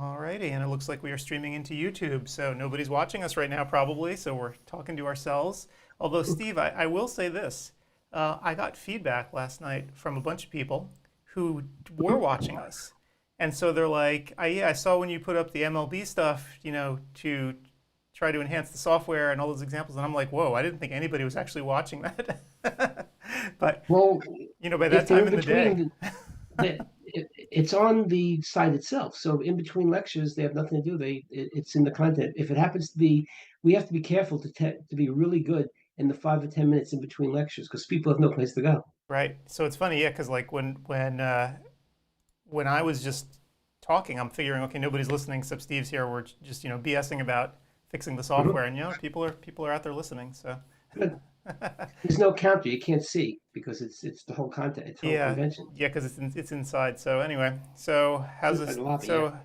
Alrighty, and it looks like we are streaming into YouTube, so nobody's watching us right now probably, so we're talking to ourselves. Although, Steve, I will say this. I got feedback last night from a bunch of people who were watching us. And so they're like, yeah, I saw when you put up the MLB stuff, to try to enhance the software and all those examples. And I'm like, whoa, I didn't think anybody was actually watching that. But, Well, by that if they're time in in the day. between, it's on the site itself. So in between lectures, they have nothing to do. It's in the content. If it happens to be, we have to be careful to be really good in the 5 or 10 minutes in between lectures because people have no place to go. Right. So it's funny, yeah, because like when I was just talking, I'm figuring, okay, nobody's listening except Steve's here. We're just BSing about fixing the Mhm. software, and people are out there listening. So Good. There's no counter. You can't see because it's the whole content. It's whole yeah, convention. yeah, because it's inside. So anyway, so It's how's inside this? the lobby. Yeah. So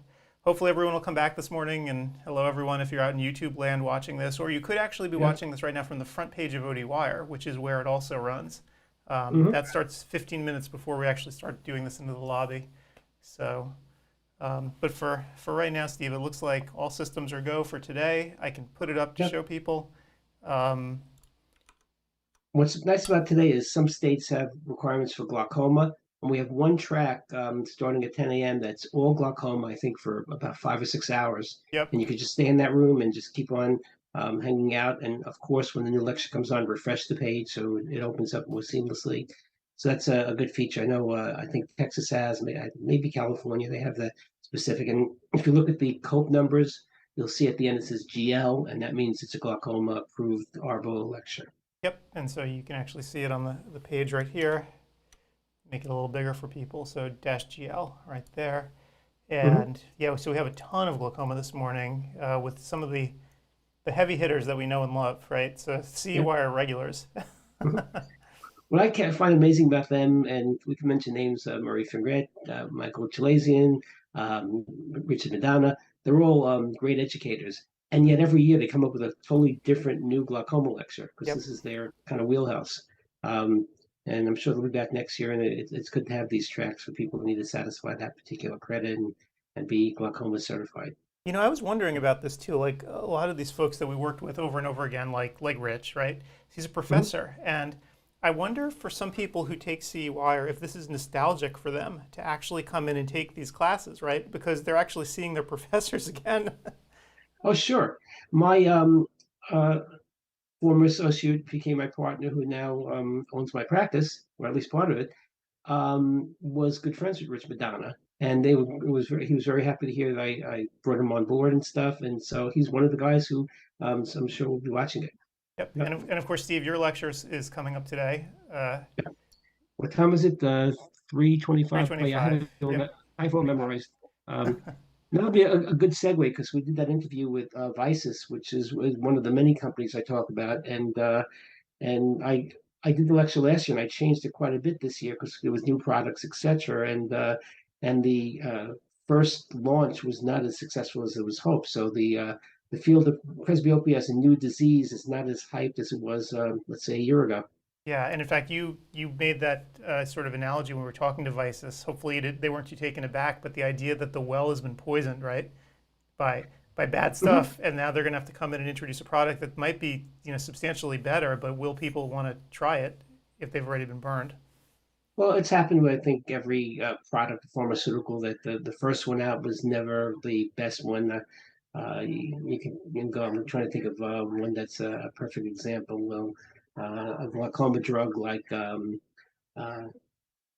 hopefully everyone will come back this morning. And hello everyone if you're out in YouTube land watching this, or you could actually be Yeah. watching this right now from the front page of ODwire, which is where it also runs. Hmm. That starts 15 minutes before we actually start doing this into the lobby. So. But for right now, Steve, it looks like all systems are go for today. I can put it up to Yep. show people. Um, What's nice about today is some states have requirements for glaucoma, and we have one track starting at 10 a.m. that's all glaucoma, I think, for about 5 or 6 hours. yep, And you could just stay in that room and just keep on hanging out. And of course, when the new lecture comes on, refresh the page so it opens up more seamlessly. So that's a good feature. I know, I think Texas has, maybe California, they have the specific. And if you look at the COPE numbers, you'll see at the end it says GL, and that means it's a glaucoma approved ARBO lecture. yep. And so you can actually see it on the page right here. Make it a little bigger for people. So dash GL right there. Mhm. And yeah, so we have a ton of glaucoma this morning with some of the heavy hitters that we know and love, right? So C Yeah. wire regulars. Mhm. What I can find amazing about them, and we can mention names: Murray Fingret, Michael Chalazian, Richard Madonna. They're all great educators, and yet every year they come up with a totally different new glaucoma lecture because Yep. this is their kind of wheelhouse. Um, and I'm sure they'll be back next year, and it's good to have these tracks for people who need to satisfy that particular credit and be glaucoma certified. I was wondering about this too. Like a lot of these folks that we worked with over and over again, like Rich, right? He's a Mhm. professor, and I wonder for some people who take CE Wire if this is nostalgic for them to actually come in and take these classes, right? Because they're actually seeing their professors again. Oh, sure. My uh, former associate became my partner, who now owns my practice, or at least part of it, was good friends with Rich Madonna. And he was very happy to hear that I brought him on board and stuff. And so he's one of the guys who so I'm sure will be watching it. Yep. Yep. And of course, Steve, your lecture is coming up today, Yep. What time is it? 3:25. Oh yeah, 3:25. Yep. I have it all memorized. Um, That'll be a good segue because we did that interview with Visis, which is one of the many companies I talk about, and I did the lecture last year and I changed it quite a bit this year because there was new products, etc. And the first launch was not as successful as it was hoped. So the field of presbyopia as a new disease is not as hyped as it was, let's say, a year ago. Yeah, and in fact, you made that sort of analogy when we were talking to Vices. Hopefully, they weren't too taken aback, but the idea that the well has been poisoned, right, by by bad Mhm. stuff, and now they're going to have to come in and introduce a product that might be substantially better, but will people want to try it if they've already been burned? Well, it's happened with, I think, every product pharmaceutical that the first one out was never the best one. You can go. I'm trying to think of one that's a perfect example. Well, a glaucoma drug like uh,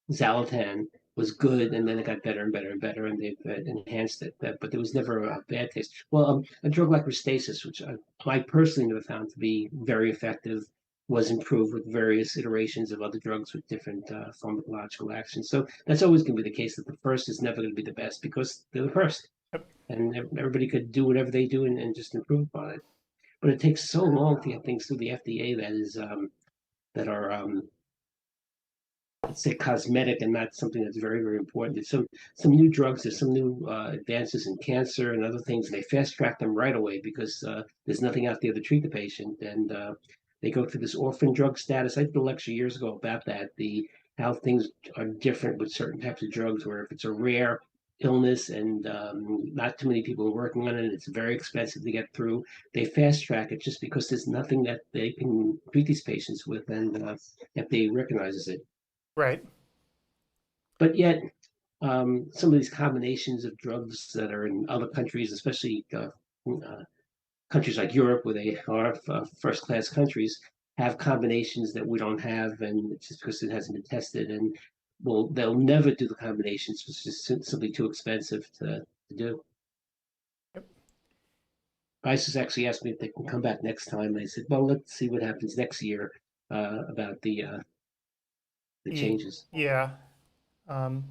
Zalatan was good, and then it got better and better and better, and they've enhanced it. But there was never a bad taste. Well, a drug like Restasis, which I personally never found to be very effective, was improved with various iterations of other drugs with different pharmacological actions. So that's always going to be the case that the first is never going to be the best because they're the first, Yep. and everybody could do whatever they do and just improve upon it. But it takes so long to get things through the FDA that are let's say cosmetic and not something that's very very important. There's some new drugs, there's some new advances in cancer and other things, and they fast track them right away because there's nothing out there to treat the patient, and they go through this orphan drug status. I did a lecture years ago about that, the how things are different with certain types of drugs, where if it's a rare illness and not too many people are working on it. It's very expensive to get through. They fast track it just because there's nothing that they can treat these patients with, and FDA recognizes it. Right. But yet, some of these combinations of drugs that are in other countries, especially countries like Europe, where they are first-class countries, have combinations that we don't have, and it's just because it hasn't been tested. And well, they'll never do the combinations because it's just simply too expensive to do. Yep. ISIS actually asked me if they can come back next time. I said, well, let's see what happens next year about the changes. Yeah.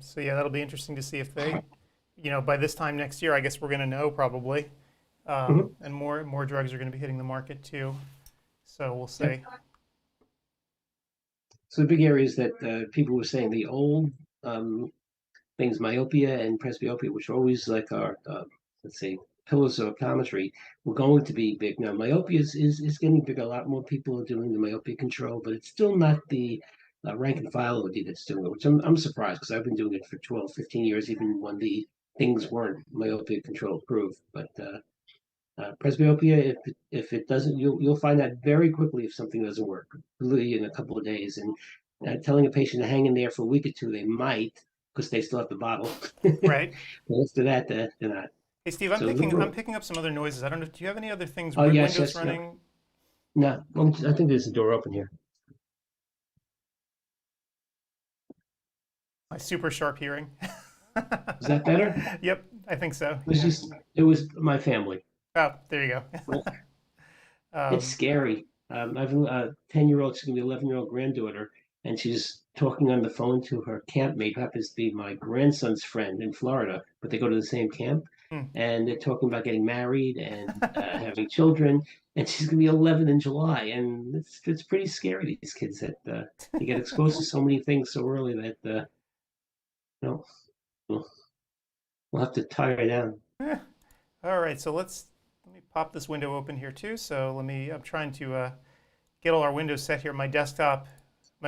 So yeah, that'll be interesting to see if they, by this time next year, I guess we're going to know probably, Mhm. and more drugs are going to be hitting the market too. So we'll Yep. see. So the big areas that people were saying, the old um, things, myopia and presbyopia, which are always like our, let's say, pillars of optometry, were going to be big. Now, myopia is getting big. A lot more people are doing the myopia control, but it's still not the rank and file OD that's doing it, which I'm surprised because I've been doing it for 12, 15 years, even when the things weren't myopia control approved. But presbyopia, if it doesn't, you'll find out very quickly if something doesn't work, literally in a couple of days. And telling a patient to hang in there for a week or two, they might because they still have the bottle. Right. But after that, they're not. Hey Steve, So I'm liberal. picking up some other noises. I don't know. Do you have any other things? Oh yes, Windows yes, yeah. running? No, I think there's a door open here. My super sharp hearing. Is that better? Yep, I think so. It was Yeah. just it was my family. Oh, there you go. Well, it's um, scary. I've a 10-year-old, she's gonna be 11-year-old granddaughter, and she's talking on the phone to her campmate, who happens to be my grandson's friend in Florida, but they go to the same camp. hmm. And they're talking about getting married and having children. And she's gonna be 11 in July, and it's pretty scary. These kids that they get exposed to so many things so early that you know we'll, we'll have to tie her down. All right, so let me pop this window open here too. So I'm trying to get all our windows set here. My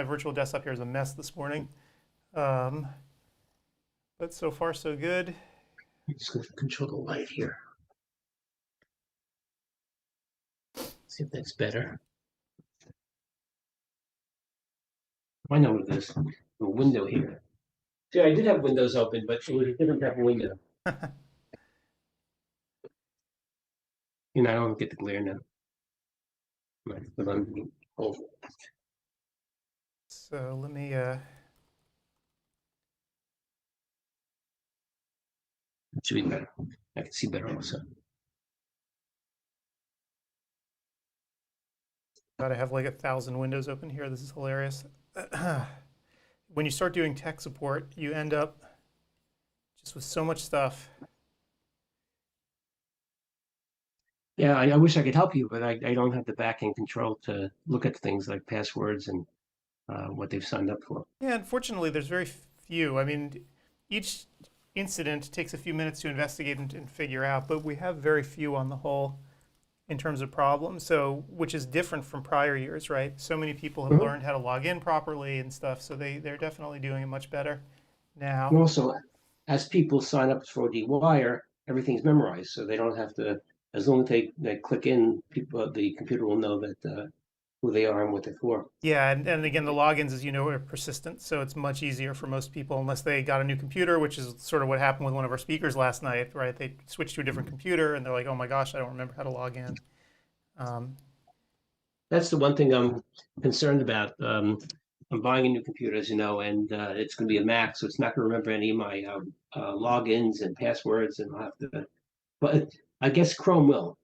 virtual desktop here is a mess this morning. Um, but so far so good. I'm just gonna control the light here. See if that's better. I know what it is. A window here. See, I did have windows open, but it was a different type of window. I don't get the glare now. But I'm oh, So let me, it should be better. I can see better also. God, I have like 1,000 windows open here. This is hilarious. When you start doing tech support, you end up just with so much stuff. Yeah, I wish I could help you, but I don't have the back end control to look at things like passwords and what they've signed up for. Yeah, unfortunately, there's very few. I mean, each incident takes a few minutes to investigate and figure out, but we have very few on the whole in terms of problems. So, which is different from prior years, right? So many people have Mhm. learned how to log in properly and stuff, so they're definitely doing it much better And now. also, as people sign up for ODwire, everything's memorized, so they don't have to. As long as they click in, people the computer will know that who they are and what they're for. Yeah, and again, the logins, as you know, are persistent, so it's much easier for most people, unless they got a new computer, which is sort of what happened with one of our speakers last night, right? They switched to a different computer, and they're like, "Oh my gosh, I don't remember how to log in." Um, That's the one thing I'm concerned about. I'm buying a new computer, as you know, and it's going to be a Mac, so it's not going to remember any of my logins and passwords, and I'll have to. But I guess Chrome will,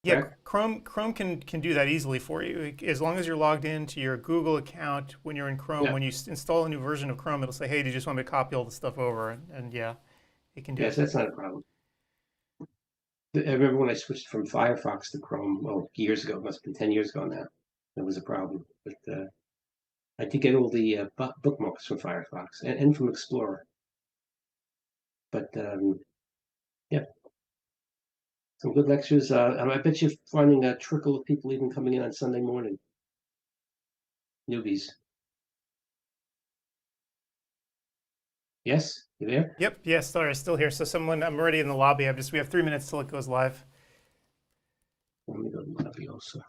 yeah, correct? Chrome can do that easily for you, as long as you're logged into your Google account when you're in Chrome. Yeah. When you install a new version of Chrome, it'll say, "Hey, do you just want me to copy all the stuff over?" And yeah, it can do Yes, it. that's not a problem. I remember when I switched from Firefox to Chrome, well, years ago, it must have been 10 years ago now. That was a problem. But I did get all the bookmarks from Firefox and from Explorer. But yeah, some good lectures. And I bet you're finding a trickle of people even coming in on Sunday morning, newbies. Yes? You there? Yep. Yes. Sorry, still here. So I'm already in the lobby. We have 3 minutes till it goes live. Let me go to the lobby also.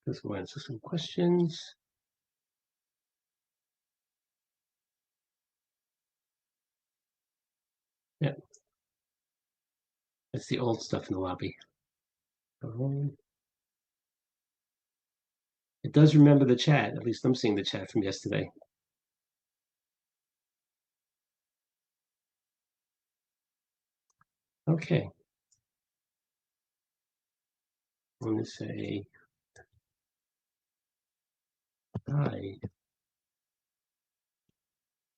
Let's go answer some questions. Yeah, that's the old stuff in the lobby. It does remember the chat. At least I'm seeing the chat from yesterday. Okay. I'm going to say hi.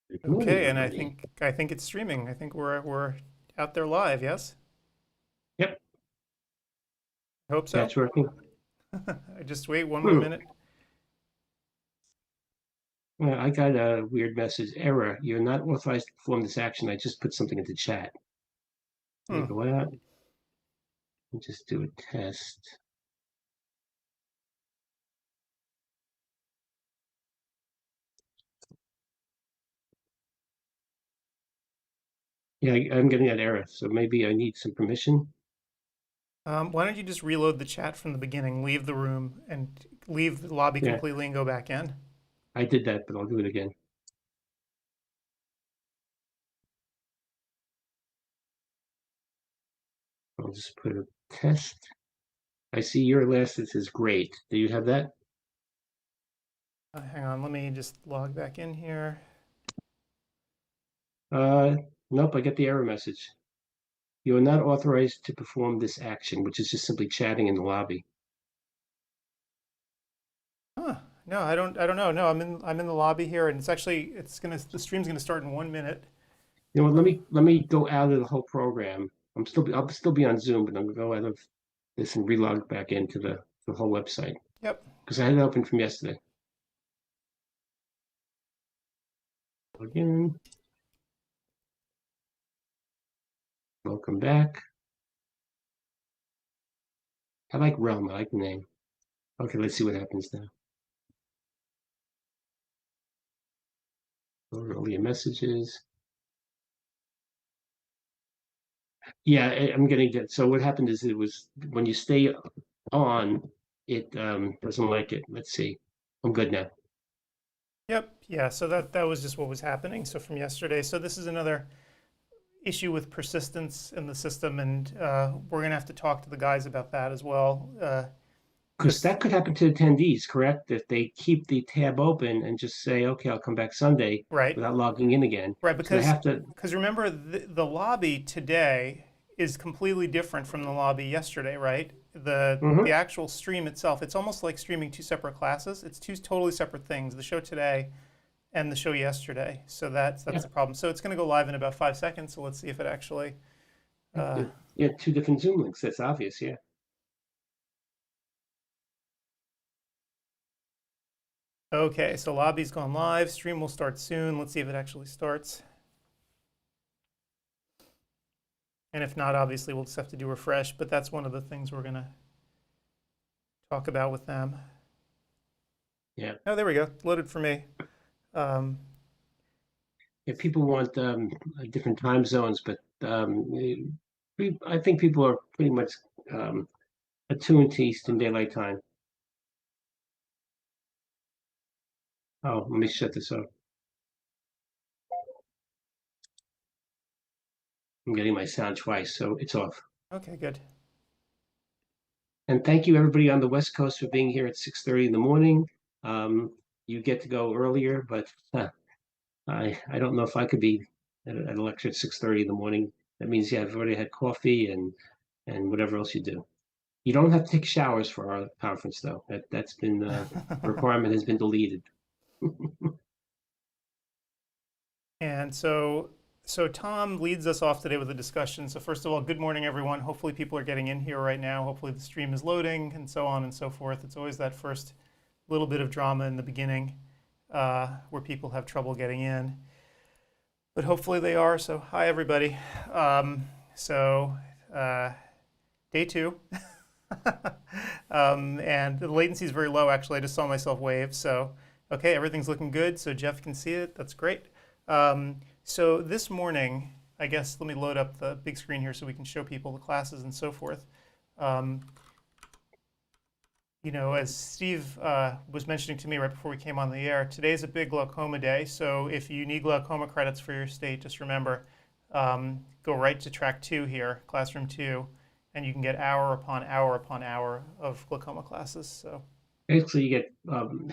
Good morning, Okay, and everybody. I think it's streaming. I think we're out there live. Yes. Yep, I hope so. that's working. I just wait one more minute. Well, I got a weird message. Error. You're not authorized to perform this action. I just put something into chat. Let me go out and just do a test. Yeah, I'm getting that error. So maybe I need some permission. Why don't you just reload the chat from the beginning, leave the room, and leave the lobby Yeah, completely and go back in? I did that, but I'll do it again. I'll just put a test. I see your list. It says great. Do you have that? Hang on, let me just log back in here. Nope, I get the error message. You are not authorized to perform this action, which is just simply chatting in the lobby. Huh. No, I don't know. No, I'm in the lobby here, and the stream's gonna start in 1 minute. You know what? Let me go out of the whole program. I'll still be on Zoom, but I'm gonna go out of this and relog back into the whole website Yep. because I had it open from yesterday. Log in. Welcome back. I like Realm. I like the name. Okay, let's see what happens now. Go to all your messages. Yeah, I'm getting that. So what happened is it was when you stay on, it doesn't like it. Let's see. I'm good now. Yep. Yeah. So that was just what was happening. So from yesterday. So this is another issue with persistence in the system, and we're gonna have to talk to the guys about that as well. Because Because that could happen to attendees, correct? If they keep the tab open and just say, okay, I'll come back Sunday right, without logging in again. right. So they have to, Because remember, the lobby today is completely different from the lobby yesterday, right? The mhm, actual stream itself, it's almost like streaming two separate classes. It's two totally separate things. The show today and the show yesterday. So that's yeah, the problem. So it's going to go live in about 5 seconds. So let's see if it actually. Uh, yeah, two different Zoom links. That's obvious, yeah. okay, so lobby's gone live. Stream will start soon. Let's see if it actually starts. And if not, obviously we'll just have to do refresh. But that's one of the things we're going to talk about with them. Yeah. Oh, there we go. Loaded for me. If people want different time zones, but I think people are pretty much um, attuned to Eastern Daylight Time. Oh, let me shut this off. I'm getting my sound twice, so it's off. Okay, good. And thank you everybody on the West Coast for being here at 6:30 in the morning. You get to go earlier, but I don't know if I could be at a lecture at 6:30 in the morning. That means you have already had coffee and whatever else you do. You don't have to take showers for our conference though. That's been the requirement has been deleted. And so Tom leads us off today with a discussion. So first of all, good morning, everyone. Hopefully people are getting in here right now. Hopefully the stream is loading and so on and so forth. It's always that first little bit of drama in the beginning where people have trouble getting in. But hopefully they are. So hi, everybody. So day two. And the latency is very low, actually. I just saw myself wave. So Okay, everything's looking good, so Jeff can see it. That's great. So this morning, I guess, let me load up the big screen here so we can show people the classes and so forth. Um, as Steve was mentioning to me right before we came on the air, today's a big glaucoma day. So if you need glaucoma credits for your state, just remember, go right to track 2 here, classroom 2, and you can get hour upon hour upon hour of glaucoma classes. So Basically, you get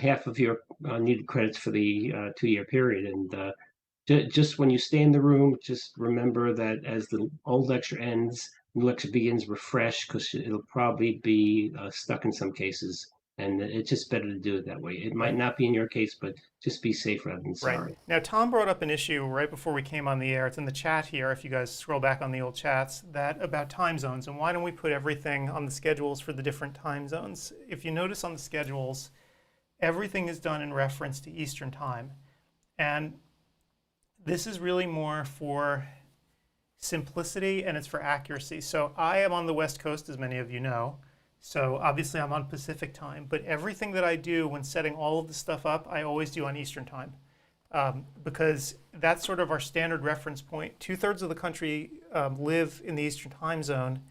half of your needed credits for the 2-year period. And just when you stay in the room, just remember that as the old lecture ends, new lecture begins, refresh, because it'll probably be stuck in some cases. And it's just better to do it that way. It might right. not be in your case, but just be safe rather than Right. sorry. Now, Tom brought up an issue right before we came on the air. It's in the chat here, if you guys scroll back on the old chats, that about time zones. And why don't we put everything on the schedules for the different time zones? If you notice on the schedules, everything is done in reference to Eastern time. And this is really more for simplicity and it's for accuracy. So I am on the West Coast, as many of you know. So obviously I'm on Pacific time. But everything that I do when setting all of the stuff up, I always do on Eastern time. Because that's sort of our standard reference point. 2/3 of the country live in the Eastern time zone.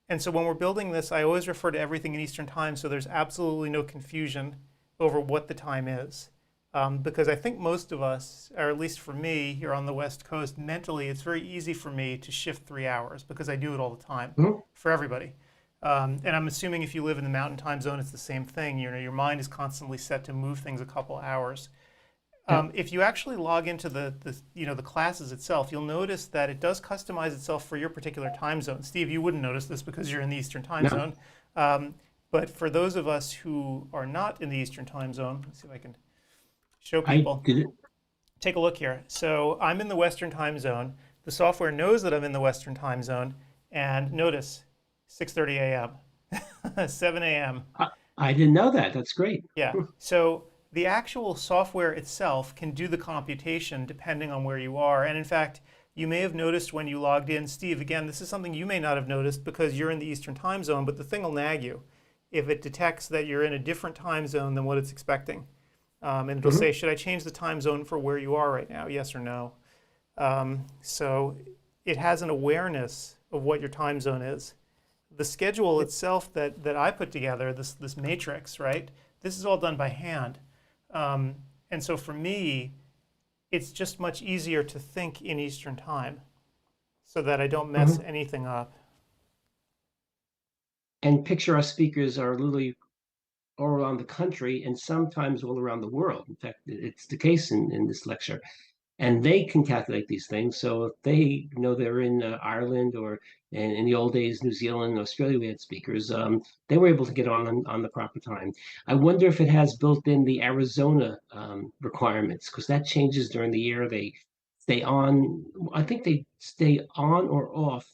And so when we're building this, I always refer to everything in Eastern time so there's absolutely no confusion over what the time is. Because I think most of us, or at least for me here on the West Coast, mentally it's very easy for me to shift 3 hours because I do it all the time Mhm. for everybody. And I'm assuming if you live in the Mountain Time Zone, it's the same thing. Your mind is constantly set to move things a couple hours. Yeah. If you actually log into the classes itself, you'll notice that it does customize itself for your particular time zone. Steve, you wouldn't notice this because you're in the Eastern time No. zone. But for those of us who are not in the Eastern time zone, let's see if I can show I people. did it. Take a look here. So I'm in the Western time zone. The software knows that I'm in the Western time zone. And notice, 6:30 a.m., 7 a.m. I didn't know that. That's great. Yeah. So the actual software itself can do the computation depending on where you are. And in fact, you may have noticed when you logged in, Steve, again, this is something you may not have noticed because you're in the Eastern time zone, but the thing will nag you if it detects that you're in a different time zone than what it's expecting. And it'll Mhm. say, should I change the time zone for where you are right now? Yes or no? So it has an awareness of what your time zone is. The schedule itself that I put together, this matrix, right? This is all done by hand. And so for me, it's just much easier to think in Eastern time so that I don't mess Mhm. anything up. And picture our speakers are literally all around the country and sometimes all around the world. In fact, it's the case in this lecture. And they can calculate these things. So if they know they're in Ireland or in the old days, New Zealand, Australia, we had speakers, they were able to get on the proper time. I wonder if it has built in the Arizona requirements, because that changes during the year. They stay on, I think they stay on or off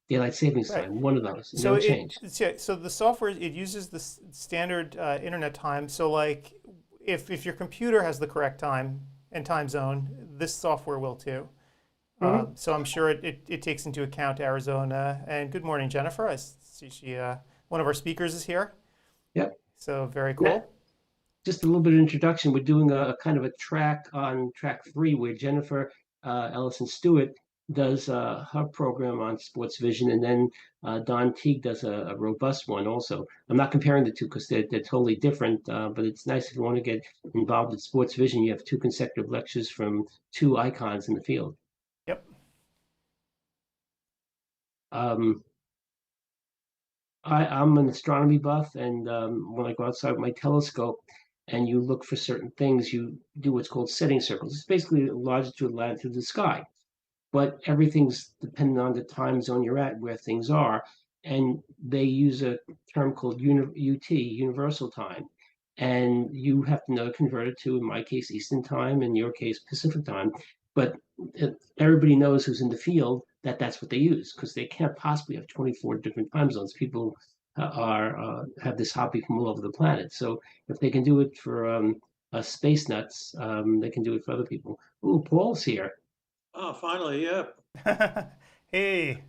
daylight savings Right. time, one of those. They So don't change. yeah, so the software it uses the standard internet time. So like if your computer has the correct time and time zone, this software will too. Mhm. So I'm sure it takes into account Arizona. And good morning, Jennifer. I see one of our speakers is here. Yep. So very Now, cool. just a little bit of introduction. We're doing a kind of a track on track 3 where Jennifer Ellison Stewart does her program on sports vision, and then Don Teague does a robust one also. I'm not comparing the two because they're totally different, but it's nice if you want to get involved in sports vision. You have 2 consecutive lectures from 2 icons in the field. Yep. Um, I'm an astronomy buff, and when I go outside with my telescope and you look for certain things, you do what's called setting circles. It's basically longitude, latitude of the sky, but everything's dependent on the time zone you're at, where things are. And they use a term called UT, universal time. And you have to know to convert it to, in my case, Eastern time, in your case, Pacific time. But everybody knows who's in the field that that's what they use because they can't possibly have 24 different time zones. People are have this hobby from all over the planet. So if they can do it for space nuts, they can do it for other people. Ooh, Paul's here. Oh, finally, yeah. Hey,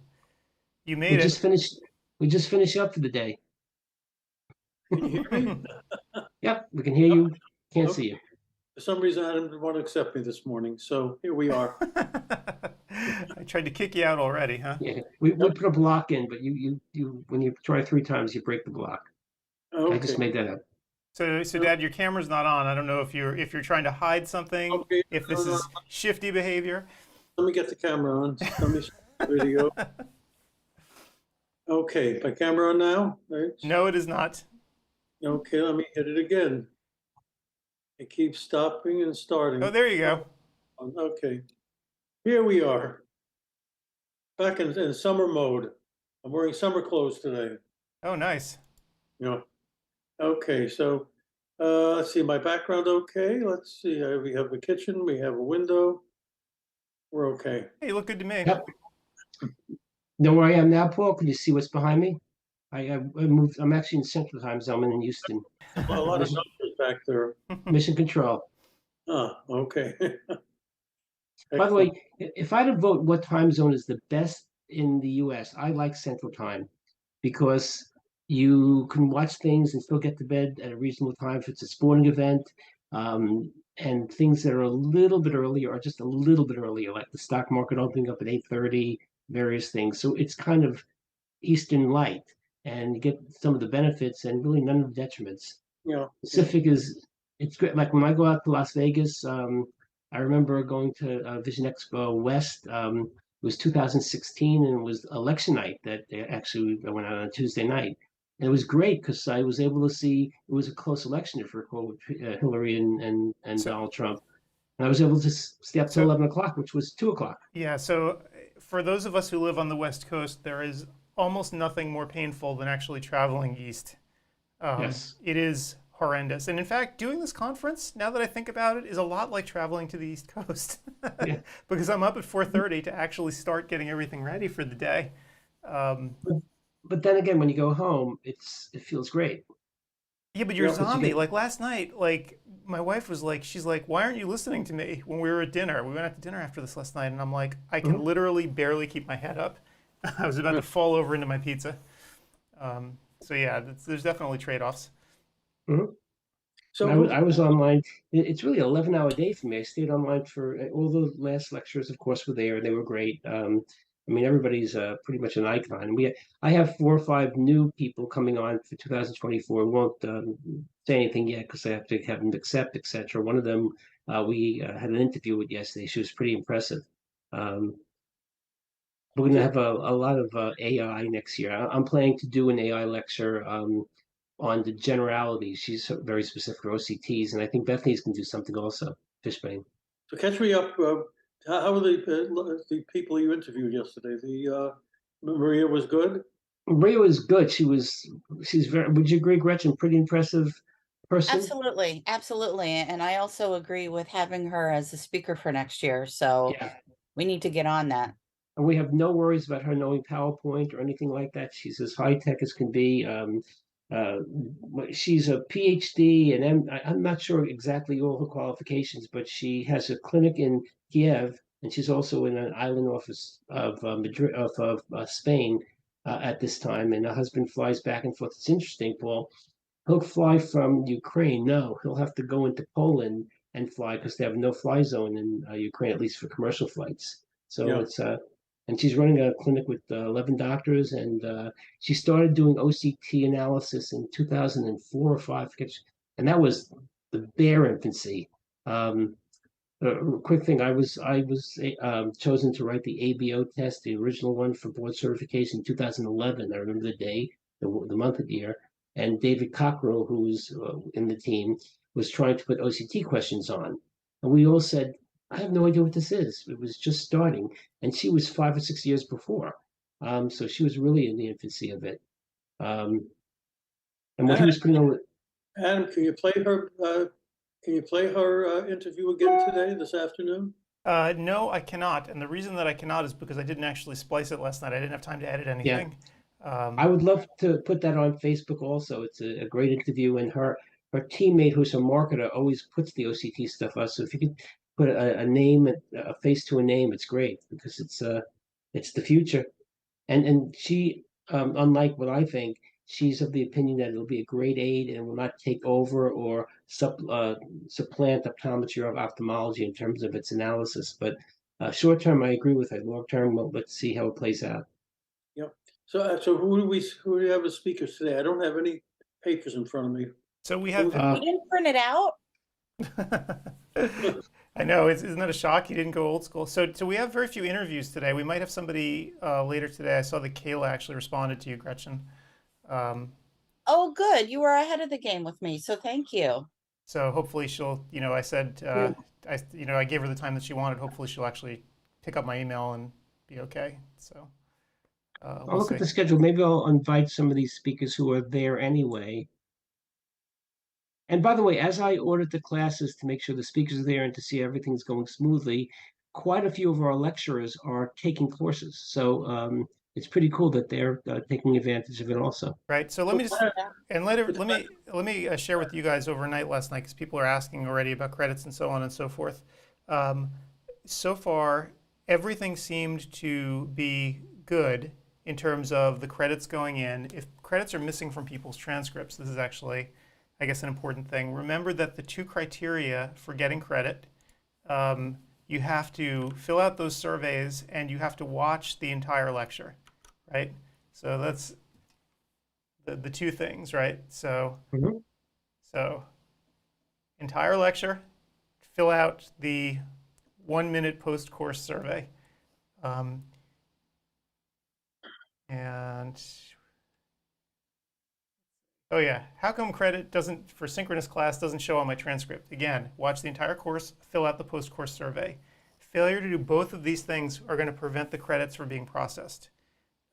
you We made just it. finished. We just finished up for the day. Can you hear me? Yep, we can hear Oh, you. Can't okay. see you. For some reason, I didn't want to accept me this morning, so here we are. I tried to kick you out already, huh? Yeah, we put a block in, but you when you try 3 times, you break the block. I just Okay, made that up. So Dad, your camera's not on. I don't know if you're trying to hide something, okay. if this is shifty behavior. Let me get the camera on. Let me start the video. Okay, my camera on now? Right. No, it is not. Okay, let me hit it again. It keeps stopping and starting. Oh, there you go. Okay, here we are. Back in summer mode. I'm wearing summer clothes today. Oh, nice. Yeah. Okay, so let's see, my background okay. Let's see, we have a kitchen, we have a window. We're okay. Hey, you look good to me. Yep. Know where I am now, Paul? Can you see what's behind me? I moved. I'm actually in Central Time Zone in Houston. A lot of Mission, numbers back there. mission Control. Ah, okay. By the way, Excellent. if I had to vote what time zone is the best in the U.S., I like Central Time because you can watch things and still get to bed at a reasonable time if it's a sporting event. And things that are a little bit earlier are just a little bit earlier, like the stock market opening up at 8:30, various things. So it's kind of Eastern light, and you get some of the benefits and really none of the detriments. Yeah, yeah. Pacific is it's great. Like when I go out to Las Vegas, I remember going to Vision Expo West. It was 2016, and it was election night that they actually went out on a Tuesday night. And it was great because I was able to see it was a close election, if you recall, with Hillary and So, Donald Trump. And I was able to stay up till so 11 o'clock, which was 2 o'clock. yeah. So for those of us who live on the West Coast, there is almost nothing more painful than actually traveling east. Yes. It is horrendous. And in fact, doing this conference, now that I think about it, is a lot like traveling to the East Coast Yeah. because I'm up at 4:30 to actually start getting everything ready for the day. Um, But then again, when you go home, it feels great yeah, but you're a Yeah. because you zombie. get Like last night, like my wife was like, she's like, "Why aren't you listening to me?" When we were at dinner, we went out to dinner after this last night, and I'm like, I can Mhm. literally barely keep my head up. I was about to fall over into my pizza. So yeah, there's definitely trade-offs. Mhm. And So I was online. It's really an 11-hour day for me. I stayed online for all the last lectures, of course, were there. They were great. I mean, everybody's pretty much an icon. I have 4 or 5 new people coming on for 2024. Won't say anything yet because I have to have them accept, etc. One of them we had an interview with yesterday. She was pretty impressive. Um, we're going to yeah, have a lot of AI next year. I'm planning to do an AI lecture on the generalities. She's very specific for OCTs, and I think Bethany's can do something also. Fishbane. so catch me up. How were the people you interviewed yesterday? The Maria was good. Maria was good. She's very. Would you agree, Gretchen? Pretty impressive person. Absolutely, absolutely. And I also agree with having her as a speaker for next year. So Yeah. we need to get on that. And we have no worries about her knowing PowerPoint or anything like that. She's as high tech as can be. Uh, she's a PhD, and I'm not sure exactly all her qualifications, but she has a clinic in Kiev, and she's also in an island office of Madrid, of Spain at this time. And her husband flies back and forth. It's interesting, Paul. He'll fly from Ukraine. No, he'll have to go into Poland and fly because they have no fly zone in Ukraine, at least for commercial flights. So Yeah. it's and she's running a clinic with 11 doctors, and she started doing OCT analysis in 2004 or five, and that was the bare infancy. Um, quick thing, I was chosen to write the ABO test, the original one for board certification in 2011. I remember the day, the month of the year, and David Cockrell, who was in the team, was trying to put OCT questions on, and we all said, "I have no idea what this is." It was just starting, and she was 5 or 6 years before, so she was really in the infancy of it. Um, and what he Adam, was putting on, Adam, can you play her? Can you play her interview again today, this afternoon? No, I cannot. And the reason that I cannot is because I didn't actually splice it last night. I didn't have time to edit yeah, anything. I Um, would love to put that on Facebook also. It's a great interview, and her teammate, who's a marketer, always puts the OCT stuff up. So if you could put a name, a face to a name, it's great because it's the future. And she, unlike what I think, she's of the opinion that it'll be a great aid and will not take over or supplant optometry or ophthalmology in terms of its analysis. But short term, I agree with it. Long term, well, let's see how it plays out. Yep. So who do we have as speakers today? I don't have any papers in front of me. So we have. You didn't print it out? I know, isn't that a shock? You didn't go old school. So we have very few interviews today. We might have somebody later today. I saw that Kayla actually responded to you, Gretchen. Oh, good. You were ahead of the game with me, so thank you. So hopefully she'll, I said, I gave her the time that she wanted. Hopefully she'll actually pick up my email and be okay. So I'll look at the schedule. Maybe I'll invite some of these speakers who are there anyway. And by the way, as I ordered the classes to make sure the speakers are there and to see everything's going smoothly, quite a few of our lecturers are taking courses. So it's pretty cool that they're taking advantage of it also. Right. So let me just let me share with you guys overnight last night, because people are asking already about credits and so on and so forth. So far, everything seemed to be good in terms of the credits going in. If credits are missing from people's transcripts, this is actually, I guess, an important thing. Remember that the 2 criteria for getting credit, you have to fill out those surveys and you have to watch the entire lecture, right? So that's the 2 things, right? So, so entire lecture, fill out the 1-minute post-course survey. And oh yeah, how come credit doesn't, for synchronous class, doesn't show on my transcript? Again, watch the entire course, fill out the post-course survey. Failure to do both of these things are going to prevent the credits from being processed.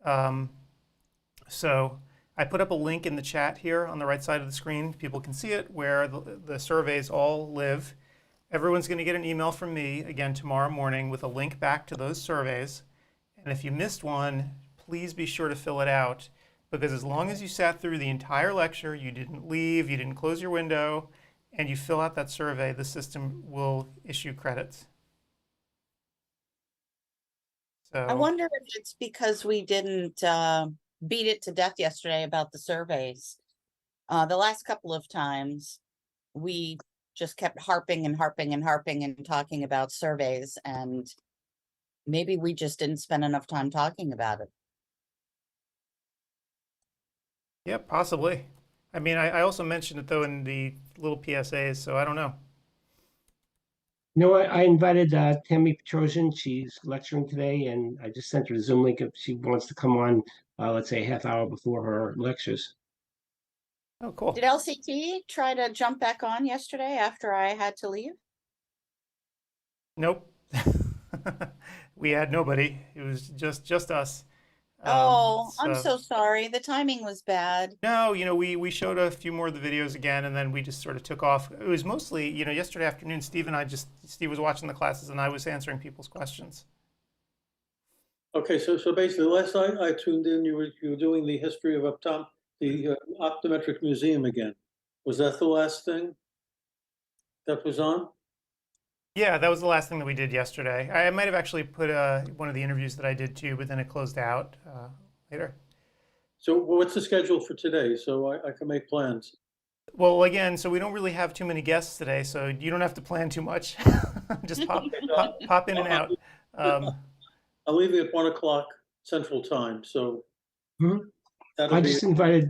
So I put up a link in the chat here on the right side of the screen. People can see it, where the surveys all live. Everyone's going to get an email from me again tomorrow morning with a link back to those surveys. And if you missed one, please be sure to fill it out, because as long as you sat through the entire lecture, you didn't leave, you didn't close your window, and you fill out that survey, the system will issue credits. So I wonder if it's because we didn't beat it to death yesterday about the surveys. The last couple of times, we just kept harping and harping and harping and talking about surveys, and maybe we just didn't spend enough time talking about it. yeah, possibly. I mean, I also mentioned it, though, in the little PSAs, so I don't know. No, I invited Tammy Petrosian. She's lecturing today, and I just sent her a Zoom link if she wants to come on, let's say, a half hour before her lectures. Oh, cool. Did LCT try to jump back on yesterday after I had to leave? Nope. We had nobody. It was just us. Oh, I'm so sorry. The timing was bad. No, we showed a few more of the videos again, and then we just sort of took off. It was mostly, yesterday afternoon, Steve was watching the classes, and I was answering people's questions. Okay, so basically, last night I tuned in. You were doing the history of the optometric museum again. Was that the last thing that was on? Yeah, that was the last thing that we did yesterday. I might have actually put one of the interviews that I did too, but then it closed out later. So what's the schedule for today, so I can make plans? Well, again, so we don't really have too many guests today, so you don't have to plan too much. Just pop in and out. I'm leaving at 1 o'clock Central Time, so I just invited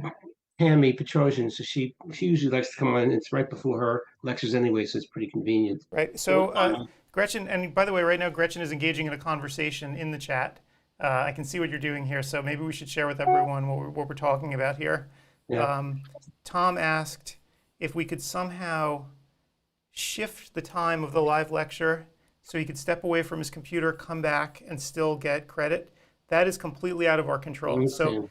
Tammy Petrosian, so she usually likes to come on. It's right before her lectures anyway, so it's pretty convenient. Right. So Gretchen, and by the way, right now Gretchen is engaging in a conversation in the chat. I can see what you're doing here, so maybe we should share with everyone what we're talking about here. Yeah. Tom asked if we could somehow shift the time of the live lecture so he could step away from his computer, come back, and still get credit. That is completely out of our control. So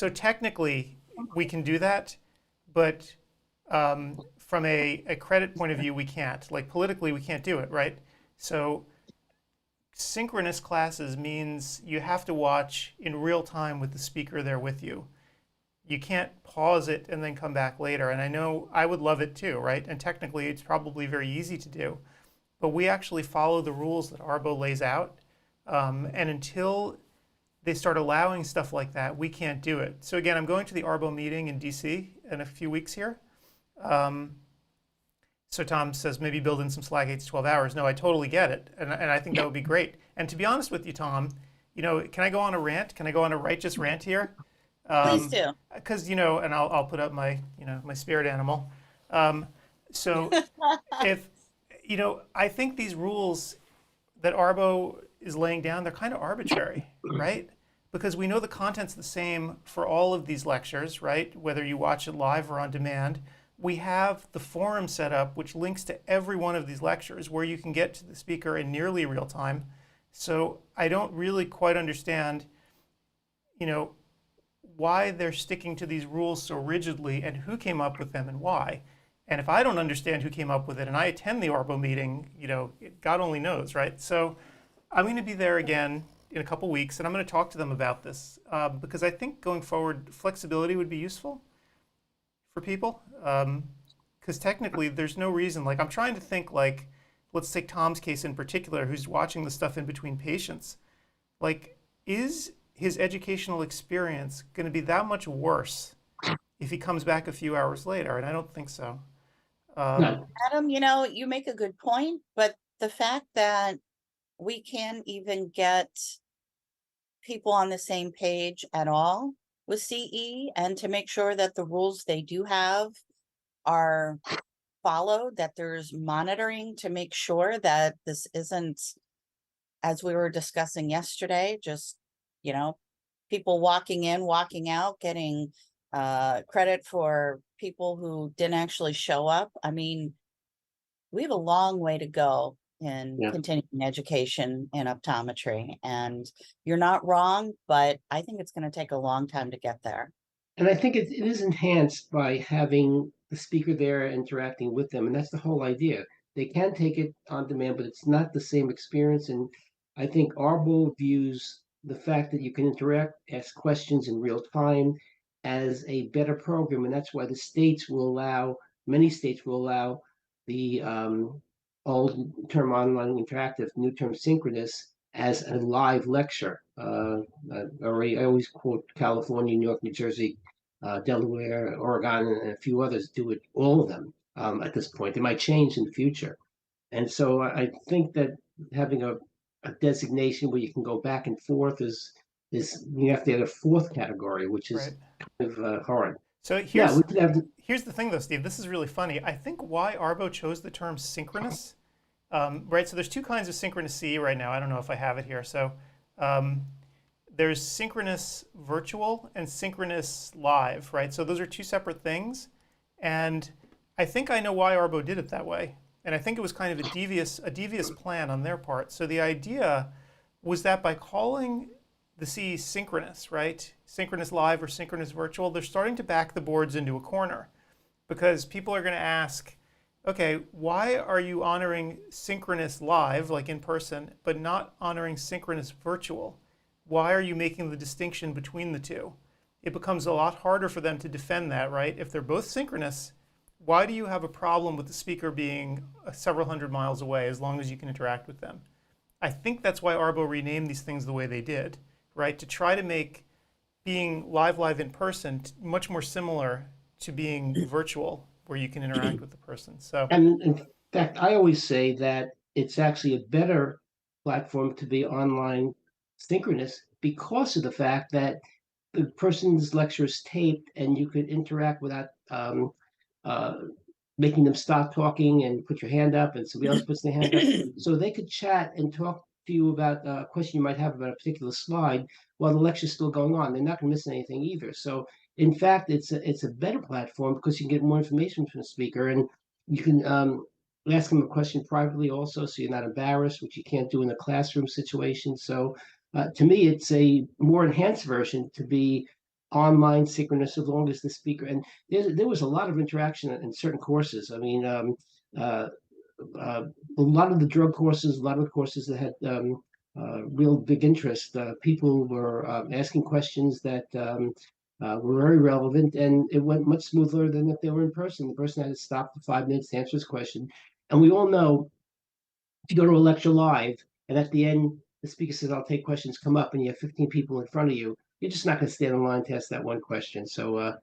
technically, we can do that, but from a credit point of view, we can't. Like politically, we can't do it, right? So synchronous classes means you have to watch in real time with the speaker there with you. You can't pause it and then come back later. And I know I would love it too, right? And technically, it's probably very easy to do. But we actually follow the rules that Arbo lays out. And until they start allowing stuff like that, we can't do it. So again, I'm going to the ARBO meeting in DC in a few weeks here. So Tom says maybe build in some Slack 8 to 12 hours. No, I totally get it. And I think that would be great. And to be honest with you, Tom, can I go on a rant? Can I go on a righteous rant here? Please do. Because, and I'll put up my, my spirit animal. So if, I think these rules that ARBO is laying down, they're kind of arbitrary, right? Because we know the content's the same for all of these lectures, right? Whether you watch it live or on demand. We have the forum set up, which links to every one of these lectures where you can get to the speaker in nearly real time. So I don't really quite understand, why they're sticking to these rules so rigidly and who came up with them and why. And if I don't understand who came up with it and I attend the ARBO meeting, God only knows, right? So I'm going to be there again in a couple weeks and I'm going to talk to them about this because I think going forward, flexibility would be useful for people. Because technically there's no reason, I'm trying to think let's take Tom's case in particular, who's watching the stuff in between patients. Is his educational experience going to be that much worse if he comes back a few hours later? And I don't think so. No. Adam, you make a good point, but the fact that we can't even get people on the same page at all with CE and to make sure that the rules they do have are followed, that there's monitoring to make sure that this isn't, as we were discussing yesterday, just, people walking in, walking out, getting credit for people who didn't actually show up. I mean, we have a long way to go in continuing education in optometry, and you're not wrong, but I think it's going to take a long time to get there. And I think it is enhanced by having the speaker there interacting with them. And that's the whole idea. They can take it on demand, but it's not the same experience. And I think ARBO views the fact that you can interact, ask questions in real time as a better program. And that's why many states will allow the old term online interactive, new term synchronous as a live lecture. I always quote California, New York, New Jersey, Delaware, Oregon, and a few others do it, all of them at this point. They might change in the future. And so I think that having a designation where you can go back and forth is you have to add a fourth category, which is right. kind of hard. So here's the thing though, Steve, this is really funny. I think why ARBO chose the term synchronous, right? So there's two kinds of synchronous CE right now. I don't know if I have it here. So there's synchronous virtual and synchronous live, right? So those are two separate things. And I think I know why ARBO did it that way. And I think it was kind of a devious plan on their part. So the idea was that by calling the CE synchronous, right? Synchronous live or synchronous virtual, they're starting to back the boards into a corner because people are going to ask, okay, why are you honoring synchronous live, like in person, but not honoring synchronous virtual? Why are you making the distinction between the two? It becomes a lot harder for them to defend that, right? If they're both synchronous, why do you have a problem with the speaker being several hundred miles away as long as you can interact with them? I think that's why ARBO renamed these things the way they did, right? To try to make being live in person much more similar to being virtual, where you can interact with the person. So, and in fact, I always say that it's actually a better platform to be online synchronous because of the fact that the person's lecture is taped and you could interact without making them stop talking and put your hand up and somebody else puts their hand up. So they could chat and talk to you about a question you might have about a particular slide while the lecture's still going on. They're not going to miss anything either. So in fact, it's a better platform because you can get more information from the speaker and you can ask them a question privately also, so you're not embarrassed, which you can't do in a classroom situation. So to me, it's a more enhanced version to be online synchronous as long as the speaker, and there was a lot of interaction in certain courses. I mean, a lot of the drug courses, a lot of the courses that had real big interest, people were asking questions that were very relevant, and it went much smoother than if they were in person. The person had to stop for 5 minutes to answer his question. And we all know if you go to a lecture live, and at the end the speaker says, I'll take questions, come up, and you have 15 people in front of you, you're just not going to stand in line to ask that one question. So,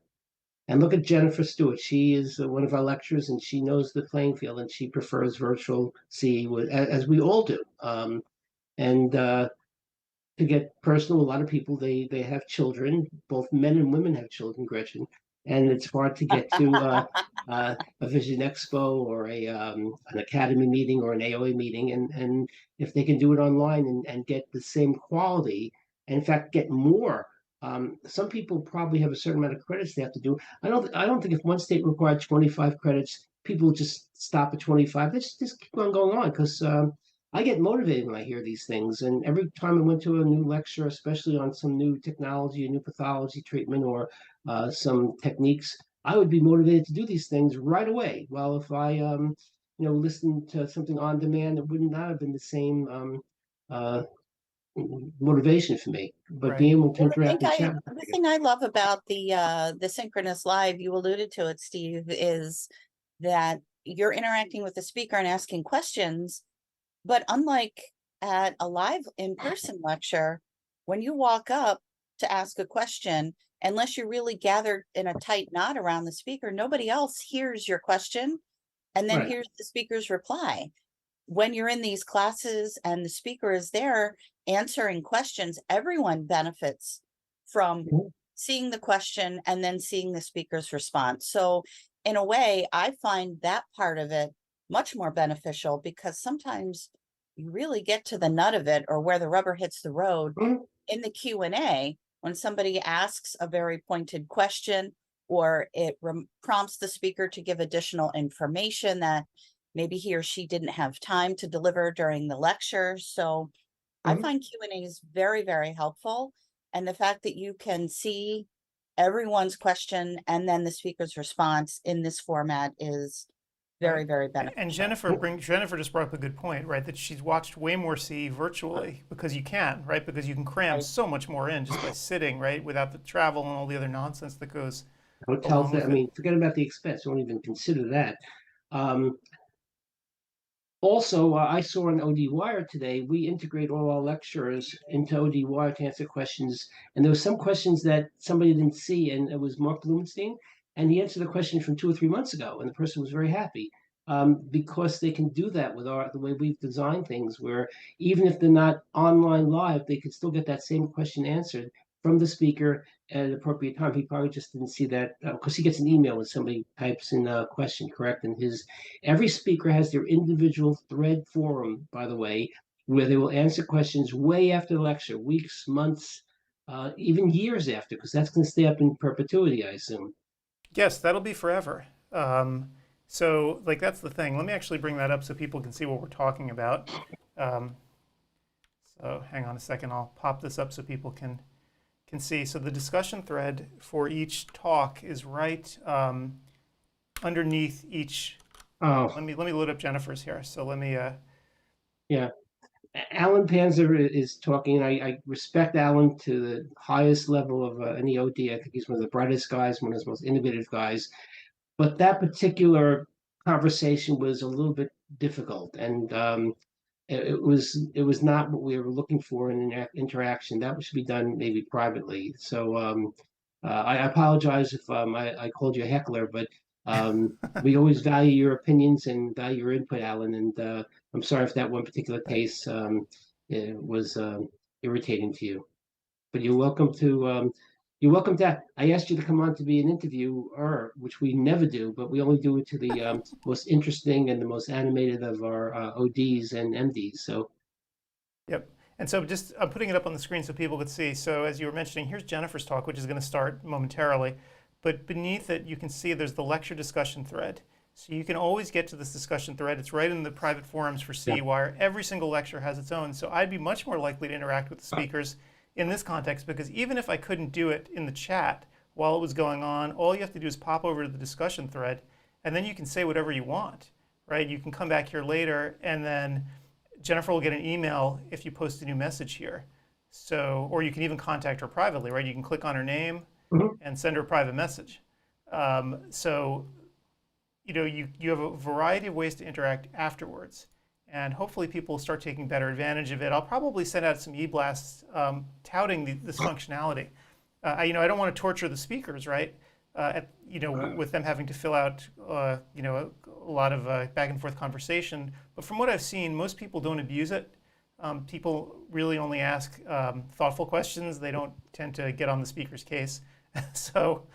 and look at Jennifer Stewart. She is one of our lecturers, and she knows the playing field, and she prefers virtual CE, as we all do. And to get personal, a lot of people they have children. Both men and women have children, Gretchen, and it's hard to get to a Vision Expo or an Academy meeting or an AOA meeting, and if they can do it online and get the same quality, and in fact get more. Some people probably have a certain amount of credits they have to do. I don't think if one state required 25 credits, people just stop at 25. Let's just keep on going on because I get motivated when I hear these things. And every time I went to a new lecture, especially on some new technology, a new pathology treatment, or some techniques, I would be motivated to do these things right away. Well, if I, listened to something on demand, it would not have been the same motivation for me. But Right. being able to Well, interact and chat the with thing I love about the Synchronous Live, you alluded to it, Steve, is that you're interacting with the speaker and asking questions. But unlike at a live in-person lecture, when you walk up to ask a question, unless you're really gathered in a tight knot around the speaker, nobody else hears your question and then right. hears the speaker's reply. When you're in these classes and the speaker is there answering questions, everyone benefits from Mhm. seeing the question and then seeing the speaker's response. So in a way, I find that part of it much more beneficial because sometimes you really get to the nut of it or where the rubber hits the road Mhm. in the Q&A when somebody asks a very pointed question or it prompts the speaker to give additional information that maybe he or she didn't have time to deliver during the lecture. So I Mhm. find Q&As very, very helpful. And the fact that you can see everyone's question and then the speaker's response in this format is very, Right. very And beneficial. Jennifer just brought up a good point, right? That she's watched way more CE virtually because you can, right? Because you can cram Right. so much more in just by sitting, right? Without the travel and all the other nonsense that goes Hotels, along I with it. mean, forget about the expense. Don't even consider that. Um, Also, I saw on ODwire today, we integrate all our lecturers into ODwire to answer questions. And there were some questions that somebody didn't see, and it was Mark Blumenstein, and he answered a question from 2 or 3 months ago, and the person was very happy because they can do that with the way we've designed things, where even if they're not online live, they can still get that same question answered from the speaker at an appropriate time. He probably just didn't see that because he gets an email when somebody types in a question, correct? And every speaker has their individual thread forum, by the way, where they will answer questions way after the lecture, weeks, months, even years after, because that's going to stay up in perpetuity, I assume. Yes, that'll be forever. So, like, that's the thing. Let me actually bring that up so people can see what we're talking about. Um, so, hang on a second. I'll pop this up so people can see. So, the discussion thread for each talk is right underneath each. Oh, Let me load up Jennifer's here. So let me. yeah. Alan Panzer is talking, and I respect Alan to the highest level of any OD. I think he's one of the brightest guys, one of the most innovative guys. But that particular conversation was a little bit difficult, and it was not what we were looking for in an interaction. That should be done maybe privately. So I apologize if I called you a heckler, but we always value your opinions and value your input, Alan. And I'm sorry if that one particular case it was irritating to you. But you're welcome to. I asked you to come on to be an interviewer, which we never do, but we only do it to the most interesting and the most animated of our ODs and MDs. So, Yep. And so just I'm putting it up on the screen so people could see. So as you were mentioning, here's Jennifer's talk, which is going to start momentarily. But beneath it, you can see there's the lecture discussion thread. So you can always get to this discussion thread. It's right in the private forums for yeah. CEwire. Every single lecture has its own. So I'd be much more likely to interact with the speakers in this context because even if I couldn't do it in the chat while it was going on, all you have to do is pop over to the discussion thread, and then you can say whatever you want, right? You can come back here later, and then Jennifer will get an email if you post a new message here. So, or you can even contact her privately, right? You can click on her name Mhm. and send her a private message. So, you have a variety of ways to interact afterwards. and hopefully people will start taking better advantage of it. I'll probably send out some e-blasts touting this functionality. I don't want to torture the speakers, right? With them having to fill out, a lot of back and forth conversation. But from what I've seen, most people don't abuse it. People really only ask thoughtful questions. They don't tend to get on the speaker's case. So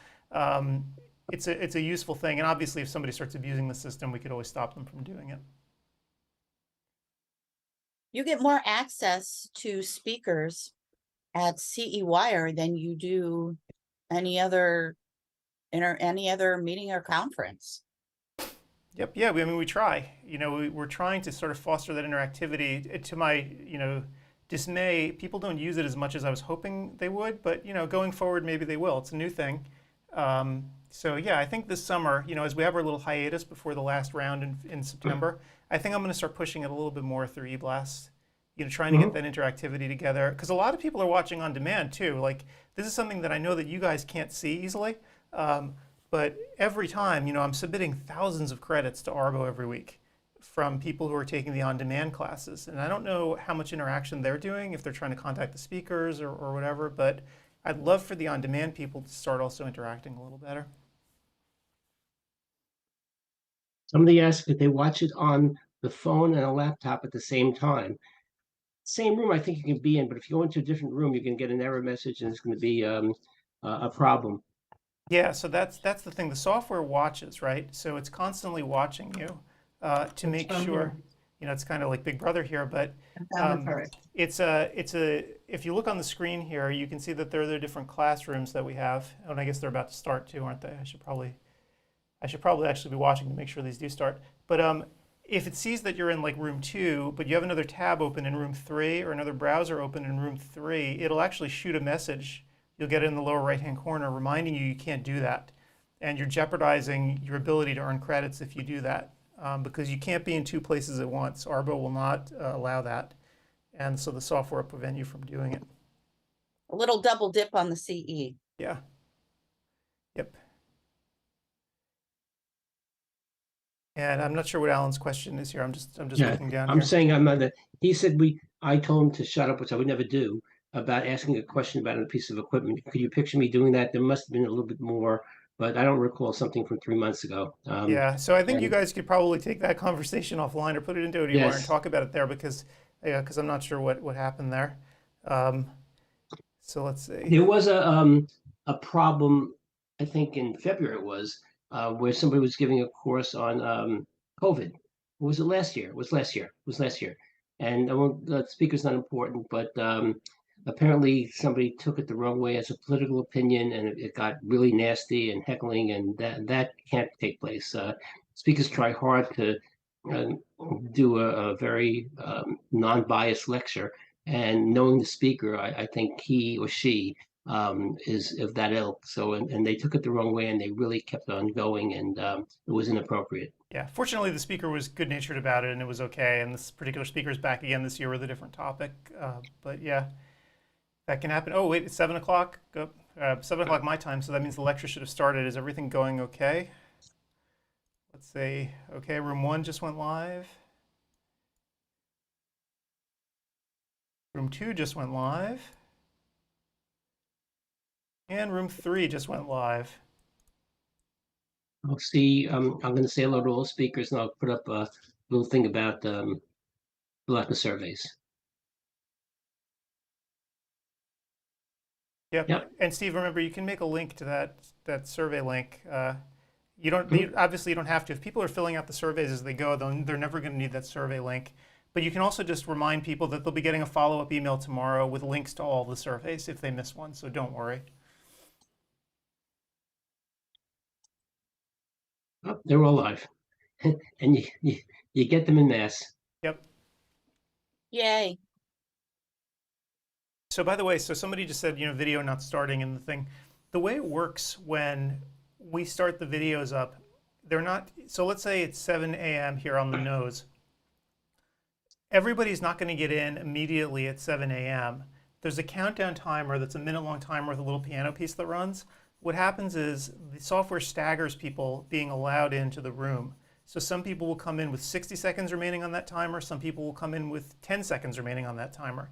it's a useful thing. And obviously, if somebody starts abusing the system, we could always stop them from doing it. You get more access to speakers at CEwire than you do any other meeting or conference. Yep. Yeah. We try. We're trying to sort of foster that interactivity. To my, dismay, people don't use it as much as I was hoping they would. But going forward, maybe they will. It's a new thing. So yeah, I think this summer, as we have our little hiatus before the last round in September, I think I'm going to start pushing it a little bit more through eBlast. Trying to get that interactivity together, because a lot of people are watching on demand too. Like, this is something that I know that you guys can't see easily. But every time, I'm submitting thousands of credits to Arbo every week from people who are taking the on-demand classes. And I don't know how much interaction they're doing, if they're trying to contact the speakers or whatever, but I'd love for the on-demand people to start also interacting a little better. Somebody asked if they watch it on the phone and a laptop at the same time. Same room I think you can be in, but if you go into a different room, you can get an error message and it's going to be a problem. Yeah, so that's the thing. The software watches, right? So it's constantly watching you to make sure. It's kind of like Big Brother here, but it's a. If you look on the screen here, you can see that there are the different classrooms that we have, and I guess they're about to start too, aren't they? I should probably actually be watching to make sure these do start. But if it sees that you're in like room 2, but you have another tab open in room 3 or another browser open in room 3, it'll actually shoot a message. You'll get it in the lower right-hand corner reminding you can't do that. And you're jeopardizing your ability to earn credits if you do that, because you can't be in 2 places at once. Arbo will not allow that. And so the software will prevent you from doing it. A little double dip on the CE. Yeah. Yep. And I'm not sure what Alan's question is here. I'm just looking down I'm here. saying he said I told him to shut up, which I would never do, about asking a question about a piece of equipment. Could you picture me doing that? There must have been a little bit more, but I don't recall something from 3 months ago. Yeah, so I think you guys could probably take that conversation offline or put it into ODwire Yes. and talk about it there, because I'm not sure what happened there. So let's see. There was a problem, I think in February it was, where somebody was giving a course on COVID. Was it last year? It was last year. And the speaker's not important, but apparently somebody took it the wrong way as a political opinion, and it got really nasty and heckling, and that can't take place. Speakers try hard to do a very non-biased lecture, and knowing the speaker, I think he or she is of that ilk. So, and they took it the wrong way, and they really kept on going, and it was inappropriate. Yeah, fortunately the speaker was good-natured about it and it was okay, and this particular speaker is back again this year with a different topic. But yeah, that can happen. Oh wait, it's 7 o'clock. 7 o'clock my time, so that means the lecture should have started. Is everything going okay? Let's see. Okay, room 1 just went live. Room 2 just went live. And room 3 just went live. I'll see. I'm going to say hello to all speakers, and I'll put up a little thing about fill out the surveys. Yep. And Steve, remember, you can make a link to that survey link. You don't obviously you don't have to. If people are filling out the surveys as they go, they're never going to need that survey link. But you can also just remind people that they'll be getting a follow-up email tomorrow with links to all the surveys if they miss one. So don't worry. Oh, they're all live, and you get them in mass. Yep. Yay. So by the way, so somebody just said, video not starting and the thing. The way it works when we start the videos up, they're not, so let's say it's 7 a.m. here on the nose. Everybody's not going to get in immediately at 7 a.m. There's a countdown timer that's a minute-long timer with a little piano piece that runs. What happens is the software staggers people being allowed into the room. So some people will come in with 60 seconds remaining on that timer. Some people will come in with 10 seconds remaining on that timer.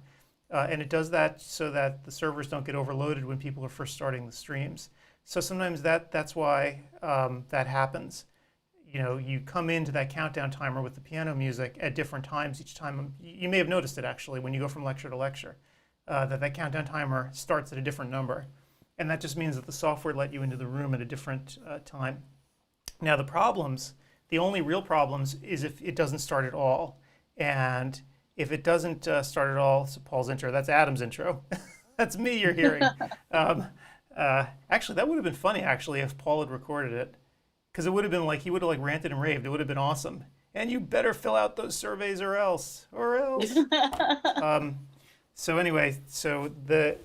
And it does that so that the servers don't get overloaded when people are first starting the streams. So sometimes that's why that happens. You know, you come into that countdown timer with the piano music at different times each time. You may have noticed it actually when you go from lecture to lecture, that countdown timer starts at a different number. And that just means that the software let you into the room at a different time. Now the only real problems is if it doesn't start at all. And if it doesn't start at all, so Paul's intro, that's Adam's intro. That's me you're hearing. Actually, that would have been funny actually if Paul had recorded it. Because it would have been like, he would have like ranted and raved. It would have been awesome. And you better fill out those surveys or else. So anyway, so the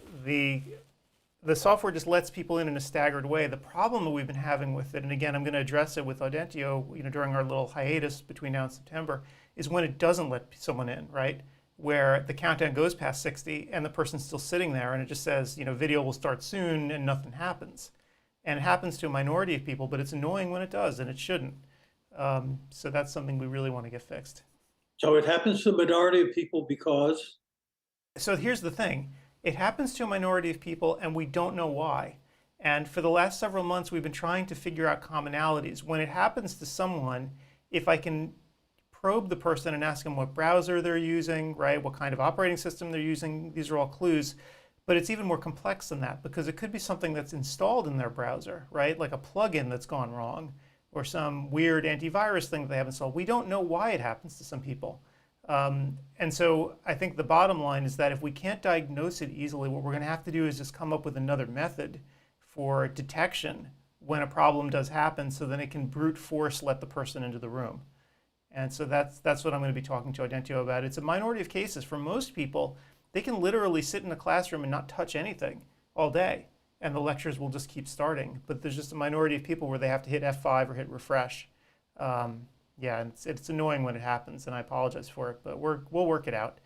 software just lets people in a staggered way. The problem that we've been having with it, and again, I'm going to address it with Audentio, you know, during our little hiatus between now and September, is when it doesn't let someone in, right? Where the countdown goes past 60 and the person's still sitting there and it just says, you know, video will start soon and nothing happens. And it happens to a minority of people, but it's annoying when it does, and it shouldn't. So that's something we really want to get fixed. So it happens to the minority of people because? So here's the thing. It happens to a minority of people, and we don't know why. And for the last several months, we've been trying to figure out commonalities. When it happens to someone, if I can probe the person and ask them what browser they're using, right, what kind of operating system they're using, these are all clues. But it's even more complex than that, because it could be something that's installed in their browser, right? Like a plugin that's gone wrong, or some weird antivirus thing that they have installed. We don't know why it happens to some people. And so I think the bottom line is that if we can't diagnose it easily, what we're going to have to do is just come up with another method for detection when a problem does happen, so then it can brute force let the person into the room. And so that's what I'm going to be talking to Audentio about. It's a minority of cases. For most people, they can literally sit in a classroom and not touch anything all day, and the lectures will just keep starting. But there's just a minority of people where they have to hit F5 or hit refresh. Yeah, and it's annoying when it happens, and I apologize for it, but we'll work it out.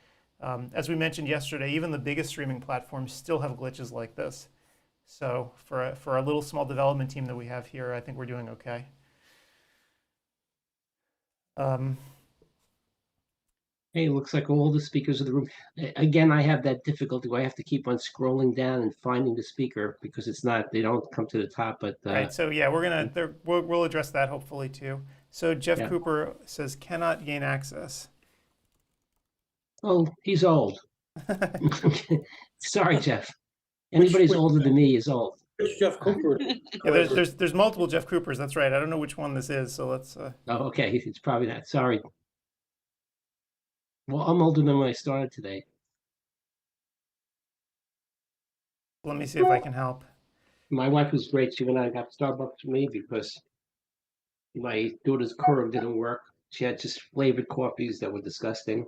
As we mentioned yesterday, even the biggest streaming platforms still have glitches like this. So for our little small development team that we have here, I think we're doing okay. Hey, looks like all the speakers of the room. Again, I have that difficulty where I have to keep on scrolling down and finding the speaker because they don't come to the top. But right, so yeah, we'll address that hopefully too. So Jeff Cooper says cannot gain access. Oh, he's old. Sorry, Jeff. Anybody who's older than me is old. Which Jeff Cooper? Yeah, there's multiple Jeff Coopers. That's right. I don't know which one this is, so let's. Oh, okay. It's probably not. Sorry. Well, I'm older than when I started today. Let me see if I can help. My wife was great. She went out and got Starbucks for me because my daughter's curve didn't work. She had just flavored coffees that were disgusting.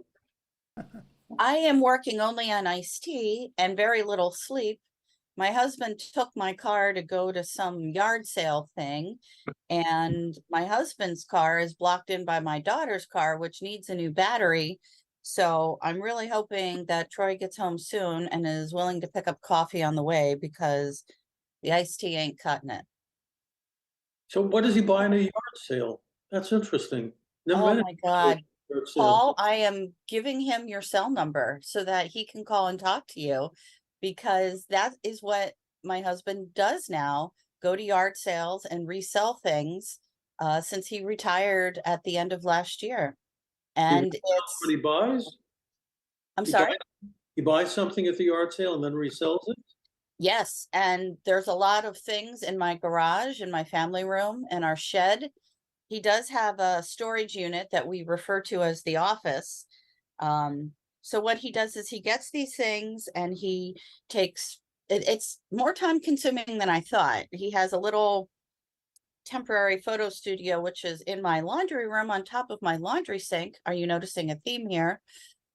I am working only on iced tea and very little sleep. My husband took my car to go to some yard sale thing, and my husband's car is blocked in by my daughter's car, which needs a new battery. So I'm really hoping that Troy gets home soon and is willing to pick up coffee on the way, because the iced tea ain't cutting it. So what does he buy in a yard sale? That's interesting. Oh my God. Paul, I am giving him your cell number so that he can call and talk to you, because that is what my husband does now, go to yard sales and resell things since he retired at the end of last year. And it's what he buys? I'm sorry? He buys something at the yard sale and then resells it? Yes, and there's a lot of things in my garage, in my family room, and our shed. He does have a storage unit that we refer to as the office. So what he does is he gets these things and he takes it's more time consuming than I thought. He has a little temporary photo studio, which is in my laundry room on top of my laundry sink. Are you noticing a theme here?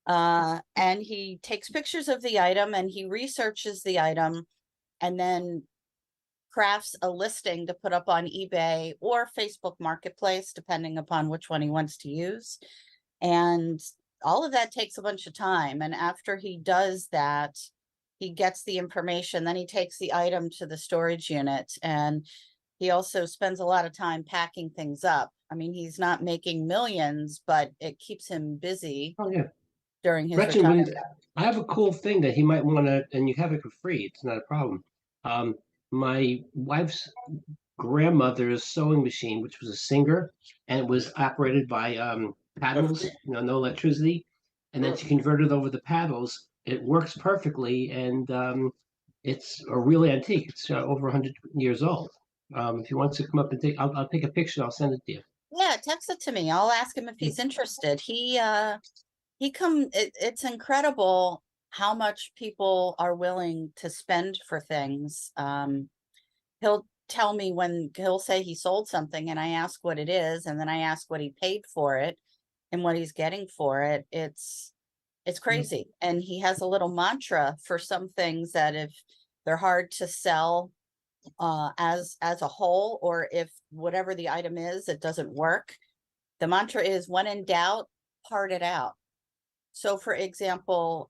And he takes pictures of the item and he researches the item and then crafts a listing to put up on eBay or Facebook Marketplace, depending upon which one he wants to use. And all of that takes a bunch of time. And after he does that, he gets the information, then he takes the item to the storage unit. And he also spends a lot of time packing things up. I mean, he's not making millions, but it keeps him busy Oh yeah, during his Gretchen, retirement. I have a cool thing that he might want to, and you have it for free. It's not a problem. My wife's grandmother's sewing machine, which was a Singer, and it was operated by paddles, no electricity. And then she converted over the paddles. It works perfectly, and it's a real antique. It's over 100 years old. If he wants to come up and I'll take a picture. I'll send it to you. Yeah, text it to me. I'll ask him if he's interested. It's incredible how much people are willing to spend for things. He'll tell me when he'll say he sold something and I ask what it is, and then I ask what he paid for it and what he's getting for it. It's crazy. And he has a little mantra for some things that if they're hard to sell as a whole, or if whatever the item is, it doesn't work. The mantra is, when in doubt, part it out. So for example,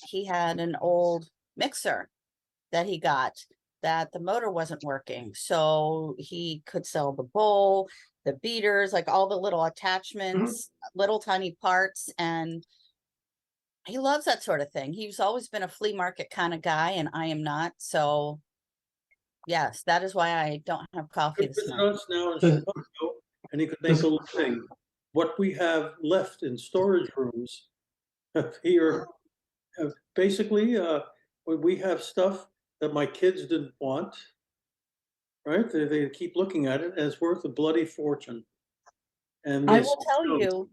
he had an old mixer that he got that the motor wasn't working. So he could sell the bowl, the beaters, like all the little attachments, little tiny parts. And he loves that sort of thing. He's always been a flea market kind of guy, and I am not. So yes, that is why I don't have coffee Could this visit morning. us now in Chicago, and he could make a living. What we have left in storage rooms here, basically, we have stuff that my kids didn't want, right? They keep looking at it, and it's worth a bloody fortune. And I they will tell still- you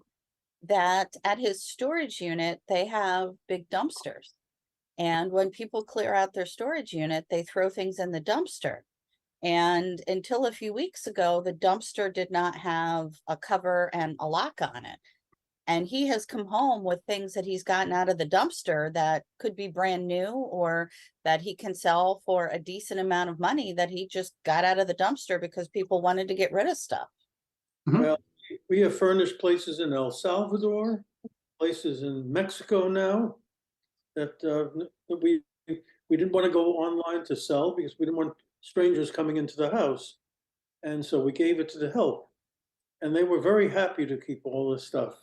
that at his storage unit, they have big dumpsters. And when people clear out their storage unit, they throw things in the dumpster. And until a few weeks ago, the dumpster did not have a cover and a lock on it. And he has come home with things that he's gotten out of the dumpster that could be brand new, or that he can sell for a decent amount of money that he just got out of the dumpster because people wanted to get rid of stuff. Well, we have furnished places in El Salvador, places in Mexico now, that we didn't want to go online to sell because we didn't want strangers coming into the house. And so we gave it to the help. And they were very happy to keep all this stuff.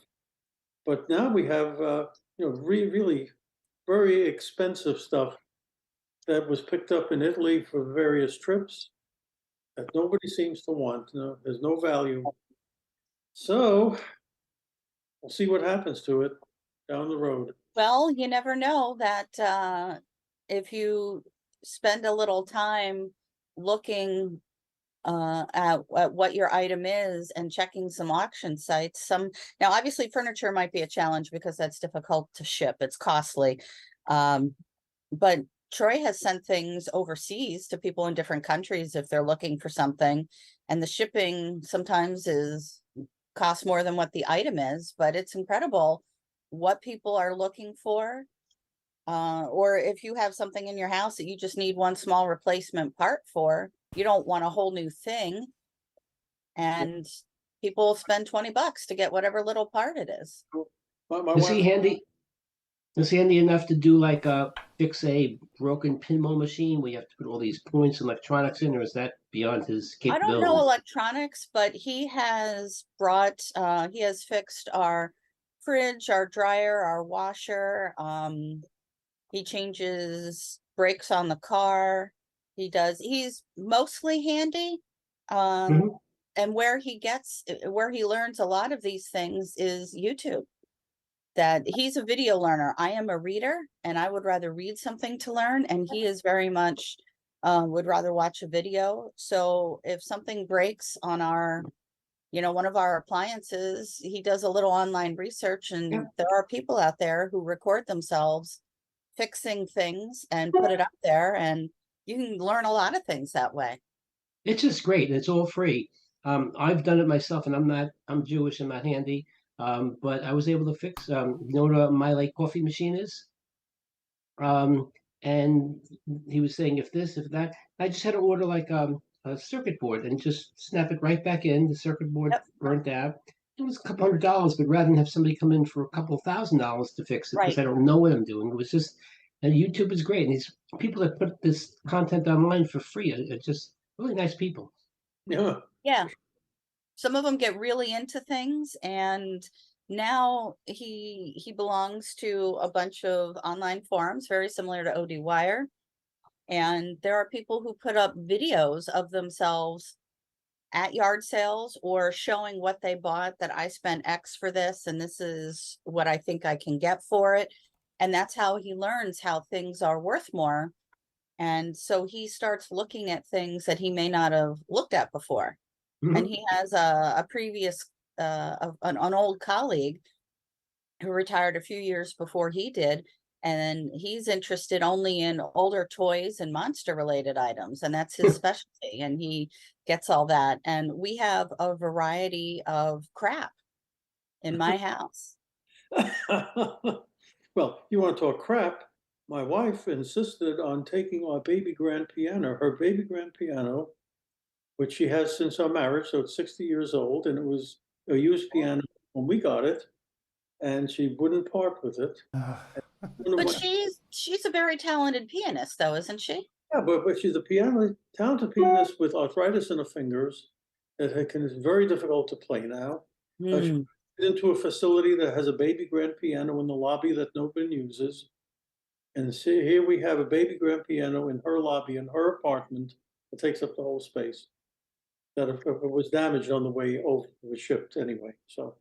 But now we have, really very expensive stuff that was picked up in Italy for various trips that nobody seems to want. There's no value. So we'll see what happens to it down the road. Well, you never know that if you spend a little time looking at what your item is and checking some auction sites. Now obviously furniture might be a challenge because that's difficult to ship. It's costly. But Troy has sent things overseas to people in different countries if they're looking for something, and the shipping sometimes costs more than what the item is, but it's incredible what people are looking for. Or if you have something in your house that you just need one small replacement part for, you don't want a whole new thing. And people spend $20 to get whatever little part it is. My Is he wife, handy? Is he handy enough to do like fix a broken pinball machine where you have to put all these points and electronics in, or is that beyond his I don't know capabilities? electronics, but he has fixed our fridge, our dryer, our washer. He changes brakes on the car. He's mostly handy. And where he learns a lot of these things is YouTube. That he's a video learner. I am a reader, and I would rather read something to learn. And he is very much would rather watch a video. So if something breaks on one of our appliances, he does a little online research, and there are people out there who record themselves fixing things and put it up there, and you can learn a lot of things that way. It's just great, and it's all free. I've done it myself, and I'm Jewish, I'm not handy, but I was able to fix. You know what my like coffee machine is? And he was saying if this, if that. I just had to order like a circuit board and just snap it right back in. The circuit board burnt out. It was a couple $100, but rather than have somebody come in for a couple $1,000 to fix it because I don't know what I'm doing. It was just, and YouTube is great. And these people that put this content online for free are just really nice people. Yeah. Yeah. Some of them get really into things, and now he belongs to a bunch of online forums very similar to ODwire. And there are people who put up videos of themselves at yard sales or showing what they bought, that I spent X for this and this is what I think I can get for it. And that's how he learns how things are worth more. And so he starts looking at things that he may not have looked at before. And Mhm. he has a previous an old colleague who retired a few years before he did, and he's interested only in older toys and monster related items, and that's his specialty, and he gets all that. And we have a variety of crap in my house. Well, you want to talk crap? My wife insisted on taking our baby grand piano, her baby grand piano, which she has since our marriage, so it's 60 years old, and it was a used piano when we got it, and she wouldn't part with it. One of But my- she's a very talented pianist, though, isn't she? Yeah, but she's a talented pianist with arthritis in her fingers is very difficult to play now. She Hmm. went into a facility that has a baby grand piano in the lobby that nobody uses. And see, here we have a baby grand piano in her lobby in her apartment that takes up the whole space. That if it was damaged on the way over, it was shipped anyway. So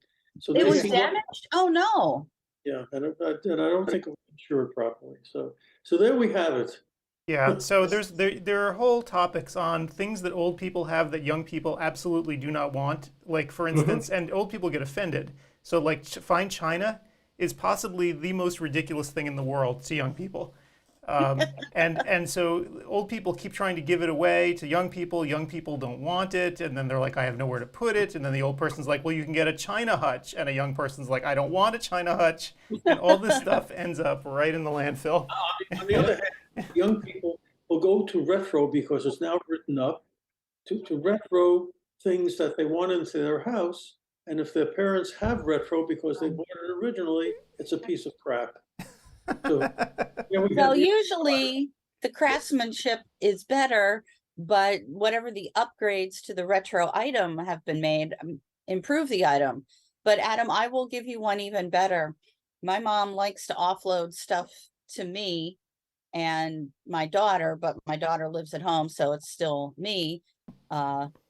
It there was you have- damaged? Oh no. Yeah, and I don't think it was insured properly. So there we have it. Yeah, so there are whole topics on things that old people have that young people absolutely do not want. Like, for instance, and old people get offended. So like fine china is possibly the most ridiculous thing in the world to young people. And so old people keep trying to give it away to young people don't want it, and then they're like, I have nowhere to put it, and then the old person's like, well, you can get a china hutch, and a young person's like, I don't want a china hutch, and all this stuff ends up right in the landfill. On the other hand, young people will go to retro because it's now written up to retro things that they want into their house. And if their parents have retro because they bought it originally, it's a piece of crap. So, yeah, we Well, got usually the craftsmanship is better, but whatever the upgrades to the retro item have been made, improve the item. But Adam, I will give you one even better. My mom likes to offload stuff to me and my daughter, but my daughter lives at home, so it's still me,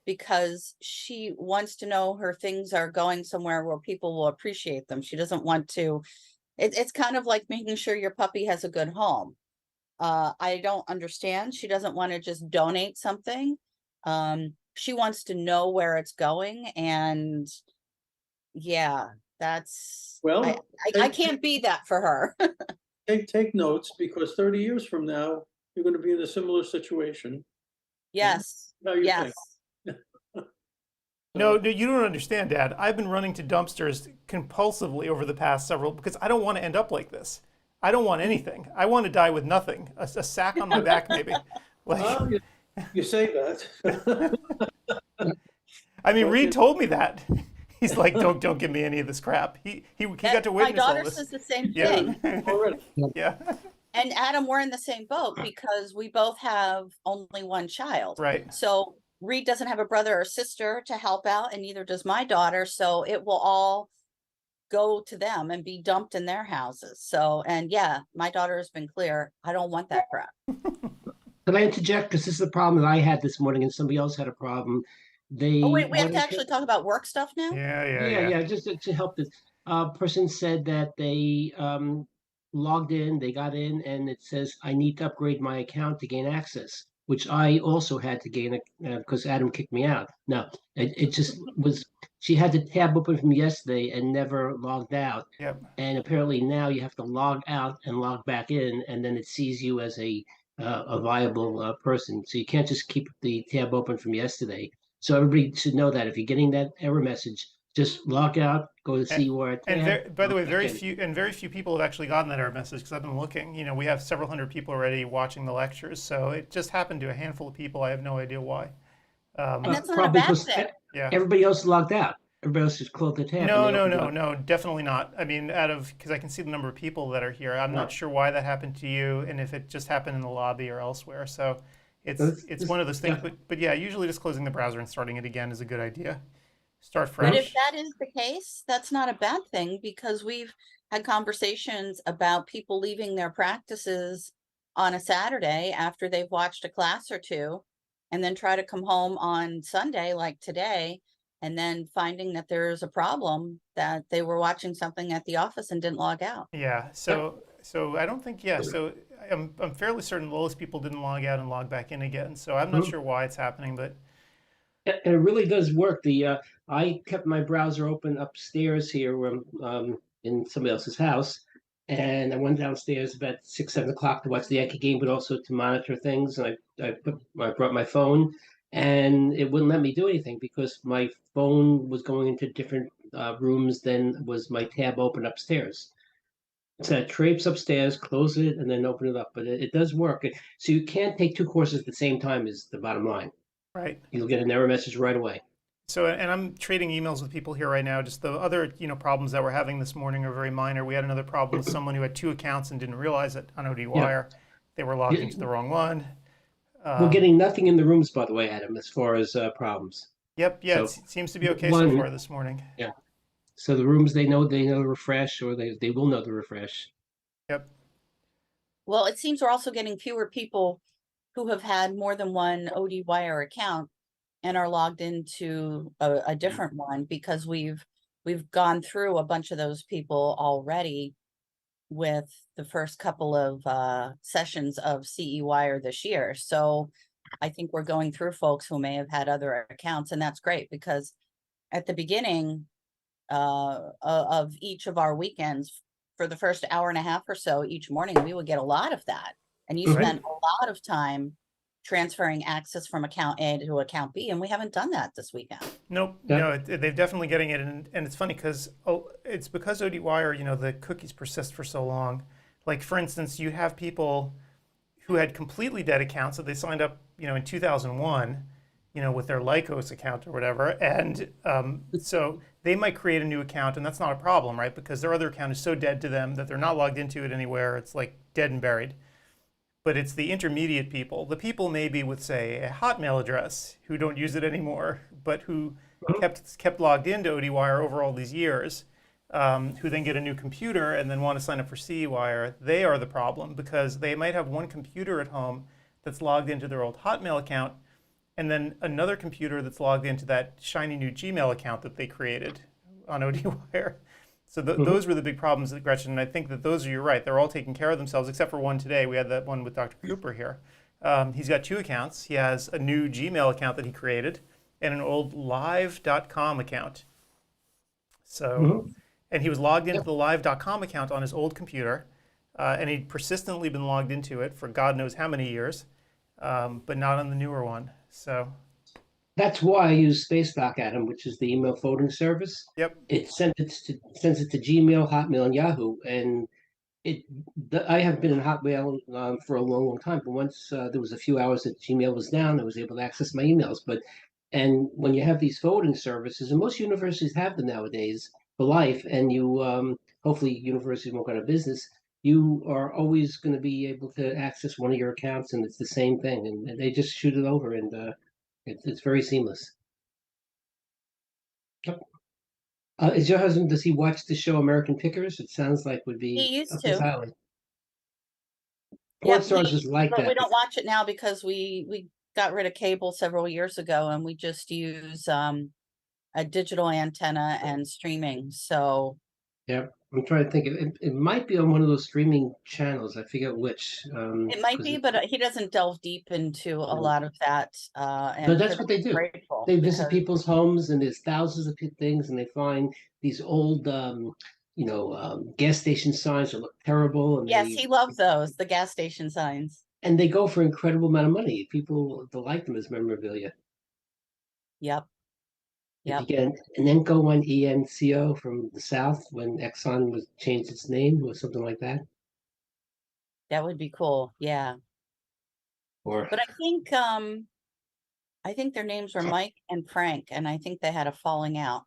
because she wants to know her things are going somewhere where people will appreciate them. She doesn't want to. It's kind of like making sure your puppy has a good home. I don't understand. She doesn't want to just donate something. She wants to know where it's going, and yeah, that's Well, I can't be that for her. take notes because 30 years from now, you're going to be in a similar situation. Yes, How you yes. think? No, you don't understand, Dad. I've been running to dumpsters compulsively over the past several, because I don't want to end up like this. I don't want anything. I want to die with nothing. A sack on my back, maybe. Like, Well, you say that. I mean, Reed told me that. He's like, don't give me any of this crap. He got to My witness all daughter this. says the same Yeah. thing. Already. Yeah. And Adam, we're in the same boat because we both have only one child. Right. So Reed doesn't have a brother or sister to help out, and neither does my daughter. So it will all go to them and be dumped in their houses. So, and yeah, my daughter has been clear. I don't want that crap. Can I interject? Because this is the problem that I had this morning, and somebody else had a problem. They Oh, wait, we have to wanted actually talk about work stuff now? Yeah. just to help this. Person said that they logged in, they got in, and it says, I need to upgrade my account to gain access, which I also had to gain because Adam kicked me out. No, it just was, she had the tab open from yesterday and never logged out. Yep. And apparently now you have to log out and log back in, and then it sees you as a viable person. So you can't just keep the tab open from yesterday. So everybody should know that if you're getting that error message, just log out, go to CEwire tab. By the way, log back very few people have actually gotten that error message, because I've been looking. You know, we have several hundred people already watching the lectures, so it just happened to a handful of people. I have no idea why. And that's not a probably bad because thing. Yeah. everybody else logged out. Everybody else just closed the tab. No, definitely not. I mean, because I can see the number of people that are here. I'm not sure why that happened to you, and if it just happened in the lobby or elsewhere. So It's one of those things, but yeah, usually just closing the browser and starting it again is a good idea. Start But if fresh. that is the case, that's not a bad thing because we've had conversations about people leaving their practices on a Saturday after they've watched a class or two and then try to come home on Sunday like today and then finding that there's a problem that they were watching something at the office and didn't log out. Yeah, so I don't think, yeah, so I'm fairly certain most people didn't log out and log back in again. So I'm not sure why it's happening, but And it really does work. I kept my browser open upstairs here in somebody else's house, and I went downstairs about 6, 7 o'clock to watch the Yankee game, but also to monitor things. And I brought my phone, and it wouldn't let me do anything because my phone was going into different rooms than was my tab open upstairs. So I traipse upstairs, close it, and then open it up. But it does work. So you can't take two courses at the same time is the bottom line. right. You'll get an error message right away. So, and I'm trading emails with people here right now. Just the other, problems that we're having this morning are very minor. We had another problem with someone who had 2 accounts and didn't realize it on ODwire. They were logged into the wrong one. We're getting nothing in the rooms, by the way, Adam, as far as problems. Yep, yeah, So it seems to be okay so far this morning. Yeah. So the rooms they know to refresh, or they will know to refresh. Yep. Well, it seems we're also getting fewer people who have had more than one ODwire account and are logged into a different one because we've gone through a bunch of those people already with the first couple of sessions of CEwire this year. So I think we're going through folks who may have had other accounts, and that's great because at the beginning of each of our weekends, for the first hour and a half or so each morning, we would get a lot of that. And you spent a lot of time transferring access from account A to account B, and we haven't done that this weekend. Nope, no, they're definitely getting it, and it's funny because it's because ODwire, the cookies persist for so long. Like for instance, you have people who had completely dead accounts that they signed up, in 2001, with their Lycos account or whatever, and so they might create a new account, and that's not a problem, right? Because their other account is so dead to them that they're not logged into it anywhere. It's like dead and buried. But it's the intermediate people, the people maybe with, say, a Hotmail address who don't use it anymore, but who kept logged into ODwire over all these years, who then get a new computer and then want to sign up for CEwire. They are the problem because they might have one computer at home that's logged into their old Hotmail account, and then another computer that's logged into that shiny new Gmail account that they created on ODwire. So those were the big problems, Gretchen, and I think that those are, you're right, they're all taking care of themselves, except for one today. We had that one with Dr. Cooper here. He's got 2 accounts. He has a new Gmail account that he created and an old live.com account. So, and he was logged into the live.com account on his old computer, and he'd persistently been logged into it for God knows how many years, but not on the newer one. So that's why I use SpaceDoc, Adam, which is the email forwarding service. Yep. It sends it to Gmail, Hotmail, and Yahoo. And I have been in Hotmail for a long, long time. But once there was a few hours that Gmail was down, I was able to access my emails. And when you have these forwarding services, and most universities have them nowadays for life, and you hopefully universities won't go out of business, you are always going to be able to access one of your accounts, and it's the same thing, and they just shoot it over, and it's very seamless. Is your husband, does he watch the show American Pickers? It sounds like would be He used up his to. alley. Yeah, Porn stars is like but that. we don't watch it now because we got rid of cable several years ago, and we just use a digital antenna and streaming. So Yeah, I'm trying to think. It might be on one of those streaming channels. I forget which. it might be, but he doesn't delve deep into a lot of that. No, And that's for what they that, do. I'm grateful They visit because people's homes, and there's thousands of things, and they find these old, gas station signs that look terrible, and yes, he loves those, the gas station signs. they go for incredible amount of money. People like them as memorabilia. Yep. If you get and then go on ENCO from the South when Exxon was changed its name or something like that. That would be cool. Yeah. Or But I think their names were Mike and Frank, and I think they had a falling out.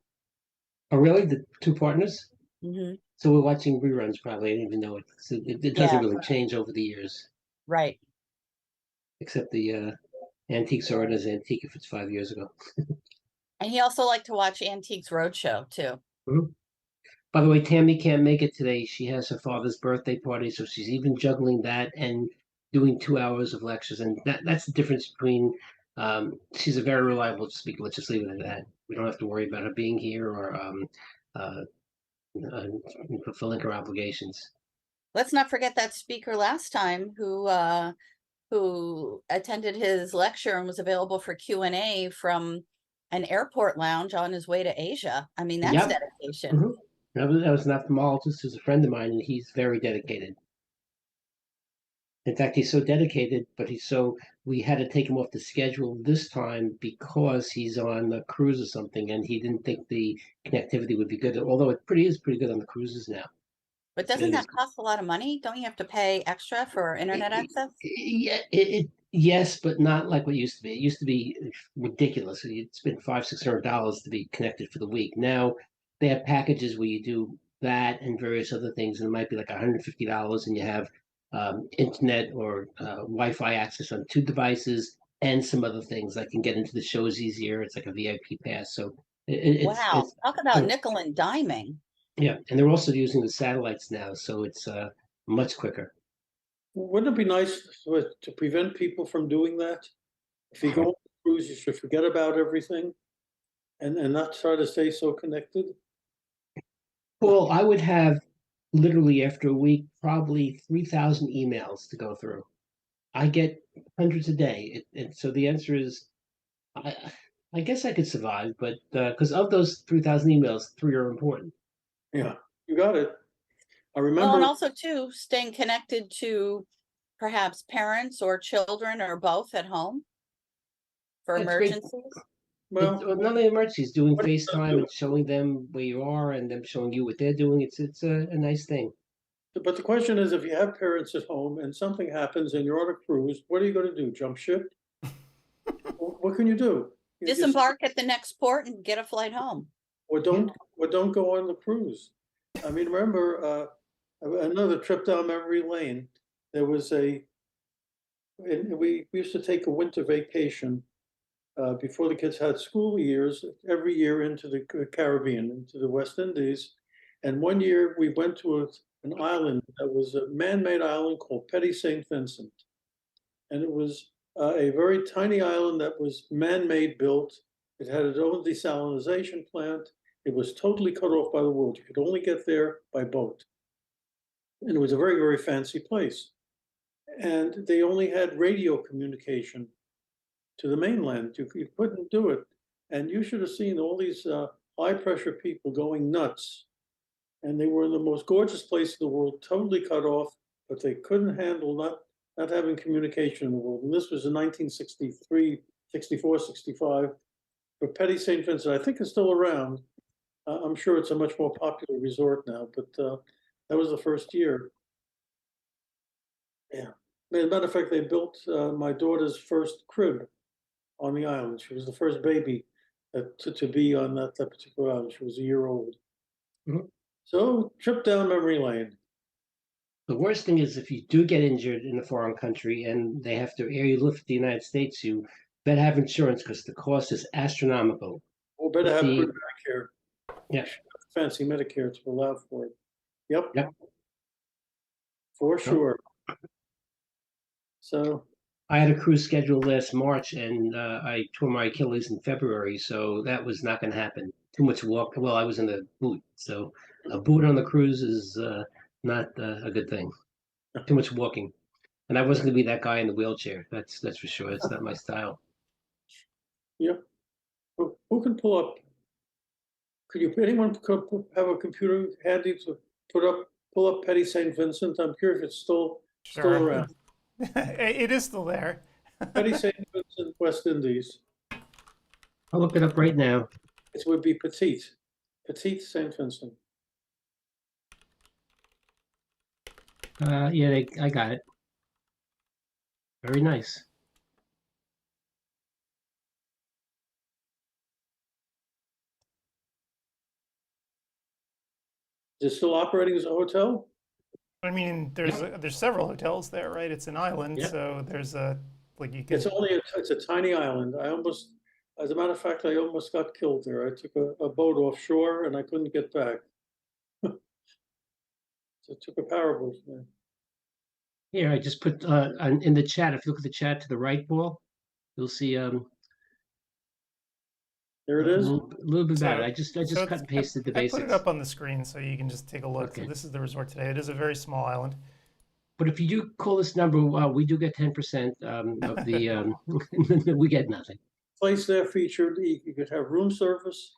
oh, really? The 2 partners? Mm-hmm. So we're watching reruns probably. I didn't even know it. So it doesn't really change over the years, Right. except the Antiques aren't as antique if it's 5 years ago. And he also liked to watch Antiques Roadshow too. Mhm. By the way, Tammy can't make it today. She has her father's birthday party, so she's even juggling that and doing 2 hours of lectures. And that's the difference between, she's a very reliable speaker. Let's just leave it at that. We don't have to worry about her being here or uh, uh, fulfilling her obligations. Let's not forget that speaker last time who attended his lecture and was available for Q&A from an airport lounge on his way to Asia. I mean, that's Yep. dedication. Mhm. That was an ophthalmologist who's a friend of mine, and he's very dedicated. In fact, he's so dedicated, but we had to take him off the schedule this time because he's on a cruise or something, and he didn't think the connectivity would be good, although it is pretty good on the cruises now. But doesn't that cost a lot of money? Don't you have to pay extra for internet access? Yeah, yes, but not like what it used to be. It used to be ridiculous. You'd spend $500-600 to be connected for the week. Now they have packages where you do that and various other things, and it might be like $150, and you have internet or Wi-Fi access on 2 devices and some other things. I can get into the shows easier. It's like a VIP pass. So Wow, talk about nickel and diming. Yeah, and they're also using the satellites now, so it's much quicker. Wouldn't it be nice to prevent people from doing that? If you go on a cruise, you should forget about everything and not try to stay so connected. Well, I would have literally after a week, probably 3,000 emails to go through. I get hundreds a day. And so the answer is, I guess I could survive, but because of those 3,000 emails, 3 are important. Yeah, you got it. I Well, and remember, also too, staying connected to perhaps parents or children or both at home for That's great. emergencies. well, Not only emergencies, doing what are you gonna FaceTime do? and showing them where you are and them showing you what they're doing. It's a nice thing. But the question is, if you have parents at home and something happens and you're on a cruise, what are you gonna do? Jump ship? What can you do? You just- Disembark at the next port and get a flight home. Or don't go on the cruise. I mean, remember, another trip down memory lane, there was and we used to take a winter vacation before the kids had school years, every year into the Caribbean, into the West Indies. And one year we went to an island that was a man-made island called Petit St. Vincent. And it was a very tiny island that was man-made built. It had its own desalinization plant. It was totally cut off by the world. You could only get there by boat. And it was a very, very fancy place. And they only had radio communication to the mainland. You couldn't do it. And you should have seen all these high pressure people going nuts. And they were in the most gorgeous place in the world, totally cut off, but they couldn't handle not having communication in the world. And this was in 1963, 64, 65. But Petit St. Vincent, I think, is still around. I'm sure it's a much more popular resort now, but that was the first year. Yeah. As a matter of fact, they built my daughter's first crib on the island. She was the first baby to be on that particular island. She was a year old. Mhm. So, trip down memory lane. The worst thing is if you do get injured in a foreign country and they have to airlift the United States, you better have insurance because the cost is astronomical. Or better have The- good Medicare. Yeah. Fancy Medicare to allow for it. Yep. Yep. For sure. So, I had a cruise scheduled last March and I tore my Achilles in February, so that was not going to happen. Too much walk. Well, I was in a boot, so a boot on the cruise is not a good thing. Too much walking, and I wasn't going to be that guy in the wheelchair. That's for sure. It's not my style. yep. Who can pull up? Anyone have a computer handy to pull up Petit St. Vincent? I'm curious if it's still around. It is still there. Petit St. Vincent, West Indies. I'll look it up right now. It would be Petit St. Vincent. Yeah, I got it. Very nice. Is it still operating as a hotel? I mean, there's several hotels there, right? It's an island, Yeah. so there's a Like you can. It's a tiny island. As a matter of fact, I almost got killed there. I took a boat offshore and I couldn't get back. So it took a powerboat. Here, I just put in the chat. If you look at the chat to the right, Paul, you'll see There it a is. little bit about it. I just so cut and pasted the I put basics. it up on the screen so you can just take a look. Okay. So this is the resort today. It is a very small island. But if you do call this number, we do get 10% of the. We get nothing. Place there featured. You could have room service,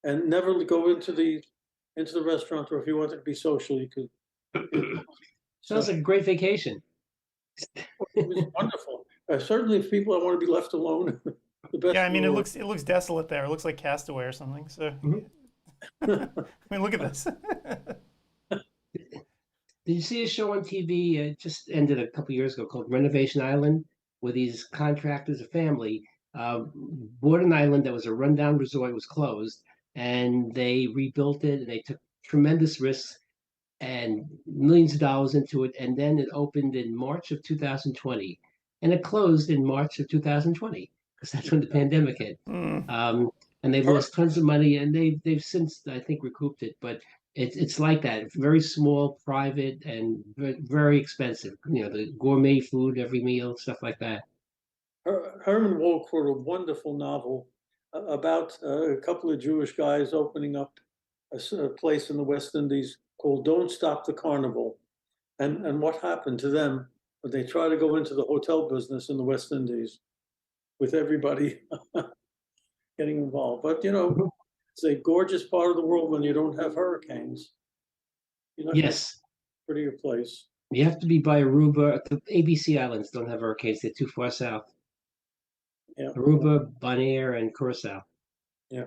and never go into the restaurant. Or if you wanted to be social, you could. Sounds like a great vacation. It was wonderful. Certainly, if people don't want to be left alone, the best. Yeah, I mean, it looks desolate there. It looks like Castaway or something. So, I mean, look at this. Did you see a show on TV? It just ended a couple years ago called Renovation Island, where these contractors, a family, bought an island that was a rundown resort. It was closed, and they rebuilt it, and they took tremendous risks and millions of dollars into it. And then it opened in March of 2020, and it closed in March of 2020 because that's when the pandemic hit. And they've lost tons of money, and they've since, I think, recouped it. But it's like that. It's very small, private, and very expensive. You know, the gourmet food, every meal, stuff like that. Herman Wouk wrote a wonderful novel about a couple of Jewish guys opening up a place in the West Indies called "Don't Stop the Carnival," and what happened to them when they try to go into the hotel business in the West Indies, with everybody getting involved. But it's a gorgeous part of the world when you don't have hurricanes. Yes. Prettier place. You have to be by Aruba. The ABC Islands don't have hurricanes. They're too far south. Yeah. Aruba, Bonaire, and Curacao. Yeah.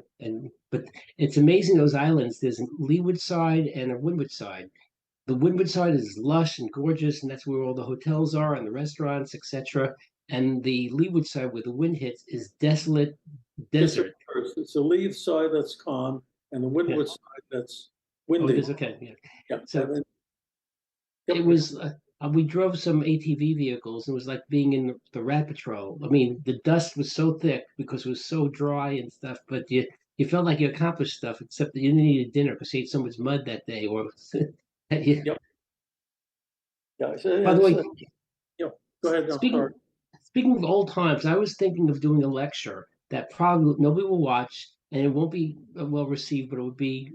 But it's amazing, those islands. There's a leeward side and a windward side. The windward side is lush and gorgeous, and that's where all the hotels are and the restaurants, etc. And the leeward side, where the wind hits, is desolate desert. It's the leeward side that's calm, and the windward side that's windy. Oh, it is, okay. Yeah. So Yep. it was. We drove some ATV vehicles. It was like being in the Rat Patrol. I mean, the dust was so thick because it was so dry and stuff. But you felt like you accomplished stuff, except that you didn't eat a dinner because you ate so much mud that day. Or Yep. Yeah. By the way, go ahead. Speaking of old times, I was thinking of doing a lecture that probably nobody will watch, and it won't be well received, but it would be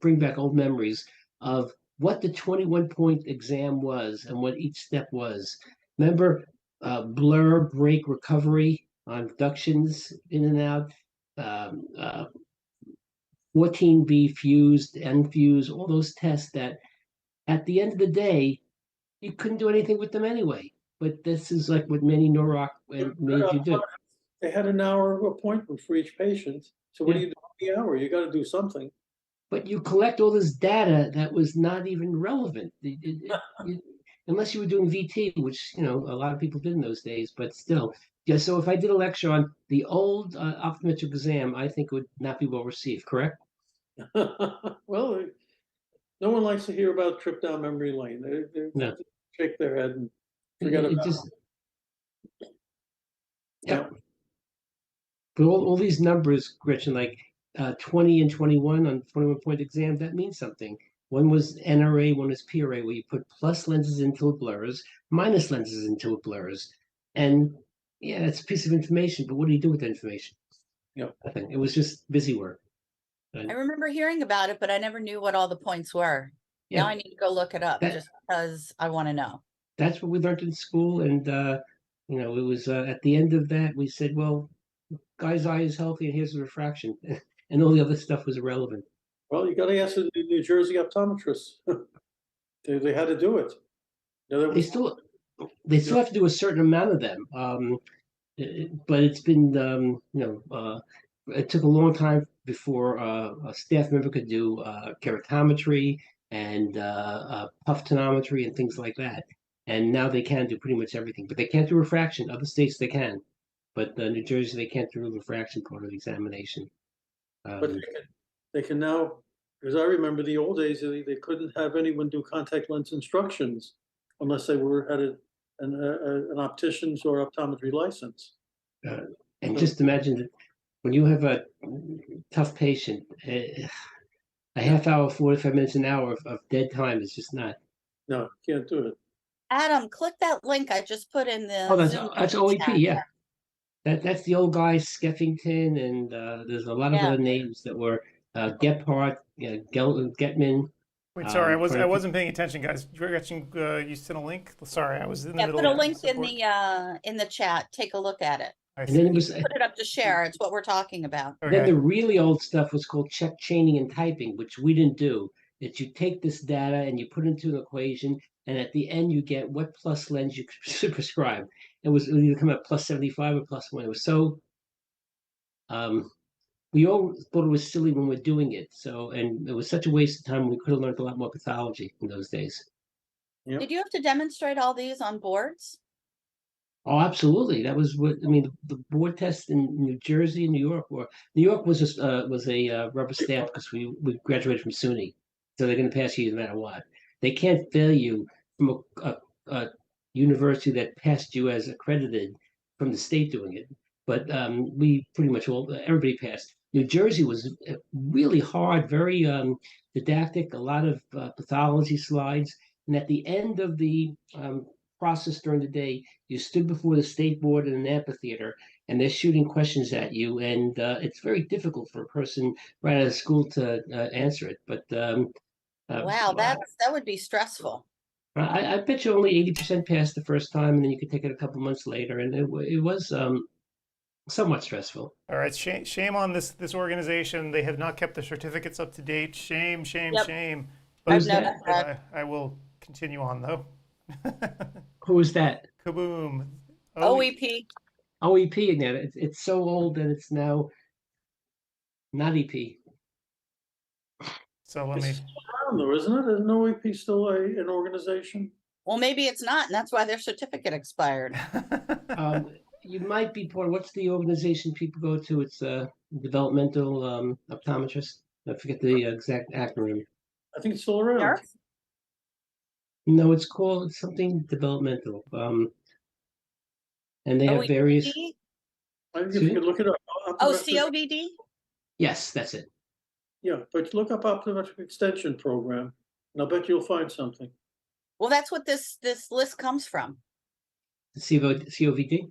bring back old memories of what the 21-point exam was and what each step was. Remember blur, break, recovery on reductions in and out, 14B fused, N fused, all those tests that at the end of the day, you couldn't do anything with them anyway. But this is like what many NOROC made you do. They had an hour appointment for each patient. So what do you do in the hour? You got to do something. But you collect all this data that was not even relevant, unless you were doing VT, which a lot of people did in those days. But still, yeah. So if I did a lecture on the old optometric exam, I think it would not be well received. Correct? Well, no one likes to hear about trip down memory lane. They shake their head and forget about it. Yeah. But all these numbers, Gretchen, like 20 and 21 on 21-point exam, that means something. One was NRA, one was PRA, where you put plus lenses until it blurs, minus lenses until it blurs. And yeah, that's a piece of information, but what do you do with the information? Nothing. It was just busy work. I remember hearing about it, but I never knew what all the points were. Now I need to go look it up just because I want to know. That's what we learned in school. And, it was at the end of that, we said, well, guy's eye is healthy and here's the refraction. And all the other stuff was irrelevant. Well, you got to ask the New Jersey optometrists. They had to do it. They still have to do a certain amount of them. But it's been, it took a long time before a staff member could do keratometry and puff tonometry and things like that. And now they can do pretty much everything, but they can't do refraction. Other states they can, but New Jersey they can't do the refraction part of the examination. But they can now, because I remember the old days, they couldn't have anyone do contact lens instructions unless they had an optician's or optometry license. And just imagine that when you have a tough patient, a half hour, 45 minutes, an hour of dead time is just not. No, can't do it. Adam, click that link I just put in the Oh, that's Zoom OEP, chat. yeah. That's the old guy Skeffington, and there's a lot of Yeah. other names that were Gephardt, Getman. Wait, sorry, I trying to wasn't paying attention, guys. Gretchen, you sent a link. Sorry, I was in the Yeah, middle put a of link support. in the chat. Take a look at it. I And then see. it was Put it up to share. It's what we're talking about. then Okay. the really old stuff was called check chaining and typing, which we didn't do. That you take this data and you put it into an equation, and at the end you get what plus lens you should prescribe. It would either come out plus 75 or plus 1. It was so. We all thought it was silly when we're doing it. So, and it was such a waste of time. We could have learned a lot more pathology in those days. Yep. Did you have to demonstrate all these on boards? Oh, absolutely. That was what I mean. The board test in New Jersey and New York New York was a rubber stamp because we graduated from SUNY, so they're going to pass you no matter what. They can't fail you from a university that passed you as accredited from the state doing it. But we pretty much everybody passed. New Jersey was really hard, very didactic, a lot of pathology slides, and at the end of the process during the day, you stood before the state board in an amphitheater, and they're shooting questions at you, and it's very difficult for a person right out of school to answer it. But Wow, that would be stressful. I bet you only 80% passed the first time, and then you could take it a couple months later, and it was somewhat stressful. All right. Shame on this organization. They have not kept the certificates up to date. Shame, shame, Yep. shame. Who's I've that? noticed that. I will continue on though. Who was that? Kaboom. OEP. OEP again. It's so old that it's now not EP. So let me. It's still around though, isn't it? Isn't OEP still an organization? Well, maybe it's not, and that's why their certificate expired. You might be part. What's the organization people go to? It's developmental optometrist. I forget the exact acronym. I think it's still around. Nurse? No, it's called something developmental. And they have various. OEP? I think if you could look it up. Oh, Optometric- COVD? Yes, that's it. Yeah, but look up optometric extension program, and I bet you'll find something. Well, that's what this list comes from. COVD.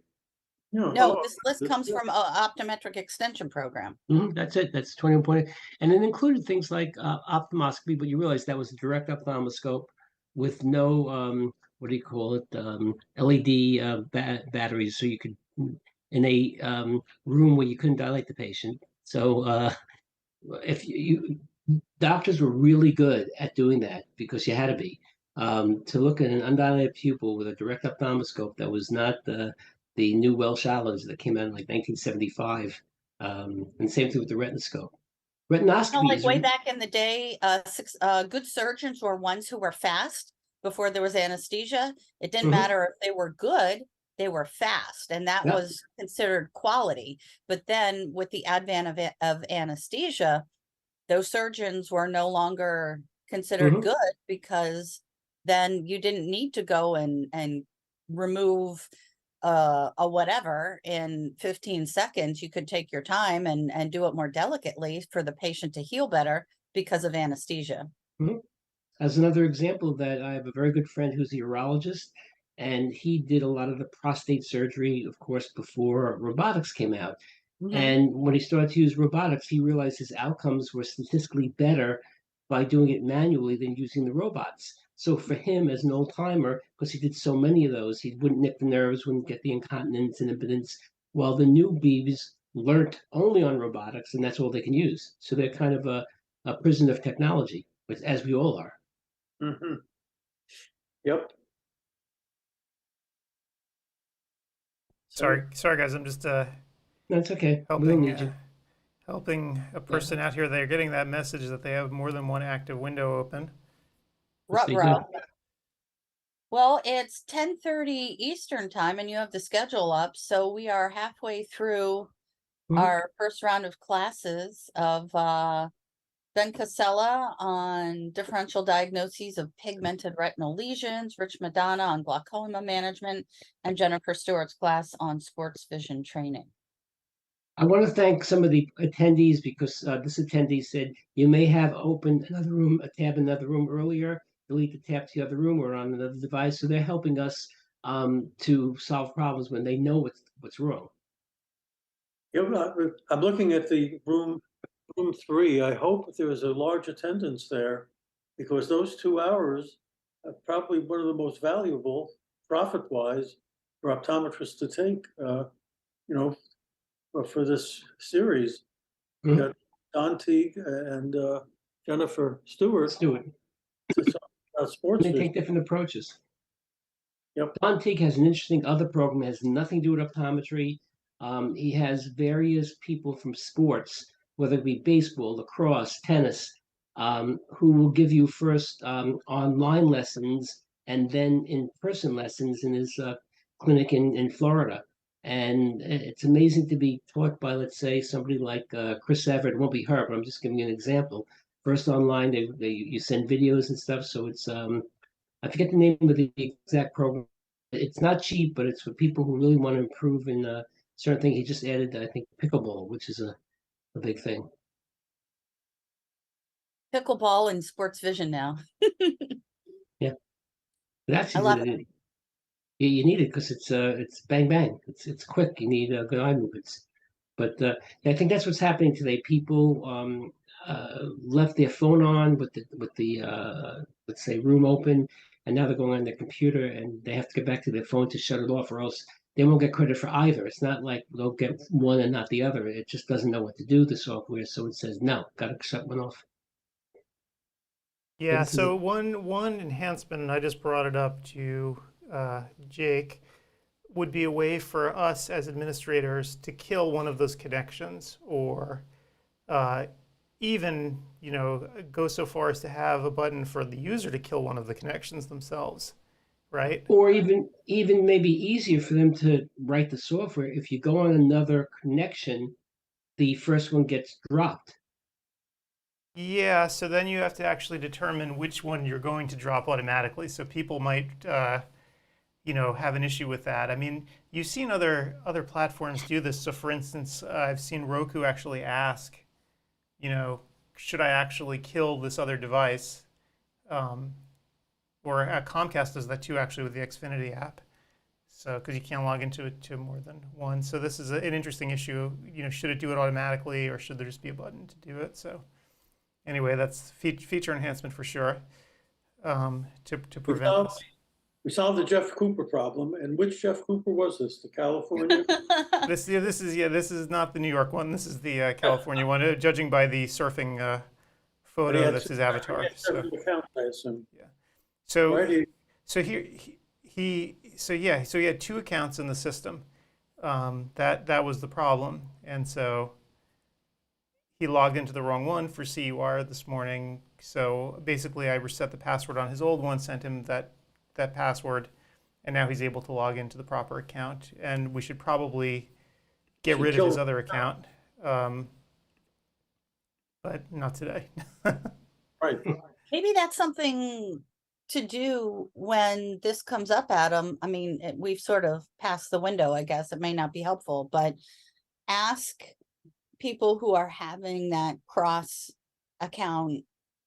Yeah. No, this list comes from optometric extension program. That's it. That's 21 point. And it included things like ophthalmoscopy, but you realize that was a direct ophthalmoscope with no what do you call it? LED batteries, so you could in a room where you couldn't dilate the patient. So if doctors were really good at doing that because you had to be to look at an undilated pupil with a direct ophthalmoscope that was not the new Welsh Allens that came out in like 1975, and same thing with the retinoscope. Retinoscopy Like is way back in the day, good surgeons were ones who were fast before there was anesthesia. It didn't matter if they were good, they were fast, and that was considered quality. But then with the advent of anesthesia, those surgeons were no longer considered good, because then you didn't need to go and remove a whatever in 15 seconds. You could take your time and do it more delicately for the patient to heal better because of anesthesia. As another example of that, I have a very good friend who's a urologist, and he did a lot of the prostate surgery, of course, before robotics came out. And when he started to use robotics, he realized his outcomes were statistically better by doing it manually than using the robots. So for him, as an old timer, because he did so many of those, he wouldn't nick the nerves, wouldn't get the incontinence and impotence, while the newbies learned only on robotics, and that's all they can use. So they're kind of a prison of technology, which, as we all are. Yep. Sorry, guys. I'm just That's okay. We don't need you. helping a person out here. They're getting that message that they have more than one active window open. Ruh-roh. Well, it's 10:30 Eastern time, and you have the schedule up, so we are halfway through our first round of classes of Ben Casella on differential diagnoses of pigmented retinal lesions, Rich Madonna on glaucoma management, and Jennifer Stewart's class on sports vision training. I want to thank some of the attendees because this attendee said you may have opened another room, a tab in another room earlier, delete the tab to the other room or on another device. So they're helping us to solve problems when they know what's wrong. Yeah, I'm looking at the room 3. I hope there is a large attendance there because those 2 hours are probably one of the most valuable profit-wise for optometrists to take, for this series. We got Don Teague and Jennifer Stewart Let's do it. to talk about sports They vision. take different approaches. Yep. Don Teague has an interesting other program, has nothing to do with optometry. He has various people from sports, whether it be baseball, lacrosse, tennis, who will give you first online lessons and then in-person lessons in his clinic in Florida. And it's amazing to be taught by, let's say, somebody like Chris Everett. It won't be her, but I'm just giving you an example. First online, you send videos and stuff. So it's I forget the name of the exact program. It's not cheap, but it's for people who really want to improve in certain things. He just added, I think, pickleball, which is a big thing. Pickleball and sports vision now. But actually, I love it. you need it because it's bang bang. It's quick. You need good eye movements. But I think that's what's happening today. People left their phone on with the let's say room open, and now they're going on their computer and they have to get back to their phone to shut it off, or else they won't get credit for either. It's not like they'll get one and not the other. It just doesn't know what to do, the software, so it says no, got to shut one off. Yeah, this is so one enhancement, and I just brought it up to Jake, would be a way for us as administrators to kill one of those connections, or even, go so far as to have a button for the user to kill one of the connections themselves, right? Or even maybe easier for them to write the software. If you go on another connection, the first one gets dropped. Yeah, so then you have to actually determine which one you're going to drop automatically. So people might, have an issue with that. I mean, you've seen other platforms do this. So for instance, I've seen Roku actually ask, should I actually kill this other device? Or Comcast does that too, actually, with the Xfinity app. So, because you can't log into it to more than one. So this is an interesting issue. Should it do it automatically, or should there just be a button to do it? So anyway, that's feature enhancement for sure, to prevent this. We solved the Jeff Cooper problem. And which Jeff Cooper was this? The California? This is not the New York one. This is the California one, judging by the surfing photo that's his avatar. So, account, I assume. yeah. So, Right. so he had 2 accounts in the system. That was the problem, and so he logged into the wrong one for CEwire this morning. So basically, I reset the password on his old one, sent him that password, and now he's able to log into the proper account. And we should probably get rid of his other account, but not today. Right. Maybe that's something to do when this comes up, Adam. I mean, we've sort of passed the window, I guess. It may not be helpful, but ask people who are having that cross account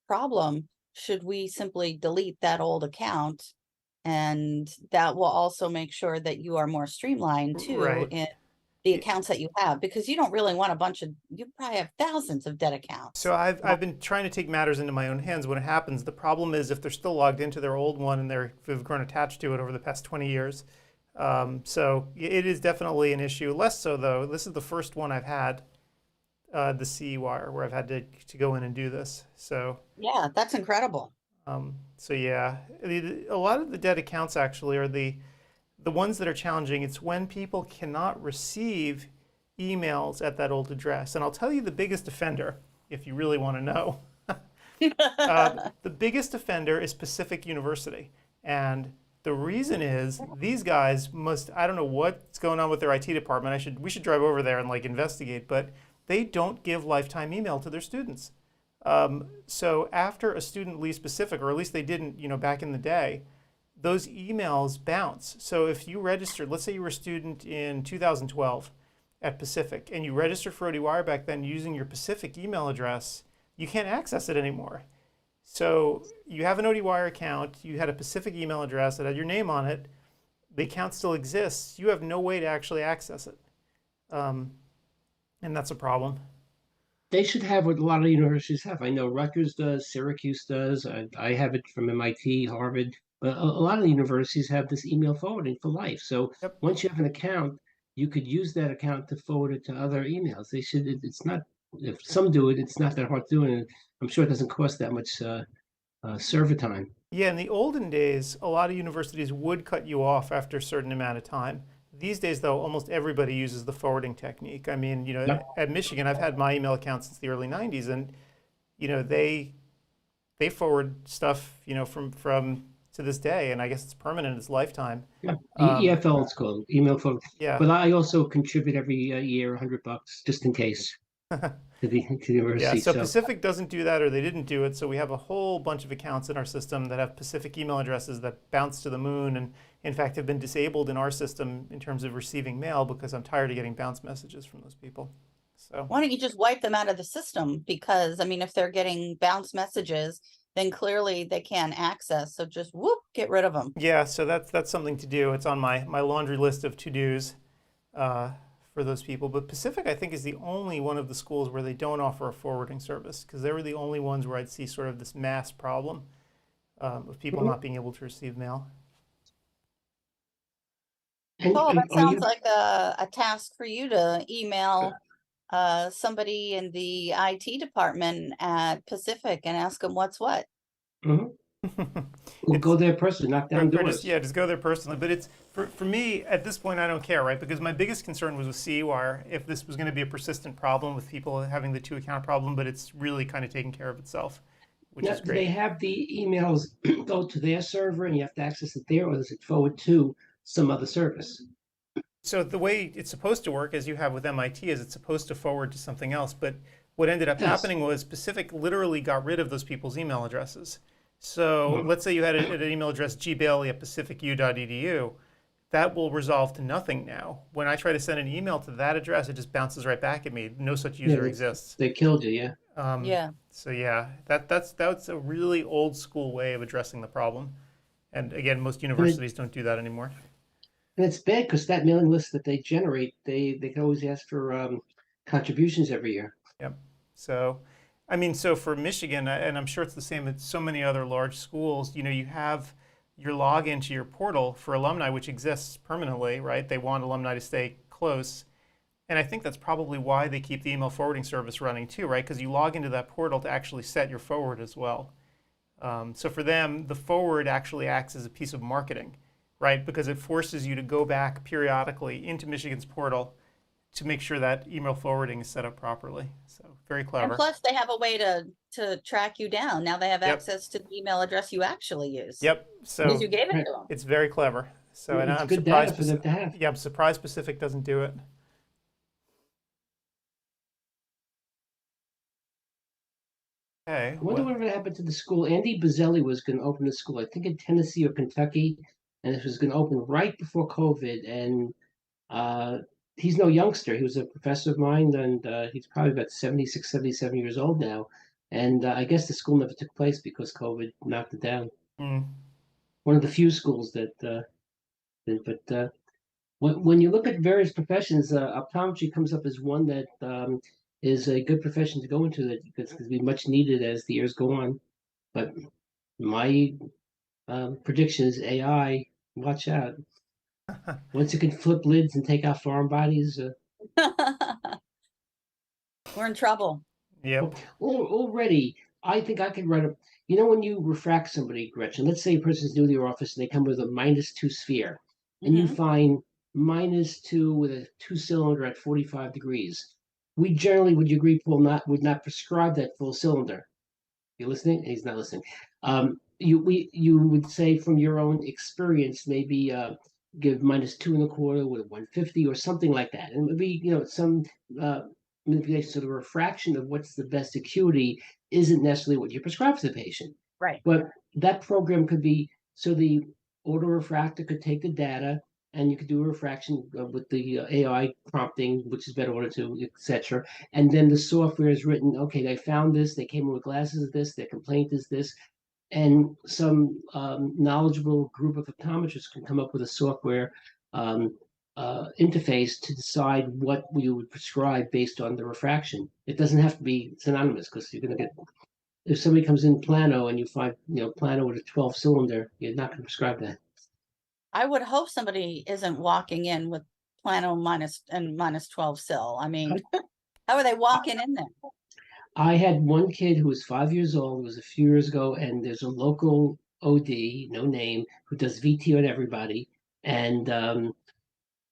problem, should we simply delete that old account? And that will also make sure that you are more streamlined too, Right. in the accounts that you have, because you don't really want you probably have thousands of dead accounts. So I've been trying to take matters into my own hands when it happens. The problem is if they're still logged into their old one and they've grown attached to it over the past 20 years. So it is definitely an issue. Less so though. This is the first one I've had, the CEwire, where I've had to go in and do this. So Yeah, that's incredible. so yeah, a lot of the dead accounts actually are the ones that are challenging. It's when people cannot receive emails at that old address. And I'll tell you the biggest offender, if you really want to know. The biggest offender is Pacific University. And the reason is these guys I don't know what's going on with their IT department. We should drive over there and investigate, but they don't give lifetime email to their students. So after a student leaves Pacific, or at least they didn't, back in the day, those emails bounce. So if you registered, let's say you were a student in 2012 at Pacific, and you registered for ODwire back then using your Pacific email address, you can't access it anymore. So you have an ODwire account, you had a Pacific email address that had your name on it, the account still exists, you have no way to actually access it. And that's a problem. They should have what a lot of universities have. I know Rutgers does, Syracuse does. I have it from MIT, Harvard. But a lot of the universities have this email forwarding for life. So Yep. once you have an account, you could use that account to forward it to other emails. They should. It's not. If some do it, it's not that hard to do, and I'm sure it doesn't cost that much server time. Yeah, in the olden days, a lot of universities would cut you off after a certain amount of time. These days, though, almost everybody uses the forwarding technique. I mean, Yep. at Michigan, I've had my email account since the early '90s, and they forward stuff, from to this day, and I guess it's permanent, it's lifetime. Yeah, Um, EFL it's called, email forward. yeah. But I also contribute every year $100 just in case to the Yeah, university. so So Pacific doesn't do that, or they didn't do it. So we have a whole bunch of accounts in our system that have Pacific email addresses that bounce to the moon, and in fact have been disabled in our system in terms of receiving mail because I'm tired of getting bounce messages from those people. So Why don't you just wipe them out of the system? Because I mean, if they're getting bounce messages, then clearly they can't access. So just whoop, get rid of them. yeah, so that's something to do. It's on my laundry list of to-dos for those people. But Pacific, I think, is the only one of the schools where they don't offer a forwarding service, because they were the only ones where I'd see sort of this mass problem of people not being able to receive mail. and Oh, that are you? sounds like a task for you to email somebody in the IT department at Pacific and ask them what's what. Mhm. We'll go there personally, knock down doors. Just go there personally. But it's for me at this point, I don't care, right? Because my biggest concern was with CEwire, if this was going to be a persistent problem with people having the two account problem, but it's really kind of taken care of itself, which Now, is do they great. have the emails go to their server and you have to access it there, or does it forward to some other service? So the way it's supposed to work, as you have with MIT, is it's supposed to forward to something else. But what ended up Yes. happening was Pacific literally got rid of those people's email addresses. So let's say you had an email address gbailey@pacificu.edu. That will resolve to nothing now. When I try to send an email to that address, it just bounces right back at me. No such user exists. They killed you, yeah. Yeah. So yeah, that's a really old school way of addressing the problem. And again, most universities don't do that anymore. And it's bad because that mailing list that they generate, they can always ask for contributions every year. Yep. So, I mean, so for Michigan, and I'm sure it's the same at so many other large schools, you have your login to your portal for alumni, which exists permanently, right? They want alumni to stay close. And I think that's probably why they keep the email forwarding service running too, right? Because you log into that portal to actually set your forward as well. So for them, the forward actually acts as a piece of marketing, right? Because it forces you to go back periodically into Michigan's portal to make sure that email forwarding is set up properly. So very And clever. plus they have a way to track you down. Now they have Yep. access to the email address you actually use. Yep. So Because you gave it Right. to them. it's very clever. So and It's I'm good data surprised. for them to have. Yeah, I'm surprised Pacific doesn't do it. Okay. I wonder what happened to the school. Andy Bazzelli was going to open the school, I think in Tennessee or Kentucky, and it was going to open right before COVID. And he's no youngster. He was a professor of mine, and he's probably about 76, 77 years old now. And I guess the school never took place because COVID knocked it down. Mm. One of the few schools that did. But when you look at various professions, optometry comes up as one that is a good profession to go into, that because be much needed as the years go on. But my prediction is AI. Watch out! Once it can flip lids and take out foreign bodies, We're in trouble. Yep. already I think I could write a. You know, when you refract somebody, Gretchen, let's say a person's new to your office and they come with a -2 sphere, and you Mhm. find -2 with a 2-cylinder at 45 degrees. We generally, would you agree, Paul, would not prescribe that full cylinder. You listening? He's not listening. You would say from your own experience, maybe give -2 1/4 with a 150 or something like that, and it would be some manipulation. So the refraction of what's the best acuity isn't necessarily what you prescribe to the patient. Right. But that program could be, so the autorefractor could take the data and you could do a refraction with the AI prompting, which is better order to, etc. And then the software is written, okay, they found this, they came in with glasses of this, their complaint is this, and some knowledgeable group of optometrists can come up with a software interface to decide what you would prescribe based on the refraction. It doesn't have to be synonymous, because you're going to get, if somebody comes in plano and you find, plano with a 12 cylinder, you're not going to prescribe that. I would hope somebody isn't walking in with plano minus 12 sil. I mean, how are they walking in there? I had one kid who was 5 years old. It was a few years ago, and there's a local OD, no name, who does VT on everybody, and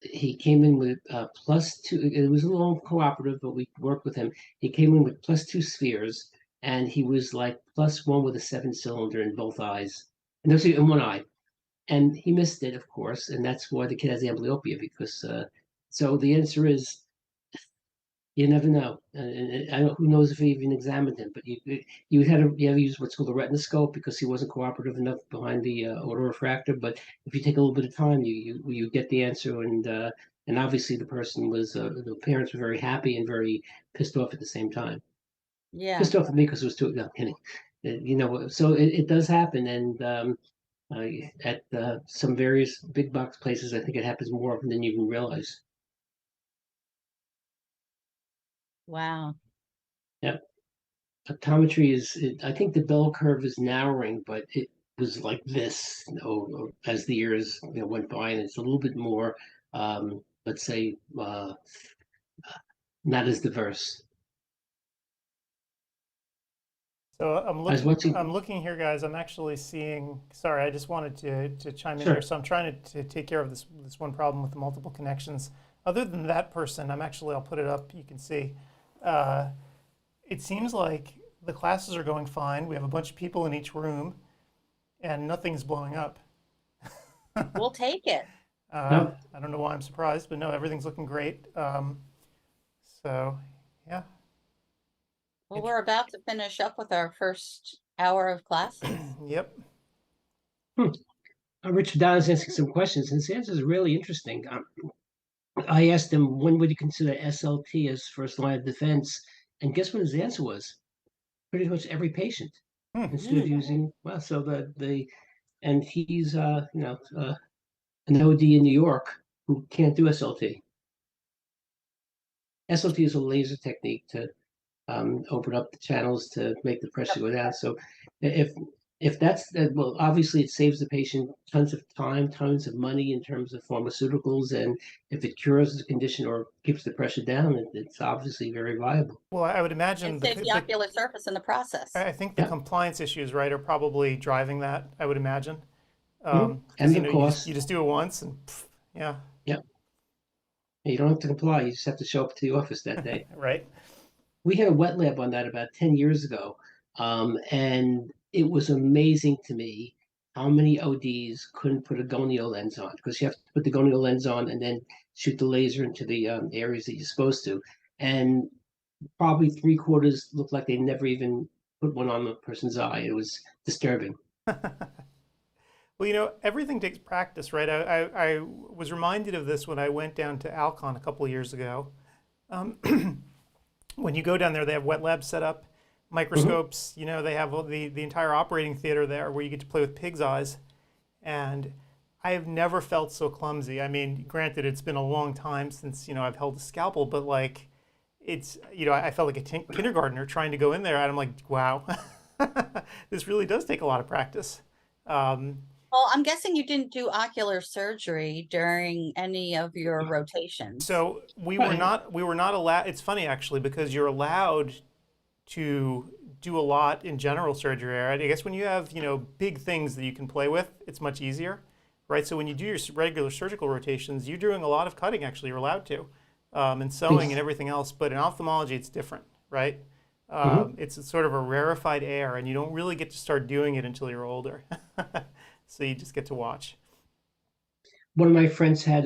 he came in with +2. It was a little cooperative, but we worked with him. He came in with +2 spheres, and he was like +1 with a 7-cylinder in both eyes, and those in one eye. And he missed it, of course, and that's why the kid has amblyopia. Because so the answer is, you never know. And I don't, who knows if he even examined him, but you had to use what's called a retinoscope, because he wasn't cooperative enough behind the autorefractor. But if you take a little bit of time, you get the answer. And obviously the person was, the parents were very happy and very pissed off at the same time. Yeah. Pissed off at me because it was too, no kidding. So it does happen. And at some various big box places, I think it happens more often than you even realize. Wow. Yep. Optometry I think the bell curve is narrowing, but it was like this, as the years went by, and it's a little bit more, let's say, not as diverse. So As what's I'm looking here, guys. I'm actually seeing. Sorry, I just wanted to chime in Sure. here. So I'm trying to take care of this one problem with the multiple connections. Other than that person, I'll put it up. You can see. It seems like the classes are going fine. We have a bunch of people in each room, and nothing's blowing up. We'll take it. No. I don't know why I'm surprised, but no, everything's looking great. So, yeah. Well, we're about to finish up with our first hour of classes. Yep. Richard Don is asking some questions, and his answer is really interesting. I asked him, when would you consider SLT as first line of defense? And guess what his answer was? Pretty much every patient. Instead of using, well, so and he's an OD in New York who can't do SLT. SLT is a laser technique to open up the channels to make the pressure go down. So if that's well, obviously it saves the patient tons of time, tons of money in terms of pharmaceuticals, and if it cures the condition or keeps the pressure down, it's obviously very viable. Well, I would imagine And save the ocular surface in the process. I think the compliance issues, right, are probably driving that. I would imagine. And the cost. You just do it once, and yeah. Yep. You don't have to comply. You just have to show up to the office that day. Right. We had a wet lab on that about 10 years ago. And it was amazing to me how many ODs couldn't put a gonio lens on, because you have to put the gonio lens on and then shoot the laser into the areas that you're supposed to. And probably 3/4 looked like they never even put one on the person's eye. It was disturbing. Well, everything takes practice, right? I was reminded of this when I went down to Alcon a couple of years ago. When you go down there, they have wet labs set up, microscopes. They have the entire operating theater there where you get to play with pig's eyes. And I have never felt so clumsy. I mean, granted, it's been a long time since, I've held a scalpel, but like, it's, I felt like a kindergartner trying to go in there, and I'm like, wow, this really does take a lot of practice. Well, I'm guessing you didn't do ocular surgery during any of your rotations. So we were not allowed. It's funny actually, because you're allowed to do a lot in general surgery. Right? I guess when you have big things that you can play with, it's much easier, right? So when you do your regular surgical rotations, you're doing a lot of cutting. Actually, you're allowed to, and sewing and everything else. But in ophthalmology, it's different, right? It's sort of a rarefied air, and you don't really get to start doing it until you're older. So you just get to watch. One of my friends had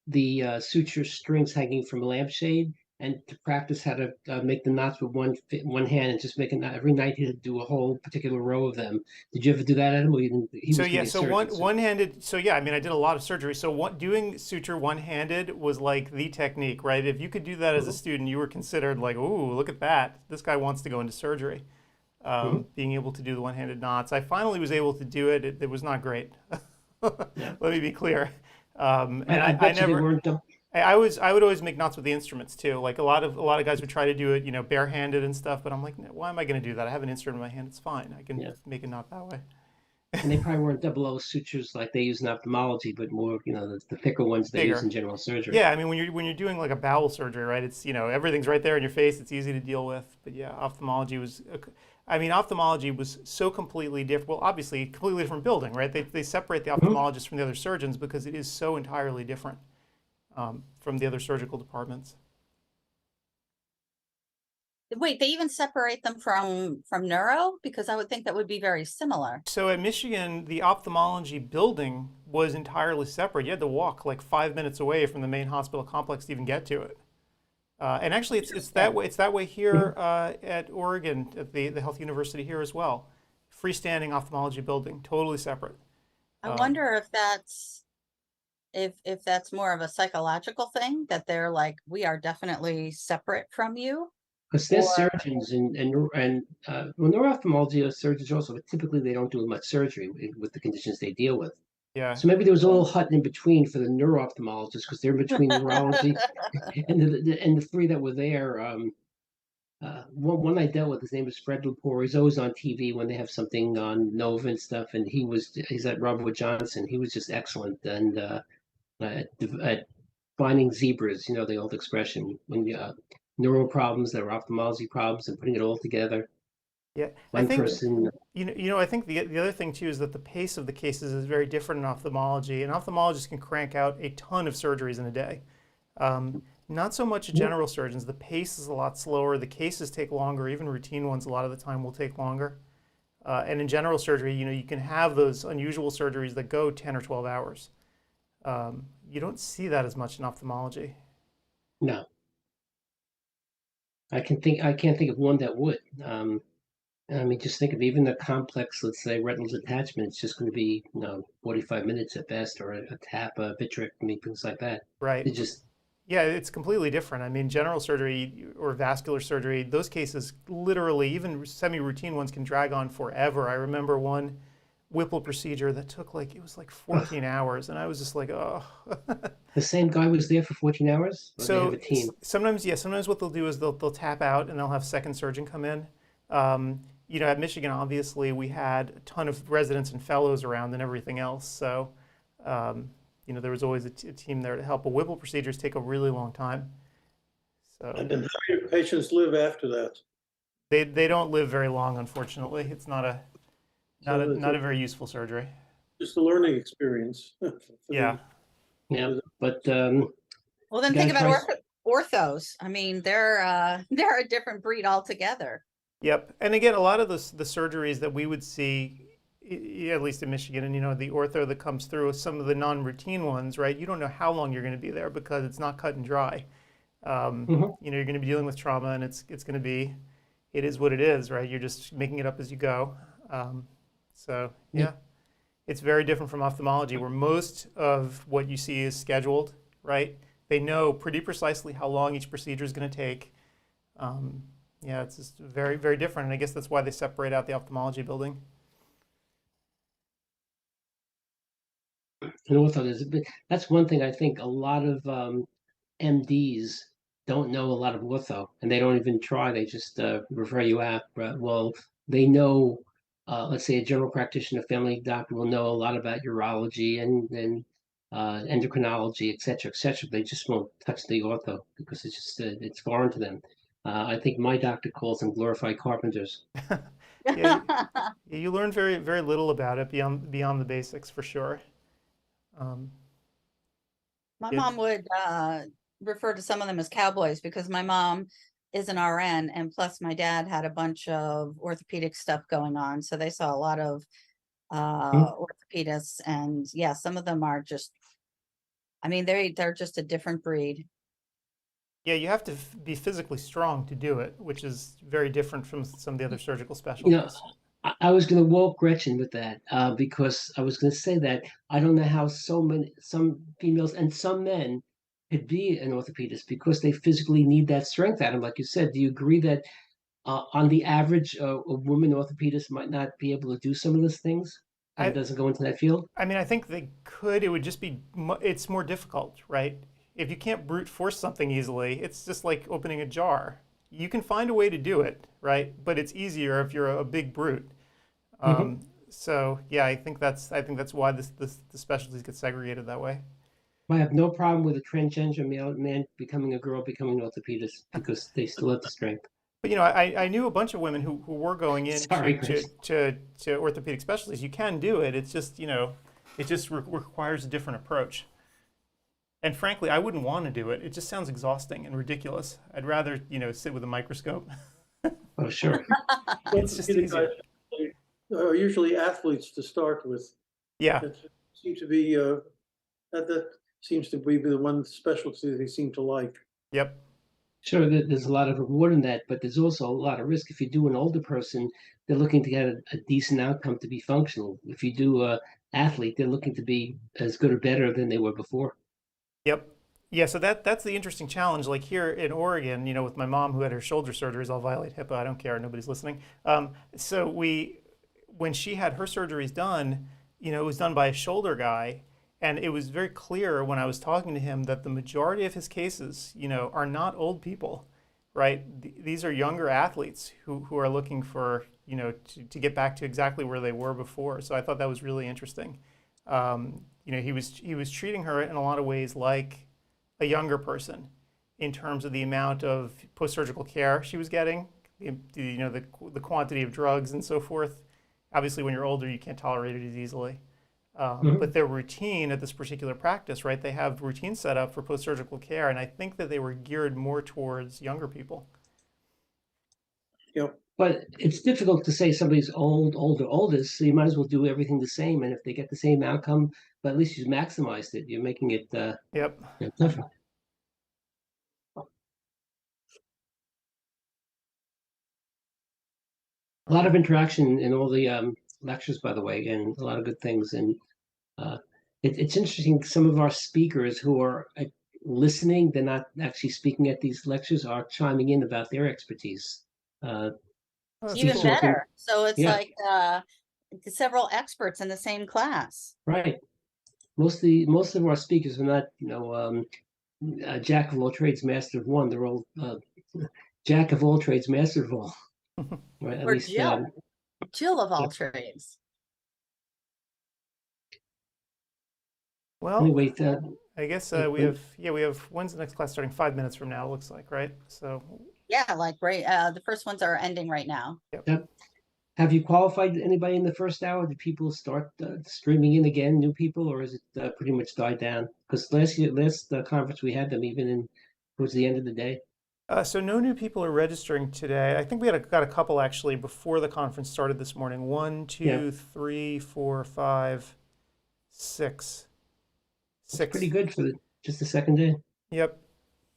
the suture strings hanging from a lampshade, and to practice how to make the knots with one hand and just make a knot. Every night he had to do a whole particular row of them. Did you ever do that at him? Or you didn't, he So was going yeah, to be a so surgeon. one-handed. So yeah, I mean, I did a lot of surgery. So doing suture one-handed was like the technique, right? If you could do that as a student, you were considered like, ooh, look at that. This guy wants to go into surgery. Being able to do the one-handed knots. I finally was able to do it. It was not great. Let me be clear. And I bet you never. they weren't. I would always make knots with the instruments too. Like a lot of guys would try to do it, you know, barehanded and stuff. But I'm like, no, why am I going to do that? I have an instrument in my hand. It's fine. I can make a knot that way. And they probably weren't double O sutures like they use in ophthalmology, but more, the thicker ones they use Bigger. in general surgery. Yeah, I mean, when you're doing like a bowel surgery, right? It's, you know, everything's right there in your face. It's easy to deal with. But yeah, ophthalmology was so completely different. Well, obviously, completely different building, right? They separate the ophthalmologists from the other surgeons because it is so entirely different from the other surgical departments. Wait, they even separate them from neuro? Because I would think that would be very similar. So at Michigan, the ophthalmology building was entirely separate. You had to walk like 5 minutes away from the main hospital complex to even get to it. And actually, it's that way. It's that way here at Oregon, at the Health University here as well. Freestanding ophthalmology building, totally separate. I wonder if that's if that's more of a psychological thing, that they're like, we are definitely separate from you. Because they're surgeons and well, neuro-ophthalmology surgeons also, but typically they don't do much surgery with the conditions they deal with. Yeah. So maybe there was a little hut in between for the neuro-ophthalmologists because they're in between neurology and the three that were there. One I dealt with, his name was Fred Lepore. He's always on TV when they have something on Nova and stuff, and he's at Robert Wood Johnson. He was just excellent and at finding zebras, the old expression when neuro problems, there are ophthalmology problems, and putting it all together. Yeah, I One think person. I think the other thing too is that the pace of the cases is very different in ophthalmology, and ophthalmologists can crank out a ton of surgeries in a day. Not so much general surgeons. The pace is a lot slower. The cases take longer. Even routine ones, a lot of the time, will take longer. And in general surgery, you can have those unusual surgeries that go 10 or 12 hours. You don't see that as much in ophthalmology. No, I can't think of one that would. I mean, just think of even the complex, let's say, retinal detachment. It's just going to be 45 minutes at best, or a tap, a vitrectomy, things like that. Right. It just. Yeah, it's completely different. I mean, general surgery or vascular surgery, those cases literally, even semi-routine ones, can drag on forever. I remember one Whipple procedure that took it was like 14 hours, and I was just like, oh. The same guy was there for 14 hours? Or So they have a team? sometimes what they'll do is they'll tap out and they'll have second surgeon come in. At Michigan, obviously, we had a ton of residents and fellows around and everything else. So, there was always a team there to help. But Whipple procedures take a really long time. So, And then how do your patients live after that? they don't live very long, unfortunately. It's not a very useful surgery. Just a learning experience. Yeah. Yeah, but well, then think about orthos. I mean, they're a different breed altogether. Yep. And again, a lot of the surgeries that we would see, at least in Michigan, and the ortho that comes through, some of the non-routine ones, right? You don't know how long you're going to be there because it's not cut and dry. You're going to be dealing with trauma, and it's going to be, it is what it is, right? You're just making it up as you go. So yeah, it's very different from ophthalmology, where most of what you see is scheduled, right? They know pretty precisely how long each procedure is going to take. Yeah, it's just very, very different, and I guess that's why they separate out the ophthalmology building. and also that's one thing I think a lot of MDs don't know a lot of ortho, and they don't even try. They just refer you out. Well, they know. Let's say a general practitioner, family doctor will know a lot about urology and endocrinology, et cetera. They just won't touch the ortho because it's just it's foreign to them. I think my doctor calls them glorified carpenters. Yeah, you learn very, very little about it beyond the basics, for sure. My mom would refer to some of them as cowboys because my mom is an RN, and plus my dad had a bunch of orthopedic stuff going on, so they saw a lot of orthopedists, and yeah, some of them are just, I mean, they're just a different breed. Yeah, you have to be physically strong to do it, which is very different from some of the other surgical You know, specialties. I was going to woke Gretchen with that because I was going to say that I don't know how some females and some men could be an orthopedist because they physically need that strength out of them. Like you said, do you agree that on the average, a woman orthopedist might not be able to do some of those things that I, doesn't go into that field? I mean, I think they could. It would just be, it's more difficult, right? If you can't brute force something easily, it's just like opening a jar. You can find a way to do it, right? But it's easier if you're a big brute. Hmm. So yeah, I think that's why the specialties get segregated that way. I have no problem with a transgender man becoming a girl, becoming an orthopedist because they still have the strength. But I knew a bunch of women who were going into Sorry, Chris. to orthopedic specialties. You can do it. It's just it just requires a different approach. And frankly, I wouldn't want to do it. It just sounds exhausting and ridiculous. I'd rather sit with a microscope. Oh, sure. It's just Orthopedic easier. guys are usually athletes to start with. Yeah, That seems to be, that seems to be the one specialty they seem to like. yep, Sure, there's a lot of reward in that, but there's also a lot of risk. If you do an older person, they're looking to get a decent outcome to be functional. If you do a athlete, they're looking to be as good or better than they were before. yep. Yeah, so that's the interesting challenge. Like here in Oregon, with my mom who had her shoulder surgeries, I'll violate HIPAA. I don't care. Nobody's listening. So when she had her surgeries done, it was done by a shoulder guy, and it was very clear when I was talking to him that the majority of his cases, are not old people, right? These are younger athletes who are looking for, to get back to exactly where they were before. So I thought that was really interesting. He was treating her in a lot of ways like a younger person in terms of the amount of post-surgical care she was getting, the quantity of drugs and so forth. Obviously, when you're older, you can't tolerate it as easily. Mhm. But their routine at this particular practice, right? They have routines set up for post-surgical care, and I think that they were geared more towards younger people. You But it's difficult to say somebody's oldest, so you might as well do everything the same. And if they get the same outcome, but at least you've maximized it. You're making it Yep. tougher. A lot of interaction in all the lectures, by the way, and a lot of good things. And uh, it's interesting. Some of our speakers who are listening, they're not actually speaking at these lectures, are chiming in about their expertise. Uh, Oh, that's Steve Even cool. Sorkin, better. So it's yeah, like several experts in the same class. right. Most of our speakers are not, jack of all trades, master of one. They're all jack of all trades, master of all. Right? At Or least, Jill of yeah. all trades. Well, Anyway, I guess we have when's the next class starting? 5 minutes from now, it looks like, right? So, Yeah, like right. The first ones are ending right now. yep. have you qualified anybody in the first hour? Did people start streaming in again, new people, or is it pretty much died down? Because last conference we had them even in towards the end of the day. So no new people are registering today. I think we got a couple actually before the conference started this morning. One, Yeah, two, three, four, five, six, it's pretty six. good for just the second day. Yep. And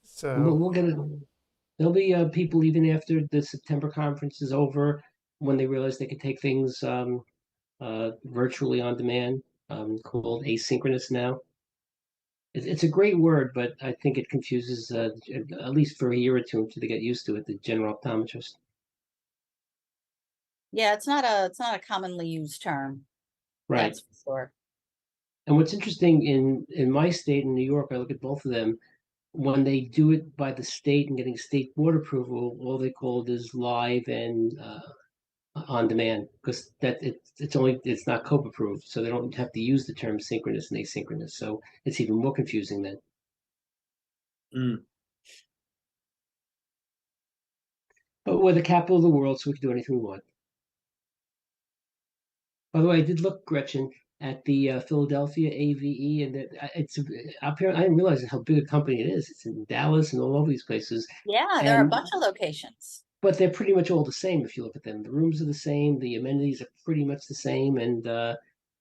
So we'll get it. There'll be people even after the September conference is over when they realize they can take things virtually on demand, called asynchronous now. It's a great word, but I think it confuses, at least for a year or two until they get used to it, the general optometrist. Yeah, it's not a commonly used term. Right. That's for sure. And what's interesting in my state in New York, I look at both of them. When they do it by the state and getting state board approval, all they call it is live and on demand because it's not COPE approved, so they don't have to use the term synchronous and asynchronous. So it's even more confusing then. Mm. But we're the capital of the world, so we can do anything we want. By the way, I did look, Gretchen, at the Philadelphia AVE, and it's up here. I didn't realize how big a company it is. It's in Dallas and all over these places, Yeah, there are a and bunch of locations. but they're pretty much all the same if you look at them. The rooms are the same, the amenities are pretty much the same, and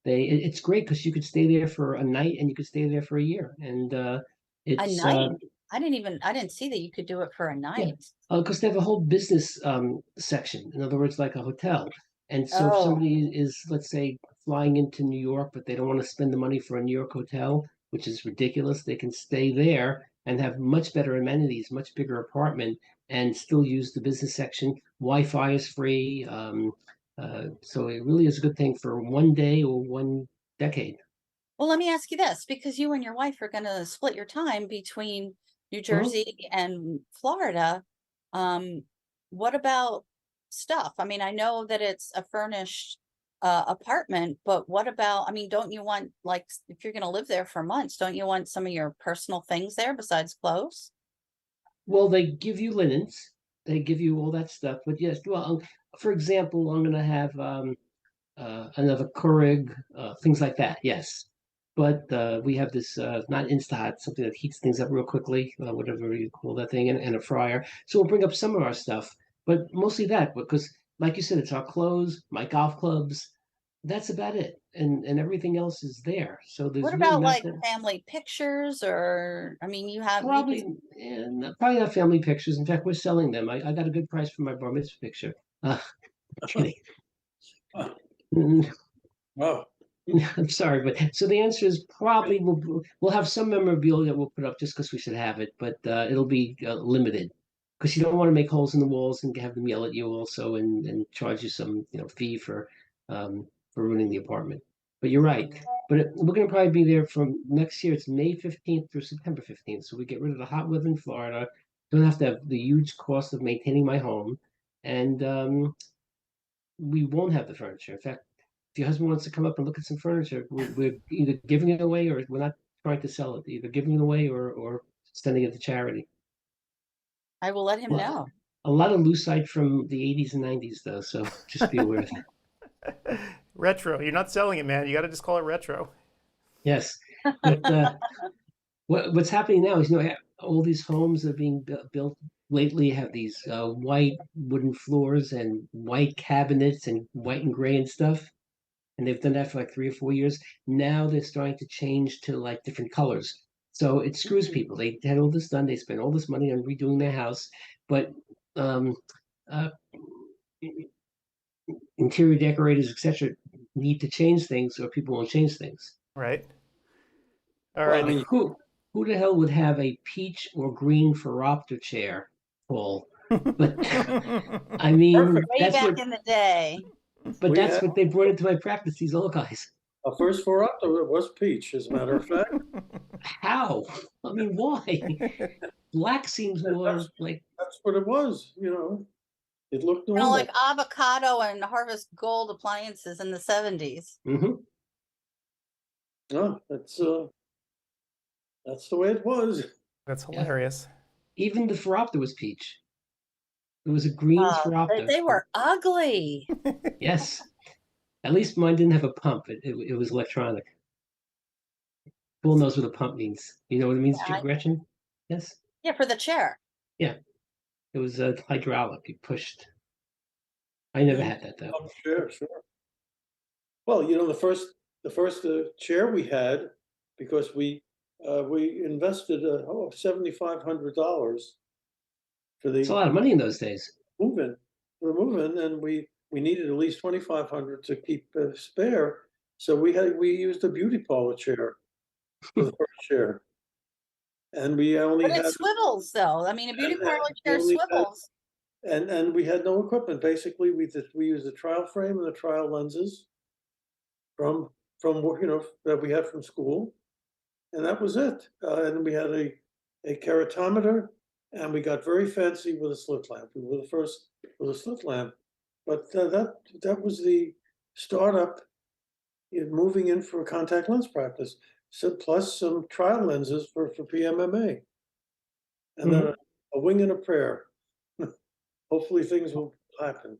it's great because you could stay there for a night and you could stay there for a year, and A it's night. I didn't see that you could do it for a night. Because they have a whole business section. In other words, like a hotel. And so if Oh, somebody is, let's say, flying into New York, but they don't want to spend the money for a New York hotel, which is ridiculous, they can stay there and have much better amenities, much bigger apartment, and still use the business section. Wi-Fi is free. So it really is a good thing for one day or one decade. well, let me ask you this, because you and your wife are gonna split your time between New Jersey and Florida. What about stuff? I mean, I know that it's a furnished apartment, but what about, I mean, don't you want, like, if you're gonna live there for months, don't you want some of your personal things there besides clothes? Well, they give you linens, they give you all that stuff. But yes, well, for example, I'm going to have another Keurig, things like that. Yes, but we have this not Instahot, something that heats things up real quickly, whatever you call that thing, and a fryer. So we'll bring up some of our stuff, but mostly that because, like you said, it's our clothes, my golf clubs. That's about it, and everything else is there. So there's What really about not like that. family pictures, or, I mean, you have, Probably, probably not family pictures. In fact, we're selling them. I got a good price for my bar mitzvah picture. Kidding. Wow. I'm sorry, but so the answer is probably we'll have some memorabilia that we'll put up just because we should have it, but it'll be limited because you don't want to make holes in the walls and have them yell at you also and charge you some fee for ruining the apartment. But you're right. But we're going to probably be there from next year. It's May 15th through September 15th, so we get rid of the hot weather in Florida. Don't have to have the huge cost of maintaining my home, and we won't have the furniture. In fact, if your husband wants to come up and look at some furniture, we're either giving it away or we're not trying to sell it. Either giving it away or sending it to charity. I will let him Well, know. a lot of lucite from the 80s and 90s, though, so just be aware of that. Retro. You're not selling it, man. You got to just call it retro. Yes, but what's happening now is all these homes that are being built lately have these white wooden floors and white cabinets and white and gray and stuff. And they've done that for like 3 or 4 years. Now they're starting to change to like different colors. So it screws people. They had all this done. They spent all this money on redoing their house, but um, uh, interior decorators, etc., need to change things, or people won't change things. Right. All Well, I right. mean, Who the hell would have a peach or green Phoropter chair, Paul? But I mean, Perfect. Way that's back what. in the day. But We that's had- what they brought into my practice. These old guys. our first four up was peach, as a matter of fact. How? I mean, why? Black seems more like. That's what it was, It looked You know, normal. like avocado and Harvest Gold appliances in the 70s. Mhm. No, that's the way it was. That's hilarious. Even the Phoropter was peach. It was a green Phoropter. They were ugly. Yes. At least mine didn't have a pump. It was electronic. Paul knows what a pump means. You know what it means, Yeah, Gretchen? Yes. Yeah, for the chair. It was hydraulic. You pushed. I never had that though. Oh, sure. Well, the first chair we had, because we invested $7,500 for It's a the lot of money in those days. move-in. For the move-in, and we needed at least 2,500 to keep spare. So we used a beauty parlor chair for the first chair, and we only But had it swivels, though. I mean, a beauty And- parlor and chair only had- swivels. and we had no equipment. Basically, we used the trial frame and the trial lenses from that we had from school, and that was it. And we had a keratometer, and we got very fancy with a slit lamp. We were the first with a slit lamp, but that was the startup in moving in for contact lens practice. So plus some trial lenses for PMMA, and then a wing and a prayer. Hopefully things will happen.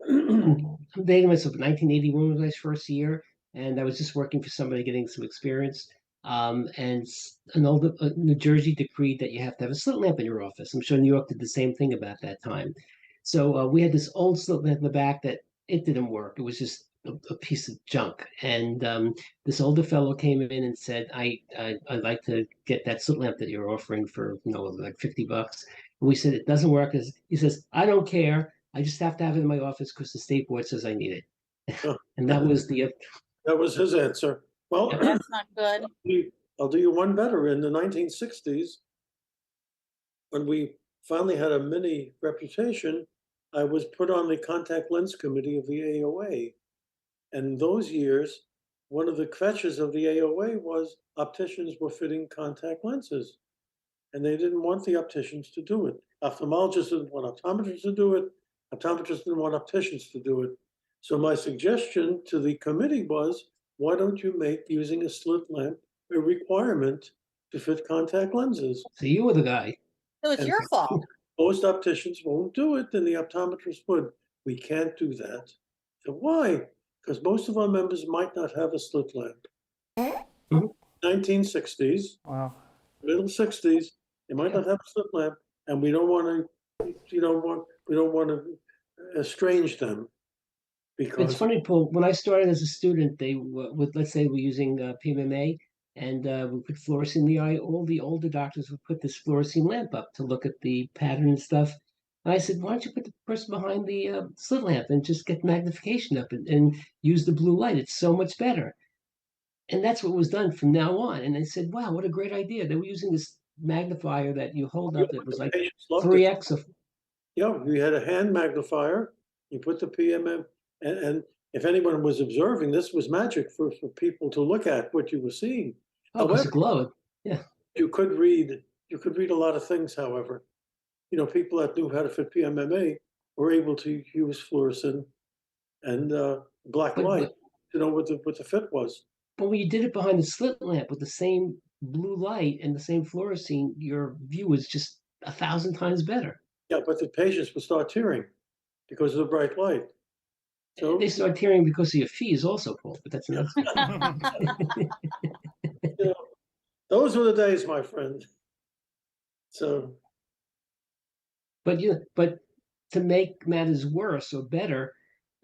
I'm dating myself. 1981 was my first year, and I was just working for somebody getting some experience. And an old New Jersey decreed that you have to have a slit lamp in your office. I'm sure New York did the same thing about that time. So we had this old slit lamp in the back that it didn't work. It was just a piece of junk. And this older fellow came in and said, I'd like to get that slit lamp that you're offering for, like $50. And we said, it doesn't work. He says, I don't care. I just have to have it in my office because the state board says I need it. Oh. And that was That was his answer. Well, That's not good. I'll do you one better. In the 1960s, when we finally had a mini reputation, I was put on the contact lens committee of the AOA. And in those years, one of the crutches of the AOA was opticians were fitting contact lenses. And they didn't want the opticians to do it. Ophthalmologists didn't want optometrists to do it. Optometrists didn't want opticians to do it. So my suggestion to the committee was, why don't you make using a slit lamp a requirement to fit contact lenses? so you were the guy. So it's your fault. Most opticians won't do it, and the optometrist would. We can't do that. So why? Because most of our members might not have a slit lamp. 1960s, Wow. middle 60s, they might not have a slit lamp, and we don't want to estrange them. It's Because funny, Paul, when I started as a student, they would, let's say we're using PMMA, and we put fluorescein in the eye. All the older doctors would put this fluorescein lamp up to look at the pattern and stuff. And I said, why don't you put the person behind the slit lamp and just get magnification up and use the blue light? It's so much better. And that's what was done from now on. And they said, wow, what a great idea. They were using this magnifier that you hold up that was like patients loved it. 3x of. Yeah, we had a hand magnifier. You put the PMM, and if anyone was observing, this was magic for people to look at what you were seeing. Oh, because However, it glowed. you could read a lot of things, however. People that knew how to fit PMMA were able to use fluorescent and black But- light to know what the fit was. But when you did it behind the slit lamp with the same blue light and the same fluorescein, your view was just 1,000 times better. Yeah, but the patients would start tearing because of the bright light. So They start tearing because of your fees also, Paul, but that's another thing. those were the days, my friend. So But to make matters worse or better,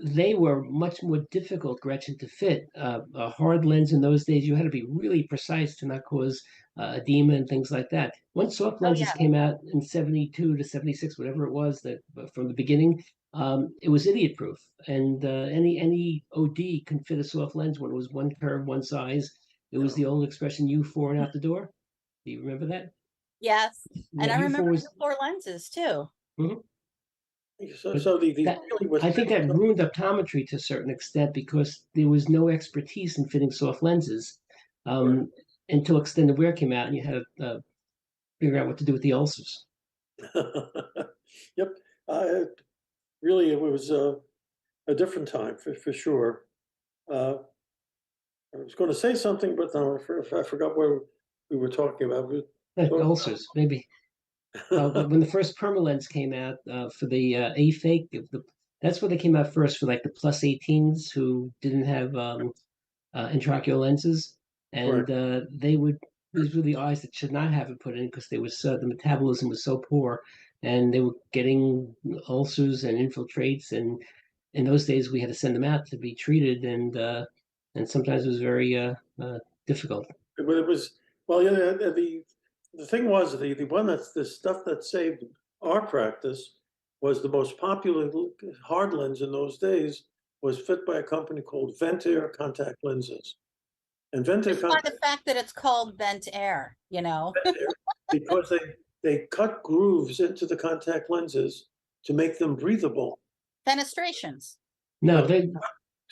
they were much more difficult, Gretchen, to fit. A hard lens in those days, you had to be really precise to not cause edema and things like that. Once soft lenses yeah. came out in 72 to 76, whatever it was, that from the beginning, it was idiot proof. And any OD can fit a soft lens when it was one curve, one size. It was the old expression, U4 and out the door. Do you remember that? Yes. And Yeah, I U4 remember was- the 4 lenses too. so the That- feeling was, I think that ruined optometry to a certain extent because there was no expertise in fitting soft lenses until extended wear came out and you had to figure out what to do with the ulcers. Yep. Really, it was a different time for sure. I was going to say something, but no, I forgot what we were talking about. Ulcers, maybe. When the first permalens came out for the A-fake, that's where they came out first for like the plus 18s who didn't have intraocular lenses, and these were the eyes that should not have it put in because they was the metabolism was so poor, and they were getting ulcers and infiltrates, and in those days we had to send them out to be treated, and sometimes it was very difficult. But it was, well, yeah, the thing was, the stuff that saved our practice was the most popular hard lens in those days was fit by a company called Ventair contact lenses. And Ventair Just by the fact that it's called Vent Air, because they cut grooves into the contact lenses to make them breathable. Fenestrations. No, To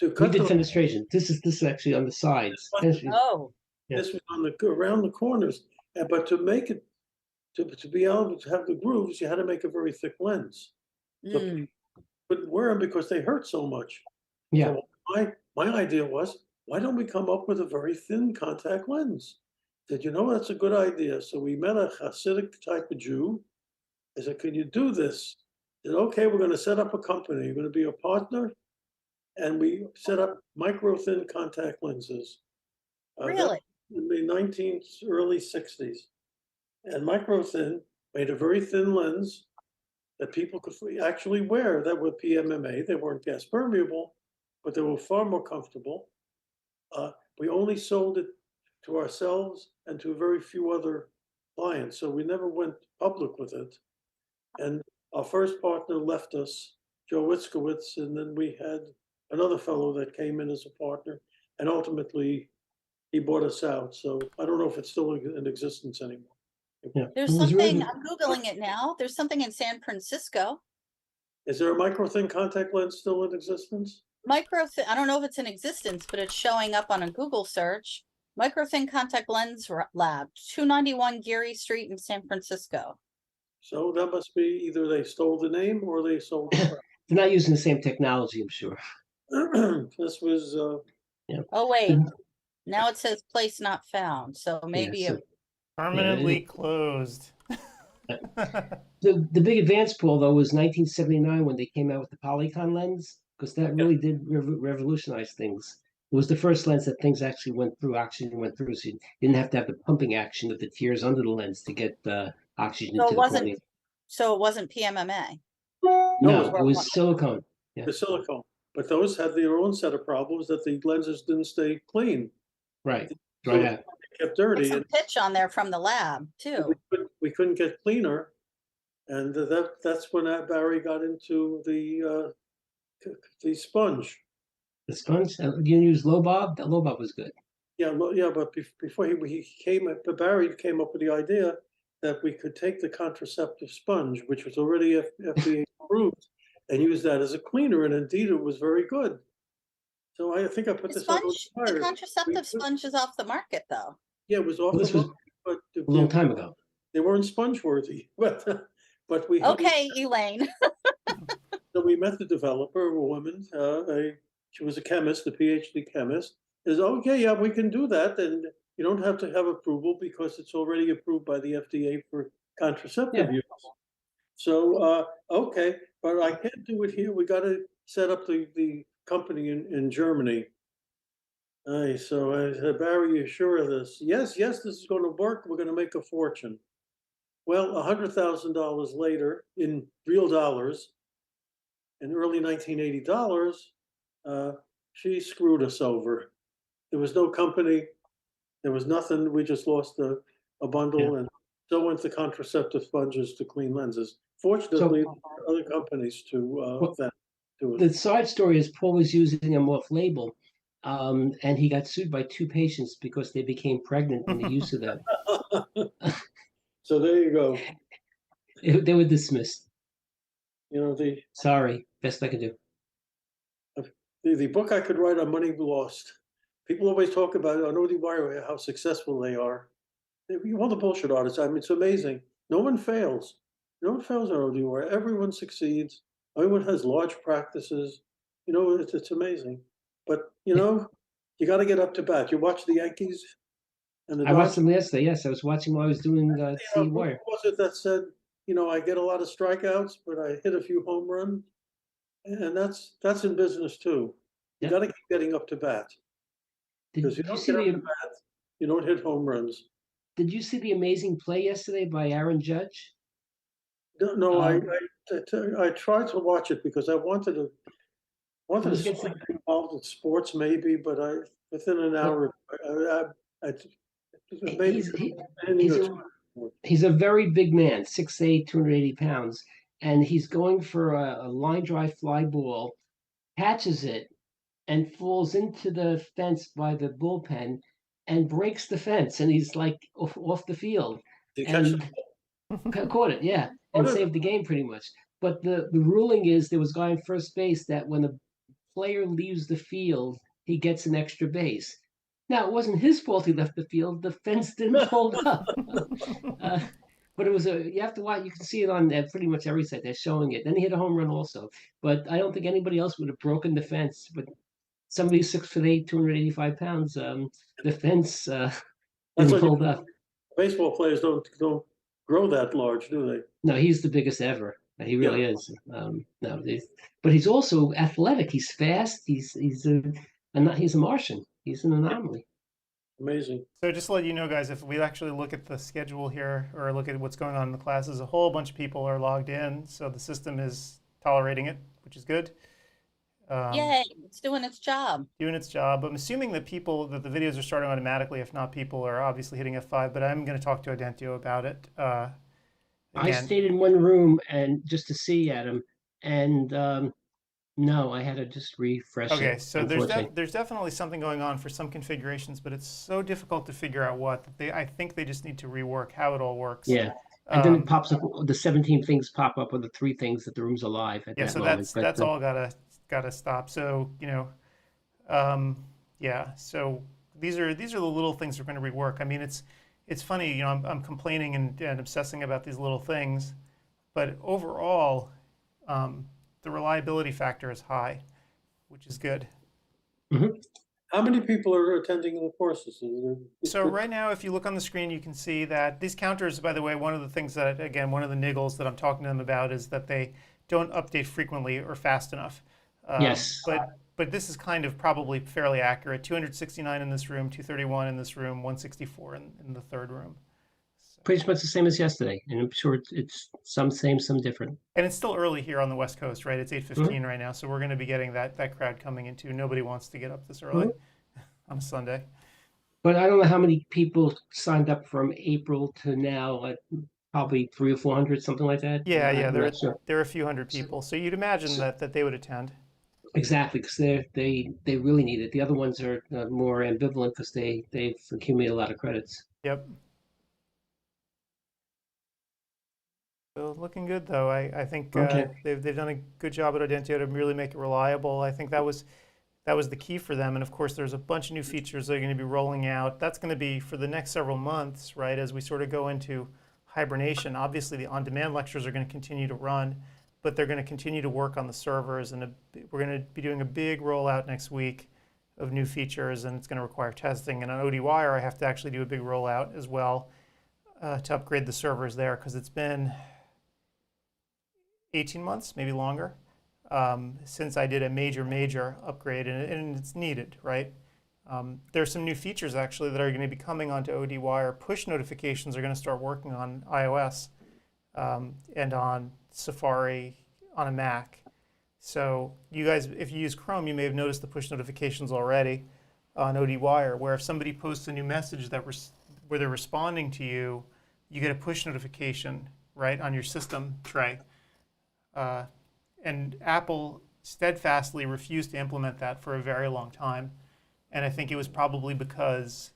we cut did them, fenestration. This is actually on the sides. Oh, this was around the corners, but to make it to be able to have the grooves, you had to make a very thick lens. So mm. couldn't wear them because they hurt so much. Yeah. So my idea was, why don't we come up with a very thin contact lens? Said, that's a good idea. So we met a Hasidic type of Jew. I said, can you do this? He said, okay, we're going to set up a company. You're going to be a partner. And we set up micro thin contact lenses. Really? In the early 60s. And micro thin made a very thin lens that people could actually wear that were PMMA. They weren't gas permeable, but they were far more comfortable. We only sold it to ourselves and to very few other clients, so we never went public with it. And our first partner left us, Joe Witzkowitz, and then we had another fellow that came in as a partner, and ultimately he bought us out. So I don't know if it's still in existence anymore. Yeah. There's It was something, really, I'm Googling it now. There's something in San Francisco. Is there a micro thin contact lens still in existence? I don't know if it's in existence, but it's showing up on a Google search. Micro thin contact lens lab, 291 Geary Street in San Francisco. So that must be either they stole the name or they sold the they're not using the same technology, I'm sure. brand. This was, Yeah. Oh, wait, The- now it says place not found. So maybe so- Permanently closed. the big advance pull though was 1979 when they came out with the Polycon lens, because that really did revolutionize things. It was the first lens that things actually went through, oxygen went through, so you didn't have to have the pumping action of the tears under the lens to get oxygen So into it the wasn't- cornea. so it wasn't PMMA. No, it it was silicone. the silicone, but those had their own set of problems that the lenses didn't stay clean. Right, So right they out. kept There's dirty, some and pitch on there from the lab too. we couldn't get cleaner. And that's when Barry got into the sponge. The sponge, you use low bob? The low bob was good. Yeah, yeah, but before Barry came up with the idea that we could take the contraceptive sponge, which was already FDA approved, and use that as a cleaner, and indeed it was very good. So I think I put The this on sponge, the contraceptive sponge is off the market though. Yeah, it was off Well, this the was market, but a long time ago. they weren't sponge worthy. But we Okay, Elaine. So we met the developer, a woman. She was a chemist, a PhD chemist. Is okay, yeah, we can do that, and you don't have to have approval because it's already approved by the FDA for contraceptive use. So okay, but I can't do it here. We got to set up the company in Germany. So I said, Barry, you sure of this? Yes, this is going to work. We're going to make a fortune. Well, $100,000 later, in real dollars, in early 1980 dollars, she screwed us over. There was no company, there was nothing. We just lost a bundle, and so went the contraceptive sponges to clean lenses. Fortunately, other companies to that do it. The side story is Paul was using them off label, and he got sued by 2 patients because they became pregnant in the use of them. So there you go. They were dismissed. You know, Sorry, best I can do. the book I could write on money lost. People always talk about on ODwire how successful they are. All the bullshit artists. I mean, it's amazing. No one fails. No one fails on ODwire. Everyone succeeds. Everyone has large practices. You know, it's amazing. But you know, you got to get up to bat. You watch the Yankees and the I watched Dodgers. them yesterday. Yes, I was watching while I was doing Who CEwire. was it that said, you know, I get a lot of strikeouts, but I hit a few home runs, and that's in business too. You Yep. got to keep getting up to bat. Because you Did you don't see get up to the bat, you don't hit home runs. Did you see the amazing play yesterday by Aaron Judge? No, I tried to watch it because I wanted to It was get against the, involved in sports maybe, but within an hour I maybe he's he, an inning he's or a, two. he's a very big man, 6'8", 280 pounds, and he's going for a line drive fly ball, catches it, and falls into the fence by the bullpen and breaks the fence, and he's like off the field. Did you catch And caught it, yeah, and Caught it. saved the game pretty much. But the ruling is there was a guy on first base that when a player leaves the field, he gets an extra base. Now it wasn't his fault he left the field; the fence didn't hold up. But it was you have to watch. You can see it on pretty much every site. They're showing it. Then he hit a home run also. But I don't think anybody else would have broken the fence. But somebody 6'8", 285 pounds, the fence That's didn't like hold up. baseball players don't grow that large, do they? No, he's the biggest ever. He really is. No, but he's also athletic. He's fast. He's a Martian. He's an anomaly. Amazing. So just to let you know, guys, if we actually look at the schedule here or look at what's going on in the classes, a whole bunch of people are logged in, so the system is tolerating it, which is good. Yay, it's doing its job. doing its job. I'm assuming that the videos are starting automatically. If not, people are obviously hitting F5, but I'm going to talk to Identio about it. I Again, stayed in one room and just to see Adam, and no, I had to just refresh okay, it, so unfortunately. there's definitely something going on for some configurations, but it's so difficult to figure out what that I think they just need to rework how it all works. Yeah. And then it Um, pops up, the 17 things pop up with the three things that the room's alive at yeah, that so moment. But that's all gotta stop. So um, yeah. So these are the little things we're going to rework. I mean, it's funny. I'm complaining and obsessing about these little things, but overall, the reliability factor is high, which is good. mhm. How many people are attending the courses? So right now, if you look on the screen, you can see that these counters, by the way, one of the things that, again, one of the niggles that I'm talking to them about is that they don't update frequently or fast enough. Yes, But this is kind of probably fairly accurate. 269 in this room, 231 in this room, 164 in the third room. pretty much the same as yesterday. And I'm sure it's some same, some different. And it's still early here on the West Coast, right? It's Mhm. 8:15 right now, so we're going to be getting that crowd coming in too. Nobody wants to get up this early on a Sunday. But I don't know how many people signed up from April to now, like probably 300 or 400, something like that. Yeah, yeah, I'm not sure. there are a few hundred people, so you'd imagine So- that they would attend. Exactly, because they really need it. The other ones are more ambivalent because they've accumulated a lot of credits. Yep. So looking good though. I think Okay. they've done a good job at Identio to really make it reliable. I think that was the key for them. And of course, there's a bunch of new features that are going to be rolling out. That's going to be for the next several months, right? As we sort of go into hibernation. Obviously, the on-demand lectures are going to continue to run, but they're going to continue to work on the servers. And we're going to be doing a big rollout next week of new features, and it's going to require testing. And on ODwire, I have to actually do a big rollout as well to upgrade the servers there because it's been 18 months, maybe longer, since I did a major upgrade, and it's needed, right? There's some new features actually that are going to be coming onto ODwire. Push notifications are going to start working on iOS and on Safari on a Mac. So you guys, if you use Chrome, you may have noticed the push notifications already on ODwire, where if somebody posts a new message where they're responding to you, you get a push notification right on your system tray. And Apple steadfastly refused to implement that for a very long time. And I think it was probably because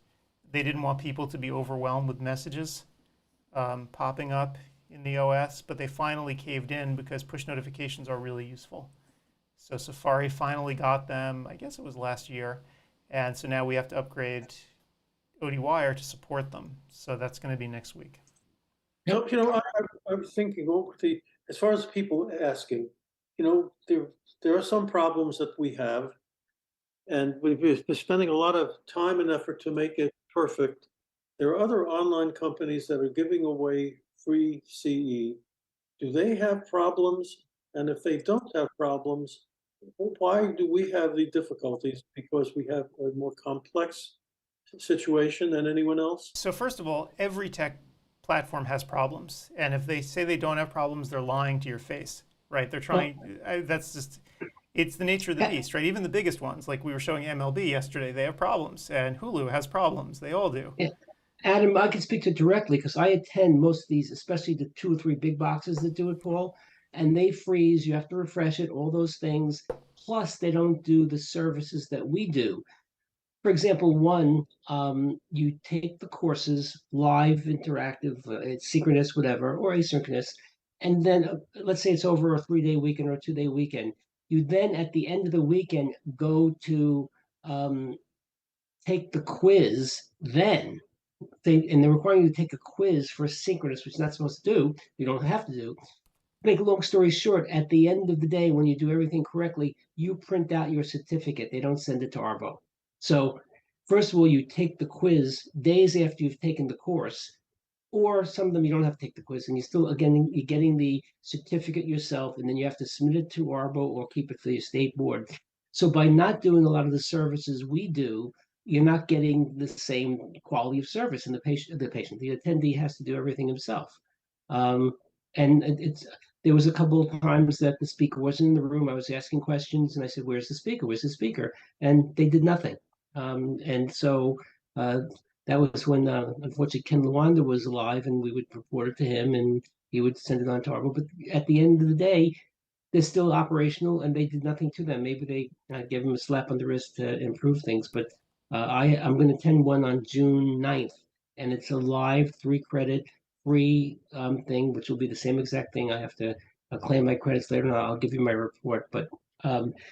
they didn't want people to be overwhelmed with messages popping up in the OS, but they finally caved in because push notifications are really useful. So Safari finally got them, I guess it was last year, and so now we have to upgrade ODwire to support them. So that's going to be next week. I was thinking over as far as people asking, there are some problems that we have, and we've been spending a lot of time and effort to make it perfect. There are other online companies that are giving away free CE. Do they have problems? And if they don't have problems, why do we have the difficulties? Because we have a more complex situation than anyone else? So first of all, every tech platform has problems, and if they say they don't have problems, they're lying to your face, right? They're trying. That's just. It's the nature of the beast, right? Even the biggest ones, like we were showing MLB yesterday, they have problems, and Hulu has problems. They all do. Yeah. Adam, I can speak to it directly because I attend most of these, especially the 2 or 3 big boxes that do it, Paul, and they freeze. You have to refresh it, all those things. Plus, they don't do the services that we do. For example, one, you take the courses live, interactive, it's synchronous, whatever, or asynchronous, and then let's say it's over a 3-day weekend or a 2-day weekend. You then, at the end of the weekend, go to take the quiz. Then and they're requiring you to take a quiz for synchronous, which you're not supposed to do. You don't have to do. Make a long story short, at the end of the day, when you do everything correctly, you print out your certificate. They don't send it to Arvo. So, first of all, you take the quiz days after you've taken the course, or some of them you don't have to take the quiz, and you still, again, you're getting the certificate yourself, and then you have to submit it to Arvo or keep it for your state board. So, by not doing a lot of the services we do, you're not getting the same quality of service, and the attendee has to do everything himself. And it's there was a couple of times that the speaker wasn't in the room. I was asking questions, and I said, "Where's the speaker? Where's the speaker?" And they did nothing. And so that was when, unfortunately, Ken Lawanda was alive, and we would report it to him, and he would send it on to Arbo. But at the end of the day, they're still operational, and they did nothing to them. Maybe they gave them a slap on the wrist to improve things. But I'm going to attend one on June 9th, and it's a live 3-credit free thing, which will be the same exact thing. I have to claim my credits later, and I'll give you my report. But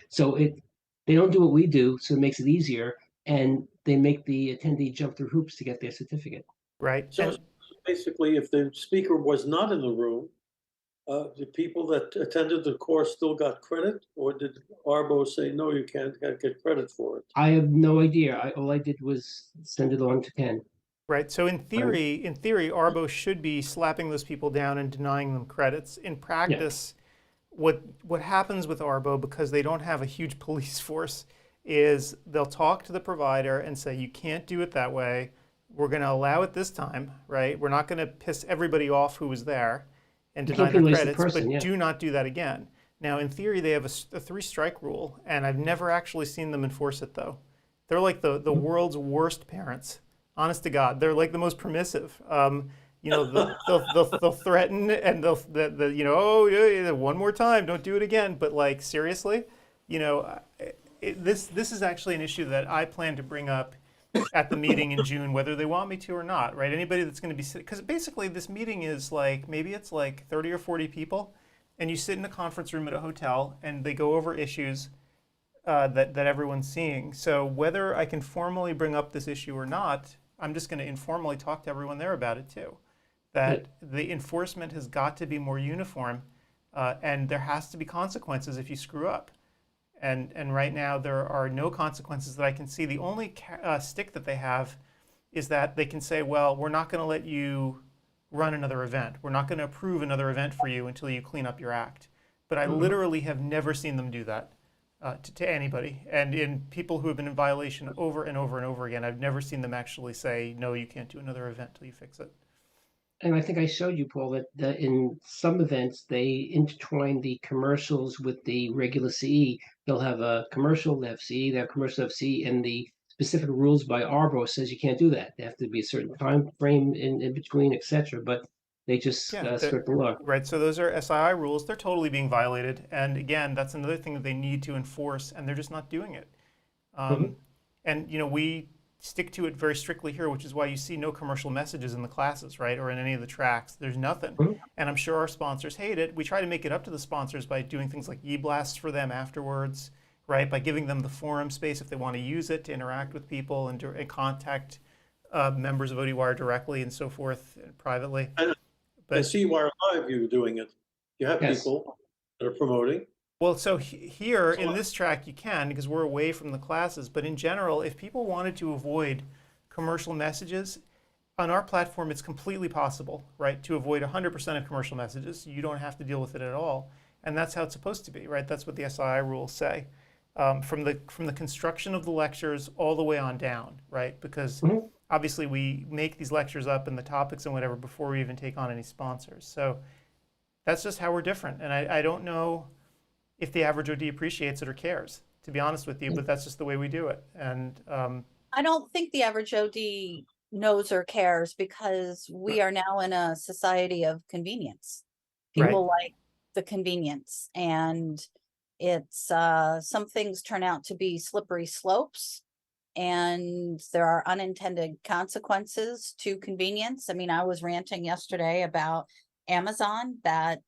so they don't do what we do, so it makes it easier, and they make the attendee jump through hoops to get their certificate. Right. So And basically, if the speaker was not in the room, the people that attended the course still got credit, or did Arbo say, no, you can't get credit for it? I have no idea. All I did was send it on to Ken. right. So in theory, Arbo should be slapping those people down and denying them credits. In practice, what happens with Arbo, because they don't have a huge police force, is they'll talk to the provider and say, you can't do it that way. We're going to allow it this time, right? We're not going to piss everybody off who was there and You deny can't their penalize the credits, person, but yeah. do not do that again. Now, in theory, they have a 3-strike rule, and I've never actually seen them enforce it, though. They're like the world's worst parents. Honest to God, they're like the most permissive. They'll threaten, and they'll oh yeah, one more time, don't do it again. But like seriously, this is actually an issue that I plan to bring up at the meeting in June, whether they want me to or not. Right? Anybody that's going to be sitting, because basically this meeting is like maybe it's like 30 or 40 people, and you sit in a conference room at a hotel, and they go over issues that everyone's seeing. So whether I can formally bring up this issue or not, I'm just going to informally talk to everyone there about it too. That the enforcement has got to be more uniform, and there has to be consequences if you screw up. And right now there are no consequences that I can see. The only stick that they have is that they can say, well, we're not going to let you run another event. We're not going to approve another event for you until you clean up your act. But I literally have never seen them do that to anybody. And in people who have been in violation over and over and over again, I've never seen them actually say, no, you can't do another event till you fix it. And I think I showed you, Paul, that in some events they intertwine the commercials with the regular CE. They'll have a commercial, they have CE, they have commercial, they have CE, and the specific rules by Arbo says you can't do that. They have to be a certain time frame in between, etc. But they just Yeah, skirt the law. right. So those are SII rules. They're totally being violated. And again, that's another thing that they need to enforce, and they're just not doing it. And we stick to it very strictly here, which is why you see no commercial messages in the classes, right, or in any of the tracks. There's nothing. And I'm sure our sponsors hate it. We try to make it up to the sponsors by doing things like e-blasts for them afterwards, right, by giving them the forum space if they want to use it to interact with people and contact members of ODwire directly and so forth privately. And But CEwire Live, you're doing it. You have Yes. people that are promoting. well, so here in this track you can, because we're away from the classes, but in general, if people wanted to avoid commercial messages, on our platform it's completely possible, right, to avoid 100% of commercial messages. You don't have to deal with it at all. And that's how it's supposed to be, right? That's what the SII rules say. From the construction of the lectures all the way on down, right? Because obviously we make these lectures up and the topics and whatever before we even take on any sponsors. So that's just how we're different. And I don't know if the average OD appreciates it or cares, to be honest with you, but that's just the way we do it. And I don't think the average OD knows or cares, because we are now in a society of convenience. People like the convenience, and it's some things turn out to be slippery slopes, and there are unintended consequences to convenience. I mean, I was ranting yesterday about Amazon, that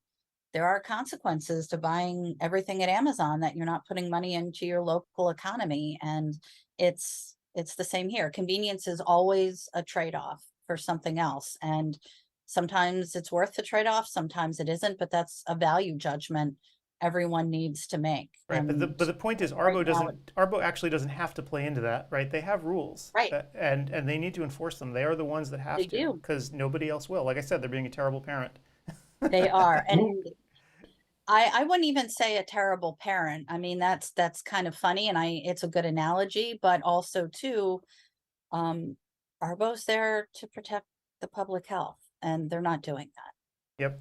there are consequences to buying everything at Amazon, that you're not putting money into your local economy. And it's the same here. Convenience is always a trade-off for something else. And sometimes it's worth the trade-off, sometimes it isn't, but that's a value judgment everyone needs to make. right, but the point is, Arbo actually doesn't have to play into that, right? They have rules, Right. And they need to enforce them. They are the ones that have They to, do. because nobody else will. Like I said, they're being a terrible parent. They are. And I wouldn't even say a terrible parent. I mean, that's kind of funny, and it's a good analogy, but also too, Arbo's there to protect the public health, and they're not doing that. Yep.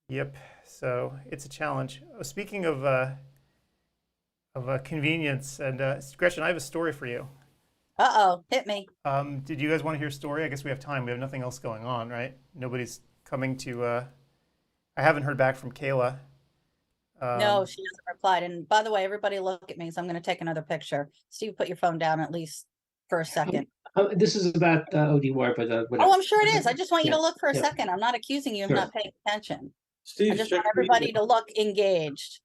Yep. So it's a challenge. Speaking of convenience, and Gretchen, I have a story for you. Uh-oh, hit me. Did you guys want to hear a story? I guess we have time. We have nothing else going on, right? Nobody's coming to. I haven't heard back from Kayla. No, she hasn't replied. And by the way, everybody look at me, so I'm going to take another picture. Steve, put your phone down at least for a second. This is about ODwire, but whatever. Oh, I'm sure it is. I just want you Yeah, to look for a yeah. second. I'm not accusing you of Sure. not paying attention. I Steve, just check want everybody to look engaged.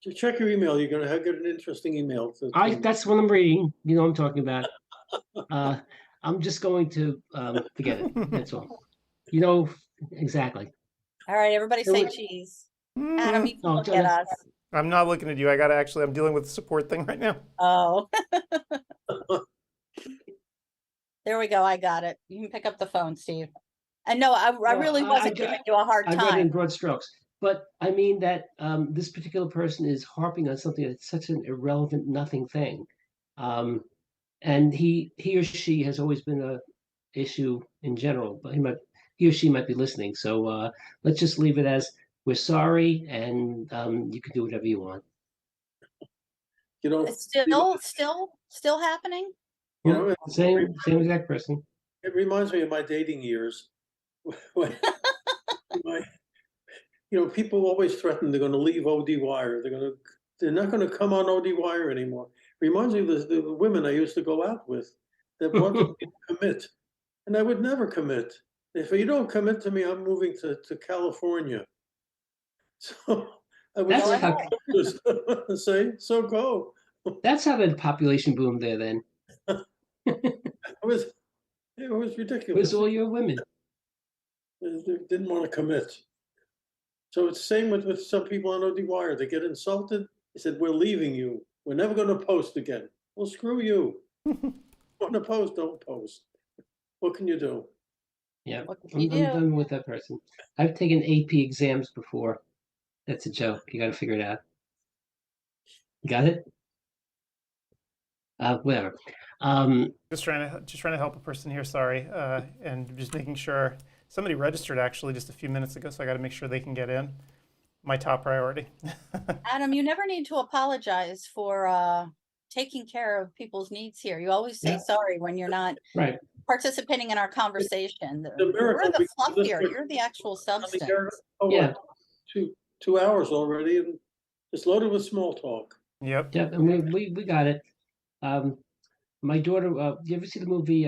your email. You're going to get an interesting email. That's what I'm reading. You know what I'm talking about. I'm just going to forget it. That's all. You know, exactly. All right, everybody say would- cheese. Adam, you can Oh, look at us. I'm not looking at you. I'm dealing with the support thing right now. Oh. There we go. I got it. You can pick up the phone, Steve. And no, I really wasn't giving you a hard I read it in time. broad strokes, but I mean that this particular person is harping on something that's such an irrelevant, nothing thing, and he or she has always been a issue in general, but he or she might be listening. So let's just leave it as we're sorry, and you can do whatever you want. You know, It's still happening? You know, Same exact person. it reminds me of my dating years. When people always threaten they're going to leave ODwire. They're not going to come on ODwire anymore. Reminds me of the women I used to go out with that wanted me to commit, and I would never commit. If you don't commit to me, I'm moving to California. So I was That's how, say so. Go. that's how the population boomed there. Then It was it ridiculous. was all your women. They didn't want to commit. So it's the same with some people on ODwire. They get insulted. They said, "We're leaving you. We're never going to post again." Well, screw you. Want to post? Don't post. What can you do? Yeah, What I'm can you do? done with that person. I've taken AP exams before. That's a joke. You got to figure it out. Got it? Whatever. Just trying to help a person here. Sorry, and just making sure somebody registered actually just a few minutes ago, so I got to make sure they can get in. My top priority. Adam, you never need to apologize for taking care of people's needs here. You always say Yeah. sorry when you're not Right. participating in our conversation. The We're miracle the because fluff this here. was- You're the actual substance. Oh, Yeah. 2 hours already, and it's loaded with small talk. Yep. Yep. And we got it. My daughter. You ever see the movie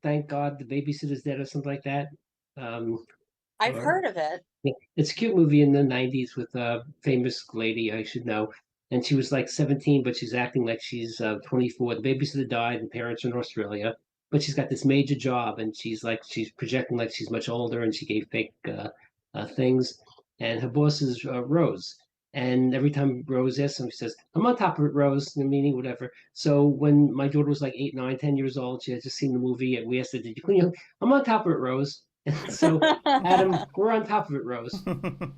Thank God the Babysitter's Dead or something like that? I've or- heard of it. Yeah, it's a cute movie in the '90s with a famous lady I should know, and she was like 17, but she's acting like she's 24. The babysitter died, and parents are in Australia, but she's got this major job, and she's projecting like she's much older, and she gave fake things, and her boss is Rose. And every time Rose asks him, she says, "I'm on top of it, Rose," meaning whatever. So when my daughter was like 8, 9, 10 years old, she had just seen the movie, and we asked her, "Did you clean your?" "I'm on top of it, Rose." So Adam, we're on top of it, Rose. That's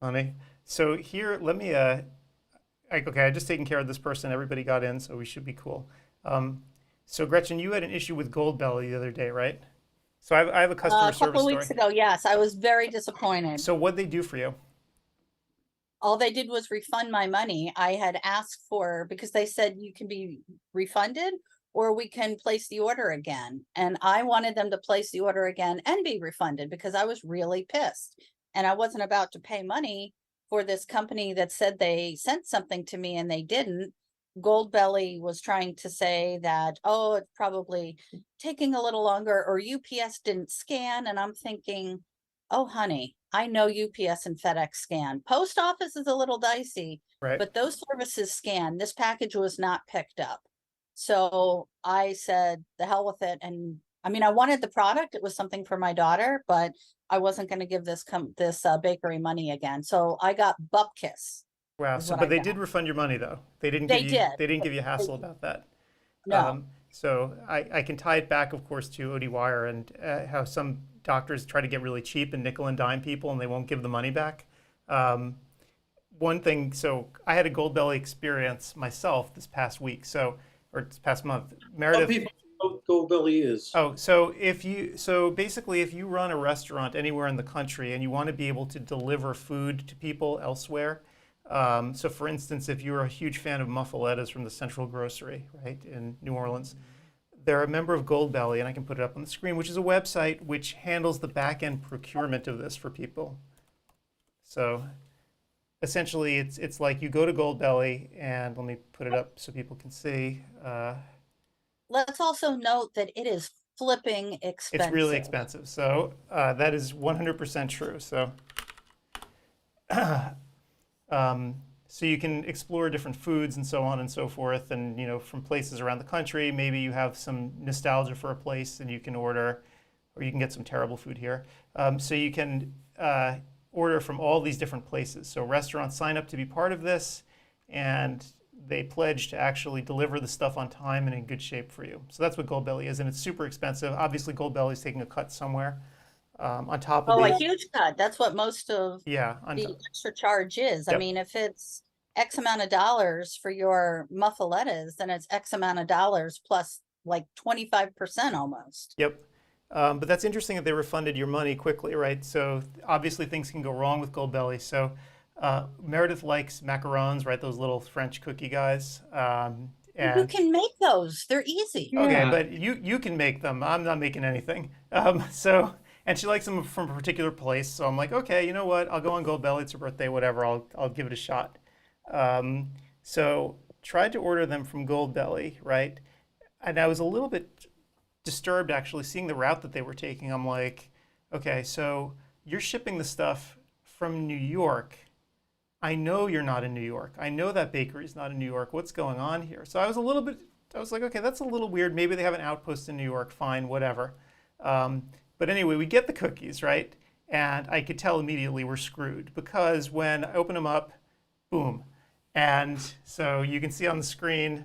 funny. So here, let me. Okay, I just taken care of this person. Everybody got in, so we should be cool. So Gretchen, you had an issue with Goldbelly the other day, right? So I have a customer A service couple of story. weeks ago, yes, I was very disappointed. So what'd they do for you? All they did was refund my money. I had asked for, because they said you can be refunded or we can place the order again. And I wanted them to place the order again and be refunded because I was really pissed. And I wasn't about to pay money for this company that said they sent something to me and they didn't. Goldbelly was trying to say that, oh, it's probably taking a little longer or UPS didn't scan. And I'm thinking, oh, honey, I know UPS and FedEx scan. Post office is a little dicey, Right. but those services scan. This package was not picked up. So I said, the hell with it. And I mean, I wanted the product. It was something for my daughter, but I wasn't going to give this bakery money again. So I got bupkis. Wow. is So, what but I they got. did refund your money though. They didn't They give you. did. They didn't give you a hassle about that. No. So I can tie it back, of course, to ODwire and how some doctors try to get really cheap and nickel and dime people, and they won't give the money back. One thing, so I had a Goldbelly experience myself this past week, or this past month. Some Meredith, people Goldbelly is? Oh, so basically if you run a restaurant anywhere in the country and you want to be able to deliver food to people elsewhere, so for instance, if you're a huge fan of muffalettas from the Central Grocery, right, in New Orleans, they're a member of Goldbelly, and I can put it up on the screen, which is a website which handles the back-end procurement of this for people. So essentially, it's like you go to Goldbelly, and let me put it up so people can see. Let's also note that it is flipping expensive. It's really expensive. So that is 100% true. So so you can explore different foods and so on and so forth, and from places around the country. Maybe you have some nostalgia for a place, and you can order, or you can get some terrible food here. So you can order from all these different places. So restaurants sign up to be part of this, and they pledge to actually deliver the stuff on time and in good shape for you. So that's what Goldbelly is, and it's super expensive. Obviously, Goldbelly is taking a cut somewhere on top of a huge cut. That's what most of the extra charge is. Yep. I mean, if it's X amount of dollars for your muffalettas, then it's X amount of dollars plus like 25% almost. Yep. But that's interesting that they refunded your money quickly, right? So obviously things can go wrong with Goldbelly. So Meredith likes macarons, right? Those little French cookie guys. You And can make those. They're easy. okay, Yeah. but you can make them. I'm not making anything. And she likes them from a particular place. So I'm like, okay, you know what? I'll go on Goldbelly. It's her birthday, whatever. I'll give it a shot. So tried to order them from Goldbelly, right? And I was a little bit disturbed actually seeing the route that they were taking. I'm like, okay, so you're shipping the stuff from New York. I know you're not in New York. I know that bakery's not in New York. What's going on here? So I was like, okay, that's a little weird. Maybe they have an outpost in New York. Fine, whatever. But anyway, we get the cookies, right? And I could tell immediately we're screwed because when I open them up, boom. And so you can see on the screen,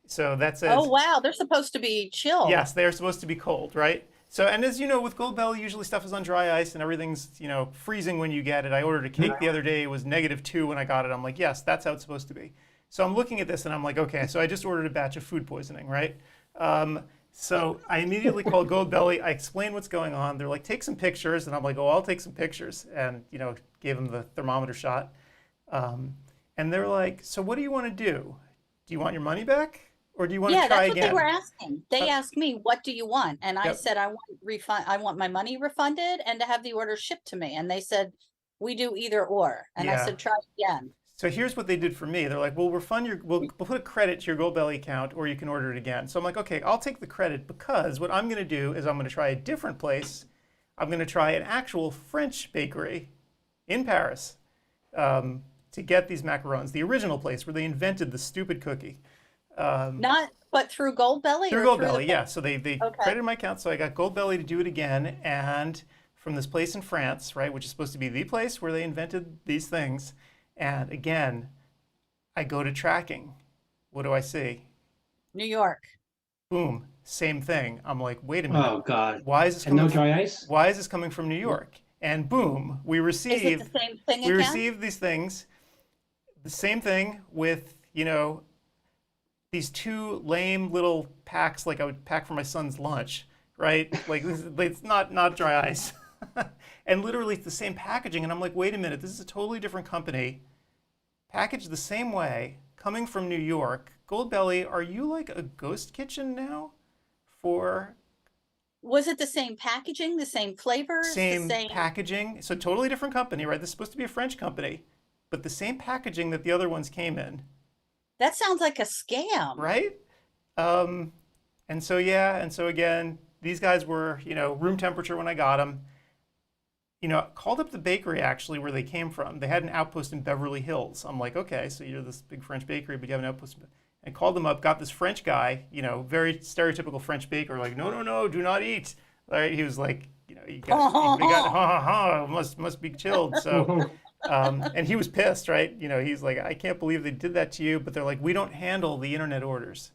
so that says, Oh, wow. They're supposed to be chilled. yes, they're supposed to be cold, right? So, and as you know, with Goldbelly, usually stuff is on dry ice and everything's, freezing when you get it. I ordered a cake the other day. It was -2 when I got it. I'm like, yes, that's how it's supposed to be. So I'm looking at this and I'm like, okay, so I just ordered a batch of food poisoning, right? So I immediately called Goldbelly. I explained what's going on. They're like, take some pictures. And I'm like, oh, I'll take some pictures. And, gave them the thermometer shot. And they're like, so what do you want to do? Do you want your money back? Or do you want to try that's again? what they were asking. They asked me, what do you want? And I Yep. said, I want my money refunded and to have the order shipped to me. And they said, we do either or. And I Yeah. said, try again. So here's what they did for me. They're like, we'll put a credit to your Goldbelly account, or you can order it again. So I'm like, okay, I'll take the credit because what I'm going to do is I'm going to try a different place. I'm going to try an actual French bakery in Paris to get these macarons, the original place where they invented the stupid cookie. But through Goldbelly? Through or Goldbelly, yeah. So they Okay. credited my account, so I got Goldbelly to do it again, and from this place in France, right, which is supposed to be the place where they invented these things. And again, I go to tracking. What do I see? New York. Boom, same thing. I'm like, wait a minute. Oh God. Why is this And coming? no dry ice? Why is this coming from New York? And boom, we Is it receive the same thing again? these things. The same thing with these two lame little packs like I would pack for my son's lunch, right? Like it's not dry ice. And literally it's the same packaging. And I'm like, wait a minute, this is a totally different company, packaged the same way, coming from New York. Goldbelly, are you like a ghost kitchen now? Was it the same packaging, the same flavors? Same the same packaging. So totally different company, right? This is supposed to be a French company, but the same packaging that the other ones came in. That sounds like a scam. Right? And so again, these guys were, room temperature when I got them. Called up the bakery actually where they came from. They had an outpost in Beverly Hills. I'm like, okay, so you're this big French bakery, but you have an outpost. And called them up, got this French guy, very stereotypical French baker, like, no, do not eat. Right? He was like, we got must be chilled. So, and he was pissed, right? He's like, I can't believe they did that to you. But they're like, we don't handle the internet orders.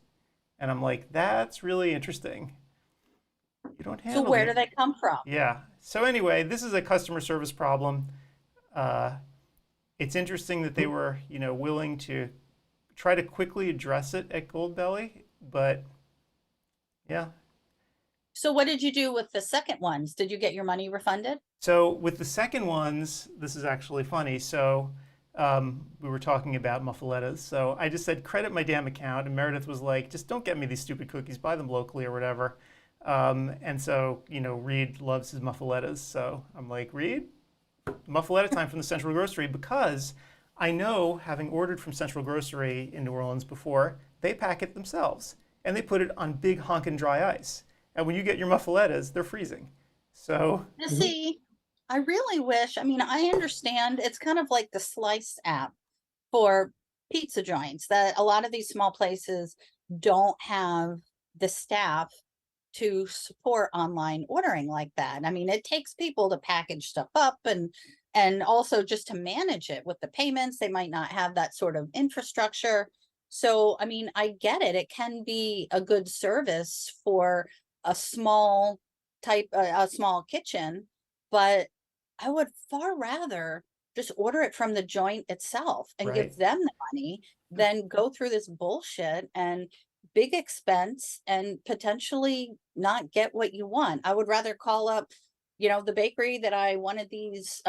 And I'm like, that's really interesting. You don't handle. So where do they come from? Yeah. So anyway, this is a customer service problem. It's interesting that they were, willing to try to quickly address it at Goldbelly, but Yeah. So what did you do with the second ones? Did you get your money refunded? So with the second ones, this is actually funny. So we were talking about muffalettas. So I just said, credit my damn account. And Meredith was like, just don't get me these stupid cookies. Buy them locally or whatever. And so, Reed loves his muffalettas. So I'm like, Reed, muffaletta time from the Central Grocery, because I know, having ordered from Central Grocery in New Orleans before, they pack it themselves. And they put it on big honkin' dry ice. And when you get your muffalettas, they're freezing. So You see, I really wish, I mean, I understand it's kind of like the Slice app for pizza joints, that a lot of these small places don't have the staff to support online ordering like that. I mean, it takes people to package stuff up and also just to manage it with the payments. They might not have that sort of infrastructure. So, I mean, I get it. It can be a good service for a small a small kitchen, but I would far rather just order it from the joint itself and Right. give them the money than go through this bullshit and big expense and potentially not get what you want. I would rather call up, the bakery that I wanted these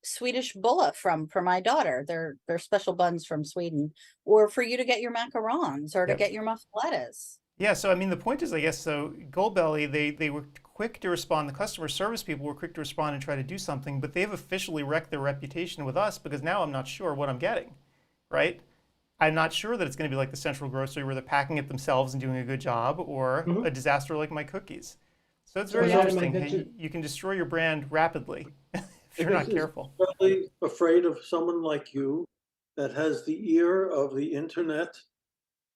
Swedish bulla from for my daughter. They're special buns from Sweden, or for you to get your macarons or to Yep. get your muffalettas. Yeah, so I mean, the point is, I guess, so Goldbelly, they were quick to respond. The customer service people were quick to respond and try to do something, but they've officially wrecked their reputation with us, because now I'm not sure what I'm getting, right? I'm not sure that it's going to be like the Central Grocery where they're packing it themselves and doing a good job, or Mhm. a disaster like my cookies. So it's So very is that in my interesting. venture- Hey, you can destroy your brand rapidly if you're not Is careful. really afraid of someone like you that has the ear of the internet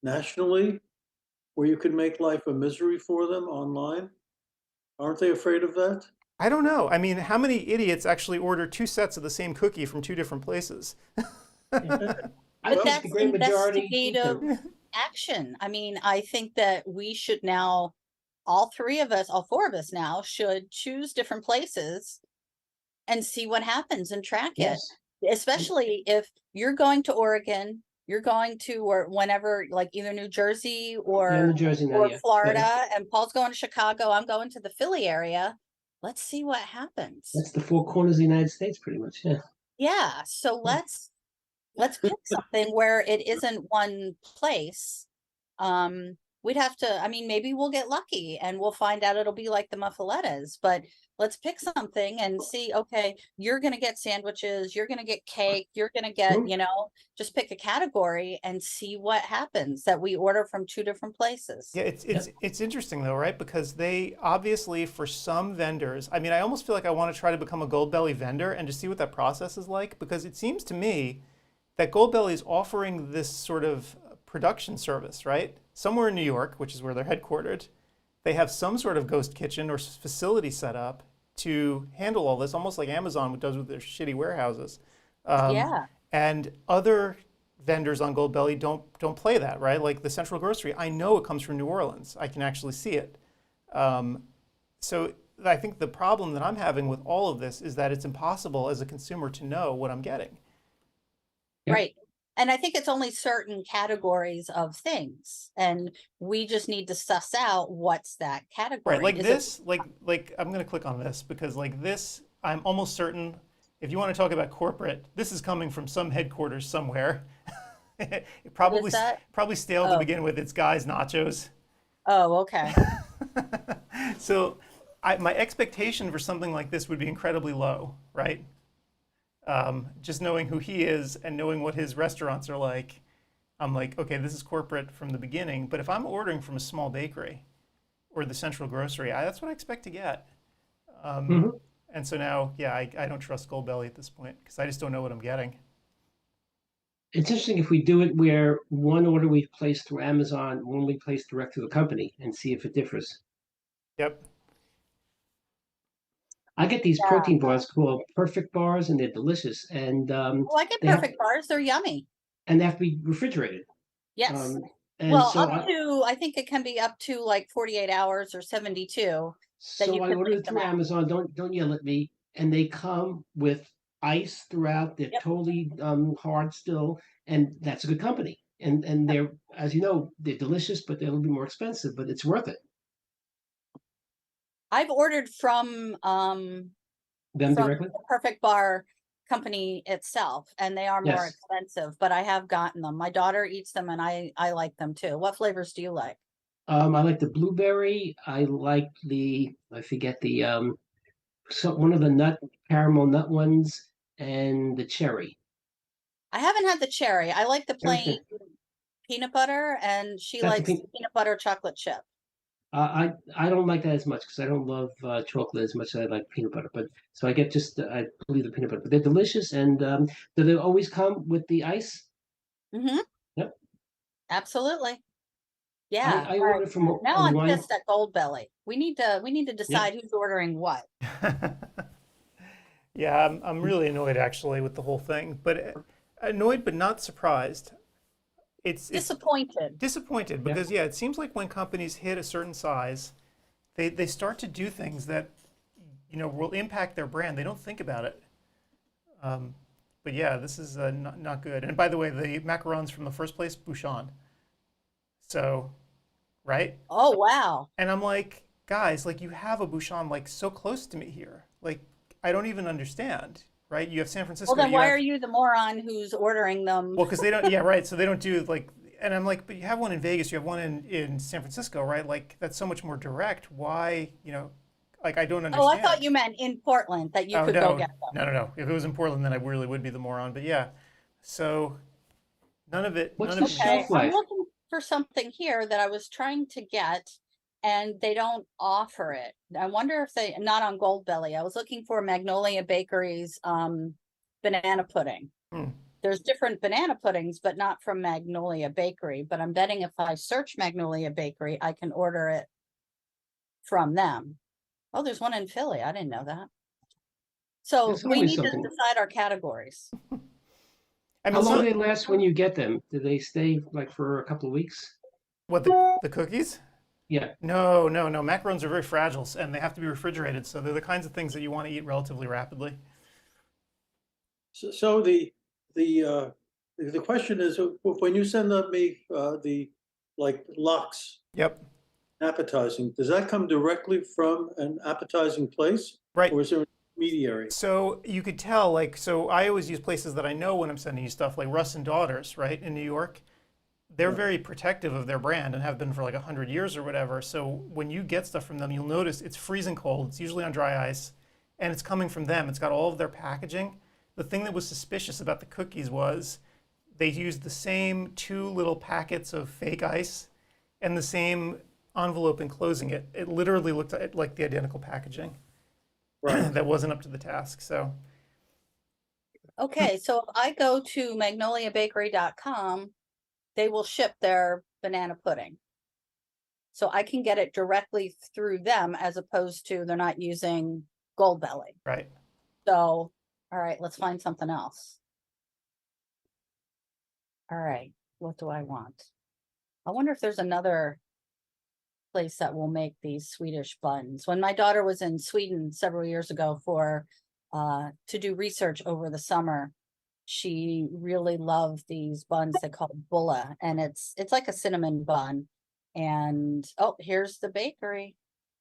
nationally, where you could make life a misery for them online? Aren't they afraid of that? I don't know. I mean, how many idiots actually order 2 sets of the same cookie from 2 different places? I But think the that's great majority investigative action. I mean, I think that we should now, all four of us now, should choose different places and see what happens and track it. Yes. Especially if you're going to Oregon, you're going to, or whenever, like either New Jersey Yeah, New Jersey now, or yeah. Florida, and Paul's going to Chicago, I'm going to the Philly area. Let's see what happens. That's the four corners of the United States, pretty much. Yeah. Yeah, so let's pick something where it isn't one place. We'd have to, I mean, maybe we'll get lucky and we'll find out it'll be like the muffalettas, but let's pick something and see, okay, you're going to get sandwiches, you're going to get cake, you're going to get, Mhm. just pick a category and see what happens, that we order from 2 different places. Yeah, it's interesting though, right? Because they obviously, for some vendors, I mean, I almost feel like I want to try to become a Goldbelly vendor and just see what that process is like, because it seems to me that Goldbelly is offering this sort of production service, right? Somewhere in New York, which is where they're headquartered, they have some sort of ghost kitchen or facility set up to handle all this, almost like Amazon does with their shitty warehouses. Yeah. And other vendors on Goldbelly don't play that, right? Like the Central Grocery, I know it comes from New Orleans. I can actually see it. So I think the problem that I'm having with all of this is that it's impossible as a consumer to know what I'm getting. Yep. Right. And I think it's only certain categories of things, and we just need to suss out what's that category. Right, like Is it- this, like I'm gonna click on this because like this, I'm almost certain, if you want to talk about corporate, this is coming from some headquarters somewhere. It probably that? probably stale to Oh. begin with. It's Guy's Nachos. Oh, okay. So my expectation for something like this would be incredibly low, right? Just knowing who he is and knowing what his restaurants are like, I'm like, okay, this is corporate from the beginning. But if I'm ordering from a small bakery or the Central Grocery, that's what I expect to get. Mhm. And so now, yeah, I don't trust Goldbelly at this point because I just don't know what I'm getting. It's interesting if we do it where one order we place through Amazon, one we place direct through the company, and see if it differs. Yep. I get these Yeah. protein bars called Perfect Bars, and they're delicious. And Well, I get they have, perfect bars. They're yummy. and they have to be refrigerated. Yes. And Well, so I think it can be up to like 48 hours or 72. that you I can ordered leave it them through out. Amazon. Don't yell at me. And they come with ice throughout. They're Yep. totally hard still, and that's a good company. And they're, as you know, they're delicious, but they're a little bit more expensive, but it's worth it. I've ordered from Them directly? the Perfect Bar company itself, and they are more Yes. expensive, but I have gotten them. My daughter eats them, and I like them too. What flavors do you like? I like the blueberry. I like I forget one of the caramel nut ones, and the cherry. I haven't had the cherry. I like the Cherry's plain peanut butter, and she That's the likes the peanut butter chocolate chip. I don't like that as much because I don't love chocolate as much as I like peanut butter. But so I get just I believe the peanut butter, but they're delicious. And do they always come with the ice? Mm-hmm. Yep. Absolutely. Yeah. I All right. order from Now I'm ODwire. pissed at Goldbelly. We need to decide who's ordering what. Yeah, I'm really annoyed actually with the whole thing, but annoyed but not surprised. It's Disappointed. disappointed because yeah, it seems like when companies hit a certain size, they start to do things that will impact their brand. They don't think about it. But yeah, this is not good. And by the way, the macarons from the first place, Bouchon. So, right? Oh wow. And I'm like, guys, like you have a Bouchon like so close to me here. Like I don't even understand, right? You have San Francisco. Well, then why are you the moron who's ordering them? Well, because they don't. Yeah, right. So they don't do like. And I'm like, but you have one in Vegas. You have one in San Francisco, right? Like that's so much more direct. Why, like I don't understand. Oh, I thought you meant in Portland that you could go get them. No. If it was in Portland, then I really would be the moron. But yeah, so none of it. What's none the of it shelf makes- life? I'm looking for something here that I was trying to get, and they don't offer it. I wonder if they not on Goldbelly. I was looking for Magnolia Bakery's banana pudding. There's different banana puddings, but not from Magnolia Bakery. But I'm betting if I search Magnolia Bakery, I can order it from them. Oh, there's one in Philly. I didn't know that. So There's we always need something. to decide our categories. I mean, How long some- do they last when you get them? Do they stay like for a couple of weeks? What the cookies? Yeah. No. Macarons are very fragile and they have to be refrigerated. So they're the kinds of things that you want to eat relatively rapidly. So the question is, when you send me the like lox Yep. appetizing, does that come directly from an appetizing place, Right. or is there an intermediary? So you could tell, like, so I always use places that I know when I'm sending you stuff, like Russ and Daughters, right, in New York. They're very protective of their brand and have been for like 100 years or whatever. So when you get stuff from them, you'll notice it's freezing cold. It's usually on dry ice, and it's coming from them. It's got all of their packaging. The thing that was suspicious about the cookies was they used the same 2 little packets of fake ice and the same envelope enclosing it. It literally looked like the identical packaging. Right. That wasn't up to the task. So Okay, so if I go to magnoliabakery.com, they will ship their banana pudding. So I can get it directly through them as opposed to they're not using Goldbelly. right. So, all right, let's find something else. All right, what do I want? I wonder if there's another place that will make these Swedish buns. When my daughter was in Sweden several years ago to do research over the summer, she really loved these buns they call bulla, and it's like a cinnamon bun. And oh, here's the bakery.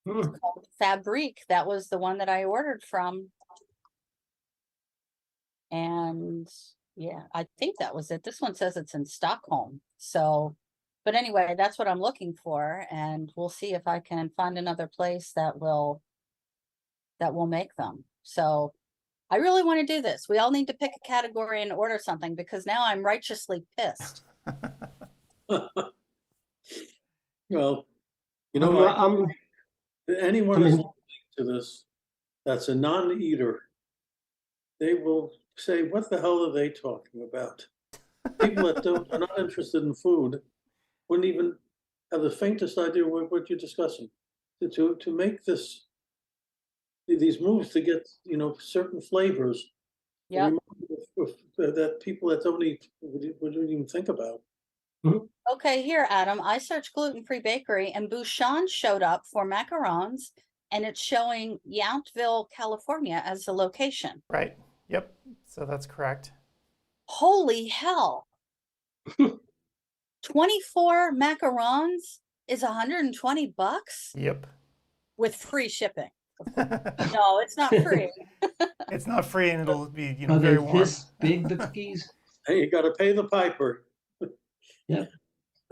It's called Fabrique. That was the one that I ordered from. And yeah, I think that was it. This one says it's in Stockholm. So, but anyway, that's what I'm looking for, and we'll see if I can find another place that will make them. So I really want to do this. We all need to pick a category and order something because now I'm righteously pissed. Well, anyone I who's mean- listening to this that's a non-eater, they will say, "What the hell are they talking about?" People that are not interested in food wouldn't even have the faintest idea what you're discussing. To make these moves to get certain flavors, Yep. that people that don't eat wouldn't even think about. Okay, here, Adam, I searched gluten-free bakery and Bouchon showed up for macarons, and it's showing Yountville, California as the location. Right. Yep. So that's correct. Holy hell. 24 macarons is $120? Yep. with free shipping. No, it's not free. It's not free, and it'll be Are they very warm. this big, the cookies? Hey, you gotta pay the piper.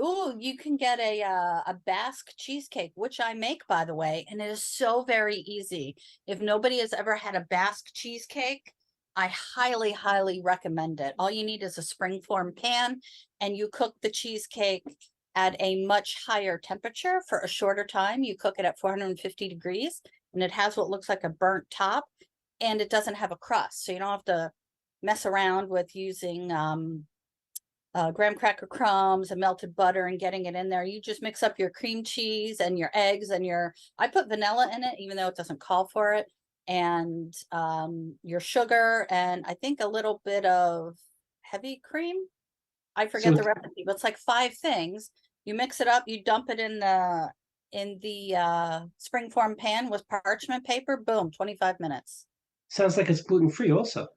Ooh, you can get a Basque cheesecake, which I make, by the way, and it is so very easy. If nobody has ever had a Basque cheesecake, I highly, highly recommend it. All you need is a springform pan, and you cook the cheesecake at a much higher temperature for a shorter time. You cook it at 450 degrees, and it has what looks like a burnt top, and it doesn't have a crust, so you don't have to mess around with using graham cracker crumbs and melted butter and getting it in there. You just mix up your cream cheese and your eggs and I put vanilla in it, even though it doesn't call for it, and your sugar, and I think a little bit of heavy cream. I forget the recipe, but it's like 5 things. You mix it up, you dump it in the springform pan with parchment paper, boom, 25 minutes. Sounds like it's gluten-free also.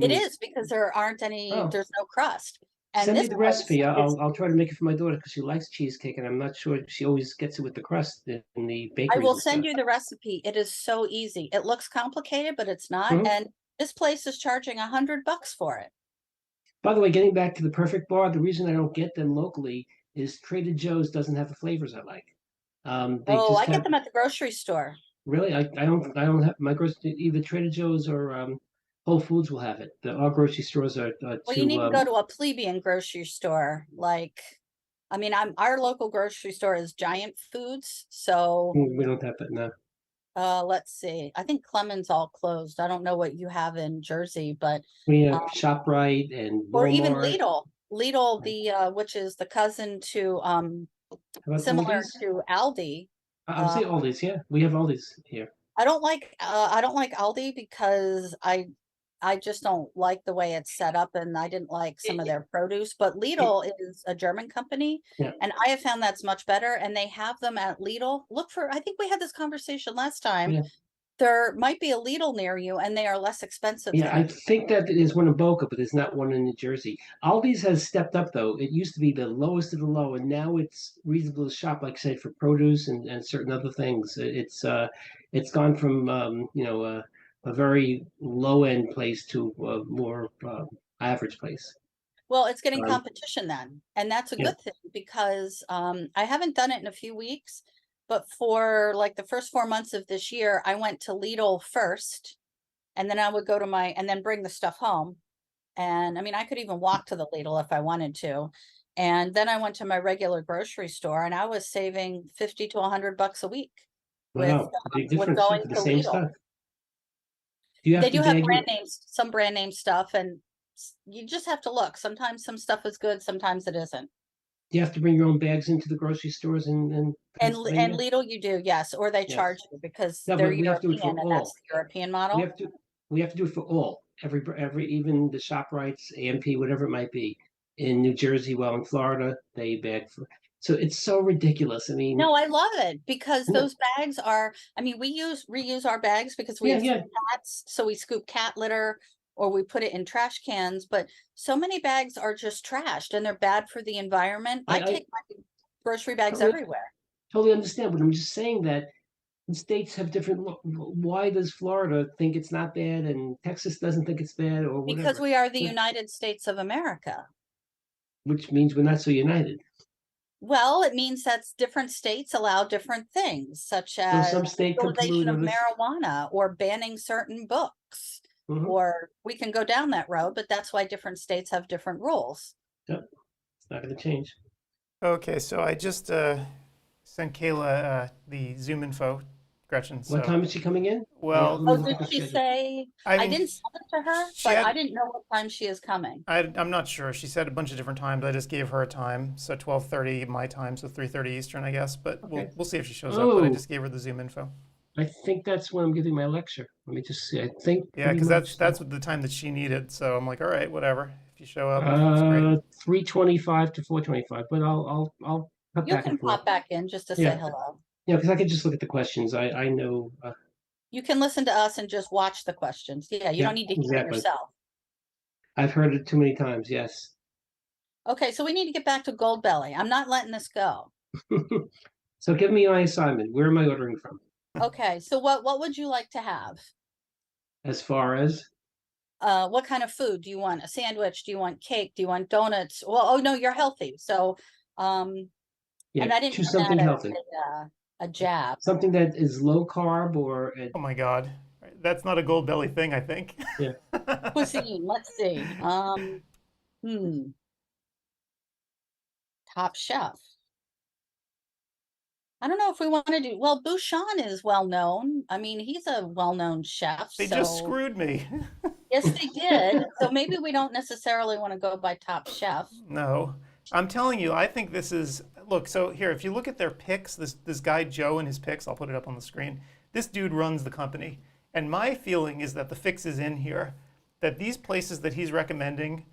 It is, because there aren't any, there's no crust. And Send me this the one recipe. is- I'll try to make it for my daughter because she likes cheesecake, and I'm not sure she always gets it with the crust in the bakeries. I will and send stuff. you the recipe. It is so easy. It looks complicated, but it's not. Mhm. And this place is charging $100 for it. By the way, getting back to the perfect bar, the reason I don't get them locally is Trader Joe's doesn't have the flavors I like. They Oh, just I get have them at the grocery store. really. I don't have my grocery, either Trader Joe's or Whole Foods will have it. Our grocery stores are Well, too. you need to go to a plebeian grocery store. Like, I mean, our local grocery store is Giant Foods. So We don't have that now. let's see. I think Clement's all closed. I don't know what you have in Jersey, but We have ShopRite and or even Walmart. Lidl. Lidl, which is the cousin to How about similar Aldi's? to Aldi. I would say Aldi's. Yeah, we have Aldi's here. I don't like Aldi because I just don't like the way it's set up, and I didn't like some of their produce. But Lidl is a German company, Yeah. and I have found that's much better. And they have them at Lidl. I think we had this conversation last time. Yeah. There might be a Lidl near you, and they are less expensive Yeah, I there. think that there's one in Boca, but there's not one in New Jersey. Aldi's has stepped up though. It used to be the lowest of the low, and now it's reasonable to shop, like I said, for produce and certain other things. It's gone from a very low end place to a more average place. Well, it's getting Um, competition then, and that's a yeah. good thing because I haven't done it in a few weeks, but for like the first 4 months of this year, I went to Lidl first, and then I would go to and then bring the stuff home. And I mean, I could even walk to the Lidl if I wanted to. And then I went to my regular grocery store, and I was saving 50 to $100 a week Wow, big difference going for the to same Lidl. stuff. Do you have They to do have bag brand names, some brand name stuff, and you just have to look. Sometimes some stuff is good, sometimes it isn't. Do you have to bring your own bags into the grocery stores And Pennsylvania? Lidl you do, yes, or they Yes. charge you because No, they're but we have to do it for European, and that's all. the European We model. have to do it for all, every even the ShopRites, AMP, whatever it might be. In New Jersey, well, in Florida, they bag for. So it's so ridiculous. I mean, No, I love it because Yeah. those bags are, I mean, we reuse our bags because we Yeah, have yeah. 3 cats, so we scoop cat litter or we put it in trash cans, but so many bags are just trashed and they're bad for the environment. I I take my grocery bags totally- everywhere. totally understand, but I'm just saying that the states have different. Why does Florida think it's not bad and Texas doesn't think it's bad or whatever? Because we are the Yeah. United States of America. Which means we're not so united. Well, it means that different states allow different things, such So as some state could legalization of pollute others. marijuana or banning certain books. Mhm. Or we can go down that road, but that's why different states have different rules. Yep. It's not going to change. Okay, so I just sent Kayla the Zoom info, Gretchen. So, What time is she coming in? well, Let me Oh, look at did the she schedule. say? I I mean, didn't send it to her, she but had- I didn't know what time she is coming. I'm not sure. She said a bunch of different times. I just gave her a time, so 12:30 my time, so 3:30 Eastern, I guess. But Okay. we'll see if she shows up. But I Oh. just gave her the Zoom info. I think that's when I'm giving my lecture. Let me just see. I think. Yeah, pretty because much that's the time that she needed. So I'm like, all right, whatever. If you show up, it's great. 3:25 to 4:25. But I'll cut You back can and forth. pop back in just to Yeah. say hello. Yeah, because I could just look at the questions. I know. You can listen to us and just watch the questions. Yeah, you Yeah, don't need to hear it exactly. yourself. I've heard it too many times. Yes. Okay, so we need to get back to Gold Belly. I'm not letting this go. So give me my assignment. Where am I ordering from? Okay, so what would you like to have? As far as What kind of food? Do you want a sandwich? Do you want cake? Do you want donuts? Well, oh no, you're healthy. So, yeah, and I didn't choose mean something that healthy, as a jab. something that is low carb or Oh my God. That's not a gold belly thing, I think. yeah. Cuisine, let's see. Hmm, Top Chef. I don't know if we want to do, well, Bouchon is well known. I mean, he's a well-known chef, They just so screwed me. yes, they did. So maybe we don't necessarily want to go by Top Chef. No. I'm telling you, I think this is look, so here, if you look at their picks, this guy Joe and his picks, I'll put it up on the screen. This dude runs the company. And my feeling is that the fix is in here, that these places that he's recommending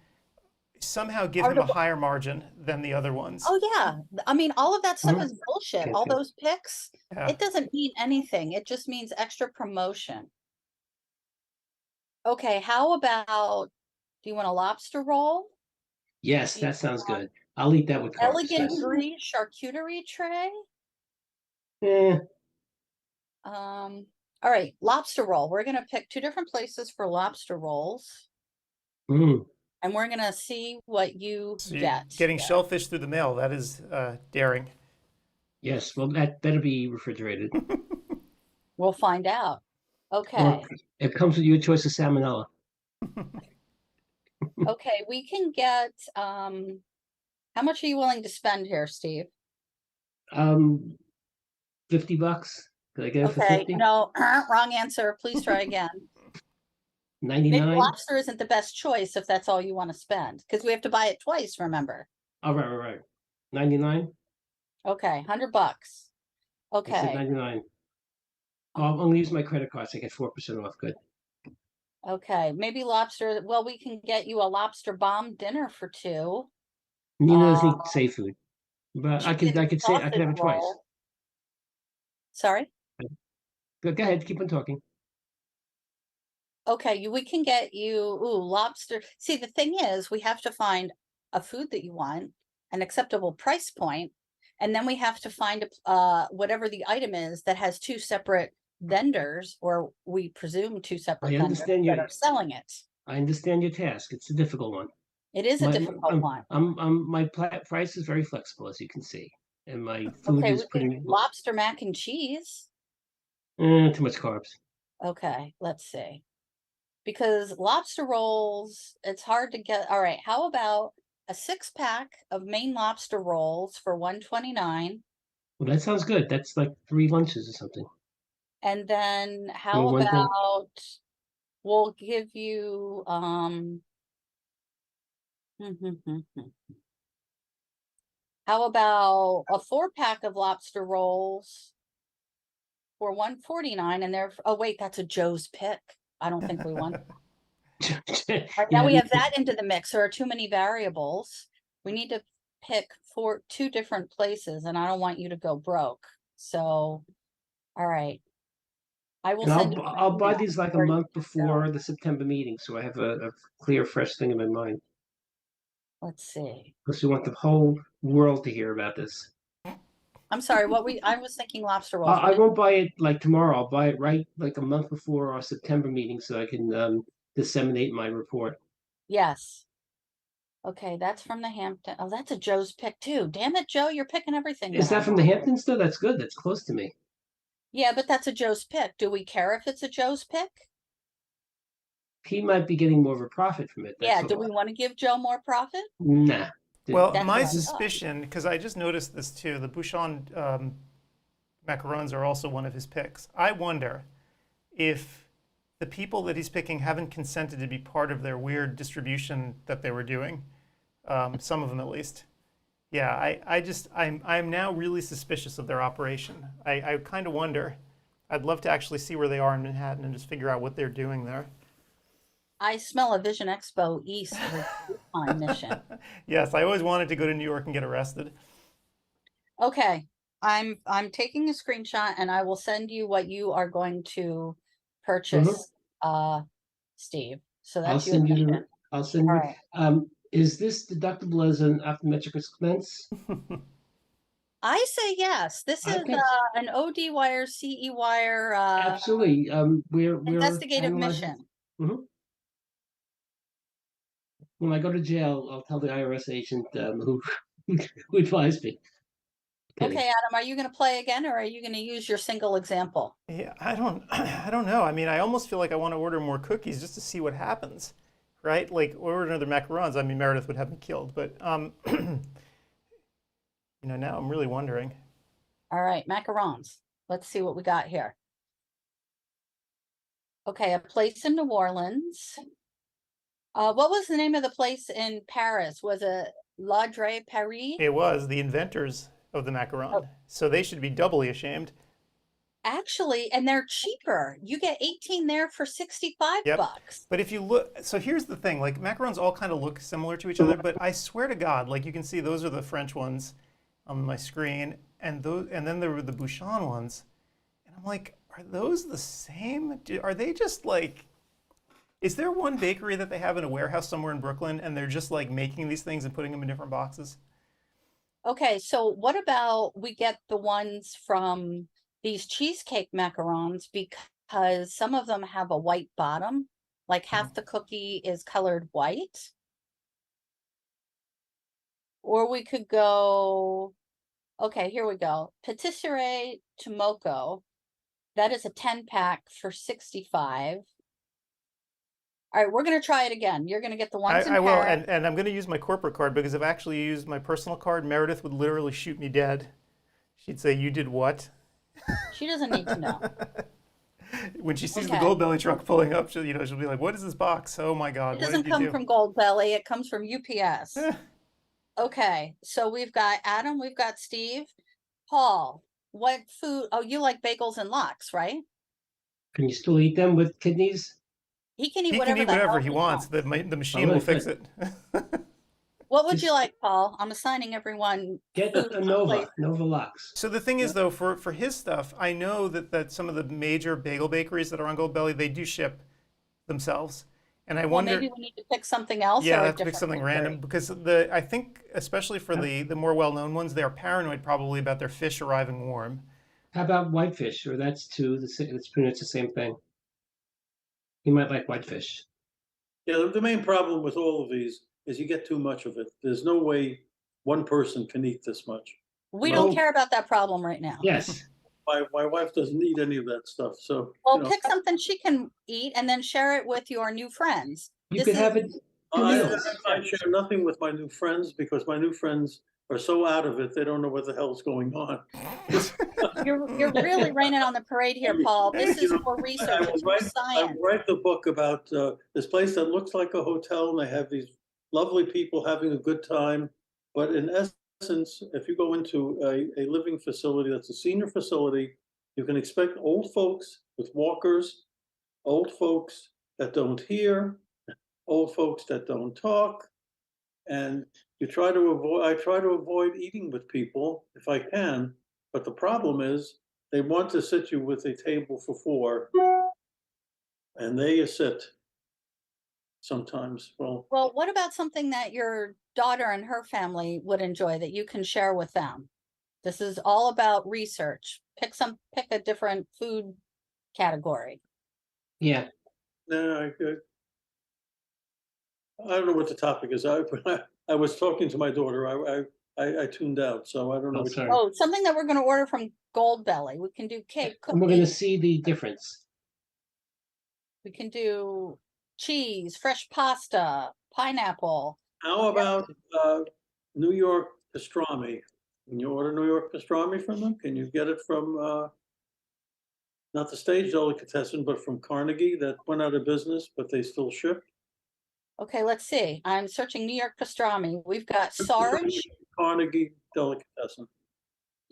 somehow give Are him a the- higher margin than the other ones. Oh yeah, I mean, all of that stuff Mhm. is bullshit. Okay, All okay. those picks, Yeah. it doesn't mean anything. It just means extra promotion. Okay, how about, do you want a lobster roll? Yes, Do you that sounds want good. I'll eat that with carbs. elegant Yes. Greek charcuterie tray? Eh, All right, lobster roll. We're gonna pick two different places for lobster rolls, mm, and we're gonna see what you So you're get. getting shellfish through the mail. That is daring. yes, well, that better be refrigerated. We'll find out. Or Okay, it comes with your choice of salmonella. okay, we can get, how much are you willing to spend here, Steve? Um, $50. Could I get it for Okay, 50? no, wrong answer. Please try again. 99? Maybe lobster isn't the best choice if that's all you want to spend, because we have to buy it twice, remember? Oh, right. 99? Okay, $100. I said Okay, 99. Oh, I'm gonna use my credit card so I get 4% off. Good. okay, maybe lobster, well, we can get you a lobster bomb dinner for two. Nina doesn't Uh, eat seafood, but I chicken could say I could sausage have it twice. roll. Sorry? Go ahead, keep on talking. Okay, we can get you, ooh, lobster. See, the thing is, we have to find a food that you want, an acceptable price point, and then we have to find whatever the item is that has two separate vendors, or we presume two separate I vendors understand that are selling it. I understand your task. It's a difficult one. It is a difficult one. My price is very flexible, as you can see, and my food Okay, is we could pretty lobster mac and cheese. too much carbs. Okay, let's see. Because lobster rolls, it's hard to get. All right, how about a 6-pack of Maine lobster rolls for $129? Well, that sounds good. That's like 3 lunches or something. And then Or how one thing. about we'll give you how about a 4-pack of lobster rolls for $149? And they're, oh wait, that's a Joe's pick. I don't think we want. All right, now we have that into the mix. There are too many variables. We need to pick for 2 different places, and I don't want you to go broke. So, all right. I will And send you. I'll buy these like a where you month can before go. the September meeting, so I have a clear, fresh thing in my mind. Let's see. Because we want the whole world to hear about this. I'm sorry, I was thinking lobster rolls. I won't buy it like tomorrow. I'll buy it right like a month before our September meeting, so I can disseminate my report. Yes. Okay, that's from the Hampton. Oh, that's a Joe's pick too. Damn it, Joe, you're picking everything Is that I that from the want. Hamptons though? That's good. That's close to me. Yeah, but that's a Joe's pick. Do we care if it's a Joe's pick? He might be getting more of a profit from it. Yeah, That's do all. we want to give Joe more profit? Nah. Well, That's my what I thought. suspicion, because I just noticed this too, the Bouchon macarons are also one of his picks. I wonder if the people that he's picking haven't consented to be part of their weird distribution that they were doing. Some of them, at least. Yeah, I'm now really suspicious of their operation. I kind of wonder. I'd love to actually see where they are in Manhattan and just figure out what they're doing there. I smell a Vision Expo East on mission. Yes, I always wanted to go to New York and get arrested. Okay, I'm taking a screenshot and I will send you what you are going to purchase, Steve. So I'll that's your send you mission. the. I'll send All you. right. Is this deductible as an optometric expense? Well, I say yes. This I is think an ODwire CEwire absolutely. We're investigative analyzing. mission. Mhm. When I go to jail, I'll tell the IRS agent who who advised me. Kidding. Okay, Adam, are you going to play again, or are you going to use your single example? Yeah, I don't I don't know. I mean, I almost feel like I want to order more cookies just to see what happens, right? Like order another macarons. I mean, Meredith would have me killed, but you know, now I'm really wondering. All right, macarons. Let's see what we got here. Okay, a place in New Orleans. What was the name of the place in Paris? Was it La Dre Paris? It was the inventors of the macaron, Oh. so they should be doubly ashamed. Actually, and they're cheaper. You get 18 there for 65 Yep. bucks. But if you look, so here's the thing, like macarons all kind of look similar to each other, but I swear to God, like you can see those are the French ones on my screen, and then there were the Bouchon ones. And I'm like, are those the same? Are they just like, is there one bakery that they have in a warehouse somewhere in Brooklyn and they're just like making these things and putting them in different boxes? Okay, so what about we get the ones from these cheesecake macarons, because some of them have a white bottom, like half the cookie is colored white. Or we could go, okay, here we go. Patisserie Tomoko. That is a 10-pack for 65. All right, we're going to try it again. You're going to get the ones in I will, Paris. and I'm going to use my corporate card because if I actually used my personal card, Meredith would literally shoot me dead. She'd say, "You did what?" She doesn't need to know. When she sees the Okay. Goldbelly truck pulling up, she'll be like, "What is this box? Oh my God, It what doesn't did you come do?" from Goldbelly. It comes from UPS. Okay, so we've got Adam, we've got Steve. Paul, what food? Oh, you like bagels and lox, right? Can you still eat them with kidneys? He can eat He can whatever eat the hell whatever he wants. The machine will really fix good. it. What would you Just like, Paul? I'm assigning everyone get food a Nova, place. Nova Lux. So the thing is, though, for his stuff, I know that some of the major bagel bakeries that are on Goldbelly, they do ship themselves, and I Well, wonder. maybe we need to pick something else Yeah, or I a have to pick different something bakery. random because I think especially for the more well-known ones, they're paranoid probably about their fish arriving warm. How about whitefish? Or that's two. It's pretty much the same thing. You might like whitefish. Yeah, the main problem with all of these is you get too much of it. There's no way one person can eat this much. We Well, don't care about that problem right now. yes. My wife doesn't eat any of that stuff, so, Well, pick something she can eat and then share it with your new friends. You This could is have it two I meals. share nothing with my new friends because my new friends are so out of it, they don't know what the hell's going on. you're really raining on the parade here, Paul. This is for research. It's for I science. write the book about this place that looks like a hotel, and they have these lovely people having a good time. But in essence, if you go into a living facility that's a senior facility, you can expect old folks with walkers, old folks that don't hear, old folks that don't talk, and I try to avoid eating with people if I can, but the problem is they want to sit you with a table for four, and they sit sometimes. Well, What about something that your daughter and her family would enjoy that you can share with them? This is all about research. Pick a different food category. Yeah. no, I don't know what the topic is. I was talking to my daughter. I tuned out, so I don't know. Oh, What sorry. Oh, something that we're going to order from Goldbelly. We can do cake, And we're going to cookies. see the difference. We can do cheese, fresh pasta, pineapple. How about New York pastrami? Can you order New York pastrami from them? Can you get it from not the stage delicatessen, but from Carnegie that went out of business, but they still ship? Okay, let's see. I'm searching New York pastrami. We've got Sarge, Carnegie delicatessen.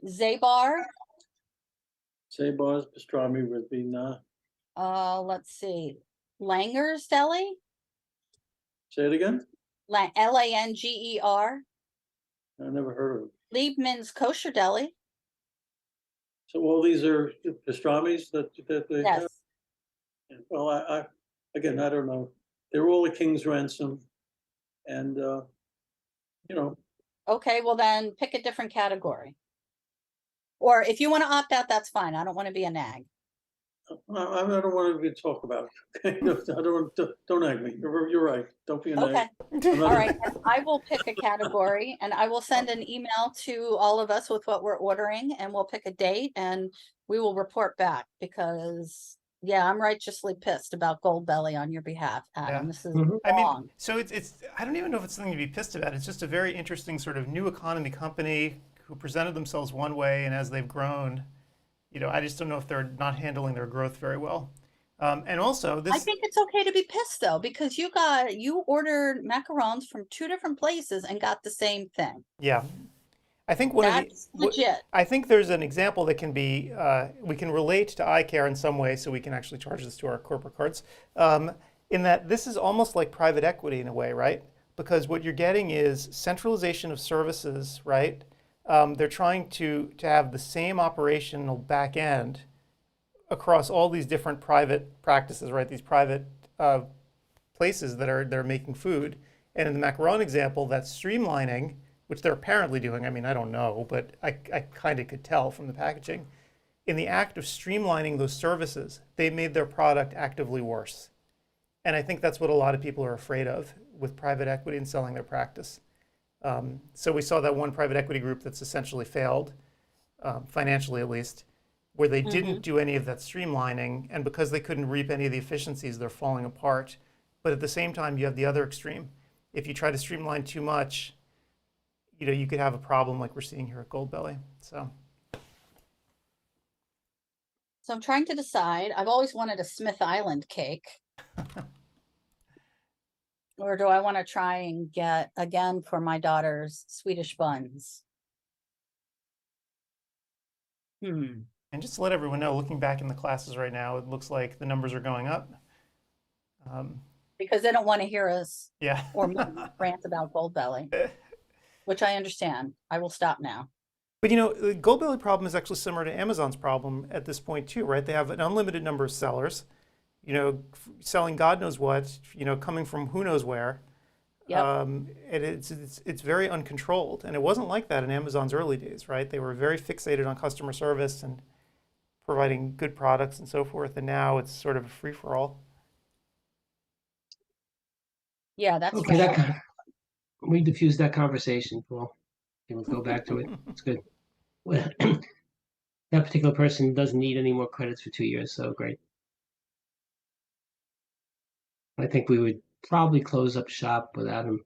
Zabar. Sabar's pastrami would be not. Let's see. Langer's Deli. Say it again. Langer. I never heard of it. Liebman's Kosher Deli. So all these are pastramis that they have. Yes. Well, I again, I don't know. They're all a king's ransom, and you know, Okay, well then pick a different category. Or if you want to opt out, that's fine. I don't want to be a nag. I don't want to talk about it. Okay, no, I don't nag me. You're right. Don't be a Okay. nag. I'm not All a- right. And I will pick a category and I will send an email to all of us with what we're ordering and we'll pick a date and we will report back because yeah, I'm righteously pissed about Goldbelly on your behalf, Adam. Yeah. This is Mhm. I mean, wrong. so it's I don't even know if it's something to be pissed about. It's just a very interesting sort of new economy company who presented themselves one way, and as they've grown, I just don't know if they're not handling their growth very well. And also, I this, think it's okay to be pissed though, because you ordered macarons from 2 different places and got the same thing. yeah, I think one of the, That's legit. I think there's an example that can be, we can relate to eye care in some way, so we can actually charge this to our corporate cards. In that this is almost like private equity in a way, right? Because what you're getting is centralization of services, right? They're trying to have the same operational back end across all these different private practices, right? These private places that are making food. And in the macaron example, that's streamlining, which they're apparently doing. I mean, I don't know, but I kind of could tell from the packaging. In the act of streamlining those services, they made their product actively worse. And I think that's what a lot of people are afraid of with private equity and selling their practice. So we saw that one private equity group that's essentially failed, financially at least, where they didn't do any of that streamlining, and because they couldn't reap any of the efficiencies, they're falling apart. But at the same time, you have the other extreme. If you try to streamline too much, you could have a problem like we're seeing here at Goldbelly. So I'm trying to decide. I've always wanted a Smith Island cake. Or do I want to try and get again for my daughter's Swedish buns? and just to let everyone know, looking back in the classes right now, it looks like the numbers are going up. Because they don't want to hear us Yeah. or me rant about Goldbelly, which I understand. I will stop now. But the Goldbelly problem is actually similar to Amazon's problem at this point too, right? They have an unlimited number of sellers, selling God knows what, coming from who knows where. Yep. And it's very uncontrolled. And it wasn't like that in Amazon's early days, right? They were very fixated on customer service and providing good products and so forth. And now it's sort of a free-for-all. Yeah, that's Okay, fair. we diffused that conversation, Paul. We'll go back to it. It's good. Well, that particular person doesn't need any more credits for 2 years, so great. I think we would probably close up shop without him.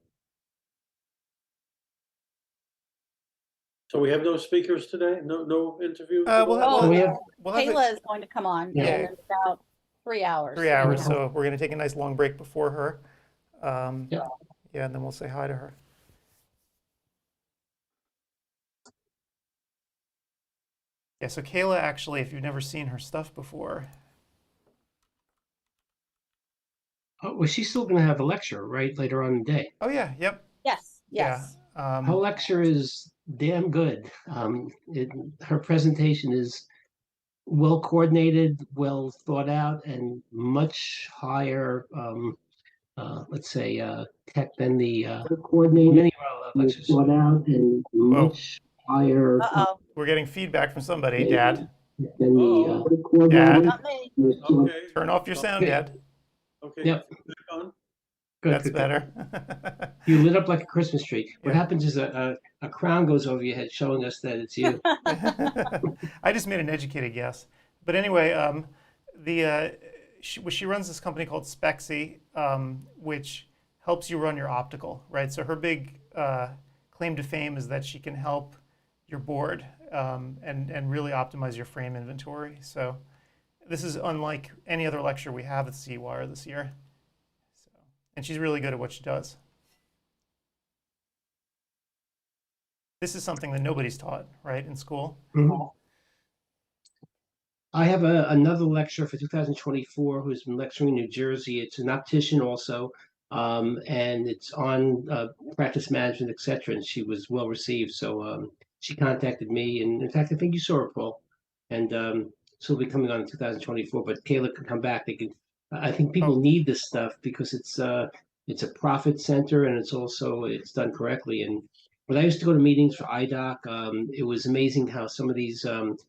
So we have no speakers today? No interviews? at We'll all? have- we have We'll have Kayla is going to come on Yeah. in about 3 hours. 3 hours, so we're going to take a nice long break before her. Yeah. Yeah, and then we'll say hi to her. Yeah, so Kayla, actually, if you've never seen her stuff before, Oh, well, she's still going to have a lecture, right, later on in the day. oh yeah, yep, Yes, yes. yeah. Her lecture is damn good. Her presentation is well coordinated, well thought out, and much higher, let's say, tech than the many of our lectures. Thought out and much higher Uh-oh, We're getting feedback from somebody, Dad. than the Dad, not me. Okay, turn off your sound, Dad. okay. Yep. Back on. Good, That's good, good. better. You lit up like a Christmas tree. What Yeah. happens is a crown goes over your head, showing us that it's you. I just made an educated guess. But anyway, she runs this company called Spexy, which helps you run your optical, right? So her big claim to fame is that she can help your board and really optimize your frame inventory. So this is unlike any other lecture we have at CEwire this year. So, and she's really good at what she does. This is something that nobody's taught, right, in school. Mhm. I have another lecturer for 2024 who's been lecturing in New Jersey. It's an optician also, and it's on practice management, etc. And she was well received, so she contacted me. And in fact, I think you saw her, Paul. And she'll be coming on in 2024. But Kayla could come back. I think people need this stuff because it's a profit center and it's done correctly. And when I used to go to meetings for IDOC, it was amazing how some of these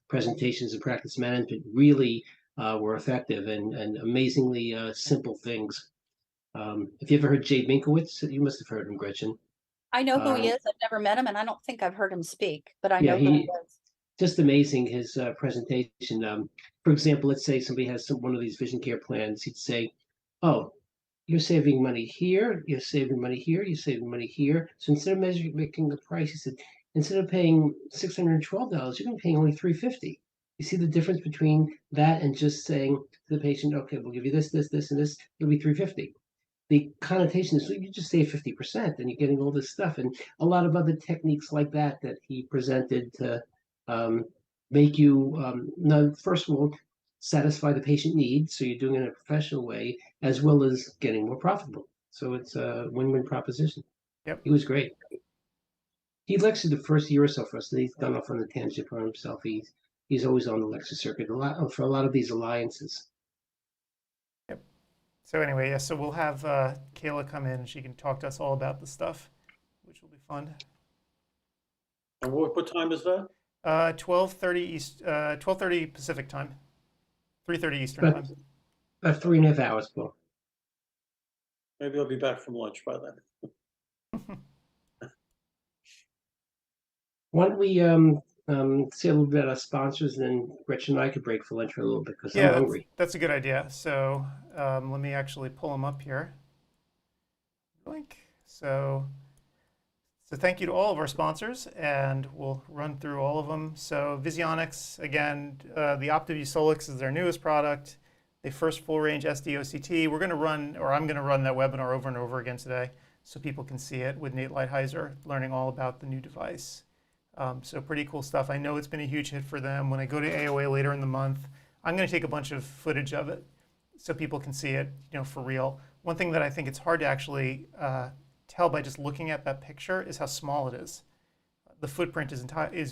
presentations and practice management really were effective and amazingly simple things. If you ever heard Jay Binkowitz, you must have heard him, Gretchen. I know who he Uh, is. I've never met him, and I don't think I've heard him speak, but I Yeah, know who he he is. just amazing his presentation. For example, let's say somebody has one of these vision care plans. He'd say, "Oh, you're saving money here. You're saving money here. You're saving money here." So instead of making the price, he said, instead of paying $612, you're going to be paying only $350. You see the difference between that and just saying to the patient, "Okay, we'll give you this, this, this, and this. It'll be $350." The connotation is, well, you just save 50% and you're getting all this stuff, and a lot of other techniques like that that he presented to um, make you first of all satisfy the patient needs, so you're doing it in a professional way as well as getting more profitable. So it's a win-win proposition. Yep. He was great. He lectured the first year or so for us, and he's gone off on the tangent for himself. He's always on the lecture circuit for a lot of these alliances. So anyway, yeah, so we'll have Kayla come in and she can talk to us all about the stuff, which will be fun. And what time is that? 12:30 Pacific time, 3:30 Eastern time. About 3.5 hours, Paul. Maybe I'll be back from lunch by then. Why don't we say a little bit about our sponsors, and then Gretchen and I could break for lunch for a little bit because I'm hungry. That's a good idea. So let me actually pull them up here. Blink. So thank you to all of our sponsors, and we'll run through all of them. So Visionix, again, the OptiView Solix is their newest product, the first full-range SD-OCT. We're going to run, or I'm going to run that webinar over and over again today so people can see it with Nate Lighthizer, learning all about the new device. So pretty cool stuff. I know it's been a huge hit for them. When I go to AOA later in the month, I'm going to take a bunch of footage of it so people can see it, for real. One thing that I think it's hard to actually tell by just looking at that picture is how small it is. The footprint is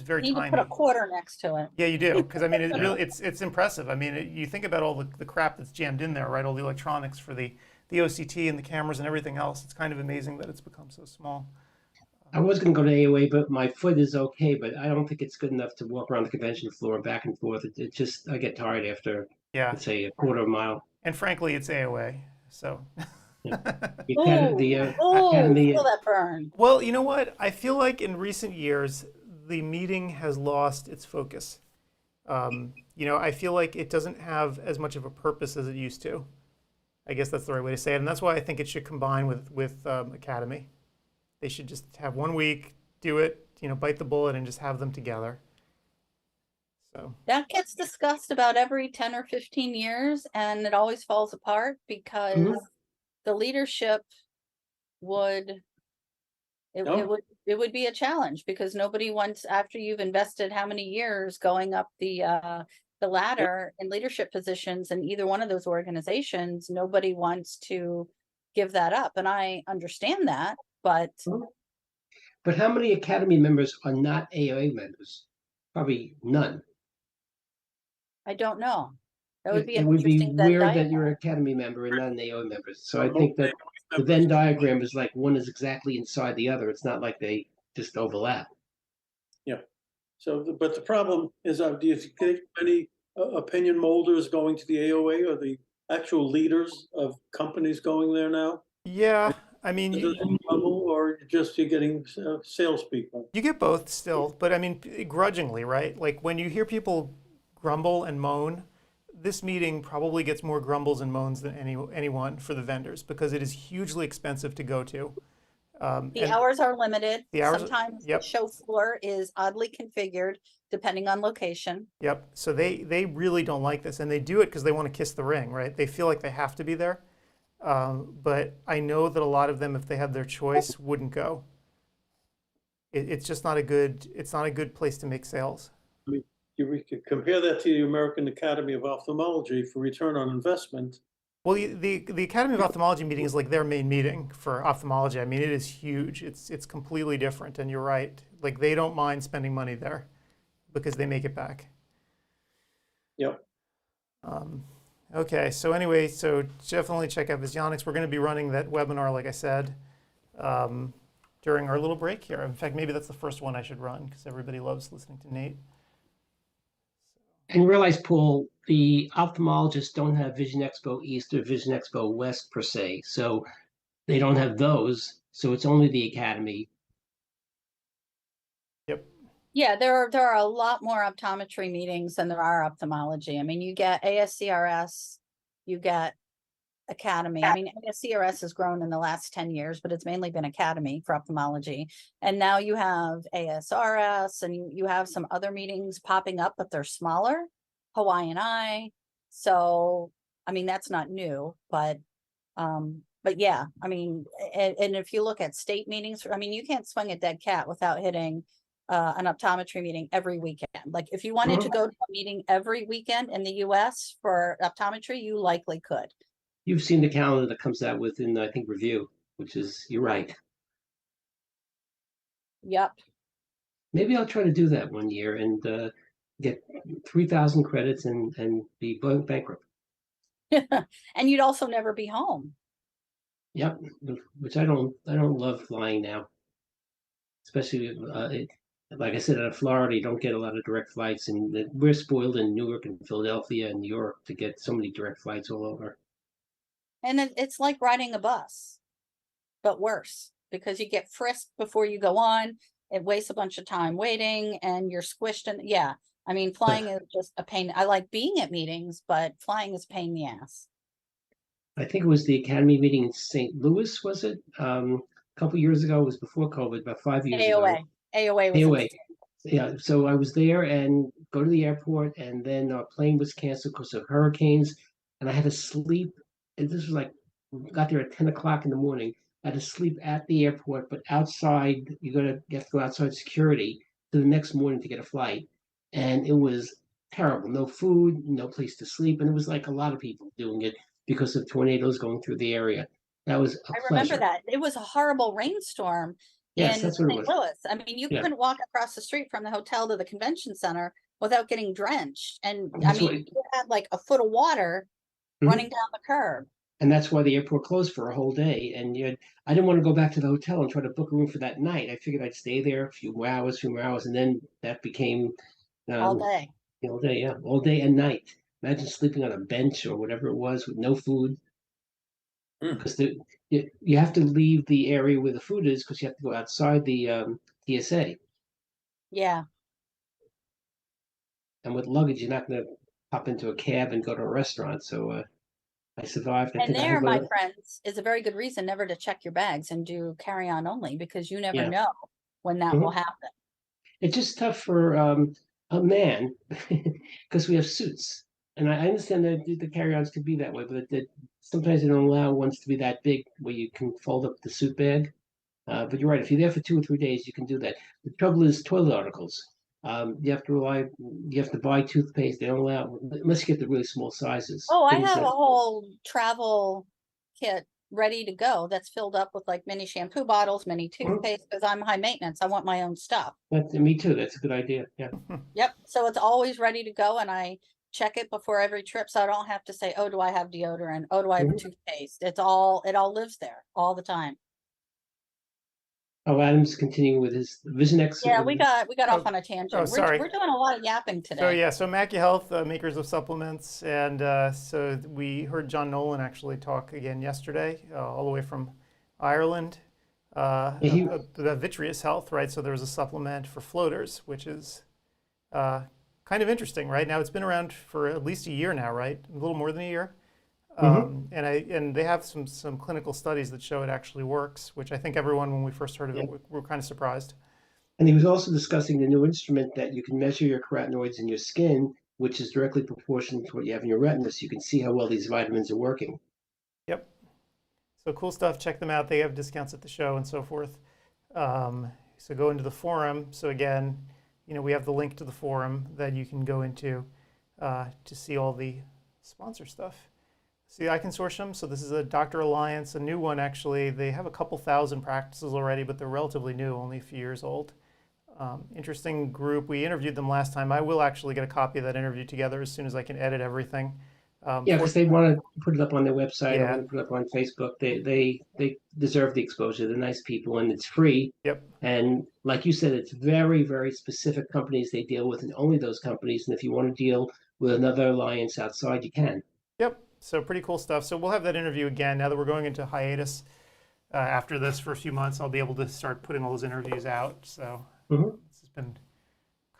very You need tiny. to put a quarter next to it. Yeah, you do, because I mean, it's impressive. I mean, you think about all the crap that's jammed in there, right? All the electronics for the OCT and the cameras and everything else. It's kind of amazing that it's become so small. I was going to go to AOA, but my foot is okay, but I don't think it's good enough to walk around the convention floor back and forth. It just, I get tired after, Yeah, let's say, a quarter of a mile. and frankly, it's AOA, so. The Ooh, Academy. feel that burn. Well, you know what? I feel like in recent years, the meeting has lost its focus. I feel like it doesn't have as much of a purpose as it used to. I guess that's the right way to say it, and that's why I think it should combine with Academy. They should just have 1 week, do it, bite the bullet, and just have them together. So That gets discussed about every 10 or 15 years, and it always falls apart because the leadership would it would be a challenge, because nobody wants, after you've invested how many years going up the ladder in leadership positions in either one of those organizations, nobody wants to give that up. And I understand that, but But how many Academy members are not AOA members? Probably none. I don't know. That would be It an would be interesting Venn weird that diagram. you're an Academy member and not an AOA member. So I think that the Venn diagram is like one is exactly inside the other. It's not like they just overlap. Yeah. So, but the problem is, do you get any opinion molders going to the AOA, or the actual leaders of companies going there now? yeah, I mean, Or just you're getting salespeople? you get both still, but I mean, grudgingly, right? Like when you hear people grumble and moan, this meeting probably gets more grumbles and moans than anyone for the vendors, because it is hugely expensive to go to. The hours are limited. The hours- Sometimes yep. the show floor is oddly configured depending on location. Yep. So they really don't like this, and they do it because they want to kiss the ring, right? They feel like they have to be there. But I know that a lot of them, if they had their choice, wouldn't go. It's just not a good place to make sales. I mean, you compare that to the American Academy of Ophthalmology for return on investment. Well, the Academy of Ophthalmology meeting is like their main meeting for ophthalmology. I mean, it is huge. It's completely different, and you're right. Like, they don't mind spending money there because they make it back. Yep. Okay, so anyway, so definitely check out Visionix. We're going to be running that webinar, like I said. during our little break here. In fact, maybe that's the first one I should run because everybody loves listening to Nate. And realize, Paul, the ophthalmologists don't have Vision Expo East or Vision Expo West per se. So they don't have those. So it's only the Academy. Yep. Yeah, there are a lot more optometry meetings than there are ophthalmology. I mean, you get ASCRS, you get Academy. I mean, ASCRS has grown in the last 10 years, but it's mainly been Academy for ophthalmology. And now you have ASRS and you have some other meetings popping up, but they're smaller, Hawaiian Eye. So, I mean, that's not new, but yeah, I mean, and if you look at state meetings, I mean, you can't swing a dead cat without hitting an optometry meeting every weekend. Like if you wanted to go to a meeting every weekend in the US for optometry, you likely could. You've seen the calendar that comes out within, I think, Review, which is, you're right. Yep. Maybe I'll try to do that one year and get 3,000 credits and be bankrupt. And you'd also never be home. Yep, which I don't love flying now, especially like I said, out of Florida, you don't get a lot of direct flights, and we're spoiled in Newark and Philadelphia and New York to get so many direct flights all over. And it's like riding a bus, but worse because you get frisked before you go on. It wastes a bunch of time waiting and you're squished. And yeah, I mean, flying is just a pain. I like being at meetings, but flying is a pain in the ass. I think it was the Academy meeting in St. Louis, was it? A couple years ago. It was before COVID, about 5 years ago. AOA was AOA. Yeah, so I was there and go to the airport, and then our plane was canceled because of hurricanes, and I had to sleep. And this was like, got there at 10 o'clock in the morning. I had to sleep at the airport, but outside, you have to go outside security to the next morning to get a flight. And it was terrible. No food, no place to sleep. And it was like a lot of people doing it because of tornadoes going through the area. That was a I pleasure. remember that. It was a horrible rainstorm Yes, in that's what it St. was. Louis. I mean, you Yeah. couldn't walk across the street from the hotel to the convention center without getting drenched. And I That's mean, what- you had like a foot of water running down the curb. And that's why the airport closed for a whole day. And I didn't want to go back to the hotel and try to book a room for that night. I figured I'd stay there a few more hours, and then that became All day. all day, yeah, all day and night. Imagine sleeping on a bench or whatever it was with no food, because you have to leave the area where the food is because you have to go outside the TSA. Yeah. And with luggage, you're not going to hop into a cab and go to a restaurant. So I survived. I And think I there, had my friends, is a very good reason never to check your bags and do carry on only because you never know when that will happen. It's just tough for a man because we have suits. And I understand that the carry-ons could be that way, but sometimes they don't allow ones to be that big where you can fold up the suit bag. But you're right. If you're there for 2 or 3 days, you can do that. The trouble is toilet articles. You have to buy toothpaste. They don't allow, unless you get the really small sizes. Oh, I Things have that- a whole travel kit ready to go that's filled up with like mini shampoo bottles, mini toothpaste, because I'm high maintenance. I want my own stuff. Me too. That's a good idea. Yeah. Yep. So it's always ready to go. And I check it before every trip. So I don't have to say, oh, do I have deodorant? Oh, do I have toothpaste? It all lives there all the time. Oh, Adam's continuing with his Vision X. Yeah, we got off on a tangent. sorry. We're doing a lot of yapping today. So MacuHealth, makers of supplements, and so we heard John Nolan actually talk again yesterday, all the way from Ireland, about Vitreous Health, right? So there was a supplement for floaters, which is kind of interesting, right? Now it's been around for at least a year now, right? A little more than a year. And they have some clinical studies that show it actually works, which I think everyone, when we first heard of it, were kind of surprised. And he was also discussing the new instrument that you can measure your carotenoids in your skin, which is directly proportional to what you have in your retina, so you can see how well these vitamins are working. Yep. So cool stuff. Check them out. They have discounts at the show and so forth. So go into the forum. So again, we have the link to the forum that you can go into to see all the sponsor stuff. See the Eye Consortium. So this is a Doctor Alliance, a new one actually. They have a couple thousand practices already, but they're relatively new, only a few years old. Interesting group. We interviewed them last time. I will actually get a copy of that interview together as soon as I can edit everything. Yeah, because they want to put it up on their website. Or Yeah. want to put it up on Facebook. They deserve the exposure. They're nice people, and it's free. Yep. And like you said, it's very, very specific companies they deal with, and only those companies. And if you want to deal with another alliance outside, you can. Yep. So pretty cool stuff. So we'll have that interview again now that we're going into hiatus. After this for a few months, I'll be able to start putting all those interviews out. So this has been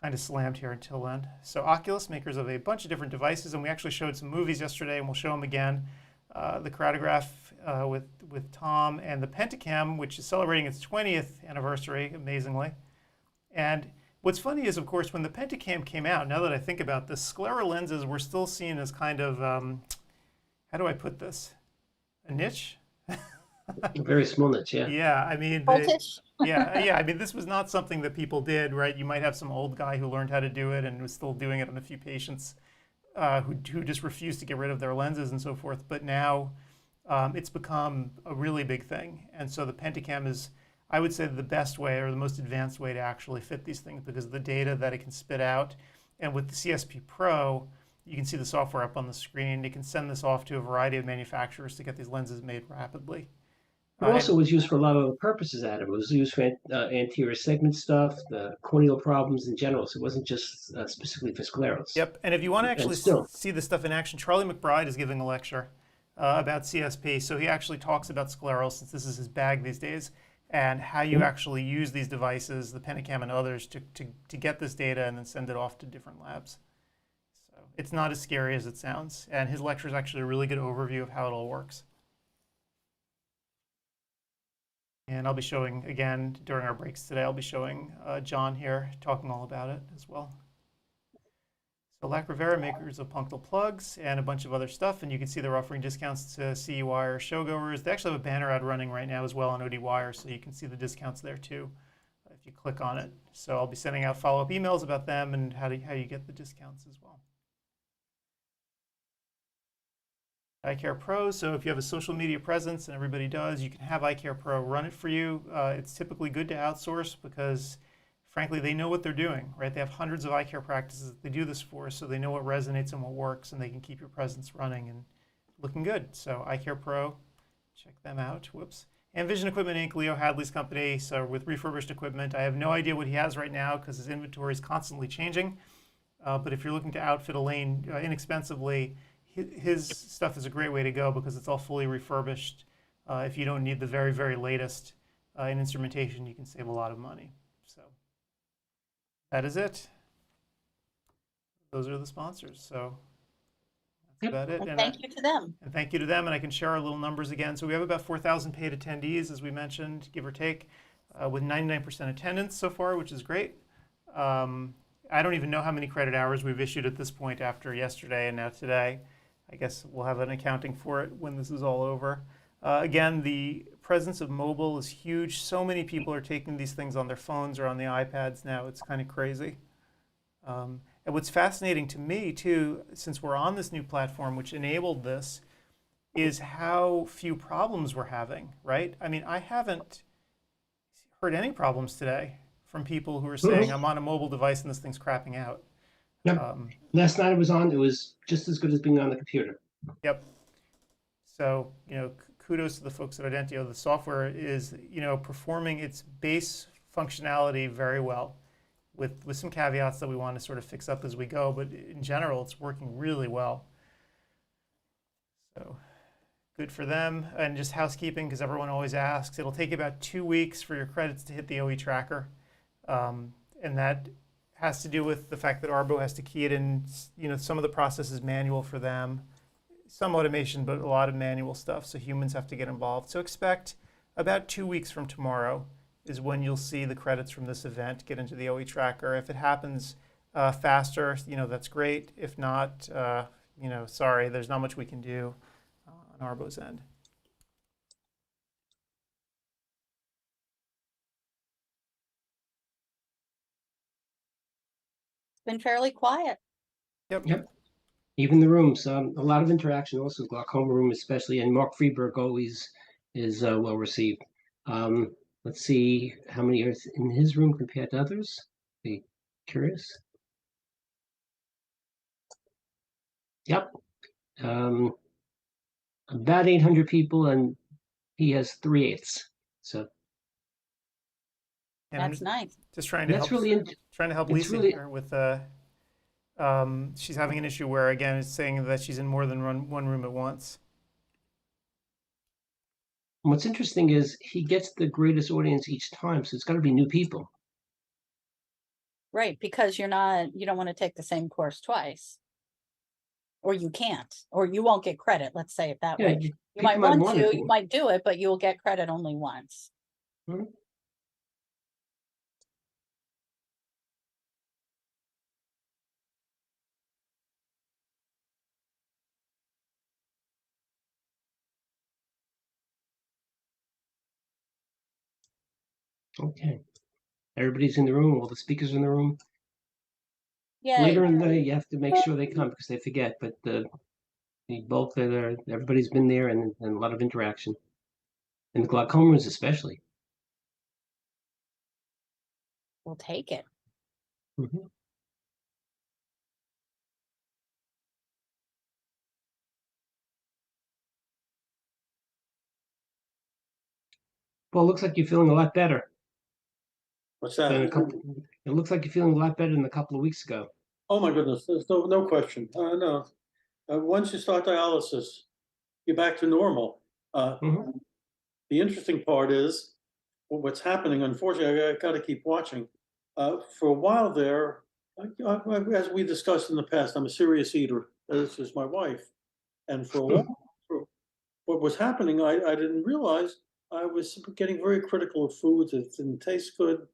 kind of slammed here until then. So Oculus, makers of a bunch of different devices, and we actually showed some movies yesterday, and we'll show them again. The Chronograph with Tom, and the Pentacam, which is celebrating its 20th anniversary, amazingly. And what's funny is, of course, when the Pentacam came out, now that I think about this, sclera lenses were still seen as kind of, how do I put this? A niche? A very small niche, yeah. Yeah, I mean, yeah. I mean, this was not something that people did, right? You might have some old guy who learned how to do it and was still doing it on a few patients who just refused to get rid of their lenses and so forth. But now it's become a really big thing. And so the Pentacam is, I would say, the best way or the most advanced way to actually fit these things because of the data that it can spit out. And with the CSP Pro, you can see the software up on the screen. It can send this off to a variety of manufacturers to get these lenses made rapidly. It also was used for a lot of other purposes. It was used for anterior segment stuff, the corneal problems in general. So it wasn't just specifically for sclerosis. Yep, and if you want to actually see this stuff in action, Charlie McBride is giving a lecture about CSP. So he actually talks about sclerosis, since this is his bag these days, and how you actually use these devices, the Pentacam and others, to get this data and then send it off to different labs. So it's not as scary as it sounds. And his lecture is actually a really good overview of how it all works. And I'll be showing, again, during our breaks today, I'll be showing John here talking all about it as well. So Lac Rivera, makers of punctal plugs and a bunch of other stuff. And you can see they're offering discounts to CEwire showgoers. They actually have a banner ad running right now as well on ODwire, so you can see the discounts there too if you click on it. So I'll be sending out follow-up emails about them and how you get the discounts as well. iCare Pro, so if you have a social media presence, and everybody does, you can have iCare Pro run it for you. It's typically good to outsource because, frankly, they know what they're doing, right? They have hundreds of iCare practices that they do this for, so they know what resonates and what works, and they can keep your presence running and looking good. So iCare Pro, check them out. Whoops. And Vision Equipment Inc., Leo Hadley's company, so with refurbished equipment. I have no idea what he has right now because his inventory is constantly changing. But if you're looking to outfit a lane inexpensively, his stuff is a great way to go because it's all fully refurbished. If you don't need the very, very latest in instrumentation, you can save a lot of money. So that is it. Those are the sponsors. So that's about it. And thank you to them. And thank you to them. And I can share our little numbers again. So we have about 4,000 paid attendees, as we mentioned, give or take, with 99% attendance so far, which is great. I don't even know how many credit hours we've issued at this point after yesterday and now today. I guess we'll have an accounting for it when this is all over. Again, the presence of mobile is huge. So many people are taking these things on their phones or on the iPads now. It's kind of crazy. And what's fascinating to me, too, since we're on this new platform, which enabled this, is how few problems we're having, right? I mean, I haven't heard any problems today from people who are saying, I'm on a mobile device and this thing's crapping out. Yep. Last night it was just as good as being on the computer. Yep. So, kudos to the folks at Identio. The software is, performing its base functionality very well with some caveats that we want to sort of fix up as we go. But in general, it's working really well. So good for them. And just housekeeping, because everyone always asks, it'll take about 2 weeks for your credits to hit the OE tracker. And that has to do with the fact that Arbo has to key it in. Some of the process is manual for them, some automation, but a lot of manual stuff. So humans have to get involved. So expect about 2 weeks from tomorrow is when you'll see the credits from this event get into the OE tracker. If it happens faster, that's great. If not, sorry, there's not much we can do on Arbo's end. Been fairly quiet. Yep. Even the rooms, a lot of interaction. Also, glaucoma room especially, and Mark Freeberg always is well received. Let's see how many are in his room compared to others. Be curious. Yep. About 800 people, and he has 3/8. So And I'm That's nice. just trying to that's help really, it's Lisa really, here with she's having an issue where again it's saying that she's in more than one room at once. what's interesting is he gets the greatest audience each time. So it's got to be new people. Right, because you don't want to take the same course twice. Or you can't, or you won't get credit, let's say it that Yeah, way. You might people might want want to, it. you might do it, but you'll get credit only once. Mhm. Okay. Everybody's in the room. All the speakers in the room. Yay. Later in the day, you have to make sure they come because they forget. But the bulk of everybody's been there, and a lot of interaction. And the glaucomas especially. We'll take it. Mhm. Well, it looks like you're feeling a lot better What's than a that? couple. It looks like you're feeling a lot better than a couple of weeks ago. Oh, my goodness, there's no question. No. Once you start dialysis, you're back to normal. Mhm. The interesting part is what's happening. Unfortunately, I got to keep watching. For a while there, as we discussed in the past, I'm a serious eater. This is my wife. And for a while, what was happening, I didn't realize I was getting very critical of foods. It didn't taste good.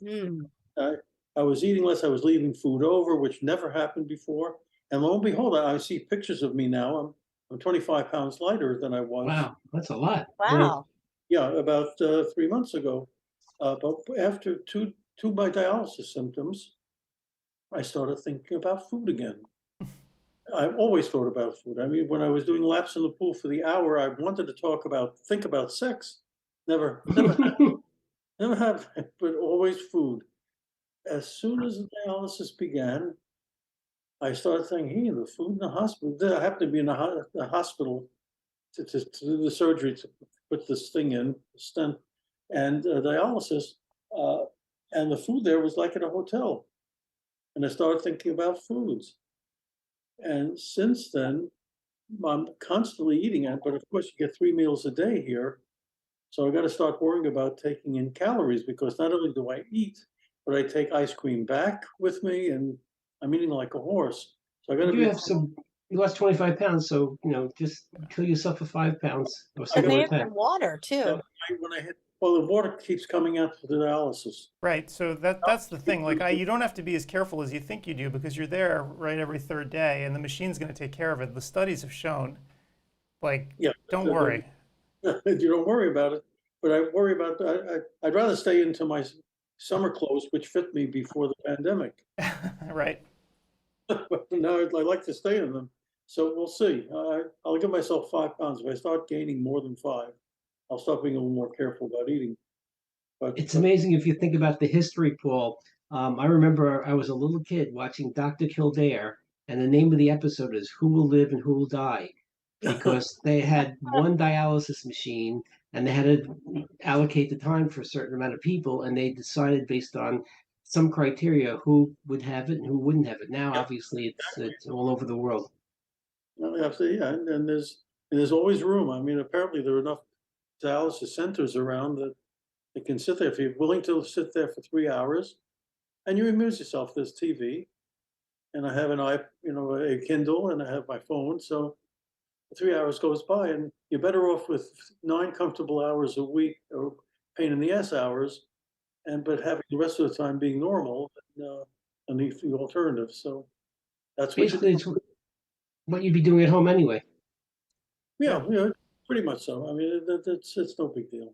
Mm. I was eating less. I was leaving food over, which never happened before. And lo and behold, I see pictures of me now. I'm 25 pounds lighter than I was. Wow, that's a lot. Wow. Yeah, about 3 months ago. But after two of my dialysis symptoms, I started thinking about food again. I've always thought about food. I mean, when I was doing laps in the pool for the hour, I wanted to think about sex. Never have, but always food. As soon as the dialysis began, I started thinking, hey, the food in the hospital. I happened to be in the hospital to do the surgery to put this thing in, the stent, and dialysis. Uh, and the food there was like at a hotel. And I started thinking about foods. And since then, I'm constantly eating it. But of course, you get 3 meals a day here. So I got to start worrying about taking in calories because not only do I eat, but I take ice cream back with me and I'm eating like a horse. So I got to You be, have some. You lost 25 pounds, so just kill yourself for 5 pounds or I And something they like have that. some water too. when I hit, well, the water keeps coming out for the dialysis. Right. So that's the thing. Like you don't have to be as careful as you think you do because you're there right every third day, and the machine's going to take care of it. The studies have shown. Like, Yeah. don't worry. You don't worry about it, but I worry about, I'd rather stay into my summer clothes, which fit me before the pandemic. Right. But now I like to stay in them. So we'll see. I'll give myself 5 pounds. If I start gaining more than 5, I'll start being a little more careful about eating. But It's amazing if you think about the history, Paul. I remember I was a little kid watching Dr. Kildare, and the name of the episode is "Who Will Live and Who Will Die," because they had one dialysis machine and they had to allocate the time for a certain amount of people, and they decided based on some criteria who would have it and who wouldn't have it. Now, Yeah, obviously, it's all over the world. yeah, and there's always room. I mean, apparently there are enough dialysis centers around that you can sit there if you're willing to sit there for 3 hours, and you amuse yourself. There's TV, and I have a Kindle, and I have my phone. So 3 hours goes by, and you're better off with 9 comfortable hours a week, or pain in the ass hours, but having the rest of the time being normal, and the alternative. So that's what you do. Basically, it's what you'd be doing at home anyway. Yeah, pretty much so. I mean, it's no big deal.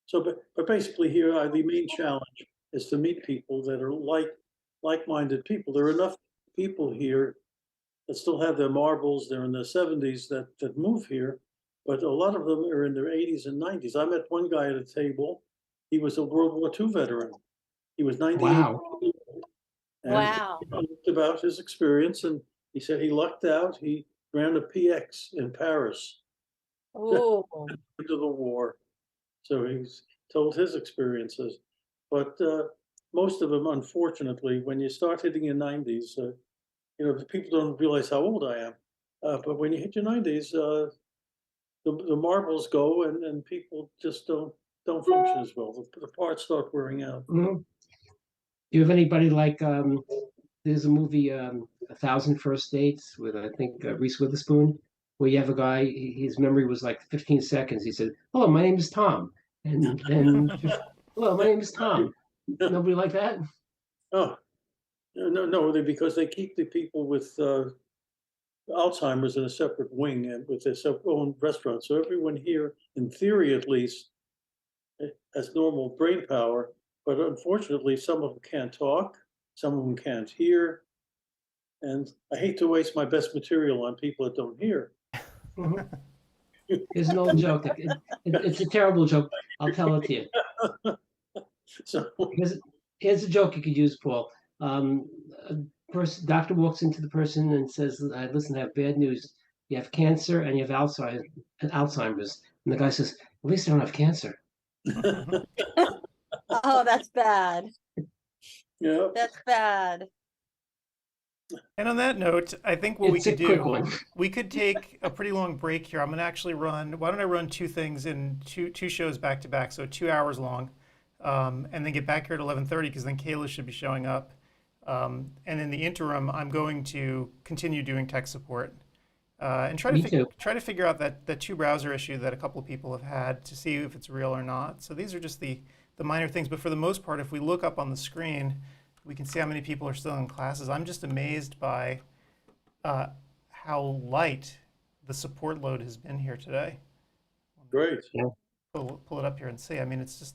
So, but basically here, the main challenge is to meet people that are like-minded people. There are enough people here that still have their marbles. They're in their 70s that move here, but a lot of them are in their 80s and 90s. I met one guy at a table. He was a World War II veteran. He was 98 Wow. years old, and Wow. he talked about his experience, and he said he lucked out. He ran a PX in Paris Oh, into the war. So he's told his experiences. But most of them, unfortunately, when you start hitting your 90s, the people don't realize how old I am. But when you hit your 90s, the marbles go and people just don't function as well. The parts start wearing out. Mhm. Do you have anybody like there's a movie 1,000 First Dates with I think Reese Witherspoon, where you have a guy, his memory was like 15 seconds. He said, "Hello, my name is Tom," and then, "Hello, my name is Tom." Nobody like that? Oh, no, because they keep the people with Alzheimer's in a separate wing and with their own restaurant. So everyone here, in theory at least, has normal brain power, but unfortunately, some of them can't talk, some of them can't hear. And I hate to waste my best material on people that don't hear. Mhm. There's an old joke. It's a terrible joke. I'll tell it to you. So, Here's a joke you could use, Paul. A doctor walks into the person and says, "Listen, I have bad news. You have cancer and you have Alzheimer's." And the guy says, "At least I don't have cancer." oh, that's bad. yeah, That's bad. And on that note, I think what we It's a could quick do, one. we could take a pretty long break here. I'm going to actually why don't I run two things in two shows back to back, so 2 hours long, and then get back here at 11:30 because then Kayla should be showing up. And in the interim, I'm going to continue doing tech support and try Me to too. try to figure out that two browser issue that a couple of people have had to see if it's real or not. So these are just the minor things, but for the most part, if we look up on the screen, we can see how many people are still in classes. I'm just amazed by how light the support load has been here today. great. Pull it up here and see. I mean, it's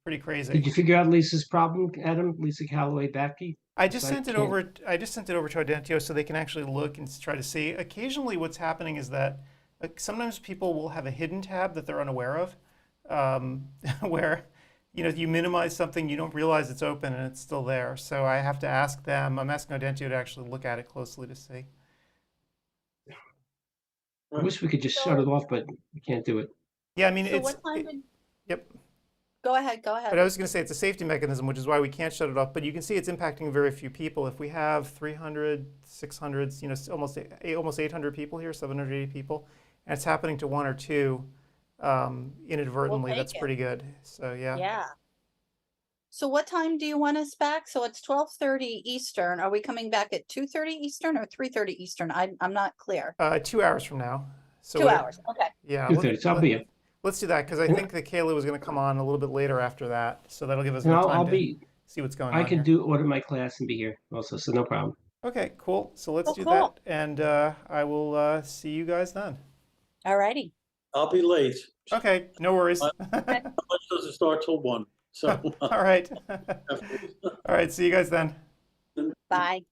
pretty crazy. Did you figure out Lisa's problem, Adam? Lisa Calloway Backey? I just So I sent it can't- over. I just sent it over to Identio so they can actually look and try to see. Occasionally, what's happening is that sometimes people will have a hidden tab that they're unaware of, where you minimize something, you don't realize it's open and it's still there. So I have to ask them. I'm asking Identio to actually look at it closely to see. I wish we could just shut it off, but we can't do it. Yeah, I mean So what time did, yep. go ahead, go But I ahead. was going to say it's a safety mechanism, which is why we can't shut it off. But you can see it's impacting very few people. If we have 300, 600, almost 800 people here, 780 people, and it's happening to one or two inadvertently, take that's it. pretty good. So yeah. Yeah. So what time do you want us back? So it's 12:30 Eastern. Are we coming back at 2:30 Eastern or 3:30 Eastern? I'm not clear. 2 hours from now. So 2 hours. Okay. Yeah. 2:30. So I'll be here. Let's do that because I think that Kayla was going to come on a little bit later after that, so that'll give us And more I'll time to be. see what's going I on can here. order my class and be here also, so no problem. Okay, cool. So let's Oh, do cool. that, and I will see you guys then. All righty. I'll be late. Okay, no worries. Lunch doesn't start till 1. So, All right. All right, see you guys then. Bye.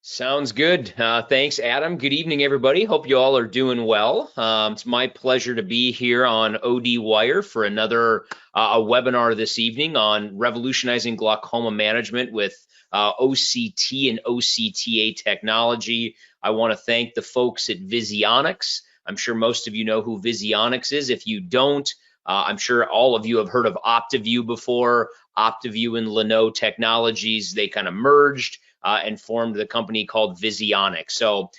Sounds good. Thanks, Adam. Good evening, everybody. Hope you all are doing well. It's my pleasure to be here on ODwire for another a webinar this evening on revolutionizing glaucoma management with OCT and OCTA technology. I want to thank the folks at Visionix. I'm sure most of you know who Visionix is. If you don't, I'm sure all of you have heard of OptiView before. OptiView and Lenovo Technologies, they kind of merged and formed the company called Visionix. So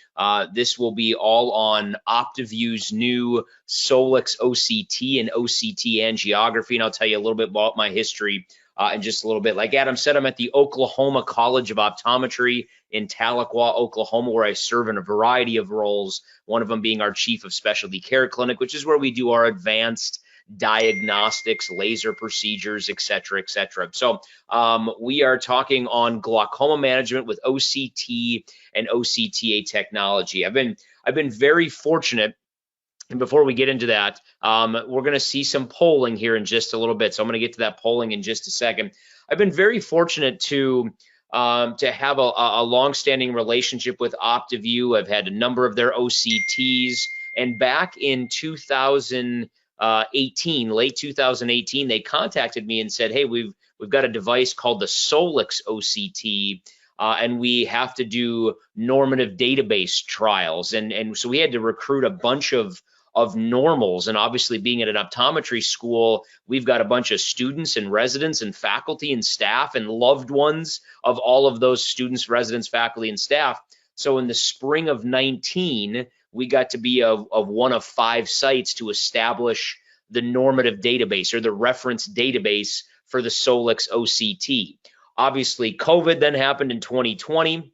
this will be all on OptiView's new Solix OCT and OCT angiography, and I'll tell you a little bit about my history in just a little bit. Like Adam said, I'm at the Oklahoma College of Optometry in Tahlequah, Oklahoma, where I serve in a variety of roles, one of them being our Chief of Specialty Care Clinic, which is where we do our advanced diagnostics, laser procedures, et cetera, et cetera. So we are talking on glaucoma management with OCT and OCTA technology. I've been very fortunate. And before we get into that, we're going to see some polling here in just a little bit. So I'm going to get to that polling in just a second. I've been very fortunate to have a long-standing relationship with OptiView. I've had a number of their OCTs, and back in 2000. late 2018, they contacted me and said, hey, we've got a device called the Solix OCT, and we have to do normative database trials. And so we had to recruit a bunch of normals. And obviously, being at an optometry school, we've got a bunch of students and residents and faculty and staff and loved ones of all of those students, residents, faculty, and staff. So in the spring of 19, we got to be of one of 5 sites to establish the normative database or the reference database for the Solix OCT. Obviously, COVID then happened in 2020.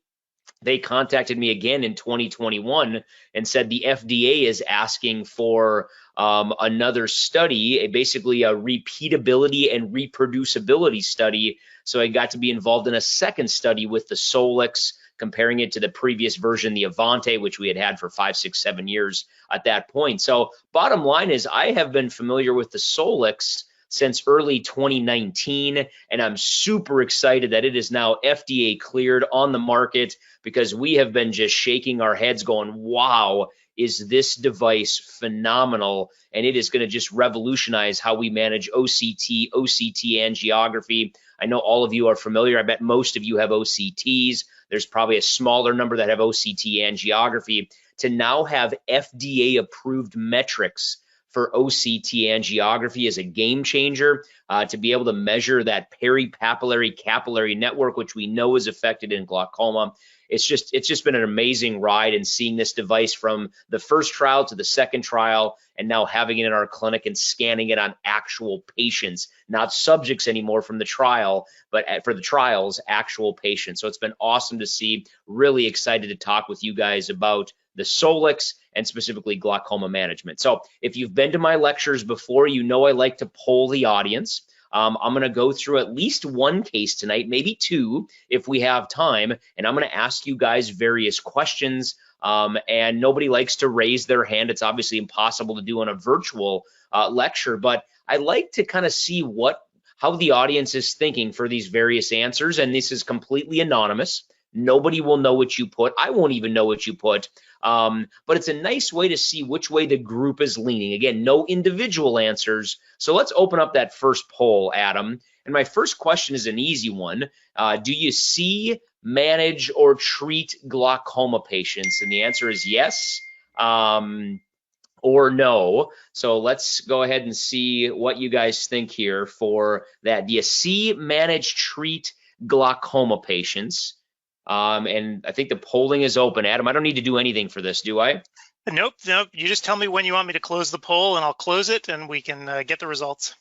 They contacted me again in 2021 and said the FDA is asking for another study, basically a repeatability and reproducibility study. So I got to be involved in a second study with the Solix, comparing it to the previous version, the Avante, which we had for 5, 6, 7 years at that point. So bottom line is I have been familiar with the Solix since early 2019, and I'm super excited that it is now FDA cleared on the market, because we have been just shaking our heads going, wow, is this device phenomenal, and it is going to just revolutionize how we manage OCT angiography. I know all of you are familiar. I bet most of you have OCTs. There's probably a smaller number that have OCT angiography. To now have FDA approved metrics for OCT angiography is a game changer. To be able to measure that peripapillary capillary network, which we know is affected in glaucoma. It's just been an amazing ride, and seeing this device from the first trial to the second trial, and now having it in our clinic and scanning it on actual patients, not subjects anymore from the trial, but for the trials, actual patients. So it's been awesome to see. Really excited to talk with you guys about the Solix and specifically glaucoma management. So if you've been to my lectures before, you know I like to poll the audience. I'm going to go through at least one case tonight, maybe 2 if we have time, and I'm going to ask you guys various questions. And nobody likes to raise their hand. It's obviously impossible to do on a virtual lecture, but I like to kind of see how the audience is thinking for these various answers. And this is completely anonymous. Nobody will know what you put. I won't even know what you put. But it's a nice way to see which way the group is leaning. Again, no individual answers. So let's open up that first poll, Adam. And my first question is an easy one. Do you see, manage, or treat glaucoma patients? And the answer is yes or no. So let's go ahead and see what you guys think here for that. Do you see, manage, treat glaucoma patients? And I think the polling is open. Adam, I don't need to do anything for this, do I? Nope. You just tell me when you want me to close the poll, and I'll close it, and we can get the results.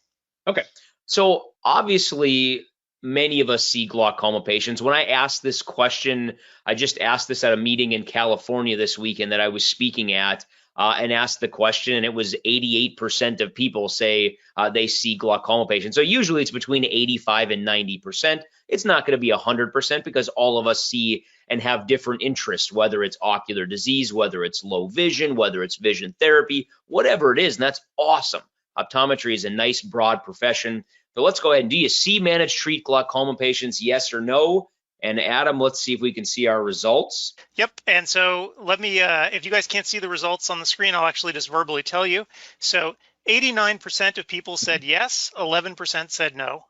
Okay. So obviously, many of us see glaucoma patients. When I asked this question, I just asked this at a meeting in California this weekend that I was speaking at, and asked the question, and it was 88% of people say they see glaucoma patients. So usually it's between 85 and 90%. It's not going to be 100% because all of us see and have different interests, whether it's ocular disease, whether it's low vision, whether it's vision therapy, whatever it is, and that's awesome. Optometry is a nice, broad profession. But let's go ahead and do you see, manage, treat glaucoma patients, yes or no? And Adam, let's see if we can see our results. Yep. And so let me, if you guys can't see the results on the screen, I'll actually just verbally tell you. So 89% of people said yes, 11% said no.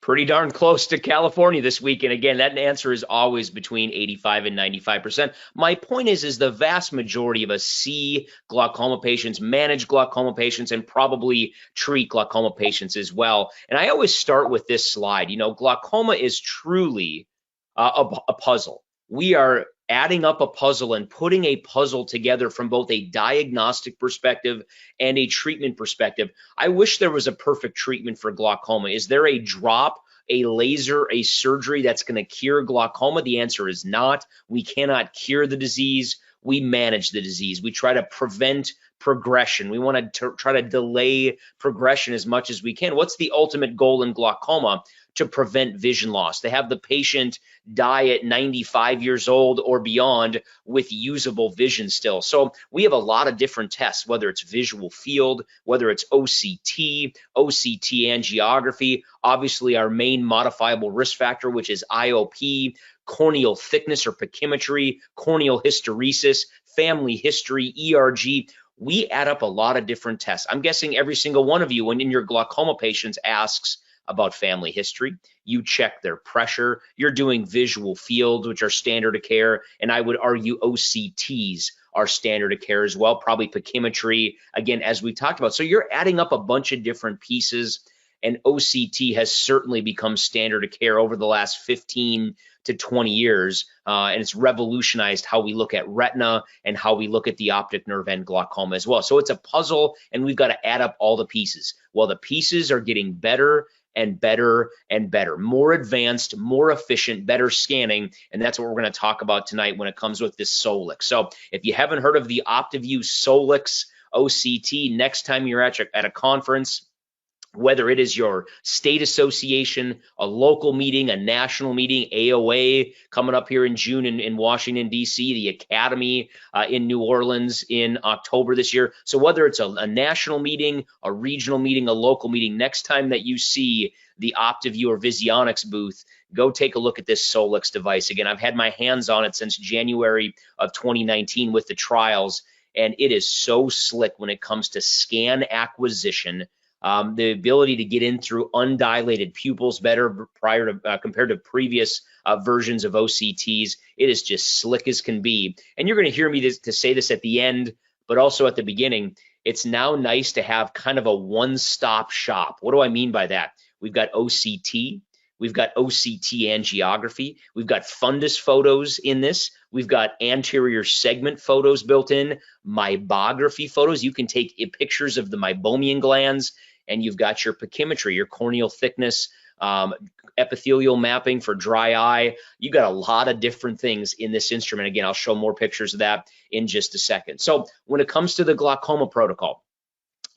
Pretty darn close to California this week. And again, that answer is always between 85 and 95%. My point is the vast majority of us see glaucoma patients, manage glaucoma patients, and probably treat glaucoma patients as well. And I always start with this slide. You know, glaucoma is truly a puzzle. We are adding up a puzzle and putting a puzzle together from both a diagnostic perspective and a treatment perspective. I wish there was a perfect treatment for glaucoma. Is there a drop, a laser, a surgery that's going to cure glaucoma? The answer is not. We cannot cure the disease. We manage the disease. We try to prevent progression. We want to try to delay progression as much as we can. What's the ultimate goal in glaucoma? To prevent vision loss, to have the patient die at 95 years old or beyond with usable vision still. So we have a lot of different tests, whether it's visual field, whether it's OCT angiography, obviously our main modifiable risk factor, which is IOP, corneal thickness or pachymetry, corneal hysteresis, family history, ERG. we add up a lot of different tests. I'm guessing every single one of you, when in your glaucoma patients asks about family history, you check their pressure, you're doing visual fields, which are standard of care, and I would argue OCTs are standard of care as well, probably pachymetry, again, as we talked about. So you're adding up a bunch of different pieces, and OCT has certainly become standard of care over the last 15 to 20 years, and it's revolutionized how we look at retina and how we look at the optic nerve and glaucoma as well. So it's a puzzle, and we've got to add up all the pieces. Well, the pieces are getting better and better and better, more advanced, more efficient, better scanning, and that's what we're going to talk about tonight when it comes with this Solix. So if you haven't heard of the OptiView Solix OCT, next time you're at a conference, whether it is your state association, a local meeting, a national meeting, AOA coming up here in June in Washington, D.C., the Academy in New Orleans in October this year. So whether it's a national meeting, a regional meeting, a local meeting, next time that you see the OptiView or Visionics booth, go take a look at this Solix device. Again, I've had my hands on it since January of 2019 with the trials, and it is so slick when it comes to scan acquisition. The ability to get in through undilated pupils better prior to compared to previous versions of OCTs. It is just slick as can be. And you're going to hear me to say this at the end, but also at the beginning. It's now nice to have kind of a one-stop shop. What do I mean by that? We've got OCT. We've got OCT angiography. We've got fundus photos in this. We've got anterior segment photos built in, meibography photos. You can take pictures of the meibomian glands, and you've got your pachymetry, your corneal thickness, epithelial mapping for dry eye. You got a lot of different things in this instrument. Again, I'll show more pictures of that in just a second. So when it comes to the glaucoma protocol,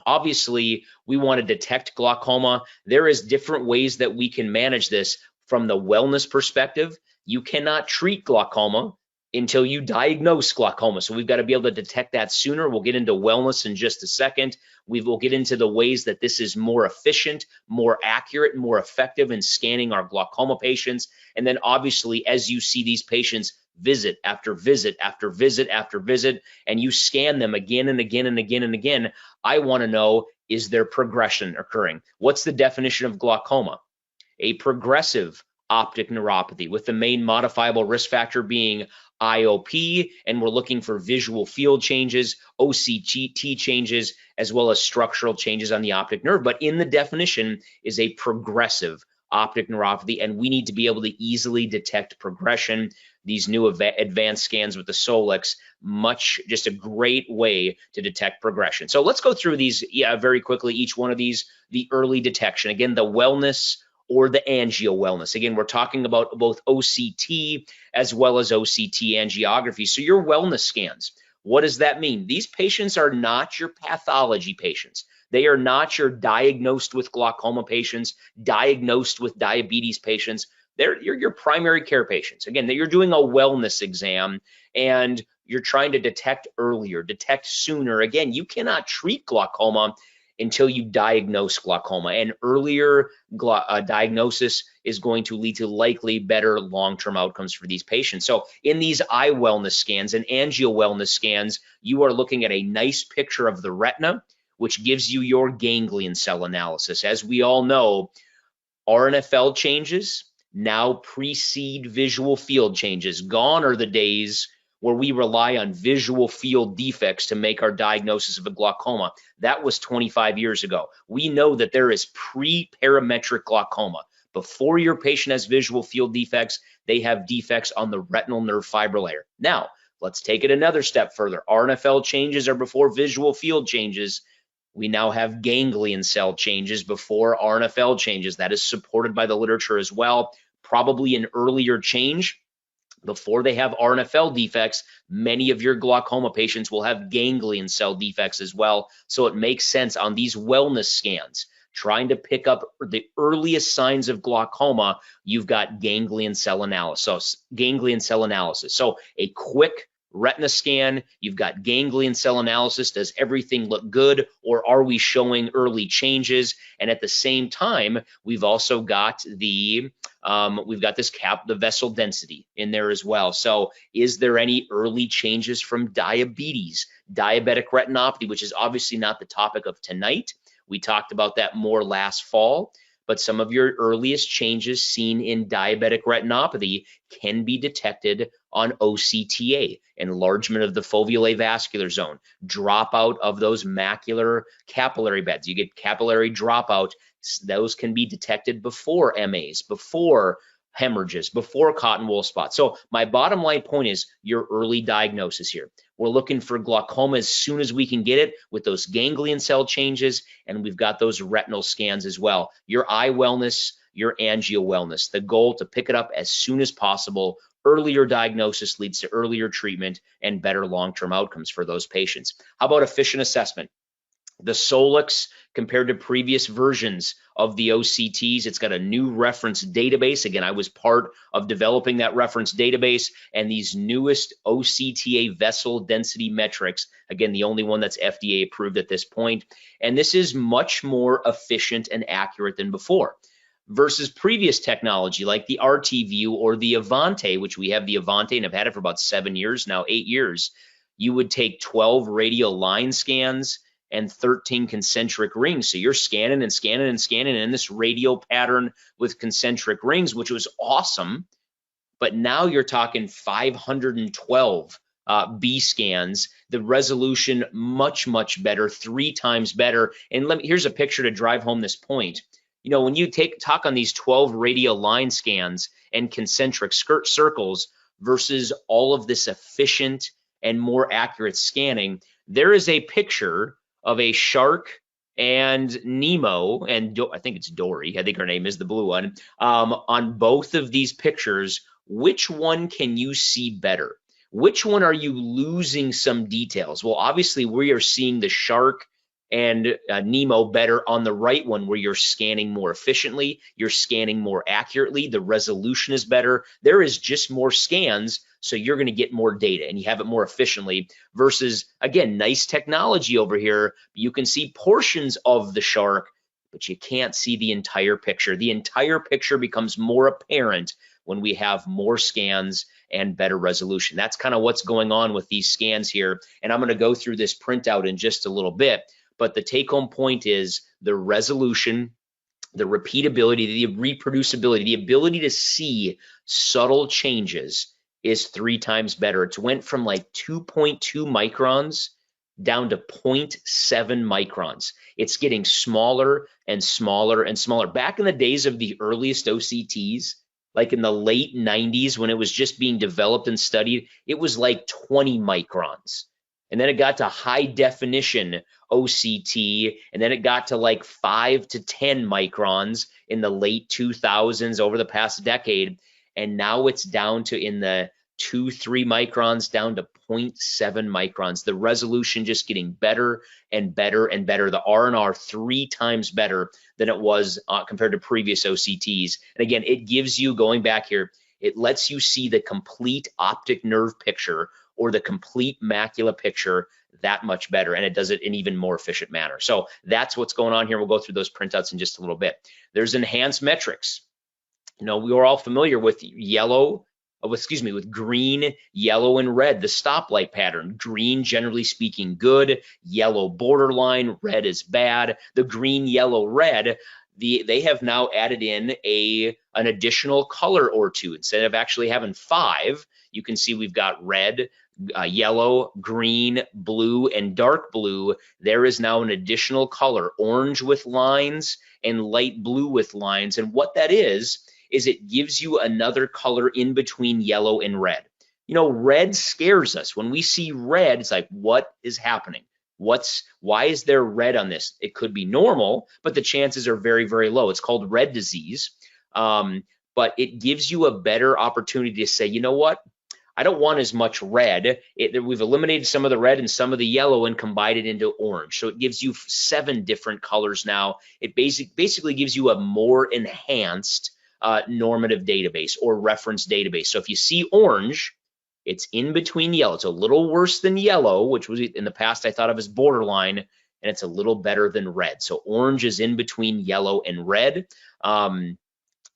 obviously, we want to detect glaucoma. There is different ways that we can manage this from the wellness perspective. You cannot treat glaucoma until you diagnose glaucoma. So we've got to be able to detect that sooner. We'll get into wellness in just a second. We will get into the ways that this is more efficient, more accurate, and more effective in scanning our glaucoma patients. And then obviously, as you see these patients visit after visit after visit after visit, and you scan them again and again and again and again, I want to know, is there progression occurring? What's the definition of glaucoma? A progressive optic neuropathy, with the main modifiable risk factor being IOP, and we're looking for visual field changes, OCT changes, as well as structural changes on the optic nerve. But in the definition is a progressive optic neuropathy, and we need to be able to easily detect progression. These new advanced scans with the Solix, just a great way to detect progression. So let's go through these very quickly, each one of these. The early detection, again, the wellness or the angio wellness. Again, we're talking about both OCT as well as OCT angiography. So your wellness scans, what does that mean? These patients are not your pathology patients. They are not your diagnosed with glaucoma patients, diagnosed with diabetes patients. You're your primary care patients. Again, you're doing a wellness exam and you're trying to detect earlier, detect sooner. Again, you cannot treat glaucoma until you diagnose glaucoma, and earlier diagnosis is going to lead to likely better long-term outcomes for these patients. So in these eye wellness scans and angio wellness scans, you are looking at a nice picture of the retina, which gives you your ganglion cell analysis. As we all know, RNFL changes now precede visual field changes. Gone are the days where we rely on visual field defects to make our diagnosis of a glaucoma. That was 25 years ago. We know that there is pre-parametric glaucoma. Before your patient has visual field defects, they have defects on the retinal nerve fiber layer. Now, let's take it another step further. RNFL changes are before visual field changes. We now have ganglion cell changes before RNFL changes. That is supported by the literature as well. Probably an earlier change. Before they have RNFL defects, many of your glaucoma patients will have ganglion cell defects as well. So it makes sense on these wellness scans, trying to pick up the earliest signs of glaucoma, you've got ganglion cell analysis. So a quick retina scan, you've got ganglion cell analysis. Does everything look good, or are we showing early changes? And at the same time, we've also got the we've got this the vessel density in there as well. So is there any early changes from diabetes, diabetic retinopathy, which is obviously not the topic of tonight. We talked about that more last fall, but some of your earliest changes seen in diabetic retinopathy can be detected on OCTA, enlargement of the foveal avascular zone, dropout of those macular capillary beds. You get capillary dropout. Those can be detected before MAs, before hemorrhages, before cotton wool spots. So my bottom line point is your early diagnosis here. We're looking for glaucoma as soon as we can get it with those ganglion cell changes, and we've got those retinal scans as well. Your eye wellness, your angio wellness, the goal to pick it up as soon as possible. Earlier diagnosis leads to earlier treatment and better long-term outcomes for those patients. How about efficient assessment? The Solix, compared to previous versions of the OCTs, it's got a new reference database. Again, I was part of developing that reference database, and these newest OCTA vessel density metrics, again, the only one that's FDA approved at this point. And this is much more efficient and accurate than before versus previous technology like the RTView or the Avante, which we have the Avante and have had it for about 7 years now, 8 years. You would take 12 radial line scans and 13 concentric rings. So you're scanning and scanning and scanning in this radial pattern with concentric rings, which was awesome. But now you're talking 512 B scans, the resolution much, much better, 3 times better. And here's a picture to drive home this point. You know, when you talk on these 12 radial line scans and concentric circles versus all of this efficient and more accurate scanning, there is a picture of a shark and Nemo, and I think it's Dory, I think her name is the blue one, on both of these pictures. Which one can you see better? Which one are you losing some details? Well, obviously we are seeing the shark and Nemo better on the right one, where you're scanning more efficiently, you're scanning more accurately, the resolution is better, there is just more scans, so you're going to get more data and you have it more efficiently versus, again, nice technology over here. You can see portions of the shark, but you can't see the entire picture. The entire picture becomes more apparent when we have more scans and better resolution. That's kind of what's going on with these scans here. And I'm going to go through this printout in just a little bit. But the take-home point is the resolution, the repeatability, the reproducibility, the ability to see subtle changes is 3 times better. It went from like 2.2 microns down to 0.7 microns. It's getting smaller and smaller and smaller. Back in the days of the earliest OCTs, like in the late 90s when it was just being developed and studied, it was like 20 microns. And then it got to high definition OCT, and then it got to like 5 to 10 microns in the late 2000s over the past decade. And now it's down to in the 2-3 microns down to 0.7 microns. The resolution just getting better and better and better. The R&R 3 times better than it was compared to previous OCTs. And again, it gives you, going back here, it lets you see the complete optic nerve picture or the complete macula picture that much better, and it does it in even more efficient manner. So that's what's going on here. We'll go through those printouts in just a little bit. There's enhanced metrics. You know, we are all familiar with with green, yellow, and red, the stoplight pattern. Green, generally speaking, good. Yellow, borderline. Red is bad. The green, yellow, red, they have now added in an additional color or 2. Instead of actually having 5, you can see we've got red, yellow, green, blue, and dark blue. There is now an additional color, orange with lines and light blue with lines. And what that is it gives you another color in between yellow and red. You know, red scares us. When we see red, it's like, what is happening? Why is there red on this? It could be normal, but the chances are very, very low. It's called red disease. But it gives you a better opportunity to say, you know what? I don't want as much red. We've eliminated some of the red and some of the yellow and combined it into orange. So it gives you 7 different colors now. It basically gives you a more enhanced normative database or reference database. So if you see orange, it's in between yellow. It's a little worse than yellow, which was in the past I thought of as borderline, and it's a little better than red. So orange is in between yellow and red.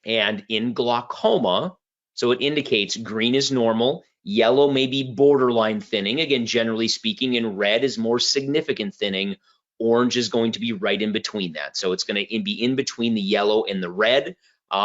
And in glaucoma, so it indicates green is normal, yellow may be borderline thinning, again, generally speaking, and red is more significant thinning. Orange is going to be right in between that. So it's going to be in between the yellow and the red.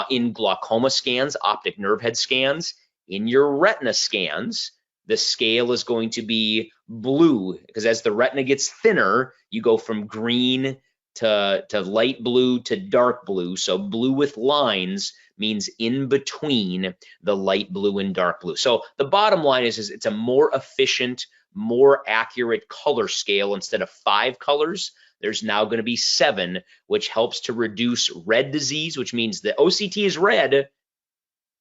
In glaucoma scans, optic nerve head scans, in your retina scans, the scale is going to be blue, because as the retina gets thinner, you go from green to light blue to dark blue. So blue with lines means in between the light blue and dark blue. So the bottom line is it's a more efficient, more accurate color scale. Instead of 5 colors, there's now going to be 7, which helps to reduce red disease, which means the OCT is red,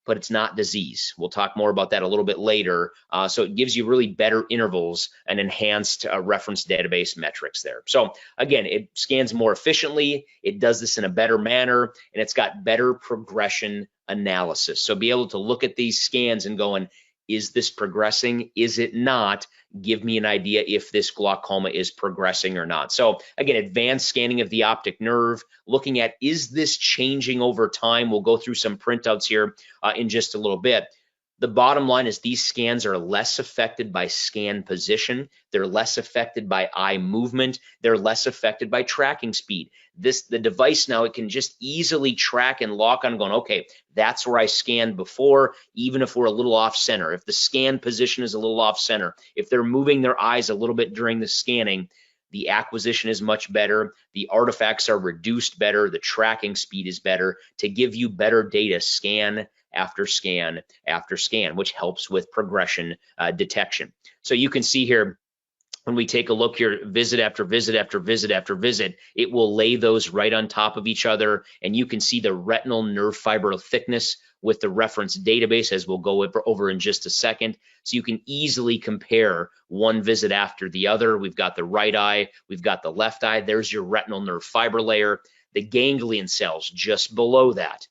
but it's not disease. We'll talk more about that a little bit later. So it gives you really better intervals and enhanced reference database metrics there. So again, it scans more efficiently. It does this in a better manner, and it's got better progression analysis. So be able to look at these scans and going, is this progressing? Is it not? Give me an idea if this glaucoma is progressing or not. So again, advanced scanning of the optic nerve, looking at, is this changing over time? We'll go through some printouts here in just a little bit. The bottom line is these scans are less affected by scan position. They're less affected by eye movement. They're less affected by tracking speed. The device now, it can just easily track and lock on going, okay, that's where I scanned before, even if we're a little off center. If the scan position is a little off center, if they're moving their eyes a little bit during the scanning, the acquisition is much better. The artifacts are reduced better. The tracking speed is better to give you better data scan after scan after scan, which helps with progression detection. So you can see here, when we take a look here, visit after visit after visit after visit, it will lay those right on top of each other, and you can see the retinal nerve fiber thickness with the reference database, as we'll go over in just a second. So you can easily compare one visit after the other. We've got the right eye, we've got the left eye. There's your retinal nerve fiber layer. The ganglion cells just below that.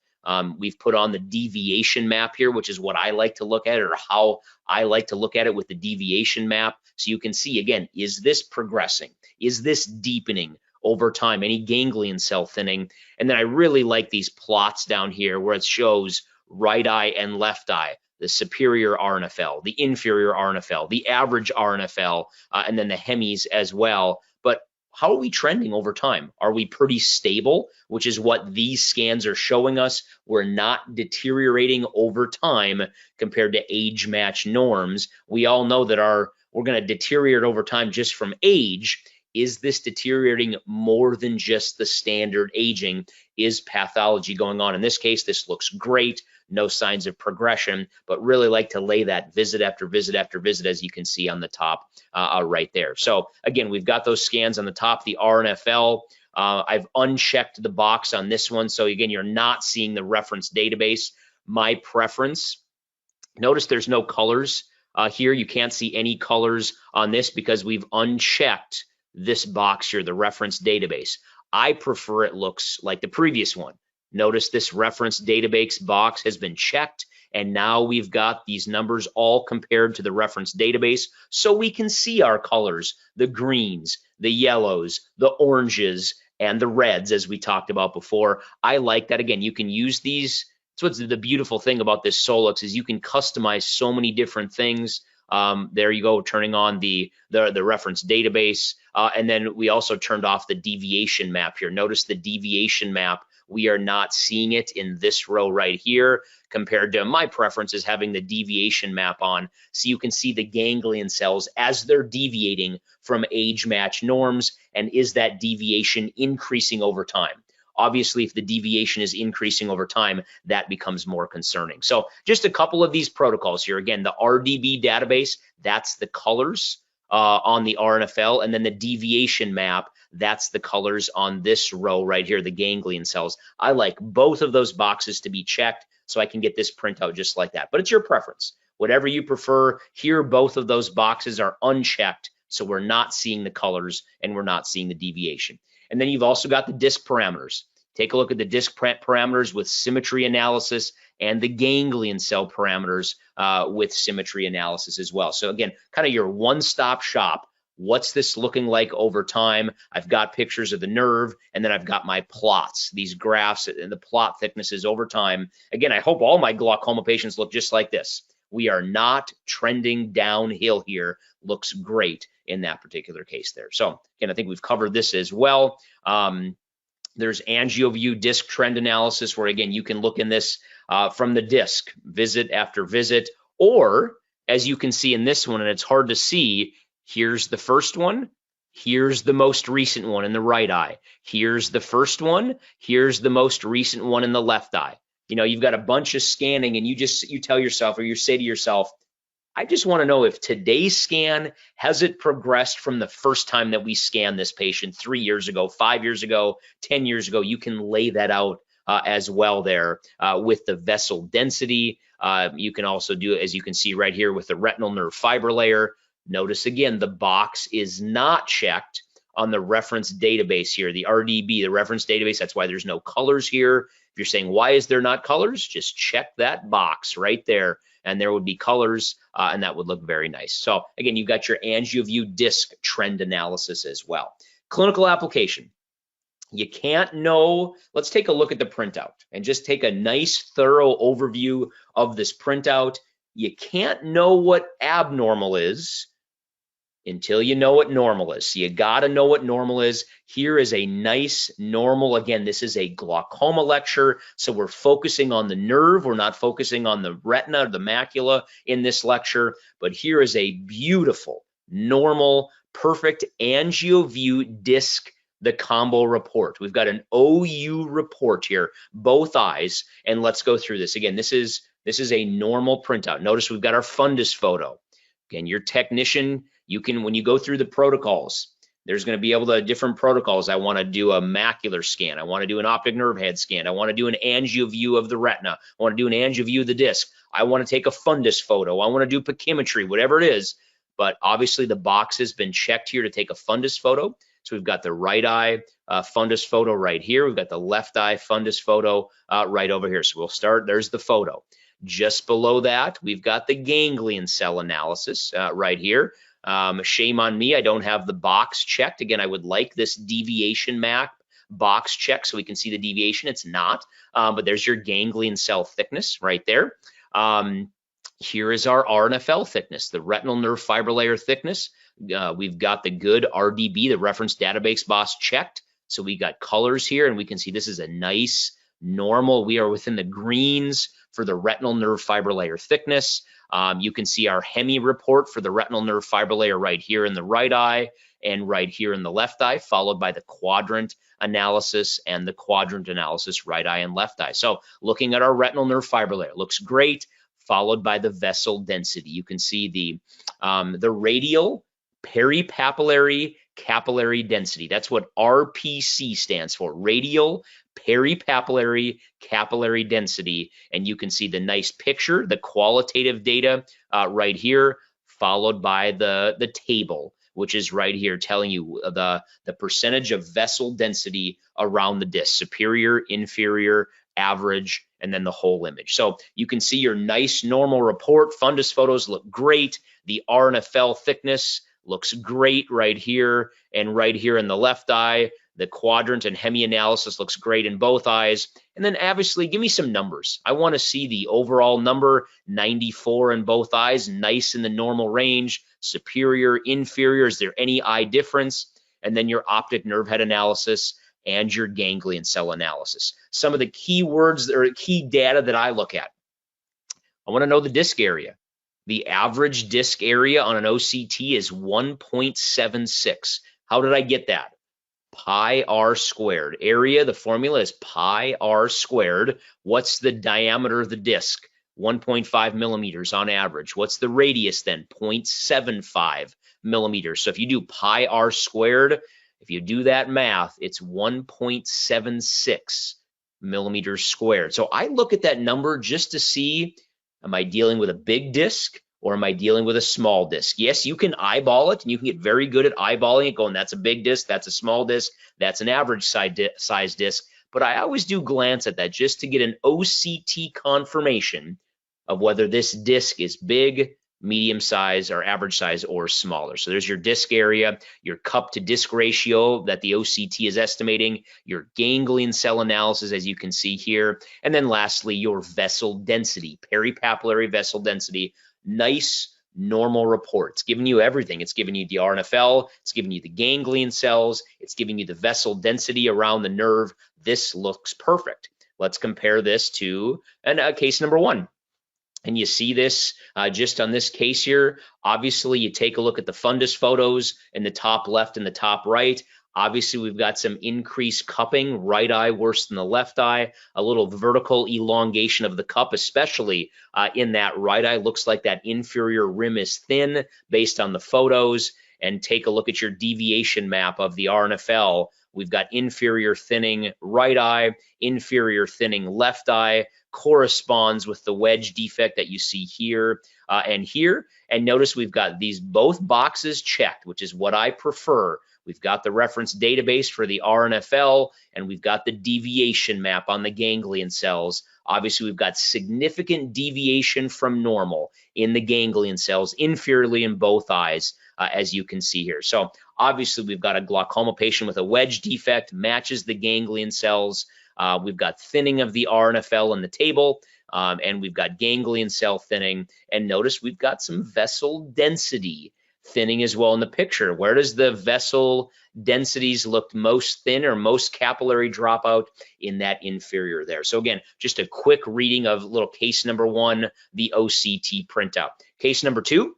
We've put on the deviation map here, which is what I like to look at, or how I like to look at it with the deviation map. So you can see, again, is this progressing? Is this deepening over time? Any ganglion cell thinning? And then I really like these plots down here where it shows right eye and left eye, the superior RNFL, the inferior RNFL, the average RNFL, and then the hemis as well. But how are we trending over time? Are we pretty stable, which is what these scans are showing us? We're not deteriorating over time compared to age-matched norms. We all know that we're going to deteriorate over time just from age. Is this deteriorating more than just the standard aging? Is pathology going on? In this case, this looks great. No signs of progression, but really like to lay that visit after visit after visit, as you can see on the top right there. So again, we've got those scans on the top, the RNFL. I've unchecked the box on this one. So again, you're not seeing the reference database. My preference, notice there's no colors here. You can't see any colors on this because we've unchecked this box here, the reference database. I prefer it looks like the previous one. Notice this reference database box has been checked, and now we've got these numbers all compared to the reference database, so we can see our colors, the greens, the yellows, the oranges, and the reds, as we talked about before. I like that. Again, you can use these. That's what's the beautiful thing about this Solux, is you can customize so many different things. There you go, turning on the reference database, and then we also turned off the deviation map here. Notice the deviation map. We are not seeing it in this row right here, compared to my preference is having the deviation map on, so you can see the ganglion cells as they're deviating from age-matched norms, and is that deviation increasing over time? Obviously, if the deviation is increasing over time, that becomes more concerning. So just a couple of these protocols here. Again, the RDB database, that's the colors on the RNFL, and then the deviation map, that's the colors on this row right here, the ganglion cells. I like both of those boxes to be checked so I can get this printout just like that. But it's your preference. Whatever you prefer, here both of those boxes are unchecked, so we're not seeing the colors and we're not seeing the deviation. And then you've also got the disk parameters. Take a look at the disk parameters with symmetry analysis and the ganglion cell parameters with symmetry analysis as well. So again, kind of your one-stop shop What's this looking like over time? I've got pictures of the nerve, and then I've got my plots, these graphs and the plot thicknesses over time. Again, I hope all my glaucoma patients look just like this. We are not trending downhill here. Looks great in that particular case there. So again, I think we've covered this as well. There's AngioView disc trend analysis, where again, you can look in this from the disc, visit after visit, or as you can see in this one, and it's hard to see, here's the first one, here's the most recent one in the right eye. Here's the first one, here's the most recent one in the left eye. You know, you've got a bunch of scanning, and you tell yourself, or you say to yourself, I just want to know if today's scan, has it progressed from the first time that we scanned this patient 3 years ago, 5 years ago, 10 years ago. You can lay that out as well there with the vessel density. You can also do, as you can see right here, with the retinal nerve fiber layer. Notice again, the box is not checked on the reference database here, the RDB, the reference database. That's why there's no colors here. If you're saying, why is there not colors? Just check that box right there, and there would be colors, and that would look very nice. So again, you've got your AngioView disc trend analysis as well. Clinical application. You can't know. Let's take a look at the printout and just take a nice thorough overview of this printout. You can't know what abnormal is until you know what normal is. So you gotta know what normal is. Here is a nice normal. Again, this is a glaucoma lecture, so we're focusing on the nerve. We're not focusing on the retina or the macula in this lecture, but here is a beautiful, normal, perfect AngioView disc, the combo report. We've got an OU report here, both eyes, and let's go through this. Again, this is a normal printout. Notice we've got our fundus photo. Again, your technician, you can, when you go through the protocols, there's going to be able to different protocols. I want to do a macular scan. I want to do an optic nerve head scan. I want to do an AngioView of the retina. I want to do an AngioView of the disc. I want to take a fundus photo. I want to do pachymetry, whatever it is. But obviously the box has been checked here to take a fundus photo. So we've got the right eye fundus photo right here. We've got the left eye fundus photo right over here. So we'll start, there's the photo. Just below that, we've got the ganglion cell analysis right here. Shame on me, I don't have the box checked. Again, I would like this deviation map box checked so we can see the deviation. It's not, but there's your ganglion cell thickness right there. Here is our RNFL thickness, the retinal nerve fiber layer thickness. We've got the good RDB, the reference database box checked. So we got colors here, and we can see this is a nice normal. We are within the greens for the retinal nerve fiber layer thickness. You can see our Hemi report for the retinal nerve fiber layer right here in the right eye and right here in the left eye, followed by the quadrant analysis and the quadrant analysis right eye and left eye. So looking at our retinal nerve fiber layer, looks great, followed by the vessel density. You can see the radial peripapillary capillary density. That's what RPC stands for, radial peripapillary capillary density. And you can see the nice picture, the qualitative data right here, followed by the table, which is right here telling you the percentage of vessel density around the disc, superior, inferior, average, and then the whole image. So you can see your nice normal report. Fundus photos look great. The RNFL thickness looks great right here and right here in the left eye. The quadrant and Hemi analysis looks great in both eyes. And then obviously give me some numbers. I want to see the overall number, 94 in both eyes, nice in the normal range, superior, inferior, is there any eye difference? And then your optic nerve head analysis and your ganglion cell analysis. Some of the key words or key data that I look at. I want to know the disc area. The average disc area on an OCT is 1.76. How did I get that? Pi r squared. Area, the formula is pi r squared. What's the diameter of the disc? 1.5 millimeters on average. What's the radius then? 0.75 millimeters. So if you do pi r squared, if you do that math, it's 1.76 millimeters squared. So I look at that number just to see, am I dealing with a big disc or am I dealing with a small disc? Yes, you can eyeball it and you can get very good at eyeballing it, going, that's a big disc, that's a small disc, that's an average size disc. But I always do glance at that just to get an OCT confirmation of whether this disc is big, medium size or average size or smaller. So there's your disc area, your cup to disc ratio that the OCT is estimating, your ganglion cell analysis, as you can see here, and then lastly, your vessel density, peripapillary vessel density. Nice normal report. It's giving you everything. It's giving you the RNFL, it's giving you the ganglion cells, it's giving you the vessel density around the nerve. This looks perfect. Let's compare this to case number 1. And you see this just on this case here. Obviously, you take a look at the fundus photos in the top left and the top right. Obviously, we've got some increased cupping, right eye worse than the left eye, a little vertical elongation of the cup, especially in that right eye. Looks like that inferior rim is thin based on the photos. And take a look at your deviation map of the RNFL. We've got inferior thinning right eye, inferior thinning left eye, corresponds with the wedge defect that you see here and here. And notice we've got these both boxes checked, which is what I prefer. We've got the reference database for the RNFL, and we've got the deviation map on the ganglion cells. Obviously, we've got significant deviation from normal in the ganglion cells, inferiorly in both eyes, as you can see here. So obviously, we've got a glaucoma patient with a wedge defect, matches the ganglion cells. We've got thinning of the RNFL in the table, and we've got ganglion cell thinning. And notice we've got some vessel density thinning as well in the picture. Where does the vessel densities look most thin or most capillary dropout? In that inferior there. So again, just a quick reading of little case number 1, the OCT printout. Case number 2,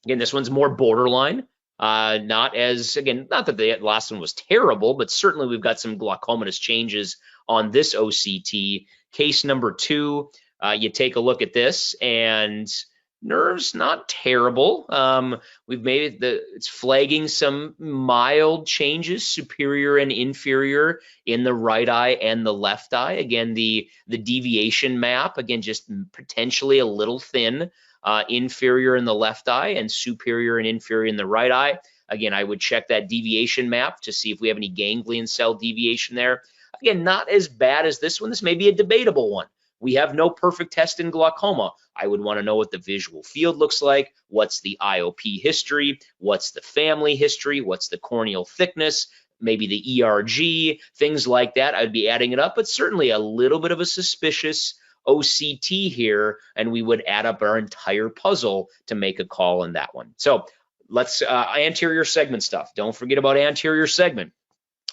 again, this one's more borderline. Not as, again, not that the last one was terrible, but certainly we've got some glaucomatous changes on this OCT. Case number 2, you take a look at this and nerves not terrible. We've made it's flagging some mild changes, superior and inferior in the right eye and the left eye. Again, the deviation map, again, just potentially a little thin. Inferior in the left eye and superior and inferior in the right eye. Again, I would check that deviation map to see if we have any ganglion cell deviation there. Again, not as bad as this one. This may be a debatable one. We have no perfect test in glaucoma. I would want to know what the visual field looks like, what's the IOP history, what's the family history, what's the corneal thickness, maybe the ERG, things like that. I'd be adding it up, but certainly a little bit of a suspicious OCT here, and we would add up our entire puzzle to make a call on that one. So let's anterior segment stuff. Don't forget about anterior segment.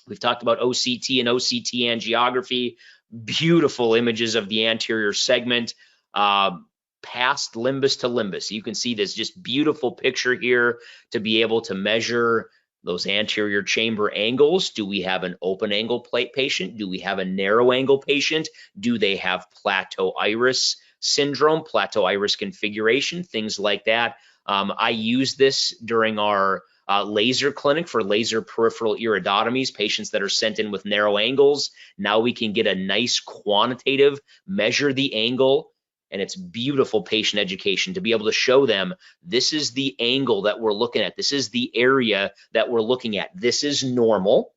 We've talked about OCT and OCT angiography. Beautiful images of the anterior segment, past limbus to limbus. You can see this just beautiful picture here to be able to measure those anterior chamber angles. Do we have an open angle plate patient? Do we have a narrow angle patient? Do they have plateau iris syndrome, plateau iris configuration, things like that? I use this during our laser clinic for laser peripheral iridotomies, patients that are sent in with narrow angles. Now we can get a nice quantitative, measure the angle, and it's beautiful patient education to be able to show them this is the angle that we're looking at. This is the area that we're looking at. This is normal.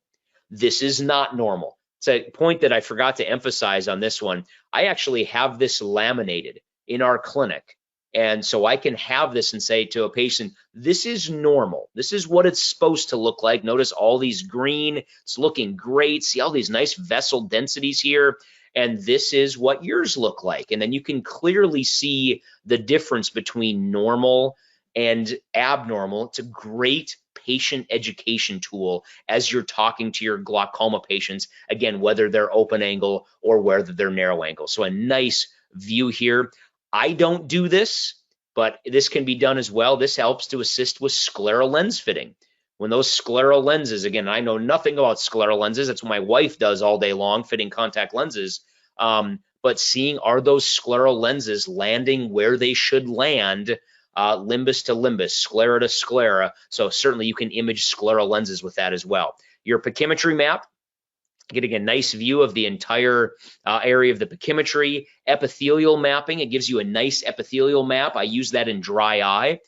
This is not normal. It's a point that I forgot to emphasize on this one. I actually have this laminated in our clinic. And so I can have this and say to a patient, this is normal. This is what it's supposed to look like. Notice all these green, it's looking great. See all these nice vessel densities here. And this is what yours look like. And then you can clearly see the difference between normal and abnormal. It's a great patient education tool as you're talking to your glaucoma patients, again, whether they're open angle or whether they're narrow angle. So a nice view here. I don't do this, but this can be done as well. This helps to assist with scleral lens fitting. When those scleral lenses, again, I know nothing about scleral lenses. That's what my wife does all day long, fitting contact lenses. But seeing, are those scleral lenses landing where they should land, limbus to limbus, sclera to sclera. So certainly you can image scleral lenses with that as well. Your pachymetry map, getting a nice view of the entire area of the pachymetry. Epithelial mapping, it gives you a nice epithelial map. I use that in dry eye.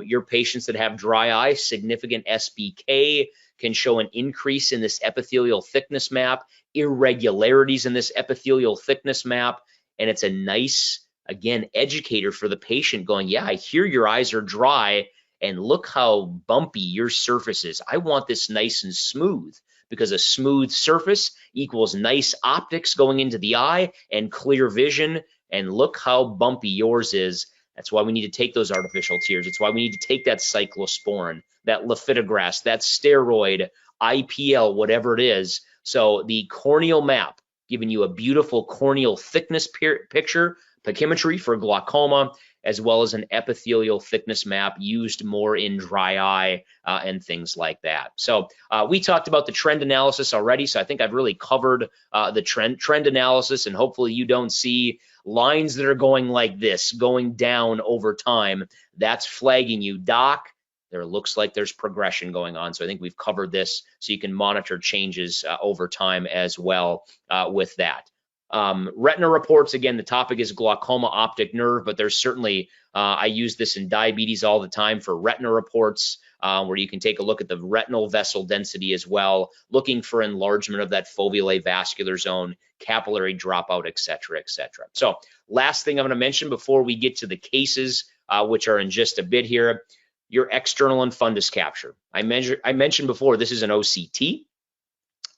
Your patients that have dry eye, significant SBK can show an increase in this epithelial thickness map, irregularities in this epithelial thickness map, and it's a nice again, educator for the patient going, yeah, I hear your eyes are dry and look how bumpy your surface is. I want this nice and smooth, because a smooth surface equals nice optics going into the eye and clear vision. And look how bumpy yours is. That's why we need to take those artificial tears. It's why we need to take that cyclosporin, that lifitegrast, that steroid, IPL, whatever it is. So the corneal map, giving you a beautiful corneal thickness picture, pachymetry for glaucoma, as well as an epithelial thickness map used more in dry eye and things like that. So we talked about the trend analysis already, so I think I've really covered the trend analysis, and hopefully you don't see lines that are going like this, going down over time. That's flagging you, doc. There looks like there's progression going on. So I think we've covered this, so you can monitor changes over time as well with that. Retina reports, again, the topic is glaucoma optic nerve, but there's certainly, I use this in diabetes all the time for retina reports, where you can take a look at the retinal vessel density as well, looking for enlargement of that foveolae vascular zone, capillary dropout, et cetera, et cetera. So last thing I'm going to mention before we get to the cases, which are in just a bit here, your external and fundus capture. I mentioned before, this is an OCT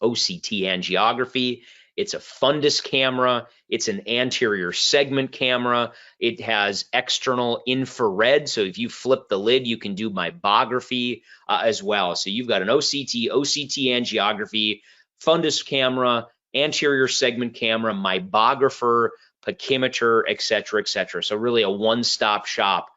angiography. It's a fundus camera. It's an anterior segment camera. It has external infrared. So if you flip the lid, you can do meibography as well. So you've got an OCT angiography, fundus camera, anterior segment camera, meibographer, pachymeter, et cetera, et cetera. So really a one-stop shop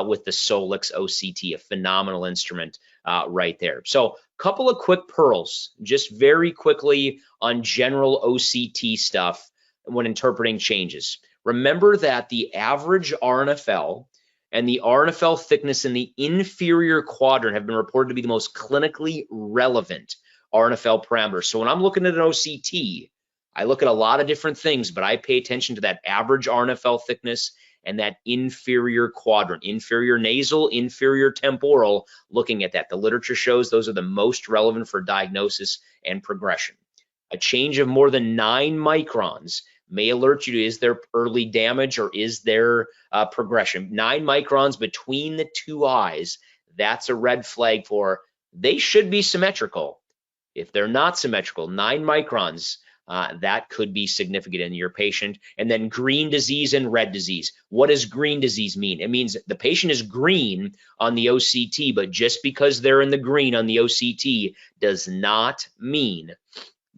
with the Solix OCT, a phenomenal instrument right there. So a couple of quick pearls, just very quickly on general OCT stuff when interpreting changes. Remember that the average RNFL and the RNFL thickness in the inferior quadrant have been reported to be the most clinically relevant RNFL parameters. So when I'm looking at an OCT, I look at a lot of different things, but I pay attention to that average RNFL thickness and that inferior quadrant, inferior nasal, inferior temporal, looking at that. The literature shows those are the most relevant for diagnosis and progression. A change of more than 9 microns may alert you to, is there early damage or is there progression? 9 microns between the two eyes, that's a red flag for they should be symmetrical. If they're not symmetrical, 9 microns, that could be significant in your patient. And then green disease and red disease. What does green disease mean? It means the patient is green on the OCT, but just because they're in the green on the OCT does not mean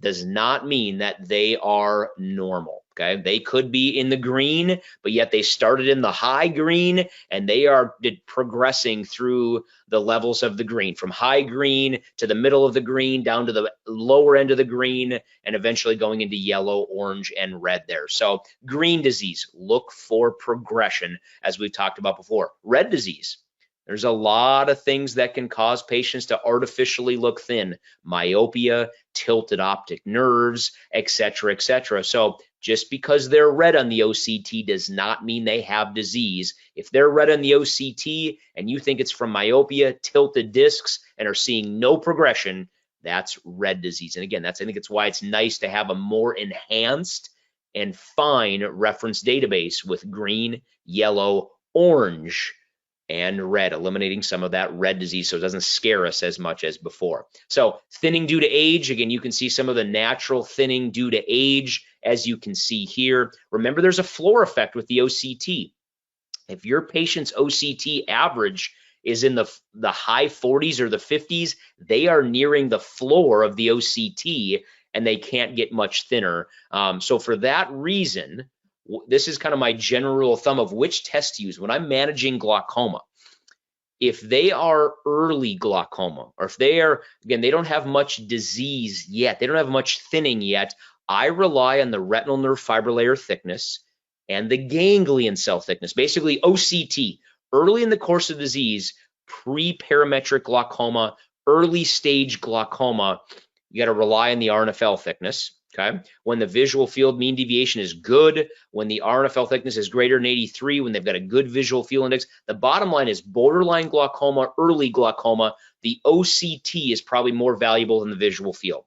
that they are normal. Okay, they could be in the green, but yet they started in the high green and they are progressing through the levels of the green, from high green to the middle of the green, down to the lower end of the green, and eventually going into yellow, orange, and red there. So green disease, look for progression, as we've talked about before. Red disease, there's a lot of things that can cause patients to artificially look thin: myopia, tilted optic nerves, et cetera, et cetera. So just because they're red on the OCT does not mean they have disease. If they're red on the OCT and you think it's from myopia, tilted discs, and are seeing no progression, that's red disease. And again, I think it's why it's nice to have a more enhanced and fine reference database with green, yellow, orange, and red, eliminating some of that red disease so it doesn't scare us as much as before. So thinning due to age, again, you can see some of the natural thinning due to age, as you can see here. Remember, there's a floor effect with the OCT. If your patient's OCT average is in the high 40s or the 50s, they are nearing the floor of the OCT and they can't get much thinner. So for that reason, this is kind of my general rule of thumb of which test to use when I'm managing glaucoma. If they are early glaucoma, or if they are, again, they don't have much disease yet, they don't have much thinning yet, I rely on the retinal nerve fiber layer thickness and the ganglion cell thickness, basically OCT, early in the course of disease, pre-parametric glaucoma, early stage glaucoma, you got to rely on the RNFL thickness. Okay, when the visual field mean deviation is good, when the RNFL thickness is greater than 83, when they've got a good visual field index, the bottom line is borderline glaucoma, early glaucoma, the OCT is probably more valuable than the visual field.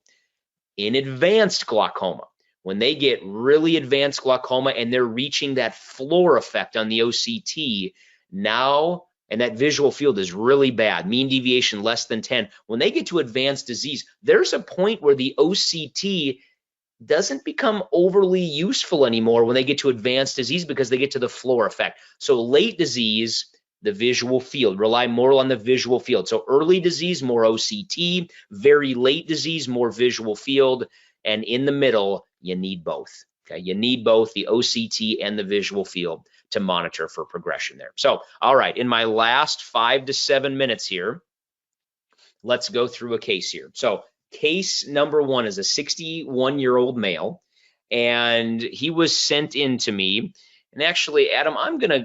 In advanced glaucoma, When they get really advanced glaucoma and they're reaching that floor effect on the OCT now, and that visual field is really bad, mean deviation less than 10, when they get to advanced disease, there's a point where the OCT doesn't become overly useful anymore when they get to advanced disease because they get to the floor effect. So late disease, the visual field, rely more on the visual field. So early disease, more OCT, very late disease, more visual field, and in the middle, you need both. Okay, you need both the OCT and the visual field to monitor for progression there. So, all right, in my last 5 to 7 minutes here, let's go through a case here. So case number 1 is a 61-year-old male, and he was sent in to me. And actually, Adam,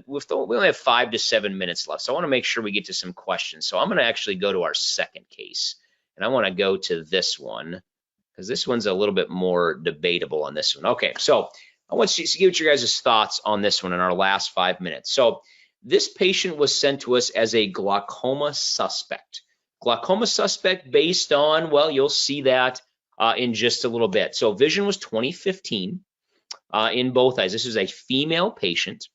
we only have 5 to 7 minutes left, so I want to make sure we get to some questions. So I'm going to actually go to our second case, and I want to go to this one because this one's a little bit more debatable on this one. Okay, so I want to see what your guys' thoughts on this one in our last 5 minutes. So this patient was sent to us as a glaucoma suspect. Glaucoma suspect based on, well, you'll see that in just a little bit. So vision was 2015 in both eyes. This is a female patient.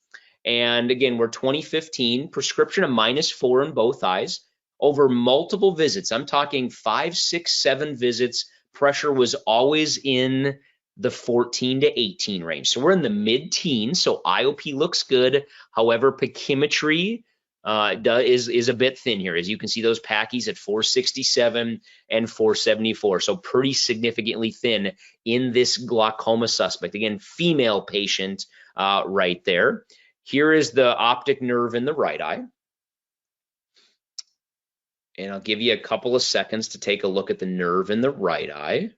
And again, we're 2015, prescription of -4 in both eyes, over multiple visits. I'm talking 5, 6, 7 visits. Pressure was always in the 14 to 18 range. So we're in the mid-teens, so IOP looks good. However, pachymetry is a bit thin here. As you can see, those Packies at 467 and 474. So pretty significantly thin in this glaucoma suspect. Again, female patient right there. Here is the optic nerve in the right eye. And I'll give you a couple of seconds to take a look at the nerve in the right eye.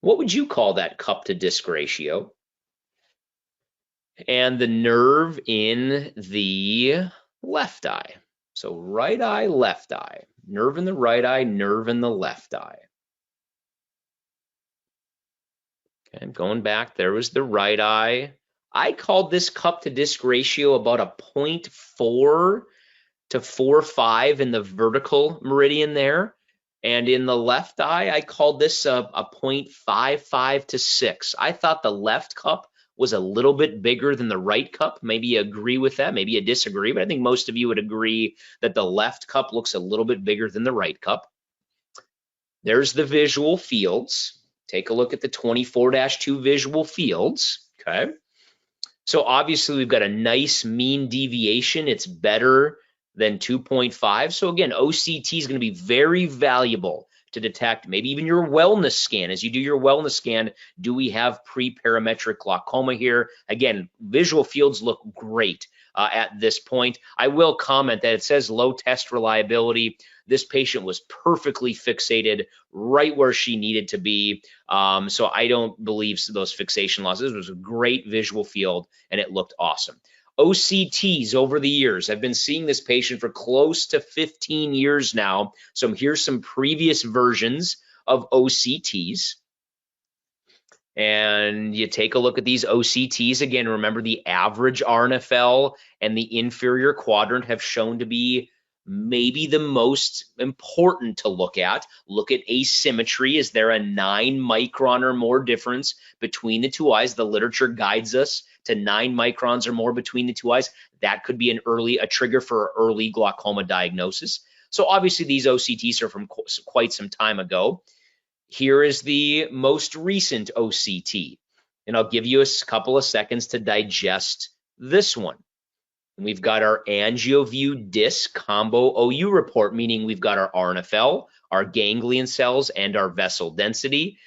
What would you call that cup to disc ratio? And the nerve in the left eye. So right eye, left eye. Nerve in the right eye, nerve in the left eye. Okay, going back, there was the right eye. I called this cup to disc ratio about a 0.4 to 4.5 in the vertical meridian there. And in the left eye, I called this a 0.55 to 6. I thought the left cup was a little bit bigger than the right cup. Maybe you agree with that, maybe you disagree, but I think most of you would agree that the left cup looks a little bit bigger than the right cup. There's the visual fields. Take a look at the 24-2 visual fields, okay? So obviously we've got a nice mean deviation. It's better than 2.5. So again, OCT is going to be very valuable to detect maybe even your wellness scan. As you do your wellness scan, do we have pre-parametric glaucoma here? Again, visual fields look great at this point. I will comment that it says low test reliability. This patient was perfectly fixated right where she needed to be. So I don't believe those fixation losses. It was a great visual field and it looked awesome. OCTs over the years. I've been seeing this patient for close to 15 years now. So here's some previous versions of OCTs. And you take a look at these OCTs. Again, remember the average RNFL and the inferior quadrant have shown to be maybe the most important to look at. Look at asymmetry. Is there a 9 micron or more difference between the two eyes? The literature guides us to 9 microns or more between the two eyes. That could be a trigger for early glaucoma diagnosis. So obviously these OCTs are from quite some time ago. Here is the most recent OCT, and I'll give you a couple of seconds to digest this one. We've got our AngioView disc combo OU report, meaning we've got our RNFL, our ganglion cells, and our vessel density.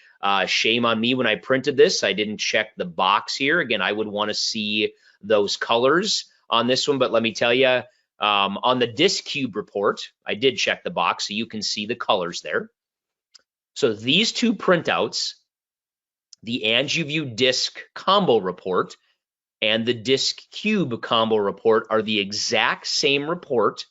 Shame on me when I printed this. I didn't check the box here. Again, I would want to see those colors on this one, but let me tell you, on the disc cube report, I did check the box, so you can see the colors there. So these two printouts, the AngioView disc combo report and the disc cube combo report, are the exact same report.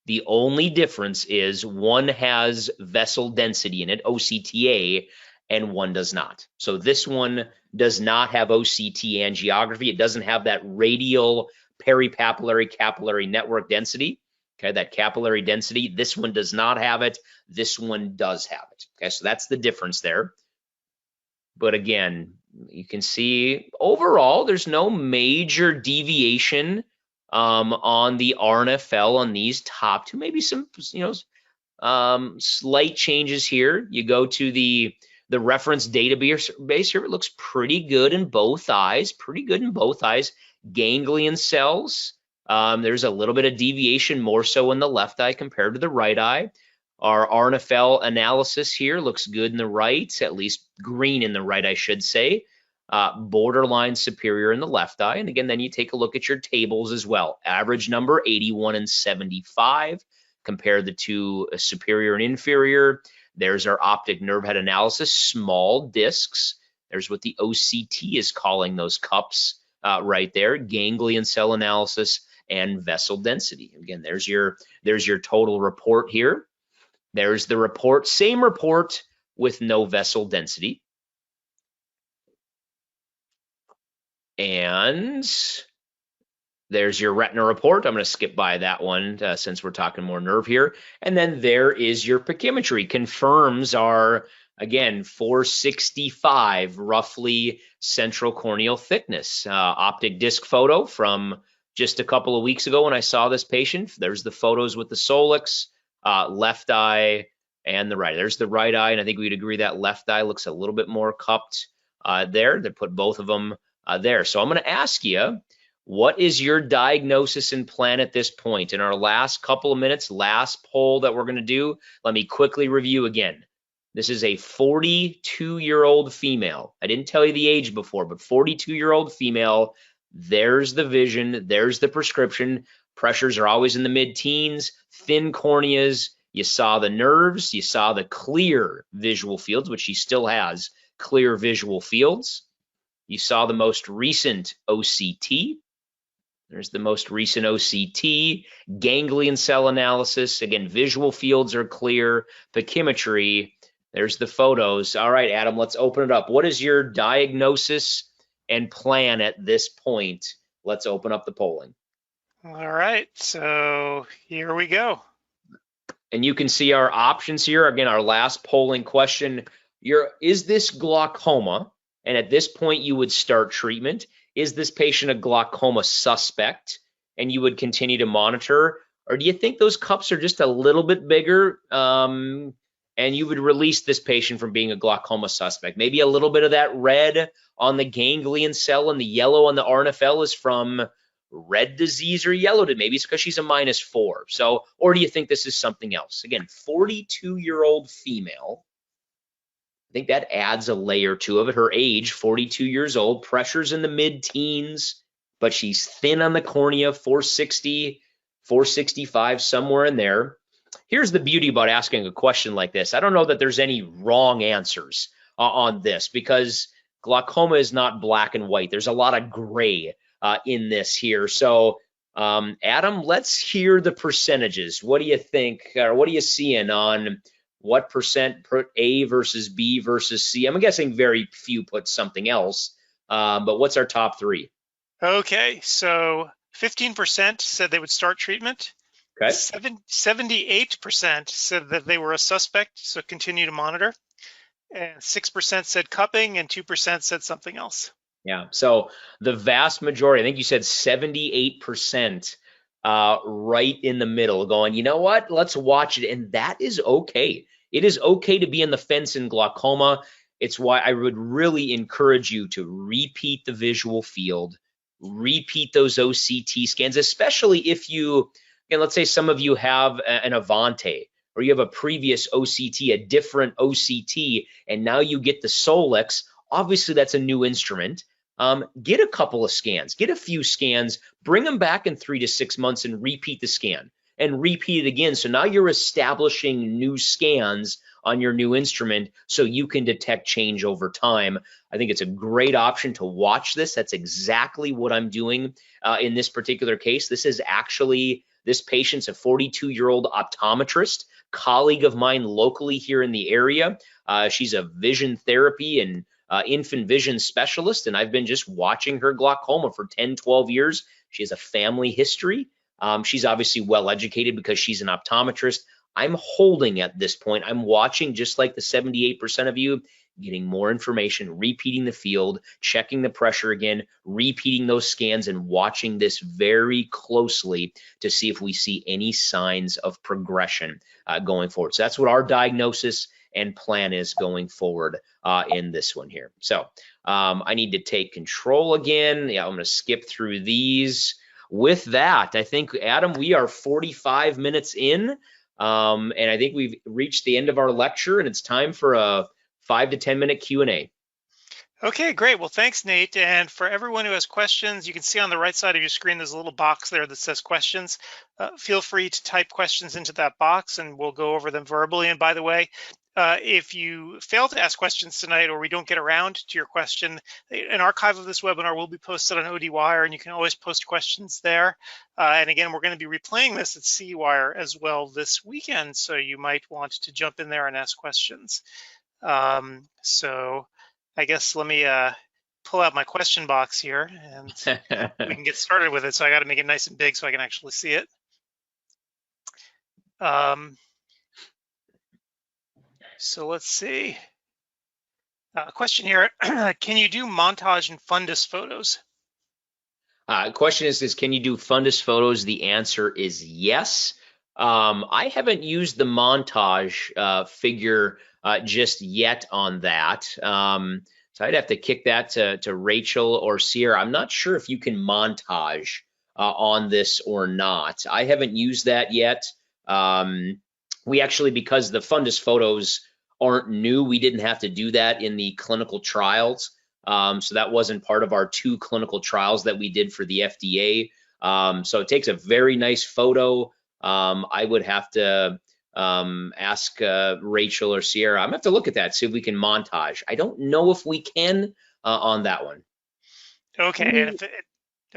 The only difference is one has vessel density in it, OCTA, and one does not. So this one does not have OCT angiography. It doesn't have that radial peripapillary capillary network density. Okay, that capillary density. This one does not have it. This one does have it. Okay, so that's the difference there. But again, you can see overall, there's no major deviation on the RNFL on these top two, maybe some, slight changes here. You go to the reference database here, it looks pretty good in both eyes, Ganglion cells. There's a little bit of deviation more so in the left eye compared to the right eye. Our RNFL analysis here looks good in the right, at least green in the right, I should say. Borderline superior in the left eye. And again, then you take a look at your tables as well. Average number 81 and 75. Compare the two superior and inferior. There's our optic nerve head analysis, small discs. There's what the OCT is calling those cups right there. Ganglion cell analysis and vessel density. Again, there's your total report here. There's the report, same report with no vessel density. And there's your retina report. I'm going to skip by that one since we're talking more nerve here. And then there is your pachymetry. Confirms our, again, 465 roughly central corneal thickness. Optic disc photo from just a couple of weeks ago when I saw this patient. There's the photos with the Solix, left eye and the right. There's the right eye, and I think we'd agree that left eye looks a little bit more cupped there. They put both of them there. So I'm going to ask you, what is your diagnosis and plan at this point? In our last couple of minutes, last poll that we're going to do, let me quickly review again. This is a 42-year-old female. I didn't tell you the age before, but 42-year-old female. There's the vision. There's the prescription. Pressures are always in the mid-teens, thin corneas. You saw the nerves. You saw the clear visual fields, which she still has clear visual fields. You saw the most recent OCT. There's the most recent OCT, ganglion cell analysis. Again, visual fields are clear, pachymetry. There's the photos. All right, Adam, let's open it up. What is your diagnosis and plan at this point? Let's open up the polling. All right, so here we go. And you can see our options here. Again, our last polling question, is this glaucoma? And at this point, you would start treatment. Is this patient a glaucoma suspect? And you would continue to monitor. Or do you think those cups are just a little bit bigger and you would release this patient from being a glaucoma suspect? Maybe a little bit of that red on the ganglion cell and the yellow on the RNFL is from red disease or yellow disease. Maybe it's because she's a -4. So, or do you think this is something else? Again, 42-year-old female. I think that adds a layer to it. Her age, 42 years old, pressures in the mid-teens, but she's thin on the cornea, 460, 465, somewhere in there. Here's the beauty about asking a question like this. I don't know that there's any wrong answers on this because glaucoma is not black and white. There's a lot of gray in this here. So, Adam, let's hear the percentages. What do you think, or what are you seeing on what percent put A versus B versus C? I'm guessing very few put something else, but what's our top three? Okay, so 15% said they would start treatment. Okay. 78% said that they were a suspect, so continue to monitor. And 6% said cupping, and 2% said something else. Yeah, so the vast majority, I think you said 78%, right in the middle, going, you know what, let's watch it. And that is okay. It is okay to be in the fence in glaucoma. It's why I would really encourage you to repeat the visual field, repeat those OCT scans, especially if you, again, let's say some of you have an Avante, or you have a previous OCT, a different OCT, and now you get the Solix. Obviously, that's a new instrument. Get a couple of scans, get a few scans, bring them back in 3 to 6 months and repeat the scan and repeat it again. So now you're establishing new scans on your new instrument so you can detect change over time. I think it's a great option to watch this. That's exactly what I'm doing in this particular case. This is actually, this patient's a 42-year-old optometrist, colleague of mine locally here in the area. She's a vision therapy and infant vision specialist, and I've been just watching her glaucoma for 10, 12 years. She has a family history. She's obviously well educated because she's an optometrist. I'm holding at this point. I'm watching just like the 78% of you. getting more information, repeating the field, checking the pressure again, repeating those scans, and watching this very closely to see if we see any signs of progression going forward. So that's what our diagnosis and plan is going forward in this one here. So I need to take control again. Yeah, I'm going to skip through these. With that, I think, Adam, we are 45 minutes in, and I think we've reached the end of our lecture, and it's time for a 5 to 10 minute Q&A. Okay, great. Well, thanks, Nate. And for everyone who has questions, you can see on the right side of your screen, there's a little box there that says questions. Feel free to type questions into that box and we'll go over them verbally. And by the way, if you fail to ask questions tonight or we don't get around to your question, an archive of this webinar will be posted on ODwire and you can always post questions there. And again, we're going to be replaying this at CEwire as well this weekend. So you might want to jump in there and ask questions. So I guess let me pull out my question box here and we can get started with it. So I got to make it nice and big so I can actually see it. So let's see. Question here, can you do montage and fundus photos? Question is, can you do fundus photos? The answer is yes. I haven't used the montage figure just yet on that. So I'd have to kick that to Rachel or Sierra. I'm not sure if you can montage on this or not. I haven't used that yet. We actually, because the fundus photos aren't new, we didn't have to do that in the clinical trials. So that wasn't part of our 2 clinical trials that we did for the FDA. So it takes a very nice photo. I would have to ask Rachel or Sierra. I'm gonna have to look at that, see if we can montage. I don't know if we can on that one. Okay.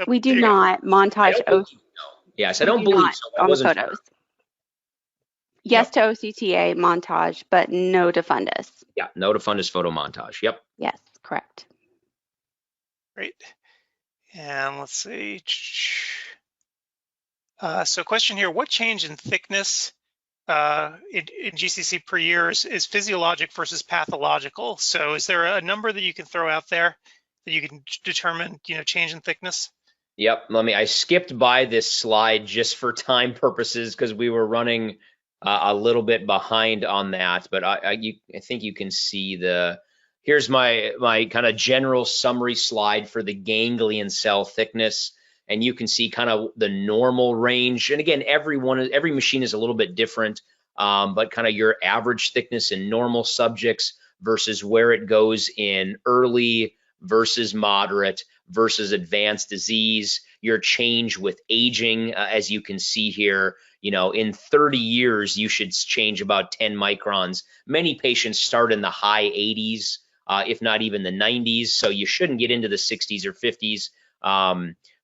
We do not montage. Yes, I don't believe so. On the photos. Yes to OCTA montage, but no to fundus. Yeah, no to fundus photo montage. Yep. Yes, correct. Great. And let's see. So question here, what change in thickness in GCC per year is physiologic versus pathological? So is there a number that you can throw out there that you can determine, change in thickness? Yep. I skipped by this slide just for time purposes because we were running a little bit behind on that, but I think you can see here's my kind of general summary slide for the ganglion cell thickness. And you can see kind of the normal range. And again, every machine is a little bit different, but kind of your average thickness in normal subjects versus where it goes in early versus moderate versus advanced disease, your change with aging, as you can see here, in 30 years, you should change about 10 microns. Many patients start in the high 80s, if not even the 90s. So you shouldn't get into the 60s or 50s.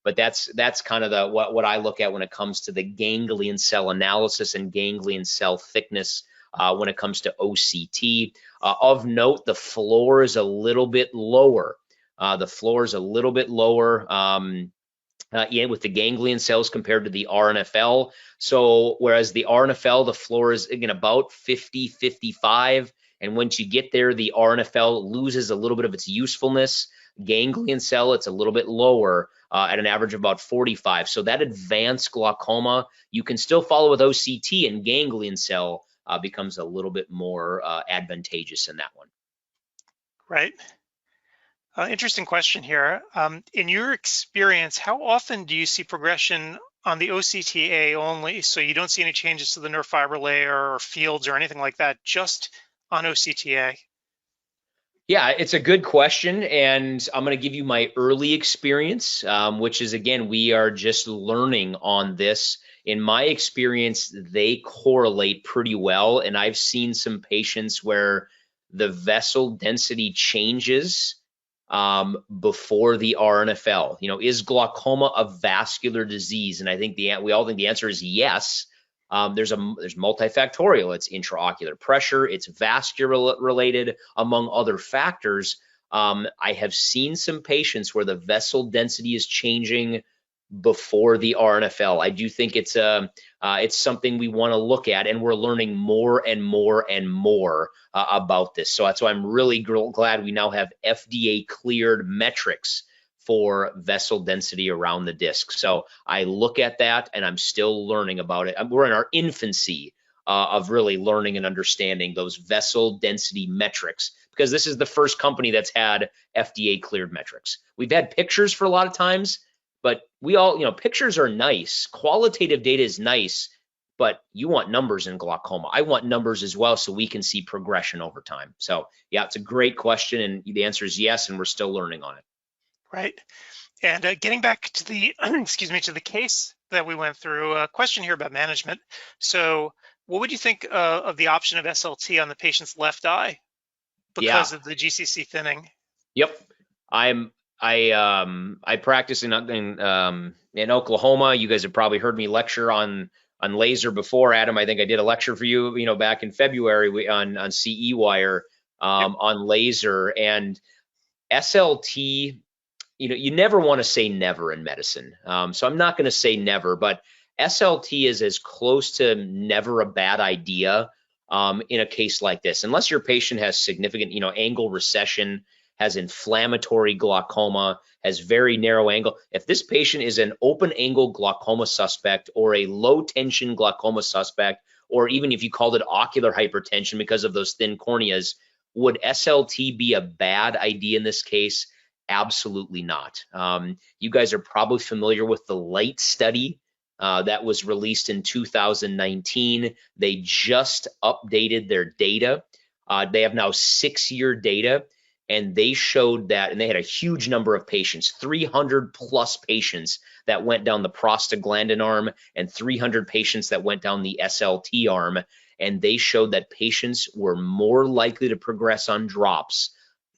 But that's kind of what I look at when it comes to the ganglion cell analysis and ganglion cell thickness when it comes to OCT. Of note, the floor is a little bit lower. The floor is a little bit lower with the ganglion cells compared to the RNFL. So whereas the RNFL, the floor is again about 50, 55. And once you get there, the RNFL loses a little bit of its usefulness. Ganglion cell, it's a little bit lower at an average of about 45. So that advanced glaucoma, you can still follow with OCT, and ganglion cell becomes a little bit more advantageous in that one. Right. Interesting question here. In your experience, how often do you see progression on the OCTA only? So you don't see any changes to the nerve fiber layer or fields or anything like that, just on OCTA? Yeah, it's a good question, and I'm going to give you my early experience, which is, again, we are just learning on this. In my experience, they correlate pretty well, and I've seen some patients where the vessel density changes before the RNFL. Is glaucoma a vascular disease? And I think we all think the answer is yes. There's multifactorial. It's intraocular pressure, it's vascular related, among other factors. I have seen some patients where the vessel density is changing before the RNFL. I do think it's something we want to look at, and we're learning more and more and more about this. So that's why I'm really glad we now have FDA cleared metrics for vessel density around the disc. So I look at that and I'm still learning about it. We're in our infancy of really learning and understanding those vessel density metrics, because this is the first company that's had FDA cleared metrics. We've had pictures for a lot of times, but we all, pictures are nice. Qualitative data is nice, but you want numbers in glaucoma. I want numbers as well so we can see progression over time. So yeah, it's a great question, and the answer is yes, and we're still learning on it. Right. And getting back to the, excuse me, to the case that we went through, a question here about management. So what would you think of the option of SLT on the patient's left eye because of the GCC thinning? Yep. I practice in Oklahoma. You guys have probably heard me lecture on laser before, Adam. I think I did a lecture for you, back in February on CEwire on laser. And SLT, you never want to say never in medicine. So I'm not going to say never, but SLT is as close to never a bad idea in a case like this, unless your patient has significant, angle recession, has inflammatory glaucoma, has very narrow angle. If this patient is an open angle glaucoma suspect or a low tension glaucoma suspect, or even if you called it ocular hypertension because of those thin corneas, would SLT be a bad idea in this case? Absolutely not. You guys are probably familiar with the LIGHT study that was released in 2019. They just updated their data. They have now 6-year data, and they showed that, and they had a huge number of patients, 300 plus patients that went down the prostaglandin arm and 300 patients that went down the SLT arm. And they showed that patients were more likely to progress on drops,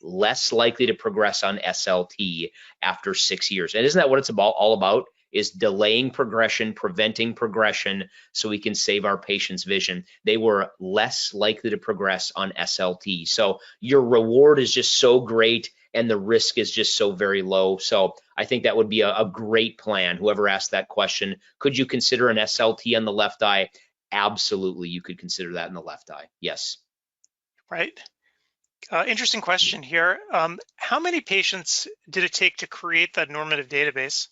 less likely to progress on SLT after 6 years. And isn't that what it's all about? Is delaying progression, preventing progression, so we can save our patients' vision. They were less likely to progress on SLT. So your reward is just so great, and the risk is just so very low. So I think that would be a great plan. Whoever asked that question, could you consider an SLT on the left eye? Absolutely, you could consider that in the left eye. Yes. Right. Interesting question here. How many patients did it take to create that normative database?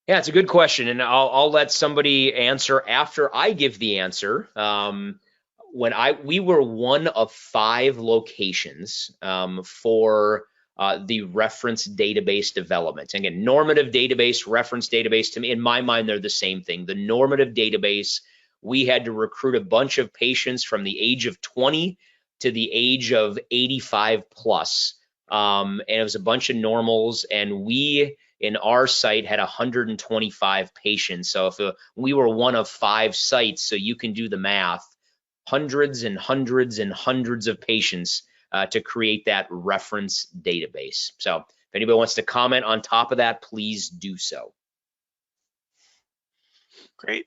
Yeah, it's a good question, and I'll let somebody answer after I give the answer. We were one of 5 locations for the reference database development. Again, normative database, reference database, to me, in my mind, they're the same thing. The normative database, we had to recruit a bunch of patients from the age of 20 to the age of 85 plus. And it was a bunch of normals, and we, in our site, had 125 patients. So if we were one of 5 sites, so you can do the math, hundreds and hundreds and hundreds of patients to create that reference database. So if anybody wants to comment on top of that, please do so. Great.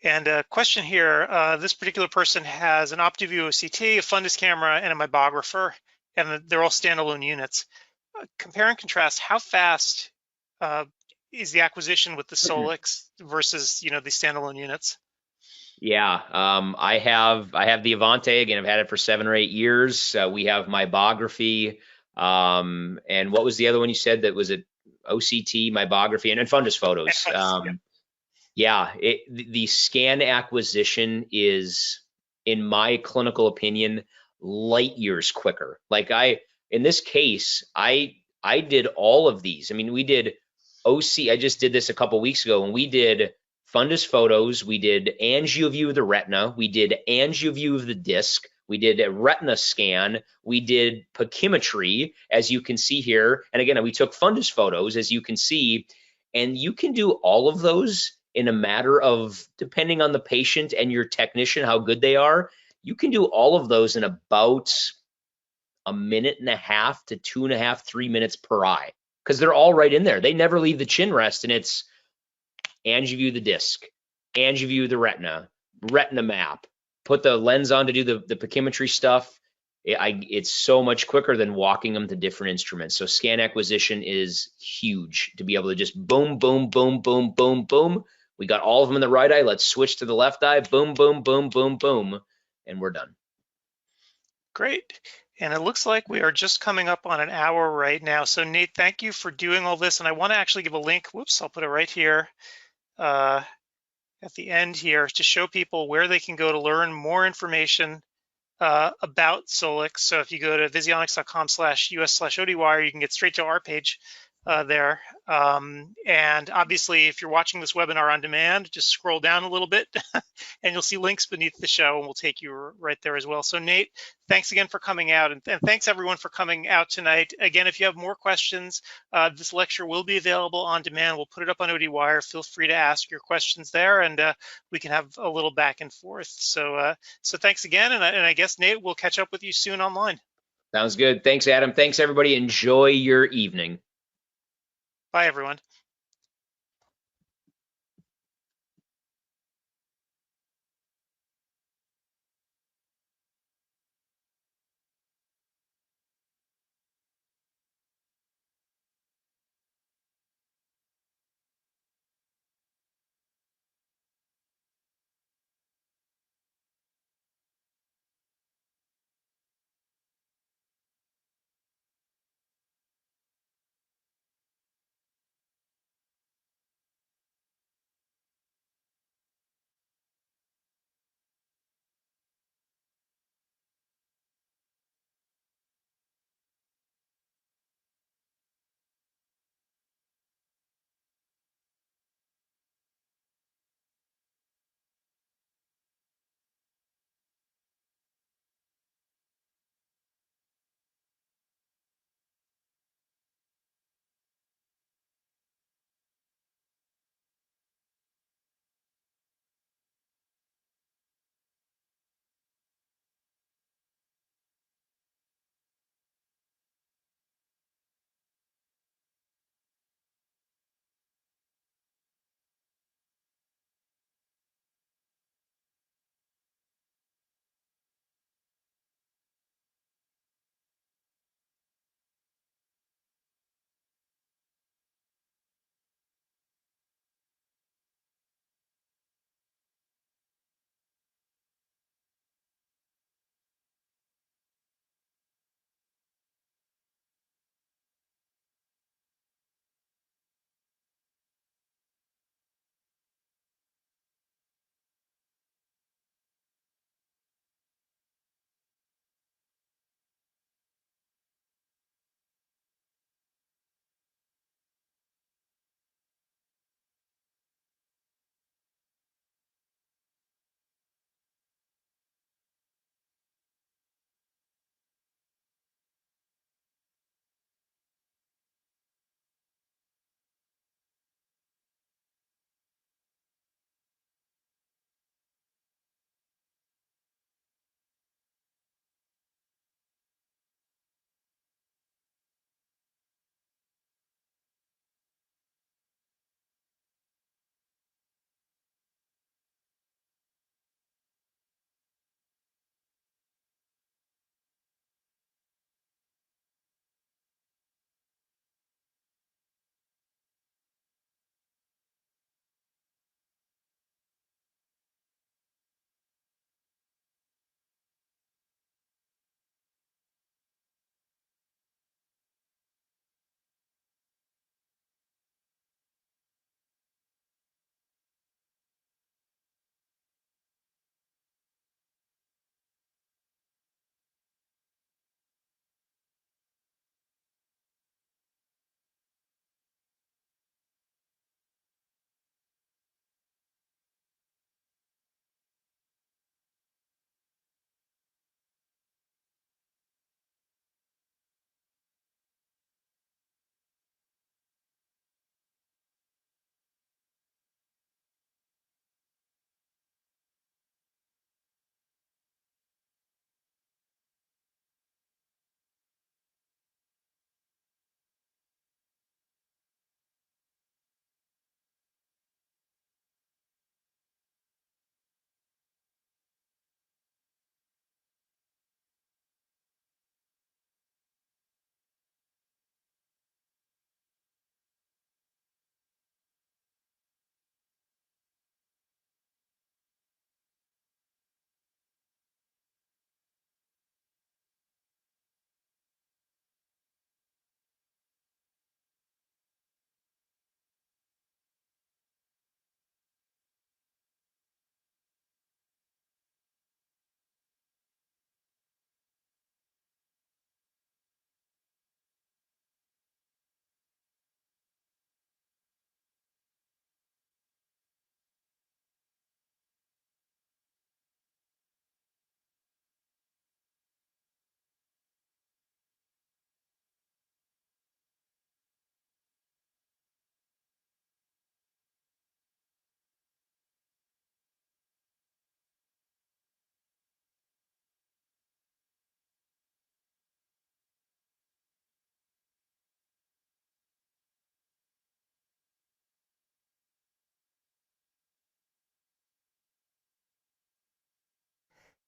And a question here, this particular person has an OptiView OCT, a fundus camera, and a meibographer, and they're all standalone units. Compare and contrast, how fast is the acquisition with the Solix versus, the standalone units? Yeah, I have the Avante. Again, I've had it for 7 or 8 years. We have meibography, and what was the other one you said? That was it, OCT, meibography, and fundus photos. Yeah, the scan acquisition is, in my clinical opinion, light years quicker. Like in this case, I did all of these. I mean, we did I just did this a couple weeks ago, and we did fundus photos, we did angio-view of the retina, we did angio-view of the disc, we did a retina scan, we did pachymetry, as you can see here. And again, we took fundus photos, as you can see, and you can do all of those in a matter of, depending on the patient and your technician, how good they are, you can do all of those in about 1.5 minutes to 2.5, 3 minutes per eye, because they're all right in there. They never leave the chin rest, and it's angio-view the disc, angio-view the retina, retina map, put the lens on to do the pachymetry stuff, It's so much quicker than walking them to different instruments. So scan acquisition is huge to be able to just boom, boom, boom, boom, boom, boom. We got all of them in the right eye. Let's switch to the left eye. Boom, boom, boom, boom, boom. And we're done. Great. And it looks like we are just coming up on an hour right now. So Nate, thank you for doing all this. And I want to actually give a link. Whoops, I'll put it right here at the end here to show people where they can go to learn more information about Solix. So if you go to visionics.com/us/ODwire, you can get straight to our page there. And obviously, if you're watching this webinar on demand, just scroll down a little bit and you'll see links beneath the show, and we'll take you right there as well. So Nate, thanks again for coming out, and thanks everyone for coming out tonight. Again, if you have more questions, this lecture will be available on demand. We'll put it up on ODwire. Feel free to ask your questions there, and we can have a little back and forth. So thanks again, and I guess, Nate, we'll catch up with you soon online. Sounds good. Thanks, Adam. Thanks, everybody. Enjoy your evening. Bye, everyone.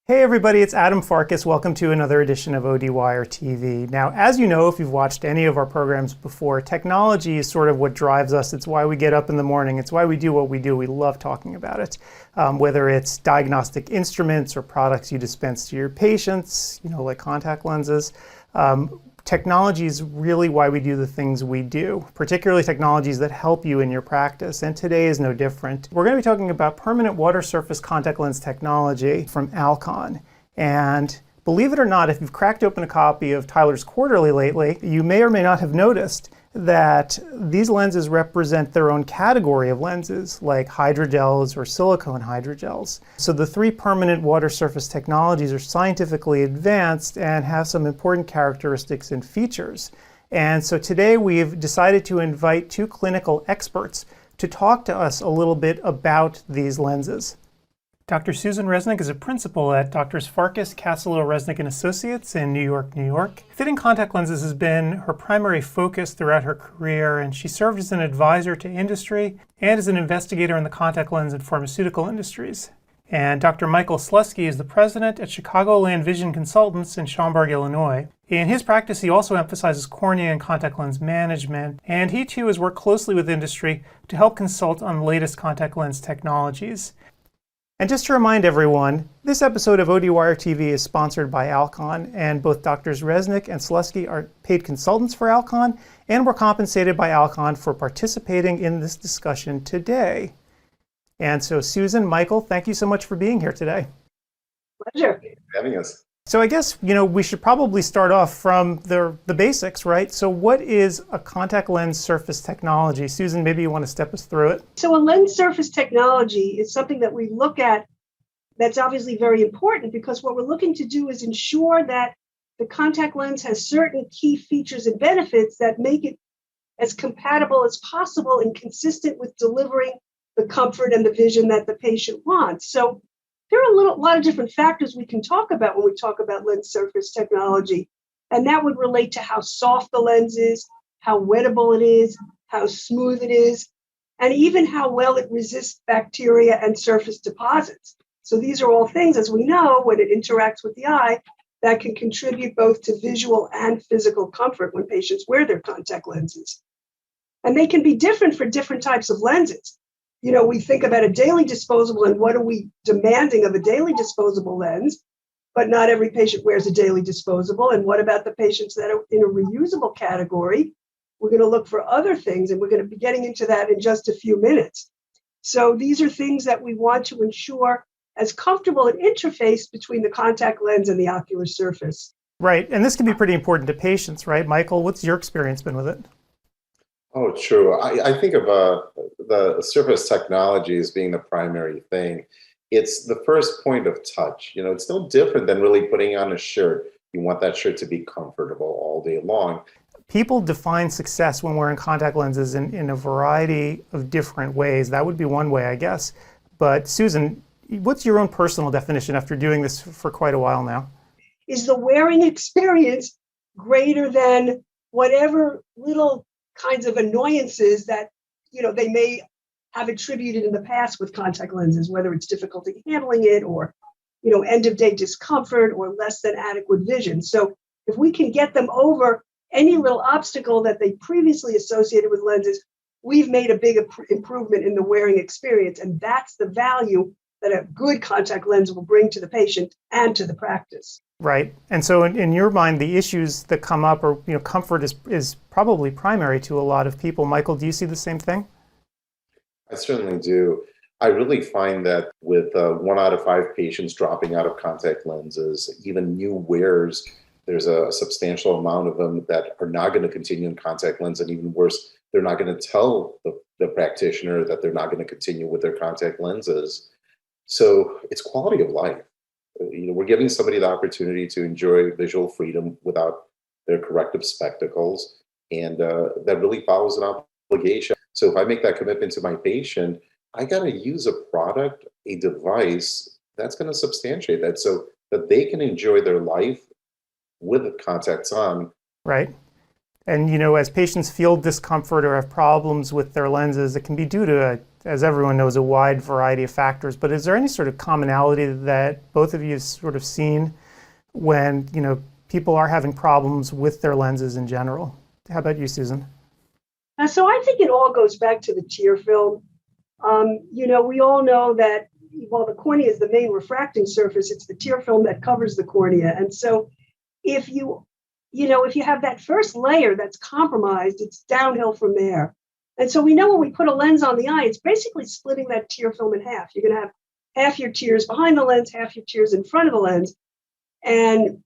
Hey everybody, it's Adam Farkas. Welcome to another edition of ODwire TV. Now, as you know, if you've watched any of our programs before, technology is sort of what drives us. It's why we get up in the morning. It's why we do what we do. We love talking about it. Whether it's diagnostic instruments or products you dispense to your patients, like contact lenses. Technology is really why we do the things we do, particularly technologies that help you in your practice, and today is no different. We're going to be talking about permanent water surface contact lens technology from Alcon. And believe it or not, if you've cracked open a copy of Tyler's Quarterly lately, you may or may not have noticed that these lenses represent their own category of lenses, like hydrogels or silicone hydrogels. So the three permanent water surface technologies are scientifically advanced and have some important characteristics and features. And so today we've decided to invite two clinical experts to talk to us a little bit about these lenses. Dr. Susan Resnick is a principal at Drs. Farkas, Castillo, Resnick & Associates in New York, New York. Fitting contact lenses has been her primary focus throughout her career, and she served as an advisor to industry and as an investigator in the contact lens and pharmaceutical industries. And Dr. Michael Slesky is the president at Chicagoland Vision Consultants in Schaumburg, Illinois. In his practice, he also emphasizes cornea and contact lens management, and he too has worked closely with industry to help consult on the latest contact lens technologies. And just to remind everyone, this episode of ODwire TV is sponsored by Alcon, and both Drs. Resnick and Slesky are paid consultants for Alcon, and were compensated by Alcon for participating in this discussion today. And so Susan, Michael, thank you so much for being here today. Pleasure. Thanks for having us. So I guess, we should probably start off from the basics, right? So what is a contact lens surface technology? Susan, maybe you want to step us through it? So a lens surface technology is something that we look at that's obviously very important, because what we're looking to do is ensure that the contact lens has certain key features and benefits that make it as compatible as possible and consistent with delivering the comfort and the vision that the patient wants. So there are a lot of different factors we can talk about when we talk about lens surface technology. And that would relate to how soft the lens is, how wettable it is, how smooth it is, and even how well it resists bacteria and surface deposits. So these are all things, as we know, when it interacts with the eye, that can contribute both to visual and physical comfort when patients wear their contact lenses. And they can be different for different types of lenses. We think about a daily disposable and what are we demanding of a daily disposable lens, but not every patient wears a daily disposable. And what about the patients that are in a reusable category? We're going to look for other things, and we're going to be getting into that in just a few minutes. So these are things that we want to ensure as comfortable an interface between the contact lens and the ocular surface. Right, and this can be pretty important to patients, right? Michael, what's your experience been with it? Oh, true. I think of the surface technology as being the primary thing. It's the first point of touch. It's no different than really putting on a shirt. You want that shirt to be comfortable all day long. People define success when wearing contact lenses in a variety of different ways. That would be one way, I guess. But Susan, what's your own personal definition after doing this for quite a while now? Is the wearing experience greater than whatever little kinds of annoyances that they may have attributed in the past with contact lenses, whether it's difficulty handling it or end of day discomfort or less than adequate vision. So if we can get them over any little obstacle that they previously associated with lenses, we've made a big improvement in the wearing experience, and that's the value that a good contact lens will bring to the patient and to the practice. Right. And so in your mind, the issues that come up are, comfort is probably primary to a lot of people. Michael, do you see the same thing? I certainly do. I really find that with 1 out of 5 patients dropping out of contact lenses, even new wearers, there's a substantial amount of them that are not going to continue in contact lens, and even worse, they're not going to tell the practitioner that they're not going to continue with their contact lenses. So it's quality of life. We're giving somebody the opportunity to enjoy visual freedom without their corrective spectacles, and that really follows an obligation. So if I make that commitment to my patient, I got to use a product, a device that's going to substantiate that so that they can enjoy their life with the contacts on. Right. And, you know, as patients feel discomfort or have problems with their lenses, it can be due to, as everyone knows, a wide variety of factors. But is there any sort of commonality that both of you have sort of seen when, you know, people are having problems with their lenses in general? How about you, Susan? So I think it all goes back to the tear film. You know, we all know that while the cornea is the main refracting surface, it's the tear film that covers the cornea. And so if you have that first layer that's compromised, it's downhill from there. And so we know when we put a lens on the eye, it's basically splitting that tear film in half. You're going to have half your tears behind the lens, half your tears in front of the lens. And,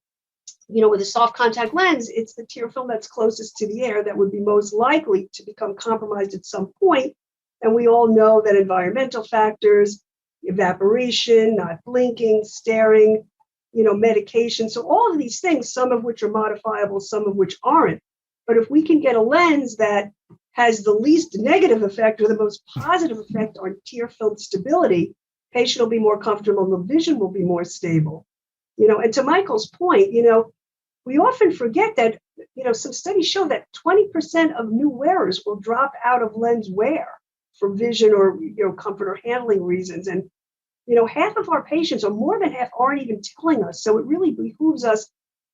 you know, with a soft contact lens, it's the tear film that's closest to the air that would be most likely to become compromised at some point. And we all know that environmental factors, evaporation, not blinking, staring, you know, medication. So all of these things, some of which are modifiable, some of which aren't. But if we can get a lens that has the least negative effect or the most positive effect on tear film stability, patient will be more comfortable and the vision will be more stable. You know, and to Michael's point, you know, we often forget that, you know, some studies show that 20% of new wearers will drop out of lens wear for vision or, you know, comfort or handling reasons. And, you know, half of our patients, or more than half, aren't even telling us. So it really behooves us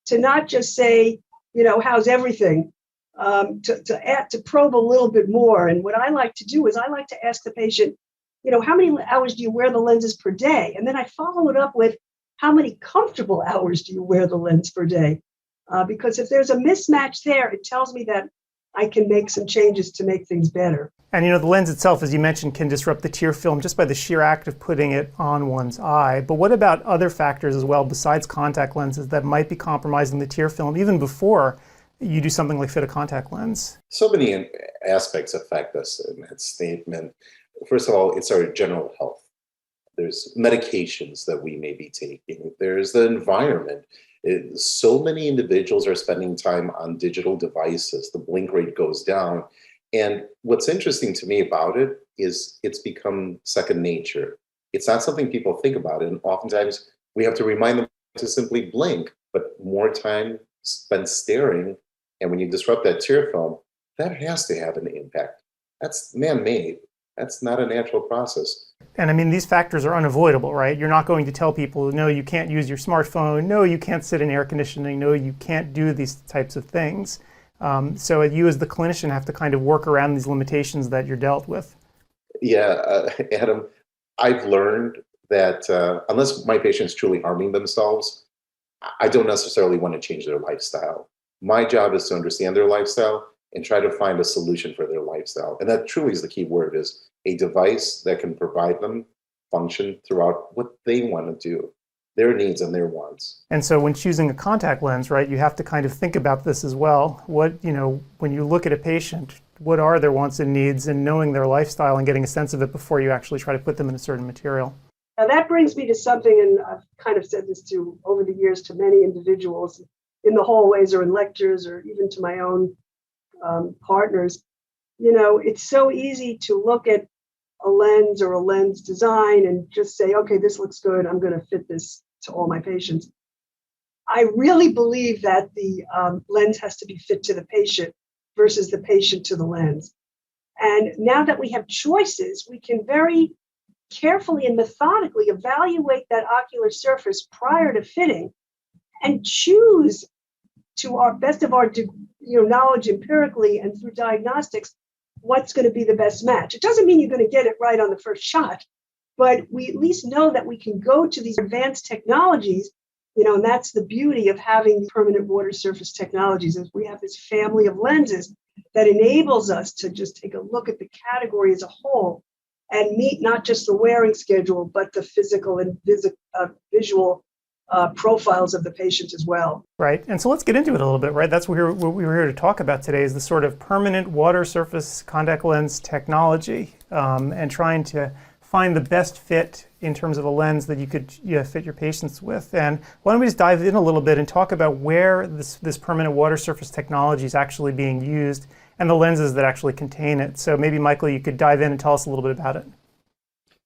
to not just say, you know, how's everything, to probe a little bit more. And what I like to do is I like to ask the patient, you know, how many hours do you wear the lenses per day? And then I follow it up with, how many comfortable hours do you wear the lens per day? Because if there's a mismatch there, it tells me that I can make some changes to make things better. And, you know, the lens itself, as you mentioned, can disrupt the tear film just by the sheer act of putting it on one's eye. But what about other factors as well, besides contact lenses, that might be compromising the tear film even before you do something like fit a contact lens? So many aspects affect us in that statement. First of all, it's our general health. There's medications that we may be taking. There's the environment. So many individuals are spending time on digital devices. The blink rate goes down. And what's interesting to me about it is it's become second nature. It's not something people think about. And oftentimes we have to remind them to simply blink, but more time spent staring. And when you disrupt that tear film, that has to have an impact. That's man-made. That's not a natural process. And I mean, these factors are unavoidable, right? You're not going to tell people, no, you can't use your smartphone. No, you can't sit in air conditioning. No, you can't do these types of things. So you as the clinician have to kind of work around these limitations that you're dealt with. Yeah, Adam, I've learned that unless my patient's truly harming themselves, I don't necessarily want to change their lifestyle. My job is to understand their lifestyle and try to find a solution for their lifestyle. And that truly is the key word, is a device that can provide them function throughout what they want to do, their needs and their wants. And so when choosing a contact lens, right, you have to kind of think about this as well. What, you know, when you look at a patient, what are their wants and needs, and knowing their lifestyle and getting a sense of it before you actually try to put them in a certain material. Now that brings me to something, and I've kind of said this to over the years to many individuals in the hallways or in lectures or even to my own partners. You know, it's so easy to look at a lens or a lens design and just say, okay, this looks good, I'm going to fit this to all my patients. I really believe that the lens has to be fit to the patient versus the patient to the lens. And now that we have choices, we can very carefully and methodically evaluate that ocular surface prior to fitting and choose, to our best of our knowledge empirically and through diagnostics, what's going to be the best match. It doesn't mean you're going to get it right on the first shot, but we at least know that we can go to these advanced technologies, you know, and that's the beauty of having permanent water surface technologies, is we have this family of lenses that enables us to just take a look at the category as a whole and meet not just the wearing schedule, but the physical and visual profiles of the patient as well. Right, and so let's get into it a little bit, right? That's what we were here to talk about today, is the sort of permanent water surface contact lens technology, and trying to find the best fit in terms of a lens that you could fit your patients with. And why don't we just dive in a little bit and talk about where this permanent water surface technology is actually being used and the lenses that actually contain it. So maybe, Michael, you could dive in and tell us a little bit about it.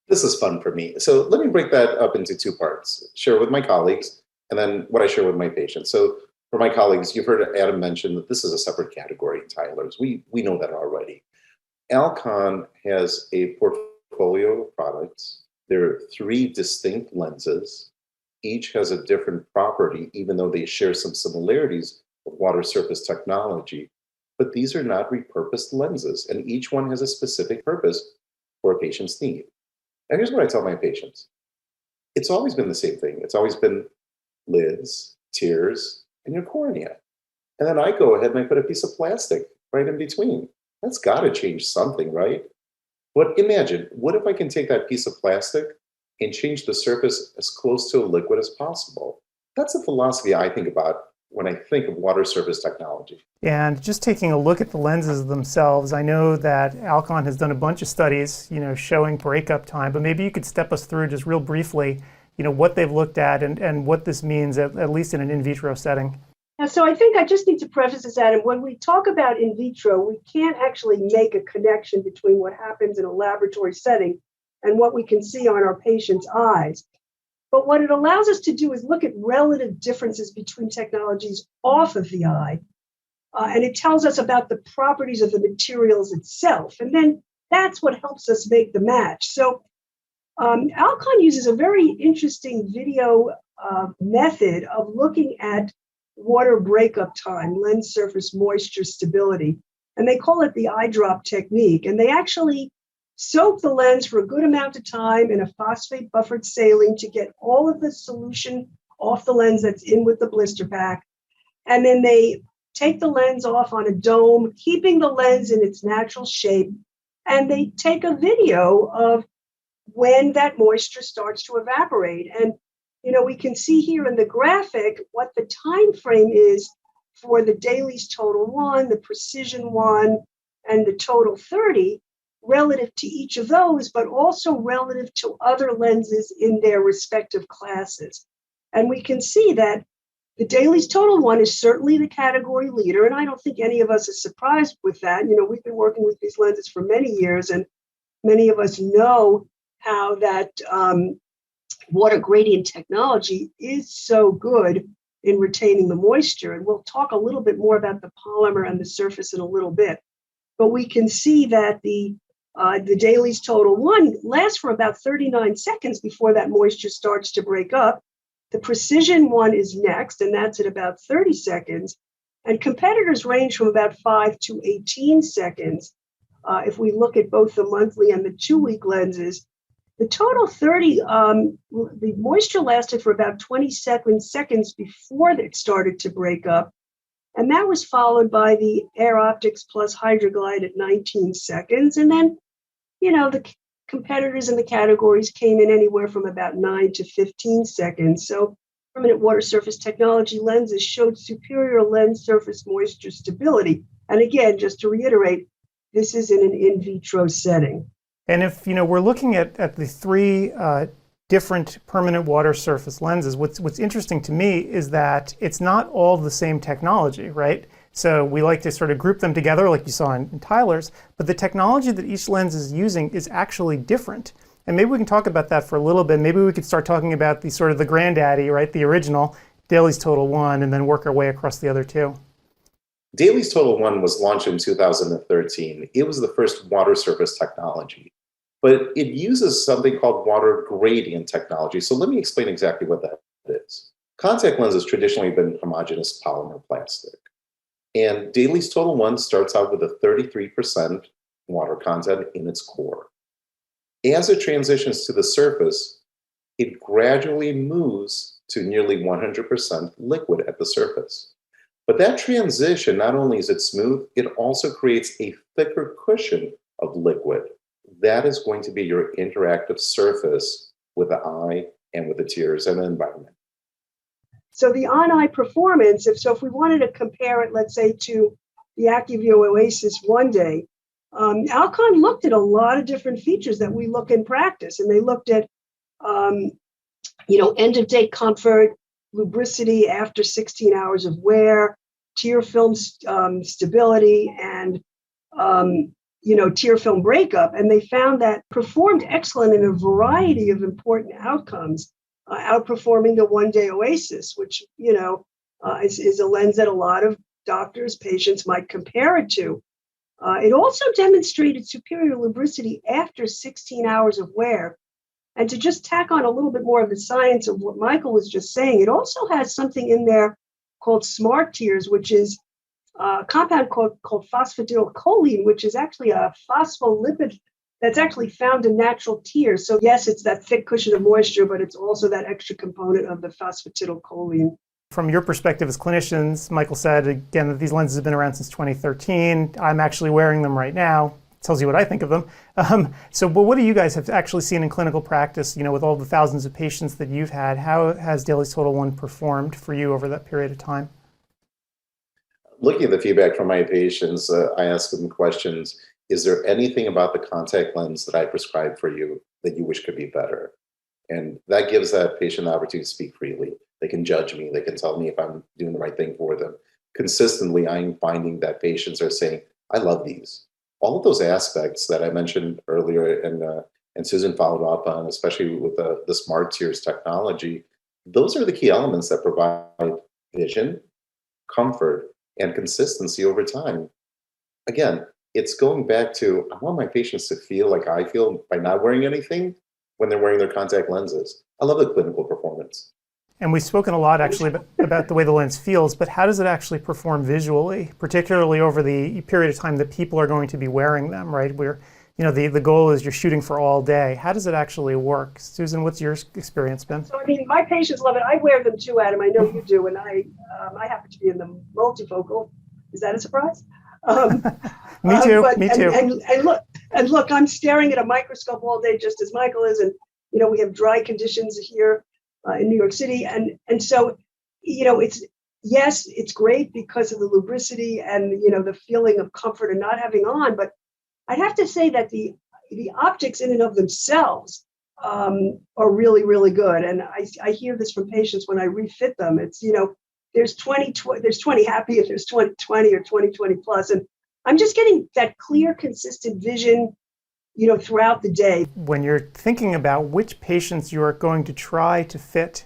This is fun for me. So let me break that up into two parts. Share with my colleagues, and then what I share with my patients. So For my colleagues, you've heard Adam mention that this is a separate category in Tyler's. We know that already. Alcon has a portfolio of products. There are 3 distinct lenses. Each has a different property, even though they share some similarities of water surface technology. But these are not repurposed lenses, and each one has a specific purpose for a patient's need. And here's what I tell my patients. It's always been the same thing. It's always been lids, tears, and your cornea. And then I go ahead and I put a piece of plastic right in between. That's got to change something, right? But imagine, what if I can take that piece of plastic and change the surface as close to a liquid as possible? That's a philosophy I think about when I think of water surface technology. And just taking a look at the lenses themselves, I know that Alcon has done a bunch of studies, showing breakup time, but maybe you could step us through just real briefly, what they've looked at and what this means, at least in an in vitro setting. So I think I just need to preface this, Adam. When we talk about in vitro, we can't actually make a connection between what happens in a laboratory setting and what we can see on our patient's eyes. But what it allows us to do is look at relative differences between technologies off of the eye. And it tells us about the properties of the materials itself. And then that's what helps us make the match. So Alcon uses a very interesting video method of looking at water breakup time, lens surface moisture stability. And they call it the eye drop technique. And they actually soak the lens for a good amount of time in a phosphate buffered saline to get all of the solution off the lens that's in with the blister pack. And then they take the lens off on a dome, keeping the lens in its natural shape. And they take a video of when that moisture starts to evaporate. And we can see here in the graphic what the time frame is for the Daly's Total 1, the Precision 1, and the Total 30 relative to each of those, but also relative to other lenses in their respective classes. And we can see that the Daly's Total 1 is certainly the category leader, and I don't think any of us is surprised with that. We've been working with these lenses for many years, and many of us know how that water gradient technology is so good in retaining the moisture. And we'll talk a little bit more about the polymer and the surface in a little bit. But we can see that the Daly's Total 1 lasts for about 39 seconds before that moisture starts to break up. The Precision 1 is next, and that's at about 30 seconds. And competitors range from about 5 to 18 seconds. If we look at both the monthly and the 2-week lenses, the Total 30, the moisture lasted for about 27 seconds before it started to break up. And that was followed by the Air Optics plus Hydroglide at 19 seconds. And then, the competitors in the categories came in anywhere from about 9 to 15 seconds. So permanent water surface technology lenses showed superior lens surface moisture stability. And again, just to reiterate, this is in an in vitro setting. And if we're looking at the 3 different permanent water surface lenses, what's interesting to me is that it's not all the same technology, right? So we like to sort of group them together like you saw in Tyler's, but the technology that each lens is using is actually different. And maybe we can talk about that for a little bit. Maybe we could start talking about the sort of the granddaddy, right? The original Daly's Total 1, and then work our way across the other 2. Daly's Total 1 was launched in 2013. It was the first water surface technology, but it uses something called water gradient technology. So let me explain exactly what that is. Contact lenses traditionally have been homogeneous polymer plastic. And Daly's Total 1 starts out with a 33% water content in its core. As it transitions to the surface, it gradually moves to nearly 100% liquid at the surface. But that transition, not only is it smooth, it also creates a thicker cushion of liquid. That is going to be your interactive surface with the eye and with the tears and the environment. So the on-eye performance, if we wanted to compare it, let's say, to the AccuView Oasis One Day, Alcon looked at a lot of different features that we look in practice, and they looked at, end-of-day comfort, lubricity after 16 hours of wear, tear film stability, and tear film breakup. And they found that performed excellent in a variety of important outcomes, outperforming the One Day Oasis, which, is a lens that a lot of doctors, patients might compare it to. It also demonstrated superior lubricity after 16 hours of wear. And to just tack on a little bit more of the science of what Michael was just saying, it also has something in there called smart tears, which is a compound called phosphatidylcholine, which is actually a phospholipid that's actually found in natural tears. So yes, it's that thick cushion of moisture, but it's also that extra component of the phosphatidylcholine. From your perspective as clinicians, Michael said, again, that these lenses have been around since 2013. I'm actually wearing them right now. Tells you what I think of them. But what do you guys have actually seen in clinical practice, with all the thousands of patients that you've had? How has Dailies Total One performed for you over that period of time? Looking at the feedback from my patients, I ask them questions. Is there anything about the contact lens that I prescribed for you that you wish could be better? And that gives that patient the opportunity to speak freely. They can judge me. They can tell me if I'm doing the right thing for them. Consistently, I'm finding that patients are saying, I love these. All of those aspects that I mentioned earlier and Susan followed up on, especially with the smart tears technology, those are the key elements that provide vision, comfort, and consistency over time. Again, it's going back to, I want my patients to feel like I feel by not wearing anything when they're wearing their contact lenses. I love the clinical performance. And we've spoken a lot actually about the way the lens feels, but how does it actually perform visually, particularly over the period of time that people are going to be wearing them, right? Where, the goal is you're shooting for all day. How does it actually work? Susan, what's your experience been? So, my patients love it. I wear them too, Adam. I know you do. And I happen to be in the multifocal. Is that a surprise? Me too. And look, I'm staring at a microscope all day, just as Michael is. And, we have dry conditions here in New York City. And so, it's great because of the lubricity and, the feeling of comfort and not having on. But I'd have to say that the optics in and of themselves are really, really good. And I hear this from patients when I refit them. It's, there's 20 happy if there's 20 or 20 plus. And I'm just getting that clear, consistent vision, throughout the day. When you're thinking about which patients you are going to try to fit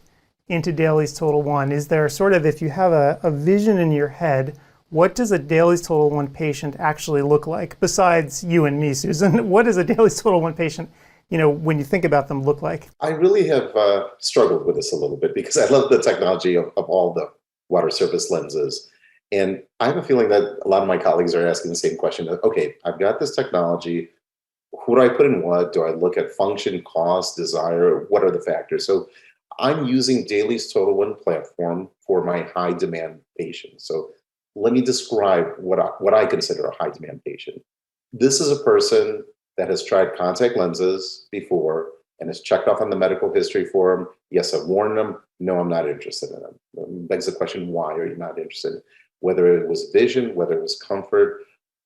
into Dailies Total One, is there sort of, if you have a vision in your head, what does a Dailies Total One patient actually look like? Besides you and me, Susan, what does a Dailies Total One patient, when you think about them, look like? I really have struggled with this a little bit because I love the technology of all the water surface lenses. And I have a feeling that a lot of my colleagues are asking the same question. Okay, I've got this technology. Who do I put in what? Do I look at function, cost, desire? What are the factors? So I'm using Dailies Total One platform for my high demand patients. So let me describe what I consider a high demand patient. This is a person that has tried contact lenses before and has checked off on the medical history form. Yes, I've worn them. No, I'm not interested in them. It begs the question, why are you not interested? Whether it was vision, whether it was comfort,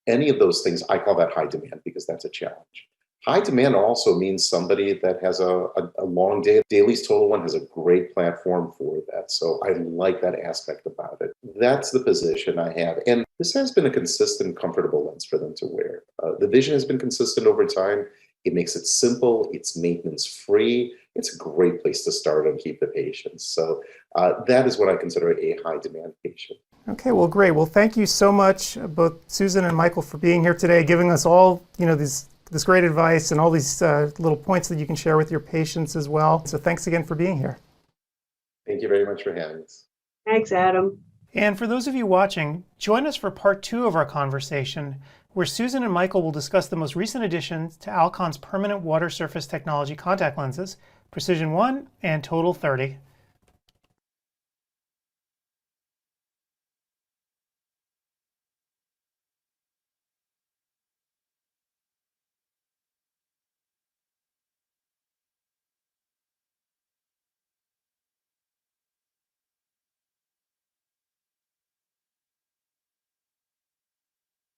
any of those things, I call that high demand because that's a challenge. High demand also means somebody that has a long day. Dailies Total One has a great platform for that. So I like that aspect about it. That's the position I have. And this has been a consistent, comfortable lens for them to wear. The vision has been consistent over time. It makes it simple. It's maintenance free. It's a great place to start and keep the patients. So that is what I consider a high demand patient. Okay, well, great. Well, thank you so much, both Susan and Michael, for being here today, giving us all, this great advice and all these little points that you can share with your patients as well. So thanks again for being here. Thank you very much for having us. Thanks, Adam. And for those of you watching, join us for part 2 of our conversation, where Susan and Michael will discuss the most recent additions to Alcon's permanent water surface technology contact lenses, Precision 1 and Total 30.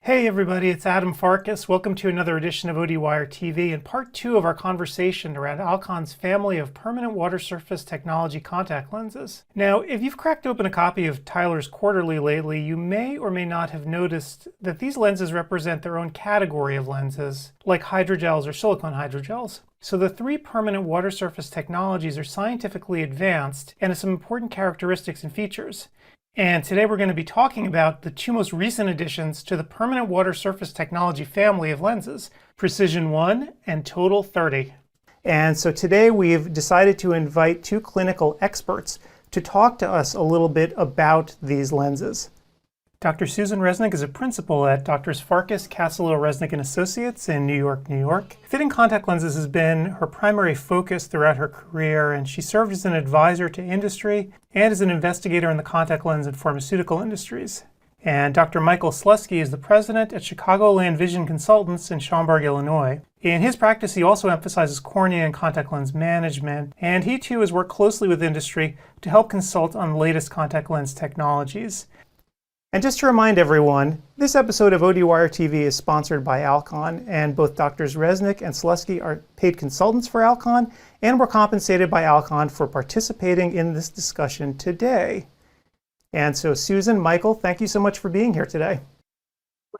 Hey everybody, it's Adam Farkas. Welcome to another edition of ODwire TV and part 2 of our conversation around Alcon's family of permanent water surface technology contact lenses. Now, if you've cracked open a copy of Tyler's Quarterly lately, you may or may not have noticed that these lenses represent their own category of lenses, like hydrogels or silicone hydrogels. So the 3 permanent water surface technologies are scientifically advanced and have some important characteristics and features. And today we're going to be talking about the two most recent additions to the permanent water surface technology family of lenses, Precision 1 and Total 30. And so today we've decided to invite two clinical experts to talk to us a little bit about these lenses. Dr. Susan Resnick is a principal at Drs. Farkas, Cassillo, Resnick & Associates in New York, New York. Fitting contact lenses has been her primary focus throughout her career, and she served as an advisor to industry and as an investigator in the contact lens and pharmaceutical industries. And Dr. Michael Slusky is the president at Chicagoland Vision Consultants in Schaumburg, Illinois. In his practice, he also emphasizes cornea and contact lens management, and he too has worked closely with industry to help consult on the latest contact lens technologies. And just to remind everyone, this episode of ODwire TV is sponsored by Alcon, and both Drs. Resnick and Slusky are paid consultants for Alcon, and were compensated by Alcon for participating in this discussion today. And so Susan, Michael, thank you so much for being here today.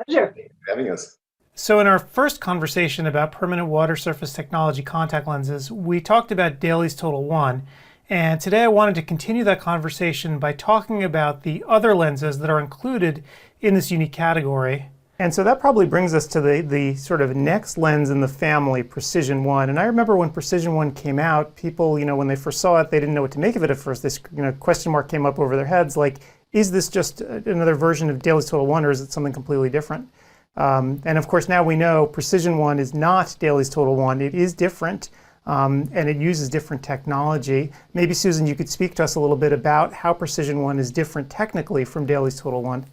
Pleasure. Thanks for having us. So in our first conversation about permanent water surface technology contact lenses, we talked about Daly's Total 1. And today I wanted to continue that conversation by talking about the other lenses that are included in this unique category. And so that probably brings us to the sort of next lens in the family, Precision 1. And I remember when Precision 1 came out, people, when they first saw it, they didn't know what to make of it at first. This question mark came up over their heads, like, is this just another version of Daly's Total 1, or is it something completely different? And of course now we know Precision 1 is not Daly's Total 1. It is different. And it uses different technology. Maybe, Susan, you could speak to us a little bit about how Precision 1 is different technically from Daly's Total 1.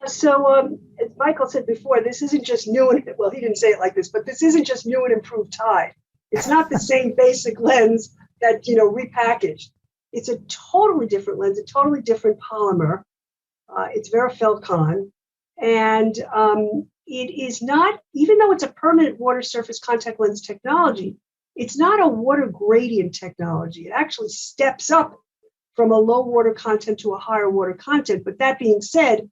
So, as Michael said before, this isn't just new and, well, he didn't say it like this, but this isn't just new and improved Tide. It's not the same basic lens that, repackaged. It's a totally different lens, a totally different polymer. It's Verifelcon. And it is not, even though it's a permanent water surface contact lens technology, it's not a water gradient technology. It actually steps up from a low water content to a higher water content. But that being said,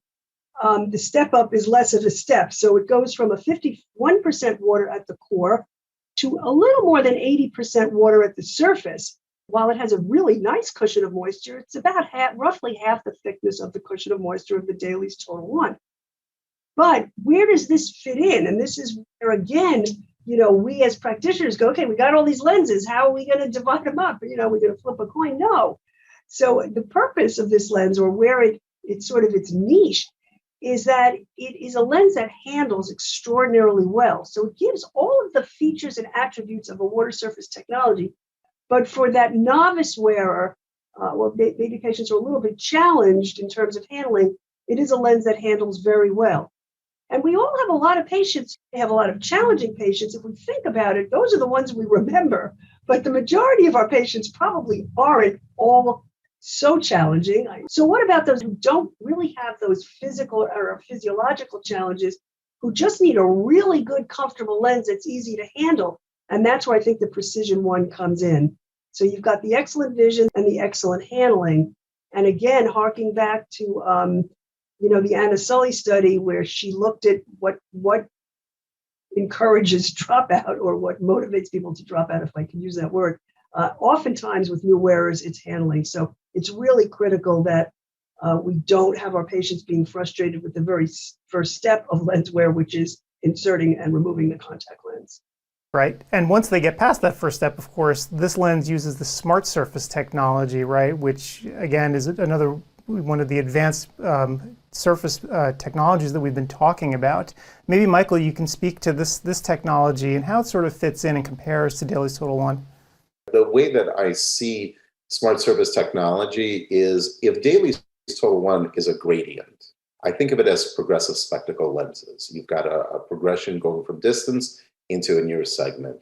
the step up is less of a step. So it goes from a 51% water at the core to a little more than 80% water at the surface. While it has a really nice cushion of moisture, it's about roughly half the thickness of the cushion of moisture of the Daly's Total 1. But where does this fit in? And this is where, again, we as practitioners go, okay, we got all these lenses. How are we going to divide them up? We're going to flip a coin? No. So the purpose of this lens, or where it's sort of its niche, is that it is a lens that handles extraordinarily well. So it gives all of the features and attributes of a water surface technology. But for that novice wearer, or maybe patients are a little bit challenged in terms of handling, it is a lens that handles very well. And we all have a lot of patients. We have a lot of challenging patients. If we think about it, those are the ones we remember. But the majority of our patients probably aren't all so challenging. So what about those who don't really have those physical or physiological challenges, who just need a really good, comfortable lens that's easy to handle? And that's where I think the Precision 1 comes in. So you've got the excellent vision and the excellent handling. And again, harking back to the Anna Sully study, where she looked at what encourages dropout, or what motivates people to drop out, if I can use that word. Oftentimes with new wearers, it's handling. So it's really critical that we don't have our patients being frustrated with the very first step of lens wear, which is inserting and removing the contact lens. Right. And once they get past that first step, of course, this lens uses the smart surface technology, right? Which again is another one of the advanced surface technologies that we've been talking about. Maybe, Michael, you can speak to this technology and how it sort of fits in and compares to Daly's Total 1. The way that I see smart surface technology is, if Daly's Total 1 is a gradient, I think of it as progressive spectacle lenses. You've got a progression going from distance into a near segment.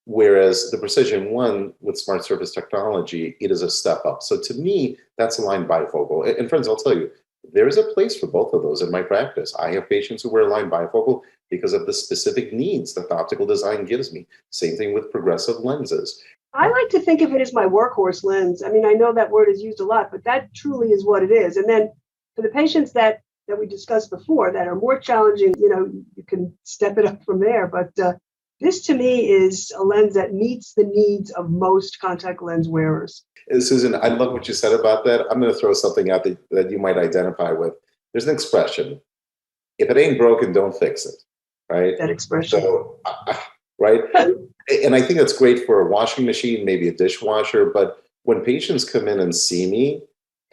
Whereas the Precision 1 with smart surface technology, it is a step up. So to me, that's a line bifocal. And friends, I'll tell you, there is a place for both of those in my practice. I have patients who wear line bifocal because of the specific needs that the optical design gives me. Same thing with progressive lenses. I like to think of it as my workhorse lens. I mean, I know that word is used a lot, but that truly is what it is. And then for the patients that we discussed before that are more challenging, you can step it up from there. But this to me is a lens that meets the needs of most contact lens wearers. Susan, I love what you said about that. I'm going to throw something out that you might identify with. There's an expression, if it ain't broken, don't fix it, right? That expression. So, right? And I think that's great for a washing machine, maybe a dishwasher, but when patients come in and see me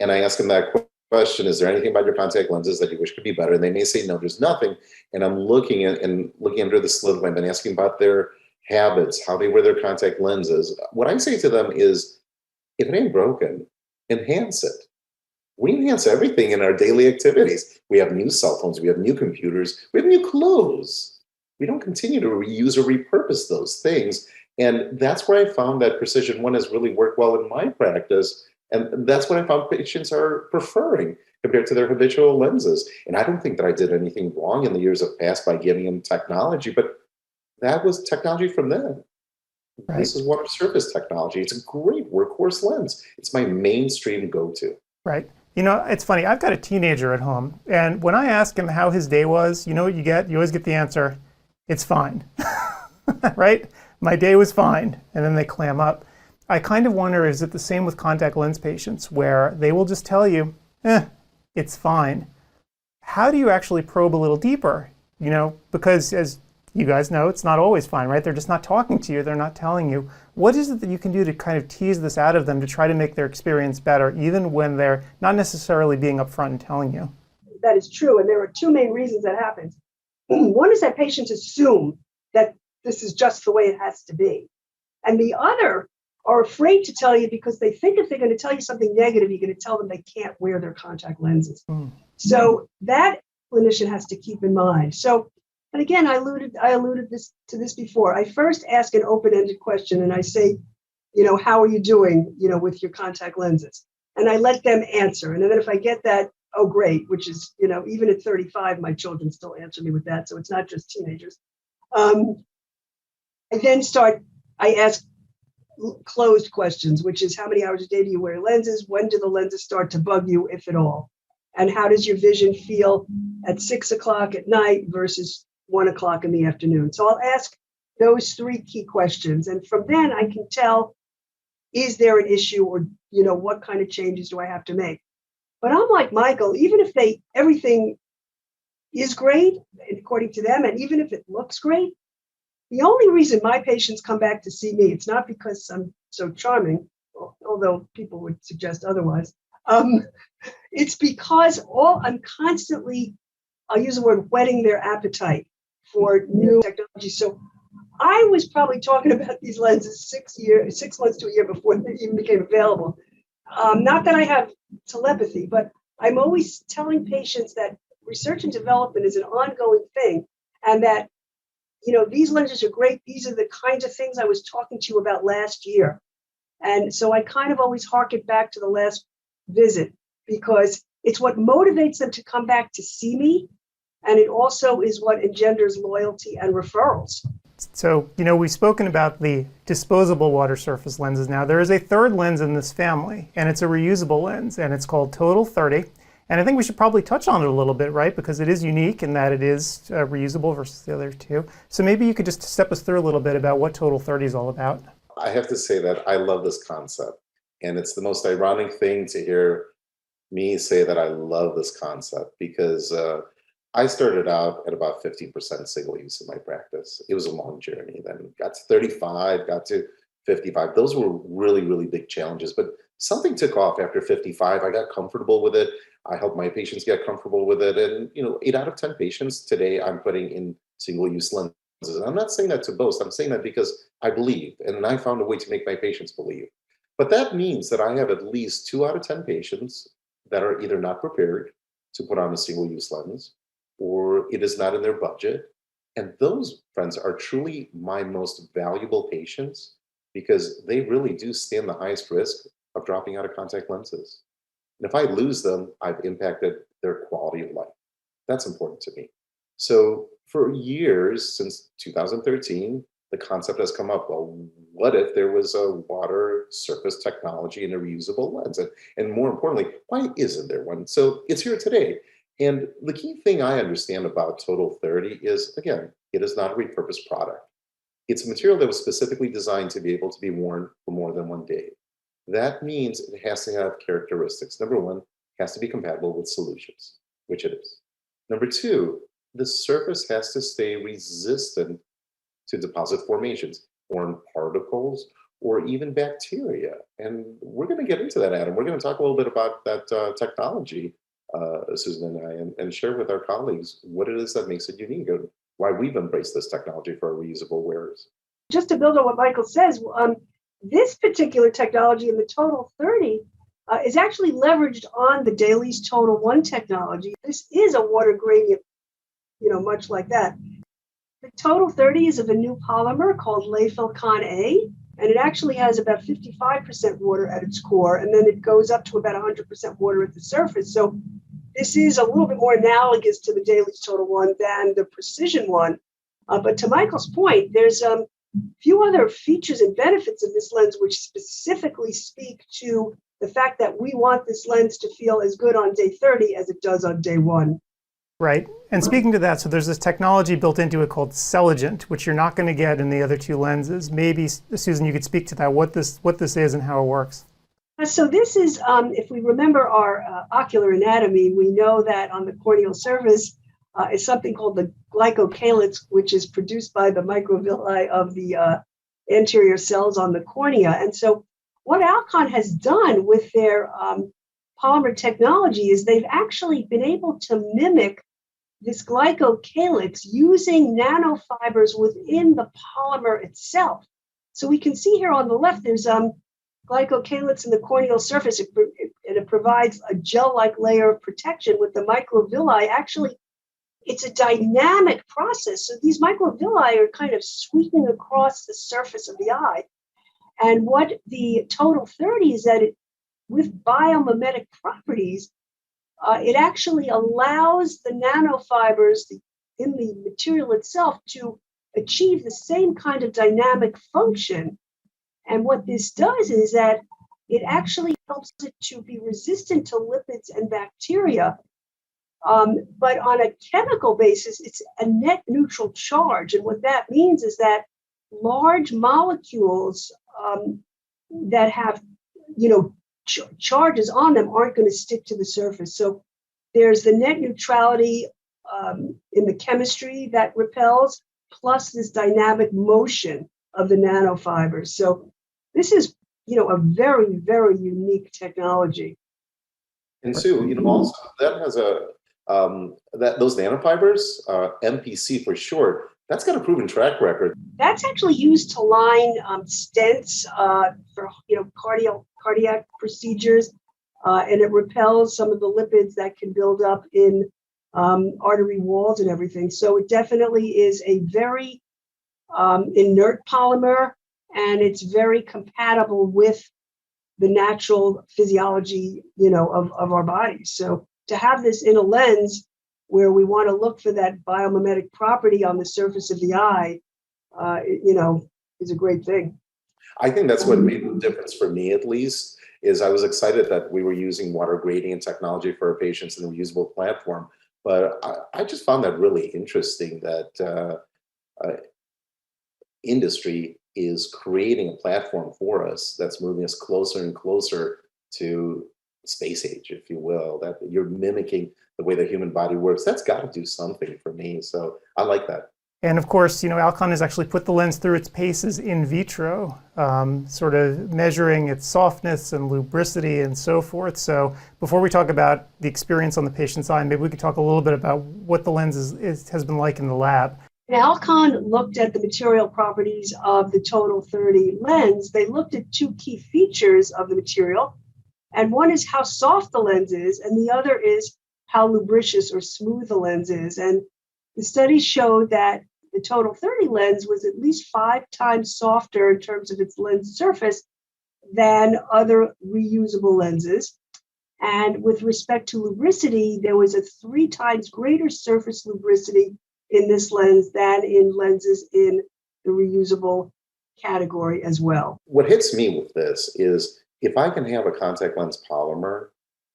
and I ask them that question, is there anything about your contact lenses that you wish could be better? And they may say, no, there's nothing. And I'm looking under the slit lamp and asking about their habits, how they wear their contact lenses. What I say to them is, if it ain't broken, enhance it. We enhance everything in our daily activities. We have new cell phones, we have new computers, we have new clothes. We don't continue to reuse or repurpose those things. And that's where I found that Precision One has really worked well in my practice. And that's what I found patients are preferring compared to their habitual lenses. And I don't think that I did anything wrong in the years of past by giving them technology, but that was technology from them. Right. This is water surface technology. It's a great workhorse lens. It's my mainstream go-to. Right. You know, it's funny. I've got a teenager at home, and when I ask him how his day was, you know what you get? You always get the answer, it's fine. Right? My day was fine. And then they clam up. I kind of wonder, is it the same with contact lens patients, where they will just tell you, it's fine. How do you actually probe a little deeper? You know, because as you guys know, it's not always fine, right? They're just not talking to you. They're not telling you. What is it that you can do to kind of tease this out of them to try to make their experience better, even when they're not necessarily being upfront and telling you? That is true. And there are two main reasons that happens. One is that patients assume that this is just the way it has to be. And the other are afraid to tell you because they think if they're going to tell you something negative, you're going to tell them they can't wear their contact lenses. So that clinician has to keep in mind. So, and again, I alluded to this before. I first ask an open-ended question and I say, you know, how are you doing, you know, with your contact lenses? And I let them answer. And then if I get that, oh, great, which is, you know, even at 35, my children still answer me with that. So it's not just teenagers. I ask closed questions, which is how many hours a day do you wear lenses? When do the lenses start to bug you, if at all? And how does your vision feel at 6 o'clock at night versus 1 o'clock in the afternoon? So I'll ask those three key questions. And from then I can tell, is there an issue or, you know, what kind of changes do I have to make? But I'm like Michael, even if everything is great according to them, and even if it looks great, the only reason my patients come back to see me, it's not because I'm so charming, although people would suggest otherwise. It's because I'm constantly, I'll use the word, whetting their appetite for new technology. So I was probably talking about these lenses 6 months to a year before they even became available. Not that I have telepathy, but I'm always telling patients that research and development is an ongoing thing, and that, you know, these lenses are great. These are the kinds of things I was talking to you about last year. And so I kind of always harken back to the last visit because it's what motivates them to come back to see me. And it also is what engenders loyalty and referrals. So, you know, we've spoken about the disposable water surface lenses now. There is a third lens in this family, and it's a reusable lens, and it's called Total 30. And I think we should probably touch on it a little bit, right? Because it is unique in that it is reusable versus the other two. So maybe you could just step us through a little bit about what Total 30 is all about. I have to say that I love this concept. And it's the most ironic thing to hear me say that I love this concept because I started out at about 15% single use in my practice. It was a long journey. Then got to 35, got to 55. Those were really, really big challenges. But something took off after 55. I got comfortable with it. I help my patients get comfortable with it. And, you know, 8 out of 10 patients today I'm putting in single-use lenses. And I'm not saying that to boast. I'm saying that because I believe, and I found a way to make my patients believe. But that means that I have at least 2 out of 10 patients that are either not prepared to put on a single-use lens, or it is not in their budget. And those, friends, are truly my most valuable patients because they really do stand the highest risk of dropping out of contact lenses. And if I lose them, I've impacted their quality of life. That's important to me. So for years, since 2013, the concept has come up, well, what if there was a water surface technology and a reusable lens? And more importantly, why isn't there one? So it's here today. And the key thing I understand about Total 30 is, again, it is not a repurposed product. It's a material that was specifically designed to be able to be worn for more than 1 day. That means it has to have characteristics. Number one, it has to be compatible with solutions, which it is. Number two, the surface has to stay resistant to deposit formations, foreign particles, or even bacteria. And we're going to get into that, Adam. We're going to talk a little bit about that technology, Susan and I, and share with our colleagues what it is that makes it unique and why we've embraced this technology for our reusable wearers. Just to build on what Michael says, this particular technology in the Total 30 is actually leveraged on the Daly's Total 1 technology. This is a water gradient, much like that. The Total 30 is of a new polymer called Layfilcon A, and it actually has about 55% water at its core, and then it goes up to about 100% water at the surface. So this is a little bit more analogous to the Daly's Total 1 than the Precision one. But to Michael's point, there's a few other features and benefits of this lens which specifically speak to the fact that we want this lens to feel as good on day 30 as it does on day 1. Right. And speaking to that, so there's this technology built into it called Celligent, which you're not going to get in the other two lenses. Maybe, Susan, you could speak to that, what this is and how it works. So this is, if we remember our ocular anatomy, we know that on the corneal surface is something called the glycocalyx, which is produced by the microvilli of the anterior cells on the cornea. And so what Alcon has done with their polymer technology is they've actually been able to mimic this glycocalyx using nanofibers within the polymer itself. So we can see here on the left, there's glycocalyx in the corneal surface, and it provides a gel-like layer of protection with the microvilli. Actually, it's a dynamic process. So these microvilli are kind of sweeping across the surface of the eye. And what the Total 30 is that with biomimetic properties, it actually allows the nanofibers in the material itself to achieve the same kind of dynamic function. And what this does is that it actually helps it to be resistant to lipids and bacteria. But on a chemical basis, it's a net neutral charge. And what that means is that large molecules that have, charges on them aren't going to stick to the surface. So there's the net neutrality in the chemistry that repels, plus this dynamic motion of the nanofibers. So this is, a very, very unique technology. And Sue, also that has those nanofibers, MPC for short, that's got a proven track record. That's actually used to line stents for cardiac procedures, and it repels some of the lipids that can build up in artery walls and everything. So it definitely is a very inert polymer, and it's very compatible with the natural physiology, of our bodies. So to have this in a lens where we want to look for that biomimetic property on the surface of the eye, is a great thing. I think that's what made the difference for me, at least, is I was excited that we were using water gradient technology for our patients in a reusable platform. But I just found that really interesting that industry is creating a platform for us that's moving us closer and closer to space age, if you will, that you're mimicking the way the human body works. That's got to do something for me. So I like that. And of course, Alcon has actually put the lens through its paces in vitro, sort of measuring its softness and lubricity and so forth. So before we talk about the experience on the patient's eye, maybe we could talk a little bit about what the lens has been like in the lab. Alcon looked at the material properties of the Total 30 lens. They looked at two key features of the material, and one is how soft the lens is, and the other is how lubricious or smooth the lens is. And the study showed that the Total 30 lens was at least 5 times softer in terms of its lens surface than other reusable lenses. And with respect to lubricity, there was a 3 times greater surface lubricity in this lens than in lenses in the reusable category as well. What hits me with this is if I can have a contact lens polymer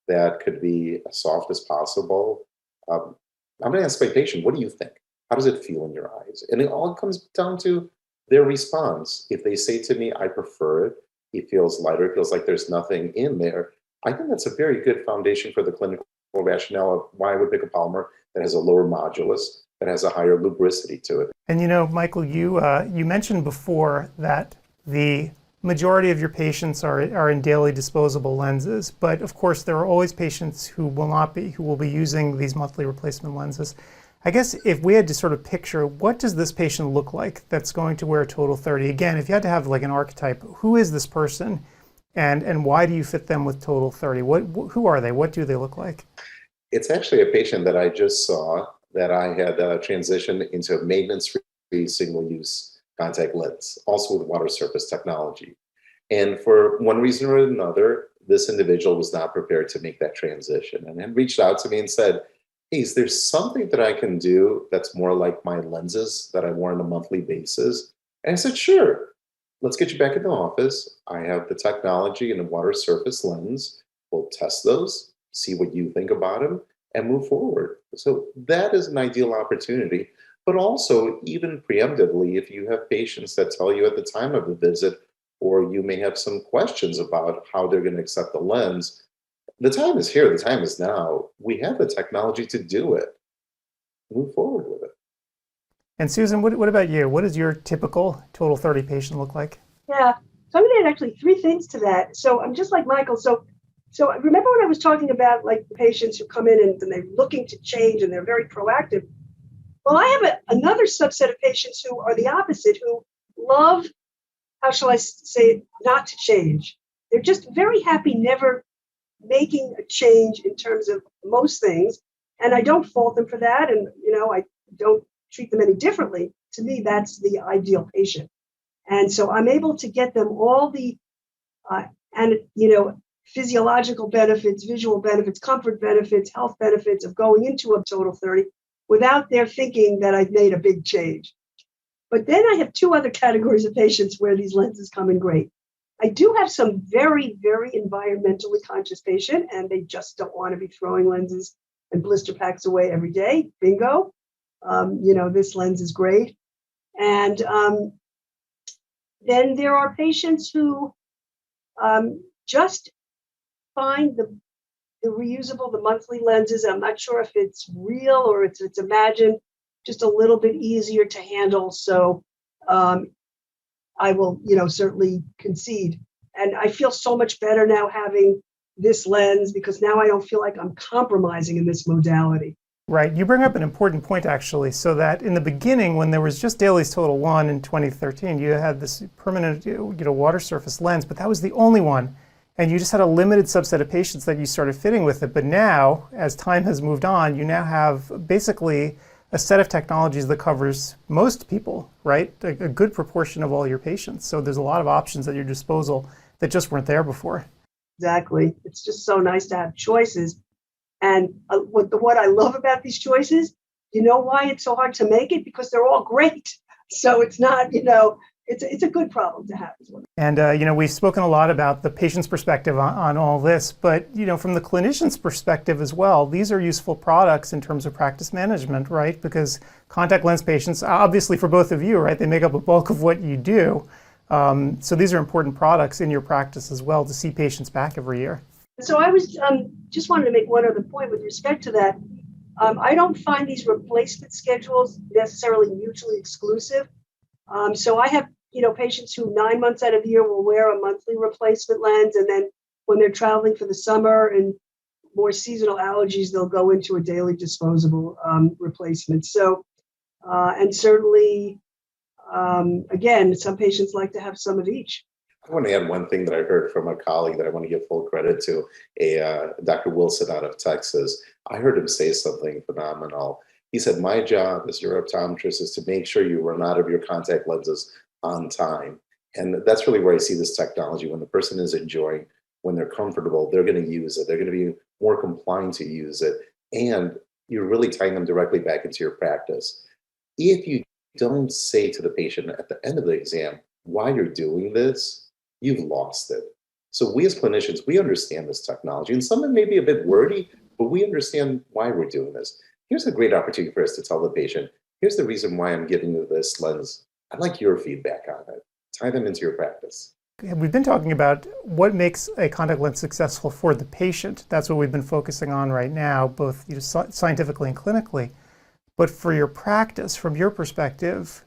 that could be as soft as possible, I'm going to ask my patient, what do you think? How does it feel in your eyes? And it all comes down to their response, if they say to me, I prefer it, it feels lighter, it feels like there's nothing in there, I think that's a very good foundation for the clinical rationale of why I would pick a polymer that has a lower modulus, that has a higher lubricity to it. And you know, Michael, you mentioned before that the majority of your patients are in daily disposable lenses, but of course there are always patients who will not be, who will be using these monthly replacement lenses. I guess if we had to sort of picture, what does this patient look like that's going to wear a total 30? Again, if you had to have like an archetype, who is this person and why do you fit them with total 30? Who are they? What do they look like? It's actually a patient that I just saw that I had transitioned into a maintenance-free single-use contact lens, also with water surface technology. And for one reason or another, this individual was not prepared to make that transition and had reached out to me and said, hey, is there something that I can do that's more like my lenses that I wore on a monthly basis? And I said, sure, let's get you back in the office. I have the technology and a water surface lens. We'll test those, see what you think about them, and move forward. So that is an ideal opportunity. But also, even preemptively, if you have patients that tell you at the time of the visit, or you may have some questions about how they're going to accept the lens, the time is here, the time is now. We have the technology to do it. Move forward with it. And Susan, what about you? What does your typical total 30 patient look like? Yeah, so I'm going to add actually three things to that. So I'm just like Michael. So remember when I was talking about like the patients who come in and they're looking to change and they're very proactive? Well, I have another subset of patients who are the opposite, who love, how shall I say it, not to change. They're just very happy never making a change in terms of most things. And I don't fault them for that. And, you know, I don't treat them any differently. To me, that's the ideal patient. And so I'm able to get them all the, physiological benefits, visual benefits, comfort benefits, health benefits of going into a total 30 without their thinking that I've made a big change. But then I have two other categories of patients where these lenses come in great. I do have some very, very environmentally conscious patient, and they just don't want to be throwing lenses and blister packs away every day. Bingo. This lens is great. And then there are patients who just find the reusable, the monthly lenses. I'm not sure if it's real or it's imagined, just a little bit easier to handle. So I will, certainly concede. And I feel so much better now having this lens because now I don't feel like I'm compromising in this modality. Right. You bring up an important point, actually, so that in the beginning, when there was just Dailies Total 1 in 2013, you had this permanent water surface lens, but that was the only one. And you just had a limited subset of patients that you started fitting with it. But now, as time has moved on, you now have basically a set of technologies that covers most people, right? A good proportion of all your patients. So there's a lot of options at your disposal that just weren't there before. Exactly. It's just so nice to have choices. And what I love about these choices, you know why it's so hard to make it? Because they're all great. So it's not, it's a good problem to have as well. And, we've spoken a lot about the patient's perspective on all this, but, from the clinician's perspective as well, these are useful products in terms of practice management, right? Because contact lens patients, obviously for both of you, right, they make up a bulk of what you do. So these are important products in your practice as well to see patients back every year. So I was just wanted to make one other point with respect to that. I don't find these replacement schedules necessarily mutually exclusive. So I have, patients who 9 months out of the year will wear a monthly replacement lens. And then when they're traveling for the summer and more seasonal allergies, they'll go into a daily disposable replacement. So, and certainly, again, some patients like to have some of each. I want to add one thing that I heard from a colleague that I want to give full credit to, Dr. Wilson out of Texas. I heard him say something phenomenal. He said, my job as your optometrist is to make sure you run out of your contact lenses on time. And that's really where I see this technology. When the person is enjoying, when they're comfortable, they're going to use it. They're going to be more compliant to use it. And you're really tying them directly back into your practice. If you don't say to the patient at the end of the exam why you're doing this, you've lost it. So we as clinicians, we understand this technology. And some of it may be a bit wordy, but we understand why we're doing this. Here's a great opportunity for us to tell the patient, here's the reason why I'm giving you this lens. I'd like your feedback on it. Tie them into your practice. We've been talking about what makes a contact lens successful for the patient. That's what we've been focusing on right now, both scientifically and clinically. But for your practice, from your perspective,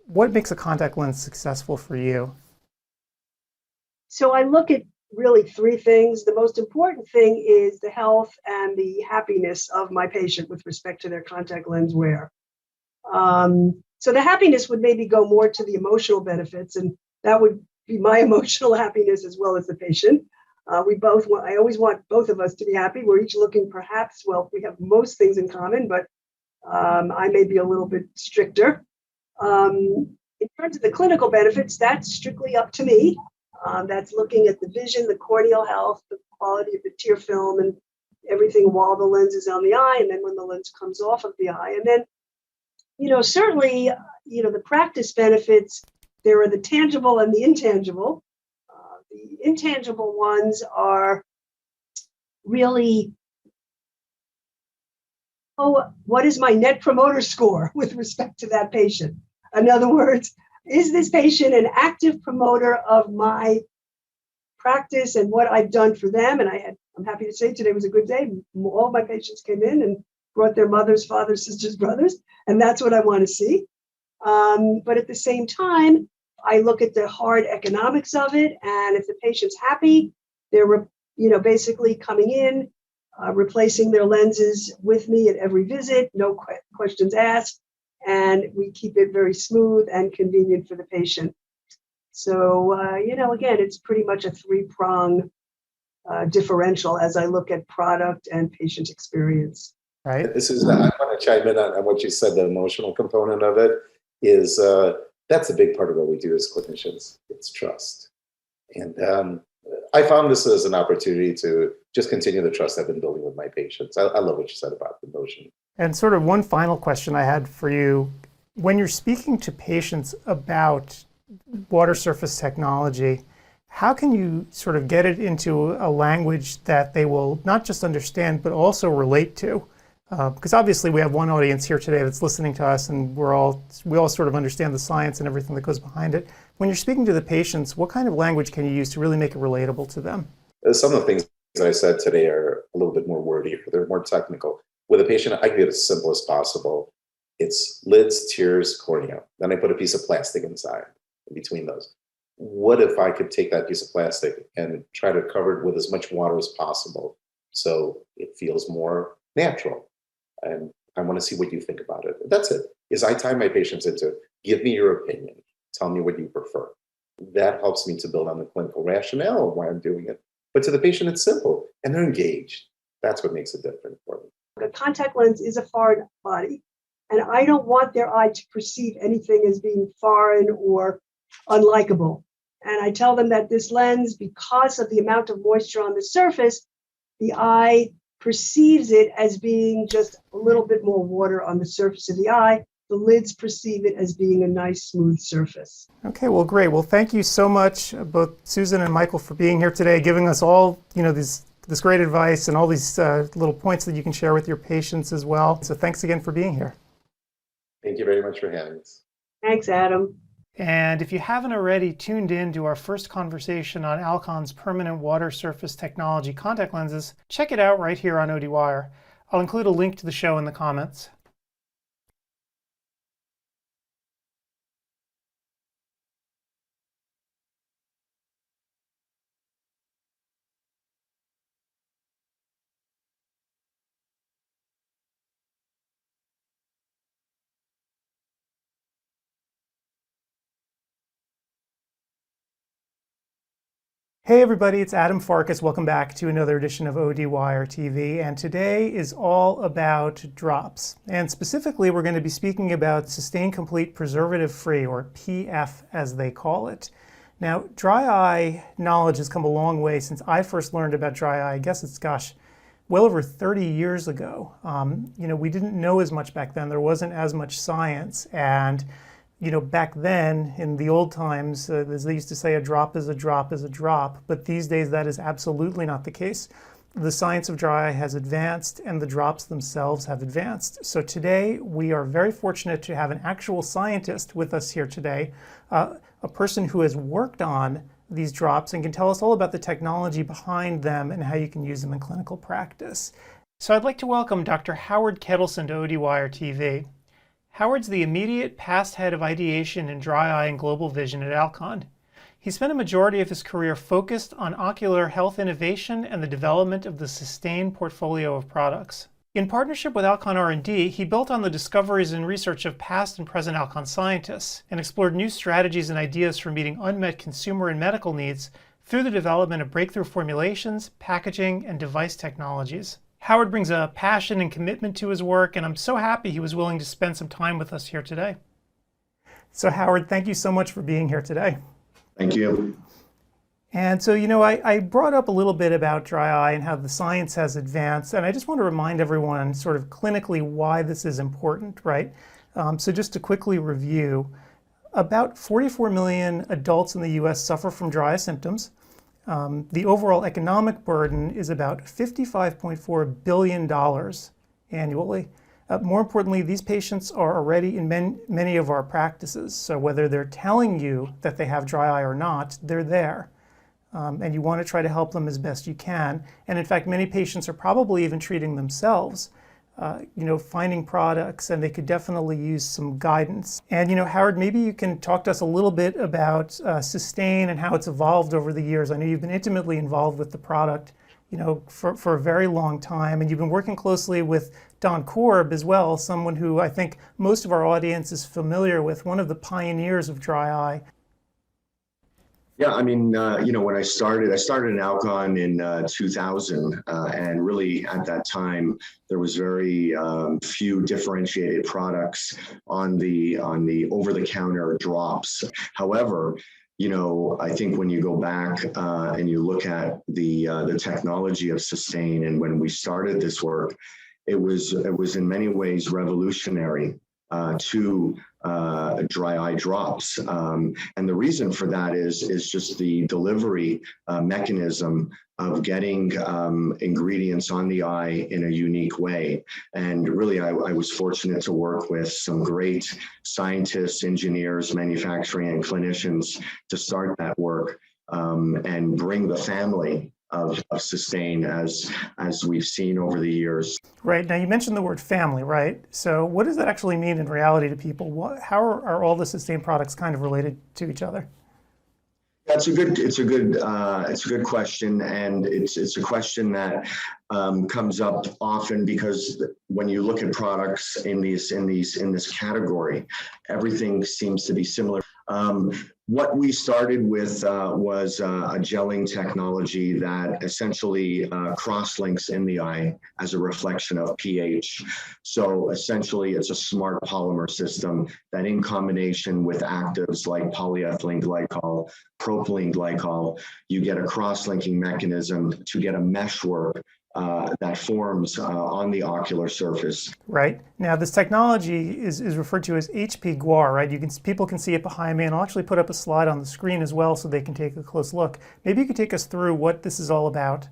what makes a contact lens successful for you? So I look at really three things. The most important thing is the health and the happiness of my patient with respect to their contact lens wear. So the happiness would maybe go more to the emotional benefits, and that would be my emotional happiness as well as the patient. I always want both of us to be happy. We're each looking perhaps, well, we have most things in common, but I may be a little bit stricter. In terms of the clinical benefits, that's strictly up to me. That's looking at the vision, the corneal health, the quality of the tear film, and everything while the lens is on the eye, and then when the lens comes off of the eye. And then, certainly, the practice benefits, there are the tangible and the intangible. The intangible ones are really, what is my net promoter score with respect to that patient? In other words, is this patient an active promoter of my practice and what I've done for them? And I'm happy to say today was a good day. All my patients came in and brought their mothers, fathers, sisters, brothers, and that's what I want to see. But at the same time, I look at the hard economics of it, and if the patient's happy, they're basically coming in, replacing their lenses with me at every visit, no questions asked, and we keep it very smooth and convenient for the patient. So, again, it's pretty much a three-prong differential as I look at product and patient experience. Right. This is, I want to chime in on what you said, the emotional component of it is, that's a big part of what we do as clinicians. It's trust. And I found this as an opportunity to just continue the trust I've been building with my patients. I love what you said about the emotion. And sort of one final question I had for you. When you're speaking to patients about water surface technology, how can you sort of get it into a language that they will not just understand, but also relate to? Because obviously we have one audience here today that's listening to us, and we all sort of understand the science and everything that goes behind it. When you're speaking to the patients, what kind of language can you use to really make it relatable to them? Some of the things that I said today are a little bit more wordy, they're more technical. With a patient, I can get it as simple as possible. It's lids, tears, cornea. Then I put a piece of plastic inside, in between those. What if I could take that piece of plastic and try to cover it with as much water as possible so it feels more natural? And I want to see what you think about it. That's it. Is I tie my patients into, give me your opinion. Tell me what you prefer. That helps me to build on the clinical rationale of why I'm doing it. But to the patient, it's simple, and they're engaged. That's what makes it different for them. A contact lens is a foreign body, and I don't want their eye to perceive anything as being foreign or unlikable. And I tell them that this lens, because of the amount of moisture on the surface, the eye perceives it as being just a little bit more water on the surface of the eye. The lids perceive it as being a nice, smooth surface. Okay, well, great. Well, thank you so much, both Susan and Michael, for being here today, giving us all, this great advice and all these little points that you can share with your patients as well. So thanks again for being here. Thank you very much for having us. Thanks, Adam. And if you haven't already tuned in to our first conversation on Alcon's permanent water surface technology contact lenses, check it out right here on ODwire. I'll include a link to the show in the comments. Hey everybody, it's Adam Farkas. Welcome back to another edition of ODwire TV, and today is all about drops. And specifically, we're going to be speaking about Sustained Complete Preservative Free, or PF as they call it. Now, dry eye knowledge has come a long way since I first learned about dry eye. I guess it's, well over 30 years ago. We didn't know as much back then. There wasn't as much science, and back then, in the old times, as they used to say, a drop is a drop is a drop. But these days, that is absolutely not the case. the science of dry eye has advanced and the drops themselves have advanced. So today we are very fortunate to have an actual scientist with us here today, a person who has worked on these drops and can tell us all about the technology behind them and how you can use them in clinical practice. So I'd like to welcome Dr. Howard Kettleson to ODwire TV. Howard's the immediate past head of ideation in dry eye and global vision at Alcon. He spent a majority of his career focused on ocular health innovation and the development of the Systane portfolio of products. In partnership with Alcon R&D, he built on the discoveries and research of past and present Alcon scientists and explored new strategies and ideas for meeting unmet consumer and medical needs through the development of breakthrough formulations, packaging, and device technologies. Howard brings a passion and commitment to his work, and I'm so happy he was willing to spend some time with us here today. So Howard, thank you so much for being here today. Thank you. And so, I brought up a little bit about dry eye and how the science has advanced, and I just want to remind everyone sort of clinically why this is important, right? So just to quickly review, about 44 million adults in the US suffer from dry eye symptoms. The overall economic burden is about $55.4 billion annually. More importantly, these patients are already in many of our practices. So whether they're telling you that they have dry eye or not, they're there. And you want to try to help them as best you can. And in fact, many patients are probably even treating themselves, finding products, and they could definitely use some guidance. And Howard, maybe you can talk to us a little bit about Systane and how it's evolved over the years. I know you've been intimately involved with the product, for a very long time, and you've been working closely with Don Korb as well, someone who I think most of our audience is familiar with, one of the pioneers of dry eye. Yeah, I mean, when I started in Alcon in 2000, and really at that time there was very few differentiated products on the over-the-counter drops. However, I think when you go back and you look at the technology of Systane, and when we started this work, it was in many ways revolutionary to dry eye drops. And the reason for that is just the delivery mechanism of getting ingredients on the eye in a unique way. And really, I was fortunate to work with some great scientists, engineers, manufacturing, and clinicians to start that work and bring the family of Systane as we've seen over the years. Right. Now you mentioned the word family, right? So what does that actually mean in reality to people? How are all the Systane products kind of related to each other? That's it's a good question, and it's a question that comes up often, because when you look at products in this category, everything seems to be similar. What we started with was a gelling technology that essentially cross-links in the eye as a reflection of pH. So essentially, it's a smart polymer system that, in combination with actives like polyethylene glycol, propylene glycol, you get a cross-linking mechanism to get a meshwork that forms on the ocular surface. Right. Now, this technology is referred to as HP Guar, right? People can see it behind me, and I'll actually put up a slide on the screen as well so they can take a close look. Maybe you could take us through what this is all about.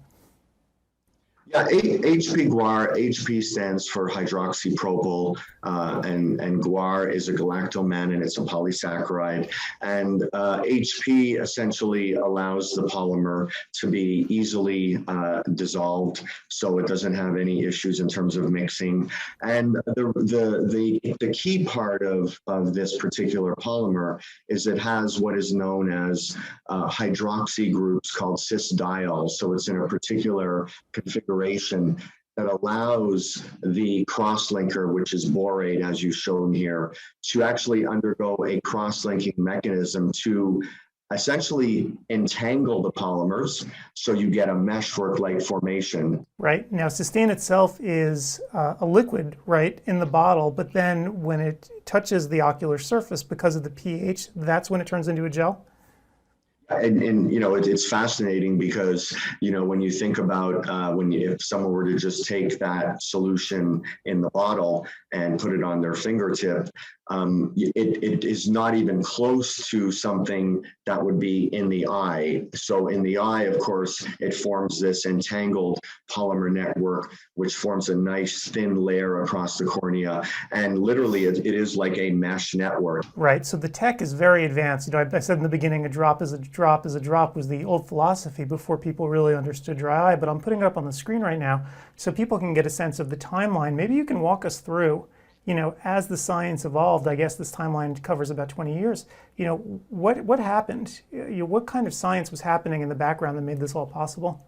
Yeah, HP Guar, HP stands for hydroxypropyl, and guar is a galactomannan, it's a polysaccharide. And HP essentially allows the polymer to be easily dissolved, so it doesn't have any issues in terms of mixing. And the key part of this particular polymer is it has what is known as hydroxy groups called cis-diols. So it's in a particular configuration that allows the cross-linker, which is borate, as you've shown here, to actually undergo a cross-linking mechanism to essentially entangle the polymers, so you get a meshwork-like formation. Right. Now, Systane itself is a liquid, right, in the bottle, but then when it touches the ocular surface, because of the pH, that's when it turns into a gel? And it's fascinating because when you think about if someone were to just take that solution in the bottle and put it on their fingertip, it is not even close to something that would be in the eye. So in the eye, of course, it forms this entangled polymer network, which forms a nice thin layer across the cornea, and literally it is like a mesh network. Right. So the tech is very advanced. I said in the beginning, a drop is a drop is a drop was the old philosophy before people really understood dry eye. But I'm putting it up on the screen right now so people can get a sense of the timeline. Maybe you can walk us through, as the science evolved. I guess this timeline covers about 20 years. What happened? What kind of science was happening in the background that made this all possible?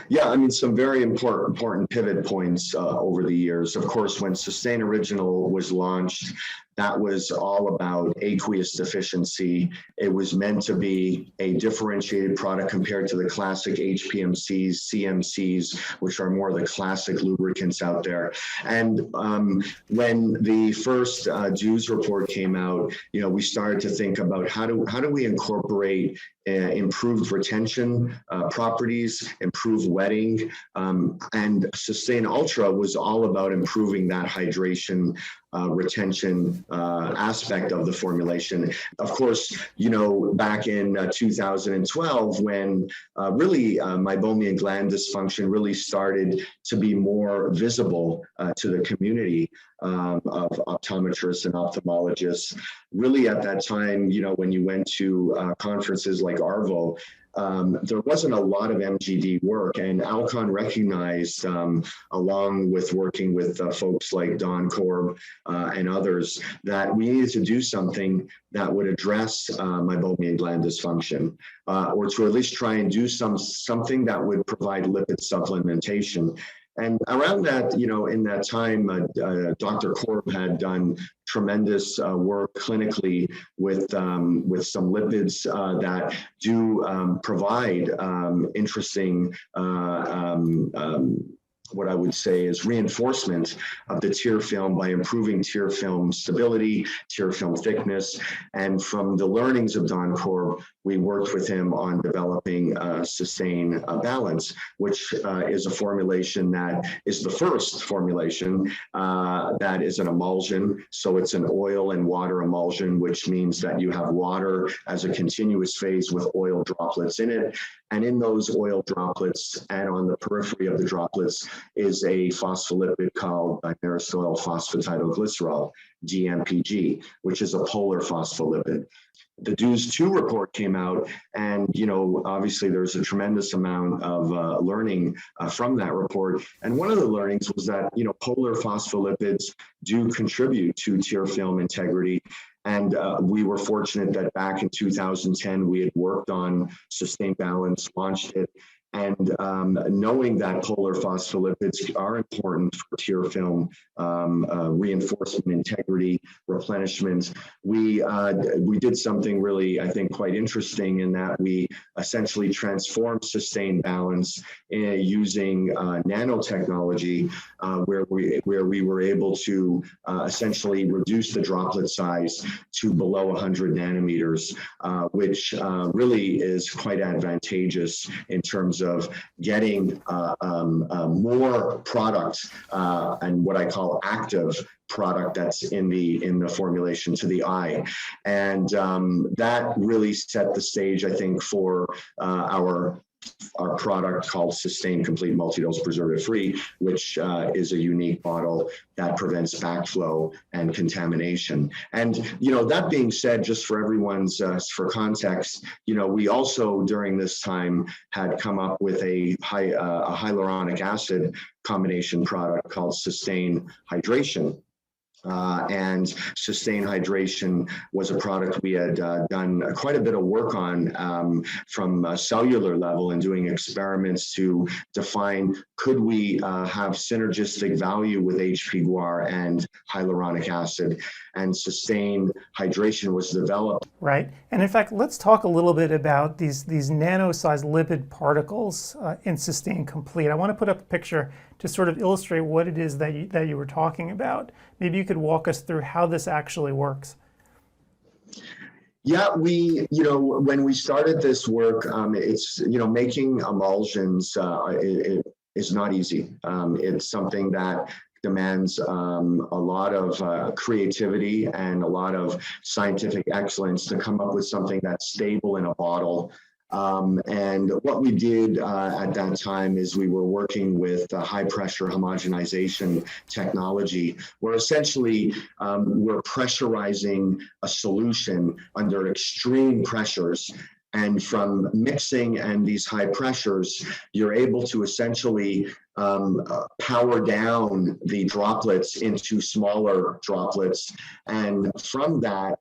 Yeah, I mean, some very important pivot points over the years. Of course, when Sustain Original was launched, that was all about aqueous deficiency. It was meant to be a differentiated product compared to the classic HPMCs, CMCs, which are more the classic lubricants out there. And when the first DEWS report came out, we started to think about how do we incorporate improved retention properties, improved wetting, and Sustain Ultra was all about improving that hydration retention aspect of the formulation. Of course, back in 2012, when really meibomian gland dysfunction really started to be more visible to the community of optometrists and ophthalmologists. Really at that time, when you went to conferences like ARVO, there wasn't a lot of MGD work, and Alcon recognized, along with working with folks like Don Korb and others, that we needed to do something that would address meibomian gland dysfunction, or to at least try and do something that would provide lipid supplementation. And around that, in that time, Dr. Korb had done tremendous work clinically with some lipids that do provide interesting what I would say is reinforcement of the tear film by improving tear film stability, tear film thickness. And from the learnings of Don Korb, we worked with him on developing Sustain Balance, which is a formulation that is the first formulation that is an emulsion. So it's an oil and water emulsion, which means that you have water as a continuous phase with oil droplets in it. And in those oil droplets and on the periphery of the droplets is a phospholipid called dimeristoyl phosphatidylglycerol, DMPG, which is a polar phospholipid. The DEWS-2 report came out, and obviously there's a tremendous amount of learning from that report. And one of the learnings was that polar phospholipids do contribute to tear film integrity. And we were fortunate that back in 2010 we had worked on Sustain Balance, launched it. And knowing that polar phospholipids are important for tear film reinforcement, integrity, replenishment, we did something really, I think, quite interesting in that we essentially transformed Sustain Balance using nanotechnology, where we were able to essentially reduce the droplet size to below 100 nanometers, which really is quite advantageous in terms of getting more product and what I call active product that's in the formulation to the eye. And that really set the stage, I think, for our product called Sustain Complete Multidose Preservative Free, which is a unique bottle that prevents backflow and contamination. And that being said, just for everyone's for context, we also during this time had come up with a hyaluronic acid combination product called Sustain Hydration. And Sustain Hydration was a product we had done quite a bit of work on from a cellular level and doing experiments to define, could we have synergistic value with HP guar and hyaluronic acid? And Sustain Hydration was developed. Right. And in fact, let's talk a little bit about these nano-sized lipid particles in Sustain Complete. I want to put up a picture to sort of illustrate what it is that you were talking about. Maybe you could walk us through how this actually works. Yeah, when we started this work, it's, making emulsions is not easy. It's something that demands a lot of creativity and a lot of scientific excellence to come up with something that's stable in a bottle. And what we did at that time is we were working with high pressure homogenization technology, where essentially we're pressurizing a solution under extreme pressures. And from mixing and these high pressures, you're able to essentially power down the droplets into smaller droplets. And from that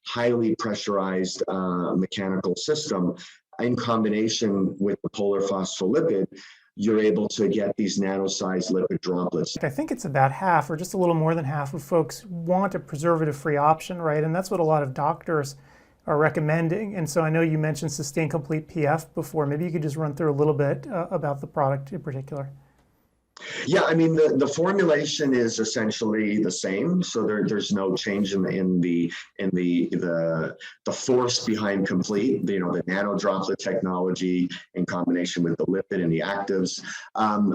highly pressurized mechanical system, in combination with the polar phospholipid, you're able to get these nano-sized lipid droplets. I think it's about half or just a little more than half of folks want a preservative-free option, right? And that's what a lot of doctors are recommending. And so I know you mentioned Sustain Complete PF before. Maybe you could just run through a little bit about the product in particular. Yeah, I mean, the formulation is essentially the same, so there's no change in the force behind Complete. The nano droplet technology in combination with the lipid and the actives,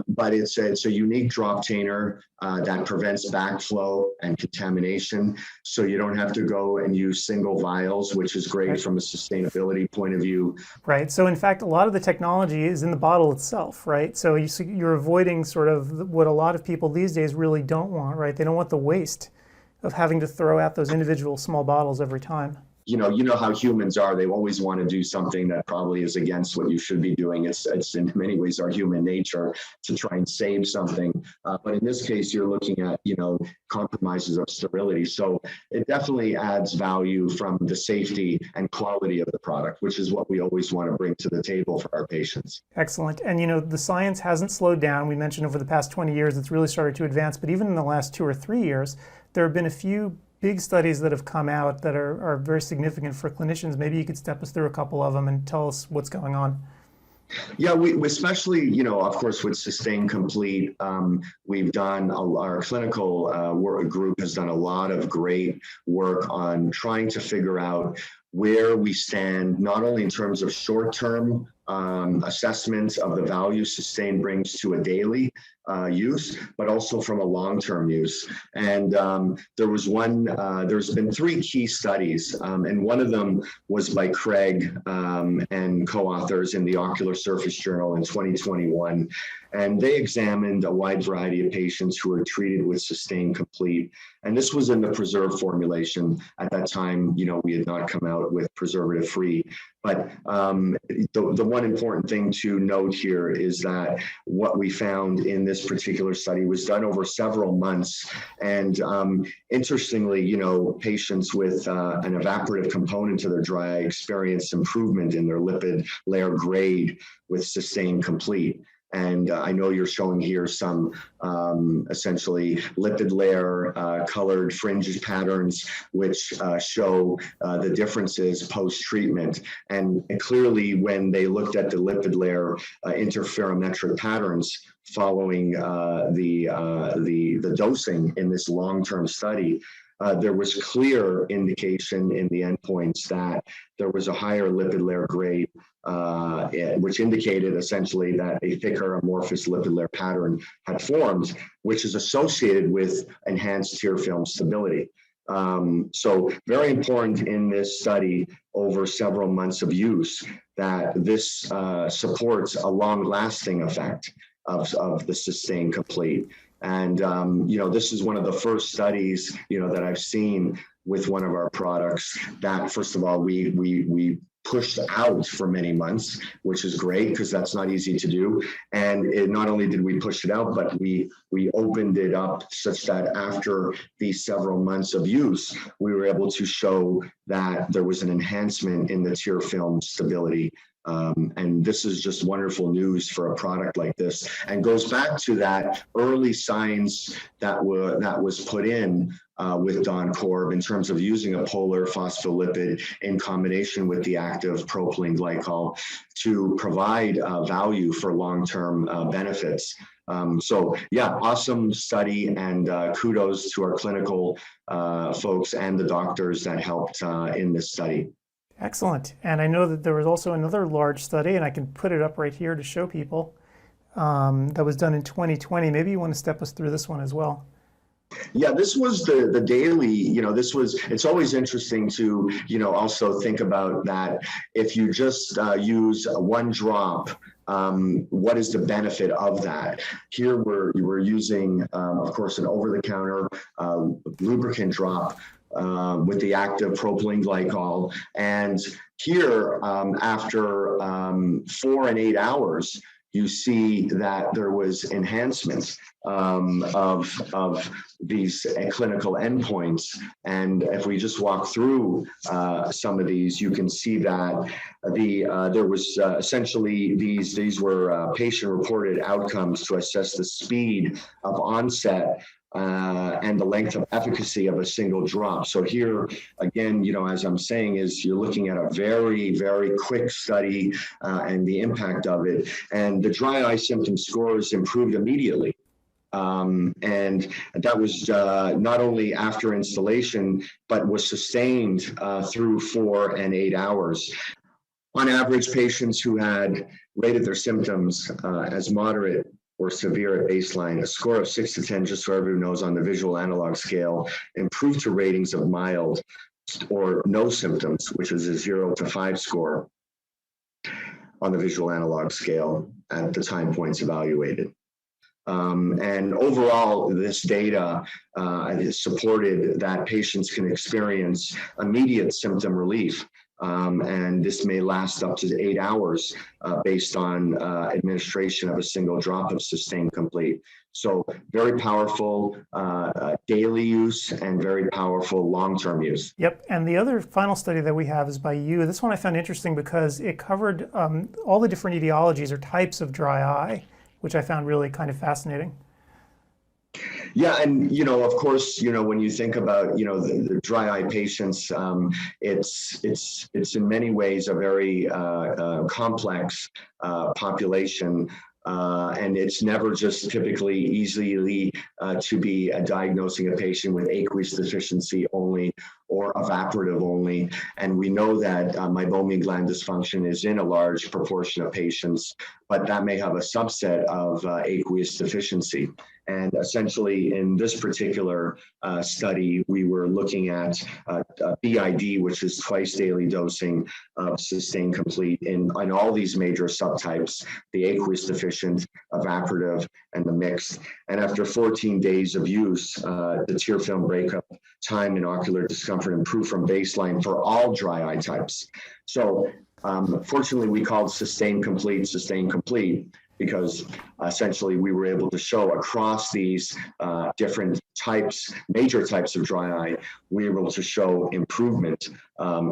but it's a unique droptainer that prevents backflow and contamination, so you don't have to go and use single vials, which is great from a sustainability point of view. Right. So in fact, a lot of the technology is in the bottle itself, right? So you're avoiding sort of what a lot of people these days really don't want, right? They don't want the waste of having to throw out those individual small bottles every time. You know how humans are. They always want to do something that probably is against what you should be doing. It's in many ways our human nature to try and save something. But in this case, you're looking at, compromises of sterility. So it definitely adds value from the safety and quality of the product, which is what we always want to bring to the table for our patients. Excellent. And, the science hasn't slowed down. We mentioned over the past 20 years, it's really started to advance. But even in the last 2 or 3 years, there have been a few big studies that have come out that are very significant for clinicians. Maybe you could step us through a couple of them and tell us what's going on. Yeah, we especially, of course, with Sustain Complete, we've done, our clinical work group has done a lot of great work on trying to figure out where we stand, not only in terms of short-term assessments of the value Sustain brings to a daily use, but also from a long-term use. And there's been 3 key studies, and one of them was by Craig and co-authors in the Ocular Surface Journal in 2021. And they examined a wide variety of patients who were treated with Sustain Complete. And this was in the preserved formulation. At that time, we had not come out with preservative-free. But the one important thing to note here is that what we found in this particular study was done over several months. And interestingly, patients with an evaporative component to their dry eye experienced improvement in their lipid layer grade with Sustain Complete. And I know you're showing here some essentially lipid layer colored fringe patterns, which show the differences post-treatment. And clearly, when they looked at the lipid layer interferometric patterns following the dosing in this long-term study, there was clear indication in the endpoints that there was a higher lipid layer grade, which indicated essentially that a thicker amorphous lipid layer pattern had formed, which is associated with enhanced tear film stability. So very important in this study over several months of use that this supports a long-lasting effect of the Sustain Complete. And, this is one of the first studies, that I've seen with one of our products that, first of all, we pushed out for many months, which is great because that's not easy to do. And not only did we push it out, but we opened it up such that after these several months of use, we were able to show that there was an enhancement in the tear film stability. And this is just wonderful news for a product like this, and goes back to that early science that was put in with Don Korb in terms of using a polar phospholipid in combination with the active propylene glycol to provide value for long-term benefits. So yeah, awesome study, and kudos to our clinical folks and the doctors that helped in this study. Excellent. And I know that there was also another large study, and I can put it up right here to show people, that was done in 2020. Maybe you want to step us through this one as well. Yeah, this was the daily, it's always interesting to, also think about that. If you just use one drop, what is the benefit of that? Here we're using, of course, an over-the-counter lubricant drop with the active propylene glycol. And here, after 4 and 8 hours, you see that there was enhancement of these clinical endpoints. And if we just walk through some of these, you can see that there was essentially these were patient-reported outcomes to assess the speed of onset and the length of efficacy of a single drop. So here, again, as I'm saying, is you're looking at a very, very quick study and the impact of it. And the dry eye symptom scores improved immediately. And that was not only after installation, but was sustained through 4 and 8 hours. On average, patients who had rated their symptoms as moderate or severe at baseline, a score of 6 to 10, just so everyone knows, on the visual analog scale, improved to ratings of mild or no symptoms, which is a 0 to 5 score on the visual analog scale at the time points evaluated. And overall, this data supported that patients can experience immediate symptom relief. And this may last up to 8 hours based on administration of a single drop of Sustain Complete. So very powerful daily use and very powerful long-term use. Yep, and the other final study that we have is by you. This one I found interesting because it covered all the different etiologies or types of dry eye, which I found really kind of fascinating. Yeah, and of course, when you think about the dry eye patients, it's in many ways a very complex population. And it's never just typically easily to be diagnosing a patient with aqueous deficiency only or evaporative only. And we know that meibomian gland dysfunction is in a large proportion of patients, but that may have a subset of aqueous deficiency. And essentially in this particular study, we were looking at BID, which is twice daily dosing of Sustain Complete in all these major subtypes, the aqueous deficient, evaporative, and the mixed. And after 14 days of use, the tear film breakup time and ocular discomfort improved from baseline for all dry eye types. So fortunately, we called Sustain Complete because essentially we were able to show across these different types, major types of dry eye, we were able to show improvement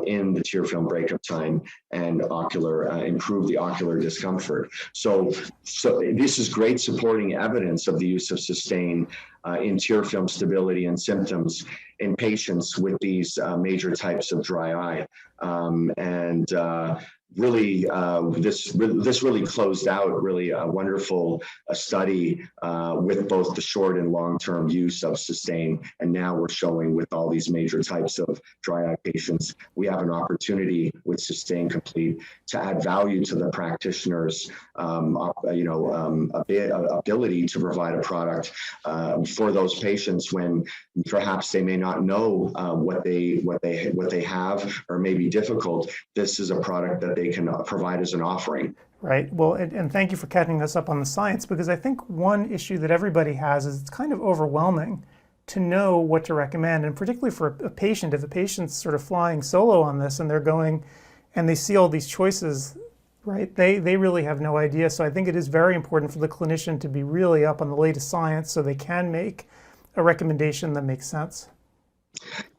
in the tear film breakup time and improve the ocular discomfort. So this is great supporting evidence of the use of Sustain in tear film stability and symptoms in patients with these major types of dry eye. Really, this really closed out really a wonderful study with both the short and long-term use of Sustain. And now we're showing with all these major types of dry eye patients, we have an opportunity with Sustain Complete to add value to the practitioner's ability to provide a product for those patients when perhaps they may not know what they have or may be difficult. This is a product that they can provide as an offering. Right. Well, and thank you for catching us up on the science, because I think one issue that everybody has is it's kind of overwhelming to know what to recommend, and particularly for a patient, if a patient's sort of flying solo on this and they're going and they see all these choices, right, they really have no idea. So I think it is very important for the clinician to be really up on the latest science so they can make a recommendation that makes sense.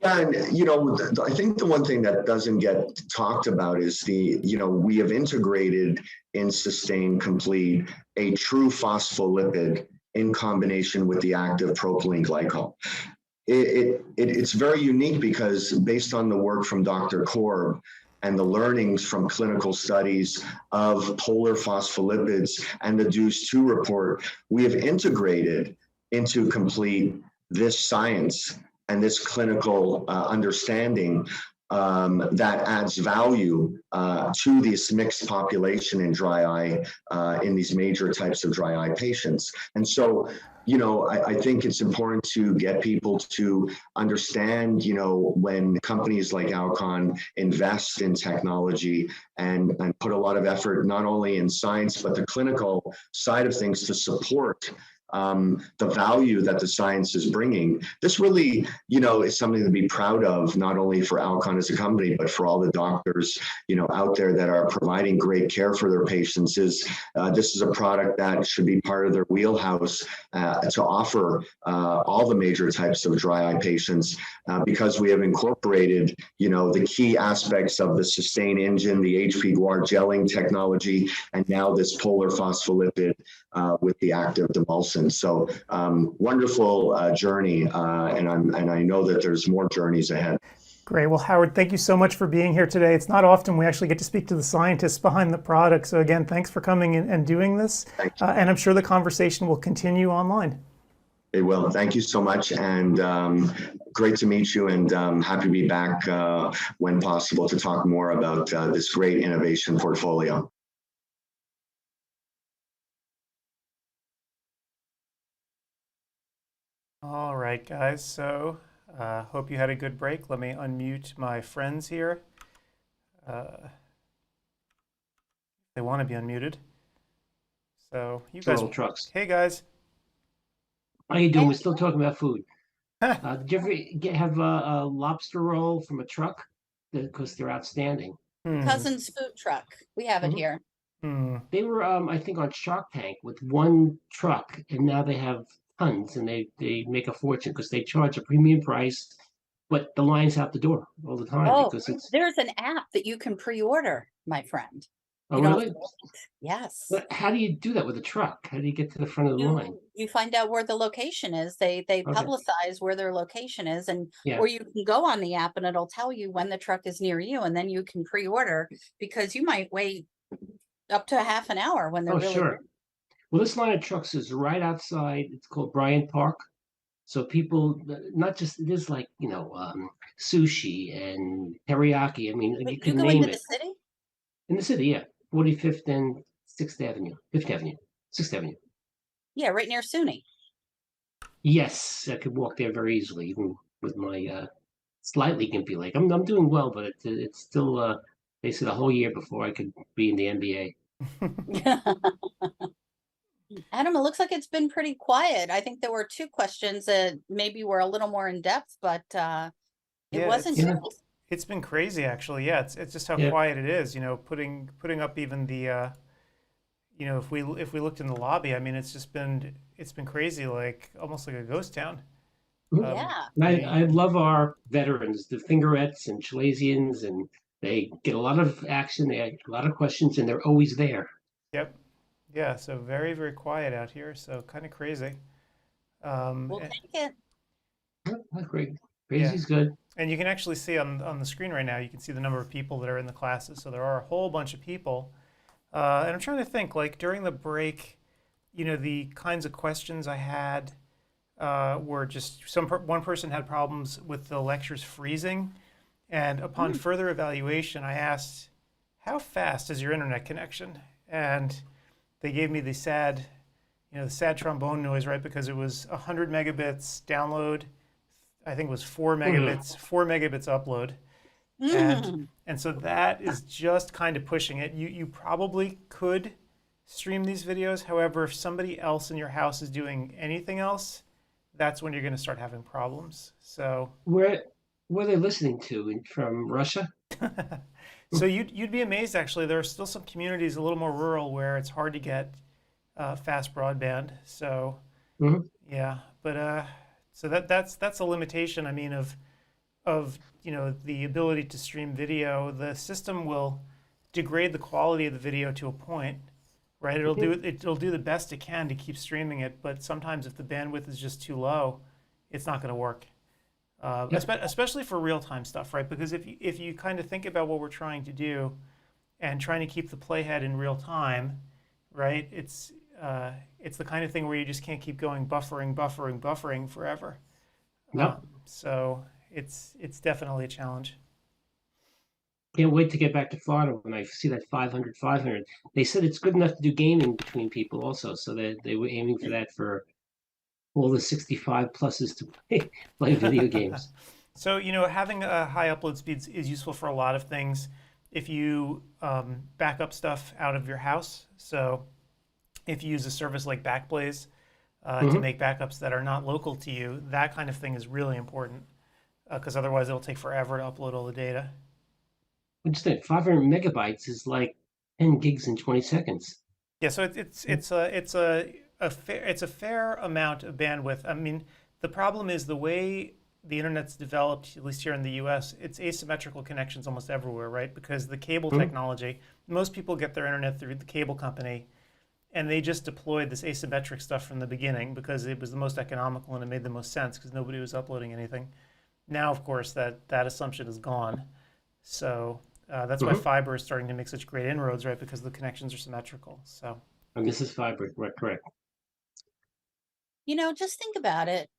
Yeah, and I think the one thing that doesn't get talked about is we have integrated in Sustain Complete a true phospholipid in combination with the active propylene glycol. It's very unique because based on the work from Dr. Korb and the learnings from clinical studies of polar phospholipids and the DUCE-2 report, we have integrated into Complete this science and this clinical understanding that adds value to this mixed population in dry eye in these major types of dry eye patients. And so, you know, I think it's important to get people to understand, you know, when companies like Alcon invest in technology and put a lot of effort, not only in science, but the clinical side of things to support the value that the science is bringing. This really, you know, is something to be proud of, not only for Alcon as a company, but for all the doctors, you know, out there that are providing great care for their patients. This is a product that should be part of their wheelhouse to offer all the major types of dry eye patients because we have incorporated, you know, the key aspects of the Sustain engine, the HP Guar gelling technology, and now this polar phospholipid with the active demulcent. So wonderful journey, and I know that there's more journeys ahead. Great. Well, Howard, thank you so much for being here today. It's not often we actually get to speak to the scientists behind the product. So again, thanks for coming in and doing this. And I'm sure the conversation will continue online. It will. Thank you so much. And great to meet you, and happy to be back when possible to talk more about this great innovation portfolio. All right, guys. So hope you had a good break. Let me unmute my friends here. They want to be unmuted. So you guys. Roll trucks. Hey, guys. How you doing? We're still talking about food. Did you ever have a lobster roll from a truck? Because they're outstanding. Cousin's food truck. We have it here. They were, I think, on Shark Tank with one truck, and now they have tons, and they make a fortune because they charge a premium price, but the line's out the door all the time. Oh, because it's. there's an app that you can pre-order, my friend. Oh, You don't really? have to wait. Yes. But how do you do that with a truck? How do you get to the front of the line? You find out where the location is. They publicize where their location is, and Yeah. or you can go on the app and it'll tell you when the truck is near you, and then you can pre-order because you might wait up to half an hour when they're Oh, really sure. Well, this line of trucks is right outside. It's called Bryant Park. So people, not just, it is like, you know, sushi and teriyaki. I mean, you can go name into it. the city? In the city, yeah. 45th and 6th Avenue. 5th Avenue. 6th Avenue. Yeah, right near SUNY. Yes, I could walk there very easily, even with my slightly gimpy leg. I'm doing well, but it's still, they said a whole year before I could be in the NBA. Adam, it looks like it's been pretty quiet. I think there were two questions that maybe were a little more in depth, but it wasn't. It's been crazy, actually. Yeah, it's just how quiet it is. You know, putting up even the, you know, if we looked in the lobby, I mean, it's been crazy, like almost like a ghost town. Yeah. I love our veterans, the Fingerettes and Chilasians, and they get a lot of action. They have a lot of questions, and they're always there. Yep. Yeah. So very, very quiet out here. So kind of crazy. We'll take it. That's great. Crazy's good. And you can actually see on the screen right now, you can see the number of people that are in the classes. So there are a whole bunch of people. And I'm trying to think, like during the break, you know, the kinds of questions I had were just one person had problems with the lectures freezing. And upon further evaluation, I asked, how fast is your internet connection? And they gave me the sad trombone noise, right? Because it was 100 megabits download. I think it was 4 megabits, 4 megabits upload. And so that is just kind of pushing it. You probably could stream these videos. However, if somebody else in your house is doing anything else, that's when you're going to start having problems. So where are they listening to? From Russia? So you'd be amazed, actually. There are still some communities a little more rural where it's hard to get fast broadband. So yeah, but so that's a limitation. I mean, of you know, the ability to stream video. The system will degrade the quality of the video to a point, right? It'll do the best it can to keep streaming it, but sometimes if the bandwidth is just too low, it's not going to work. Especially for real-time stuff, right? Because if you kind of think about what we're trying to do and trying to keep the playhead in real time, right? It's the kind of thing where you just can't keep going buffering forever. No. So it's definitely a challenge. Can't wait to get back to Florida when I see that 500. They said it's good enough to do gaming between people also, so that they were aiming for that for all the 65 pluses to play video games. So, having high upload speeds is useful for a lot of things. If you back up stuff out of your house, so if you use a service like Backblaze to make backups that are not local to you, that kind of thing is really important because otherwise it'll take forever to upload all the data. Just think, 500 megabytes is like 10 gigs in 20 seconds. Yeah, so it's a fair amount of bandwidth. I mean, the problem is the way the internet's developed, at least here in the US, it's asymmetrical connections almost everywhere, right? Because the cable technology, most people get their internet through the cable company, and they just deployed this asymmetric stuff from the beginning because it was the most economical and it made the most sense because nobody was uploading anything. Now, of course, that assumption is gone. So that's why fiber is starting to make such great inroads, right? Because the connections are symmetrical. So. And this is fiber, right? Correct. Just think about it.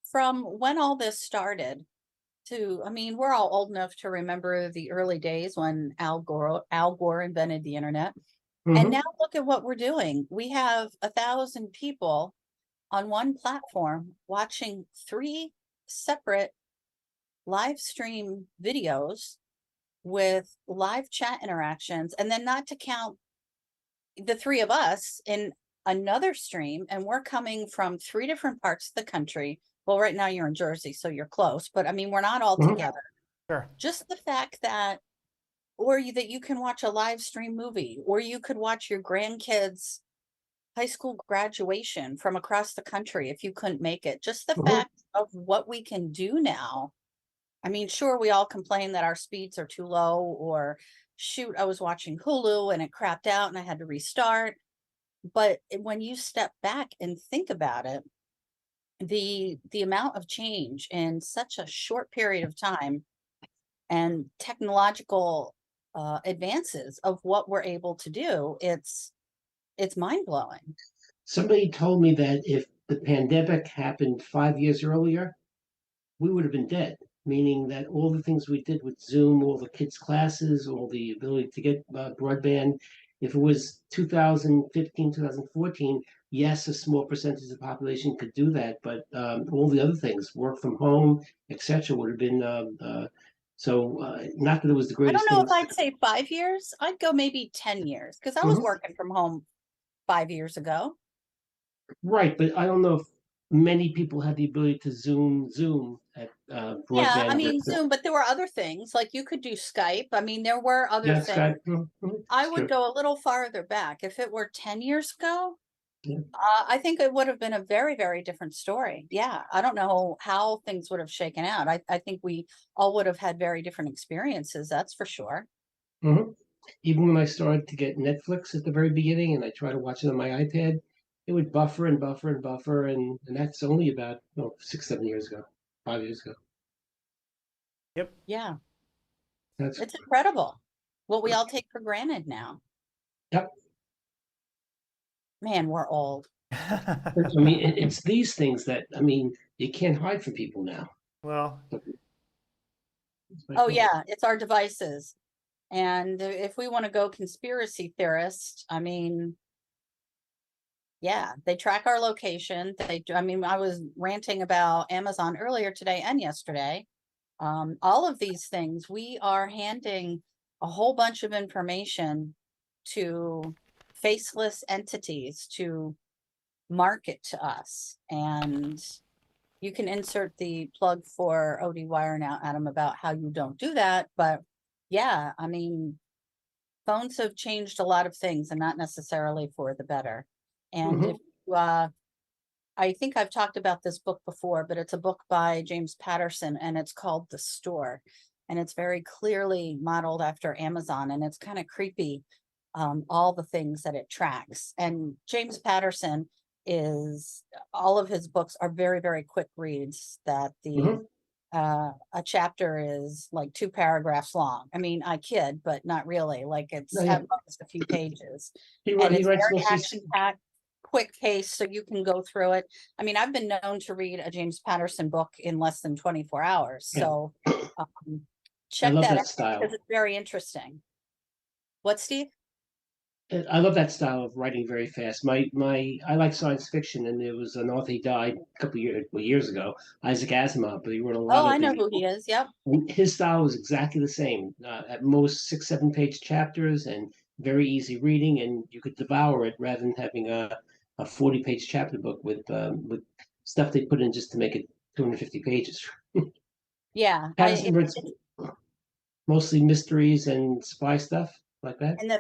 From when all this started to, I mean, we're all old enough to remember the early days when Al Gore invented the internet. And now look at what we're doing. We have 1,000 people on one platform watching 3 separate live stream videos with live chat interactions, and then not to count the 3 of us in another stream, and we're coming from 3 different parts of the country. Well, right now you're in Jersey, so you're close, but I mean, we're not all together. Sure. Just the fact that, that you can watch a live stream movie, or you could watch your grandkids' high school graduation from across the country if you couldn't make it. Just the fact of what we can do now. I mean, sure, we all complain that our speeds are too low, or shoot, I was watching Hulu and it crapped out and I had to restart. But when you step back and think about it, the amount of change in such a short period of time and technological advances of what we're able to do, it's mind-blowing. Somebody told me that if the pandemic happened 5 years earlier, we would have been dead, meaning that all the things we did with Zoom, all the kids' classes, all the ability to get broadband, if it was 2015, 2014, yes, a small percentage of the population could do that, but all the other things, work from home, etc., would have been not that it was the I greatest don't know thing. if I'd say 5 years. I'd go maybe 10 years because I was working from home 5 years ago. Right, but I don't know if many people had the ability to Zoom at broadband. Yeah, I mean Zoom, but there were other things like you could do Skype. I mean, there were other things. Skype. I would go a little farther back. If it were 10 years ago, Yeah. I think it would have been a very, very different story. Yeah, I don't know how things would have shaken out. I think we all would have had very different experiences, that's for sure. Even when I started to get Netflix at the very beginning and I tried to watch it on my iPad, it would buffer and buffer and buffer, and that's only about 6, 7 years ago, 5 years ago. Yep. Yeah. It's incredible what we all take for granted now. Yep. Man, we're old. I mean, it's these things that, I mean, you can't hide from people now. Well. Oh, yeah, it's our devices. And if we want to go conspiracy theorist, I mean, yeah, they track our location. I was ranting about Amazon earlier today and yesterday. All of these things, we are handing a whole bunch of information to faceless entities to market to us. And you can insert the plug for ODwire now, Adam, about how you don't do that. But yeah, I mean, phones have changed a lot of things and not necessarily for the better. And if I think I've talked about this book before, but it's a book by James Patterson and it's called The Store. And it's very clearly modeled after Amazon, and it's kind of creepy, all the things that it tracks. And James Patterson all of his books are very, very quick reads that a chapter is like 2 paragraphs long. I mean, I kid, but not really. Like it's at most a few pages. And it's very action-packed, quick pace, so you can go through it. I mean, I've been known to read a James Patterson book in less than 24 hours. So check love that that out style. because it's very interesting. What, Steve? I love that style of writing very fast. I like science fiction, and there was an author, he died a couple years ago, Isaac Asimov, but he wrote a lot Oh, of I know the. who he is. Yep. His style was exactly the same. At most 6-7 page chapters, and very easy reading, and you could devour it rather than having a 40-page chapter book with stuff they put in just to make it 250 pages. Yeah. Patterson writes mostly mysteries and spy stuff like that. And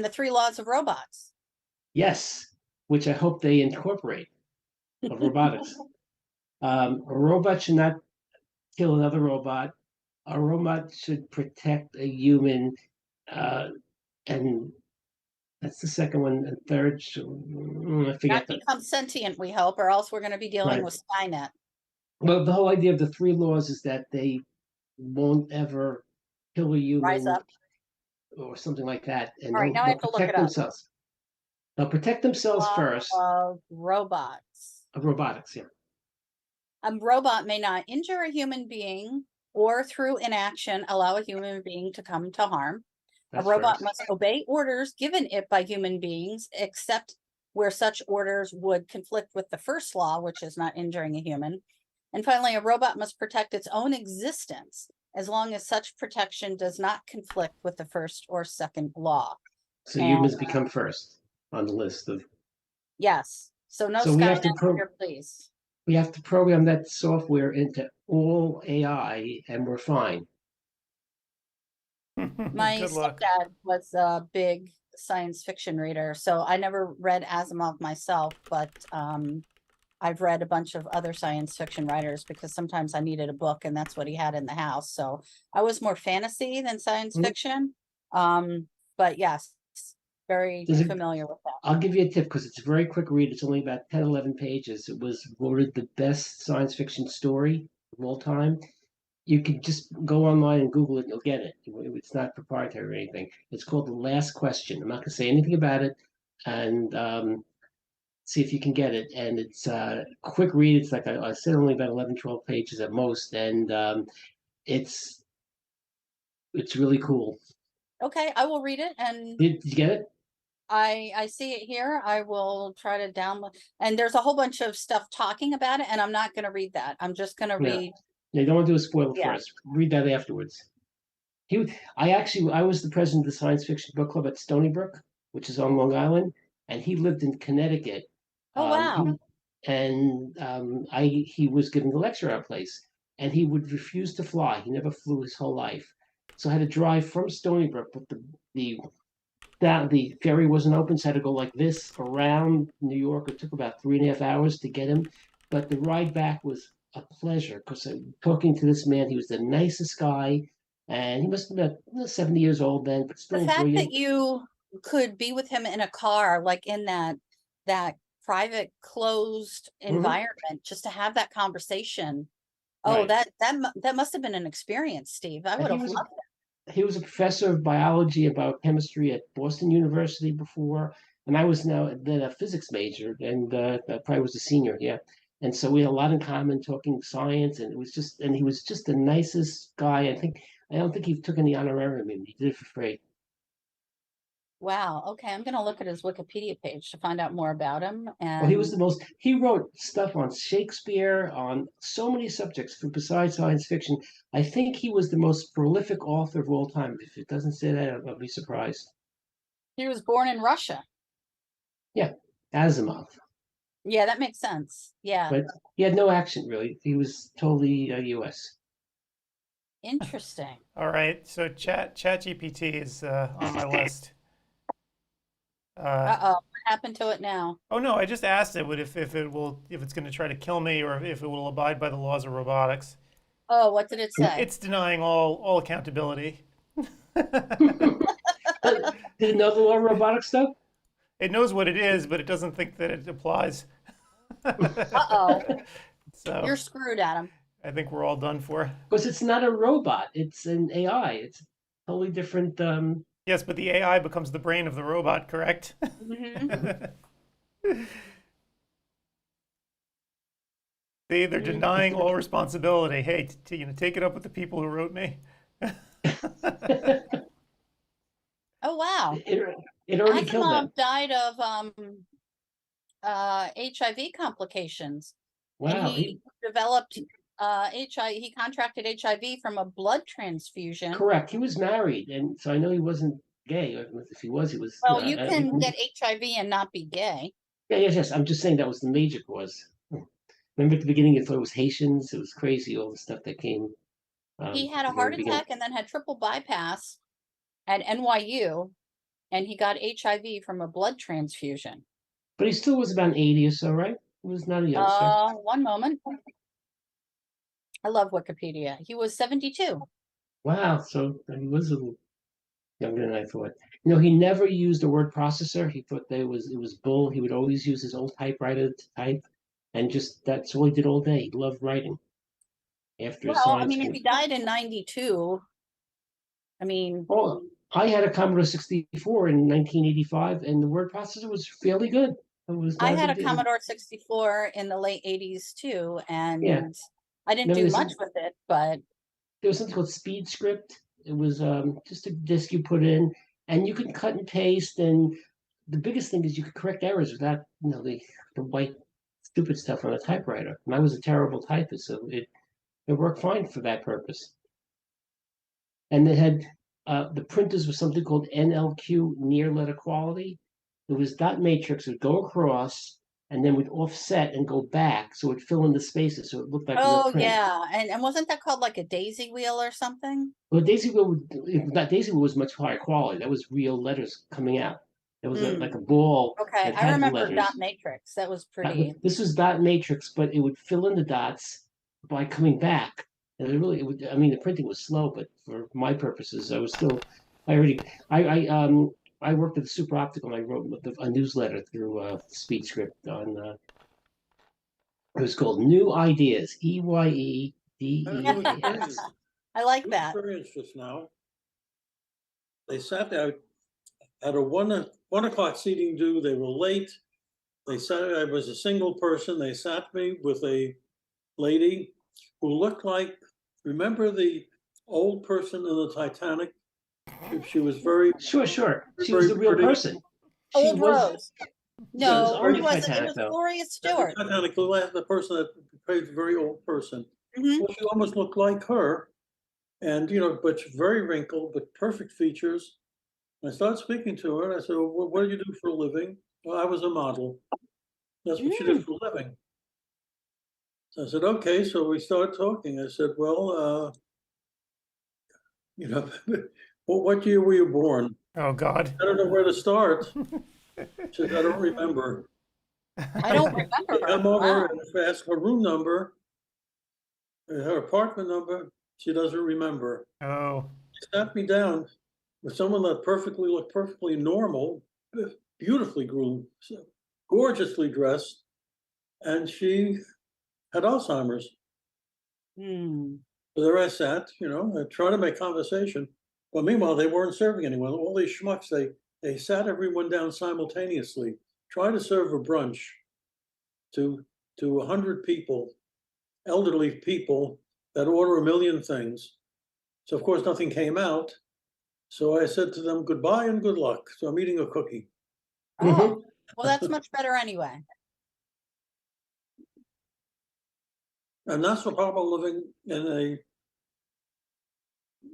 the three laws of robots. Yes, which I hope they incorporate of robotics. A robot should not kill another robot. A robot should protect a human, and that's the second one. And third, I forget Not that. become sentient, we hope, or else we're going to be dealing Right. with Skynet. Well, the whole idea of the 3 laws is that they won't ever kill a Rise human up. or something like that, and All right, now I they'll have to look protect it up. themselves. They'll protect themselves Law first. of robots. Of robotics, yeah. A robot may not injure a human being or through inaction allow a human being to come to harm. That's a robot first. must obey orders given it by human beings, except where such orders would conflict with the first law, which is not injuring a human. And finally, a robot must protect its own existence as long as such protection does not conflict with the first or second law. So And- humans become first on the list of. Yes. So no So we have Skynet to here, please. We have to program that software into all AI, and we're fine. My Good luck. stepdad was a big science fiction reader, so I never read Asimov myself, but I've read a bunch of other science fiction writers because sometimes I needed a book and that's what he had in the house. So I was more fantasy than science fiction. But yes, very familiar with that. I'll give you a tip because it's a very quick read. It's only about 10, 11 pages. It was voted the best science fiction story of all time. You can just go online and Google it and you'll get it. It's not proprietary or anything. It's called The Last Question. I'm not going to say anything about it, and see if you can get it. And it's a quick read. It's like I said, only about 11, 12 pages at most, and it's really cool. Okay, I will read it. And Did you get it? I see it here. I will try to download. And there's a whole bunch of stuff talking about it, and I'm not going to read that. I'm just going to read. You don't want to do a spoiler Yeah. first. Read that afterwards. I was the president of the science fiction book club at Stony Brook, which is on Long Island, and he lived in Connecticut. Oh, wow. He was giving a lecture at our place, and he would refuse to fly. He never flew his whole life, so I had to drive from Stony Brook, but the ferry wasn't open, so I had to go like this around New York. It took about 3.5 hours to get him, but the ride back was a pleasure because talking to this man, he was the nicest guy, and he must have been about 70 years old then, but still The fact brilliant. that you could be with him in a car, like in that private closed environment, just to have that conversation. Oh, Right. that must have been an experience, Steve. I would have loved that. He was a professor of biology and biochemistry at Boston University before, and I was then a physics major, and I probably was a senior, yeah. And so we had a lot in common talking science, and he was just the nicest guy. I don't think he took any honorarium. He did it for free. Wow. Okay, I'm gonna look at his Wikipedia page to find out more about him. And Well, he wrote stuff on Shakespeare, on so many subjects besides science fiction. I think he was the most prolific author of all time. If it doesn't say that, I'll be surprised. he was born in Russia. Yeah, Asimov. Yeah, that makes sense. Yeah. But he had no accent, really. He was totally U.S. Interesting. All right, so ChatGPT is on my list. Uh-oh, what happened to it now? Oh no, I just asked it if it's going to try to kill me or if it will abide by the laws of robotics. Oh, what did it say? It's denying all accountability. Did it know the law of robotics stuff? It knows what it is, but it doesn't think that it applies. Uh-oh. So You're screwed, Adam. I think we're all done for. Because it's not a robot. It's an AI. It's totally different. Yes, but the AI becomes the brain of the robot, correct? See, they're denying all responsibility. Hey, take it up with the people who wrote me. Oh, wow. It already killed them. Asimov died of HIV complications. And Wow. he developed HIV, he contracted HIV from a blood transfusion. Correct. He was married, and so I know he wasn't gay. If he was, he was. Well, you can get HIV and not be gay. Yeah, yes. I'm just saying that was the major cause. Remember at the beginning, you thought it was Haitians. It was crazy, all the stuff that came. He had at a the very heart beginning. attack and then had triple bypass at NYU, and he got HIV from a blood transfusion. But he still was about 80 or so, right? He was not a youngster. One moment. I love Wikipedia. He was 72. Wow, so he was a little younger than I thought. You know, he never used a word processor. He thought that it was bull. He would always use his old typewriter to type, and just that's all he did all day. He loved writing. After Well, science. I mean, if he died in 92, I mean. Oh, I had a Commodore 64 in 1985, and the word processor was fairly good. It was I not had a big deal. Commodore 64 in the late 80s too, and Yeah. I didn't Remember do much with it, but there was something called Speed Script. It was just a disk you put in, and you could cut and paste. And the biggest thing is you could correct errors without, the white stupid stuff on a typewriter. And I was a terrible typist, so it worked fine for that purpose. And they had the printers was something called NLQ, near letter quality. It was dot matrix would go across and then would offset and go back, so it would fill in the spaces, so it looked like real print. yeah, and wasn't that called like a daisy wheel or something? Well, Daisy Wheel, that Daisy Wheel was much higher quality. That was real letters coming out. It was like a ball. Okay, that I had the remember letters. dot matrix. That was pretty. This was dot matrix, but it would fill in the dots by coming back. And I mean, the printing was slow, but for my purposes, I worked at the Super Optical, and I wrote a newsletter through SpeedScript on. It was called New Ideas, EYEDEAS. I like that. Experience just now. They sat there at a 1 o'clock seating due. They were late. They sat. I was a single person. They sat me with a lady who looked like. Remember the old person in the Titanic? She was very. Sure. She was a real pretty. person. Old Rose. No, it it was was Gloria Stewart. Titanic, the person that played a very old person. Mhm. Well, she almost looked like her, and but she's very wrinkled, but perfect features. I started speaking to her, and I said, well, "What do you do for a living?" Well, I was a model. That's what she did for a living. So I said, "Okay." So we started talking. I said, "Well, well, what year were you born?" Oh God. I don't know where to start. She said, "I don't remember." I don't remember. Come over Wow. and ask her room number, her apartment number. She doesn't remember. Oh. She sat me down with someone that looked perfectly normal, beautifully groomed, gorgeously dressed, and she had Alzheimer's. So there I sat, I tried to make conversation. But meanwhile, they weren't serving anyone. All these schmucks, they sat everyone down simultaneously, tried to serve a brunch to 100 people, elderly people that order a million things. So of course nothing came out. So I said to them, goodbye and good luck. So I'm eating a cookie. Oh, well, that's much better anyway. And that's the problem of living in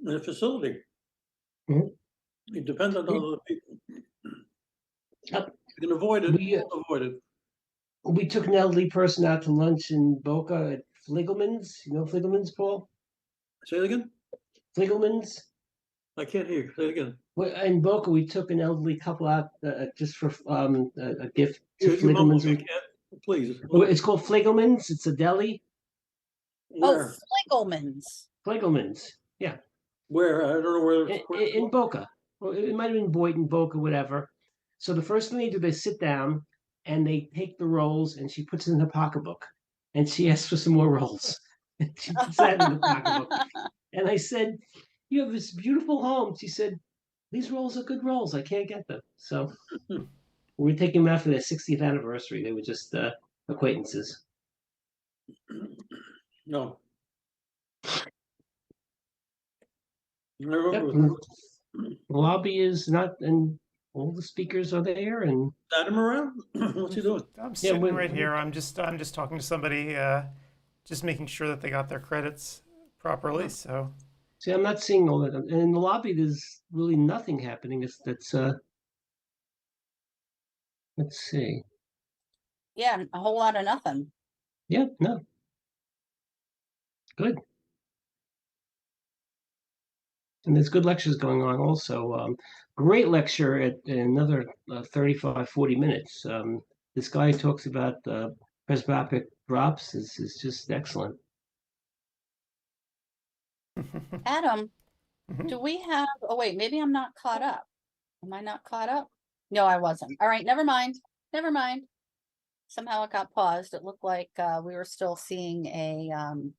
a facility. You depend on other people. You can avoid it. Avoid it. We took an elderly person out to lunch in Boca at Fligelman's. You know Fligelman's, Paul? Say it again? Fligelman's? I can't hear you. Say it again. In Boca, we took an elderly couple out just for a gift to You Fligelman's. Please. It's called Fligelman's. It's a deli. Where? Oh, Fligelman's. Fligelman's, yeah. Where? I don't know where. In Boca. Well, it might have been Boynton, Boca, whatever. So the first thing they do, they sit down and they take the rolls, and she puts it in her pocketbook, and she asks for some more rolls. And she puts that in the pocketbook. And I said, "You have this beautiful home." She said, "These rolls are good rolls. I can't get them." So we're taking them out for their 60th anniversary. They were just acquaintances. No. I remember Yep. with and the lobby is not, and all the speakers are there, and Adam around? What's he doing? I'm yeah, sitting right here. I'm just talking to somebody, just making sure that they got their credits properly. So see, I'm not seeing all that. And in the lobby, there's really nothing happening. That's let's see. Yeah, a whole lot of nothing. Yeah, no. Good. And there's good lectures going on also. Great lecture at another 35, 40 minutes. This guy talks about presbyopic drops is just excellent. Adam, Mhm. do we have, oh wait, maybe I'm not caught up. Am I not caught up? No, I wasn't. All right, never mind. Never mind. Somehow it got paused. It looked like we were still seeing Mhm.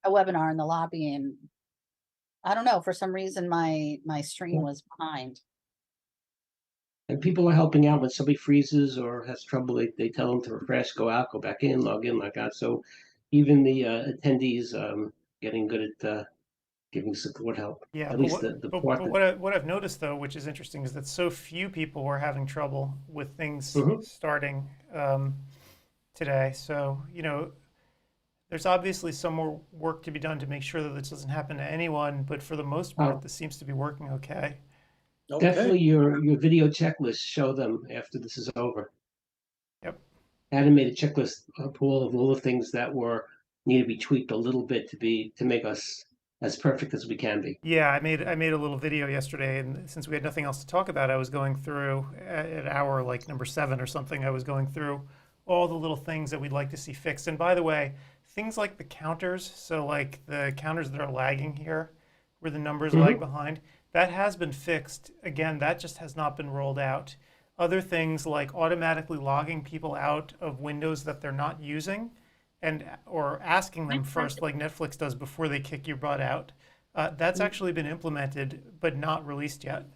a webinar in the lobby, and I don't know, for some reason my stream was behind. And people are helping out when somebody freezes or has trouble. They tell them to refresh, go out, go back in, log out. So even the attendees getting good at giving support help. yeah, At but least the but part that. what I've noticed though, which is interesting, is that so few people were having trouble with things Mhm. starting today. So there's obviously some more work to be done to make sure that this doesn't happen to anyone. But for the most part, Oh. this seems to be working okay. Okay. Definitely your video checklist, show them after this is over. Yep. Adam made a checklist of all the things that need to be tweaked a little bit to make us as perfect as we can be. Yeah, I made a little video yesterday, and since we had nothing else to talk about, I was going through at hour like number 7 or something. I was going through all the little things that we'd like to see fixed. And by the way, things like the counters, so like the counters that are lagging here, where the numbers lag behind, that has been fixed. Again, that just has not been rolled out. Other things like automatically logging people out of windows that they're not using, or asking them first, like Netflix does before they kick your butt out. That's actually been implemented, but not released yet.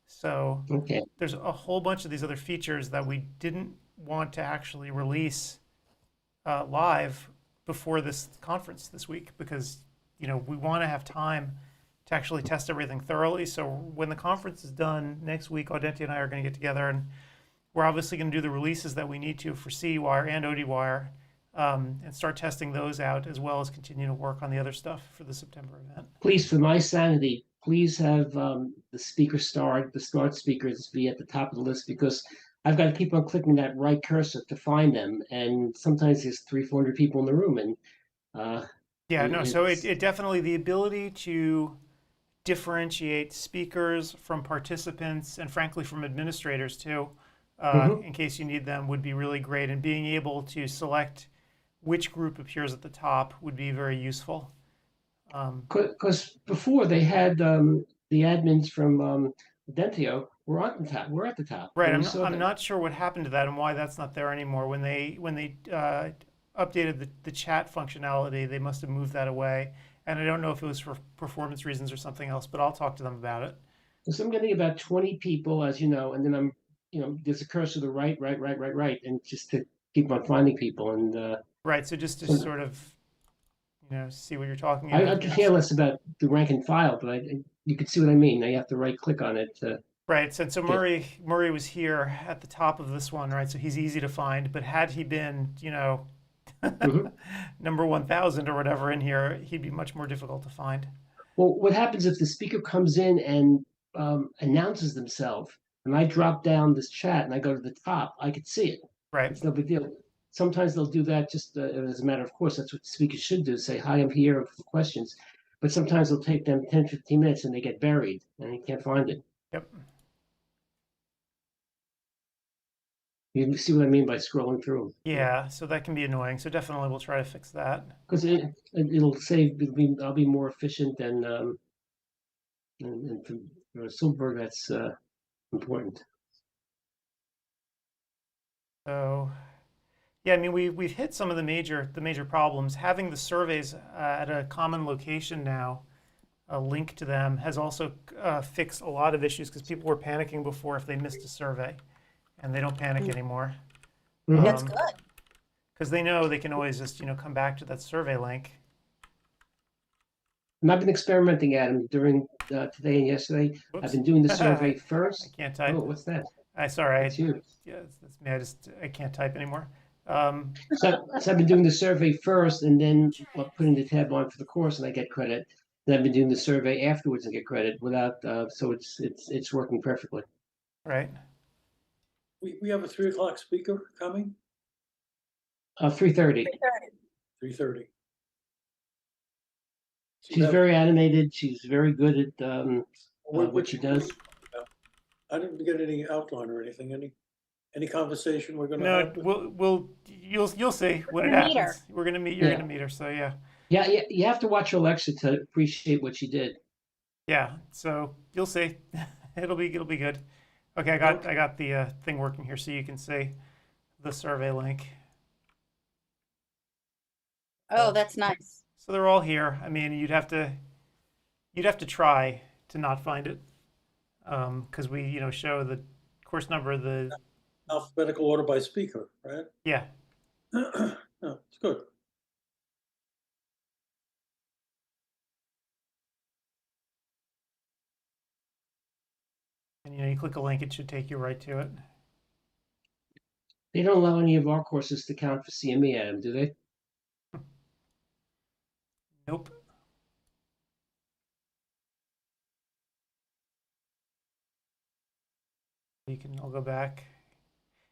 So Okay. there's a whole bunch of these other features that we didn't want to actually release live before this conference this week, because we want to have time to actually test everything thoroughly. So when the conference is done next week, Audenti and I are going to get together, and we're obviously going to do the releases that we need to for CEwire and ODwire, and start testing those out, as well as continue to work on the other stuff for the September event. Please, for my sanity, please have the start speakers be at the top of the list, because I've got to keep on clicking that right cursor to find them, and sometimes there's 300-400 people in the room, and Yeah, no, so it's- it definitely, the ability to differentiate speakers from participants, and frankly from administrators too, in case you need them, would be really great. And being able to select which group appears at the top would be very useful. Because before they had the admins from Dentio were on the top. We're at the top. Right, And I'm not sure what happened to that and why that's not there anymore. When they updated the chat functionality, they must have moved that away. And I don't know if it was for performance reasons or something else, but I'll talk to them about it. So I'm getting about 20 people, as you know, and then there's a cursor to the right, and just to keep on finding people. And right, so just to so sort of see what you're talking I about. could care less about the rank and file, but you can see what I mean. Now you have to right click on it. Right, so Murray was here at the top of this one, right? So he's easy to find. But had he been, number 1,000 or whatever in here, he'd be much more difficult to find. Well, what happens if the speaker comes in and announces themselves, and I drop down this chat and I go to the top, I could see it. Right. It's no big deal. Sometimes they'll do that just as a matter of course. That's what speakers should do. Say, hi, I'm here for questions. But sometimes it'll take them 10, 15 minutes and they get buried and you can't find it. Yep. You see what I mean by scrolling through. Yeah, so that can be annoying. So definitely we'll try to fix that. Because it'll save, I'll be more efficient and for Silverberg, that's important. So, yeah, I mean, we've hit some of the major problems. Having the surveys at a common location now, a link to them, has also fixed a lot of issues, because people were panicking before if they missed a survey, and they don't panic anymore. That's good. Because they know they can always just come back to that survey link. I've been experimenting, Adam, during today and yesterday. I've Whoops. been doing the survey I first. can't type. Oh, what's that? Sorry. It's you. Yeah, that's me. I can't type anymore. So I've been doing the survey first and then putting the tab on for the course, and I get credit. Then I've been doing the survey afterwards and get credit without. So it's working perfectly. Right. We have a 3 o'clock speaker coming, 3:30. 3:30. She's very animated. She's very good at what she does. I didn't get any outline or anything. Any conversation we're gonna No, have? you'll see when it gonna meet her. happens. We're gonna meet. You're Yeah. gonna meet her. So yeah. Yeah, you have to watch her lecture to appreciate what she did. Yeah. So you'll see. It'll be good. Okay, I got the thing working here, so you can see the survey link. Oh, that's nice. So they're all here. I mean, you'd have to try to not find it, because we show the course number, the Alphabetical order by speaker, right? yeah. No, it's good. And you click a link, it should take you right to it. They don't allow any of our courses to count for CME, Adam, do they? Nope. I'll go back.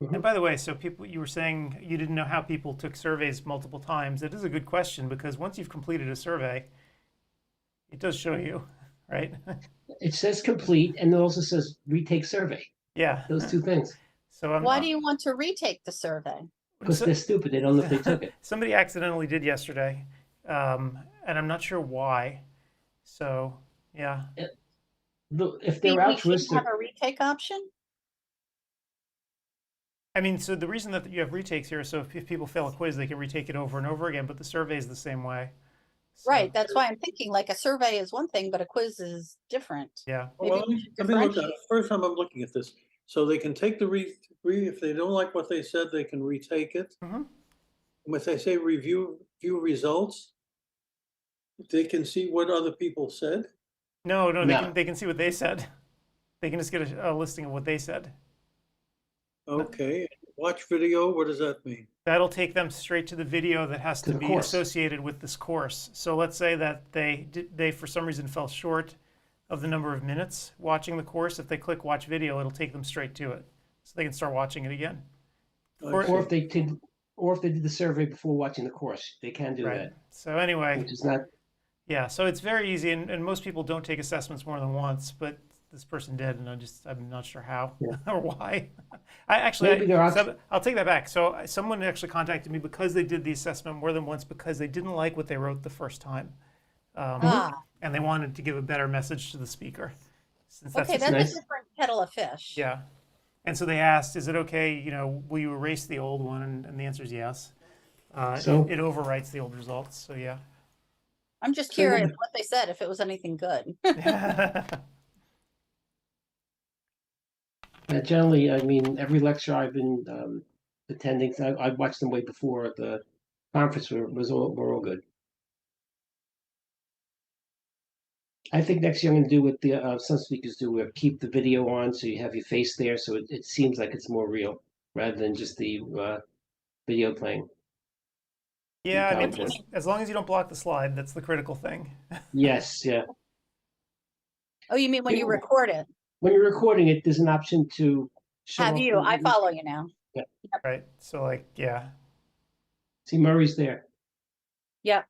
And by the way, so people, you were saying you didn't know how people took surveys multiple times. It is a good question, because once you've completed a survey, it does show you, right? It says complete, and it also says retake survey. Yeah. Those two things. So Why do you want to retake the survey? Because they're stupid. They don't know if they took it. Somebody accidentally did yesterday, and I'm not sure why. So yeah. If We they're shouldn't altruistic, have a retake option? I mean, so the reason that you have retakes here is so if people fail a quiz, they can retake it over and over again, but the survey is the same way. So, Right, that's why I'm thinking like a survey is one thing, but a quiz is different. yeah. Maybe Well, we should let me look at it. differentiate. First time I'm looking at this. So they can take the if they don't like what they said, they can retake it. Mhm. When they say view results, they can see what other people said. No, No. they can see what they said. They can just get a listing of what they said. Okay, watch video, what does that mean? That'll take them straight to the video that has To to the be course. associated with this course. So let's say that they for some reason fell short of the number of minutes watching the course. If they click watch video, it'll take them straight to it, so they can start watching it again. or if they did the survey before watching the course, they can do Right. that, So anyway, which is not. yeah. So it's very easy, and most people don't take assessments more than once, but this person did, and I'm not sure how or why. I'll take that back. So someone actually contacted me because they did the assessment more than once because they didn't like what they wrote the first time, and they wanted to give a better message to the speaker. Since Okay, that's nice. a different kettle of fish. yeah. And so they asked, "Is it okay? Will you erase the old one?" And the answer is yes. So- it overwrites the old results. So yeah. I'm just curious what they said, if it was anything good. Generally, I mean, every lecture I've been attending, I watched them way before at the conference. Were all good. I think next year I'm going to do what the some speakers do: keep the video on, so you have your face there, so it seems like it's more real rather than just the video playing. Yeah, I mean, as long as you don't block the slide, that's the critical thing. Yes, yeah. Oh, you mean when you record it? When you're recording it, there's an option to show Have off you? I follow you now. Right. So yeah. See, Murray's there. Yep.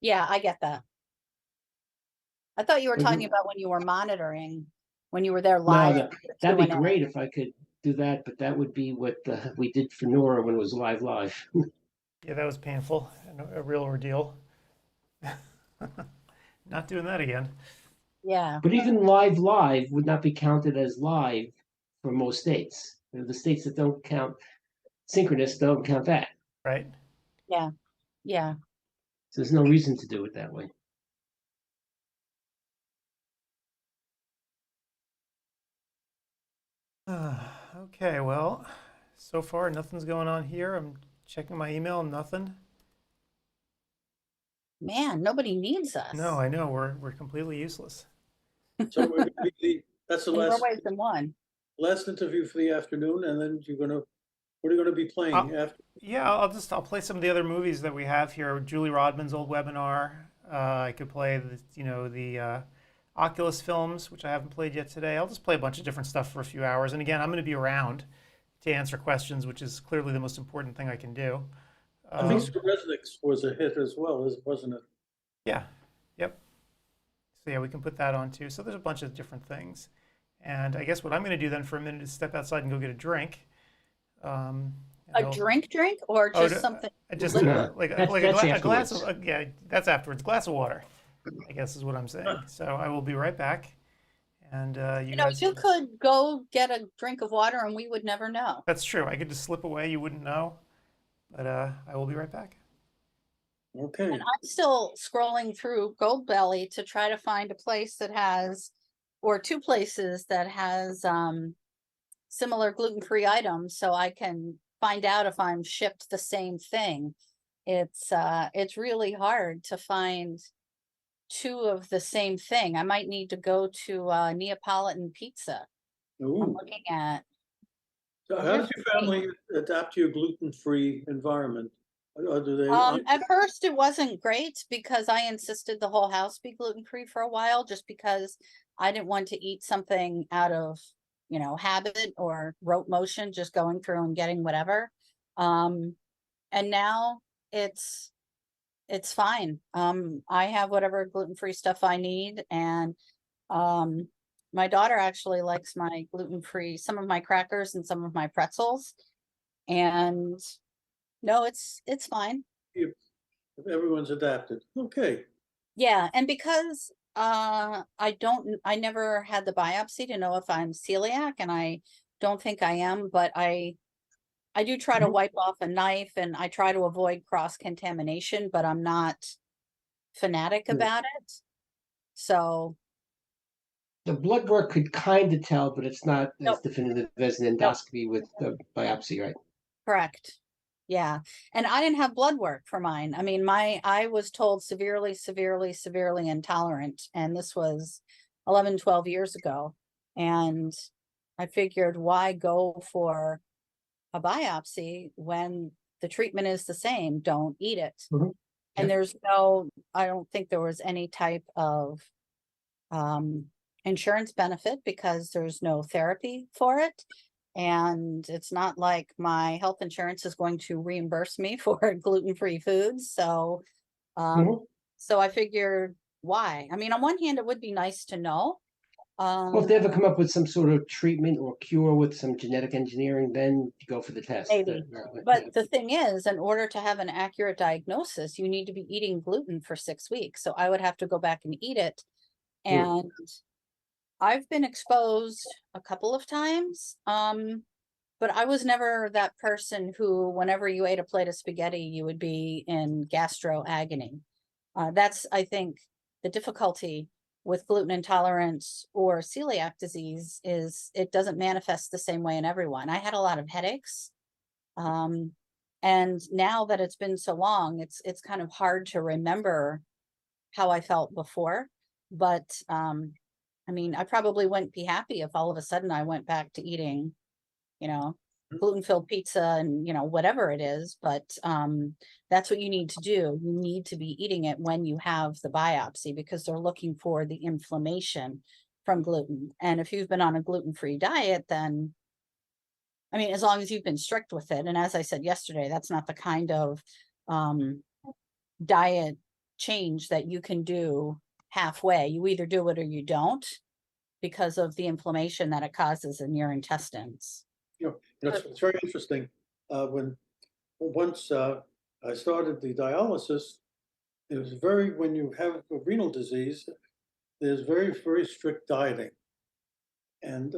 Yeah, I get that. I thought you were But talking you- about when you were monitoring, when you were there No, live. that'd be Q&A. great if I could do that, but that would be what we did for Nora when it was live. Yeah, that was painful and a real ordeal. Not doing that again. Yeah. But even live would not be counted as live for most states. The states that don't count synchronous don't count that. Right. Yeah. Yeah. So there's no reason to do it that way. Okay, well, so far nothing's going on here. I'm checking my email, nothing. Man, nobody needs us. No, I know we're completely useless. So we're gonna be that's the In more last ways than one. interview for the afternoon, and then what are you gonna be playing after? Yeah, I'll play some of the other movies that we have here. Julie Rodman's old webinar. I could play the Oculus films, which I haven't played yet today. I'll just play a bunch of different stuff for a few hours. And again, I'm going to be around to answer questions, which is clearly the most important thing I can do. I think Resnick's was a hit as well, wasn't it? Yeah. Yep. So yeah, we can put that on too. So there's a bunch of different things. And I guess what I'm going to do then for a minute is step outside and go get a drink. A drink, or just something? Just liquid? like That's a glass afterwards. of yeah, that's afterwards. Glass of water, I guess is what I'm saying. So I will be right back. And you guys. You could go get a drink of water and we would never know. That's true. I could just slip away. You wouldn't know. But I will be right back. Okay. And I'm still scrolling through Goldbelly to try to find a place that has, or two places that has similar gluten-free items, so I can find out if I'm shipped the same thing. It's really hard to find two of the same thing. I might need to go to Neapolitan Pizza. Ooh. I'm looking at. So how does your family adapt to your gluten-free environment? Or do they? At first it wasn't great because I insisted the whole house be gluten-free for a while, just because I didn't want to eat something out of, habit or rote motion, just going through and getting whatever. And now it's fine. I have whatever gluten-free stuff I need, and my daughter actually likes my gluten-free, some of my crackers and some of my pretzels. And no, it's fine. Everyone's adapted. Okay. Yeah, and because I never had the biopsy to know if I'm celiac, and I don't think I am, but I do try to wipe off a knife, and I try to avoid cross-contamination, but I'm not fanatic about it. So The blood work could kind of tell, but it's not as Nope. definitive as an endoscopy with the biopsy, right? correct. Yeah. And I didn't have blood work for mine. I mean, I was told severely intolerant. And this was 11, 12 years ago. And I figured, why go for a biopsy when the treatment is the same? Don't eat it. Mhm. And I don't think there was any type of insurance benefit because there's no therapy for it. And it's not like my health insurance is going to reimburse me for gluten-free foods. So, so I figured, why? I mean, on one hand, it would be nice to know. Well, if they ever come up with some sort of treatment or cure with some genetic engineering, then you go for the test. Maybe. But the thing is, in order to have an accurate diagnosis, you need to be eating gluten for 6 weeks. So I would have to go back and eat it. And I've been exposed a couple of times, but I was never that person who, whenever you ate a plate of spaghetti, you would be in gastro agony. That's, I think, the difficulty with gluten intolerance or celiac disease is it doesn't manifest the same way in everyone. I had a lot of headaches. And now that it's been so long, it's kind of hard to remember how I felt before. But I mean, I probably wouldn't be happy if all of a sudden I went back to eating, gluten-filled pizza and, whatever it is. But that's what you need to do. You need to be eating it when you have the biopsy, because they're looking for the inflammation from gluten. And if you've been on a gluten-free diet, then, I mean, as long as you've been strict with it. And as I said yesterday, that's not the kind of diet change that you can do halfway. You either do it or you don't, because of the inflammation that it causes in your intestines. It's very interesting. Once I started the dialysis, it was when you have a renal disease, there's very, very strict dieting. And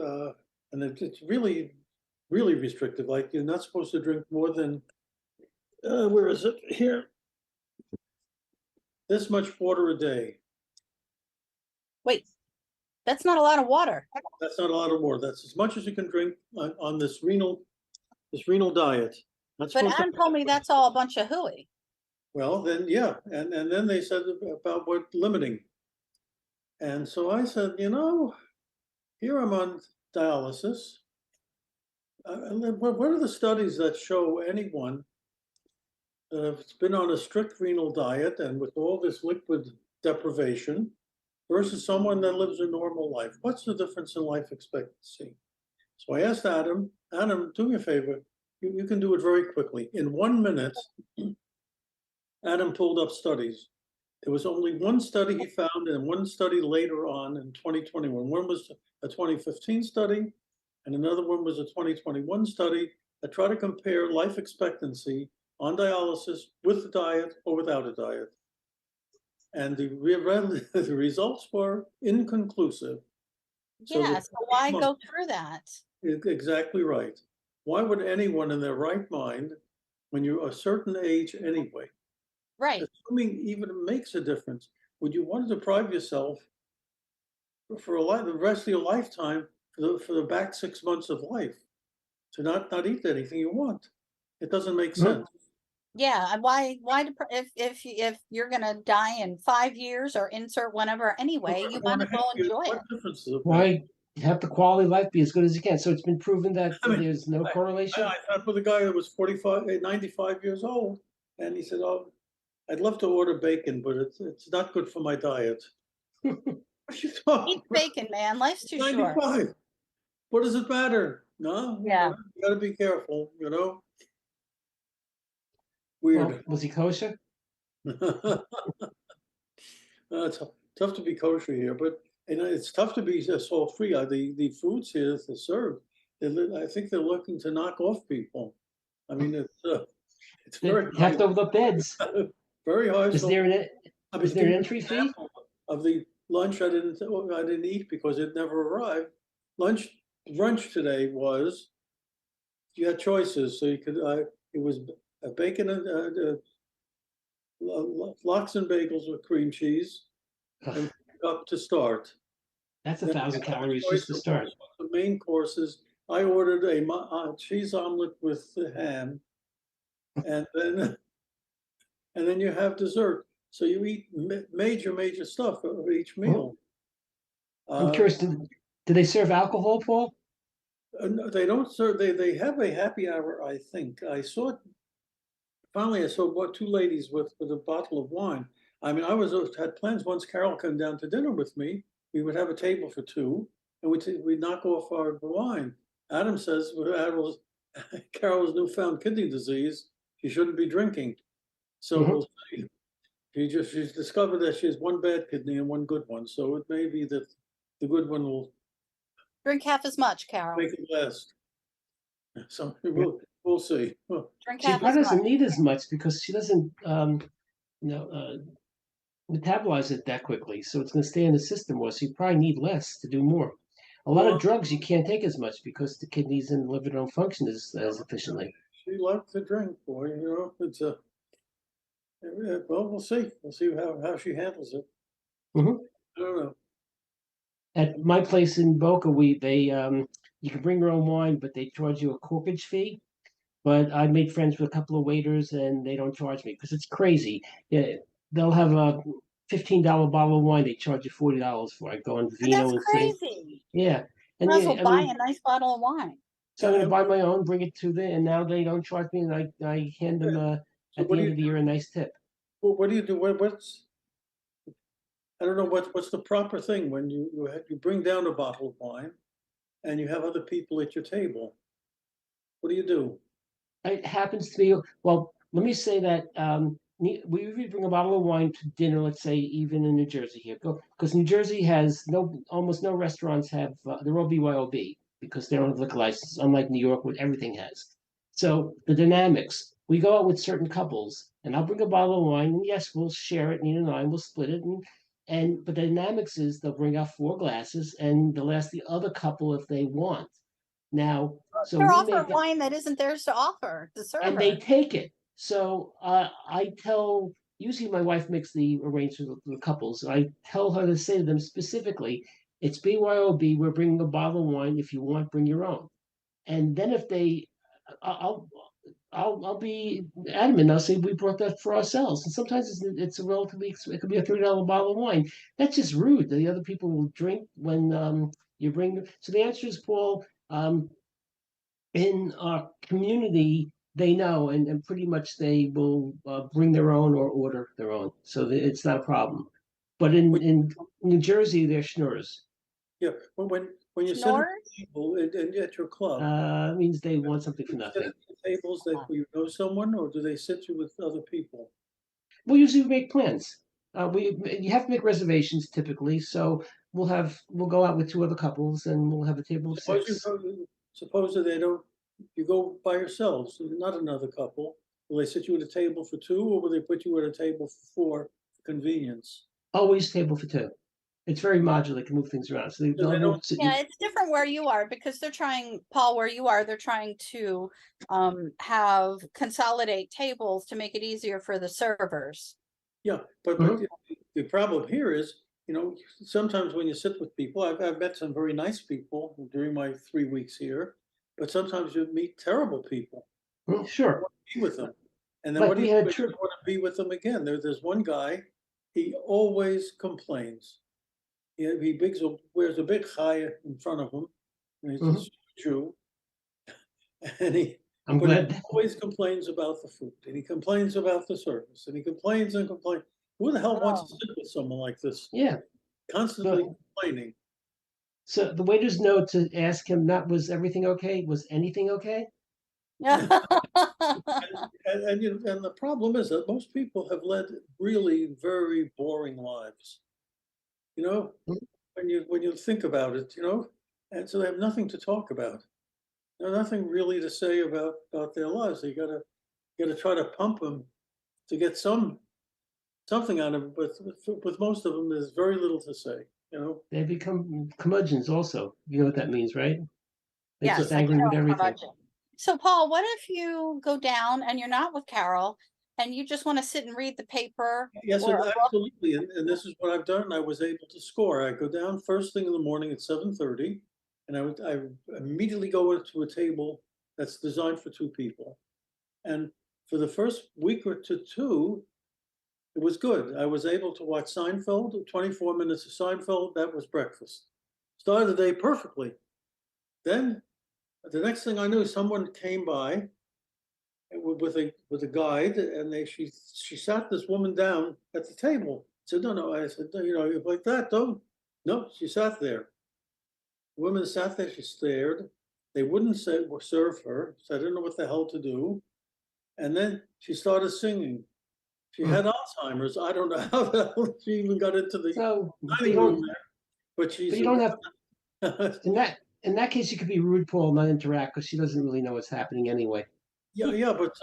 it's really, really restrictive. Like, you're not supposed to drink more than, where is it here? This much water a day. Wait, that's not a lot of water. That's not a lot of water. That's as much as you can drink on this renal diet. But Adam told me that's all a bunch of hooey. Well, then, yeah, and then they said about what limiting. And so I said, here I'm on dialysis. And then what are the studies that show anyone that has been on a strict renal diet and with all this liquid deprivation versus someone that lives a normal life? What's the difference in life expectancy? So I asked Adam, do me a favor. You can do it very quickly. In 1 minute, Adam pulled up studies. There was only one study he found and one study later on in 2021. One was a 2015 study and another one was a 2021 study that tried to compare life expectancy on dialysis with a diet or without a diet. And the results were inconclusive. Yeah, so why go through that? Exactly right. Why would anyone in their right mind, when you're a certain age anyway, Right. assuming even it makes a difference, would you want to deprive yourself for the rest of your lifetime for the back 6 months of life to not eat anything you want? It doesn't make sense. Yeah, and why if you're gonna die in 5 years or insert whenever anyway, you might as well enjoy it. What difference does it make? Why have the quality of life be as good as you can? So it's been proven that I mean, there's no correlation. I talked with a guy that was 95 years old, and he said, "Oh, I'd love to order bacon, but it's not good for my diet." What you talking Eat bacon, man. Life's too short. 95. What does it matter? No, Yeah. you gotta be careful, Well, Weird. was he kosher? It's tough to be kosher here, but it's tough to be salt free. The foods here that are served, I think they're looking to knock off people. I mean, it's They very have to overlook beds. very high. Is there an is there an entry fee? Of the lunch I didn't eat because it never arrived. Brunch today was, you had choices, so you could it was a bacon and lox and bagels with cream cheese and up to start. That's Then 1,000 you had a calories choice just to of start. the main courses. I ordered a cheese omelet with the ham, and then you have dessert. So you eat major stuff of each meal. I'm curious, do they serve alcohol, Paul? No, they don't serve. They have a happy hour, I think. Finally, I saw two ladies with a bottle of wine. I mean, had plans once Carol came down to dinner with me, we would have a table for two, and we'd knock off our wine. Adam says with Carol's newfound kidney disease, she shouldn't be drinking. So we'll see. She's discovered that she has one bad kidney and one good one. So it may be that the good one will Drink half as much, Carol. make it last. So we'll see. Drink She half as probably doesn't much. need as much because she doesn't metabolize it that quickly. So it's going to stay in the system more. So you probably need less to do more. A lot of drugs you can't take as much because the kidneys and liver don't function as efficiently. She likes to drink, boy. It's well, we'll see. We'll see how she handles it. I don't know. At my place in Boca, you can bring your own wine, but they charge you a corkage fee. But I made friends with a couple of waiters, and they don't charge me because it's crazy. Yeah, they'll have a $15 bottle of wine. They charge you $40 for. I go on Vino That's and crazy. yeah, and Might as well buy a nice bottle of wine. So I'm going to buy my own, bring it to them, and now they don't charge me, and I hand them at the end of the year a nice tip. Well, what do you do? I don't know what's the proper thing when you bring down a bottle of wine, and you have other people at your table. What do you do? It happens to me. Well, let me say that we usually bring a bottle of wine to dinner. Let's say even in New Jersey here, because New Jersey has almost no restaurants have they're all BYOB because they don't have liquor license, unlike New York, where everything has. So the dynamics. We go out with certain couples, and I'll bring a bottle of wine, and yes, we'll share it. Nina and I will split it, but the dynamics is they'll bring out 4 glasses, and they'll ask the other couple if they want. Now, so they're offering wine that isn't theirs to offer the server, and they take it. So usually my wife makes the arrangements with the couples. I tell her to say to them specifically, it's BYOB. We're bringing a bottle of wine. If you want, bring your own. And then if they, I'll be adamant. I'll say we brought that for ourselves, and sometimes it's a relatively it could be a $30 bottle of wine. That's just rude. The other people will drink when you bring them. So the answer is, Paul, in our community, they know, and pretty much they will bring their own or order their own, so it's not a problem. But in New Jersey, they're schnorrs. Yeah, but when you sit at the table at your club, Means they want something for you sit nothing. at the tables that you know someone, or do they sit you with other people? We usually make plans. You have to make reservations typically, so we'll go out with 2 other couples and we'll have a table of Suppose you 6. suppose that they don't, you go by yourselves, not another couple. Will they sit you at a table for 2, or will they put you at a table for 4 for convenience? Always table for 2. It's very modular; they can move things around. So they'll move. Yeah, it's different where you are because they're trying, Paul, where you are, they're trying to have consolidate tables to make it easier for the servers. Yeah, but the problem here is, you know, sometimes when you sit with people, I've met some very nice people during my 3 weeks here, but sometimes you meet terrible people. Sure. You want to be with them, and then Like what do we you had do? You want to be with them again? There's one guy, he always complains. He wears a big chaya in front of him, and he's a Jew, and he I'm but he glad. always complains about the food, and he complains about the service, and he complains and complains. Who the hell wants to sit with someone like this? Yeah. Constantly complaining. So the waiters know to ask him not was everything okay? Was anything okay? And the problem is that most people have led really very boring lives. You know, when you think about it, you know, and so they have nothing to talk about. There's nothing really to say about their lives. You gotta try to pump them to get something out of them. But with most of them, there's very little to say. You know, They become curmudgeons. Also, you know what that means, right? They're Yes, just I angry know, with everything. curmudgeon. So Paul, what if you go down and you're not with Carol and you just want to sit and read the paper? yes, or a book? absolutely. And this is what I've done. I was able to score. I go down first thing in the morning at 7:30, and I immediately go to a table that's designed for 2 people. And for the first week or two, it was good. I was able to watch Seinfeld, 24 minutes of Seinfeld. That was breakfast. Started the day perfectly. Then the next thing I knew, someone came by with a guide, and she sat this woman down at the table. I said, no. I said, you know, you're like that, don't. No, she sat there. The woman sat there. She stared. They wouldn't serve her, so I didn't know what the hell to do. And then she started singing. She had Alzheimer's. I don't know how the hell she even got into the dining room there. But you don't have in that case you could be rude, Paul, not interact because she doesn't really know what's happening anyway. Yeah, but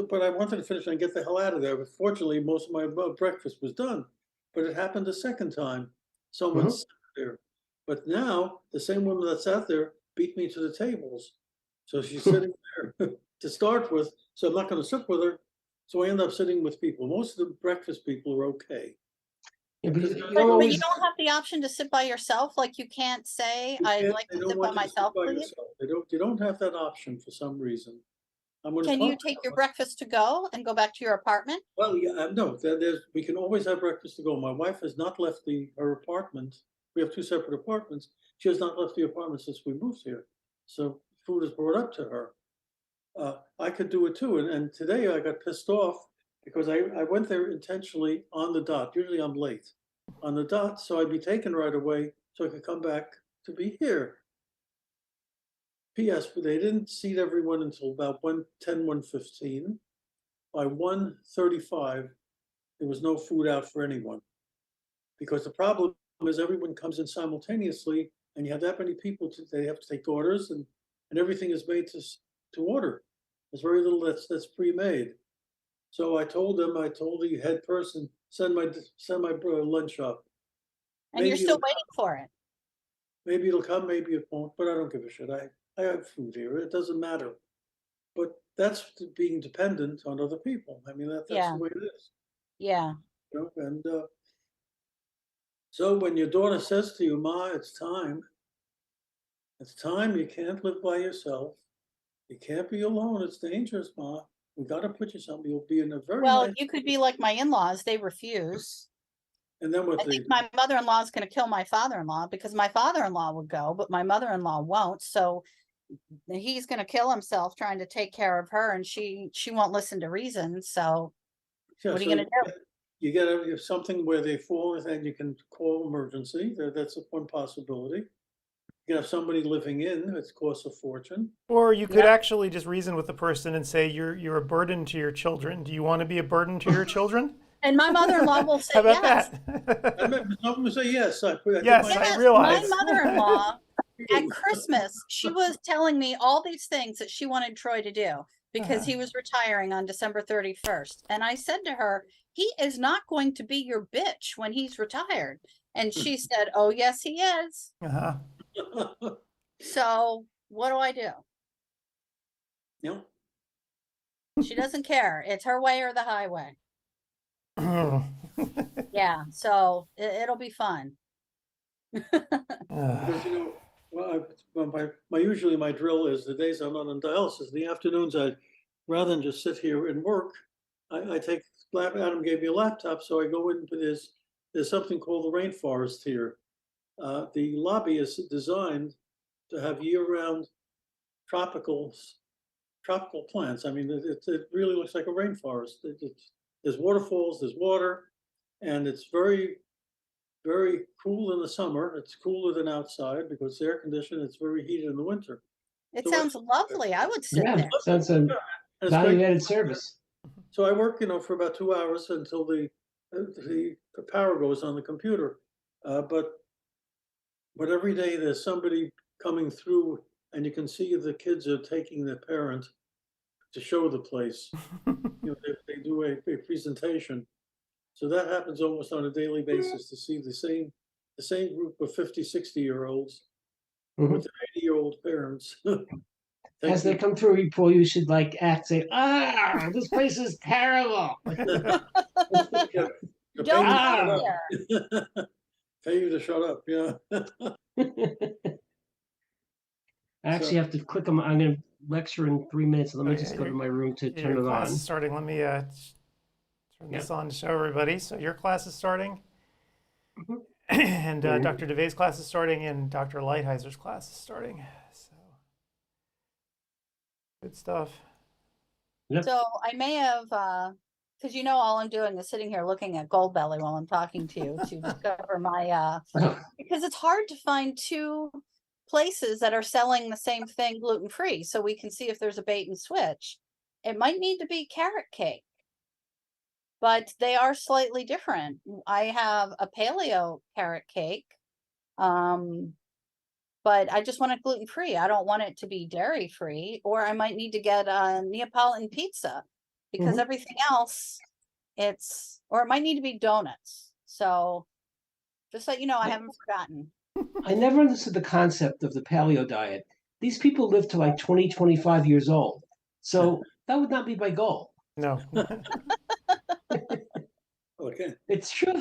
but I wanted to finish and get the hell out of there. But fortunately, most of my breakfast was done. But it happened a second time. Someone sat there. But now the same woman that sat there beat me to the tables. So she's sitting there to start with. So I'm not going to sit with her. So I end up sitting with people. Most of the breakfast people are okay. Yeah, but you But you don't have the option to sit by yourself. Like you can't say, I'd like to sit by myself, please. You don't have that option for some reason. Can you take your breakfast to go and go back to your apartment? Well, yeah, no, we can always have breakfast to go. My wife has not left her apartment. We have 2 separate apartments. She has not left the apartment since we moved here. So food is brought up to her. I could do it too. And today I got pissed off because I went there intentionally on the dot. Usually I'm late on the dot, so I'd be taken right away so I could come back to be here. P.S. They didn't seat everyone until about 1:15. By 1:35, there was no food out for anyone. Because the problem is everyone comes in simultaneously, and you have that many people, they have to take orders, and everything is made to order. There's very little that's pre-made. So I told the head person, send my lunch up. And you're still waiting for it. Maybe it'll come, maybe it won't, but I don't give a shit. I have food here. It doesn't matter. But that's being dependent on other people. I mean, that's the way it is. Yeah. You know? And so when your daughter says to you, Ma, it's time. It's time. You can't live by yourself. You can't be alone. It's dangerous, Ma. we gotta put you something, you'll be in a very Well, nice, you could be like my in-laws, they refuse. and then what I they, think my mother-in-law is going to kill my father-in-law because my father-in-law would go, but my mother-in-law won't. So he's going to kill himself trying to take care of her, and she won't listen to reason. So yeah, what are so you going to do? you get something where they fall and you can call emergency, that's one possibility. You can have somebody living in, it costs a fortune. Or you could Yeah. actually just reason with the person and say, you're a burden to your children. Do you want to be a burden to your children? And my mother-in-law will say How about yes. that? I remember someone say yes, I think Yes, my- I Yes, realize. my mother-in-law at Christmas, she was telling me all these things that she wanted Troy to do because Uh-huh. he was retiring on December 31st. And I said to her, he is not going to be your bitch when he's retired. And she said, oh, yes, he is. Uh-huh. So what do I do? Yeah, She doesn't care. It's her way or the highway. Yeah. So it'll be fun. because well, usually my drill is the days I'm not on dialysis, the afternoons rather than just sit here and work, I take, Adam gave me a laptop, so I go in, there's something called the rainforest here. The lobby is designed to have year-round tropical plants. I mean, it really looks like a rainforest. There's waterfalls, there's water, and it's very, very cool in the summer. It's cooler than outside because it's air conditioned. It's very heated in the winter. It So sounds lovely. I would sit Yeah, there. sounds a And it's great. value-added service. So I work, for about 2 hours until the power goes on the computer. But every day there's somebody coming through, and you can see the kids are taking their parent to show the place. They do a presentation. So that happens almost on a daily basis, to see the same group of 50, 60-year-olds Mhm. with their 80-year-old parents. As they come through, Paul, you should say, this place is terrible. Don't Ah. go there. Pay you to shut up, yeah. I actually have to click on. I'm going to lecture in 3 minutes. So let me Oh, just yeah, go to my room to turn Your it class on. is starting. Let me turn this on to show everybody. So your class is starting. Mhm. And Yeah. Dr. DeVay's class is starting, and Dr. Lighthizer class is starting. So good stuff. Yep. So I may have, because all I'm doing is sitting here looking at Goldbelly while I'm talking to you to discover my, because it's hard to find two places that are selling the same thing gluten-free, so we can see if there's a bait and switch. It might need to be carrot cake, but they are slightly different. I have a paleo carrot cake, but I just want it gluten-free. I don't want it to be dairy-free, or I might need to get a Neapolitan pizza because Mhm. everything else or it might need to be donuts. So just so you know, I haven't forgotten. I never understood the concept of the paleo diet. These people live to like 20, 25 years old. So that would not be my goal. No. Okay. It's true.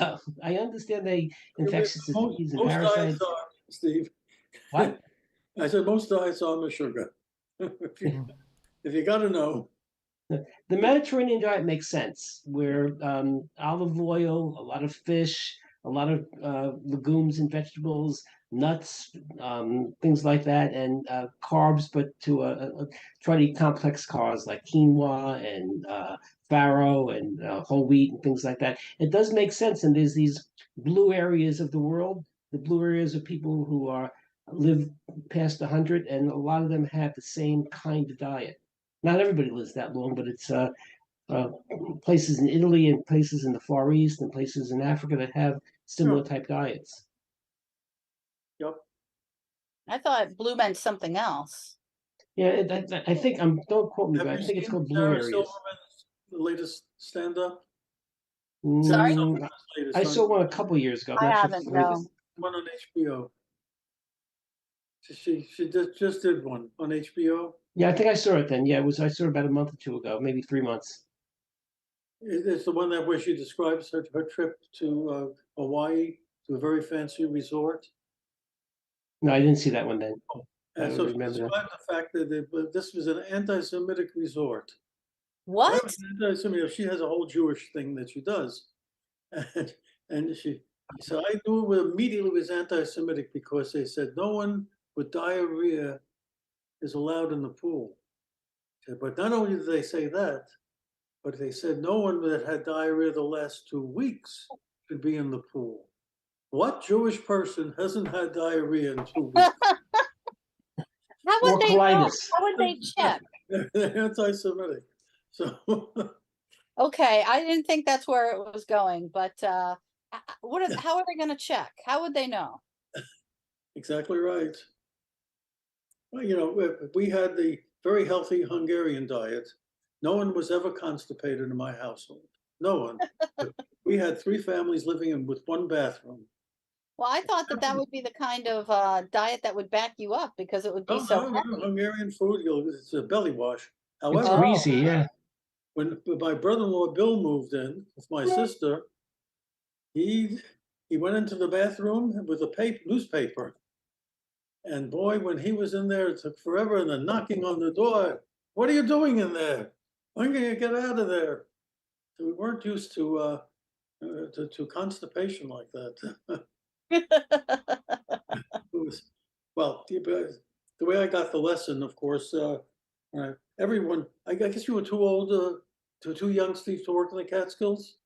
I understand they infectious disease and Most diets parasites. are, Steve. What? I said most diets are the sugar. If you gotta know. The Mediterranean diet makes sense, where olive oil, a lot of fish, a lot of legumes and vegetables, nuts, things like that, and carbs, but to try to eat complex carbs like quinoa and farro and whole wheat and things like that. It does make sense, and there's these blue areas of the world, the blue areas of people who live past 100, and a lot of them have the same kind of diet. Not everybody lives that long, but it's places in Italy and places in the Far East and places in Africa that have similar type diets. Yep. I thought blue meant something else. Yeah, I think don't quote me, Have but I you think it's seen called blue Sarah areas. Silverman's latest stand-up? Sorry? Mm, I saw one a couple years ago. I'm I not sure if haven't, it's the no. latest. One on HBO. She just did one on HBO. Yeah, I think I saw it then. Yeah, I saw it about a month or two ago, maybe 3 months. It's the one where she describes her trip to Hawaii, to a very fancy resort. No, I didn't see that one then. I And don't so she remember that. described the fact that this was an anti-Semitic resort. What? Anti-Semitic. She has a whole Jewish thing that she does, and she said I knew it immediately was anti-Semitic because they said no one with diarrhea is allowed in the pool. But not only did they say that, but they said no one that had diarrhea the last 2 weeks should be in the pool. What Jewish person hasn't had diarrhea in 2 weeks? How Or would they know? colitis. How would they check? They're anti-Semitic. So Okay, I didn't think that's where it was going, but how are they gonna check? How would they know? exactly right. Well, you know, we had the very healthy Hungarian diet. No one was ever constipated in my household. No one. We had 3 families living in with 1 bathroom. Well, I thought that that would be the kind of diet that would back you up because it would be so No, heavy. Hungarian food, it's a belly wash. It's However, greasy, yeah. when my brother-in-law Bill moved in with my sister, he went into the bathroom with a newspaper. And boy, when he was in there, it took forever. And then knocking on the door, what are you doing in there? When can you get out of there? So we weren't used to constipation like that. It was, well, the way I got the lesson, of course, everyone, I guess you were too old, too young, Steve, to work in the Catskills?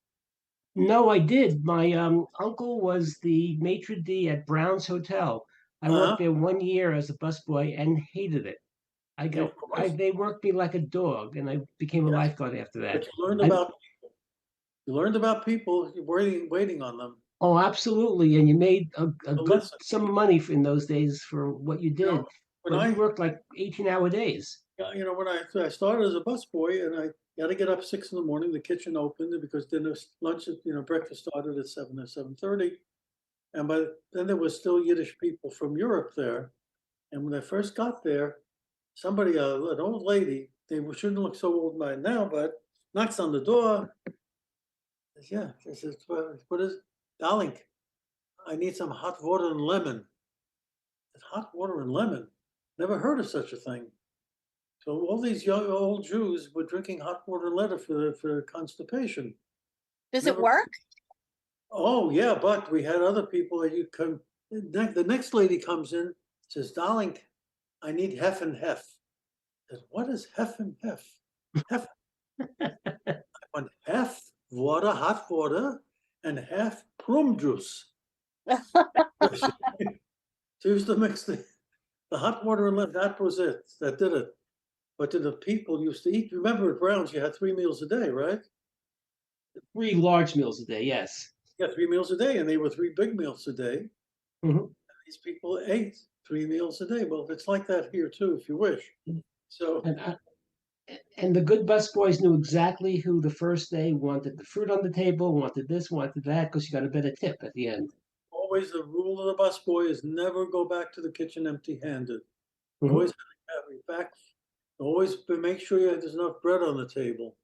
No, I did. My uncle was the maitre d' at Brown's Hotel. I worked there 1 year as a busboy and hated it. Of course. They worked me like a dog, and I became a Yes. lifeguard after that. But you learned I- about people. You learned about people, waiting on them. Oh, absolutely. And you made a good lesson. sum of money in those days for what you did. When But I you worked like 18-hour days. you know, when I started as a busboy and I got to get up 6 in the morning, the kitchen opened because lunch, breakfast started at 7 or 7:30. And then there was still Yiddish people from Europe there. And when I first got there, somebody, an old lady, they shouldn't look so old by now, but knocks on the door. Says, yeah, she says, what is, darling, I need some hot water and lemon. I said, hot water and lemon? Never heard of such a thing. So all these young old Jews were drinking hot water and lemon for constipation. Does it work? Oh yeah, but we had other people that you come. The next lady comes in, says, "Darling, I need hef and hef." I said, what is hef and hef? Hef. I want half water, hot water, and half plum juice. She used to mix the hot water and lemon. That was it. That did it. But the people used to eat. Remember at Brown's, you had 3 meals a day, right? 3 large meals a day, yes. Yeah, 3 meals a day, and they were 3 big meals a day. Mhm. These people ate 3 meals a day. Well, it's like that here too, if you wish. So And the good busboys knew exactly who the first day wanted the fruit on the table, wanted this, wanted that, because you got a better tip at the end. always the rule of the busboy is never go back to the kitchen empty-handed. Mhm. Always have your back. Always make sure there's enough bread on the table.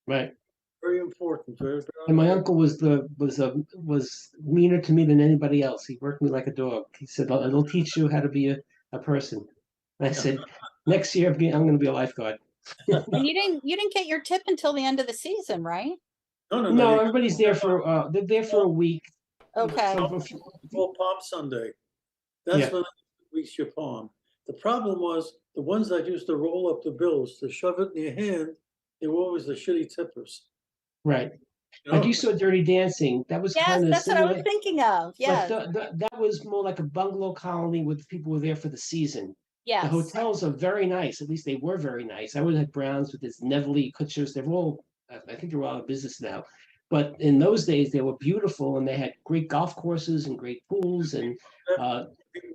Right. Very important. And my uncle was meaner to me than anybody else. He worked me like a dog. He said, "It'll teach you how to be a person." And I said, "Next year I'm going to be a lifeguard." And you didn't get your tip until the end of the season, right? No, everybody's there they're there for a week. Okay. Called Palm Sunday. That's when they reach your palm. The problem was the ones that used to roll up the bills to shove it in your hand, they were always the shitty tippers. Right. Like you saw Dirty Dancing. That was kind of that's what I was thinking of. Yes. But that was more like a bungalow colony with people who were there for the season. Yes. The hotels are very nice. At least they were very nice. I was at Brown's with this Neville Kutchers. They're all, I think they're all out of business now. But in those days, they were beautiful and they had great golf courses and great pools and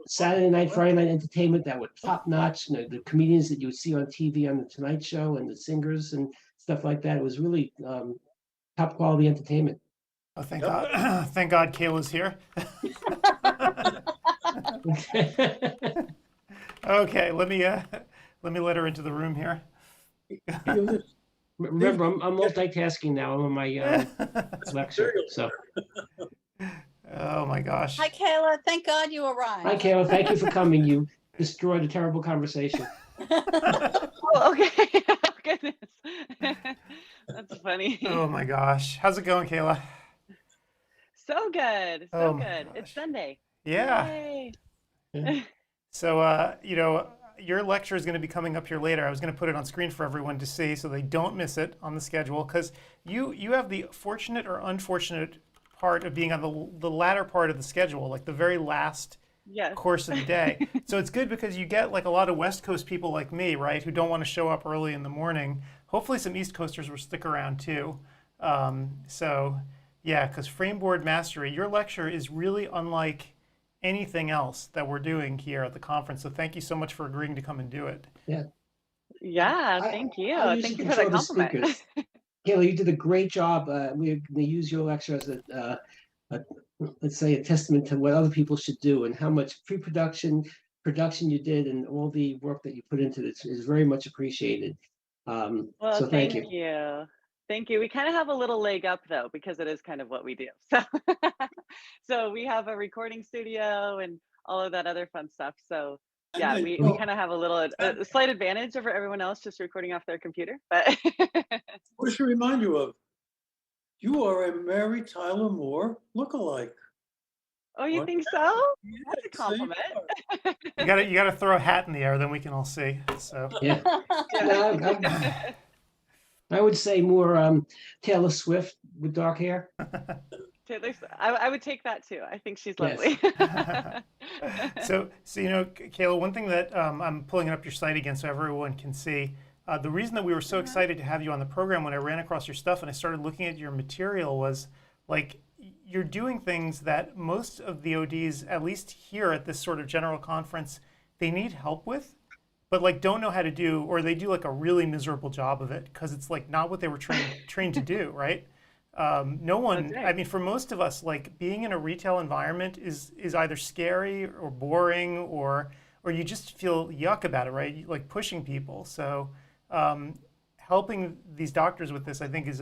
Saturday night, Friday night entertainment that were top notch. The comedians that you would see on TV on the Tonight Show and the singers and stuff like that. It was really top quality entertainment. Oh, thank God! Thank God, Kayla's here. Okay, let me let her into the room here. Remember, I'm multitasking now. I'm on my lecture. So. Oh my gosh. Hi, Kayla. Thank God you arrived. Hi, Kayla. Thank you for coming. You destroyed a terrible conversation. Oh, okay. Goodness. funny. Oh my gosh. How's it going, Kayla? So good, Oh so my good. It's gosh. Sunday. Yeah. Yay. So, your lecture is going to be coming up here later. I was going to put it on screen for everyone to see so they don't miss it on the schedule, because you have the fortunate or unfortunate part of being on the latter part of the schedule, like the very last Yes. course of the day. So it's good because you get like a lot of West Coast people like me, right, who don't want to show up early in the morning. Hopefully some East Coasters will stick around too. So yeah, because Frameboard Mastery, your lecture is really unlike anything else that we're doing here at the conference. So thank you so much for agreeing to come and do it. Yeah. Yeah, I, thank you. I usually Thank you for that control the compliment. speakers. Kayla, you did a great job. We use your lecture as a, let's say, a testament to what other people should do, and how much pre-production, production you did, and all the work that you put into this is very much appreciated. Well, So thank you. you. Thank you. We kind of have a little leg up though, because it is kind of what we do. So, so we have a recording studio and all of that other fun stuff. So yeah, And we Well, kind of have a slight advantage over everyone else just recording off their computer. But what should remind you of? You are a Mary Tyler Moore lookalike. oh, you think so? That's a So you compliment. are. You gotta throw a hat in the air, then we can all see. So yeah. Yeah. I would say more Taylor Swift with dark hair. I would take that too. I think she's Yes. lovely. so Kayla, one thing that I'm pulling up your site again so everyone can see. The reason that we were so excited to have you on the program when I ran across your stuff and I started looking at your material was like you're doing things that most of the ODs, at least here at this sort of general conference, they need help with, but like don't know how to do, or they do like a really miserable job of it because it's like not what they were trained to do, right? No one, That's right. I mean, for most of us, like being in a retail environment is either scary or boring, or you just feel yuck about it, right? Like pushing people. So helping these doctors with this, I think, is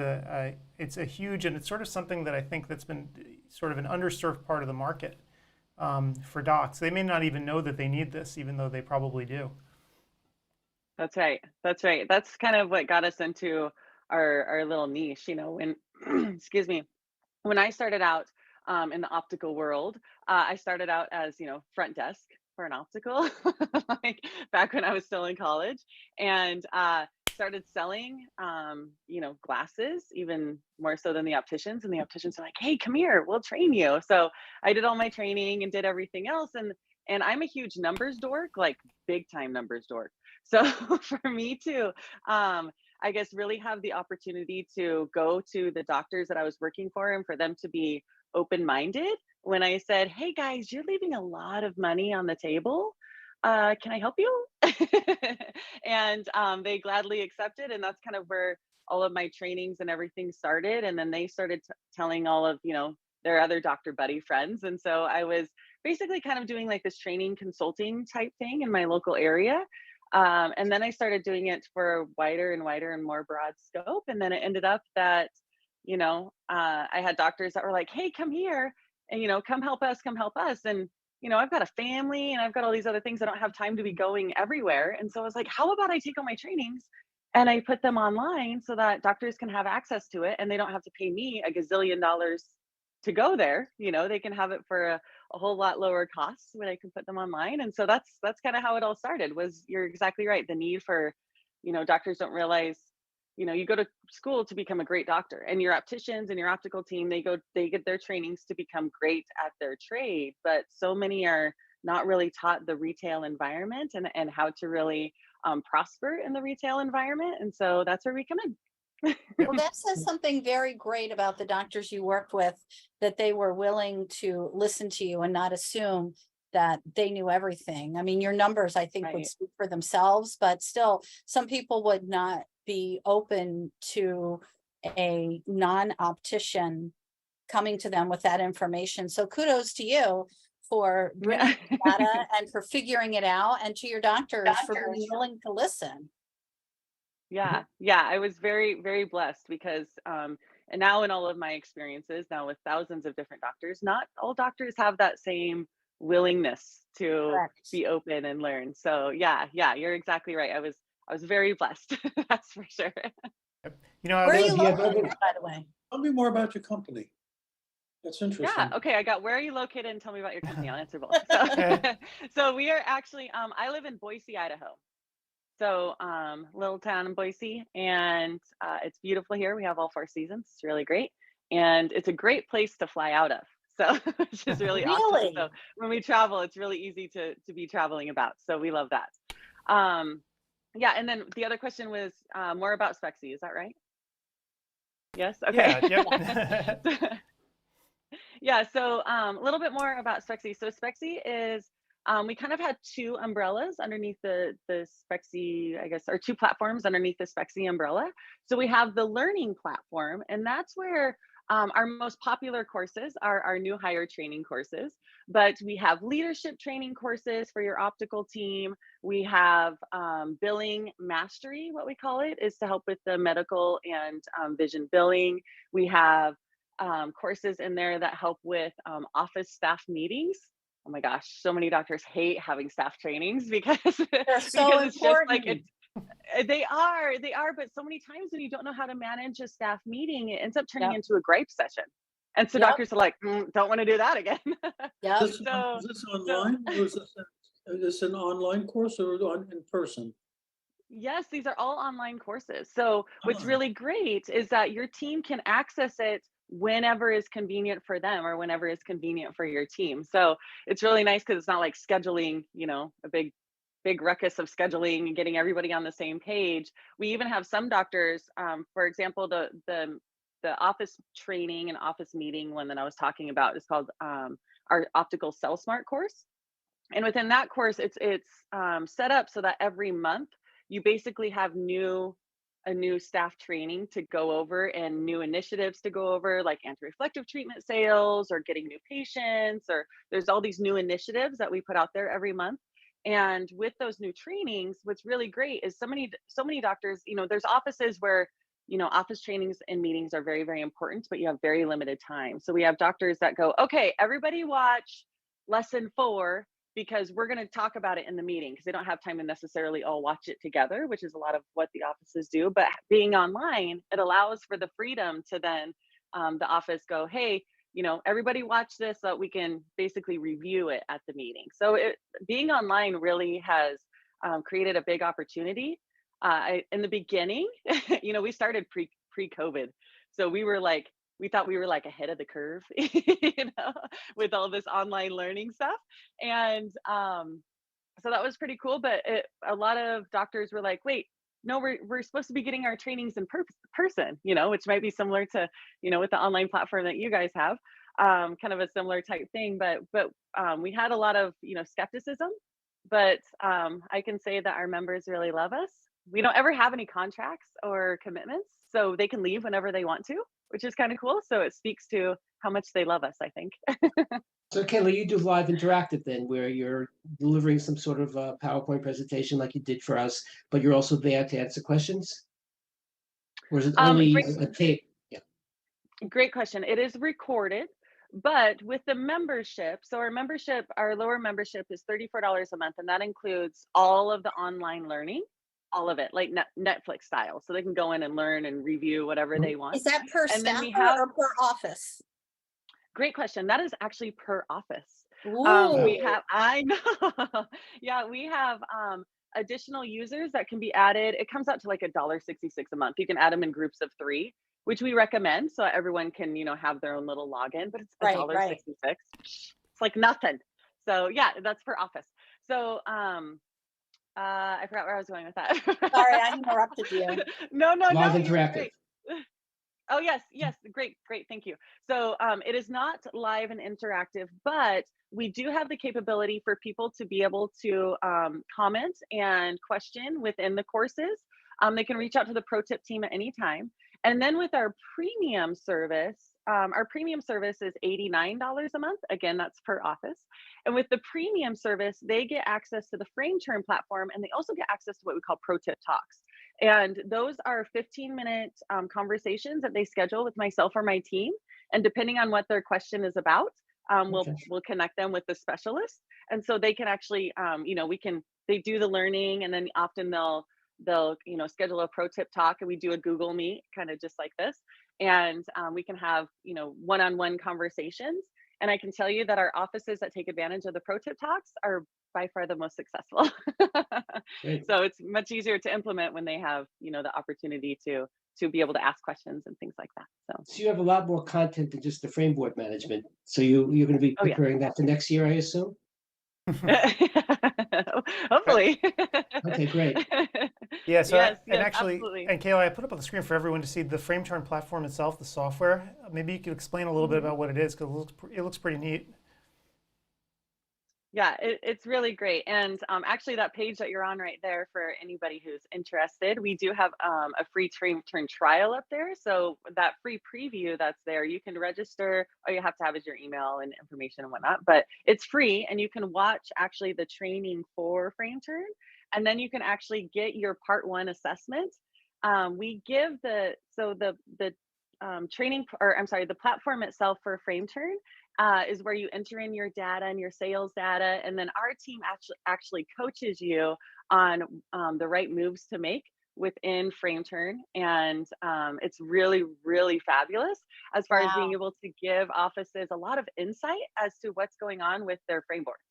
it's a huge, and it's sort of something that I think that's been sort of an underserved part of the market for docs. They may not even know that they need this, even though they probably do. That's right. That's right. That's kind of what got us into our little niche, when, excuse me, when I started out in the optical world, I started out as, front desk for an optical, like back when I was still in college, and started selling, glasses, even more so than the opticians. And the opticians are like, hey, come here, we'll train you. So I did all my training and did everything else. And I'm a huge numbers dork, like big time numbers dork. So for me to, I guess, really have the opportunity to go to the doctors that I was working for and for them to be open-minded when I said, hey guys, you're leaving a lot of money on the table. Can I help you? And they gladly accepted. And that's kind of where all of my trainings and everything started. And then they started telling all of, their other doctor buddy friends. And so I was basically kind of doing like this training consulting type thing in my local area. And then I started doing it for a wider and wider and more broad scope. And then it ended up that, I had doctors that were like, hey, come here and, come help us. And, I've got a family and I've got all these other things. I don't have time to be going everywhere. And so I was like, how about I take all my trainings and I put them online so that doctors can have access to it and they don't have to pay me a gazillion dollars to go there. They can have it for a whole lot lower costs when I can put them online. And so that's kind of how it all started. Was, you're exactly right, the need for, doctors don't realize, you go to school to become a great doctor, and your opticians and your optical team, they get their trainings to become great at their trade, but so many are not really taught the retail environment and how to really prosper in the retail environment. And so that's where we come in. Well, that says something very great about the doctors you worked with, that they were willing to listen to you and not assume that they knew everything. I mean, your numbers, I think, would Right. speak for themselves, but still, some people would not be open to a non-optician coming to them with that information. So kudos to you for bringing the data and for figuring it out, and to your doctors for being willing to listen. Yeah, I was very, very blessed because, and now in all of my experiences, now with thousands of different doctors, not all doctors have that same willingness to Correct. be open and learn. So yeah, you're exactly right. I was very blessed. That's for sure. You know, I Where are was, you do you have located, other- by the way? Tell me more about your company. That's interesting. Yeah, okay, I got where are you located and tell me about your company. I'll answer both. So, Okay. so we are actually, I live in Boise, Idaho. So little town in Boise, and it's beautiful here. We have all 4 seasons. It's really great. And it's a great place to fly out of. So it's just really awesome. Really? So when we travel, it's really easy to be traveling about. So we love that. Yeah, and then the other question was more about Spexy, is that right? Yes, okay. Yeah, yep. Yeah, so a little bit more about Spexy. So Spexy is, we kind of had 2 umbrellas underneath the Spexy, I guess, or 2 platforms underneath the Spexy umbrella. So we have the learning platform, and that's where our most popular courses are our new hire training courses. But we have leadership training courses for your optical team. We have billing mastery, what we call it, is to help with the medical and vision billing. We have courses in there that help with office staff meetings. Oh my gosh, so many doctors hate having staff trainings because They're so because it's just like important. they are, but so many times when you don't know how to manage a staff meeting, it ends up turning Yep. into a gripe session. And so Yep. doctors are like, don't want to do that again. Yep. Is this online, or is this an online course or in person? Yes, these are all online courses. So what's Ah. really great is that your team can access it whenever is convenient for them or whenever is convenient for your team. So it's really nice because it's not like scheduling, a big ruckus of scheduling and getting everybody on the same page. We even have some doctors, for example, the office training and office meeting one that I was talking about is called our optical cell smart course. And within that course, it's set up so that every month you basically have a new staff training to go over and new initiatives to go over, like anti-reflective treatment sales or getting new patients, or there's all these new initiatives that we put out there every month. And with those new trainings, what's really great is so many doctors, there's offices where, office trainings and meetings are very, very important, but you have very limited time. So we have doctors that go, okay, everybody watch lesson 4, because we're going to talk about it in the meeting, because they don't have time to necessarily all watch it together, which is a lot of what the offices do. But being online, it allows for the freedom to then the office go, hey, everybody watch this so that we can basically review it at the meeting. So being online really has created a big opportunity. In the beginning, we started pre-COVID. So we thought we were like ahead of the curve, with all this online learning stuff. And so that was pretty cool. But a lot of doctors were like, wait, no, we're supposed to be getting our trainings in person, which might be similar to, with the online platform that you guys have, kind of a similar type thing. But we had a lot of, skepticism, but I can say that our members really love us. We don't ever have any contracts or commitments, so they can leave whenever they want to, which is kind of cool. So it speaks to how much they love us, I think. So Kayla, you do live interactive then, where you're delivering some sort of PowerPoint presentation like you did for us, but you're also there to answer questions? Or is it only a tape? Yeah. Great question. It is recorded, but with the membership, so our lower membership is $34 a month, and that includes all of the online learning, all of it, like Netflix style. So they can go in and learn and review whatever they want. Is that per And then staff or per office? Great question. That is actually per office. Ooh. We have, I know. Yeah, we have additional users that can be added. It comes out to like $1.66 a month. You can add them in groups of 3, which we recommend, so everyone can, have their own little login, but it's $1.66. It's like nothing. So yeah, that's per office. So I forgot where I was going with that. Sorry, I interrupted you. No, Live you're interactive. great. Oh, yes, great, thank you. So it is not live and interactive, but we do have the capability for people to be able to comment and question within the courses. They can reach out to the pro tip team at any time. And then with our premium service is $89 a month. Again, that's per office. And with the premium service, they get access to the frame turn platform, and they also get access to what we call pro tip talks. And those are 15-minute conversations that they schedule with myself or my team. And depending on what their question is about, we'll connect them with the specialist. And so they can actually, they do the learning, and then often they'll they'll, schedule a pro tip talk, and we do a Google Meet, kind of just like this. And we can have, one-on-one conversations. And I can tell you that our offices that take advantage of the pro tip talks are by far the most successful. So it's much easier to implement when they have, the opportunity to be able to ask questions and things like that. So you have a lot more content than just the frame board management. So you're going to be Oh, yeah. preparing that for next year, I assume? Hopefully. Okay, great. Yeah, so Yes, and yes, actually, absolutely. and Kayla, I put up on the screen for everyone to see the frame turn platform itself, the software. Maybe you could explain a little bit about what it is, because it looks pretty neat. Yeah, it's really great. And actually, that page that you're on right there, for anybody who's interested, we do have a free frame turn trial up there. So that free preview that's there, you can register. All you have to have is your email and information and whatnot, but it's free, and you can watch actually the training for frame turn, and then you can actually get your part 1 assessment. We give the training, or I'm sorry, the platform itself for frame turn is where you enter in your data and your sales data, and then our team actually coaches you on the right moves to make within frame turn. And it's really, really fabulous as far as being able to give offices a lot of insight as to what's going on with their frame boards.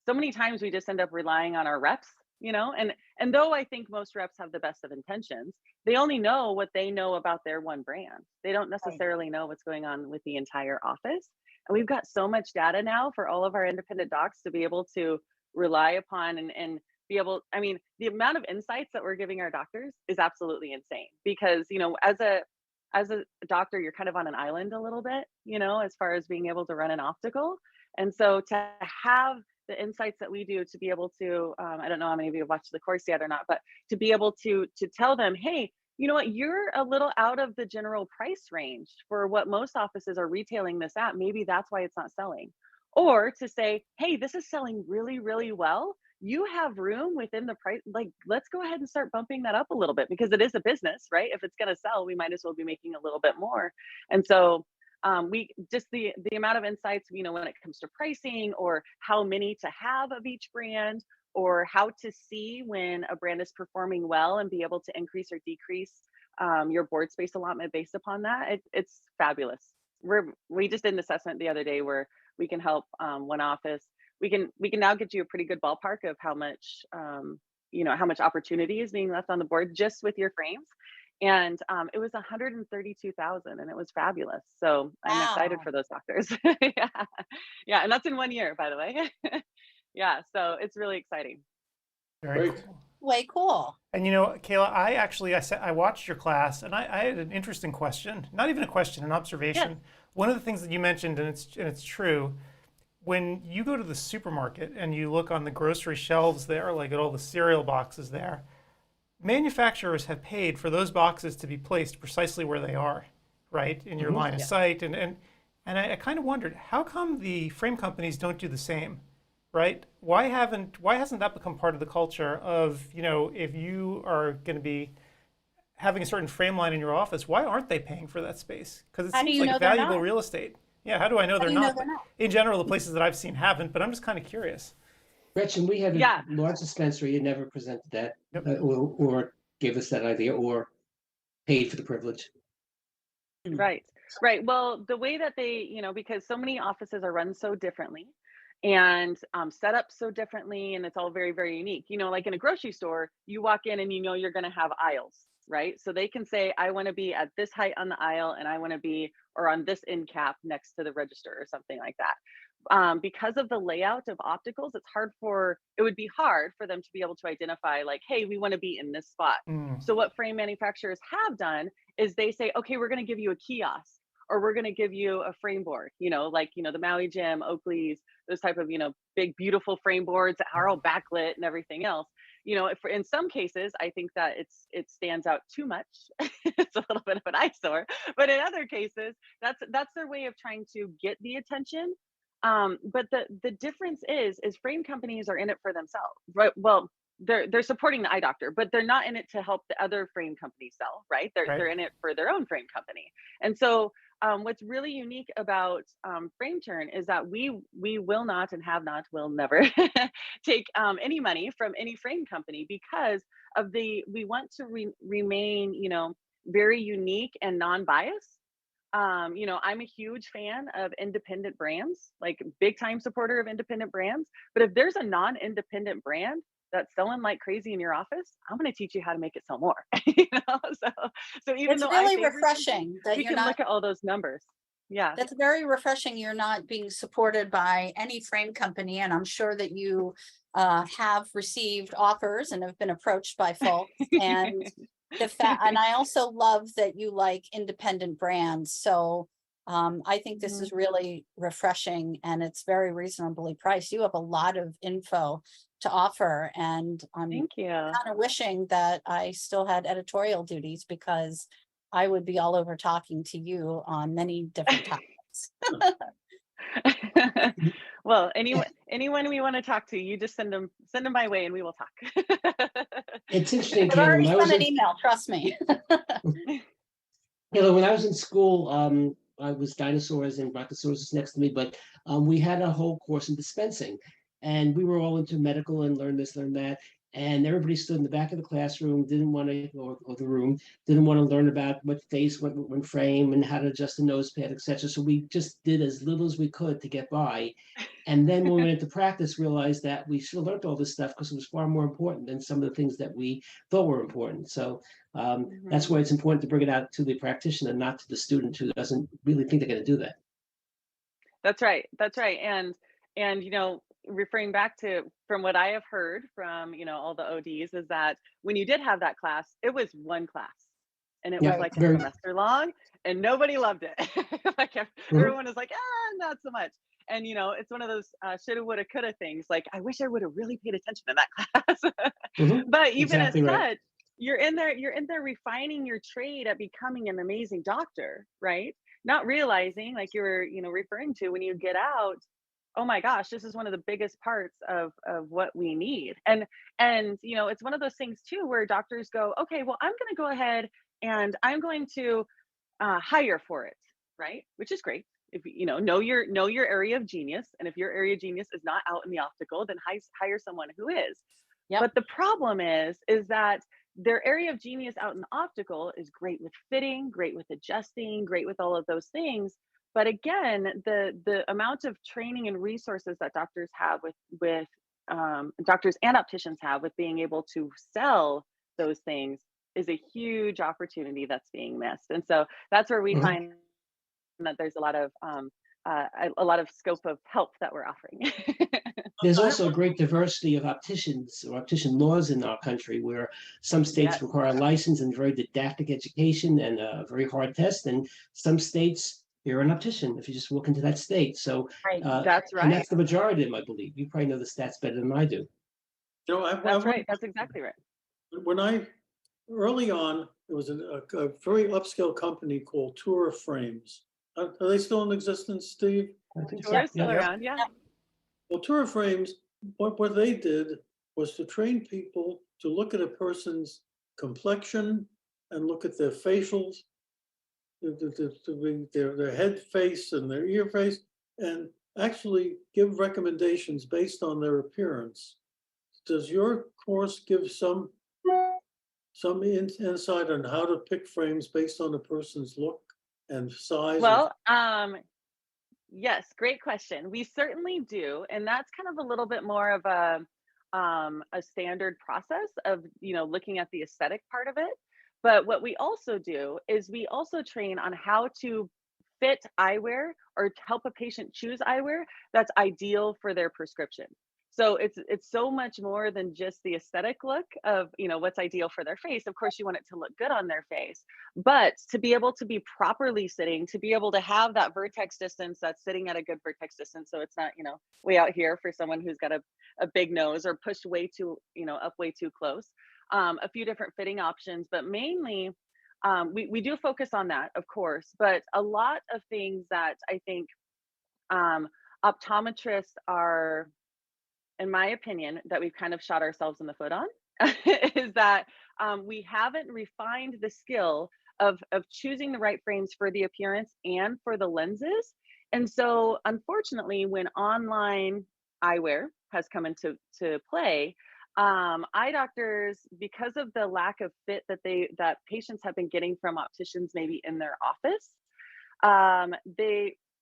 So many times we just end up relying on our reps, and though I think most reps have the best of intentions, they only know what they know about their one brand. They don't necessarily know what's going on with the entire office. And we've got so much data now for all of our independent docs to be able to rely upon, and be able, I mean, the amount of insights that we're giving our doctors is absolutely insane, because, as a doctor, you're kind of on an island a little bit, as far as being able to run an optical. And so to have the insights that we do, to be able to, I don't know how many of you have watched the course yet or not, but to be able to tell them, hey, you know what, you're a little out of the general price range for what most offices are retailing this at. Maybe that's why it's not selling. Or to say, hey, this is selling really, really well. You have room within the price. Like, let's go ahead and start bumping that up a little bit, because it is a business, right? If it's going to sell, we might as well be making a little bit more. And so we just the amount of insights, when it comes to pricing, or how many to have of each brand, or how to see when a brand is performing well and be able to increase or decrease your board space allotment based upon that. It's fabulous. We just did an assessment the other day where we can help one office. We can now get you a pretty good ballpark of how much how much opportunity is being left on the board just with your frames. And it was 132,000, and it was fabulous. So I'm excited for those doctors. Yeah, and that's in 1 year, by the way. Yeah, so it's really exciting. Very Great. cool. Way cool. And Kayla, I watched your class, and I had an interesting question. Not even a question, an observation. Yes. One of the things that you mentioned, and it's true, when you go to the supermarket and you look on the grocery shelves there, like at all the cereal boxes there, manufacturers have paid for those boxes to be placed precisely where they are, right, in your line of sight. And I kind of wondered, how come the frame companies don't do the same, right? Why hasn't that become part of the culture of, if you are going to be having a certain frame line in your office, why aren't they paying for that space? Because it seems like valuable real estate. Yeah, how do I know they're not? In general, the places that I've seen haven't, but I'm just kind of curious. Gretchen, we had a large dispensary. You never presented that, or gave us that idea, or paid for the privilege. Right. Well, the way that they, because so many offices are run so differently, and set up so differently, and it's all very, very unique. Like in a grocery store, you walk in and you're going to have aisles, right? So they can say, I want to be at this height on the aisle, and I want to be, or on this end cap next to the register, or something like that. Because of the layout of opticals, it would be hard for them to be able to identify, like, hey, we want to be in this spot. So what frame manufacturers have done is they say, okay, we're going to give you a kiosk, or we're going to give you a frame board, like, the Maui Jim, Oakley's, those type of, big, beautiful frame boards that are all backlit and everything else. In some cases, I think that it stands out too much. It's a little bit of an eyesore, but in other cases, that's their way of trying to get the attention. But the difference is frame companies are in it for themselves, right? Well, they're supporting the eye doctor, but they're not in it to help the other frame companies sell, right? They're in it for their own frame company. And so what's really unique about frame turn is that we will not, and will never take any money from any frame company, because we want to remain, you know, very unique and non-biased. You know, I'm a huge fan of independent brands, like big time supporter of independent brands. But if there's a non-independent brand that's selling like crazy in your office, I'm going to teach you how to make it sell more. You know, so even It's though really I favor refreshing that we you're can not. look at all those numbers. Yeah. That's very refreshing. You're not being supported by any frame company, and I'm sure that you have received offers and have been approached by folks. And the fact, and I also love that you like independent brands. So I think this is really refreshing, and it's very reasonably priced. You have a lot of info to offer, and I'm Thank you. kind of wishing that I still had editorial duties, because I would be all over talking to you on many different topics. Well, anyone we want to talk to, you just send them my way and we will talk. It's interesting, I've Kayla, already when I was sent an in, email, trust me. Kayla, when I was in school, I was dinosaurs and brontosaurus next to me, but we had a whole course in dispensing, and we were all into medical and learn this, learn that. And everybody stood in the back of the classroom, didn't want to, or the room, didn't want to learn about what face went frame and how to adjust a nose pad, etc. So we just did as little as we could to get by. And then when we went into practice, realized that we should have learned all this stuff because it was far more important than some of the things that we thought were important. So that's why it's important to bring it out to the practitioner, not to the student who doesn't really think they're going to do that. That's right. That's right. And you know, referring back to from what I have heard from, you know, all the ODs, is that when you did have that class, it was one class and it was like a semester long and nobody loved it. Like everyone was like, not so much. And you know, it's one of those shoulda, woulda, coulda things. Like, I wish I would have really paid attention in that class. But even Exactly as right. such, you're in there refining your trade at becoming an amazing doctor, right? Not realizing, like you were, you know, referring to, when you get out, oh my gosh, this is one of the biggest parts of what we need. And you know, it's one of those things too where doctors go, okay, well, I'm going to go ahead and I'm going to hire for it, right? Which is great. If you know your area of genius, and if your area of genius is not out in the optical, then hire someone who is. Yep. But the problem is that their area of genius out in the optical is great with fitting, great with adjusting, great with all of those things. But again, the amount of training and resources that doctors have with doctors and opticians have with being able to sell those things is a huge opportunity that's being missed. And so that's where we find that there's a lot of scope of help that we're offering. There's also a great diversity of opticians or optician laws in our country, where some states require a license and very didactic education and a very hard test, and some states you're an optician if you just walk into that state. So that's right. And that's the majority of them, I believe. You probably know the stats better than I do. You know, that's right. That's exactly right. When early on, there was a very upscale company called Tour Frames. Are they still in existence, Steve? I think Tour is still around, yeah. Well, Tour Frames, what they did was to train people to look at a person's complexion and look at their facials, their head face and their ear face, and actually give recommendations based on their appearance. Does your course give some insight on how to pick frames based on a person's look and size? Well, yes, great question. We certainly do, and that's kind of a little bit more of a standard process of, you know, looking at the aesthetic part of it. But what we also do is we also train on how to fit eyewear or help a patient choose eyewear that's ideal for their prescription. So it's so much more than just the aesthetic look of, you know, what's ideal for their face. Of course, you want it to look good on their face, but to be able to be properly sitting, to be able to have that vertex distance that's sitting at a good vertex distance, so it's not, you know, way out here for someone who's got a big nose or pushed way too, you know, up way too close. A few different fitting options, but mainly we do focus on that, of course, but a lot of things that I think optometrists are, in my opinion, that we've kind of shot ourselves in the foot on is that we haven't refined the skill of choosing the right frames for the appearance and for the lenses. And so unfortunately, when online eyewear has come into play, eye doctors, because of the lack of fit that patients have been getting from opticians maybe in their office,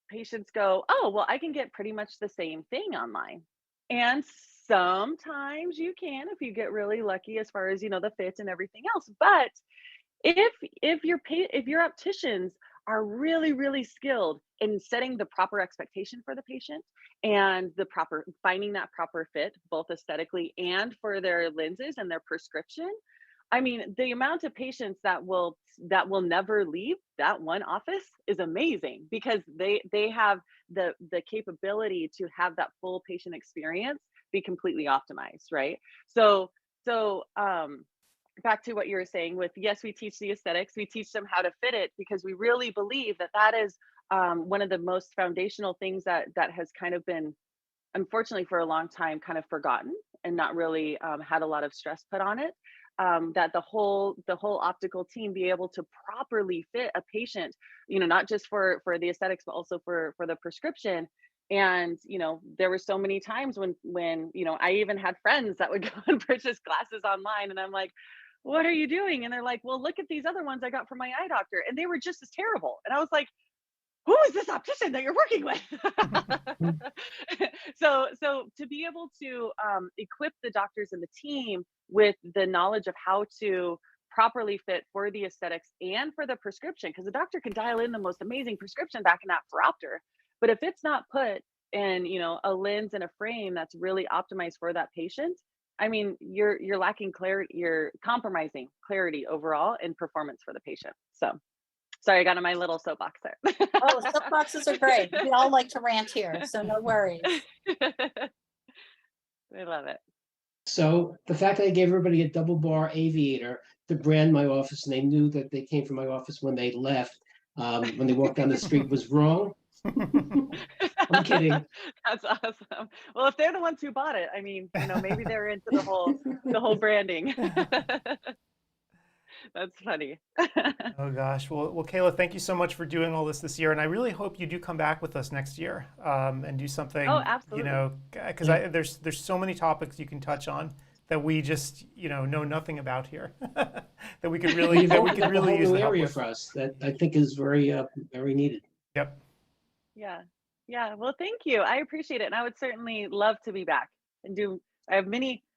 patients go, oh, well, I can get pretty much the same thing online. And sometimes you can, if you get really lucky as far as, the fit and everything else. But if your opticians are really, really skilled in setting the proper expectation for the patient and finding that proper fit, both aesthetically and for their lenses and their prescription, I mean, the amount of patients that will never leave that one office is amazing, because they have the capability to have that full patient experience be completely optimized, right? So back to what you were saying with, yes, we teach the aesthetics, we teach them how to fit it, because we really believe that is one of the most foundational things that has kind of been, unfortunately for a long time, kind of forgotten and not really had a lot of stress put on it. That the whole optical team be able to properly fit a patient, not just for the aesthetics, but also for the prescription. And there were so many times when I even had friends that would go and purchase glasses online, and I'm like, what are you doing? And they're like, well, look at these other ones I got from my eye doctor, and they were just as terrible. And I was like, who is this optician that you're working with? So to be able to equip the doctors and the team with the knowledge of how to properly fit for the aesthetics and for the prescription, because the doctor can dial in the most amazing prescription back in that phoropter, but if it's not put in a lens and a frame that's really optimized for that patient, I mean, you're lacking clarity, you're compromising clarity overall in performance for the patient. So sorry, I got on my little soapbox there. Oh, soapboxes are great. We all like to rant here, so no worries. I love it. So the fact that I gave everybody a double bar aviator to brand my office, and they knew that they came from my office when they left, when they walked down the street, was wrong. I'm kidding. That's awesome. Well, if they're the ones who bought it, I mean, maybe they're into the whole branding. That's funny. Oh gosh. Well, Kayla, thank you so much for doing all this year, and I really hope you do come back with us next year and do something. Oh, absolutely. Because there's so many topics you can touch on that we just know nothing about here that we could really use a the whole help area with. for us that I think is very very needed. Yep. Yeah. Well, thank you. I appreciate it, and I would certainly love to be back and do.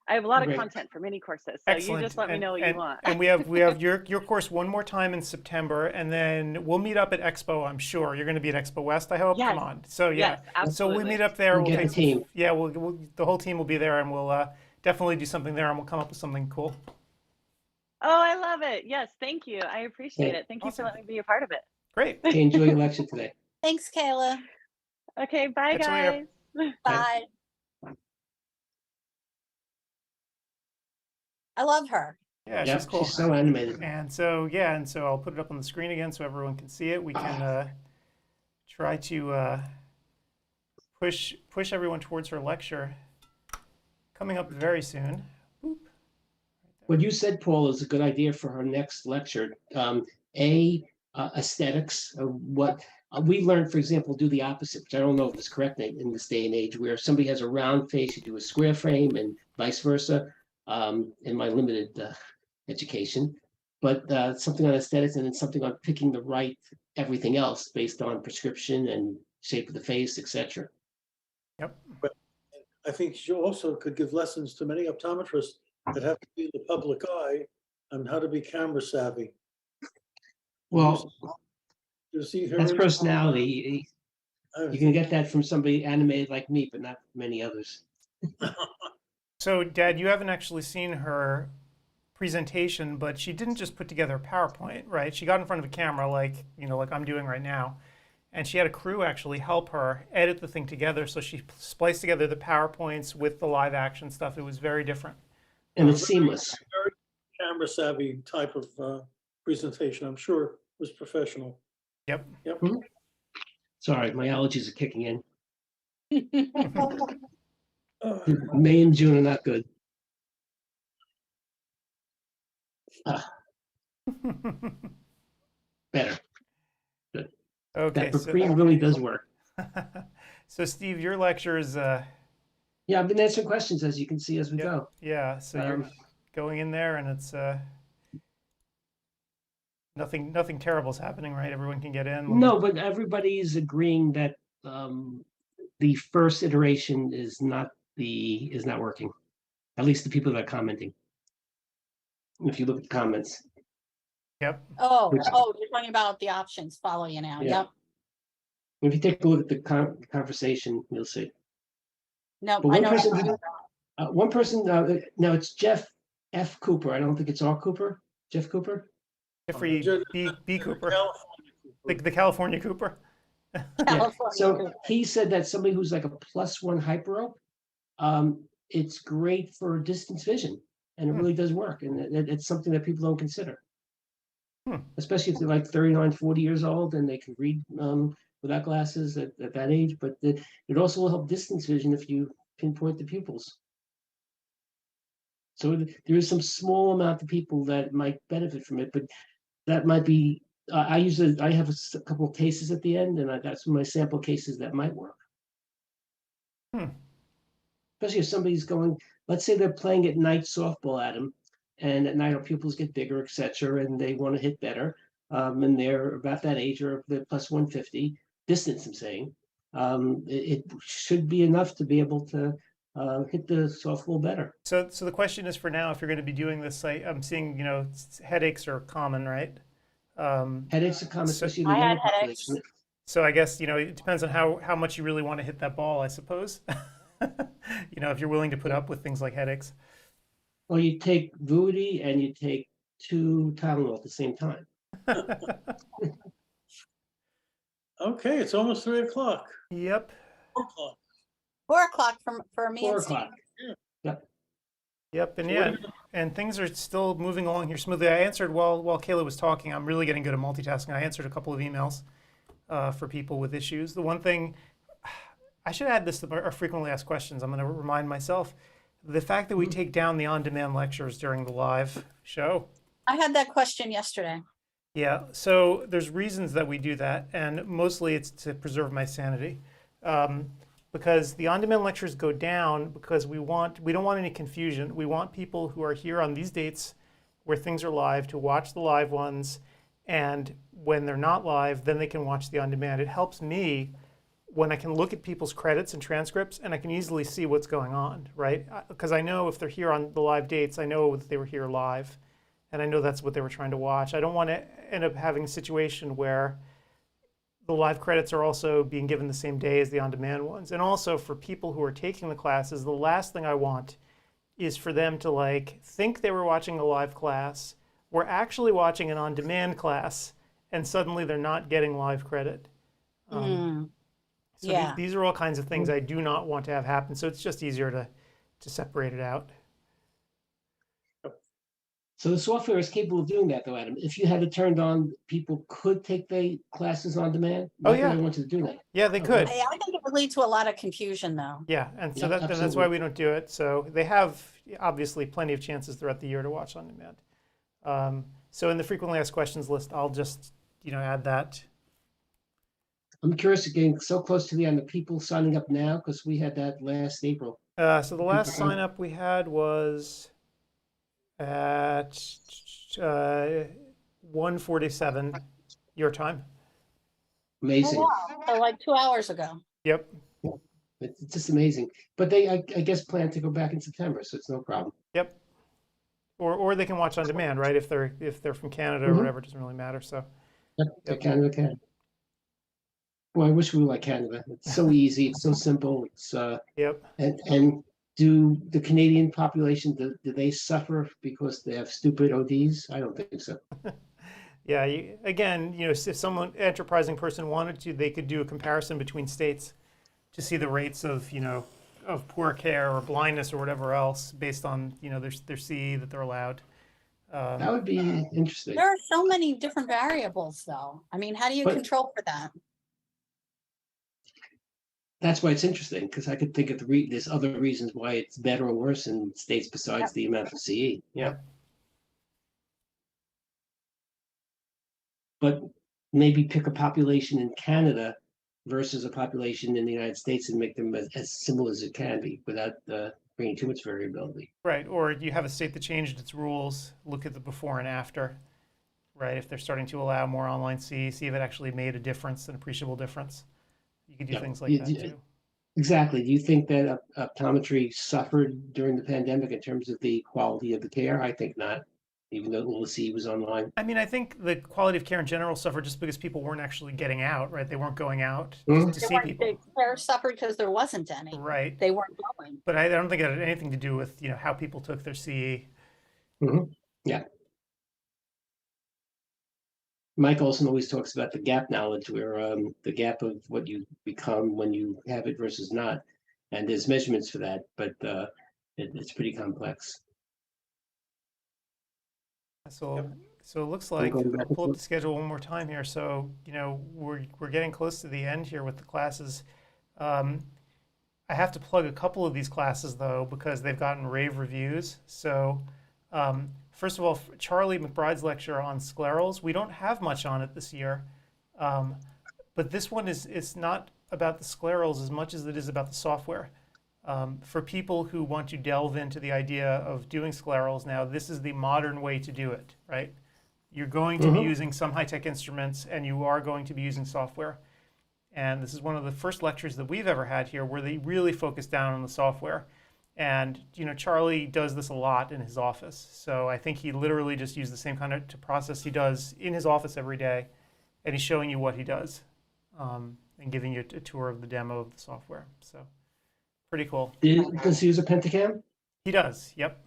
I have a lot of Great. content for many courses, so Excellent. you just let me know what you want. And we have your course one more time in September, and then we'll meet up at Expo. I'm sure you're going to be at Expo West. I hope. Yes. Come on. So yeah. Yes, absolutely. So we meet up there. We'll get the team. We'll the whole team will be there, and we'll definitely do something there, and we'll come up with something cool. Oh, I love it. Yes, thank you. I appreciate Yeah. it. Thank you Awesome. for letting me be a part of it. Great. Okay, enjoy your lecture today. Thanks, Kayla. Okay, bye, Catch you later. guys. Bye. I love her. Yeah, Yep, she's cool. she's so animated. And so I'll put it up on the screen again so everyone can see it. We can try to push everyone towards her lecture coming up very soon. Boop. What you said, Paul, is a good idea for her next lecture. Aesthetics. What we learned, for example, do the opposite, which I don't know if it's correct in this day and age, where somebody has a round face, you do a square frame, and vice versa. In my limited education, but something on aesthetics and then something on picking the right everything else based on prescription and shape of the face, etc. Yep. But I think she also could give lessons to many optometrists that have to be in the public eye on how to be camera savvy. Well, You see her that's personality. You can get that from somebody animated like me, but not many others. So, Dad, you haven't actually seen her presentation, but she didn't just put together a PowerPoint, right? She got in front of a camera like I'm doing right now, and she had a crew actually help her edit the thing together. So she spliced together the PowerPoints with the live action stuff. It was very different. And it's seamless. Very camera savvy type of presentation. I'm sure it was professional. Yep. Mm-hmm. Sorry, my allergies are kicking in. May and June are not good. Better. Good. Okay. That cream really does work. So, Steve, your lecture is Yeah, I've been answering questions, as you can see, as we Yep. go. Yeah, so you're going in there and it's nothing terrible is happening, right? Everyone can get in. No, but everybody's agreeing that the first iteration is not working. At least the people that are commenting. If you look at the comments. Yep. Oh, Which- you're talking about the options. Follow you now. Yeah. Yep. If you take a look at the conversation, you'll see. No, But I know. one person, no, it's Jeff F. Cooper. I don't think it's R. Cooper. Jeff Cooper. Jeffrey B. Cooper. California The California Cooper. Yeah. California So Cooper. he said that somebody who's like a +1 hyperope, it's great for distance vision, and it really does work. And it's something that people don't consider, especially if they're like 39, 40 years old and they can read without glasses at that age. But it also will help distance vision if you pinpoint the pupils. So there is some small amount of people that might benefit from it, but that might be. I have a couple of cases at the end, and I got some of my sample cases that might work. Especially if somebody's going, let's say they're playing at night softball, Adam, and at night our pupils get bigger, etc., and they want to hit better, and they're about that age, or they're +150 distance. I'm saying it should be enough to be able to hit the softball better. So the question is, for now, if you're going to be doing this, I'm seeing, headaches are common, right? Headaches are common, especially in the I had younger headaches. population. So I guess, it depends on how much you really want to hit that ball, I suppose. If you're willing to put up with things like headaches. Well, you take Vuity and you take 2 Tylenol at the same time. Okay, it's almost 3 o'clock. Yep. 4 o'clock. 4 o'clock for me 4 and Steve. o'clock. Yep. Yep, and things are still moving along here smoothly. I answered while Kayla was talking. I'm really getting good at multitasking. I answered a couple of emails for people with issues. The one thing, I should add this to our frequently asked questions. I'm going to remind myself, the fact that we take down the on-demand lectures during the live show. I had that question yesterday. Yeah, so there's reasons that we do that, and mostly it's to preserve my sanity. Because the on-demand lectures go down because we don't want any confusion. We want people who are here on these dates where things are live to watch the live ones, and when they're not live, then they can watch the on-demand. It helps me when I can look at people's credits and transcripts and I can easily see what's going on, right? Because I know if they're here on the live dates, I know that they were here live, and I know that's what they were trying to watch. I don't want to end up having a situation where the live credits are also being given the same day as the on-demand ones. And also for people who are taking the classes, the last thing I want is for them to think they were watching a live class, were actually watching an on-demand class, and suddenly they're not getting live credit. So Yeah. these are all kinds of things I do not want to have happen. So it's just easier to separate it out. So the software is capable of doing that, though, Adam. If you had it turned on, people could take the classes on demand. Oh, Not that yeah. I wanted to do that. Yeah, they could. I think it would lead to a lot of confusion, though. Yeah, and so Yeah, that's why absolutely. we don't do it. So they have obviously plenty of chances throughout the year to watch on demand. So in the frequently asked questions list, I'll just add that. I'm curious, getting so close to the end, of people signing up now, because we had that last April. So the last sign up we had was at 1:47 your time. Amazing. Oh, wow. So like 2 hours ago. Yep. It's just amazing. But they, I guess, plan to go back in September, so it's no problem. Yep. Or they can watch on demand, right? If they're from Canada or whatever, it doesn't really matter. So. Yep. Canada can. Boy, I wish we were like Canada. It's so easy. It's so simple. It's Yep. And do the Canadian population, do they suffer because they have stupid ODs? I don't think so. Yeah. Again, if someone enterprising person wanted to, they could do a comparison between states to see the rates of of poor care or blindness or whatever else based on their CE that they're allowed. That would be interesting. There are so many different variables, though. I mean, how do you But- control for that? That's why it's interesting, because I could think of there's other reasons why it's better or worse in states besides the amount of CE. Yeah. But maybe pick a population in Canada versus a population in the United States and make them as similar as it can be without bringing too much variability. Right, or you have a state that changed its rules, look at the before and after, right? If they're starting to allow more online see if it actually made a difference, an appreciable difference. You could do Yeah. things like that too. Exactly. Do you think that optometry suffered during the pandemic in terms of the quality of the care? I think not, even though LaCie was online. I mean, I think the quality of care in general suffered just because people weren't actually getting out, right? They weren't going out Mhm. to see people. The care suffered because there wasn't any. Right. They weren't going. But I don't think it had anything to do with, how people took their CE. Yeah. Mike Olson always talks about the gap knowledge, where the gap of what you become when you have it versus not. And there's measurements for that, but it's pretty complex. So it looks like going back I'll and pull up forth. the schedule one more time here. So, we're getting close to the end here with the classes. I have to plug a couple of these classes though, because they've gotten rave reviews. So, first of all, Charlie McBride's lecture on sclerals, we don't have much on it this year. But this one it's not about the sclerals as much as it is about the software. For people who want to delve into the idea of doing sclerals now, this is the modern way to do it, right? You're going to be using some high-tech instruments, and you are going to be using software. And this is one of the first lectures that we've ever had here where they really focus down on the software. And, Charlie does this a lot in his office. So I think he literally just used the same kind of process he does in his office every day. And he's showing you what he does and giving you a tour of the demo of the software. So pretty cool. Does he use a pentacam? He does, yep.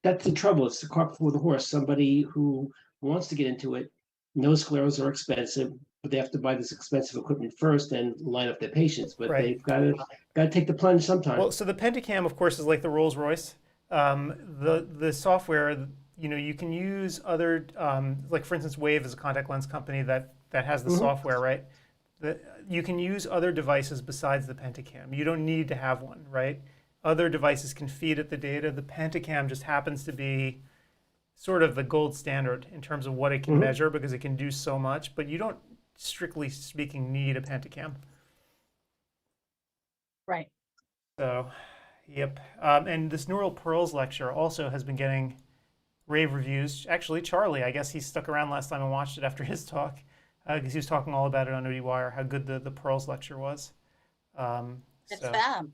That's the trouble. It's the cart before the horse. Somebody who wants to get into it knows sclerals are expensive, but they have to buy this expensive equipment first and line up their patients. But Right. they've got to take the plunge sometime. Well, so the Pentacam, of course, is like the Rolls Royce. The software, you can use other, like for instance, Wave is a contact lens company that has the software, right? You can use other devices besides the Pentacam. You don't need to have one, right? Other devices can feed it the data. The Pentacam just happens to be sort of the gold standard in terms of what it can measure because it can do so much, but you don't, strictly speaking, need a Pentacam. Right. So, yep. And this Neural Pearls lecture also has been getting rave reviews. Actually, Charlie, I guess he stuck around last time and watched it after his talk because he was talking all about it on ODwire, how good the Pearls lecture was. It's fab.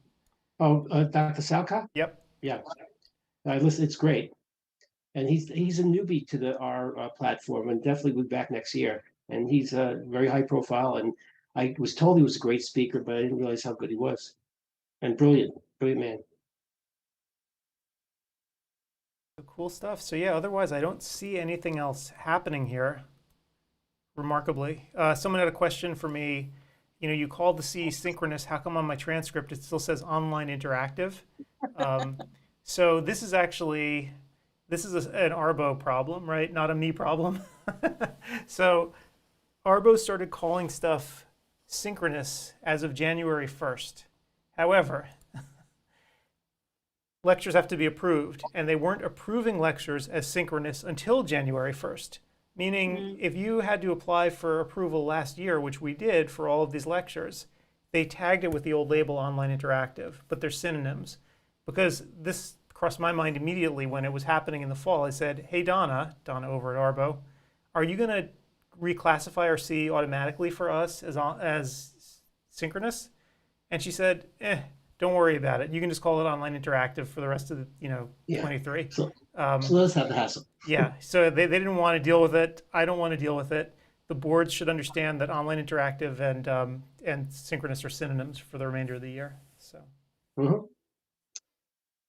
Oh, Dr. Salcott? Yep. Yeah. Listen, it's great. And he's a newbie to our platform and definitely will be back next year. And he's very high profile. And I was told he was a great speaker, but I didn't realize how good he was. And brilliant man. Cool stuff. So yeah, otherwise I don't see anything else happening here, remarkably. Someone had a question for me. You called the CE synchronous. How come on my transcript it still says online interactive? So this is an Arbo problem, right? Not a me problem. So Arbo started calling stuff synchronous as of January 1st. However, lectures have to be approved, and they weren't approving lectures as synchronous until January 1st. Meaning, if you had to apply for approval last year, which we did for all of these lectures, they tagged it with the old label online interactive, but they're synonyms. Because this crossed my mind immediately when it was happening in the fall. I said, hey, Donna over at Arbo, are you going to reclassify our C automatically for us as synchronous? And she said, don't worry about it. You can just call it online interactive for the rest of the, 23. So let's have the hassle. Yeah, so they didn't want to deal with it. I don't want to deal with it. The boards should understand that online interactive and synchronous are synonyms for the remainder of the year. So.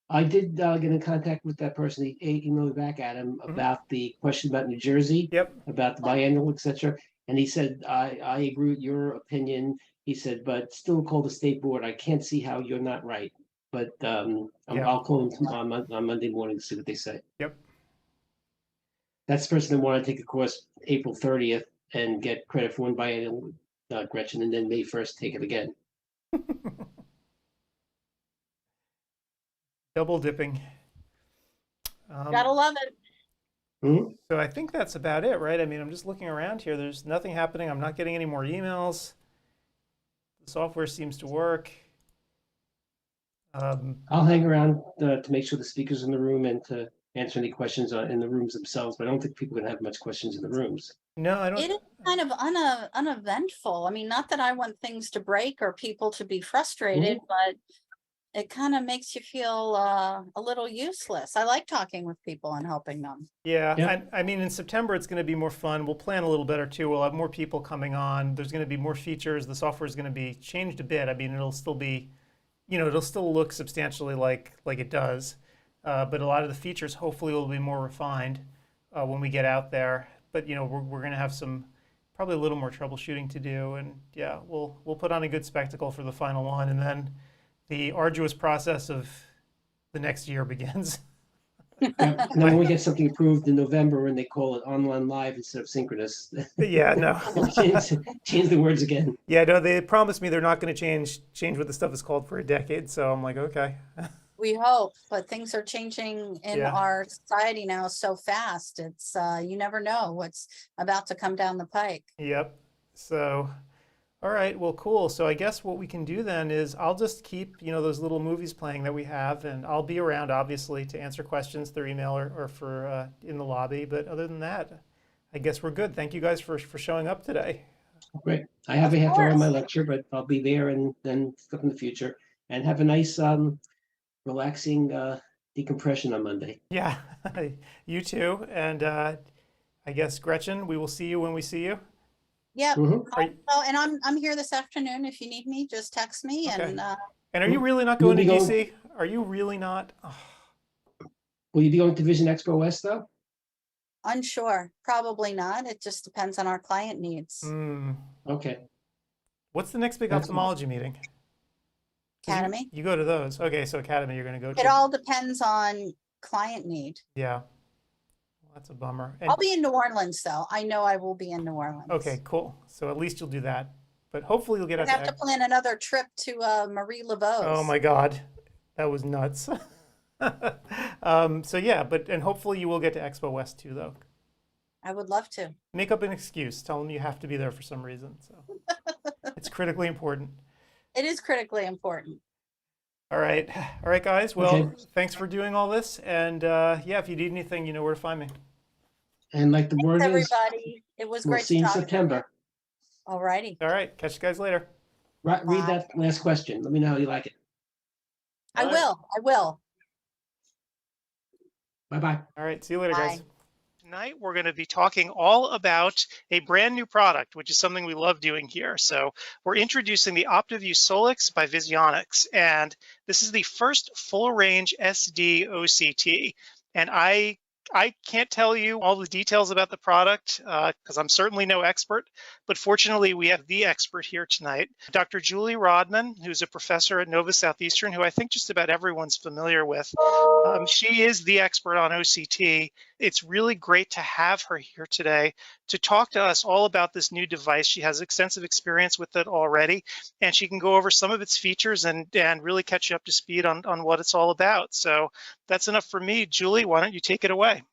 I did get in contact with that person. He emailed me back at him about the question about New Jersey, about the biannual, etc. And he said, I agree with your opinion. He said, but still call the state board. I can't see how you're not right. But I'll call them on Monday morning to see what they say. Yep. That's the person that wanted to take a course April 30th and get credit for one biannual, Gretchen, and then May 1st take it again. Double dipping. Gotta love it. So I think that's about it, right? I mean, I'm just looking around here. There's nothing happening. I'm not getting any more emails. The software seems to work. I'll hang around to make sure the speaker's in the room and to answer any questions in the rooms themselves, but I don't think people are gonna have much questions in the rooms. No, I don't. It is kind of uneventful. I mean, not that I want things to break or people to be frustrated, but it kind of makes you feel a little useless. I like talking with people and helping them. Yeah, I mean, in September, it's going to be more fun. We'll plan a little better too. We'll have more people coming on. There's going to be more features. The software is going to be changed a bit. I mean, it'll still be, it'll still look substantially like it does. But a lot of the features hopefully will be more refined when we get out there. But, we're going to have probably a little more troubleshooting to do. And yeah, we'll put on a good spectacle for the final one. And then the arduous process of the next year begins. And then when we get something approved in November and they call it online live instead of synchronous. Yeah, no. change the words again. Yeah, no, they promised me they're not going to change what the stuff is called for a decade. So I'm like, okay. We hope, but things are changing in our society now so fast. It's you never know what's about to come down the pike. Yep. So, all right, well, cool. So I guess what we can do then is I'll just keep, those little movies playing that we have, and I'll be around, obviously, to answer questions through email or for in the lobby. But other than that, I guess we're good. Thank you guys for showing up today. Great. I have a half hour on my lecture, but I'll be there and then stuff in the future. And have a nice, relaxing decompression on Monday. Yeah, you too. And I guess, Gretchen, we will see you when we see you. Yep. And I'm here this afternoon. If you need me, just text me. Okay. And are you really not going to DC? Are you really not? Oh. Will you be going to Vision Expo West though? Unsure. Probably not. It just depends on our client needs. Okay. What's the next big ophthalmology meeting? Academy. You go to those. Okay, so Academy you're going to go to. It all depends on client need. Yeah. That's a bummer. And I'll be in New Orleans, though. I know I will be in New Orleans. Okay, cool. So at least you'll do that. But hopefully you'll get out. I have to plan another trip to Marie Laveau. Oh my God, that was nuts. So yeah, and hopefully you will get to Expo West too, though. I would love to. Make up an excuse. Tell them you have to be there for some reason. So it's critically important. It is critically important. All right, guys. Well, thanks for doing all this. And yeah, if you need anything, you know where to find me. And like the word is, everybody. It was great. We'll see you in September. All righty. All right. Catch you guys later. Read that last question. Let me know how you like it. I will. Bye-bye. All right. See you later, guys. Tonight, we're going to be talking all about a brand new product, which is something we love doing here. So we're introducing the OptiView Solix by Visionix, and this is the first full range SD OCT. And I can't tell you all the details about the product because I'm certainly no expert, but fortunately we have the expert here tonight, Dr. Julie Rodman, who's a professor at Nova Southeastern, who I think just about everyone's familiar with. She is the expert on OCT. It's really great to have her here today to talk to us all about this new device. She has extensive experience with it already, and she can go over some of its features and really catch you up to speed on what it's all about. So that's enough for me. Julie, why don't you take it away?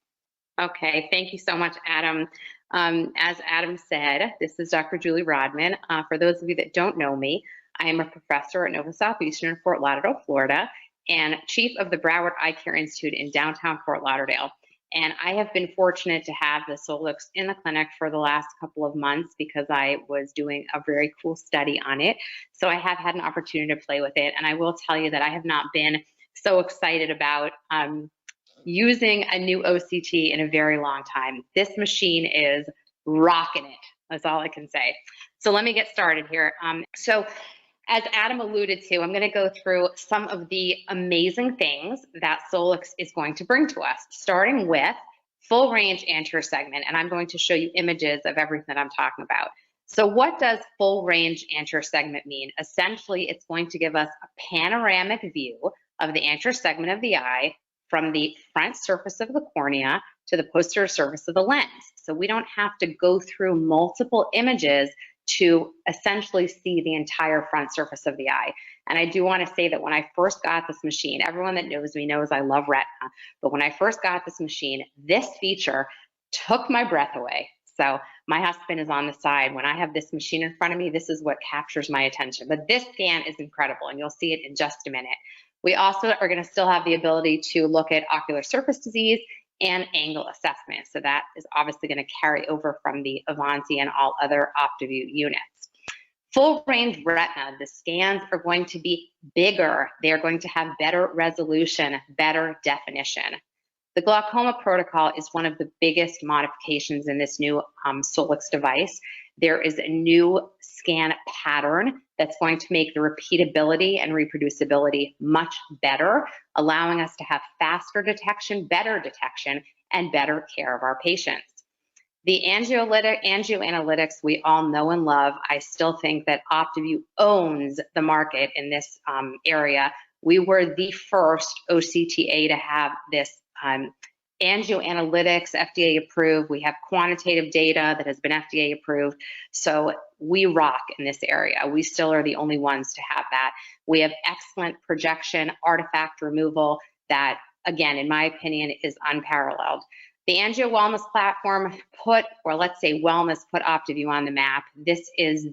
Okay, thank you so much, Adam. As Adam said, this is Dr. Julie Rodman. For those of you that don't know me, I am a professor at Nova Southeastern in Fort Lauderdale, Florida, and chief of the Broward Eye Care Institute in downtown Fort Lauderdale. And I have been fortunate to have the Solix in the clinic for the last couple of months because I was doing a very cool study on it. So I have had an opportunity to play with it. And I will tell you that I have not been so excited about using a new OCT in a very long time. This machine is rocking it. That's all I can say. So let me get started here. So as Adam alluded to, I'm going to go through some of the amazing things that Solix is going to bring to us, starting with full range anterior segment. And I'm going to show you images of everything that I'm talking about. So what does full range anterior segment mean? Essentially, it's going to give us a panoramic view of the anterior segment of the eye from the front surface of the cornea to the posterior surface of the lens. So we don't have to go through multiple images to essentially see the entire front surface of the eye. And I do want to say that when I first got this machine, everyone that knows me knows I love retina, but when I first got this machine, this feature took my breath away. So My husband is on the side. When I have this machine in front of me, this is what captures my attention. But this scan is incredible, and you'll see it in just a minute. We also are going to still have the ability to look at ocular surface disease and angle assessment. So that is obviously going to carry over from the Avanti and all other OptiView units. Full range retina, the scans are going to be bigger. They're going to have better resolution, better definition. The glaucoma protocol is one of the biggest modifications in this new Solix device. There is a new scan pattern that's going to make the repeatability and reproducibility much better, allowing us to have faster detection, and better care of our patients. The angioanalytics we all know and love. I still think that OptiView owns the market in this area. We were the first OCTA to have this angioanalytics FDA approved. We have quantitative data that has been FDA approved. So we rock in this area. We still are the only ones to have that. We have excellent projection, artifact removal that, again, in my opinion, is unparalleled. The Angio Wellness platform put OptiView on the map. This is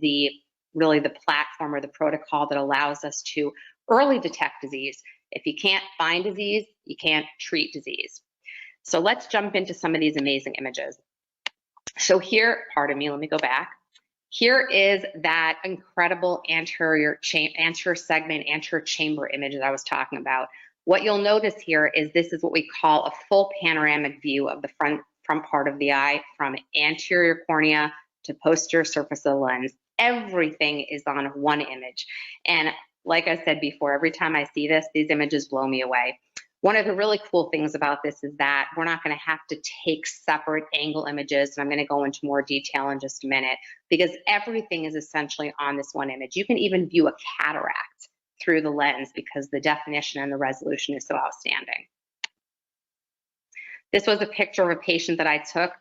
really the platform or the protocol that allows us to early detect disease. If you can't find disease, you can't treat disease. So let's jump into some of these amazing images. So here, pardon me, let me go back. Here is that incredible anterior segment, anterior chamber image that I was talking about. What you'll notice here is this is what we call a full panoramic view of the front part of the eye, from anterior cornea to posterior surface of the lens. Everything is on one image. And like I said before, every time I see this, these images blow me away. One of the really cool things about this is that we're not going to have to take separate angle images, and I'm going to go into more detail in just a minute, because everything is essentially on this one image. You can even view a cataract through the lens because the definition and the resolution is so outstanding. This was a picture of a patient that I took.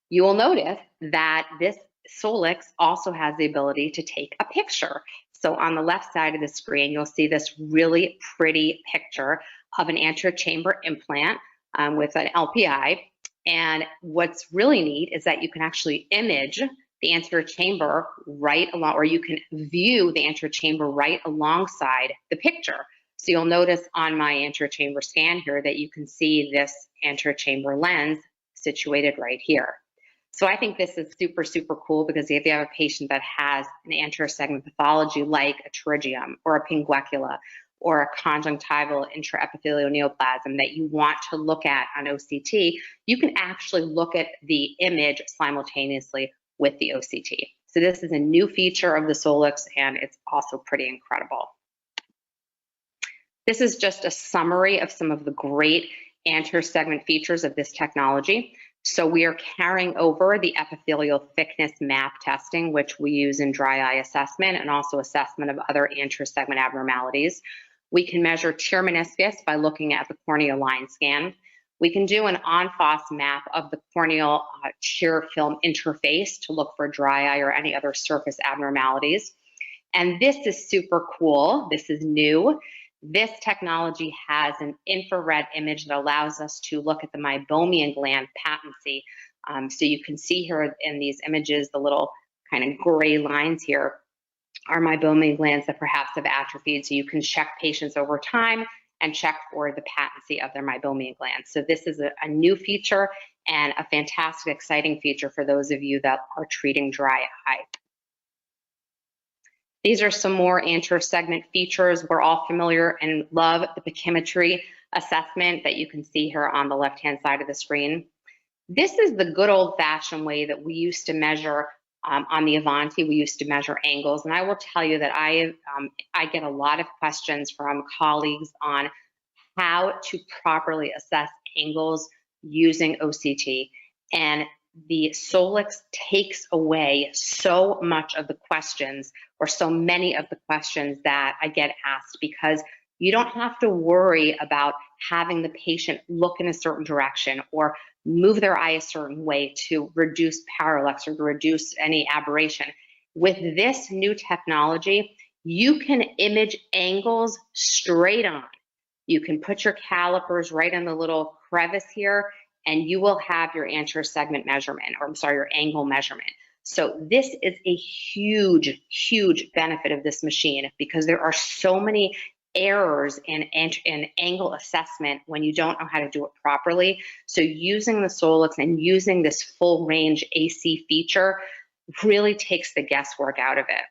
You will notice that this Solix also has the ability to take a picture. So on the left side of the screen, you'll see this really pretty picture of an anterior chamber implant with an LPI. And what's really neat is that you can actually image the anterior chamber right along, or you can view the anterior chamber right alongside the picture. So you'll notice on my anterior chamber scan here that you can see this anterior chamber lens situated right here. So I think this is super, super cool, because if you have a patient that has an anterior segment pathology like a pterygium or a pinguecula or a conjunctival intraepithelial neoplasm that you want to look at on OCT, you can actually look at the image simultaneously with the OCT. So this is a new feature of the Solix, and it's also pretty incredible. This is just a summary of some of the great anterior segment features of this technology. So we are carrying over the epithelial thickness map testing, which we use in dry eye assessment and also assessment of other anterior segment abnormalities. We can measure tear meniscus by looking at the corneal line scan. We can do an en-face map of the corneal tear film interface to look for dry eye or any other surface abnormalities. And this is super cool. This is new. This technology has an infrared image that allows us to look at the meibomian gland patency. So you can see here in these images, the little kind of gray lines here are meibomian glands that perhaps have atrophied. So you can check patients over time and check for the patency of their meibomian glands. So this is a new feature and a fantastic, exciting feature for those of you that are treating dry eye. These are some more anterior segment features. We're all familiar and love the pachymetry assessment that you can see here on the left-hand side of the screen. This is the good old-fashioned way that we used to measure on the Avanti. We used to measure angles, and I will tell you that I get a lot of questions from colleagues on how to properly assess angles using OCT, and the Solix takes away so much of the questions, or so many of the questions that I get asked, because you don't have to worry about having the patient look in a certain direction or move their eye a certain way to reduce parallax or to reduce any aberration. With this new technology, you can image angles straight on. You can put your calipers right in the little crevice here and you will have your anterior segment measurement, or I'm sorry, your angle measurement. So this is a huge, huge benefit of this machine, because there are so many errors in angle assessment when you don't know how to do it properly. So using the Solix and using this full range AC feature really takes the guesswork out of it.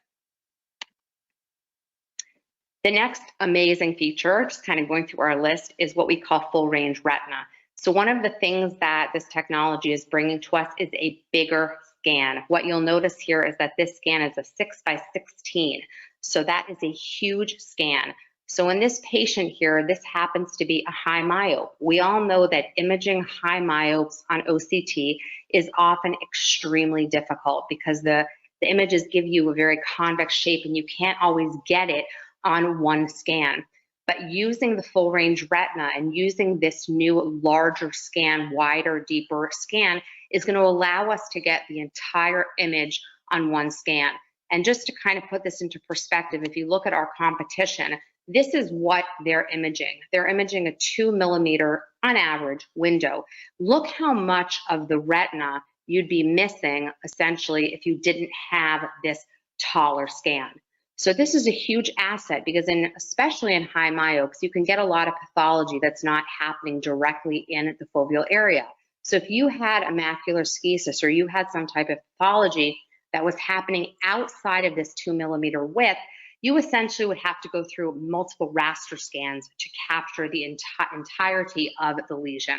The next amazing feature, just kind of going through our list, is what we call full range retina. So one of the things that this technology is bringing to us is a bigger scan. What you'll notice here is that this scan is a 6x16. So that is a huge scan. So in this patient here, this happens to be a high myope. We all know that imaging high myopes on OCT is often extremely difficult, because the images give you a very convex shape and you can't always get it on one scan. But using the full range retina and using this new larger scan, wider, deeper scan, is going to allow us to get the entire image on one scan. And just to kind of put this into perspective, if you look at our competition, this is what they're imaging. They're imaging a 2 millimeter on average window. Look how much of the retina you'd be missing essentially if you didn't have this taller scan. So this is a huge asset, because especially in high myopes, you can get a lot of pathology that's not happening directly in the foveal area. So if you had a macular schisis, or you had some type of pathology that was happening outside of this 2 millimeter width, you essentially would have to go through multiple raster scans to capture the entirety of the lesion.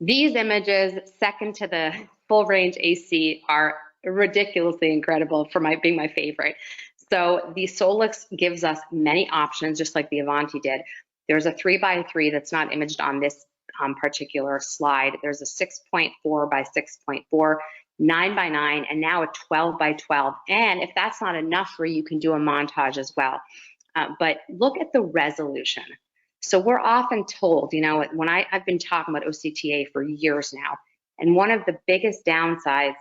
These images, second to the full range AC, are ridiculously incredible for being my favorite. So the Solix gives us many options, just like the Avanti did. There's a 3x3 that's not imaged on this particular slide. There's a 6.4 by 6.4, 9x9, and now a 12x12. And if that's not enough for you, you can do a montage as well. But look at the resolution. So we're often told, you know, when I've been talking about OCTA for years now, and one of the biggest downsides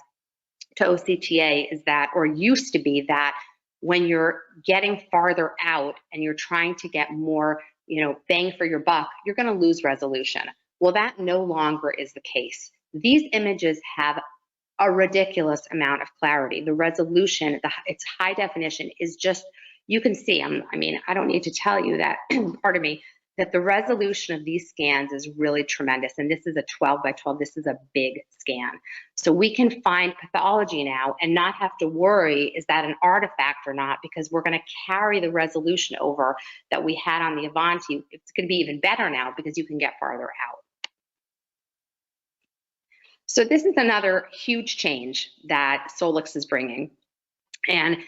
to OCTA is that, or used to be that, when you're getting farther out and you're trying to get more, you know, bang for your buck, you're going to lose resolution. Well, that no longer is the case. These images have a ridiculous amount of clarity. The resolution, its high definition is just, you can see, I mean, I don't need to tell you that, pardon me, that the resolution of these scans is really tremendous. And this is a 12x12, this is a big scan. So we can find pathology now and not have to worry, is that an artifact or not, because we're gonna carry the resolution over that we had on the Avanti. It's gonna be even better now because you can get farther out. So this is another huge change that Solix is bringing. And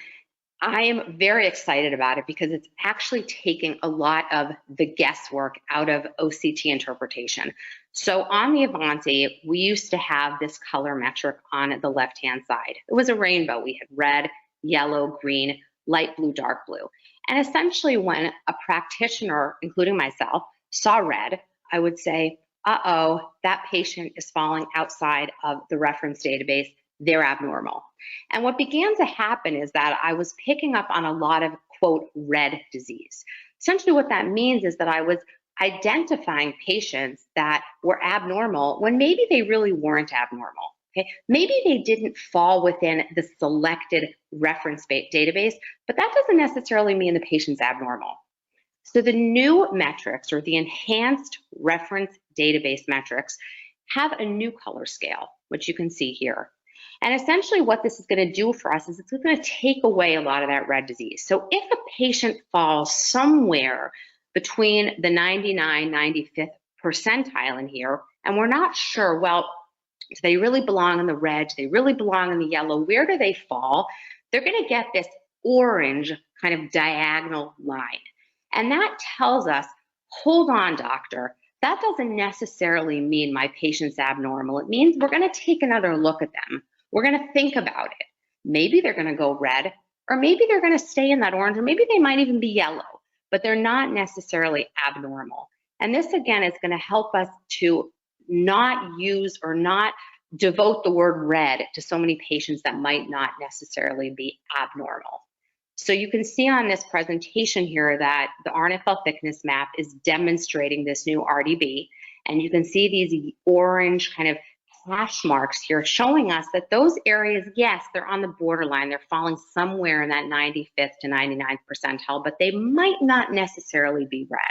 I am very excited about it because it's actually taking a lot of the guesswork out of OCT interpretation. So on the Avanti, we used to have this color metric on the left-hand side. It was a rainbow. We had red, yellow, green, light blue, dark blue. And essentially when a practitioner, including myself, saw red, I would say, uh-oh, that patient is falling outside of the reference database. They're abnormal. And what began to happen is that I was picking up on a lot of, quote, red disease. Essentially what that means is that I was identifying patients that were abnormal when maybe they really weren't abnormal. Okay? Maybe they didn't fall within the selected reference database, but that doesn't necessarily mean the patient's abnormal. So the new metrics, or the enhanced reference database metrics, have a new color scale, which you can see here. And essentially what this is going to do for us is it's going to take away a lot of that red disease. So if a patient falls somewhere between the 99, 95th percentile in here, and we're not sure, well, do they really belong in the red? Do they really belong in the yellow? Where do they fall? They're going to get this orange kind of diagonal line. And that tells us, hold on, doctor, that doesn't necessarily mean my patient's abnormal. It means we're going to take another look at them. We're going to think about it. Maybe they're going to go red, or maybe they're going to stay in that orange, or maybe they might even be yellow, but they're not necessarily abnormal. And this, again, is going to help us to not use or not devote the word red to so many patients that might not necessarily be abnormal. So you can see on this presentation here that the RNFL thickness map is demonstrating this new RDB. And you can see these orange kind of hash marks here showing us that those areas, yes, they're on the borderline. They're falling somewhere in that 95th to 99th percentile, but they might not necessarily be red.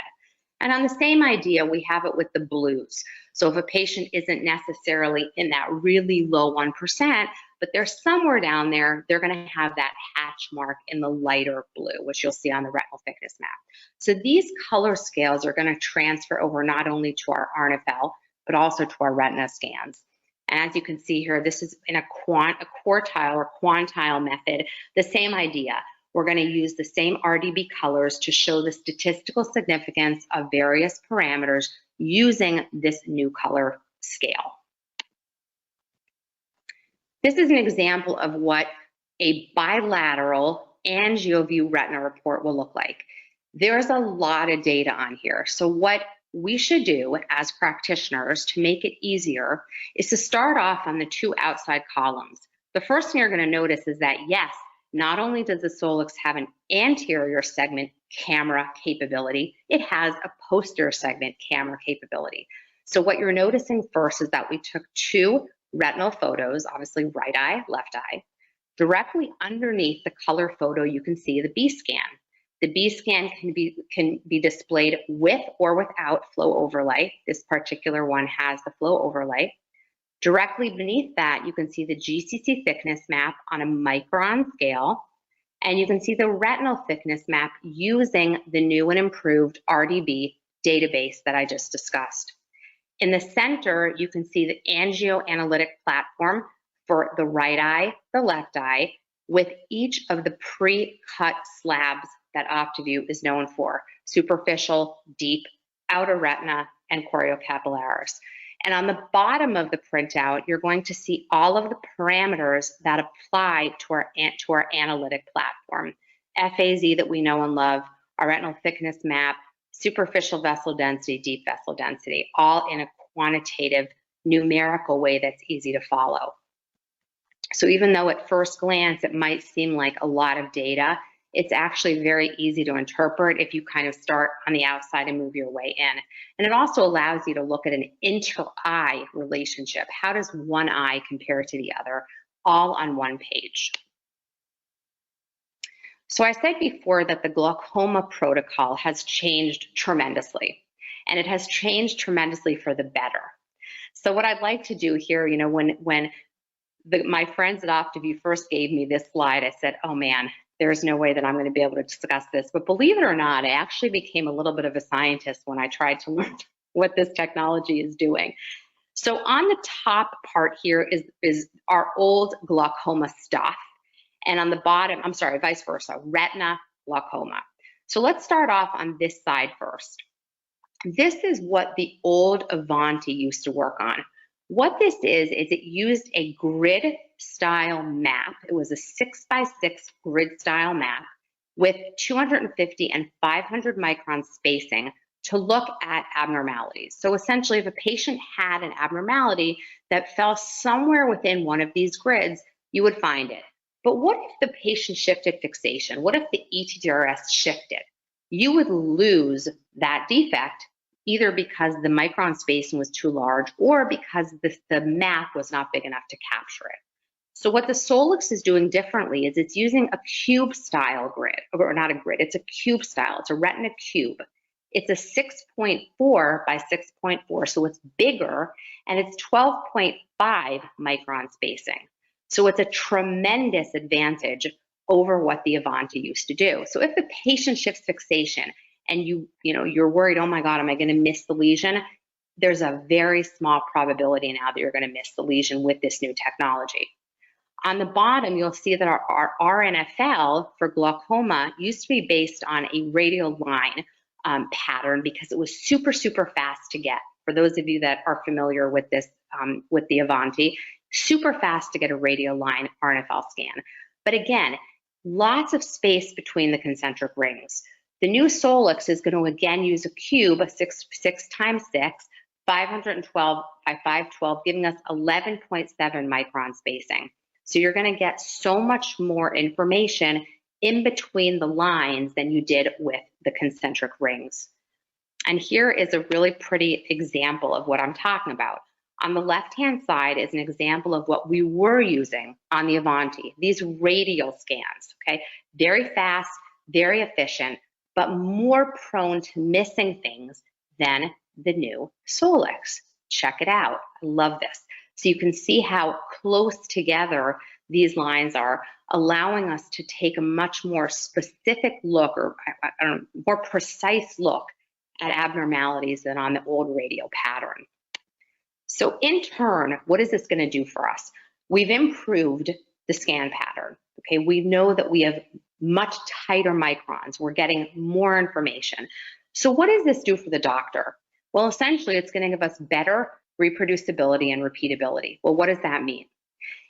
And on the same idea, we have it with the blues. So if a patient isn't necessarily in that really low 1%, but they're somewhere down there, they're going to have that hatch mark in the lighter blue, which you'll see on the retinal thickness map. So these color scales are going to transfer over not only to our RNFL, but also to our retina scans. And as you can see here, this is in a quartile or quantile method, the same idea. We're going to use the same RDB colors to show the statistical significance of various parameters using this new color scale. This is an example of what a bilateral AngioView retina report will look like. There's a lot of data on here. So what we should do as practitioners to make it easier is to start off on the two outside columns. The first thing you're going to notice is that, yes, not only does the Solix have an anterior segment camera capability, it has a posterior segment camera capability. So what you're noticing first is that we took two retinal photos, obviously right eye, left eye. Directly underneath the color photo, you can see the B-scan. The B-scan can be displayed with or without flow overlay. This particular one has the flow overlay. Directly beneath that, you can see the GCC thickness map on a micron scale, and you can see the retinal thickness map using the new and improved RDB database that I just discussed. In the center, you can see the angio analytic platform for the right eye, the left eye, with each of the pre-cut slabs that OptiView is known for: superficial, deep, outer retina, and choriocapillaris. And on the bottom of the printout, you're going to see all of the parameters that apply to our analytic platform. FAZ that we know and love, our retinal thickness map, superficial vessel density, deep vessel density, all in a quantitative numerical way that's easy to follow. So even though at first glance it might seem like a lot of data, it's actually very easy to interpret if you kind of start on the outside and move your way in. And it also allows you to look at an inter-eye relationship. How does one eye compare to the other, all on one page? So I said before that the glaucoma protocol has changed tremendously, and it has changed tremendously for the better. So what I'd like to do here, you know, when my friends at OptiView first gave me this slide, I said, oh man, there's no way that I'm going to be able to discuss this. But believe it or not, I actually became a little bit of a scientist when I tried to learn what this technology is doing. So on the top part here is our old glaucoma stuff. And on the bottom, I'm sorry, vice versa, retina, glaucoma. So let's start off on this side first. This is what the old Avanti used to work on. What this is it used a grid style map. It was a 6x6 grid style map with 250 and 500 micron spacing to look at abnormalities. So essentially, if a patient had an abnormality that fell somewhere within one of these grids, you would find it. But what if the patient shifted fixation? What if the ETDRS shifted? You would lose that defect either because the micron spacing was too large or because the map was not big enough to capture it. So what the Solix is doing differently is it's using a cube style grid, or not a grid, it's a cube style, it's a retina cube. It's a 6.4 by 6.4, so it's bigger, and it's 12.5 micron spacing. So it's a tremendous advantage over what the Avanti used to do. So if the patient shifts fixation and you're worried, oh my God, am I going to miss the lesion? There's a very small probability now that you're going to miss the lesion with this new technology. On the bottom, you'll see that our RNFL for glaucoma used to be based on a radial line pattern because it was super, super fast to get. For those of you that are familiar with this, with the Avanti, super fast to get a radial line RNFL scan. But again, lots of space between the concentric rings. The new Solix is going to again use a cube, a 6 times 6, 512 by 512, giving us 11.7 micron spacing. So you're going to get so much more information in between the lines than you did with the concentric rings. And here is a really pretty example of what I'm talking about. On the left-hand side is an example of what we were using on the Avanti, these radial scans, okay? Very fast, very efficient, but more prone to missing things than the new Solix. Check it out, I love this. So you can see how close together these lines are, allowing us to take a much more specific look, or more precise look at abnormalities than on the old radial pattern. So in turn, what is this going to do for us? We've improved the scan pattern. Okay, we know that we have much tighter microns. We're getting more information. So what does this do for the doctor? Well, essentially, it's going to give us better reproducibility and repeatability. Well, what does that mean?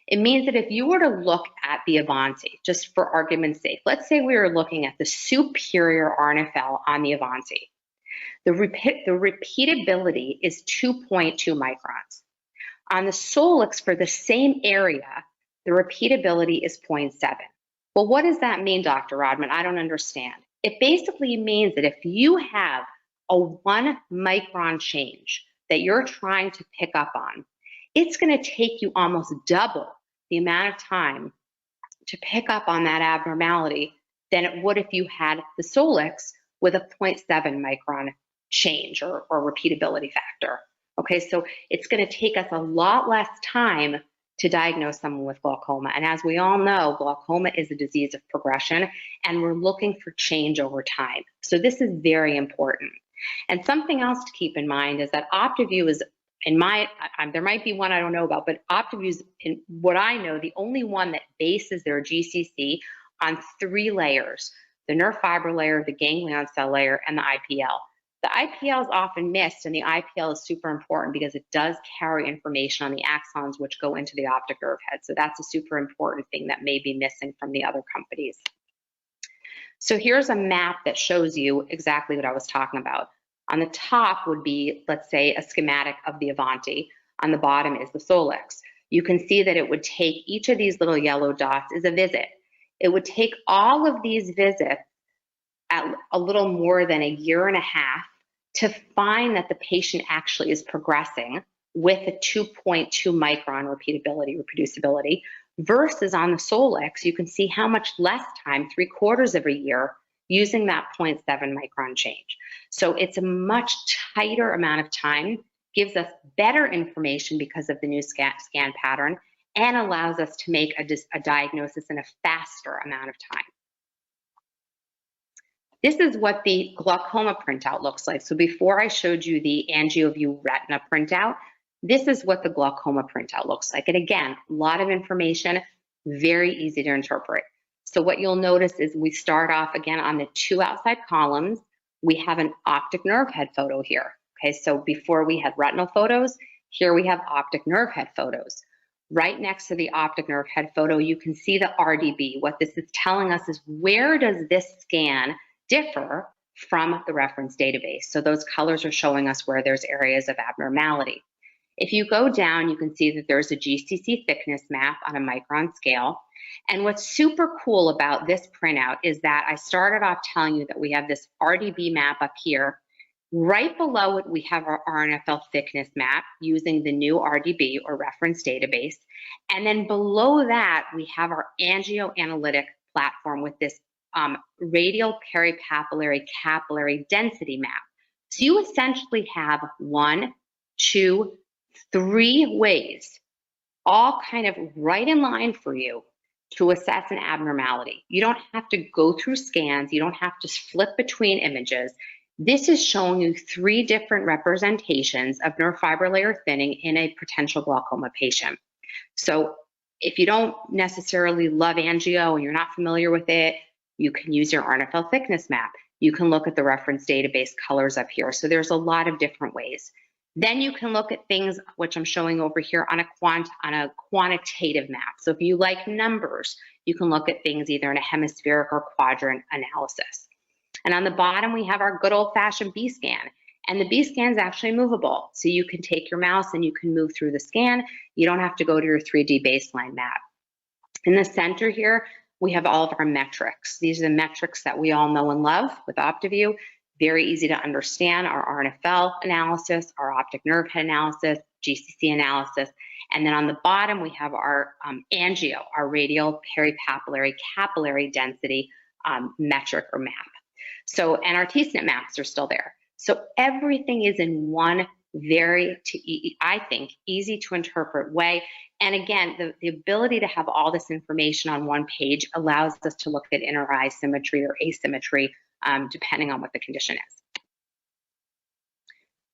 It means that if you were to look at the Avanti, just for argument's sake, let's say we were looking at the superior RNFL on the Avanti. The repeatability is 2.2 microns. On the Solix for the same area, the repeatability is 0.7. Well, what does that mean, Dr. Rodman? I don't understand. It basically means that if you have a 1 micron change that you're trying to pick up on, it's going to take you almost double the amount of time to pick up on that abnormality than it would if you had the Solix with a 0.7 micron change or repeatability factor. Okay, so it's going to take us a lot less time to diagnose someone with glaucoma. And as we all know, glaucoma is a disease of progression, and we're looking for change over time. So this is very important. And something else to keep in mind is that OptiView is, there might be one I don't know about, but OptiView is, in what I know, the only one that bases their GCC on 3 layers: the nerve fiber layer, the ganglion cell layer, and the IPL. The IPL is often missed, and the IPL is super important because it does carry information on the axons which go into the optic nerve head. So that's a super important thing that may be missing from the other companies. So here's a map that shows you exactly what I was talking about. On the top would be, let's say, a schematic of the Avanti. On the bottom is the Solix. You can see that it would take each of these little yellow dots is a visit. It would take all of these visits at a little more than 1.5 years to find that the patient actually is progressing with a 2.2 micron reproducibility, versus on the Solix, you can see how much less time, 3/4 of a year, using that 0.7 micron change. So it's a much tighter amount of time, gives us better information because of the new scan pattern, and allows us to make a diagnosis in a faster amount of time. This is what the glaucoma printout looks like. So before I showed you the AngioView retina printout, this is what the glaucoma printout looks like. And again, a lot of information, very easy to interpret. So what you'll notice is we start off again on the 2 outside columns. We have an optic nerve head photo here. Okay, so before we had retinal photos, here we have optic nerve head photos. Right next to the optic nerve head photo, you can see the RDB. What this is telling us is, where does this scan differ from the reference database? So those colors are showing us where there's areas of abnormality. If you go down, you can see that there's a GCC thickness map on a micron scale. And what's super cool about this printout is that I started off telling you that we have this RDB map up here. Right below it, we have our RNFL thickness map using the new RDB or reference database. And then below that, we have our angioanalytic platform with this radial peripapillary capillary density map. So you essentially have 1, 2, 3 ways, all kind of right in line for you to assess an abnormality. You don't have to go through scans. You don't have to flip between images. This is showing you 3 different representations of nerve fiber layer thinning in a potential glaucoma patient. So if you don't necessarily love angio and you're not familiar with it, you can use your RNFL thickness map. You can look at the reference database colors up here. So there's a lot of different ways. Then you can look at things which I'm showing over here on a quantitative map. So if you like numbers, you can look at things either in a hemispheric or quadrant analysis. And on the bottom, we have our good old-fashioned B-scan. And the B-scan is actually movable. So you can take your mouse and you can move through the scan. You don't have to go to your 3D baseline map. In the center here, we have all of our metrics. These are the metrics that we all know and love with OptiView. Very easy to understand: our RNFL analysis, our optic nerve head analysis, GCC analysis. And then on the bottom, we have our angio, our radial peripapillary capillary density metric or map. So, and our T-SNP maps are still there. So everything is in one very, I think, easy to interpret way. And again, the ability to have all this information on one page allows us to look at inner eye symmetry or asymmetry, depending on what the condition is.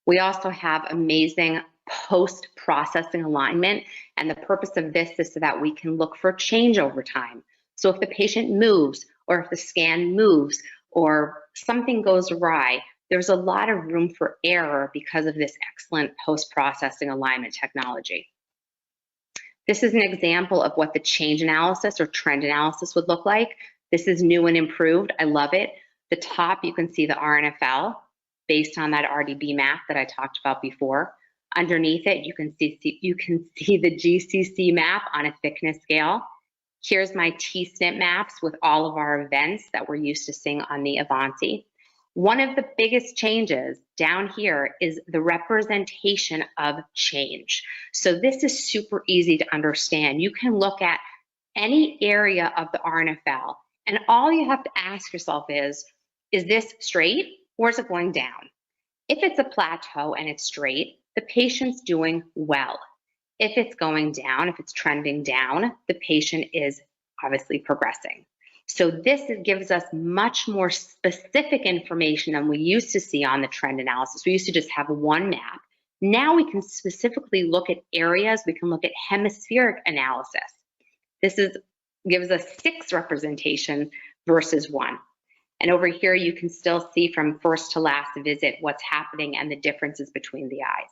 We also have amazing post-processing alignment, and the purpose of this is so that we can look for change over time. So if the patient moves, or if the scan moves, or something goes awry, there's a lot of room for error because of this excellent post-processing alignment technology. This is an example of what the change analysis or trend analysis would look like. This is new and improved. I love it. The top, you can see the RNFL based on that RDB map that I talked about before. Underneath it, you can see the GCC map on a thickness scale. Here's my T-SNP maps with all of our events that we're used to seeing on the Avanti. One of the biggest changes down here is the representation of change. So this is super easy to understand. You can look at any area of the RNFL, and all you have to ask yourself is this straight or is it going down? If it's a plateau and it's straight, the patient's doing well. If it's going down, if it's trending down, the patient is obviously progressing. So this gives us much more specific information than we used to see on the trend analysis. We used to just have one map. Now we can specifically look at areas. We can look at hemispheric analysis. This gives us 6 representations versus 1. And over here, you can still see from first to last visit what's happening and the differences between the eyes.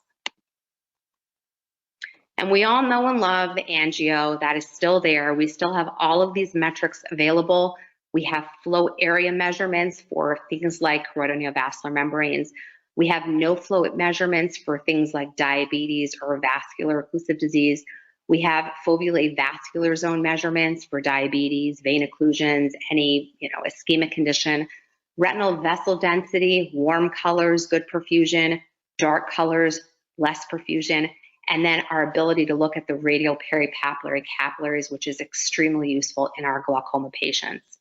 And we all know and love the angio. That is still there. We still have all of these metrics available. We have flow area measurements for things like choroidal neovascular membranes. We have no flow measurements for things like diabetes or vascular occlusive disease. We have fovea vascular zone measurements for diabetes, vein occlusions, any ischemic condition. Retinal vessel density, warm colors, good perfusion, dark colors, less perfusion. And then our ability to look at the radial peripapillary capillaries, which is extremely useful in our glaucoma patients.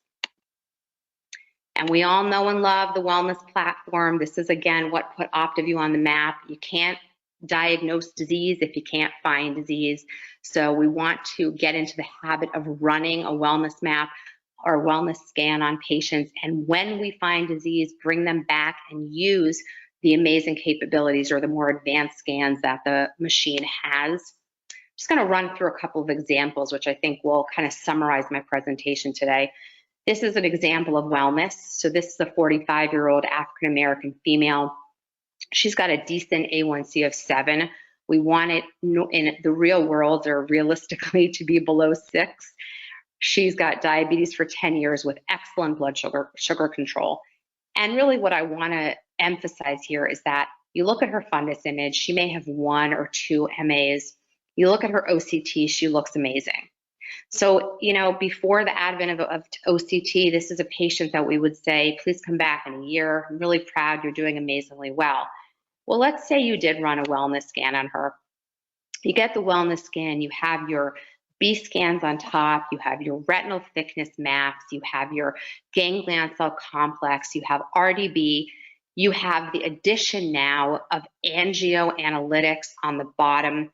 And we all know and love the wellness platform. This is, again, what put OptiView on the map. You can't diagnose disease if you can't find disease. So we want to get into the habit of running a wellness map or a wellness scan on patients. And when we find disease, bring them back and use the amazing capabilities or the more advanced scans that the machine has. I'm just going to run through a couple of examples, which I think will kind of summarize my presentation today. This is an example of wellness. So this is a 45-year-old African-American female. She's got a decent A1C of 7. We want it in the real world or realistically to be below 6. She's got diabetes for 10 years with excellent blood sugar control. And really what I want to emphasize here is that you look at her fundus image, she may have 1 or 2 MAs. You look at her OCT, she looks amazing. So, before the advent of OCT, this is a patient that we would say, please come back in a year. I'm really proud you're doing amazingly well. Well, let's say you did run a wellness scan on her. You get the wellness scan, you have your B scans on top, you have your retinal thickness maps, you have your ganglion cell complex, you have RDB, you have the addition now of angio analytics on the bottom,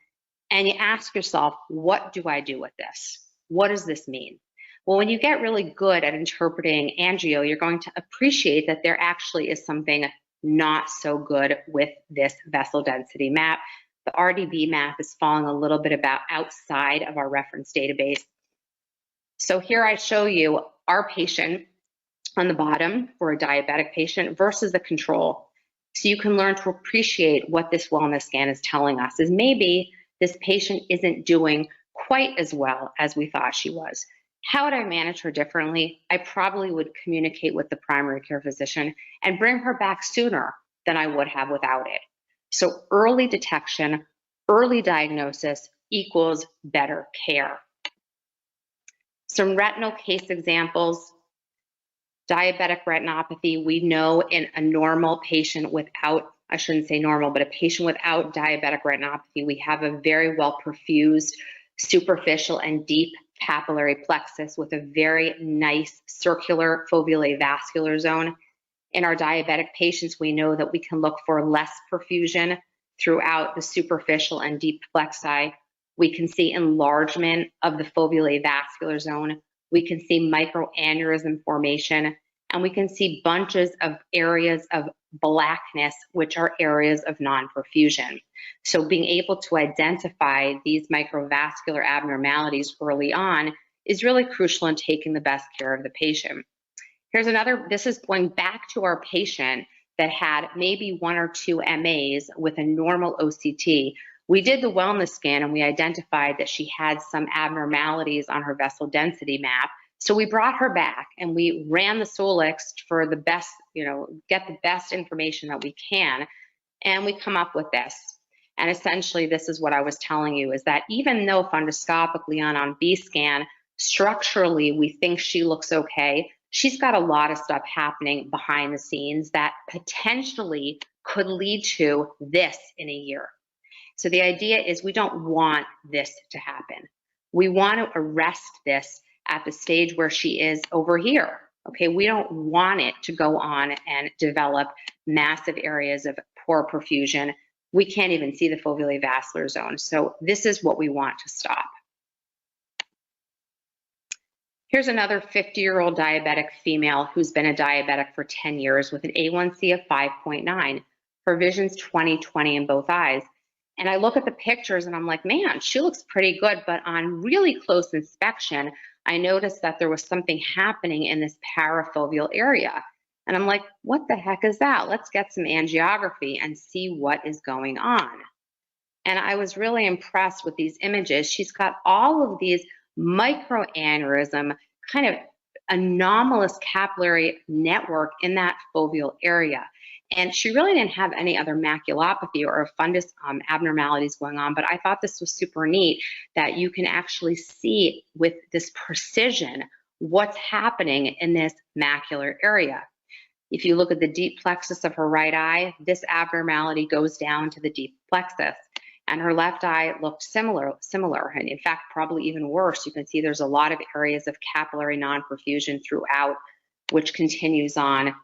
and you ask yourself, what do I do with this? What does this mean? Well, when you get really good at interpreting angio, you're going to appreciate that there actually is something not so good with this vessel density map. The RDB map is falling a little bit outside of our reference database. So here I show you our patient on the bottom for a diabetic patient versus the control. So you can learn to appreciate what this wellness scan is telling us is maybe this patient isn't doing quite as well as we thought she was. How would I manage her differently? I probably would communicate with the primary care physician and bring her back sooner than I would have without it. So early detection, early diagnosis equals better care. Some retinal case examples. Diabetic retinopathy, we know in a normal patient without, I shouldn't say normal, but a patient without diabetic retinopathy, we have a very well perfused, superficial and deep capillary plexus with a very nice circular foveolae vascular zone. In our diabetic patients, we know that we can look for less perfusion throughout the superficial and deep plexi. We can see enlargement of the foveolae vascular zone. We can see microaneurysm formation, and we can see bunches of areas of blackness, which are areas of non-perfusion. So being able to identify these microvascular abnormalities early on is really crucial in taking the best care of the patient. Here's another, this is going back to our patient that had maybe 1 or 2 MAs with a normal OCT. We did the wellness scan and we identified that she had some abnormalities on her vessel density map. So we brought her back and we ran the Solix for the best, get the best information that we can. And we come up with this. And essentially, this is what I was telling you, is that even though fundoscopically on B-scan, structurally, we think she looks okay, she's got a lot of stuff happening behind the scenes that potentially could lead to this in a year. So the idea is we don't want this to happen. We want to arrest this at the stage where she is over here. Okay, we don't want it to go on and develop massive areas of poor perfusion. We can't even see the foveolae vascular zone. So this is what we want to stop. Here's another 50-year-old diabetic female who's been a diabetic for 10 years with an A1C of 5.9. Her vision's 20/20 in both eyes. And I look at the pictures and I'm like, man, she looks pretty good. But on really close inspection, I noticed that there was something happening in this parafoveal area. And I'm like, what the heck is that? Let's get some angiography and see what is going on. And I was really impressed with these images. She's got all of these microaneurysm, kind of anomalous capillary network in that foveal area. And she really didn't have any other maculopathy or fundus abnormalities going on, but I thought this was super neat that you can actually see with this precision what's happening in this macular area. If you look at the deep plexus of her right eye, this abnormality goes down to the deep plexus. And her left eye looked similar, and in fact, probably even worse. You can see there's a lot of areas of capillary non-perfusion throughout, which continues on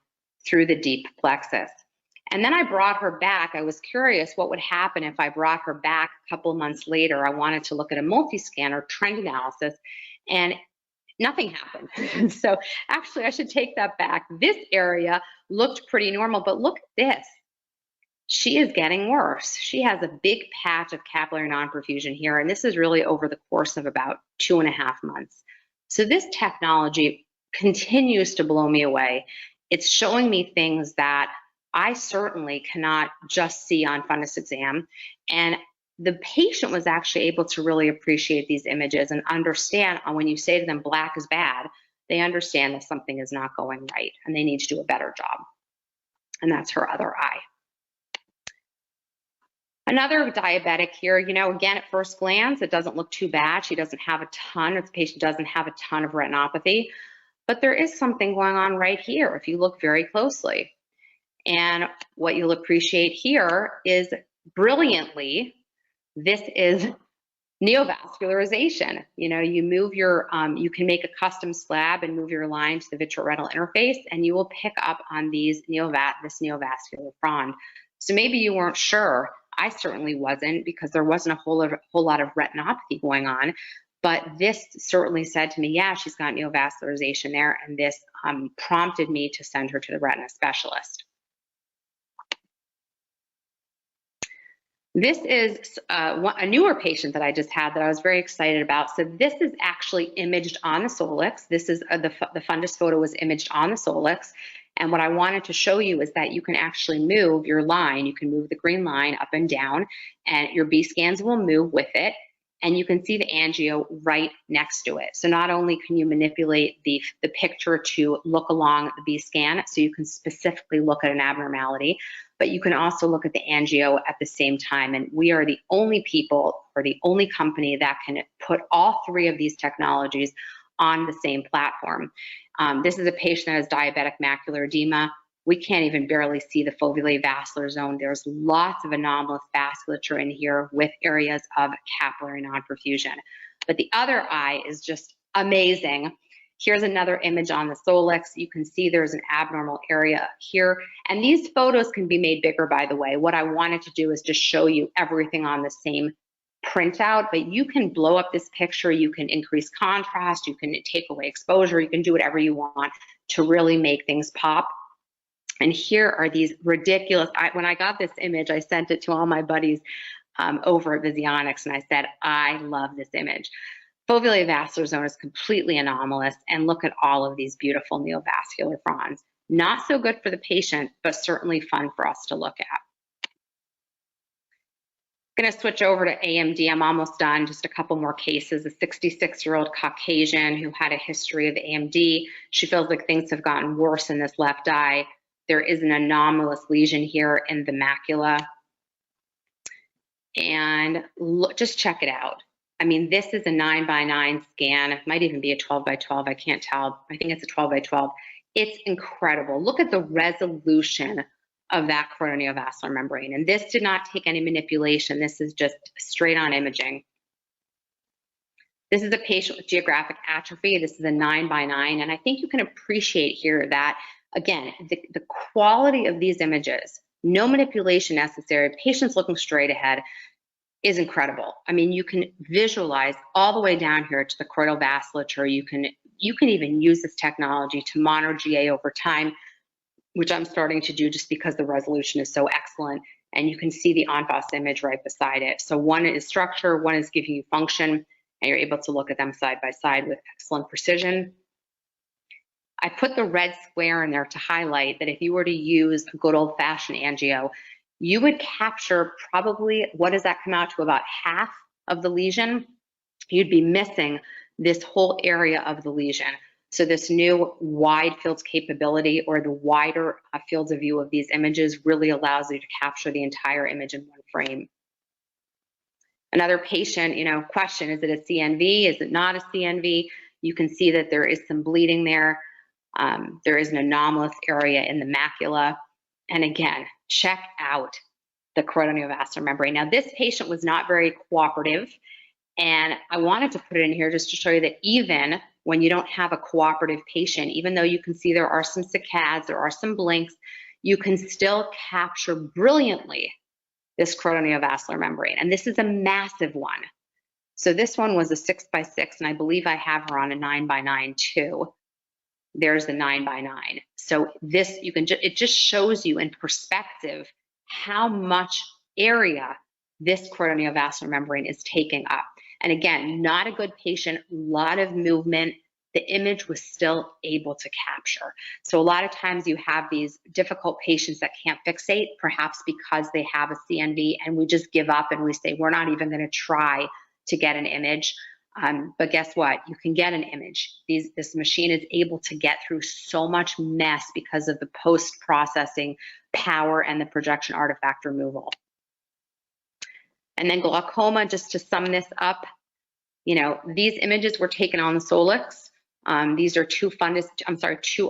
through the deep plexus. And then I brought her back. I was curious what would happen if I brought her back a couple of months later. I wanted to look at a multi-scanner trend analysis, and nothing happened. So actually, I should take that back. This area looked pretty normal, but look at this. She is getting worse. She has a big patch of capillary non-perfusion here, and this is really over the course of about 2.5 months. So this technology continues to blow me away. It's showing me things that I certainly cannot just see on fundus exam, and the patient was actually able to really appreciate these images and understand when you say to them black is bad, they understand that something is not going right and they need to do a better job. And that's her other eye. Another diabetic here, again, at first glance, it doesn't look too bad. She doesn't have a ton, the patient doesn't have a ton of retinopathy, but there is something going on right here if you look very closely. And what you'll appreciate here is brilliantly, this is neovascularization. You move your, you can make a custom slab and move your line to the vitreoretinal interface, and you will pick up on these this neovascular frond. So maybe you weren't sure. I certainly wasn't, because there wasn't a whole lot of retinopathy going on. But this certainly said to me, yeah, she's got neovascularization there, and this prompted me to send her to the retina specialist. This is a newer patient that I just had that I was very excited about. So this is actually imaged on the Solix. This is the fundus photo was imaged on the Solix. And what I wanted to show you is that you can actually move your line. You can move the green line up and down, and your B scans will move with it. And you can see the angio right next to it. So not only can you manipulate the picture to look along the B scan, so you can specifically look at an abnormality, but you can also look at the angio at the same time. And we are the only people, or the only company, that can put all 3 of these technologies on the same platform. This is a patient that has diabetic macular edema. We can't even barely see the fovea vascular zone. There's lots of anomalous vasculature in here with areas of capillary non-perfusion. But the other eye is just amazing. Here's another image on the solix. You can see there's an abnormal area here. And these photos can be made bigger, by the way. What I wanted to do is just show you everything on the same printout, but you can blow up this picture. You can increase contrast. You can take away exposure. You can do whatever you want to really make things pop. And here are these ridiculous, when I got this image, I sent it to all my buddies over at Visionics, and I said, I love this image. Fovea vascular zone is completely anomalous, and look at all of these beautiful neovascular fronds. Not so good for the patient, but certainly fun for us to look at. I'm gonna switch over to AMD. I'm almost done, just a couple more cases. A 66-year-old Caucasian who had a history of AMD. She feels like things have gotten worse in this left eye. There is an anomalous lesion here in the macula. And look, just check it out. I mean, this is a 9x9 scan. It might even be a 12x12. I can't tell. I think it's a 12x12. It's incredible. Look at the resolution of that choroneovascular membrane. And this did not take any manipulation. This is just straight on imaging. This is a patient with geographic atrophy. This is a 9x9. And I think you can appreciate here that, again, the quality of these images, no manipulation necessary, patients looking straight ahead, is incredible. I mean, you can visualize all the way down here to the choroidal vasculature. You can even use this technology to monitor GA over time, which I'm starting to do just because the resolution is so excellent. And you can see the en face image right beside it. So one is structure, one is giving you function, and you're able to look at them side by side with excellent precision. I put the red square in there to highlight that if you were to use a good old-fashioned angio, you would capture probably, what does that come out to, about half of the lesion? You'd be missing this whole area of the lesion. So this new wide fields capability, or the wider fields of view of these images, really allows you to capture the entire image in one frame. Another patient, question, is it a CNV? Is it not a CNV? You can see that there is some bleeding there. There is an anomalous area in the macula. And again, check out the choroneovascular membrane. Now, this patient was not very cooperative, and I wanted to put it in here just to show you that even when you don't have a cooperative patient, even though you can see there are some saccades, there are some blinks, you can still capture brilliantly this choroneovascular membrane. And this is a massive one. So this one was a 6x6, and I believe I have her on a 9x9 too. There's the 9x9. So this, it just shows you in perspective how much area this choroneovascular membrane is taking up. And again, not a good patient, a lot of movement. The image was still able to capture. So a lot of times you have these difficult patients that can't fixate, perhaps because they have a CNV, and we just give up and we say, we're not even gonna try to get an image. But guess what? You can get an image. This machine is able to get through so much mess because of the post-processing power and the projection artifact removal. And then glaucoma, just to sum this up, these images were taken on the solix. These are two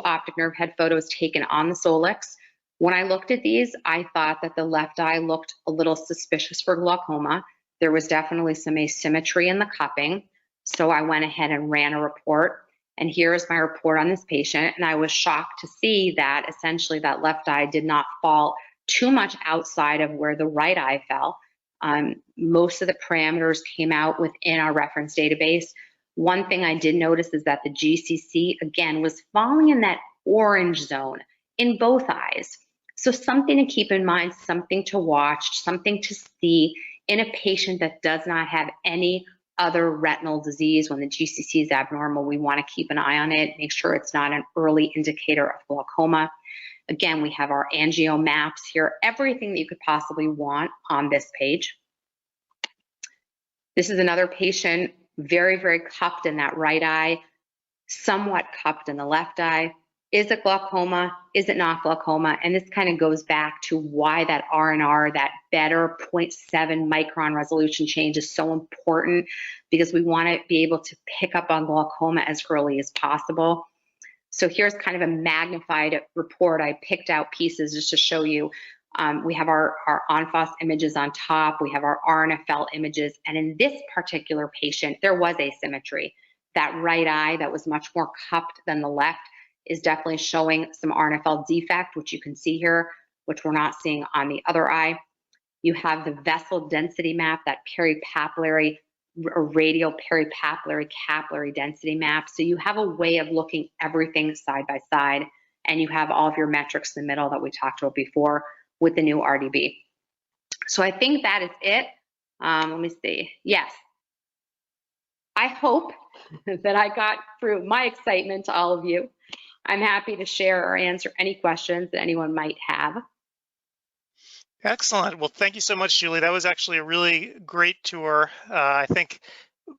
optic nerve head photos taken on the solix. When I looked at these, I thought that the left eye looked a little suspicious for glaucoma. There was definitely some asymmetry in the cupping. So I went ahead and ran a report, and here is my report on this patient. And I was shocked to see that essentially that left eye did not fall too much outside of where the right eye fell. Most of the parameters came out within our reference database. One thing I did notice is that the GCC, again, was falling in that orange zone in both eyes. So something to keep in mind, something to watch, something to see in a patient that does not have any other retinal disease. When the GCC is abnormal, we want to keep an eye on it, make sure it's not an early indicator of glaucoma. Again, we have our angio maps here, everything that you could possibly want on this page. This is another patient, very, very cupped in that right eye, somewhat cupped in the left eye. Is it glaucoma? Is it not glaucoma? And this kind of goes back to why that R&R, that better 0.7 micron resolution change is so important, because we want to be able to pick up on glaucoma as early as possible. So here's kind of a magnified report. I picked out pieces just to show you. We have our on-phos images on top. We have our RNFL images. And in this particular patient, there was asymmetry. That right eye that was much more cupped than the left is definitely showing some RNFL defect, which you can see here, which we're not seeing on the other eye. You have the vessel density map, that peripapillary or radial peripapillary capillary density map. So you have a way of looking everything side by side, and you have all of your metrics in the middle that we talked about before with the new RDB. So I think that is it. Let me see. Yes. I hope that I got through my excitement to all of you. I'm happy to share or answer any questions that anyone might have. Excellent. Well, thank you so much, Julie. That was actually a really great tour. I think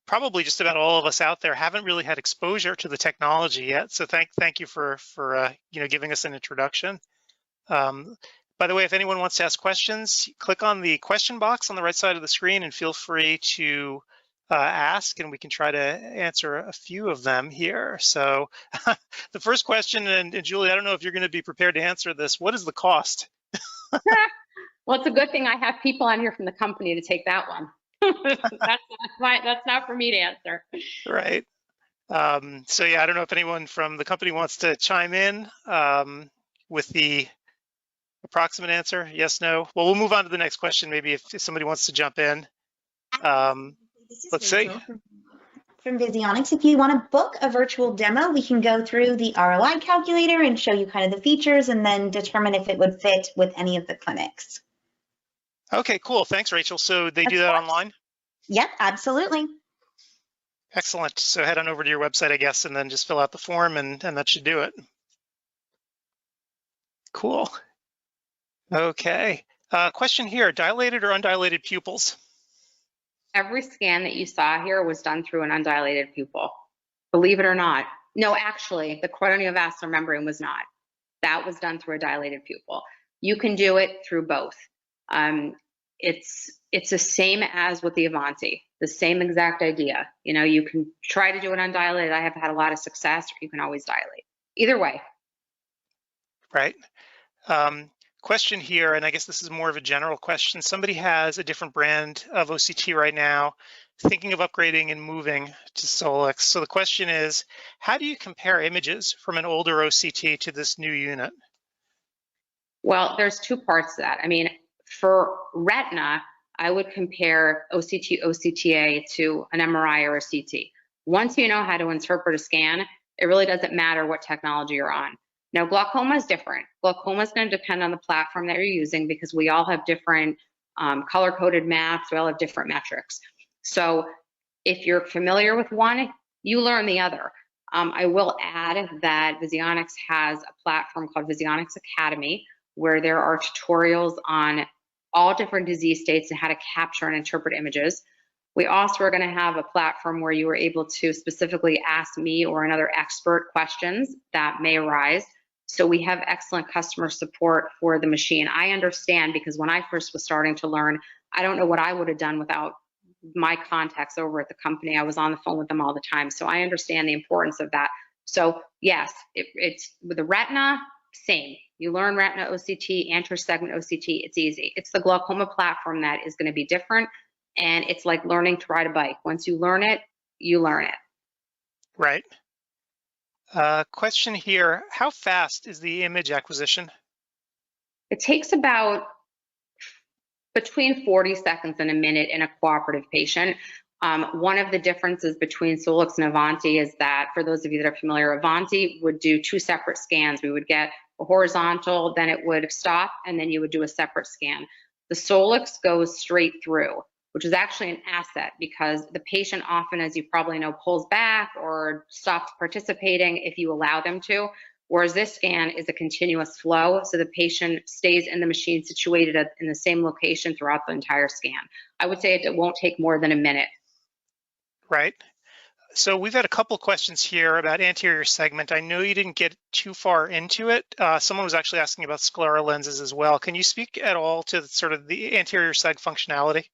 probably just about all of us out there haven't really had exposure to the technology yet. So thank you for giving us an introduction. By the way, if anyone wants to ask questions, click on the question box on the right side of the screen and feel free to ask, and we can try to answer a few of them here. So the first question, and Julie, I don't know if you're going to be prepared to answer this. What is the cost? Well, it's a good thing I have people on here from the company to take that one. That's not for me to answer. Right. So yeah, I don't know if anyone from the company wants to chime in with the approximate answer. Yes, no. Well, we'll move on to the next question. Maybe if somebody wants to jump in. Let's see. From Visionics, if you want to book a virtual demo, we can go through the ROI calculator and show you kind of the features and then determine if it would fit with any of the clinics. Okay, cool. Thanks, Rachel. So they do that online? Yep, absolutely. Excellent. So head on over to your website, I guess, and then just fill out the form, and that should do it. Cool. Okay. Question here, dilated or undilated pupils? Every scan that you saw here was done through an undilated pupil. Believe it or not. No, actually, the chorioneovascular membrane was not. That was done through a dilated pupil. You can do it through both. It's the same as with the Avanti, the same exact idea. You know, you can try to do it undilated. I have had a lot of success. Or you can always dilate. Either way. Right. Question here, and I guess this is more of a general question. Somebody has a different brand of OCT right now, thinking of upgrading and moving to Solix. So the question is, how do you compare images from an older OCT to this new unit? Well, there's two parts to that. I mean, for retina, I would compare OCT-OCTA to an MRI or a CT. Once you know how to interpret a scan, it really doesn't matter what technology you're on. Now, glaucoma is different. Glaucoma is going to depend on the platform that you're using, because we all have different color-coded maps. We all have different metrics. So if you're familiar with one, you learn the other. I will add that Visionics has a platform called Visionics Academy, where there are tutorials on all different disease states and how to capture and interpret images. We also are going to have a platform where you are able to specifically ask me or another expert questions that may arise. So we have excellent customer support for the machine. I understand, because when I first was starting to learn, I don't know what I would have done without my contacts over at the company. I was on the phone with them all the time. So I understand the importance of that. So yes, it's with the retina, same. You learn retina OCT, anterior segment OCT, it's easy. It's the glaucoma platform that is going to be different. And it's like learning to ride a bike. Once you learn it, you learn it. Right. Question here, how fast is the image acquisition? It takes about between 40 seconds and a minute in a cooperative patient. One of the differences between Solix and Avanti is that, for those of you that are familiar, Avanti would do two separate scans. We would get a horizontal, then it would stop, and then you would do a separate scan. The Solix goes straight through, which is actually an asset, because the patient often, as you probably know, pulls back or stops participating if you allow them to, whereas this scan is a continuous flow, so the patient stays in the machine situated in the same location throughout the entire scan. I would say it won't take more than a minute. Right. So we've had a couple questions here about anterior segment. I know you didn't get too far into it. Someone was actually asking about scleral lenses as well. Can you speak at all to sort of the anterior seg functionality?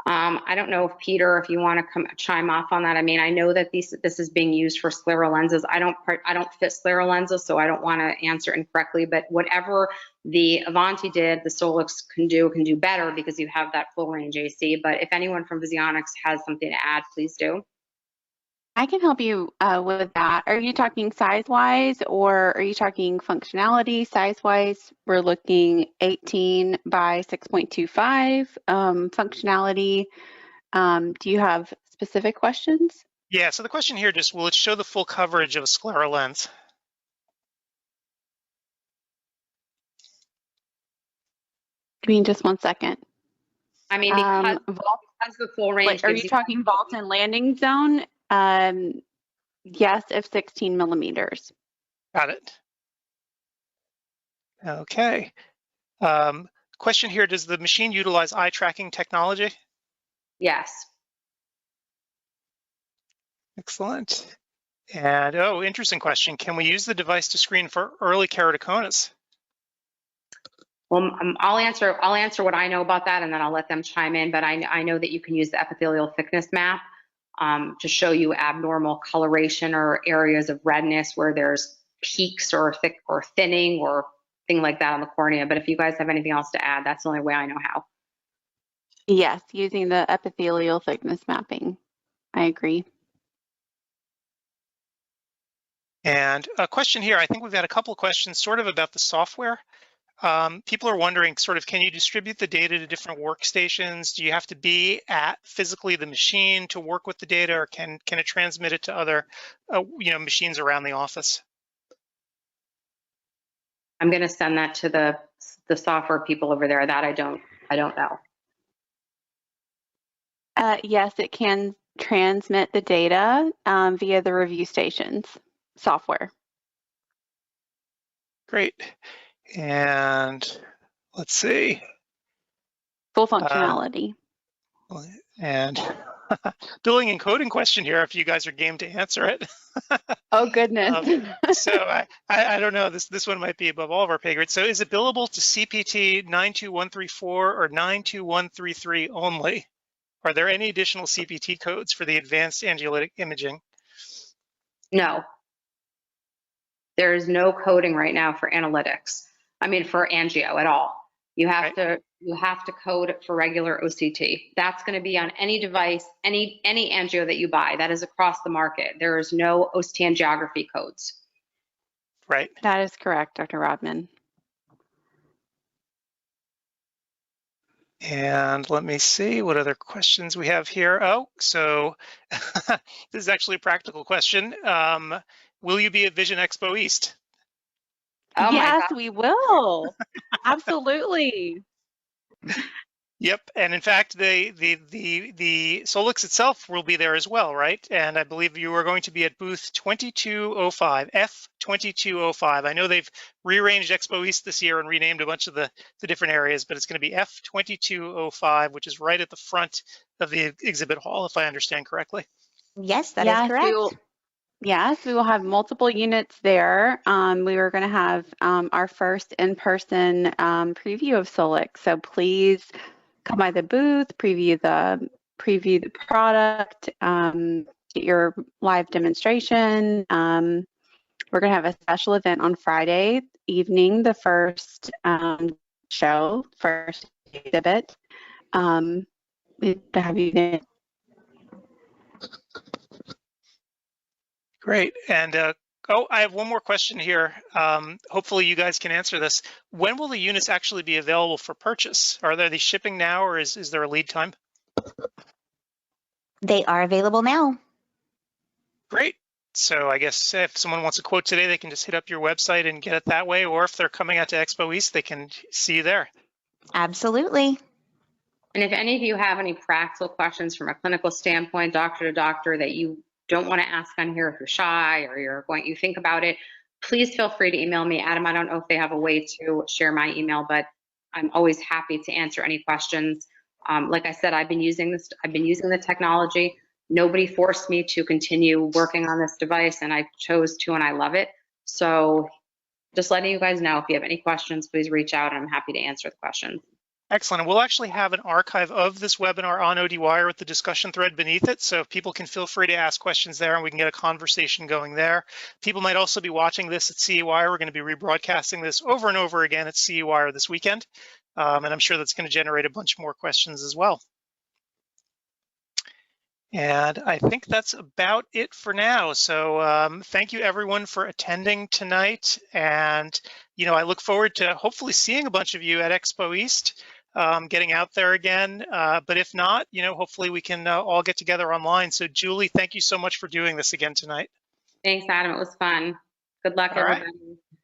I don't know if Peter, if you want to chime off on that. I mean, I know that this is being used for scleral lenses. I don't fit scleral lenses, so I don't want to answer incorrectly. But whatever the Avanti did, the Solix can do better because you have that full range AC. But if anyone from Visionics has something to add, please do. I can help you with that. Are you talking size-wise or are you talking functionality size-wise? We're looking 18 by 6.25 functionality. Do you have specific questions? Yeah, so the question here just, will it show the full coverage of a scleral lens? Give me just 1 second. I mean, because Vault has the full range. Are you talking vault and landing zone? Yes, if 16 millimeters. Got it. Okay. Question here, does the machine utilize eye tracking technology? Yes. Excellent. And, oh, interesting question. Can we use the device to screen for early keratoconus? Well, I'll answer what I know about that, and then I'll let them chime in. But I know that you can use the epithelial thickness map to show you abnormal coloration or areas of redness where there's peaks or thick or thinning or thing like that on the cornea. But if you guys have anything else to add, that's the only way I know how. Yes, using the epithelial thickness mapping. I agree. And a question here, I think we've had a couple of questions sort of about the software. People are wondering sort of, can you distribute the data to different workstations? Do you have to be at physically the machine to work with the data, or can it transmit it to other machines around the office? I'm going to send that to the software people over there. That I don't know. Yes, it can transmit the data via the review stations software. Great. And let's see. Full functionality. And billing and coding question here, if you guys are game to answer it. Oh, goodness. So I don't know, this one might be above all of our pay grade. So is it billable to CPT 92134 or 92133 only? Are there any additional CPT codes for the advanced angiolytic imaging? No. There is no coding right now for analytics. I mean, for angio at all. You have to code for regular OCT. That's going to be on any device, any angio that you buy. That is across the market. There is no OCT angiography codes. Right. That is correct, Dr. Rodman. And let me see what other questions we have here. Oh, so this is actually a practical question. Will you be at Vision Expo East? Oh, yes, we will. Absolutely. Yep, and in fact, the Solix itself will be there as well, right? And I believe you are going to be at booth 2205, F2205. I know they've rearranged Expo East this year and renamed a bunch of the different areas, but it's going to be F2205, which is right at the front of the exhibit hall, if I understand correctly. Yes, that is correct. Yes, we will have multiple units there. We are going to have our first in-person preview of Solix. So please come by the booth, preview the product, get your live demonstration. We're going to have a special event on Friday evening, the first first exhibit. We have you there. Great. And I have one more question here. Hopefully you guys can answer this. When will the units actually be available for purchase? Are they shipping now, or is there a lead time? They are available now. Great. So I guess if someone wants a quote today, they can just hit up your website and get it that way. Or if they're coming out to Expo East, they can see you there. Absolutely. And if any of you have any practical questions from a clinical standpoint, doctor to doctor, that you don't want to ask on here, if you're shy or you think about it, please feel free to email me. Adam, I don't know if they have a way to share my email, but I'm always happy to answer any questions. Like I said, I've been using the technology Nobody forced me to continue working on this device, and I chose to, and I love it. So just letting you guys know, if you have any questions, please reach out, and I'm happy to answer the questions. Excellent. And we'll actually have an archive of this webinar on ODwire with the discussion thread beneath it. So people can feel free to ask questions there and we can get a conversation going there. People might also be watching this at CEwire. We're going to be rebroadcasting this over and over again at CEwire this weekend. And I'm sure that's going to generate a bunch more questions as well. And I think that's about it for now. So thank you everyone for attending tonight. And, I look forward to hopefully seeing a bunch of you at Expo East. Getting out there again. But if not, hopefully we can all get together online. So Julie, thank you so much for doing this again tonight. Thanks, Adam. It was fun. Good luck, All right.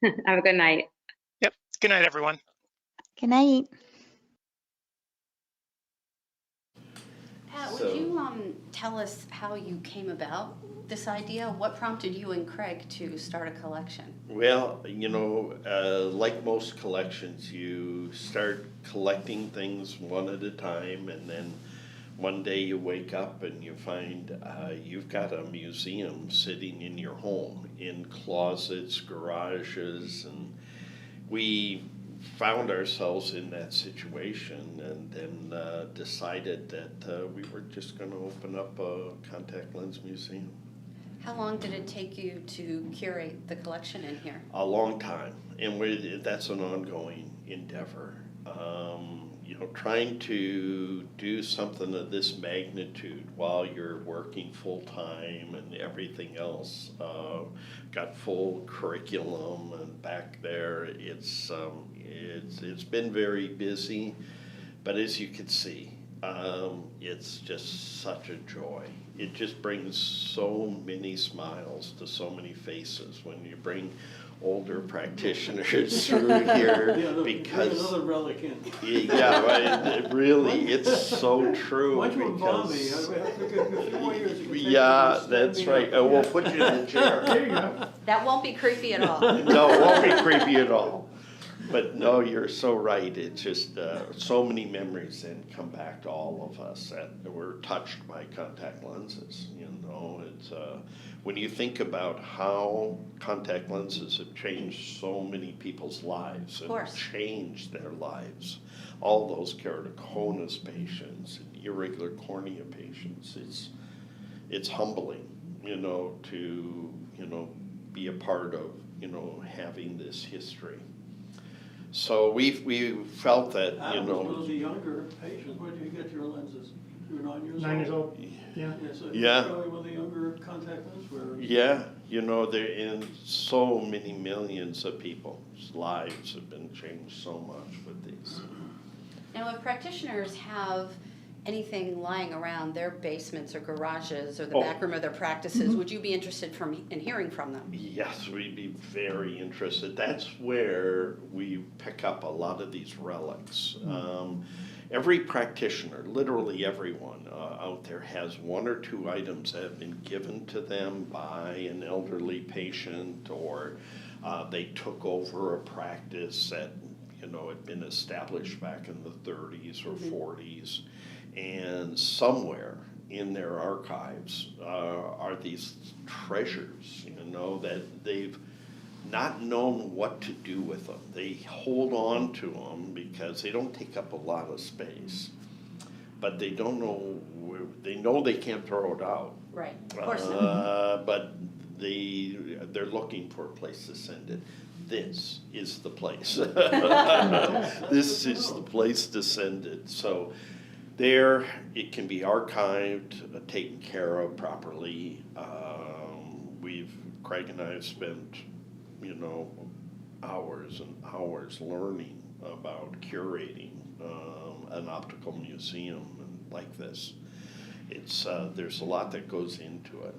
everybody. Have a good night. Yep. Good night, everyone. Good night. Pat, would you tell us how you came about this idea? What prompted you and Craig to start a collection? Well, like most collections, you start collecting things one at a time, and then one day you wake up and you find you've got a museum sitting in your home, in closets, garages, and we found ourselves in that situation, and then decided that we were just going to open up a contact lens museum. How long did it take you to curate the collection in here? A long time, and that's an ongoing endeavor. Trying to do something of this magnitude while you're working full time and everything else, got full curriculum, and back there it's been very busy, but as you can see, it's just such a joy. It just brings so many smiles to so many faces when you bring older practitioners through here, because another relic in. It's so true. Why don't you involve me? A few more years, you can take Yeah, that's right. We'll put you in the chair. There you go. That won't be creepy at all. No, it won't be creepy at all. But no, you're so right. It's just so many memories then come back to all of us that were touched by contact lenses. It's when you think about how contact lenses have changed so many people's lives and changed their lives. All those keratoconus patients and irregular cornea patients. It's humbling, to be a part of having this history. So we felt that, Adam was one of the younger patients. Where did you get your lenses? You were 9 years old? 9 years old, yeah. So Yeah. probably one of the younger contact lens wearers. Yeah, they're in so many millions of people's lives have been changed so much with these. Now, if practitioners have anything lying around their basements or garages or the back room of their practices, would you be interested in hearing from them? Yes, we'd be very interested. That's where we pick up a lot of these relics. Every practitioner, literally everyone out there, has one or two items that have been given to them by an elderly patient, or they took over a practice that had been established back in the 30s or 40s. And somewhere in their archives are these treasures, that they've not known what to do with them. They hold on to them because they don't take up a lot of space, but they don't know they know they can't throw it out. Right, of course not. But they're looking for a place to send it. This is the place. This is the place to send it. So there, it can be archived, taken care of properly. Craig and I have spent, hours and hours learning about curating an optical museum like this. There's a lot that goes into it.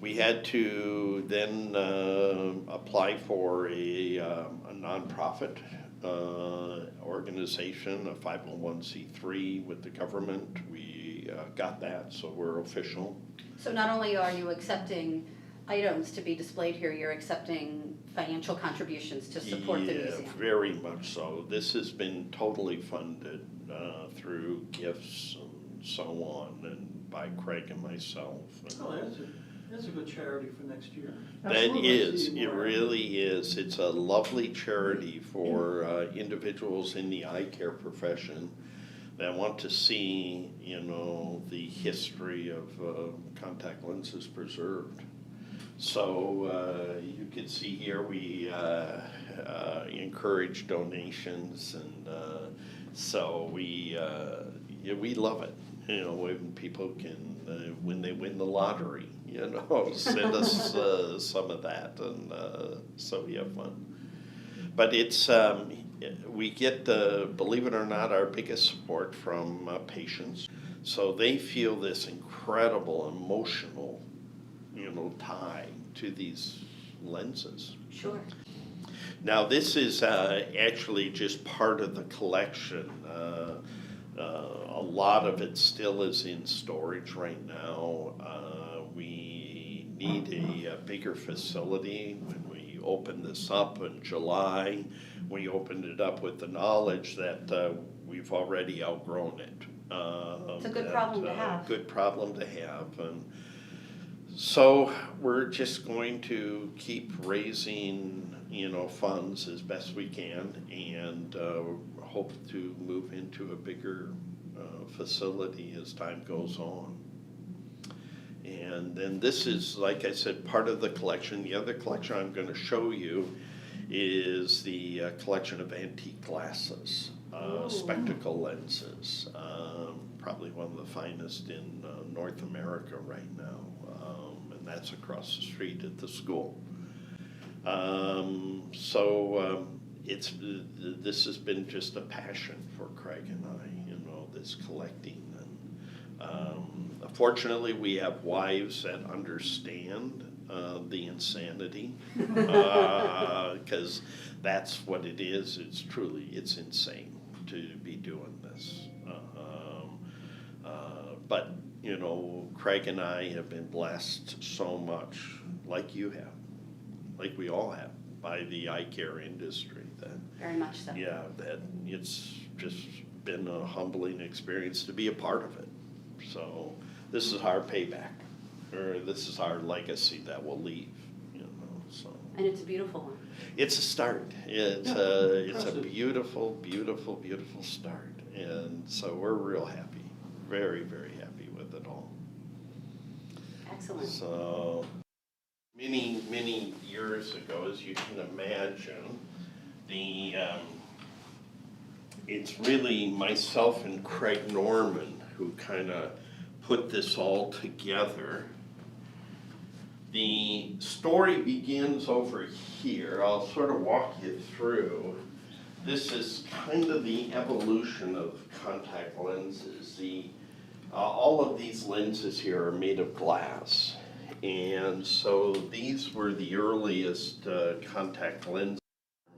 We had to then apply for a nonprofit organization, a 501c3 with the government. We got that, so we're official. So not only are you accepting items to be displayed here, you're accepting financial contributions to support the museum. Yeah, very much so. This has been totally funded through gifts and so on, and by Craig and myself. Oh, that's a good charity for next year. That is, it really is. It's a lovely charity for individuals in the eye care profession that want to see, you know, the history of contact lenses preserved. So you can see here we encourage donations, and so we love it. You know, when people can, when they win the lottery, you know, send us some of that, and so we have fun. But it's, we get, believe it or not, our biggest support from patients. So they feel this incredible emotional, you know, tie to these lenses. Sure. Now this is actually just part of the collection. A lot of it still is in storage right now. We need a bigger facility. When we opened this up in July, we opened it up with the knowledge that we've already outgrown it. It's a good problem to have. Good problem to have. And so we're just going to keep raising, you know, funds as best we can, and hope to move into a bigger facility as time goes on. And then this is, like I said, part of the collection. The other collection I'm going to show you is the collection of antique glasses, spectacle lenses, probably one of the finest in North America right now, and that's across the street at the school. It's this has been just a passion for Craig and I, you know, this collecting. And fortunately, we have wives that understand the insanity, because that's what it is. It's insane to be doing this. But you know, Craig and I have been blessed so much, like you have, like we all have, by the eye care industry. That Very much so. Yeah, that it's just been a humbling experience to be a part of it. So this is our payback, or this is our legacy that we'll leave, you know. So. And it's a beautiful one. It's a start. It's a beautiful, beautiful, beautiful start, and so we're real happy, very, very happy with it all. Excellent. So many, many years ago, as you can imagine, it's really myself and Craig Norman who kind of put this all together. The story begins over here. I'll sort of walk you through. This is kind of the evolution of contact lenses. All of these lenses here are made of glass. And so these were the earliest contact lenses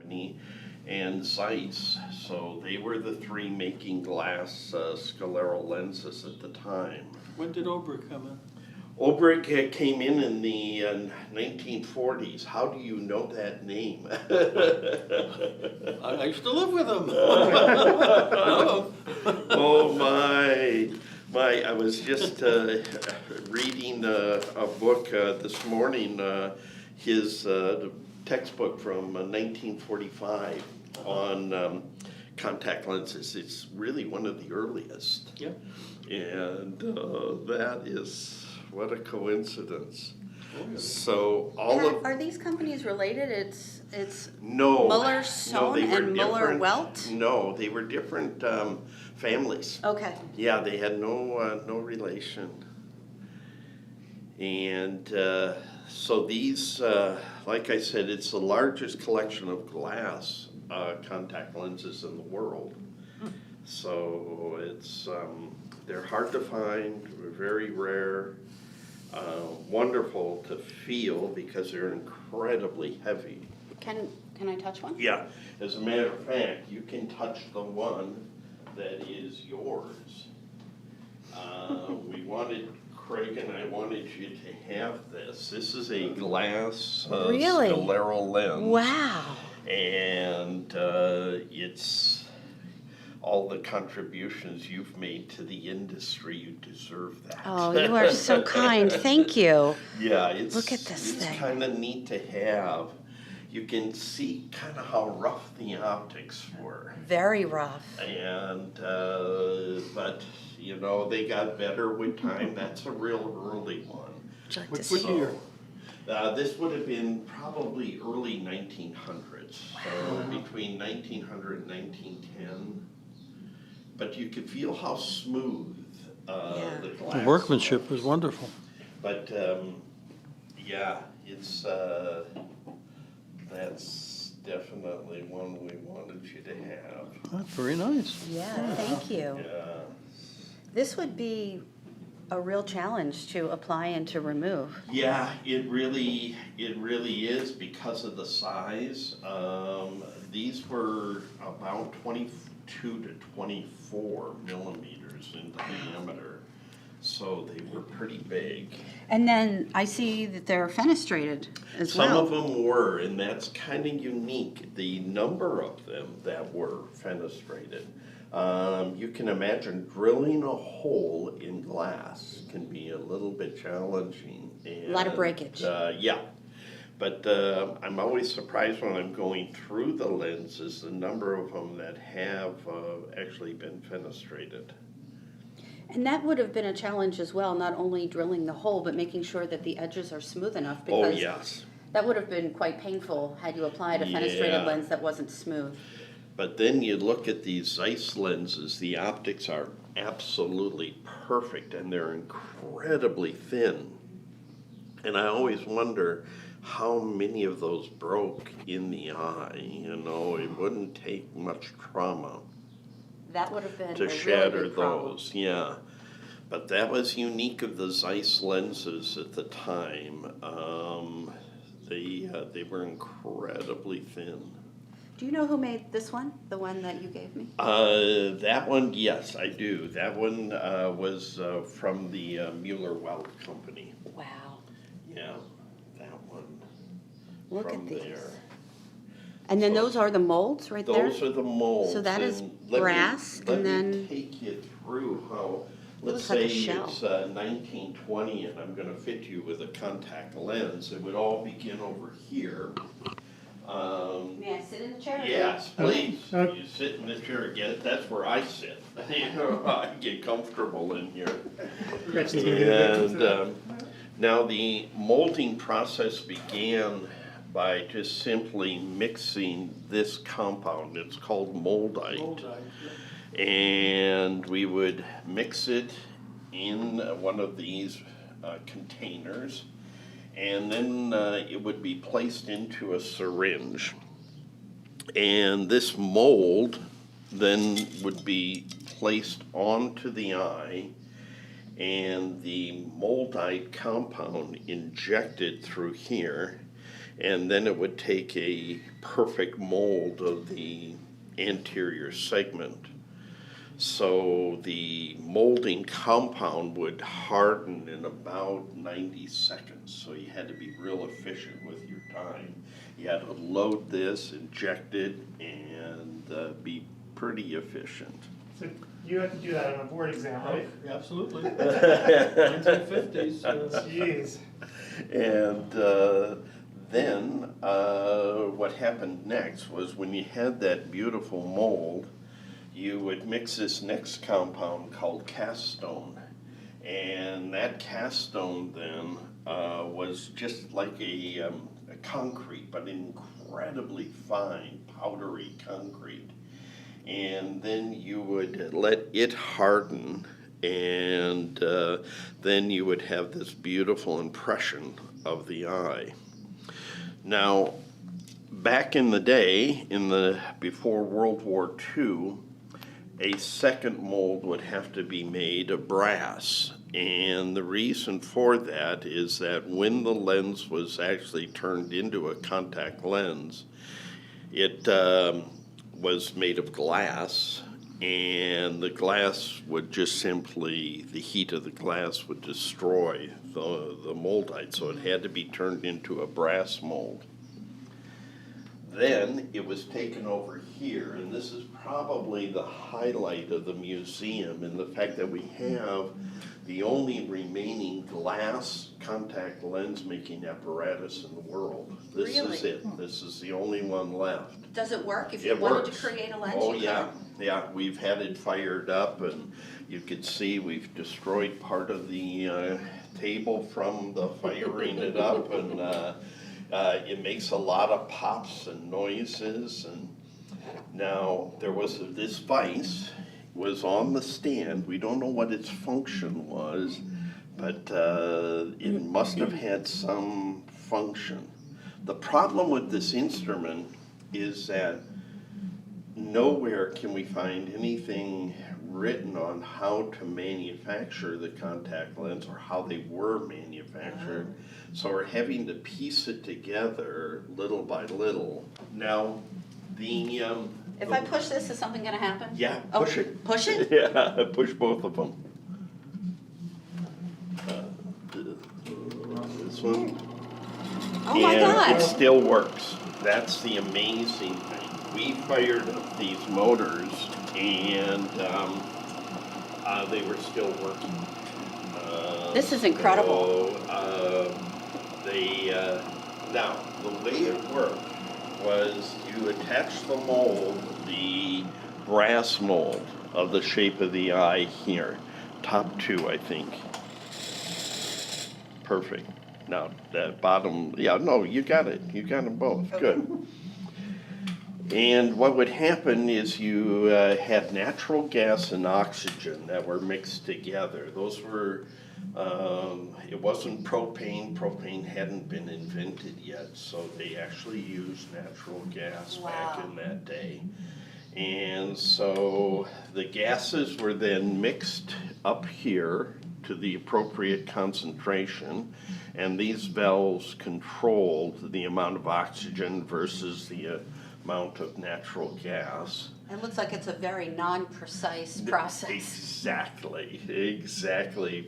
in Germany and Zeiss. So they were the three making glass scleral lenses at the time. When did Oberg come in? Oberg came in the 1940s. How do you know that name? I used to live with him. Oh my. I was just reading a book this morning, his textbook from 1945 on contact lenses. It's really one of the earliest. Yep. And that is, what a coincidence. Oh, yeah. So Are these companies related? It's no, Muller Stone and Muller Welt? No, they were different families. Okay. Yeah, they had no relation. And so these, like I said, it's the largest collection of glass contact lenses in the world. So it's they're hard to find, very rare, wonderful to feel because they're incredibly heavy. Can I touch one? Yeah, as a matter of fact, you can touch the one that is yours. Craig and I wanted you to have this. This is a glass Really? scleral lens. Wow. And it's all the contributions you've made to the industry. You deserve that. Oh, you are so kind. Thank you. Yeah, it's, Look at this it's thing. kind of neat to have. You can see kind of how rough the optics were. Very rough. And, but, you know, they got better with time. That's a real early one. Would you like What to see? year? This would have been probably early 1900s, so between 1900 and 1910. But you could feel how smooth the glass The workmanship was wonderful. But yeah, it's that's definitely one we wanted you to have. That's very nice. Yeah, thank you. Yeah. This would be a real challenge to apply and to remove. Yeah, it really is because of the size. These were about 22 to 24 millimeters in diameter, so they were pretty big. And then I see that they're fenestrated as Some well. of them were, and that's kind of unique, the number of them that were fenestrated. You can imagine drilling a hole in glass can be a little bit challenging. And, A lot of breakage. Yeah, but I'm always surprised when I'm going through the lenses, the number of them that have actually been fenestrated. And that would have been a challenge as well, not only drilling the hole, but making sure that the edges are smooth enough. Oh, Because yes. that would have been quite painful had you applied a fenestrated Yeah. lens that wasn't smooth. But then you look at these Zeiss lenses, the optics are absolutely perfect and they're incredibly thin. And I always wonder how many of those broke in the eye. You know, it wouldn't take much trauma That would have been to a shatter really big problem. those, yeah. But that was unique of the Zeiss lenses at the time. They were incredibly thin. Do you know who made this one? The one that you gave me? That one, yes, I do. That one was from the Mueller-Weld company. Wow. Yeah, that one. Look from at these. there. And then So those are the molds right there? Those are the molds. So that is and let me- brass, and Let then me take you through how, let's looks like a say shell. it's 1920 and I'm gonna fit you with a contact lens. It would all begin over here. May I sit in the chair? Yes, please. You sit in the chair again. That's where I sit. You know, I get comfortable in here. And now the molding process began by just simply mixing this compound. It's called moldite. And we would mix it in one of these containers. And then it would be placed into a syringe. And this mold then would be placed onto the eye and the moldite compound injected through here. And then it would take a perfect mold of the anterior segment. So the molding compound would harden in about 90 seconds. So you had to be real efficient with your time. You had to load this, inject it, and be pretty efficient. So you had to do that on a board exam, right? Absolutely. 1950s. Jeez. And then what happened next was when you had that beautiful mold, you would mix this next compound called cast stone. And that cast stone then was just like a concrete, but incredibly fine, powdery concrete. And then you would let it harden, and then you would have this beautiful impression of the eye. Now, back in the day, before World War II, a second mold would have to be made of brass. And the reason for that is that when the lens was actually turned into a contact lens, it was made of glass, and the glass would just simply, the heat of the glass would destroy the moldite, so it had to be turned into a brass mold. then it was taken over here, and this is probably the highlight of the museum in the fact that we have the only remaining glass contact lens making apparatus in the world. This is Really? it. This is the only one left. Does it work? If you It wanted works. to create a lens, Oh, you yeah. could? Yeah, we've had it fired up, and you could see we've destroyed part of the table from the firing it up, and it makes a lot of pops and noises. And now there was this vise was on the stand. We don't know what its function was, but it must have had some function. The problem with this instrument is that nowhere can we find anything written on how to manufacture the contact lens or how they were manufactured. So we're having to piece it together little by little. Now, the If I push this, is something gonna happen? yeah, Oh, push it. Push it? Yeah, push both of them. This one. Oh my And God. it still works. That's the amazing thing. We fired up these motors, and they were still working. This is incredible. So, now, the way it worked was you attach the mold, the brass mold of the shape of the eye here. Top two, I think. Perfect. Now, that bottom, yeah, no, you got it. You got them both. Good. And what would happen is you had natural gas and oxygen that were mixed together. Those were, it wasn't propane. Propane hadn't been invented yet, so they actually used natural gas back in that day. And so the gases were then mixed up here to the appropriate concentration, and these valves controlled the amount of oxygen versus the amount of natural gas. It looks like it's a very non-precise process. Exactly,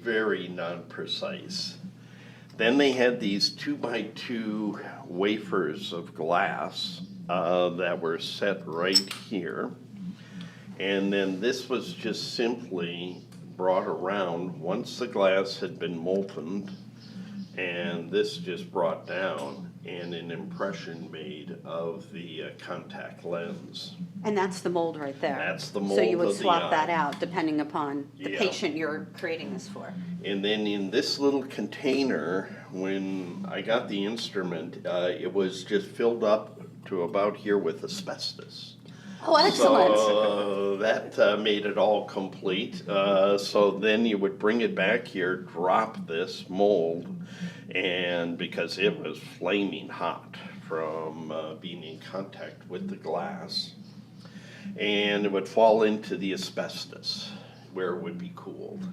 very non-precise. Then they had these 2x2 wafers of glass that were set right here. And then this was just simply brought around once the glass had been molten, and this just brought down and an impression made of the contact lens. And that's the mold right there. That's the mold So you would of the swap eye. that out depending upon the Yeah. patient you're creating this for. And then in this little container, when I got the instrument, it was just filled up to about here with asbestos. Oh, excellent. So that made it all complete. So then you would bring it back here, drop this mold, and because it was flaming hot from being in contact with the glass, and it would fall into the asbestos where it would be cooled.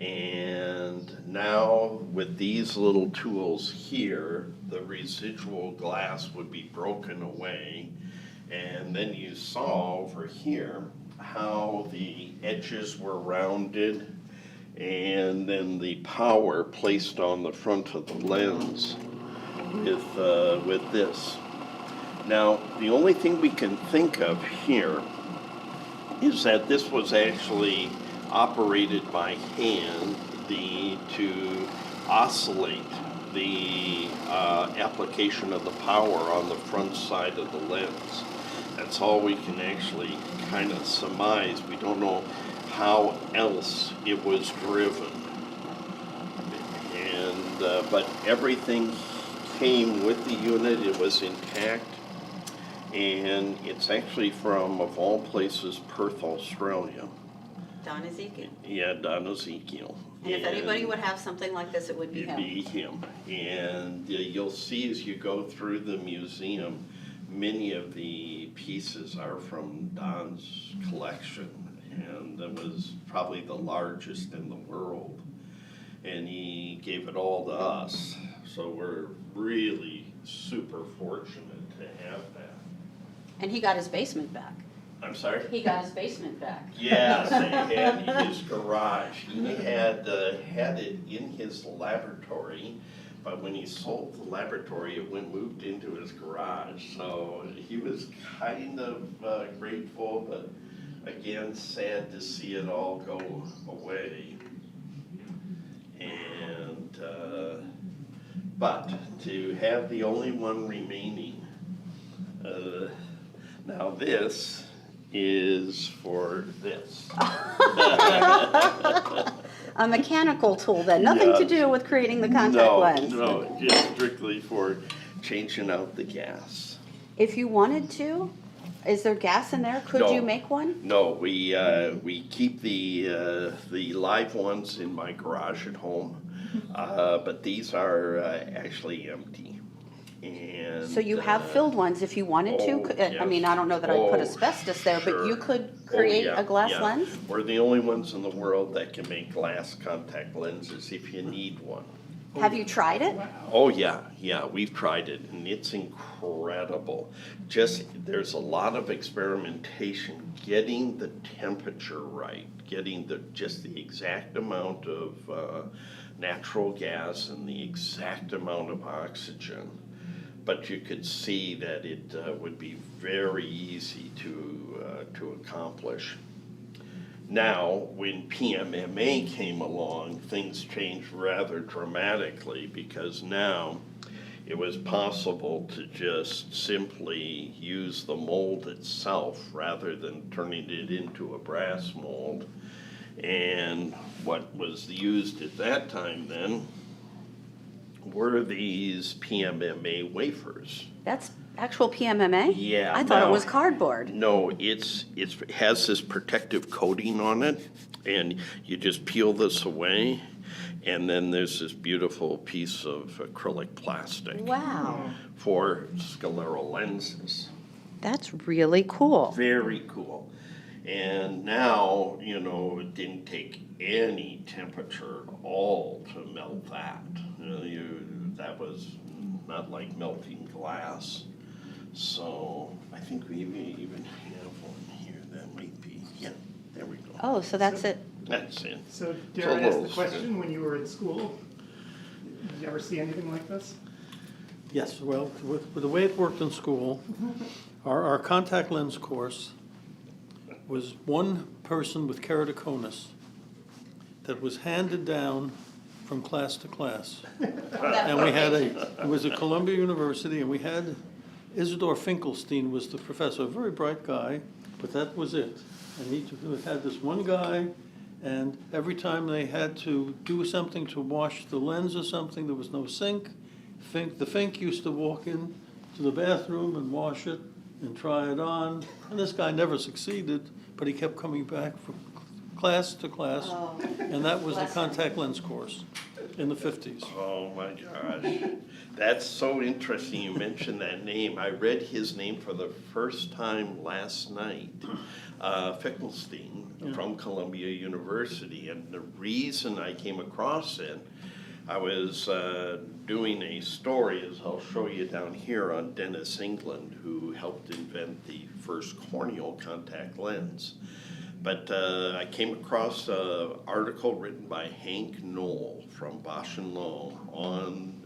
And now with these little tools here, the residual glass would be broken away. And then you saw over here how the edges were rounded, and then the power placed on the front of the lens with this. Now, the only thing we can think of here is that this was actually operated by hand to oscillate the application of the power on the front side of the lens. That's all we can actually kind of surmise. We don't know how else it was driven. And but everything came with the unit. It was intact. And it's actually from, of all places, Perth, Australia. Don Ezekiel. Yeah, Don Ezekiel. And if anybody would have something like this, it would be It'd him. be him. And you'll see as you go through the museum, many of the pieces are from Don's collection. And that was probably the largest in the world. And he gave it all to us. So we're really super fortunate to have that. And he got his basement back. I'm sorry? He got his basement back. Yes, they had his garage. He had had it in his laboratory, but when he sold the laboratory, it moved into his garage. So he was kind of grateful, but again, sad to see it all go away. And, but to have the only one remaining, now this is for this. A mechanical tool then, nothing to do with creating the contact lens. No, just strictly for changing out the gas. If you wanted to, is there gas in there? Could you make one? No, we keep the live ones in my garage at home, but these are actually empty. And So you have filled ones if you wanted to? I mean, I don't know that I'd put asbestos there, but you could create a glass lens? We're the only ones in the world that can make glass contact lenses if you need one. Have you tried it? Oh yeah, we've tried it and it's incredible. Just, there's a lot of experimentation, getting the temperature right, getting just the exact amount of natural gas and the exact amount of oxygen. But you could see that it would be very easy to accomplish. Now, when PMMA came along, things changed rather dramatically, because now it was possible to just simply use the mold itself rather than turning it into a brass mold. And what was used at that time then were these PMMA wafers. That's actual PMMA? Yeah. I thought it was cardboard. No, it has this protective coating on it, and you just peel this away, and then there's this beautiful piece of acrylic plastic. Wow. For scleral lenses. That's really cool. Very cool. And now, it didn't take any temperature at all to melt that. That was not like melting glass. So I think we even have one here that might be, there we go. Oh, so that's it. That's it. So dare I ask the question, when you were in school, did you ever see anything like this? Yes, well, with the way it worked in school, our contact lens course was one person with keratoconus that was handed down from class to class. And we had it was at Columbia University, and we had Isidore Finkelstein was the professor, a very bright guy, but that was it. And he had this one guy, and every time they had to do something to wash the lens or something, there was no sink. The Fink used to walk in to the bathroom and wash it and try it on. And this guy never succeeded, but he kept coming back from class to class. Oh, and that was the contact lens course in the 50s. Oh my gosh. That's so interesting you mentioned that name. I read his name for the first time last night. Finkelstein from Columbia University. And the reason I came across it, I was doing a story, as I'll show you down here, on Dennis England, who helped invent the first corneal contact lens. But I came across an article written by Hank Knoll from Bosch & Lowe on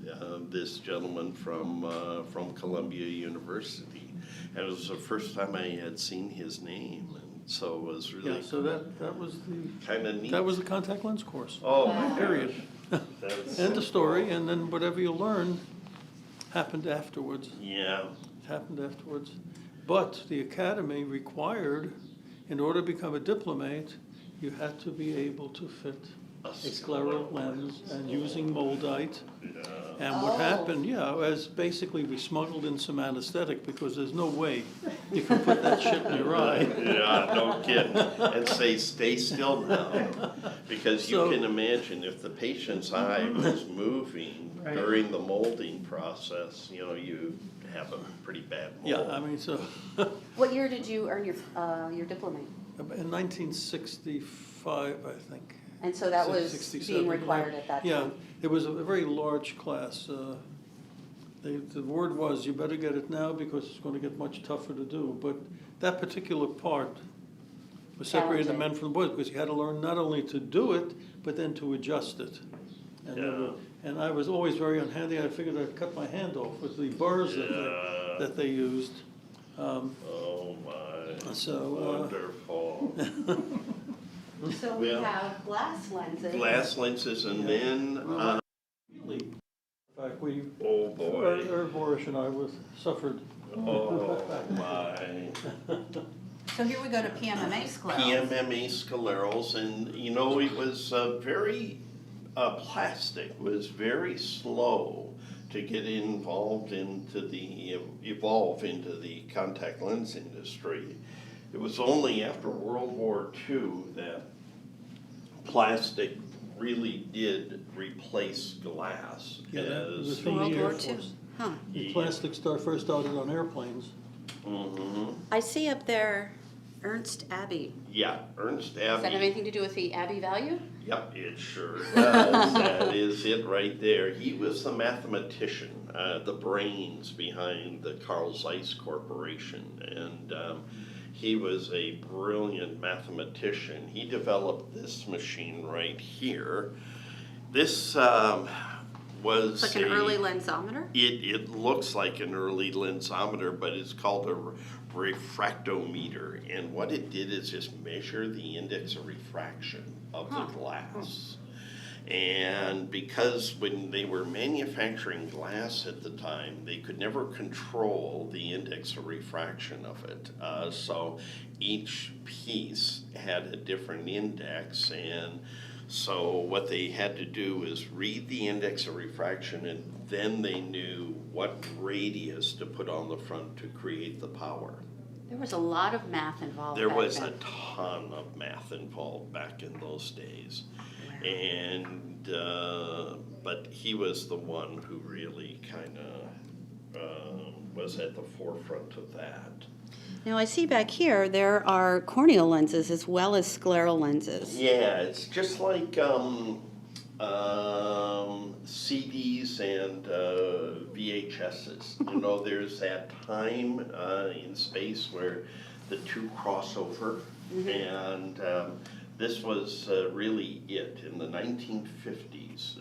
this gentleman from Columbia University. And it was the first time I had seen his name. And so it was really so that was the kind of neat. That was the contact lens course. Oh, my period. End of story, cool. and then whatever you learn happened afterwards. Yeah. It happened afterwards. But the academy required, in order to become a diplomate, you had to be able to fit a scleral lens and using moldite. And what happened, as basically we smuggled in some anesthetic, because there's no way you can put that shit in your eye. Yeah, no kidding. And say, stay still now. Because you can imagine if the patient's eye was moving during the molding process, you have a pretty bad mold. Yeah, I mean, so. What year did you earn your diploma? In 1965, I think. And so that was 67, being required at that time? Yeah, it was a very large class. The word was, you better get it now because it's going to get much tougher to do. But that particular part was separating the men from the boys, because you had to learn not only to do it, but then to adjust it. And I was always very unhandy. I figured I'd cut my hand off with the burrs that they used. Oh my, So, wonderful. So we have glass lenses. Glass lenses, and then, in fact, we, oh boy. Boris and I suffered. Oh my. So here we go to PMMA sclerals. PMMA sclerals, and you know, it was very, plastic was very slow to get involved into evolve into the contact lens industry. It was only after World War II that plastic really did replace glass as World War II. Huh. The plastic first started on airplanes. Mm-hmm. I see up there Ernst Abbey. Yeah, Ernst Does that have Abbey. anything to do with the Abbey value? Yep, it sure does. That is it right there. He was the mathematician, the brains behind the Carl Zeiss Corporation, and he was a brilliant mathematician. He developed this machine right here. This was It's like an early lensometer? It looks like an early lensometer, but it's called a refractometer. And what it did is just measure the index of refraction of the glass. And because when they were manufacturing glass at the time, they could never control the index of refraction of it. So each piece had a different index, and so what they had to do is read the index of refraction, and then they knew what radius to put on the front to create the power. There was a lot of math involved. There back was then. a ton of math involved back in those days. And, but he was the one who really kind of was at the forefront of that. Now I see back here there are corneal lenses as well as scleral lenses. Yeah, it's just like CDs and VHSs. You know, there's that time in space where the two cross over, and this was really it. In the 1950s,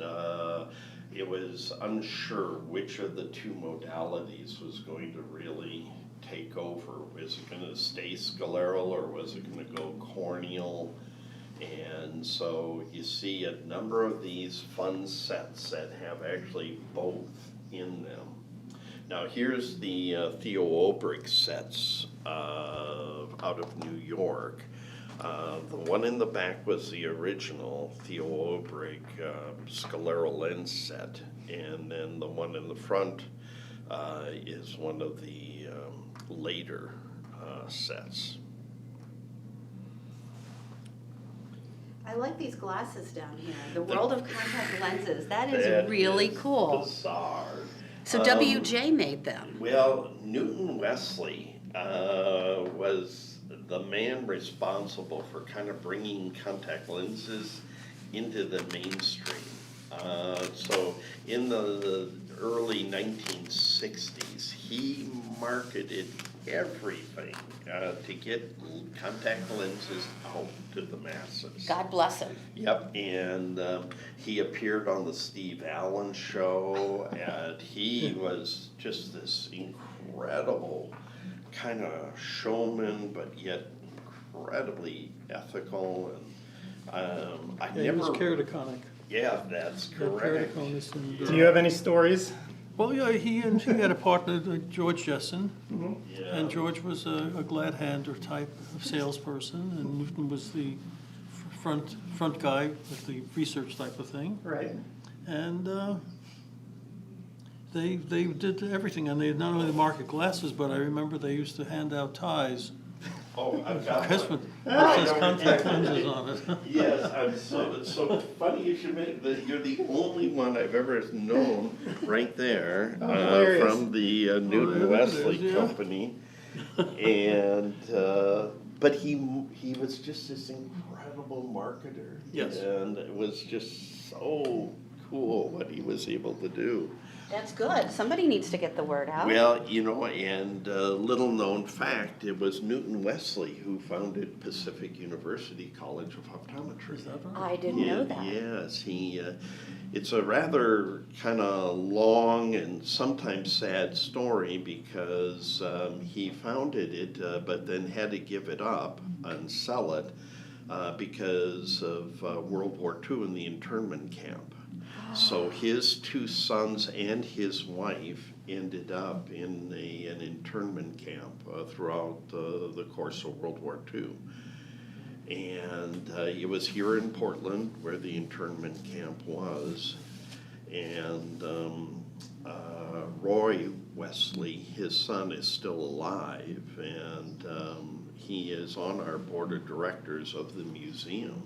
it was unsure which of the two modalities was going to really take over. Was it going to stay scleral, or was it going to go corneal? And so you see a number of these fun sets that have actually both in them. Now here's the Theo Olbrich sets out of New York. The one in the back was the original Theo Olbrich scleral lens set, and then the one in the front is one of the later sets. I like these glasses down here. The world of contact lenses. That is really cool. Bizarre. So WJ made them. Well, Newton Wesley was the man responsible for kind of bringing contact lenses into the mainstream. So in the early 1960s, he marketed everything to get contact lenses out to the masses. God bless him. Yep, and he appeared on the Steve Allen show, and he was just this incredible kind of showman, but yet incredibly ethical. And He was keratoconic. Yeah, that's correct. Do you have any stories? Well, yeah, he had a partner, George Jessen, Yeah. and George was a glad-hander type of salesperson, and Newton was the front guy with the research type of thing. Right. And they did everything, and they not only market glasses, but I remember they used to hand out ties. Oh, I've got Christmas. one. It says contact lenses on it. Yes, I'm so funny you should mention that. You're the only one I've ever known right there from the Newton Wesley company, and but he was just this incredible marketer. Yes. And it was just so cool what he was able to do. That's good. Somebody needs to get the word out. Well, you know, and little known fact, it was Newton Wesley who founded Pacific University College of Optometry. Is that right? I didn't know that. Yes, it's a rather kind of long and sometimes sad story because he founded it, but then had to give it up and sell it because of World War II and the internment camp. So his two sons and his wife ended up in an internment camp throughout the course of World War II. And it was here in Portland where the internment camp was. And Roy Wesley, his son, is still alive, and he is on our board of directors of the museum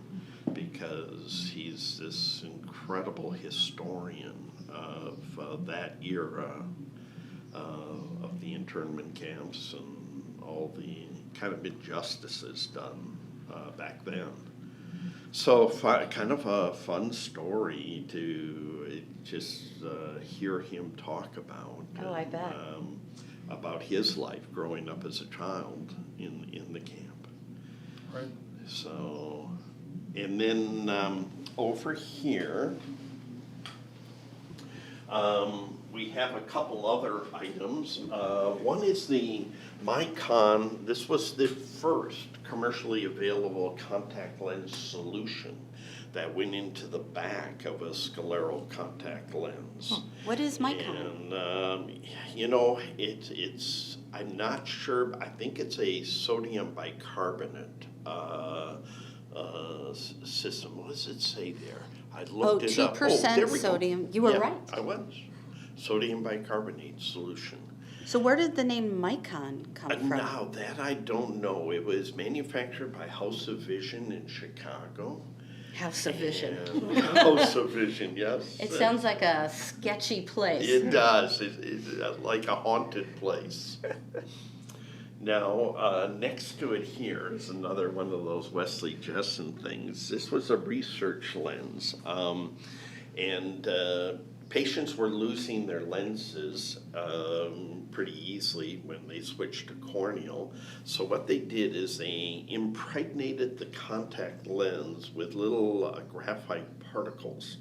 because he's this incredible historian of that era of the internment camps and all the kind of injustices done back then. So kind of a fun story to just hear him talk about. Oh, I bet. About his life growing up as a child in the camp. Right. So, and then over here, we have a couple other items. One is the Micon. This was the first commercially available contact lens solution that went into the back of a scleral contact lens. What is Micon? And you know, it's I'm not sure. I think it's a sodium bicarbonate system. What does it say there? I looked it up. 2% there we go. sodium. You were Yeah, right. I was. Sodium bicarbonate solution. So where did the name Micon come from? Now that I don't know. It was manufactured by House of Vision in Chicago. House of Vision. House of Vision, yes. It sounds like a sketchy place. It does. It's like a haunted place. Now, next to it here is another one of those Wesley Jessen things. This was a research lens. And patients were losing their lenses pretty easily when they switched to corneal. So what they did is they impregnated the contact lens with little graphite particles.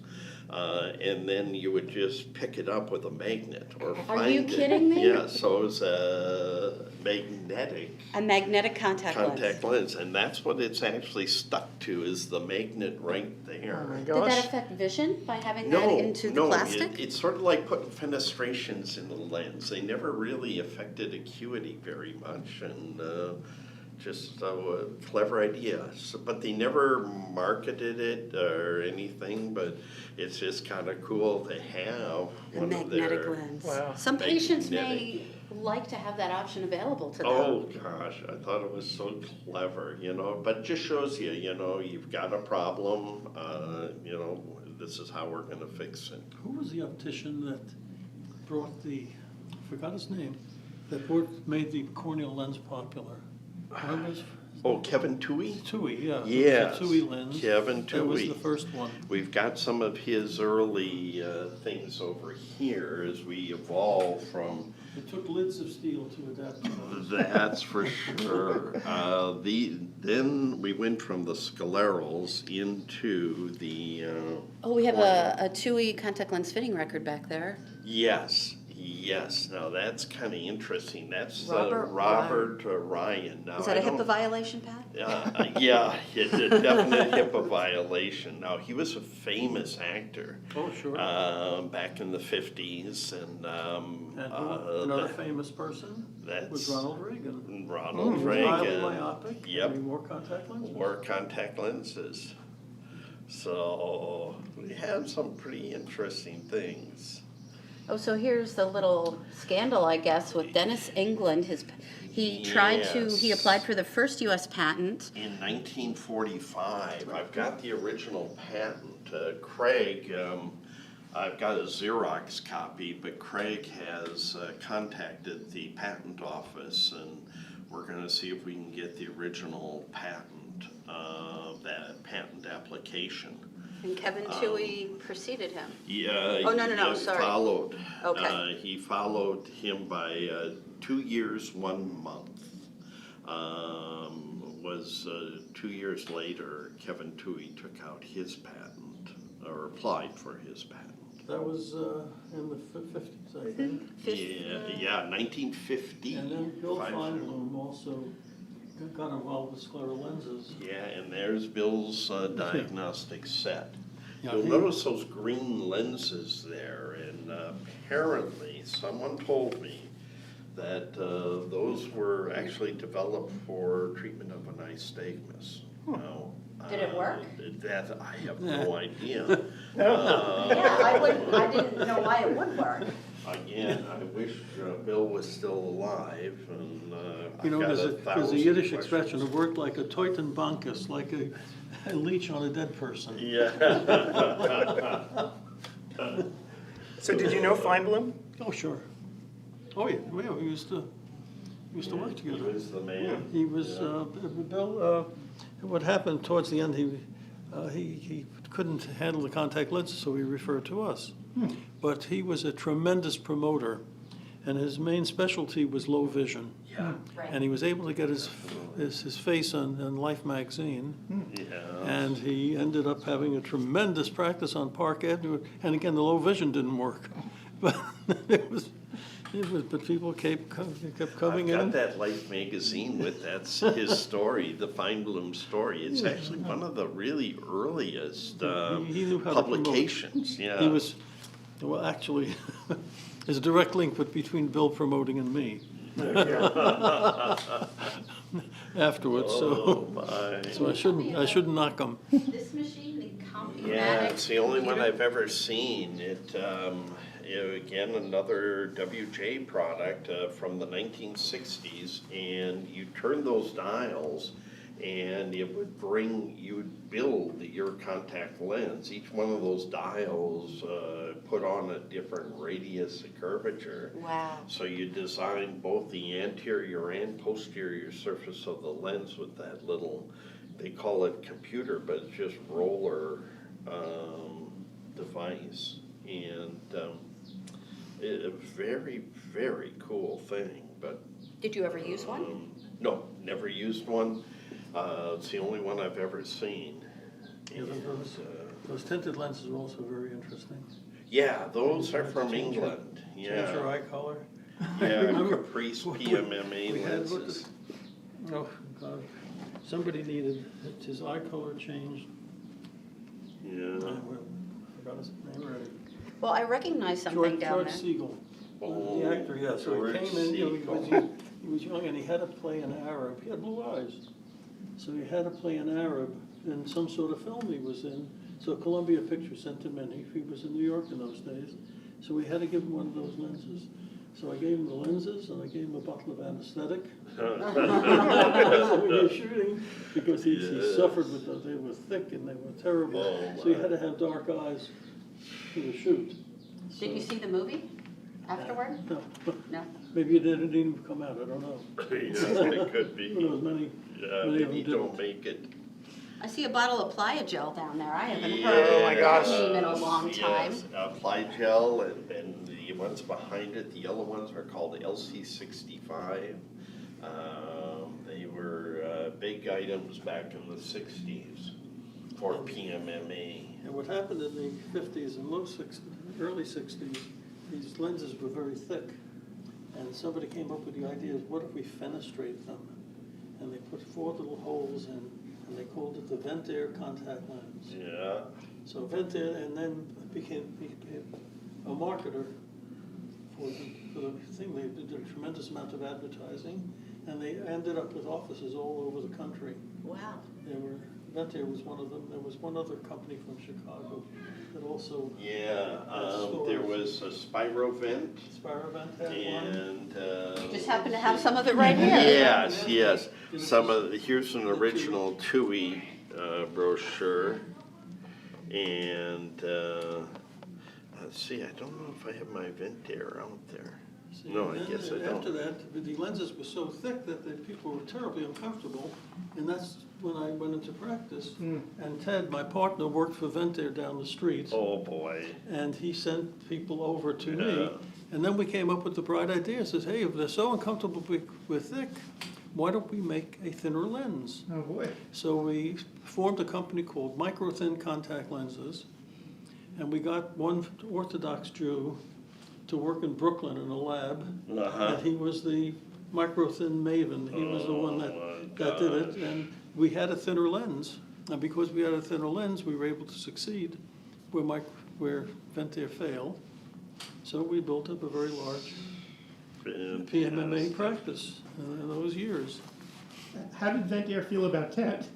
And then you would just pick it up with a magnet or find it. Are you kidding me? Yeah, so it was a magnetic contact lens, and that's what it's actually stuck to, is the magnet right there. Oh my Did gosh. that affect vision by having that into the plastic? It's sort of like putting fenestrations in the lens. They never really affected acuity very much, and just a clever idea. So, but they never marketed it or anything, but it's just kind of cool to have A one magnetic of their lens. Wow. Some patients may like to have that option available to them. Oh gosh, I thought it was so clever, you know, but it just shows you, you know, you've got a problem, you know, this is how we're going to fix it. Who was the optician that brought I forgot his name, that made the corneal lens popular? Remember his? Oh, Kevin Toohey? Toohey, yeah. Yes, The Toohey lens. Kevin That was the Toohey. first one. We've got some of his early things over here as we evolve from. It took lids of steel to adapt to those. That's for sure. Then we went from the scalerals into the. Oh, we have a TUI contact lens fitting record back there. Yes. Now that's kind of interesting. That's Robert Ryan. Now, Is that a HIPAA violation, Pat? Yeah, it's a definite HIPAA violation. Now, he was a famous actor. Oh, sure. Back in the 50s. And another famous person was Ronald Reagan. Ronald He was Reagan. highly myopic. Yep. He wore contact lenses. Wore contact lenses. So we have some pretty interesting things. Oh, so here's the little scandal, I guess, with Dennis England. He applied for the first U.S. patent. In 1945, I've got the original patent. Craig, I've got a Xerox copy, but Craig has contacted the patent office, and we're going to see if we can get the original patent, that patent application. And Kevin Toohey preceded him. Yeah. Oh, no, he sorry. Followed. Okay. He followed him by 2 years, 1 month. Was 2 years later, Kevin Toohey took out his patent, or applied for his patent. That was in the 50s, I think. Yeah, 1950. And then Bill Feinblum also got involved with scleral lenses. Yeah, and there's Bill's diagnostic set. Yeah, You'll notice those green lenses there, and apparently someone told me that those were actually developed for treatment of an nystagmus. Now, Did it work? That I have no idea. I didn't know why it would work. Again, I wish Bill was still alive, and You know, I've got there's a Yiddish expression, it worked like a Teutonbankus, like a leech on a dead person. Yeah. So did you know Feinblum? Oh, sure. Oh, yeah, we used to work together. He was the man. He was, Bill, what happened towards the end, he couldn't handle the contact lenses, so he referred to us. But he was a tremendous promoter, and his main specialty was low vision. Yeah. Right. And he was able to get his face on Life magazine. Yeah. And he ended up having a tremendous practice on Park Avenue, and again, the low vision didn't work. But but people kept coming I've in. got that Life magazine with that's his story, the Feinblum story. It's actually one of the really earliest He knew how to promote. publications. Yeah. He was, well, actually, there's a direct link between Bill promoting and me. Afterwards, so I shouldn't knock him. This machine, the Compumatic. Yeah, it's the only one I've ever seen. Again, another WJ product from the 1960s, and you turn those dials, and it would you would build your contact lens. Each one of those dials put on a different radius of curvature. Wow. So you design both the anterior and posterior surface of the lens with that little, they call it computer, but it's just roller device. And a very, very cool thing. But Did you ever use one? no, never used one. It's the only one I've ever seen. Yeah, those tinted lenses are also very interesting. Yeah, those are from England. Change your Yeah, eye color. yeah, Caprice PMMA lenses. Oh, God. Somebody needed his eye color changed. Yeah. I forgot his name already. Well, I recognize something down George there. Siegel, Oh, the actor, yeah. So he George came in, Siegel. he was young and he had to play an Arab. He had blue eyes. So he had to play an Arab in some sort of film he was in. So Columbia Pictures sent him in. He was in New York in those days. So we had to give him one of those lenses. So I gave him the lenses and I gave him a bottle of anesthetic. So we were shooting because he suffered with those. They were thick and they were terrible. Oh, So he had to have dark eyes for the shoot. Did you see the movie afterward? No. No. Maybe it didn't even come out, I don't know. Yeah, it could be. Who knows, many Yeah, of them maybe didn't. don't make it. I see a bottle of Playa-Gel down there. I haven't Yeah, heard Oh my gosh. that name in a long time. Yes, Playa-Gel, and the ones behind it, the yellow ones are called LC65. They were big items back in the 60s for PMMA. And what happened in the 50s and early 60s, these lenses were very thick. And somebody came up with the idea of what if we fenestrate them? And they put 4 little holes in, and they called it the Ventair contact lens. Yeah. So Ventair, and then became a marketer for the thing. They did a tremendous amount of advertising, and they ended up with offices all over the country. Wow. Ventair was one of them. There was one other company from Chicago that also. Yeah, there was a Spirovent. Spirovent had one. And You just happen to have some of it right here. yes, yes. Here's an original TUI brochure, and let's see. I don't know if I have my Ventair out there. See, No, I and guess then I don't. After that, the lenses were so thick that the people were terribly uncomfortable, and that's when I went into practice. And Ted, my partner, worked for Ventair down the street. Oh, boy. And he sent people over to Yeah. me. And then we came up with the bright idea, says, hey, if they're so uncomfortable with thick, why don't we make a thinner lens? Oh, boy. So we formed a company called Micro Thin Contact Lenses, and we got one Orthodox Jew to work in Brooklyn in a lab, and he was the micro thin maven. He was the one that did it, and we had a thinner lens, and because we had a thinner lens, we were able to succeed where Ventair failed. So we built up a very large PMMA practice in those years. How did Ventair feel about Ted?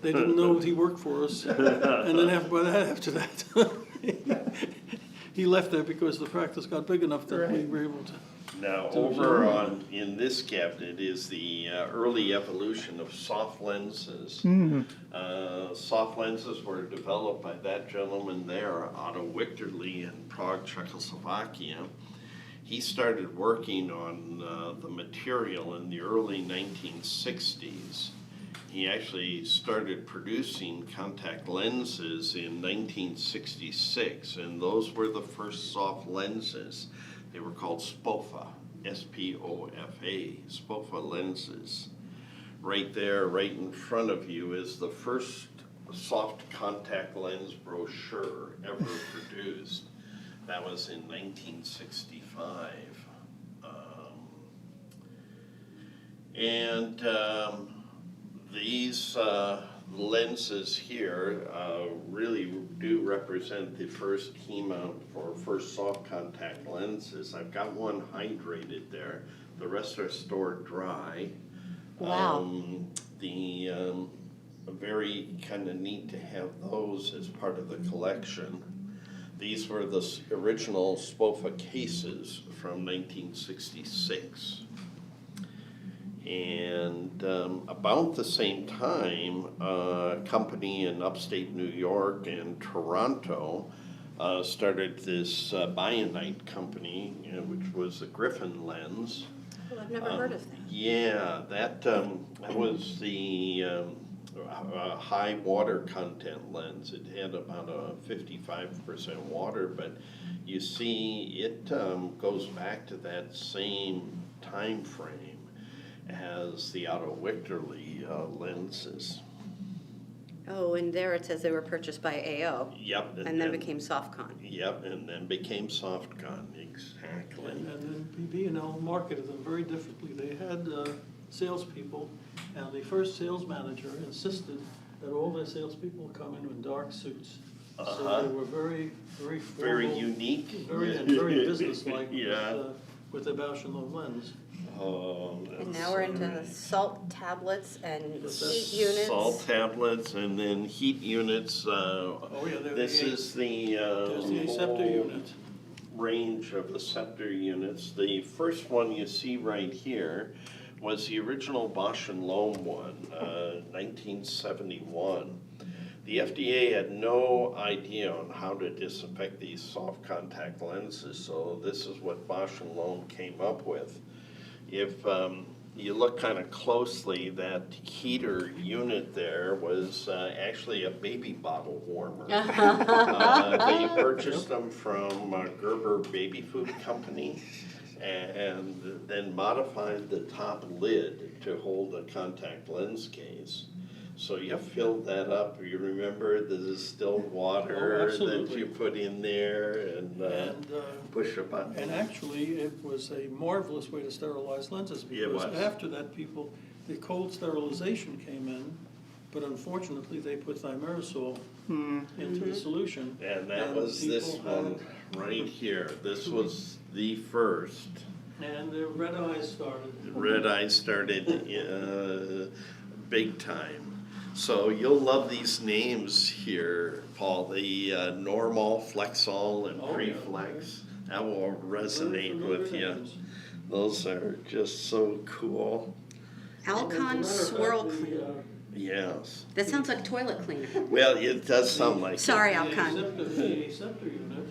They didn't know he worked for us, and then after that, he left there because the practice got big enough that we were able to. Now, over on, in this cabinet is the early evolution of soft lenses. Soft lenses were developed by that gentleman there, Otto Wichterle, in Prague, Czechoslovakia. He started working on the material in the early 1960s. He actually started producing contact lenses in 1966, and those were the first soft lenses. They were called SPOFA, S-P-O-F-A, SPOFA lenses. Right there, right in front of you, is the first soft contact lens brochure ever produced. That was in 1965. These lenses here really do represent the first key mount for first soft contact lenses. I've got one hydrated there. The rest are stored dry. Wow. Very kind of neat to have those as part of the collection. These were the original SPOFA cases from 1966. And about the same time, a company in upstate New York and Toronto started this Bionite company, which was a Griffin lens. Oh, I've never heard of that. Yeah, that was the high water content lens. It had about a 55% water, but you see it goes back to that same time frame as the Otto Wichterle lenses. Oh, and there it says they were purchased by AO. Yep. And then became SoftCon. Yep, and then became SoftCon, exactly. And then B&L marketed them very differently. They had salespeople, and the first sales manager insisted that all their salespeople come in dark suits. So they were very, very formal, very unique, very businesslike yeah. with the Bausch & Lomb lens. And now we're into salt tablets and heat units. Salt tablets and then heat units. This is the scepter unit. Range of the scepter units. The first one you see right here was the original Bausch & Lomb one, 1971. The FDA had no idea on how to disinfect these soft contact lenses, so this is what Bausch & Lomb came up with. If you look kind of closely, that heater unit there was actually a baby bottle warmer. They purchased them from Gerber Baby Food Company and then modified the top lid to hold a contact lens case. So you filled that up. You remember the distilled water that you put in there and push a button. And actually, it was a marvelous way to sterilize lenses because after that, the cold sterilization came in, but unfortunately, they put thimerosal into the solution. And that was this one right here. This was the first. And the red eyes started. Red eyes started big time. So you'll love these names here, Paul. The Normal, Flexol, and Preflex. That will resonate with you. Those are just so cool. Alcon Swirl Cleaner. Yes. That sounds like toilet cleaner. Well, it does sound like Sorry, it. Alcon. The scepter unit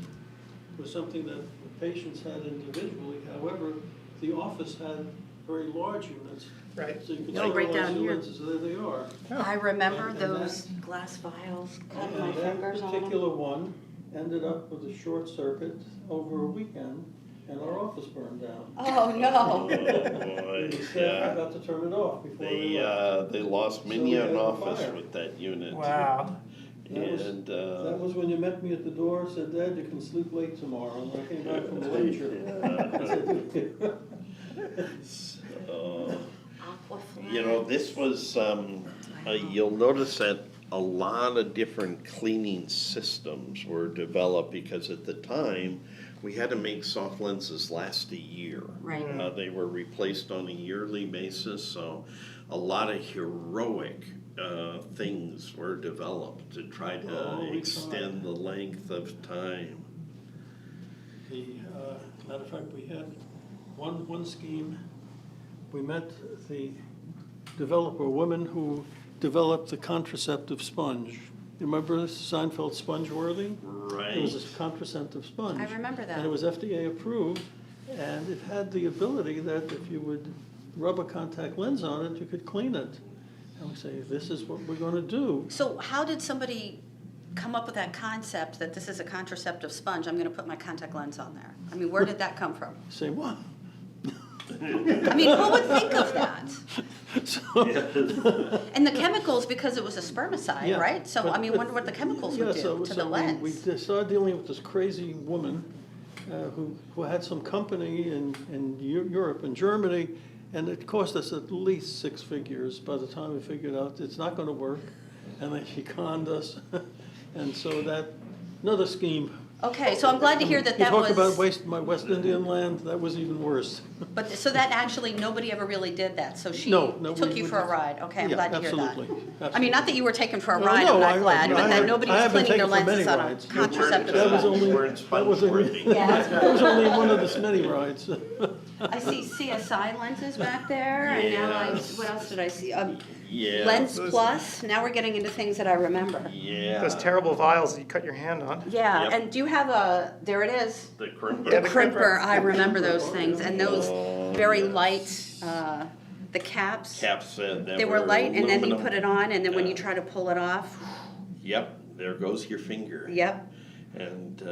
was something that patients had individually. However, the office had very large units. Right. So you could Oh, right sterilize down the here. lenses, there they are. I remember And those glass vials, cutting my And that fingers on them. particular one ended up with a short circuit over a weekend, and our office burned down. Oh, no. The staff forgot to turn it off before they left. They lost So many we had an a office fire. with that unit. Wow. And That was when you met me at the door, said, Dad, you can sleep late tomorrow. And I came back from the lecture. you know, this was, you'll notice that a lot of different cleaning systems were developed because at the time, we had to make soft lenses last a year. Right. They were replaced on a yearly basis, so a lot of heroic things were developed to try to extend the length of time. Matter of fact, we had one scheme. We met the developer, a woman who developed the contraceptive sponge. You remember Seinfeld Spongeworthy? Right. It was a contraceptive sponge. I remember that. And it was FDA approved, and it had the ability that if you would rub a contact lens on it, you could clean it. And we say, this is what we're going to do. So how did somebody come up with that concept that this is a contraceptive sponge, I'm gonna put my contact lens on there? I mean, where did that come from? Say what? I mean, who would think of that? So, And the chemicals, because it was a spermicide, Yeah, right? So, but- I mean, but- wonder what the chemicals yeah, would do so- to so the lens. We started dealing with this crazy woman who had some company in Europe and Germany, and it cost us at least 6 figures by the time we figured out it's not going to work, and then she conned us, and so that another scheme. Okay, so I'm glad to hear that You that talk about was, my West Indian land, that was even worse. but, so that actually, nobody ever really did that, so she No, took we you for a ride, okay, I'm Yeah, glad to hear that. absolutely, I mean, not that you were taken for a No, ride, no, I'm I- not glad, I but that have- nobody I was have been cleaning their taken for lenses many on a rides. contraceptive That was sponge. only, that was only, that was only one of the many rides. I see CSI lenses back there, and now Yes. what else did I see? Yeah. Lens Plus, now we're getting into things that I remember. Yeah. Those terrible vials that you cut your hand on. Yeah, Yep. and do you have there it is, The crimper. the crimper, I remember those things, and those Oh, very yes. light, the caps. Caps that They were light, and then you aluminum. put it on, and then when you Yeah. try to pull it off, Yep, there goes your finger. yep. And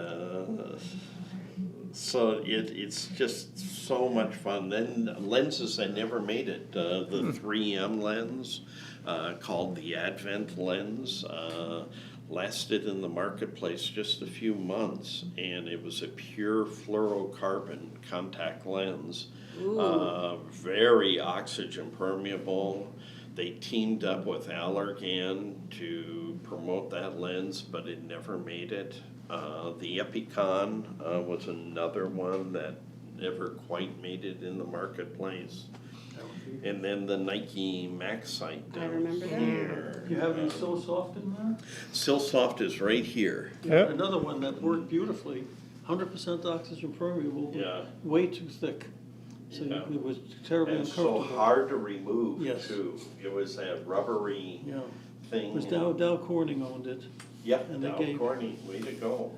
so it's just so much fun. Then lenses that never made it, the 3M lens called the Advent lens, lasted in the marketplace just a few months, and it was a pure fluorocarbon contact lens, very oxygen permeable. They teamed up with Allergan to promote that lens, but it never made it. The Epicon was another one that never quite made it in the marketplace. And then the Nike Maxite I down remember that. here. You have any so soft in there? Silsoft is right here. Yep. Another one that worked beautifully, 100% oxygen permeable, but Yeah. way too thick. So Yeah. it was terribly And so uncomfortable. hard to remove Yes. too. It was that rubbery Yeah, thing. it was Dow Corning owned it. Yep, and they Dow gave- Corning, way to go.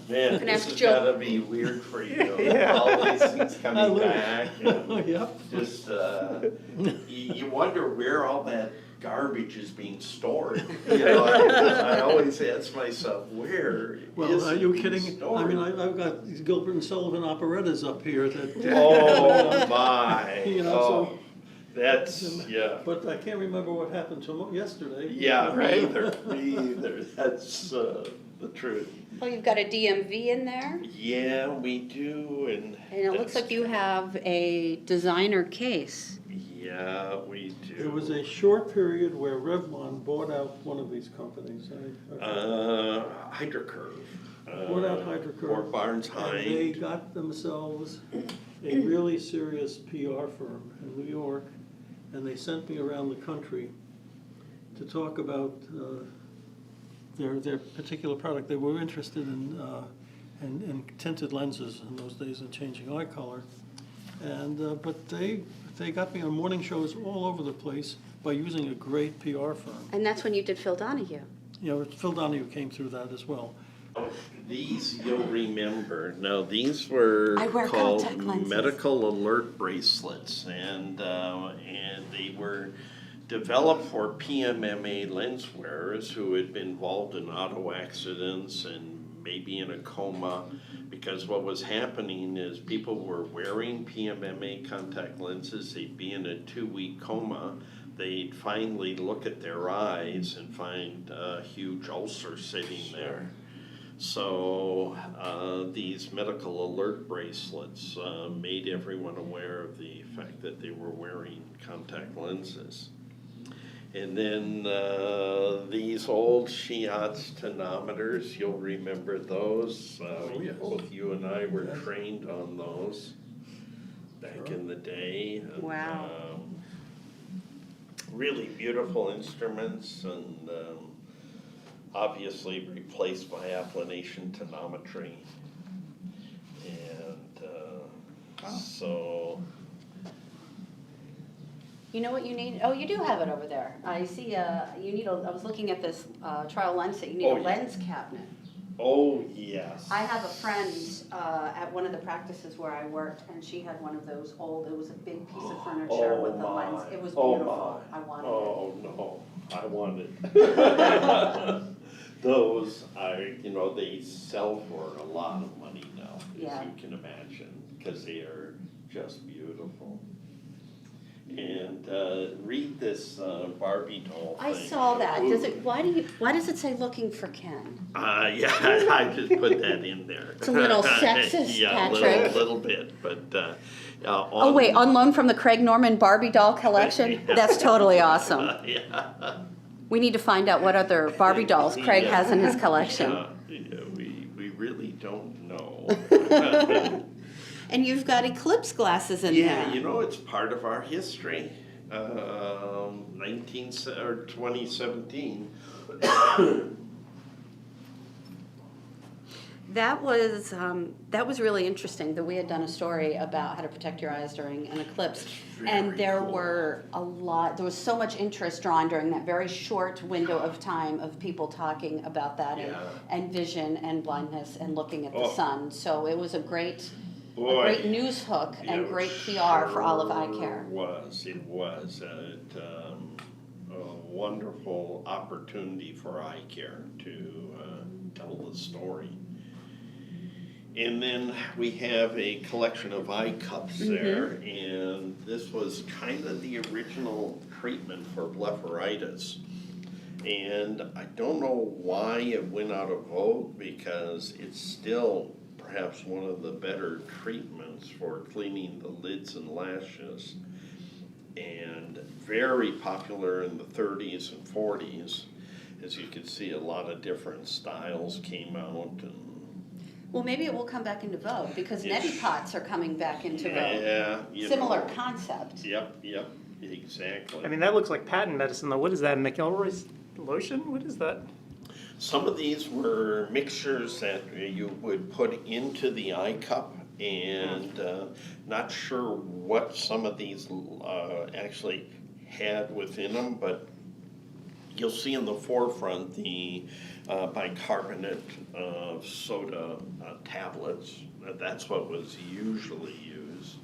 Man, Can this ask has Joe. gotta be weird for you. Yeah. All these things I coming live- back. And Yep. just, you wonder where all that garbage is being stored. You know, I always ask myself, where is Well, are you it being kidding? I stored? mean, I've got these Gilbert and Sullivan operettas up here that. Oh, my. You know, Oh, so. that's, yeah. But I can't remember what happened to them yesterday. Yeah, Right. me either. That's the truth. Oh, you've got a DMV in there, Yeah, we do, and and it looks like you have a designer case. yeah, we do. There was a short period where Revlon bought out one of these companies. Hydrocurve. Bought out Hydrocurve. Or Barnes And they Hind. got themselves a really serious PR firm in New York, and they sent me around the country to talk about their particular product. They were interested in tinted lenses in those days and changing eye color, and but they got me on morning shows all over the place by using a great PR firm. And that's when you did Phil Donahue. You know, Phil Donahue came through that as well. These you'll remember. Now these were I wear called contact lenses. medical alert bracelets, and they were developed for PMMA lens wearers who had been involved in auto accidents and maybe in a coma, because what was happening is people were wearing PMMA contact lenses. They'd be in a 2-week coma. They'd finally look at their eyes and find a huge ulcer sitting there. So these medical alert bracelets made everyone aware of the fact that they were wearing contact lenses. And then these old Shiatz tonometers, you'll remember those. Yes. Both you and I were trained on those back in the day. And, Wow. Really beautiful instruments, and obviously replaced by applanation tonometry. And so... You know what you need? Oh, you do have it over there. I see, you need I was looking at this trial lens set. You need Oh, a yeah. lens cabinet. Oh, yes. I have a friend at one of the practices where I worked, and she had one of those old, it was a big piece of furniture with the lens. It was beautiful. I wanted it. Oh, no, I want it. Those are, you know, they sell for a lot of money now, Yeah. as you can imagine, because they are just beautiful. And read this Barbie doll I thing. saw that. Does Ooh. it? Why does it say "looking for Ken"? Yeah, I just put that in there. It's a little sexist, yeah, Patrick. a little bit, but. Oh wait, on loan from the Craig Norman Barbie doll collection. Yeah. That's totally awesome. Yeah. We need to find out what other Barbie dolls Craig Yeah. has in his collection. Yeah, we really don't know. And you've got eclipse glasses in Yeah, there. you know, it's part of our history. 2017. That was really interesting that we had done a story about how to protect your eyes during an eclipse, and there were there was so much interest drawn during that very short window of time of people talking about that and vision and blindness and looking at the sun. So it was a great news hook and great PR for all of eye care. It was a wonderful opportunity for eye care to tell the story. And then we have a collection of eye cups there, and this was kind of the original treatment for blepharitis. And I don't know why it went out of vogue, because it's still perhaps one of the better treatments for cleaning the lids and lashes, and very popular in the 30s and 40s. As you can see, a lot of different styles came out. And Well, maybe it will come back into vogue because neti pots are coming back into vogue. Yeah. Similar concept. Yep, exactly. I mean, that looks like patent medicine, though. What is that, McElroy's lotion? What is that? Some of these were mixtures that you would put into the eye cup, and not sure what some of these actually had within them, but you'll see in the forefront the bicarbonate of soda tablets. That's what was usually used.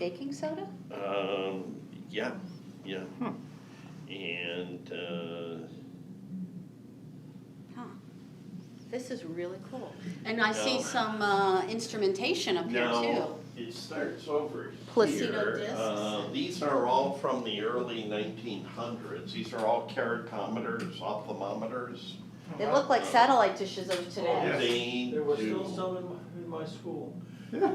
Baking soda? Yeah. And This is really cool. And I see some instrumentation up here too. It starts over Placido here. discs. These are all from the early 1900s. These are all keratometers, ophthalmometers. They look like satellite dishes of today. There were still some in my school. Yeah,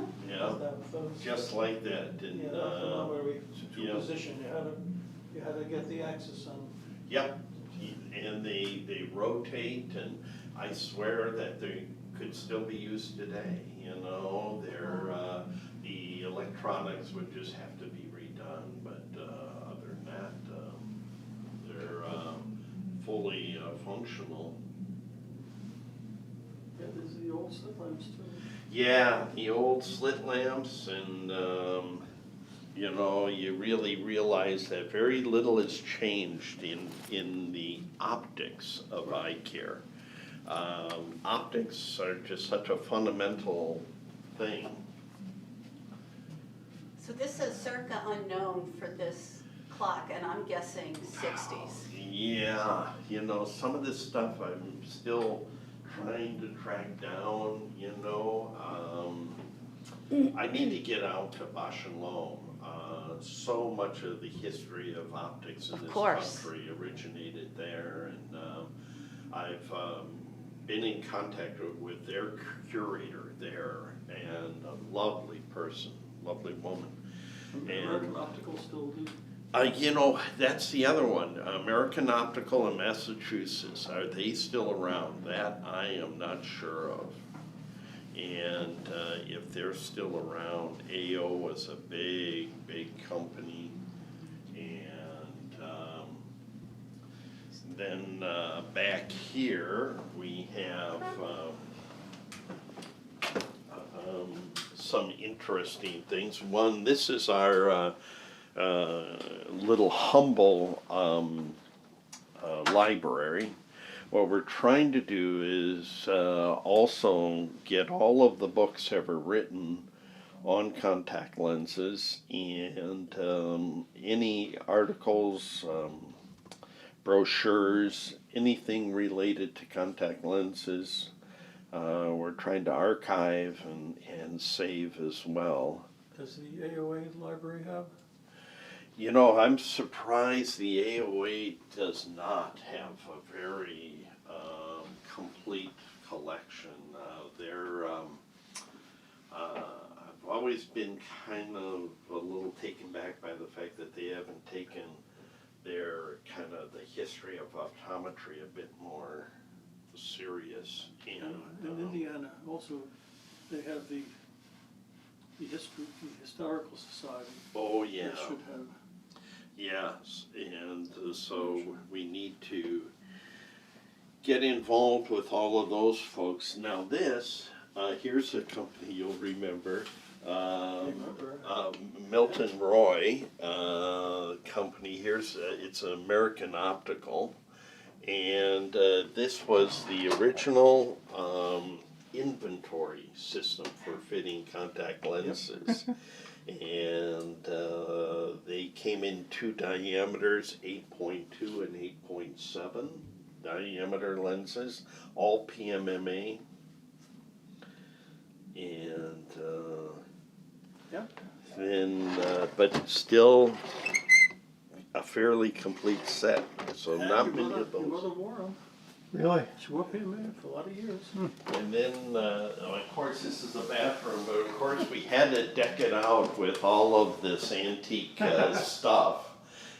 Those- just like that. And, Yeah, that thermometer yeah. position, you had to get the axis on. Yep, and they rotate, and I swear that they could still be used today. You know, the electronics would just have to be redone, but other than that, they're fully functional. Yeah, there's the old slit lamps too. Yeah, the old slit lamps, and you know, you really realize that very little has changed in the optics of eye care. Optics are just such a fundamental thing. So this says circa unknown for this clock, and I'm guessing 60s. Yeah, you know, some of this stuff I'm still trying to track down, you know. I need to get out to Bosch and Lohm. So much of the history of optics in this country originated there, and I've been in contact with their curator there, and a lovely person, lovely woman. American Optical still do? You know, that's the other one. American Optical in Massachusetts, are they still around? That I am not sure of. And if they're still around, AO was a big, big company. And then back here, we have some interesting things. One, this is our little humble library. What we're trying to do is also get all of the books ever written on contact lenses, and any articles, brochures, anything related to contact lenses, we're trying to archive and save as well. Does the AOA library have? You know, I'm surprised the AOA does not have a very complete collection. I've always been kind of a little taken back by the fact that they haven't taken their kind of the history of optometry a bit more serious. And in Indiana, also, they have the Historical Society. Oh, yeah. They should have. Yes, and so we need to get involved with all of those folks. Now this, here's a company you'll remember, Milton Roy company. Here's, it's American Optical, and this was the original inventory system for fitting contact lenses. And they came in two diameters, 8.2 and 8.7 diameter lenses, all PMMA. And then, but still a fairly complete set. So not many of those. Your mother wore them. Really? She wore PMA for a lot of years. And then, of course, this is the bathroom, but of course we had to deck it out with all of this antique stuff.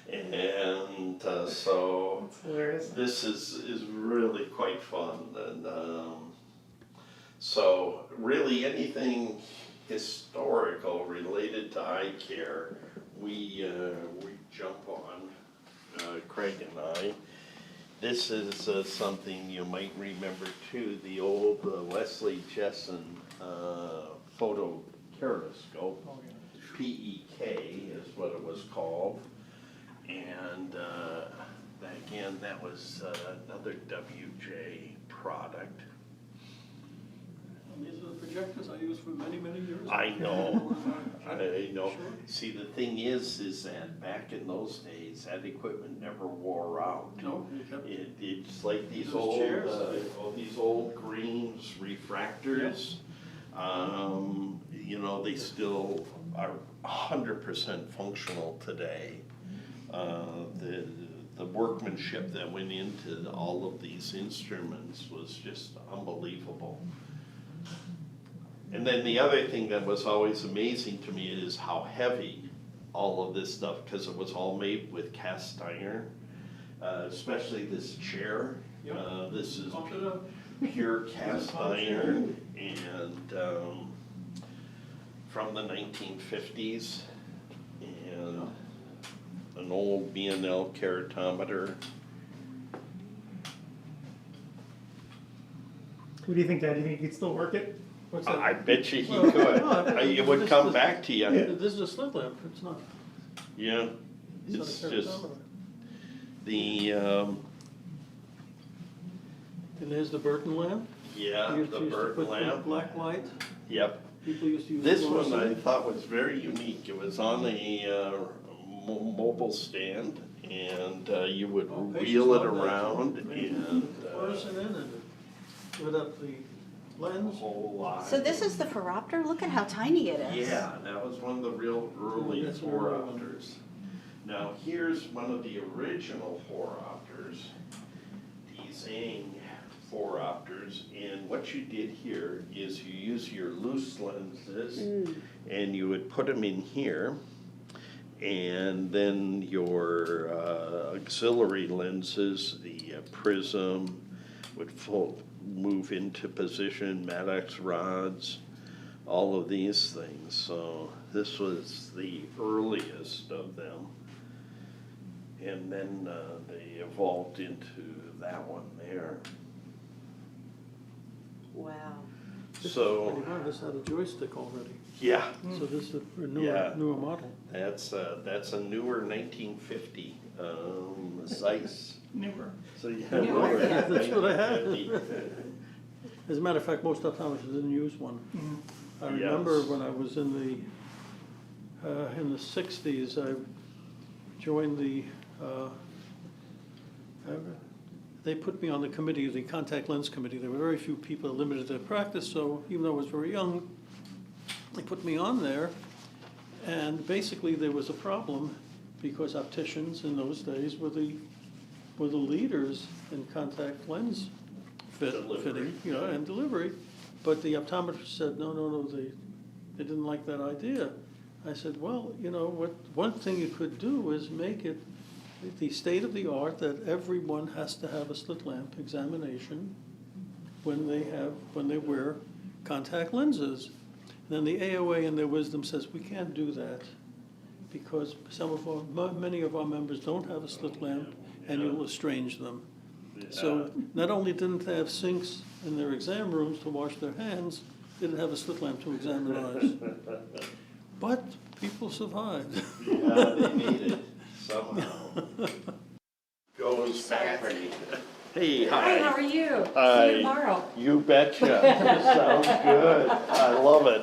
And so this is really quite fun. And so really anything historical related to eye care, we jump on, Craig and I. This is something you might remember too, the old Wesley Jessen photo periscope. PEK is what it was called. And again, that was another WJ product. These are the projectors I used for many, many years. I know, I know. See, the thing is that back in those days, that equipment never wore out. No, it's like these Those old, chairs? these old Greens refractors. You know, they still are 100% functional today. The workmanship that went into all of these instruments was just unbelievable. And then the other thing that was always amazing to me is how heavy all of this stuff, because it was all made with cast iron, especially this chair. This is pure cast iron, and from the 1950s, and an old B&L keratometer. What do you think, Dad? Do you think you could still work it? I bet you he could. It would come back to you. This is a slit lamp, it's not. Yeah, it's just the And there's the Burton lamp. Yeah, You used the to Burton put lamp. black light. Yep. People used to use This one fluorescent. I thought was very unique. It was on a mobile stand, and you would wheel it around and Fluorescent in and lit up the lens. whole lot. So this is the phoropter? Look at how tiny it is. Yeah, that was one of the real early That's an early one. phoropters. Now here's one of the original phoropters, these Ang phoropters, and what you did here is you use your loose lenses and you would put them in here, and then your auxiliary lenses, the prism, would move into position, Maddox rods, all of these things. So this was the earliest of them. And then they evolved into that one there. Wow. So, This had a joystick already. yeah, So this is a Yeah. newer model. that's a newer 1950 Zeiss. Newer. So yeah, That's what I had. 1950. As a matter of fact, most optometrists didn't use one. I remember when I was in the 60s, I joined they put me on the committee, the contact lens committee. There were very few people that limited their practice, so even though I was very young, they put me on there. And basically there was a problem because opticians in those days were the leaders in contact lens fitting, and delivery. But the optometrist said, no, they didn't like that idea. I said, well, one thing you could do is make it the state of the art that everyone has to have a slit lamp examination when they wear contact lenses. And then the AOA in their wisdom says, we can't do that because many of our members don't have a slit lamp and you'll estrange them. So not only didn't they have sinks in their exam rooms to wash their hands, they didn't have a slit lamp to examine eyes. But people survived. Yeah, they made it somehow. Goes back. Hey, hi. Hi, how are you? Hi. See you tomorrow. You betcha. Sounds good. I love it.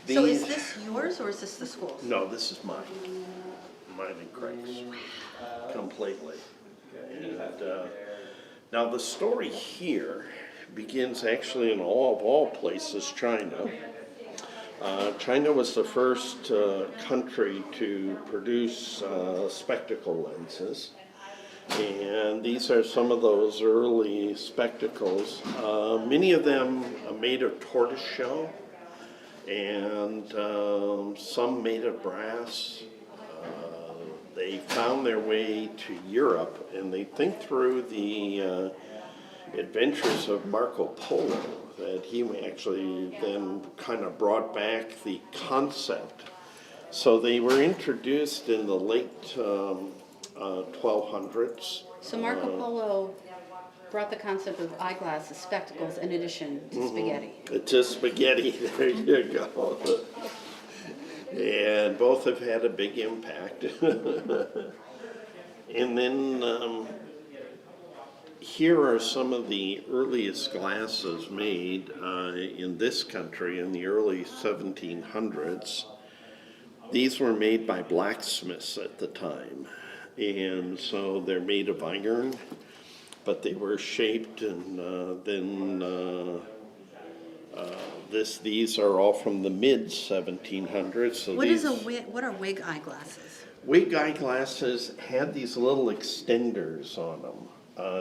So These- is this yours or is this the school's? No, this is mine. Mine and Craig's. Completely. And now the story here begins actually in all places, China. China was the first country to produce spectacle lenses. And these are some of those early spectacles. Many of them are made of tortoiseshell, and some made of brass. They found their way to Europe, and they think through the adventures of Marco Polo, that he actually then kind of brought back the concept. So they were introduced in the late 1200s. So Marco Polo brought the concept of eyeglasses, spectacles, in addition to spaghetti. To spaghetti, there you go. And both have had a big impact. And then here are some of the earliest glasses made in this country in the early 1700s. These were made by blacksmiths at the time. And so they're made of iron, but they were shaped, and these are all from the mid 1700s. So What are wig eyeglasses? wig eyeglasses had these little extenders on them.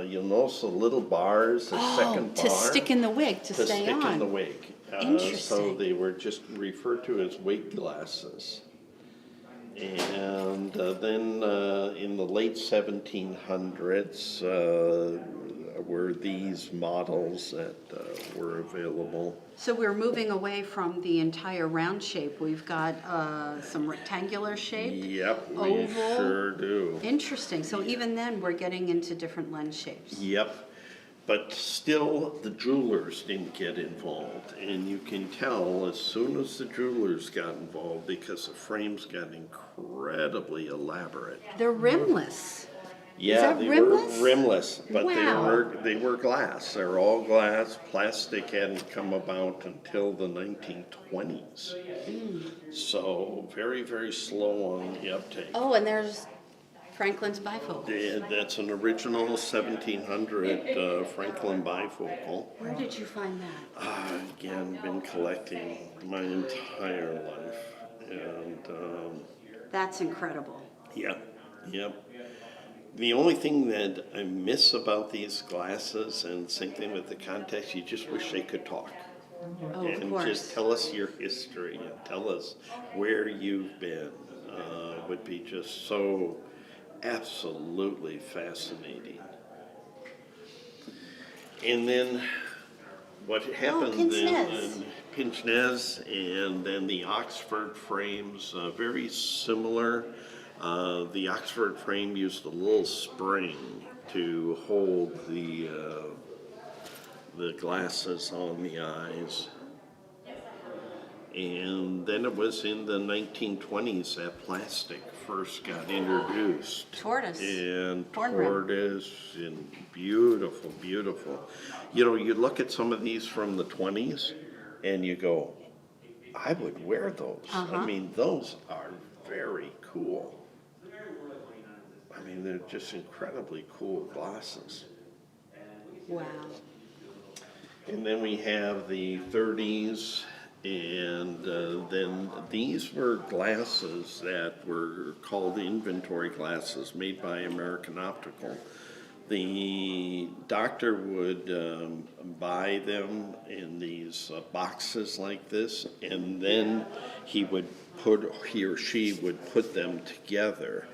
You'll notice the little bars, the second bar. To stick in the wig, to stay on. To stick in the wig. Interesting. So they were just referred to as wig glasses. And then in the late 1700s were these models that were available. So we're moving away from the entire round shape. We've got some rectangular shape. Yep, we oval. sure do. Interesting. So even then, we're getting into different lens shapes. Yep. But still, the jewelers didn't get involved. And you can tell as soon as the jewelers got involved, because the frames got incredibly elaborate. They're rimless. Yeah, that they rimless? were rimless, but Wow. they were glass. They're all glass. Plastic hadn't come about until the 1920s. So very, very slow on the uptake. Oh, and there's Franklin's bifocal. Yeah, that's an original 1700 Franklin bifocal. Where did you find that? Again, been collecting my entire life, and That's incredible. yep. The only thing that I miss about these glasses, and same thing with the contacts, you just wish they could talk. Oh, of And course. just tell us your history and tell us where you've been. Would be just so absolutely fascinating. And then what happened Pince-Nez. in Pince-Nez, and then the Oxford frames, very similar. The Oxford frame used a little spring to hold the glasses on the eyes. And then it was in the 1920s that plastic first got introduced. Tortoise. And Horn rim. tortoise, and beautiful, beautiful. You know, you look at some of these from the 20s and you go, I would wear those. I mean, those are very cool. I mean, they're just incredibly cool glasses. Wow. And then we have the 30s, and then these were glasses that were called inventory glasses made by American Optical. The doctor would buy them in these boxes like this, and then he or she would put them together.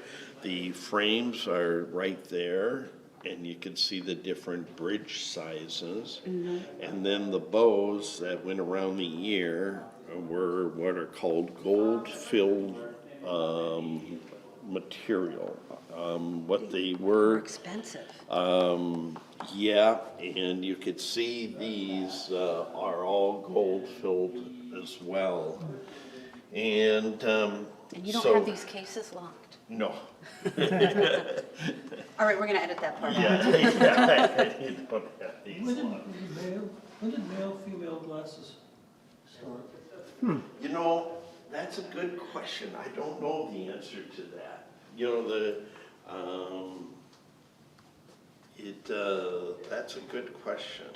The frames are right there, and you can see the different bridge sizes. And then the bows that went around the ear were what are called gold-filled material. What they were... Expensive. Yeah, and you could see these are all gold-filled as well. And And you don't so, have these cases locked? no. All right, we're gonna edit that part out. Yeah, you don't have these When did male, female glasses start? You know, that's a good question. I don't know the answer to that. You know, that's a good question.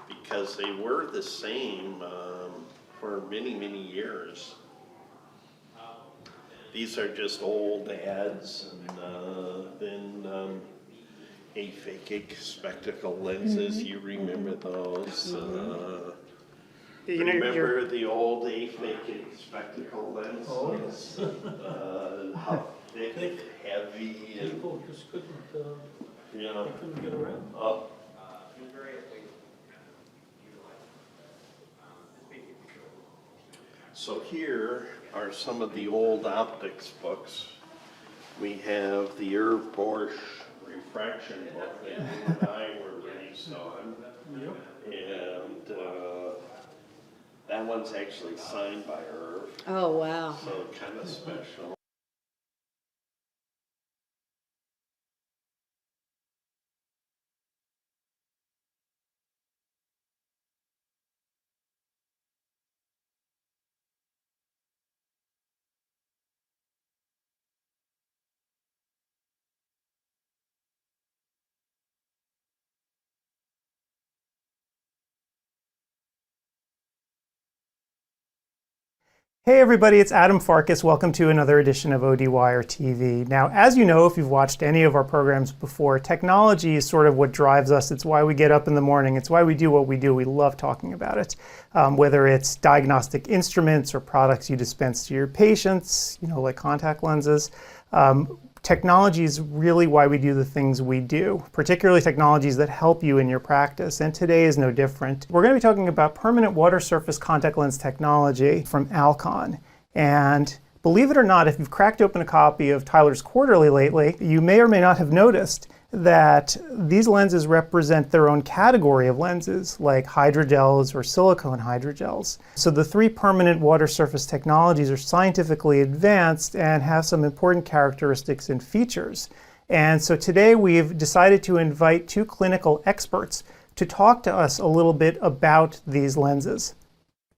Because they were the same for many, many years. These are just old ads, and then aphakic spectacle lenses. You remember those? You know, remember the old aphakic spectacle lenses? How thick and heavy, and People just couldn't, you know. they couldn't get around. So here are some of the old optics books. We have the Irv Bosch refraction book that you and I were raised on. Yep. And that one's actually signed by Irv, Oh, wow. so kind of special. Hey everybody, it's Adam Farkas. Welcome to another edition of ODwire TV. Now, as you know, if you've watched any of our programs before, technology is sort of what drives us. It's why we get up in the morning. It's why we do what we do. We love talking about it. Whether it's diagnostic instruments or products you dispense to your patients, you know, like contact lenses. Technology is really why we do the things we do, particularly technologies that help you in your practice, and today is no different. We're going to be talking about permanent water surface contact lens technology from Alcon. And believe it or not, if you've cracked open a copy of Tyler's Quarterly lately, you may or may not have noticed that these lenses represent their own category of lenses, like hydrogels or silicone hydrogels. So the three permanent water surface technologies are scientifically advanced and have some important characteristics and features. And so today we've decided to invite two clinical experts to talk to us a little bit about these lenses.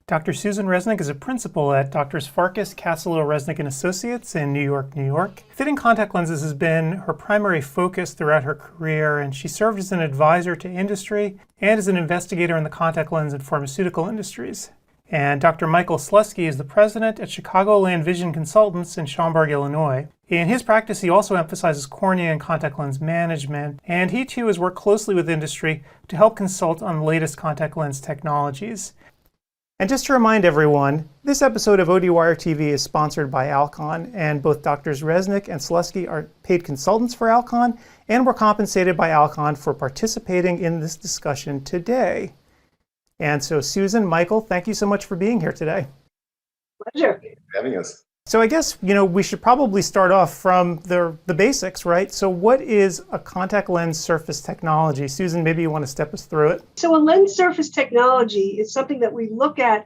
Dr. Susan Resnick is a principal at Drs. Farkas, Castillo, Resnick & Associates in New York, New York. Fitting contact lenses has been her primary focus throughout her career, and she served as an advisor to industry and as an investigator in the contact lens and pharmaceutical industries. And Dr. Michael Slusky is the president at Chicagoland Vision Consultants in Schaumburg, Illinois. In his practice, he also emphasizes cornea and contact lens management, and he too has worked closely with industry to help consult on the latest contact lens technologies. And just to remind everyone, this episode of ODwire TV is sponsored by Alcon, and both Drs. Resnick and Slusky are paid consultants for Alcon, and were compensated by Alcon for participating in this discussion today. And so Susan, Michael, thank you so much for being here today. Pleasure. Thanks for having us. So I guess, we should probably start off from the basics, right? So what is a contact lens surface technology? Susan, maybe you want to step us through it? So a lens surface technology is something that we look at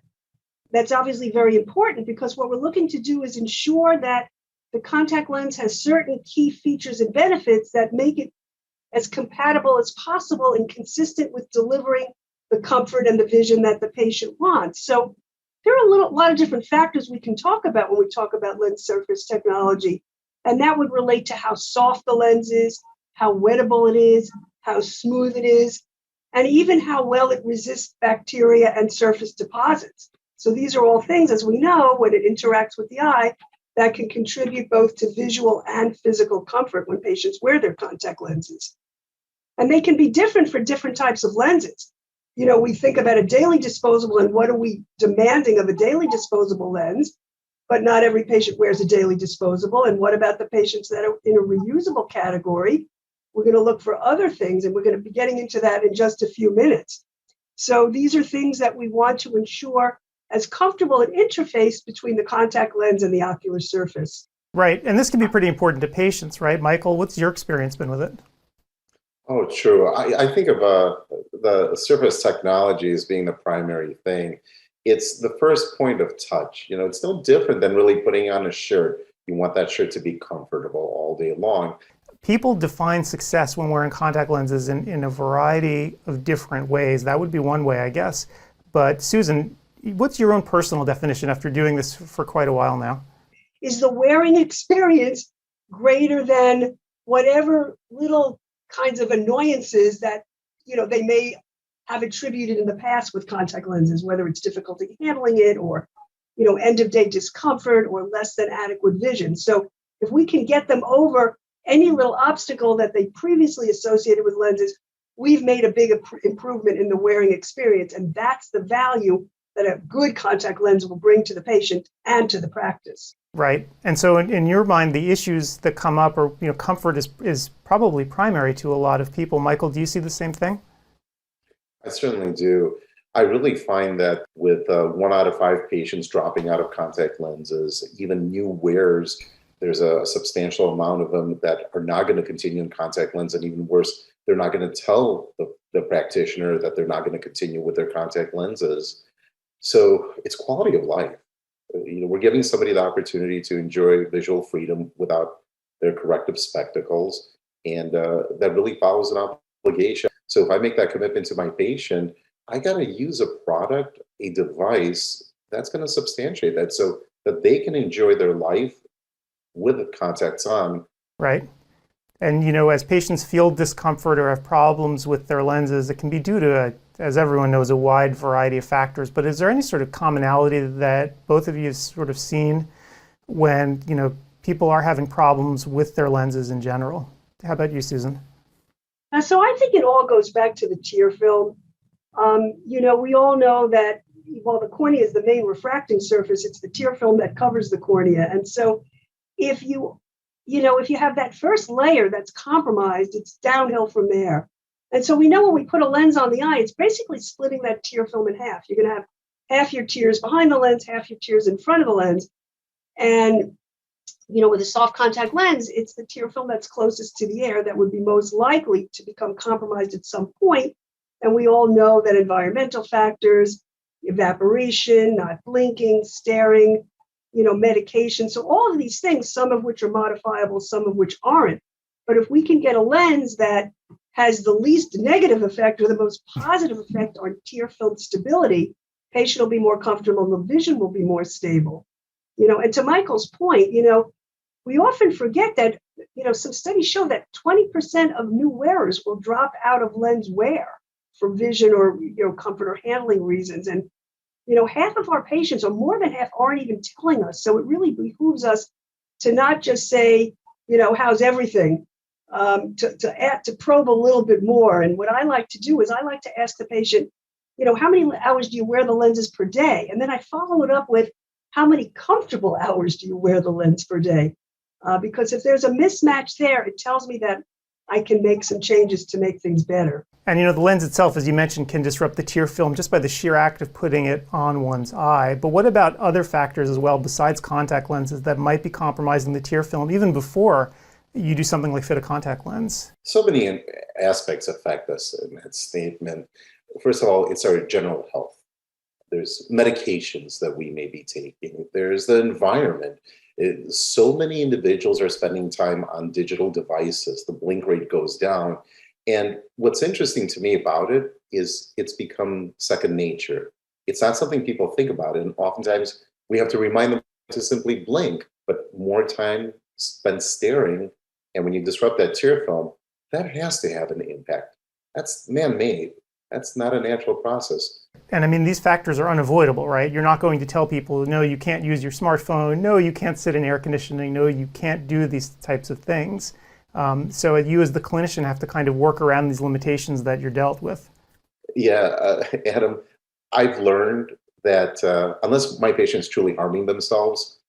that's obviously very important, because what we're looking to do is ensure that the contact lens has certain key features and benefits that make it as compatible as possible and consistent with delivering the comfort and the vision that the patient wants. So there are a lot of different factors we can talk about when we talk about lens surface technology. And that would relate to how soft the lens is, how wettable it is, how smooth it is, and even how well it resists bacteria and surface deposits. So these are all things, as we know, when it interacts with the eye, that can contribute both to visual and physical comfort when patients wear their contact lenses. And they can be different for different types of lenses. We think about a daily disposable and what are we demanding of a daily disposable lens, but not every patient wears a daily disposable. And what about the patients that are in a reusable category? We're going to look for other things, and we're going to be getting into that in just a few minutes. So these are things that we want to ensure as comfortable an interface between the contact lens and the ocular surface. Right, and this can be pretty important to patients, right? Michael, what's your experience been with it? Oh, true. I think of the surface technology as being the primary thing. It's the first point of touch. It's no different than really putting on a shirt. You want that shirt to be comfortable all day long. People define success when wearing contact lenses in a variety of different ways. That would be one way, I guess. But Susan, what's your own personal definition after doing this for quite a while now? Is the wearing experience greater than whatever little kinds of annoyances that they may have attributed in the past with contact lenses, whether it's difficulty handling it or end of day discomfort or less than adequate vision. So if we can get them over any little obstacle that they previously associated with lenses, we've made a big improvement in the wearing experience, and that's the value that a good contact lens will bring to the patient and to the practice. Right. And so in your mind, the issues that come up are, comfort is probably primary to a lot of people. Michael, do you see the same thing? I certainly do. I really find that with 1 out of 5 patients dropping out of contact lenses, even new wearers, there's a substantial amount of them that are not going to continue in contact lens, and even worse, they're not going to tell the practitioner that they're not going to continue with their contact lenses. So it's quality of life. We're giving somebody the opportunity to enjoy visual freedom without their corrective spectacles, and that really follows an obligation. So if I make that commitment to my patient, I got to use a product, a device that's going to substantiate that so that they can enjoy their life with the contacts on. Right. And, as patients feel discomfort or have problems with their lenses, it can be due to, as everyone knows, a wide variety of factors. But is there any sort of commonality that both of you have sort of seen when, people are having problems with their lenses in general? How about you, Susan? So I think it all goes back to the tear film. We all know that while the cornea is the main refracting surface, it's the tear film that covers the cornea. And so if you have that first layer that's compromised, it's downhill from there. And so we know when we put a lens on the eye, it's basically splitting that tear film in half. You're going to have half your tears behind the lens, half your tears in front of the lens. And, with a soft contact lens, it's the tear film that's closest to the air that would be most likely to become compromised at some point. And we all know that environmental factors, evaporation, not blinking, staring, medication. So all of these things, some of which are modifiable, some of which aren't, But if we can get a lens that has the least negative effect or the most positive effect on tear film stability, patient will be more comfortable and the vision will be more stable. And to Michael's point, we often forget that, some studies show that 20% of new wearers will drop out of lens wear for vision or, comfort or handling reasons. And, half of our patients, or more than half, aren't even telling us. So it really behooves us to not just say, how's everything, to probe a little bit more. And what I like to do is I like to ask the patient, how many hours do you wear the lenses per day? And then I follow it up with, how many comfortable hours do you wear the lens per day? Because if there's a mismatch there, it tells me that I can make some changes to make things better. And the lens itself, as you mentioned, can disrupt the tear film just by the sheer act of putting it on one's eye. But what about other factors as well besides contact lenses that might be compromising the tear film even before you do something like fit a contact lens? So many aspects affect us in that statement. First of all, it's our general health. There's medications that we may be taking. There's the environment. So many individuals are spending time on digital devices. The blink rate goes down. And what's interesting to me about it is it's become second nature. It's not something people think about. And oftentimes we have to remind them to simply blink, but more time spent staring. And when you disrupt that tear film, that has to have an impact. That's man-made. That's not a natural process. And these factors are unavoidable, right? You're not going to tell people, no, you can't use your smartphone. No, you can't sit in air conditioning. No, you can't do these types of things. So you as the clinician have to kind of work around these limitations that you're dealt with. Yeah, Adam, I've learned that unless my patient's truly harming themselves,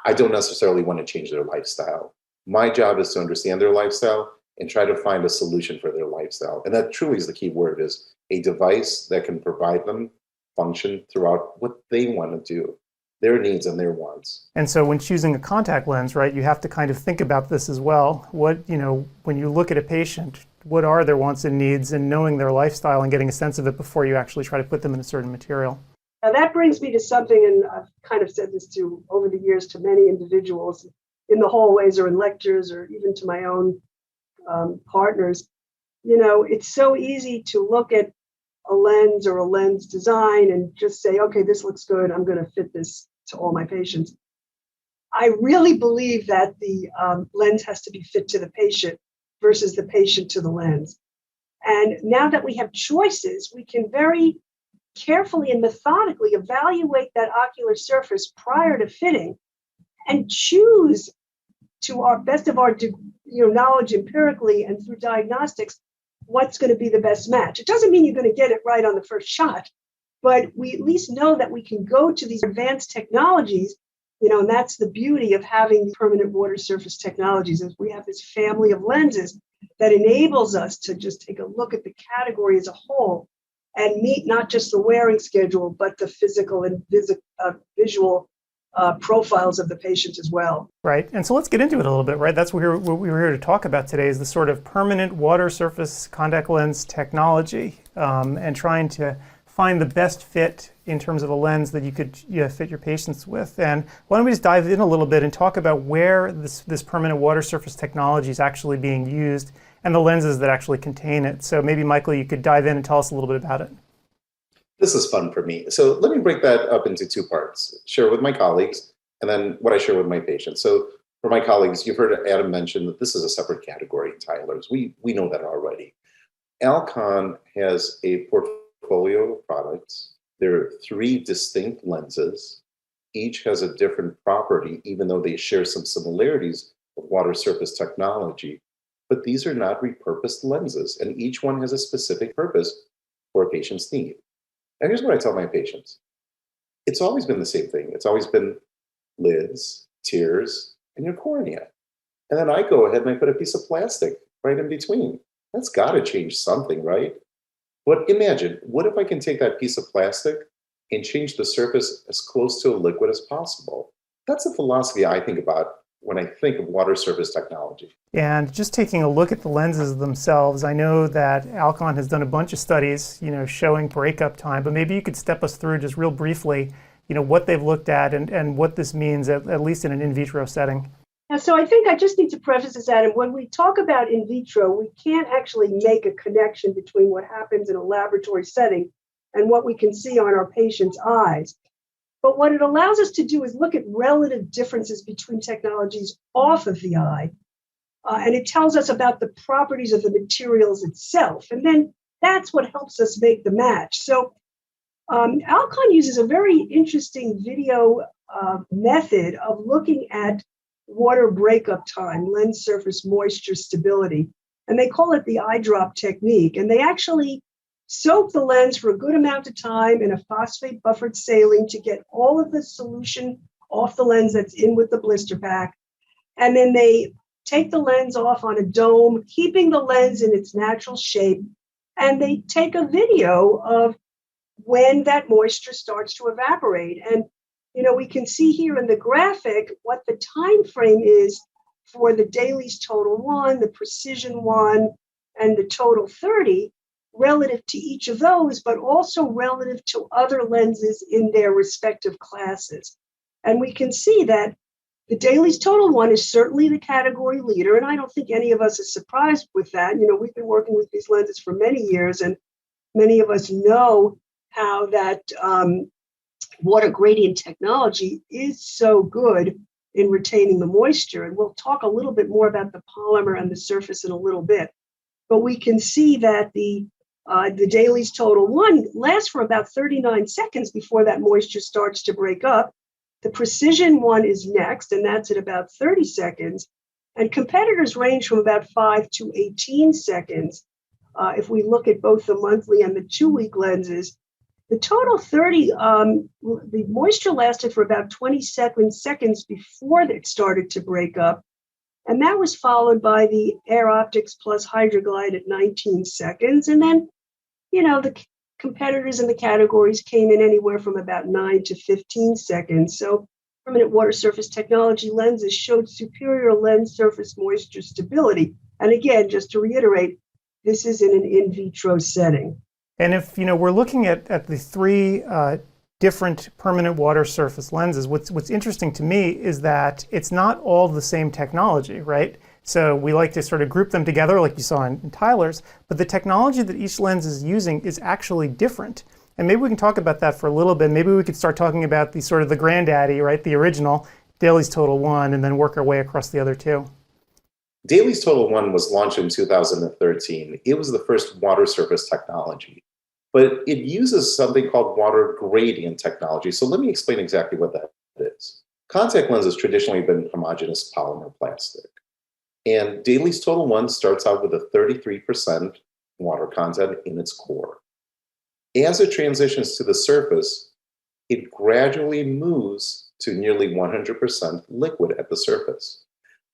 I don't necessarily want to change their lifestyle. My job is to understand their lifestyle and try to find a solution for their lifestyle. And that truly is the key word, is a device that can provide them function throughout what they want to do, their needs and their wants. And so when choosing a contact lens, right, you have to kind of think about this as well. What, when you look at a patient, what are their wants and needs, and knowing their lifestyle and getting a sense of it before you actually try to put them in a certain material. Now that brings me to something, and I've kind of said this to over the years to many individuals in the hallways or in lectures or even to my own partners. It's so easy to look at a lens or a lens design and just say, okay, this looks good, I'm going to fit this to all my patients. I really believe that the lens has to be fit to the patient versus the patient to the lens. And now that we have choices, we can very carefully and methodically evaluate that ocular surface prior to fitting and choose, to our best of our knowledge empirically and through diagnostics, what's going to be the best match. It doesn't mean you're going to get it right on the first shot, but we at least know that we can go to these advanced technologies, and that's the beauty of having permanent water surface technologies, is we have this family of lenses that enables us to just take a look at the category as a whole and meet not just the wearing schedule, but the physical and visual profiles of the patient as well. Right, and so let's get into it a little bit, right? That's what we were here to talk about today, is the sort of permanent water surface contact lens technology, and trying to find the best fit in terms of a lens that you could fit your patients with. And why don't we just dive in a little bit and talk about where this permanent water surface technology is actually being used and the lenses that actually contain it. So maybe, Michael, you could dive in and tell us a little bit about it. This is fun for me. So let me break that up into two parts. Share with my colleagues, and then what I share with my patients. So for my colleagues, you've heard Adam mention that this is a separate category in Tyler's. We know that already. Alcon has a portfolio of products. There are 3 distinct lenses. Each has a different property, even though they share some similarities of water surface technology. But these are not repurposed lenses, and each one has a specific purpose for a patient's need. And here's what I tell my patients. It's always been the same thing. It's always been lids, tears, and your cornea. And then I go ahead and I put a piece of plastic right in between. That's got to change something, right? But imagine, what if I can take that piece of plastic and change the surface as close to a liquid as possible? That's a philosophy I think about when I think of water surface technology. And just taking a look at the lenses themselves, I know that Alcon has done a bunch of studies, showing breakup time, but maybe you could step us through just real briefly, what they've looked at and what this means, at least in an in vitro setting. And so I think I just need to preface this, Adam. When we talk about in vitro, we can't actually make a connection between what happens in a laboratory setting and what we can see on our patient's eyes. But what it allows us to do is look at relative differences between technologies off of the eye. And it tells us about the properties of the materials itself. And then that's what helps us make the match. So Alcon uses a very interesting video method of looking at water breakup time, lens surface moisture stability. And they call it the eye drop technique. And they actually soak the lens for a good amount of time in a phosphate buffered saline to get all of the solution off the lens that's in with the blister pack. And then they take the lens off on a dome, keeping the lens in its natural shape. And they take a video of when that moisture starts to evaporate. And we can see here in the graphic what the time frame is for the Dailies Total 1, the Precision 1, and the Total 30 relative to each of those, but also relative to other lenses in their respective classes. And we can see that the Dailies Total 1 is certainly the category leader, and I don't think any of us is surprised with that. We've been working with these lenses for many years, and many of us know how that water gradient technology is so good in retaining the moisture. And we'll talk a little bit more about the polymer and the surface in a little bit. But we can see that the Dailies Total 1 lasts for about 39 seconds before that moisture starts to break up. The Precision 1 is next, and that's at about 30 seconds. And competitors range from about 5 to 18 seconds. If we look at both the monthly and the 2-week lenses, the Total 30, the moisture lasted for about 27 seconds before it started to break up. And that was followed by the Air Optics plus Hydroglide at 19 seconds. And then, the competitors in the categories came in anywhere from about 9 to 15 seconds. So permanent water surface technology lenses showed superior lens surface moisture stability. And again, just to reiterate, this is in an in vitro setting. And if we're looking at the three different permanent water surface lenses, what's interesting to me is that it's not all the same technology, right? So we like to sort of group them together like you saw in Tyler's, but the technology that each lens is using is actually different. And maybe we can talk about that for a little bit. Maybe we could start talking about the sort of the granddaddy, right? The original Dailies Total 1, and then work our way across the other two. Dailies Total 1 was launched in 2013. It was the first water surface technology, but it uses something called water gradient technology. So let me explain exactly what that is. Contact lenses traditionally have been homogeneous polymer plastic. And Dailies Total 1 starts out with a 33% water content in its core. As it transitions to the surface, it gradually moves to nearly 100% liquid at the surface.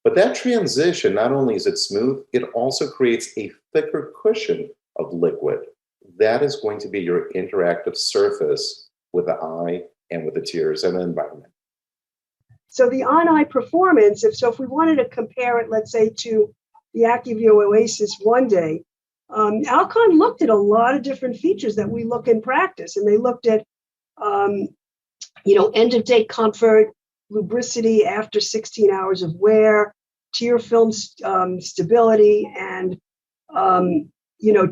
But that transition, not only is it smooth, it also creates a thicker cushion of liquid. That is going to be your interactive surface with the eye and with the tears and the environment. So the on-eye performance, if we wanted to compare it, let's say, to the AccuView Oasis One Day, Alcon looked at a lot of different features that we look in practice, and they looked at, end-of-day comfort, lubricity after 16 hours of wear, tear film stability, and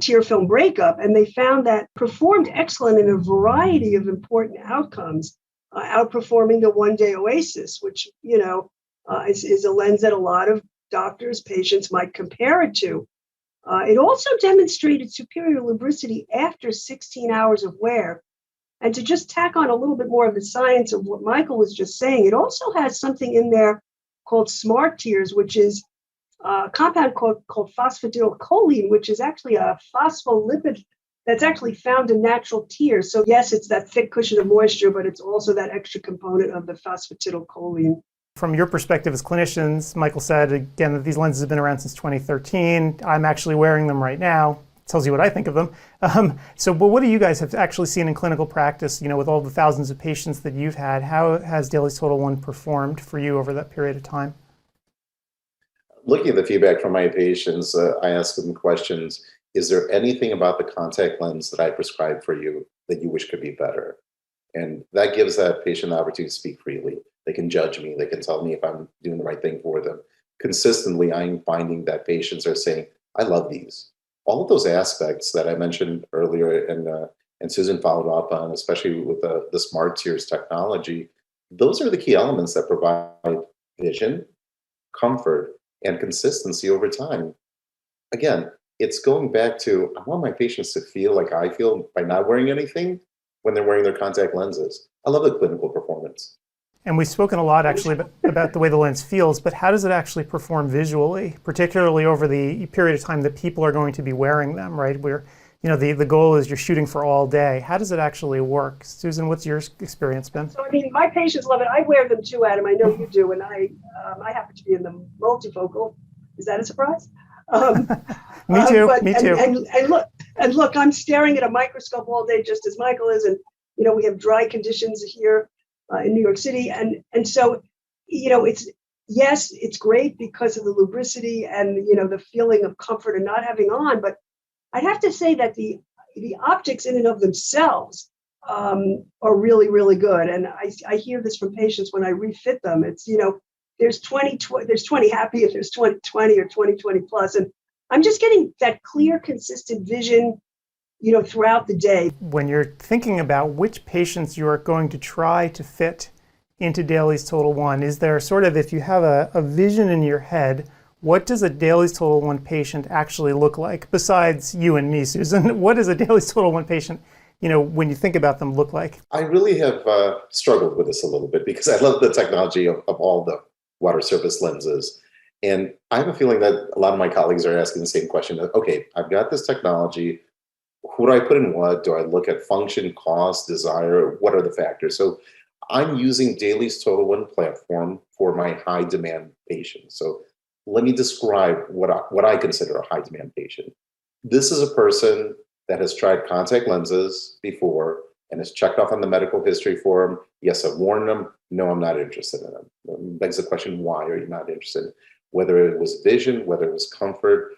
tear film breakup. And they found that performed excellent in a variety of important outcomes, outperforming the One Day Oasis, which is a lens that a lot of doctors, patients might compare it to. It also demonstrated superior lubricity after 16 hours of wear. And to just tack on a little bit more of the science of what Michael was just saying, it also has something in there called Smart Tears, which is a compound called phosphatidylcholine, which is actually a phospholipid that's actually found in natural tears. So yes, it's that thick cushion of moisture, but it's also that extra component of the phosphatidylcholine. From your perspective as clinicians, Michael said, again, that these lenses have been around since 2013. I'm actually wearing them right now. Tells you what I think of them. But what do you guys have actually seen in clinical practice, with all the thousands of patients that you've had? How has Dailies Total 1 performed for you over that period of time? Looking at the feedback from my patients, I ask them questions. Is there anything about the contact lens that I prescribed for you that you wish could be better? And that gives that patient the opportunity to speak freely. They can judge me. They can tell me if I'm doing the right thing for them. Consistently, I'm finding that patients are saying, I love these. All of those aspects that I mentioned earlier and Susan followed up on, especially with the Smart Tiers technology, those are the key elements that provide vision, comfort, and consistency over time. Again, it's going back to, I want my patients to feel like I feel by not wearing anything when they're wearing their contact lenses. I love the clinical performance. And we've spoken a lot actually about the way the lens feels, but how does it actually perform visually, particularly over the period of time that people are going to be wearing them, right? Where, the goal is you're shooting for all day. How does it actually work? Susan, what's your experience been? So, my patients love it. I wear them too, Adam. I know you do. And I happen to be in the multifocal. Is that a surprise? Me too. And look, I'm staring at a microscope all day, just as Michael is. And, we have dry conditions here in New York City. And so, it's great because of the lubricity and, the feeling of comfort and not having on. But I'd have to say that the optics in and of themselves are really, really good. And I hear this from patients when I refit them. It's, there's 20 happy if there's 20 or 20 plus. And I'm just getting that clear, consistent vision, throughout the day. When you're thinking about which patients you're going to try to fit into Dailies Total One, is there sort of, if you have a vision in your head, what does a Dailies Total One patient actually look like? Besides you and me, Susan, what does a Dailies Total One patient, when you think about them, look like? I really have struggled with this a little bit because I love the technology of all the water surface lenses. And I have a feeling that a lot of my colleagues are asking the same question. Okay, I've got this technology. Who do I put in what? Do I look at function, cost, desire? What are the factors? So I'm using Dailies Total One platform for my high demand patients. So let me describe what I consider a high demand patient. This is a person that has tried contact lenses before and has checked off on the medical history form. Yes, I've worn them. No, I'm not interested in them. That begs the question, why are you not interested? Whether it was vision, whether it was comfort,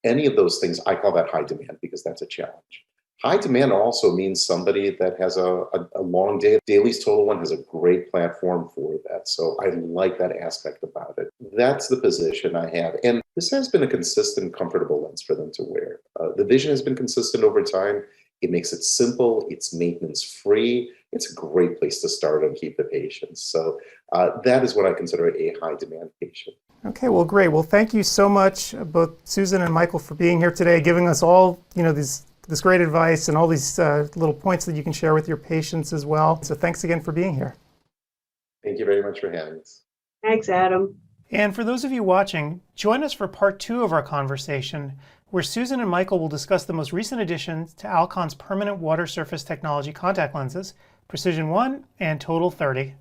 any of those things, I call that high demand because that's a challenge. High demand also means somebody that has a long day. Dailies Total One has a great platform for that. So I like that aspect about it. That's the position I have. And this has been a consistent, comfortable lens for them to wear. The vision has been consistent over time. It makes it simple. It's maintenance free. It's a great place to start and keep the patients. So that is what I consider a high demand patient. Okay, well, great. Well, thank you so much, both Susan and Michael, for being here today, giving us all, this great advice and all these little points that you can share with your patients as well. So thanks again for being here. Thank you very much for having us. Thanks, Adam. And for those of you watching, join us for part 2 of our conversation, where Susan and Michael will discuss the most recent additions to Alcon's permanent water surface technology contact lenses, Precision 1 and Total 30.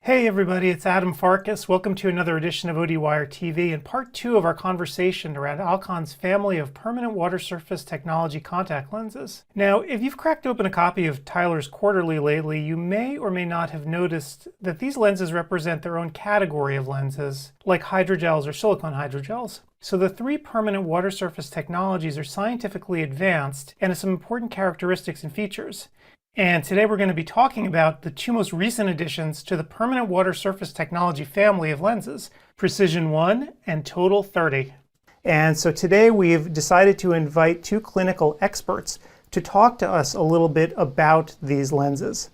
Hey everybody, it's Adam Farkas. Welcome to another edition of ODwire TV and part 2 of our conversation around Alcon's family of permanent water surface technology contact lenses. Now, if you've cracked open a copy of Tyler's Quarterly lately, you may or may not have noticed that these lenses represent their own category of lenses, like hydrogels or silicone hydrogels. So the 3 permanent water surface technologies are scientifically advanced and have some important characteristics and features. And today we're going to be talking about the 2 most recent additions to the permanent water surface technology family of lenses, Precision 1 and Total 30. And so today we've decided to invite 2 clinical experts to talk to us a little bit about these lenses.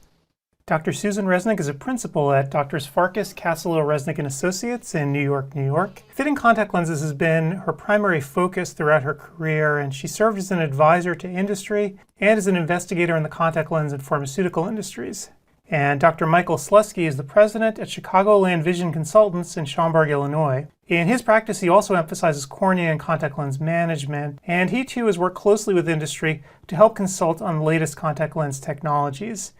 Dr. Susan Resnick is a principal at Drs. Farkas, Cassillo, Resnick & Associates in New York, New York. Fitting contact lenses has been her primary focus throughout her career, and she served as an advisor to industry and as an investigator in the contact lens and pharmaceutical industries. And Dr. Michael Slusky is the president at Chicagoland Vision Consultants in Schaumburg, Illinois. In his practice, he also emphasizes cornea and contact lens management, and he too has worked closely with industry to help consult on the latest contact lens technologies.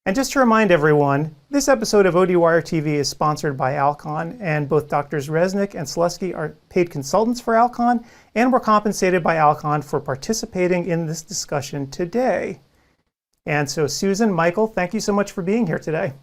And just to remind everyone, this episode of ODwire TV is sponsored by Alcon, and both Drs. Resnick and Selesky are paid consultants for Alcon, and were compensated by Alcon for participating in this discussion today. And so, Susan, Michael, thank you so much for being here today.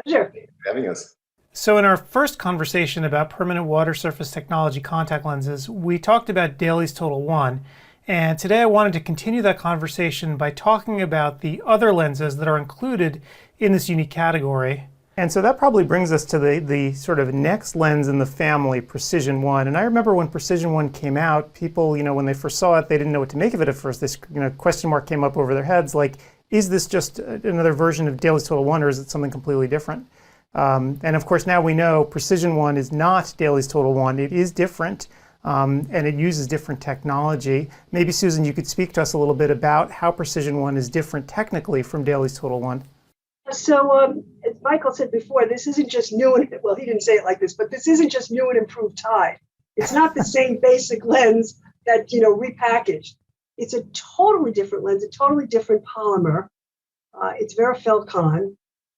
Pleasure. Thanks for having us. So in our first conversation about permanent water surface technology contact lenses, we talked about Daly's Total One. And today I wanted to continue that conversation by talking about the other lenses that are included in this unique category. And so that probably brings us to the sort of next lens in the family, Precision One. And I remember when Precision One came out, people, when they first saw it, they didn't know what to make of it at first. This question mark came up over their heads, like, is this just another version of Daly's Total One, or is it something completely different? And of course now we know Precision One is not Daly's Total One. It is different. And it uses different technology. Maybe, Susan, you could speak to us a little bit about how Precision One is different technically from Daly's Total One. So, as Michael said before, this isn't just new and, well, he didn't say it like this, but this isn't just new and improved Tide. It's not the same basic lens that, repackaged. It's a totally different lens, a totally different polymer. It's Verifelcon.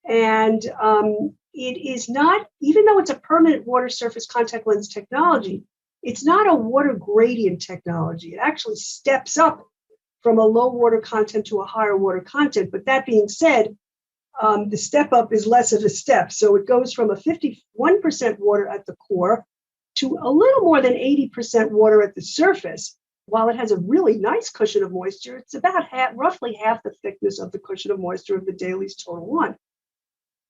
And it is not, even though it's a permanent water surface contact lens technology, it's not a water gradient technology. It actually steps up from a low water content to a higher water content. But that being said, the step up is less of a step. So it goes from a 51% water at the core to a little more than 80% water at the surface. While it has a really nice cushion of moisture, it's about roughly half the thickness of the cushion of moisture of the Daly's Total One.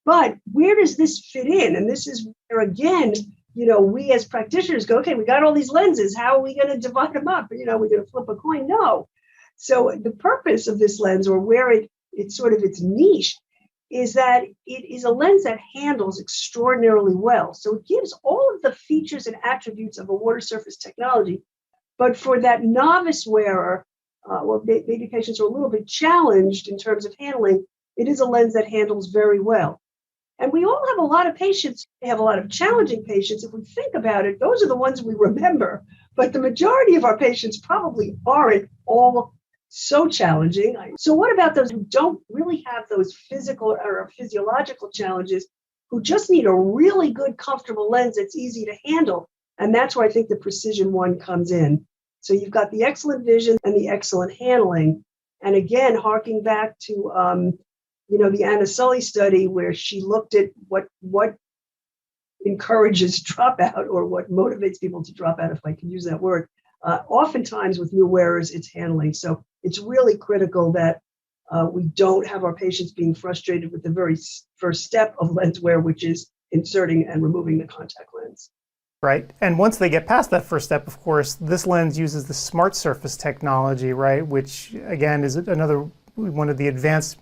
But where does this fit in? And this is where, again, we as practitioners go, okay, we got all these lenses. How are we going to divide them up? We're going to flip a coin? No. So the purpose of this lens, or where it's sort of its niche, is that it is a lens that handles extraordinarily well. So it gives all of the features and attributes of a water surface technology. But for that novice wearer, or maybe patients are a little bit challenged in terms of handling, it is a lens that handles very well. And we all have a lot of patients. We have a lot of challenging patients. If we think about it, those are the ones we remember. But the majority of our patients probably aren't all so challenging. So what about those who don't really have those physical or physiological challenges, who just need a really good, comfortable lens that's easy to handle? And that's where I think the Precision One comes in. So you've got the excellent vision and the excellent handling. And again, harking back to the Anna Sully study, where she looked at what encourages dropout, or what motivates people to drop out, if I can use that word. Oftentimes with new wearers, it's handling. So it's really critical that we don't have our patients being frustrated with the very first step of lens wear, which is inserting and removing the contact lens. Right. And once they get past that first step, of course, this lens uses the Smart Surface technology, right? Which, again, is another one of the advanced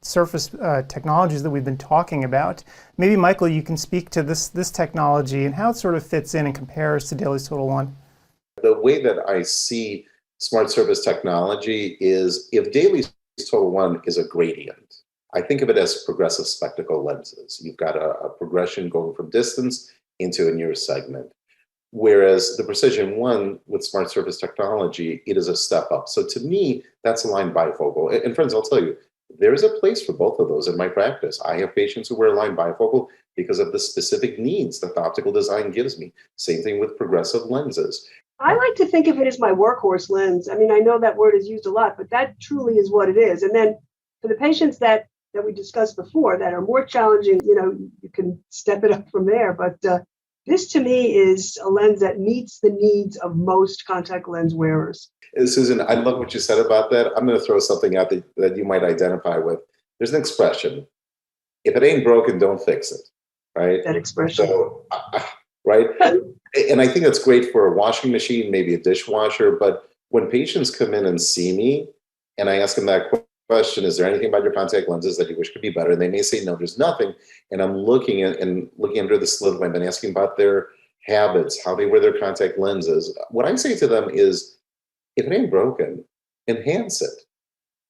surface technologies that we've been talking about. Maybe, Michael, you can speak to this technology and how it sort of fits in and compares to Daly's Total One. The way that I see Smart Surface technology is, if Daly's Total One is a gradient, I think of it as progressive spectacle lenses. You've got a progression going from distance into a near segment. Whereas the Precision One with Smart Surface technology, it is a step up. So to me, that's aligned bifocal. And friends, I'll tell you, there is a place for both of those in my practice. I have patients who wear aligned bifocal because of the specific needs that the optical design gives me. Same thing with progressive lenses. I like to think of it as my workhorse lens. I mean, I know that word is used a lot, but that truly is what it is. And then for the patients that we discussed before that are more challenging, you can step it up from there. But this to me is a lens that meets the needs of most contact lens wearers. Susan, I love what you said about that. I'm going to throw something out that you might identify with. There's an expression: if it ain't broken, don't fix it. Right? That expression. So, right? And I think that's great for a washing machine, maybe a dishwasher. But when patients come in and see me, and I ask them that question, is there anything about your contact lenses that you wish could be better? And they may say, no, there's nothing. And I'm looking under the slit lamp and asking about their habits, how they wear their contact lenses. What I say to them is, if it ain't broken, enhance it.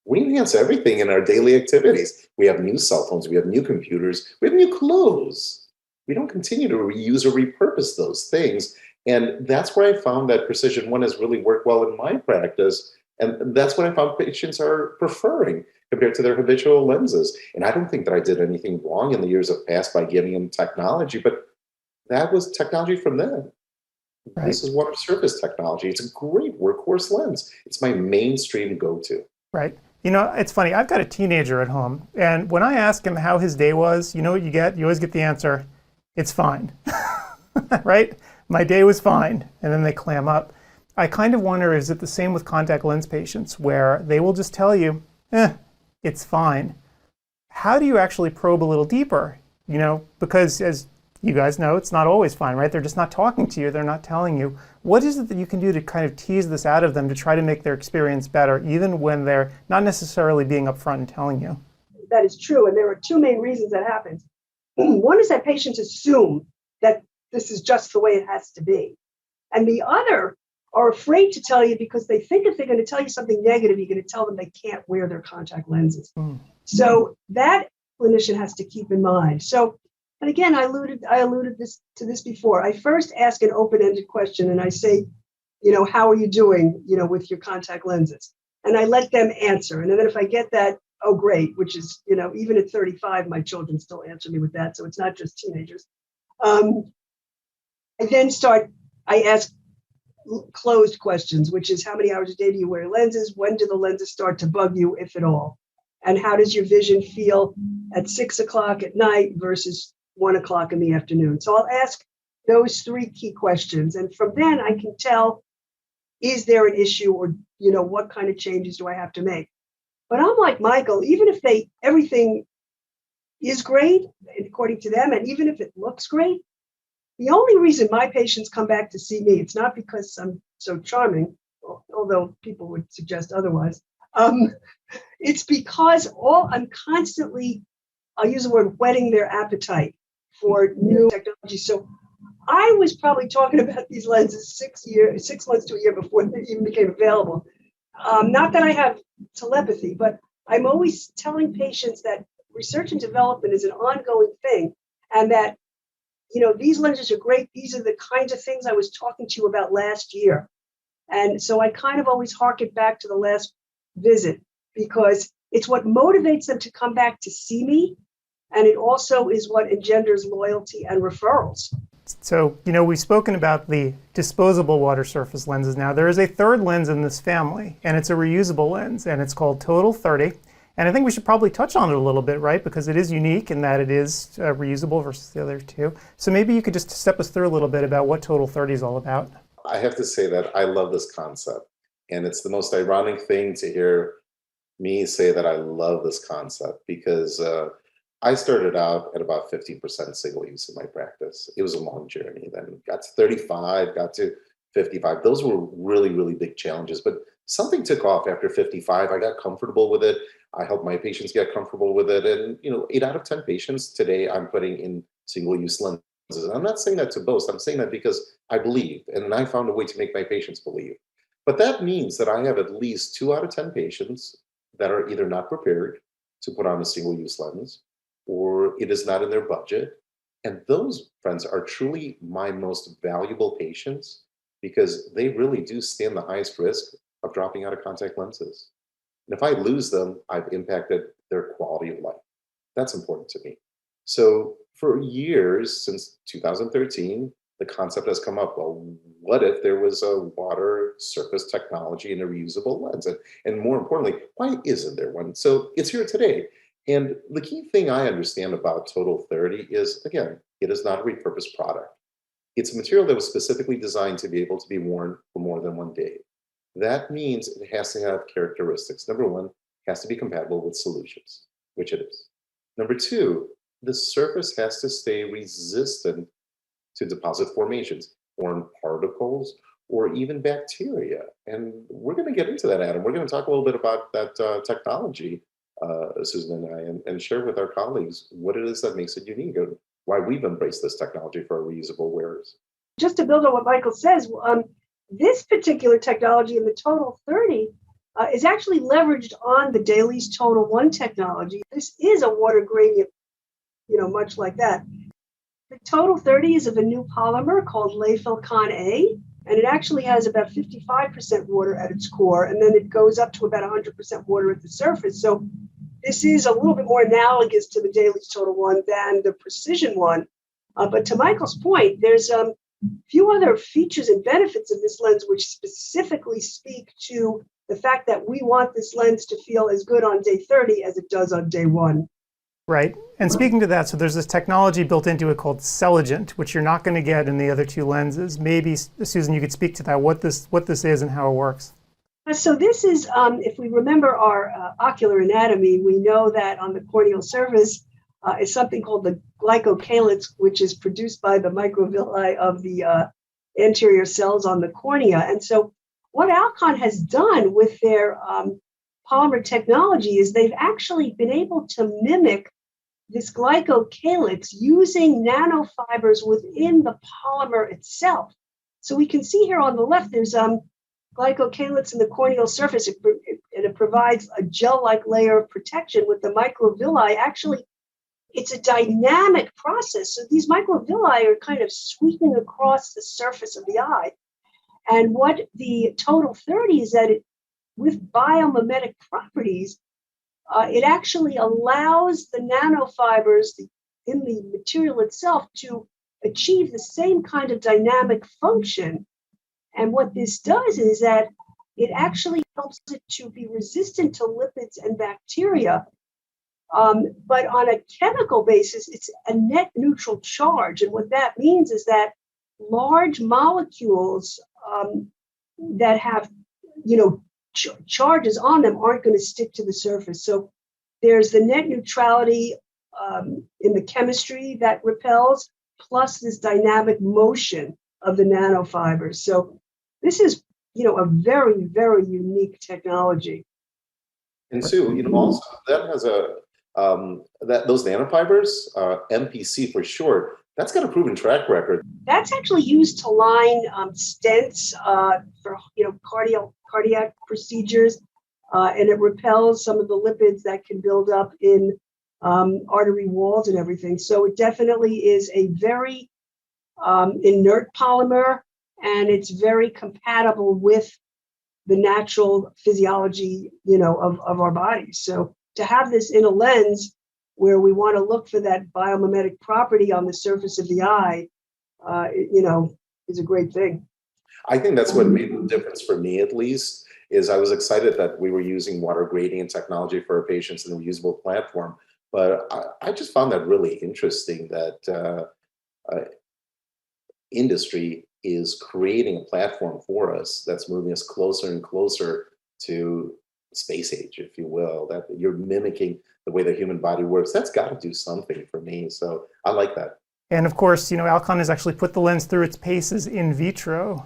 We enhance everything in our daily activities. We have new cell phones, we have new computers, we have new clothes. We don't continue to reuse or repurpose those things. And that's where I found that Precision One has really worked well in my practice. And that's what I found patients are preferring. compared to their habitual lenses. And I don't think that I did anything wrong in the years of past by giving them technology, but that was technology from them. Right. This is water surface technology. It's a great workhorse lens. It's my mainstream go-to. Right. You know, it's funny. I've got a teenager at home, and when I ask him how his day was, you know what you get? You always get the answer, it's fine. Right? My day was fine. And then they clam up. I kind of wonder, is it the same with contact lens patients where they will just tell you, it's fine. How do you actually probe a little deeper? You know, because as you guys know, it's not always fine, right? They're just not talking to you. They're not telling you. What is it that you can do to kind of tease this out of them to try to make their experience better, even when they're not necessarily being upfront and telling you? That is true. And there are two main reasons that happens. One is that patients assume that this is just the way it has to be. And the other are afraid to tell you because they think if they're going to tell you something negative, you're going to tell them they can't wear their contact lenses. So that clinician has to keep in mind. So, and again, I alluded to this before. I first ask an open-ended question and I say, you know, how are you doing, you know, with your contact lenses? And I let them answer. And then if I get that, oh, great, which is, you know, even at 35, my children still answer me with that. So it's not just teenagers. I ask closed questions, which is how many hours a day do you wear lenses? When do the lenses start to bug you, if at all? And how does your vision feel at 6 o'clock at night versus 1 o'clock in the afternoon? So I'll ask those three key questions. And from then I can tell, is there an issue or, you know, what kind of changes do I have to make? But I'm like Michael, even if everything is great according to them, and even if it looks great, the only reason my patients come back to see me, it's not because I'm so charming, although people would suggest otherwise. It's because I'm constantly, I'll use the word, whetting their appetite for new technology. So I was probably talking about these lenses 6 months to a year before they even became available. Not that I have telepathy, but I'm always telling patients that research and development is an ongoing thing, and that, you know, these lenses are great. These are the kinds of things I was talking to you about last year. And so I kind of always harken back to the last visit because it's what motivates them to come back to see me. And it also is what engenders loyalty and referrals. So, you know, we've spoken about the disposable water surface lenses now. There is a third lens in this family, and it's a reusable lens, and it's called Total 30. And I think we should probably touch on it a little bit, right? Because it is unique in that it is reusable versus the other two. So maybe you could just step us through a little bit about what Total 30 is all about. I have to say that I love this concept. And it's the most ironic thing to hear me say that I love this concept because I started out at about 50% single use in my practice. It was a long journey. Then got to 35, got to 55. Those were really, really big challenges. But something took off after 55. I got comfortable with it. I help my patients get comfortable with it. And, you know, 8 out of 10 patients today I'm putting in single-use lenses. And I'm not saying that to boast. I'm saying that because I believe, and I found a way to make my patients believe. But that means that I have at least 2 out of 10 patients that are either not prepared to put on a single-use lens, or it is not in their budget. And those, friends, are truly my most valuable patients because they really do stand the highest risk of dropping out of contact lenses. And if I lose them, I've impacted their quality of life. That's important to me. So for years, since 2013, the concept has come up, well, what if there was a water surface technology and a reusable lens? And more importantly, why isn't there one? So it's here today. And the key thing I understand about Total 30 is, again, it is not a repurposed product. It's a material that was specifically designed to be able to be worn for more than one day. That means it has to have characteristics. Number one, it has to be compatible with solutions, which it is. Number two, the surface has to stay resistant to deposit formations, foreign particles, or even bacteria. And we're going to get into that, Adam. We're going to talk a little bit about that technology, Susan and I, and share with our colleagues what it is that makes it unique and why we've embraced this technology for our reusable wearers. Just to build on what Michael says, this particular technology in the Total 30 is actually leveraged on the Dailies Total 1 technology. This is a water gradient, you know, much like that. The Total 30 is of a new polymer called Layfilcon A, and it actually has about 55% water at its core, and then it goes up to about 100% water at the surface. So this is a little bit more analogous to the daily total one than the precision one. But to Michael's point, there's a few other features and benefits of this lens which specifically speak to the fact that we want this lens to feel as good on day 30 as it does on day 1. Right. And speaking to that, so there's this technology built into it called Celligent, which you're not going to get in the other 2 lenses. Maybe, Susan, you could speak to that, what this is and how it works. So this is, if we remember our ocular anatomy, we know that on the corneal surface is something called the glycocalyx, which is produced by the microvilli of the anterior cells on the cornea. And so what Alcon has done with their polymer technology is they've actually been able to mimic this glycocalyx using nanofibers within the polymer itself. So we can see here on the left, there's glycocalyx in the corneal surface, and it provides a gel-like layer of protection with the microvilli. Actually, it's a dynamic process. So these microvilli are kind of sweeping across the surface of the eye. And what the total 30 is that with biomimetic properties, it actually allows the nanofibers in the material itself to achieve the same kind of dynamic function. And what this does is that it actually helps it to be resistant to lipids and bacteria. But on a chemical basis, it's a net neutral charge. And what that means is that large molecules that have, charges on them aren't going to stick to the surface. So there's the net neutrality in the chemistry that repels, plus this dynamic motion of the nanofibers. So this is, a very, very unique technology. And Sue, also that has those nanofibers, MPC for short, that's got a proven track record. That's actually used to line stents for cardiac procedures, and it repels some of the lipids that can build up in artery walls and everything. So it definitely is a very inert polymer, and it's very compatible with the natural physiology, of our bodies. So to have this in a lens where we want to look for that biomimetic property on the surface of the eye, is a great thing. I think that's what made the difference for me, at least, is I was excited that we were using water gradient technology for our patients in a reusable platform. But I just found that really interesting that industry is creating a platform for us that's moving us closer and closer to space age, if you will, that you're mimicking the way the human body works. That's got to do something for me. So I like that. And of course, Alcon has actually put the lens through its paces in vitro,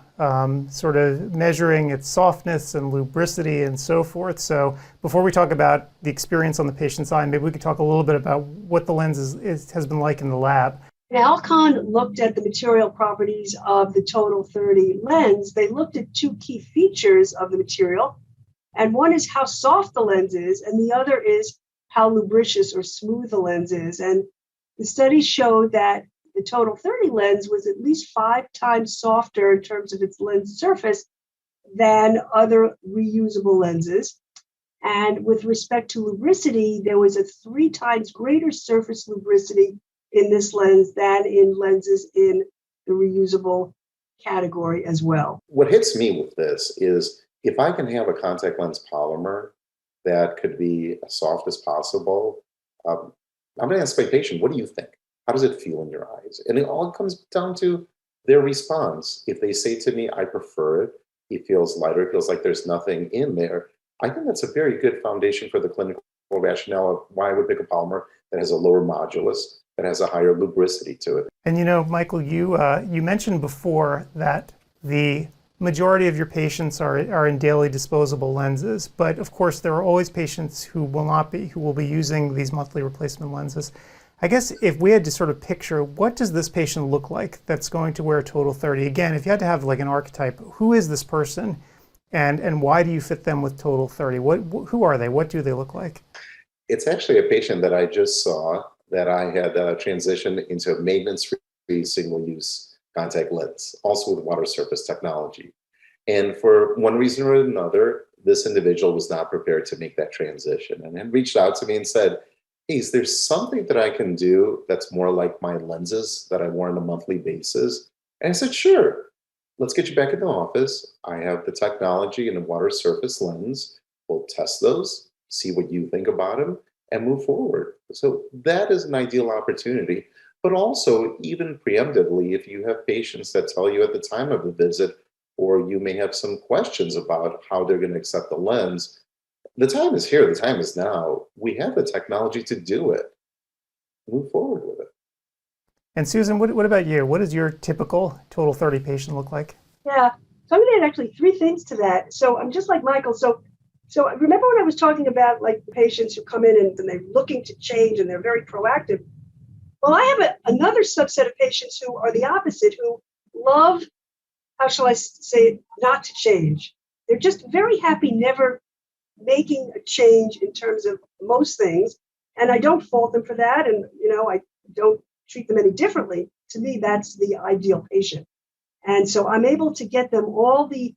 sort of measuring its softness and lubricity and so forth. So before we talk about the experience on the patient's eye, maybe we could talk a little bit about what the lens has been like in the lab. Alcon looked at the material properties of the Total 30 lens. They looked at 2 key features of the material, and one is how soft the lens is, and the other is how lubricious or smooth the lens is. And the study showed that the Total 30 lens was at least 5 times softer in terms of its lens surface than other reusable lenses. And with respect to lubricity, there was a 3 times greater surface lubricity in this lens than in lenses in the reusable category as well. What hits me with this is if I can have a contact lens polymer that could be as soft as possible, I'm going to ask my patient, what do you think? How does it feel in your eyes? And it all comes down to their response. If they say to me, I prefer it, it feels lighter, it feels like there's nothing in there, I think that's a very good foundation for the clinical rationale of why I would pick a polymer that has a lower modulus, that has a higher lubricity to it. And Michael, you mentioned before that the majority of your patients are in daily disposable lenses, but of course there are always patients who will be using these monthly replacement lenses. I guess if we had to sort of picture, what does this patient look like that's going to wear a Total 30? Again, if you had to have like an archetype, who is this person and why do you fit them with Total 30? Who are they? What do they look like? It's actually a patient that I just saw that I had transitioned into a maintenance-free single-use contact lens, also with water surface technology. And for one reason or another, this individual was not prepared to make that transition and had reached out to me and said, hey, is there something that I can do that's more like my lenses that I wore on a monthly basis? And I said, sure, let's get you back in the office. I have the technology and a water surface lens. We'll test those, see what you think about them, and move forward. So that is an ideal opportunity. But also, even preemptively, if you have patients that tell you at the time of the visit, or you may have some questions about how they're going to accept the lens, the time is here, the time is now. We have the technology to do it. Move forward with it. And Susan, what about you? What does your typical Total 30 patient look like? Yeah, so I'm going to add actually 3 things to that. So I'm just like Michael. So remember when I was talking about like the patients who come in and they're looking to change and they're very proactive? Well, I have another subset of patients who are the opposite, who love, how shall I say it, not to change. They're just very happy never making a change in terms of most things. And I don't fault them for that. And, I don't treat them any differently. To me, that's the ideal patient. And so I'm able to get them all the,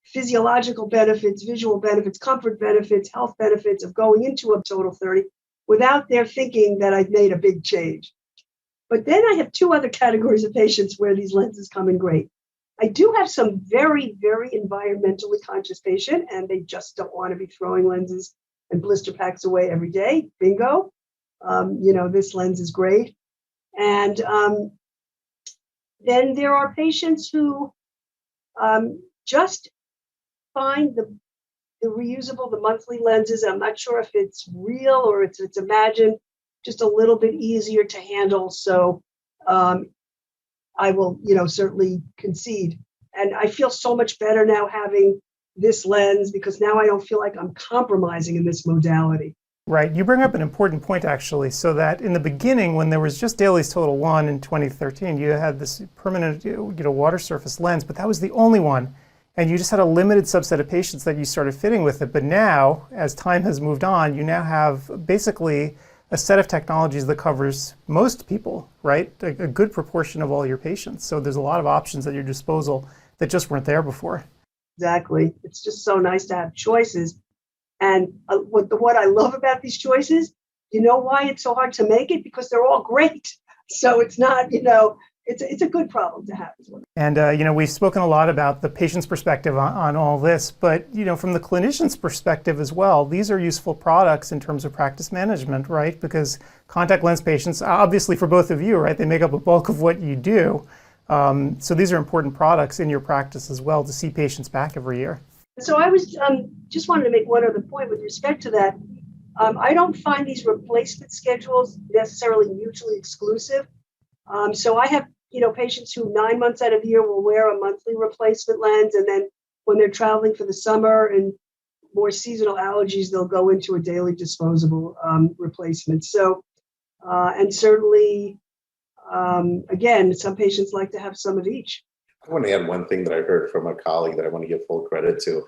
physiological benefits, visual benefits, comfort benefits, health benefits of going into a Total 30 without their thinking that I've made a big change. But then I have 2 other categories of patients where these lenses come in great. I do have some very, very environmentally conscious patient, and they just don't want to be throwing lenses and blister packs away every day. Bingo. This lens is great. And then there are patients who just find the reusable, the monthly lenses. I'm not sure if it's real or it's imagined, just a little bit easier to handle. So I will, certainly concede. And I feel so much better now having this lens because now I don't feel like I'm compromising in this modality. Right. You bring up an important point, actually, so that in the beginning, when there was just Dailies Total 1 in 2013, you had this permanent water surface lens, but that was the only one. And you just had a limited subset of patients that you started fitting with it. But now, as time has moved on, you now have basically a set of technologies that covers most people, right? A good proportion of all your patients. So there's a lot of options at your disposal that just weren't there before. Exactly. It's just so nice to have choices. And what I love about these choices, you know why it's so hard to make it? Because they're all great. So it's not, it's a good problem to have as well. And, we've spoken a lot about the patient's perspective on all this, but, from the clinician's perspective as well, these are useful products in terms of practice management, right? Because contact lens patients, obviously for both of you, right, they make up a bulk of what you do. So these are important products in your practice as well to see patients back every year. So I was just wanted to make one other point with respect to that. I don't find these replacement schedules necessarily mutually exclusive. So I have, patients who 9 months out of the year will wear a monthly replacement lens. And then when they're traveling for the summer and more seasonal allergies, they'll go into a daily disposable replacement. So, and certainly, again, some patients like to have some of each. I want to add one thing that I heard from a colleague that I want to give full credit to,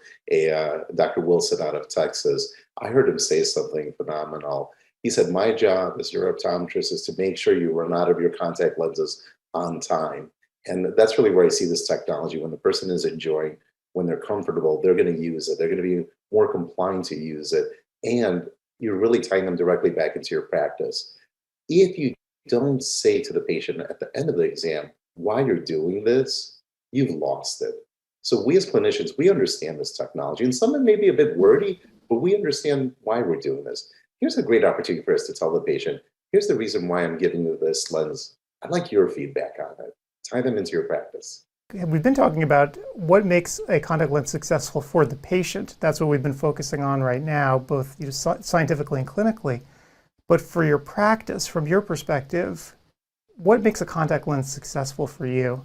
Dr. Wilson out of Texas. I heard him say something phenomenal. He said, my job as your optometrist is to make sure you run out of your contact lenses on time. And that's really where I see this technology. When the person is enjoying, when they're comfortable, they're going to use it. They're going to be more compliant to use it. And you're really tying them directly back into your practice. If you don't say to the patient at the end of the exam why you're doing this, you've lost it. So we as clinicians, we understand this technology, and some of it may be a bit wordy, but we understand why we're doing this. Here's a great opportunity for us to tell the patient, here's the reason why I'm giving you this lens. I'd like your feedback on it. Tie them into your practice. We've been talking about what makes a contact lens successful for the patient. That's what we've been focusing on right now, both scientifically and clinically. But for your practice, from your perspective, what makes a contact lens successful for you?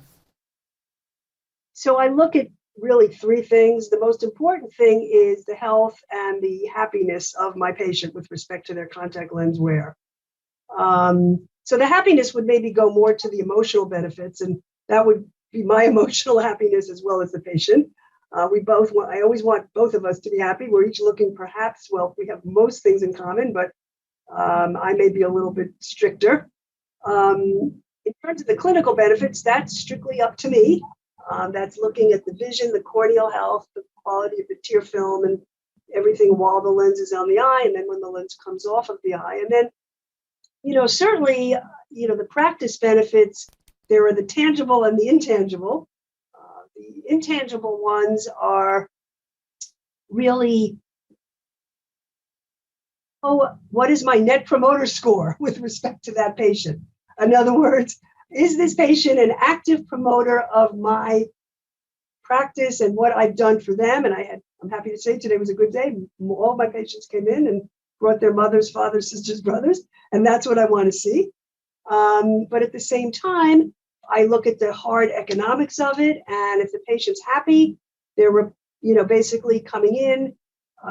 So I look at really 3 things. The most important thing is the health and the happiness of my patient with respect to their contact lens wear. So the happiness would maybe go more to the emotional benefits, and that would be my emotional happiness as well as the patient. I always want both of us to be happy. We're each looking perhaps, we have most things in common, but I may be a little bit stricter. In terms of the clinical benefits, that's strictly up to me. That's looking at the vision, the corneal health, the quality of the tear film, and everything while the lens is on the eye, and then when the lens comes off of the eye. And then, certainly, the practice benefits, there are the tangible and the intangible. The intangible ones are really, what is my net promoter score with respect to that patient? In other words, is this patient an active promoter of my practice and what I've done for them? And I'm happy to say today was a good day. All my patients came in and brought their mothers, fathers, sisters, brothers, and that's what I want to see. But at the same time, I look at the hard economics of it, and if the patient's happy, they're basically coming in,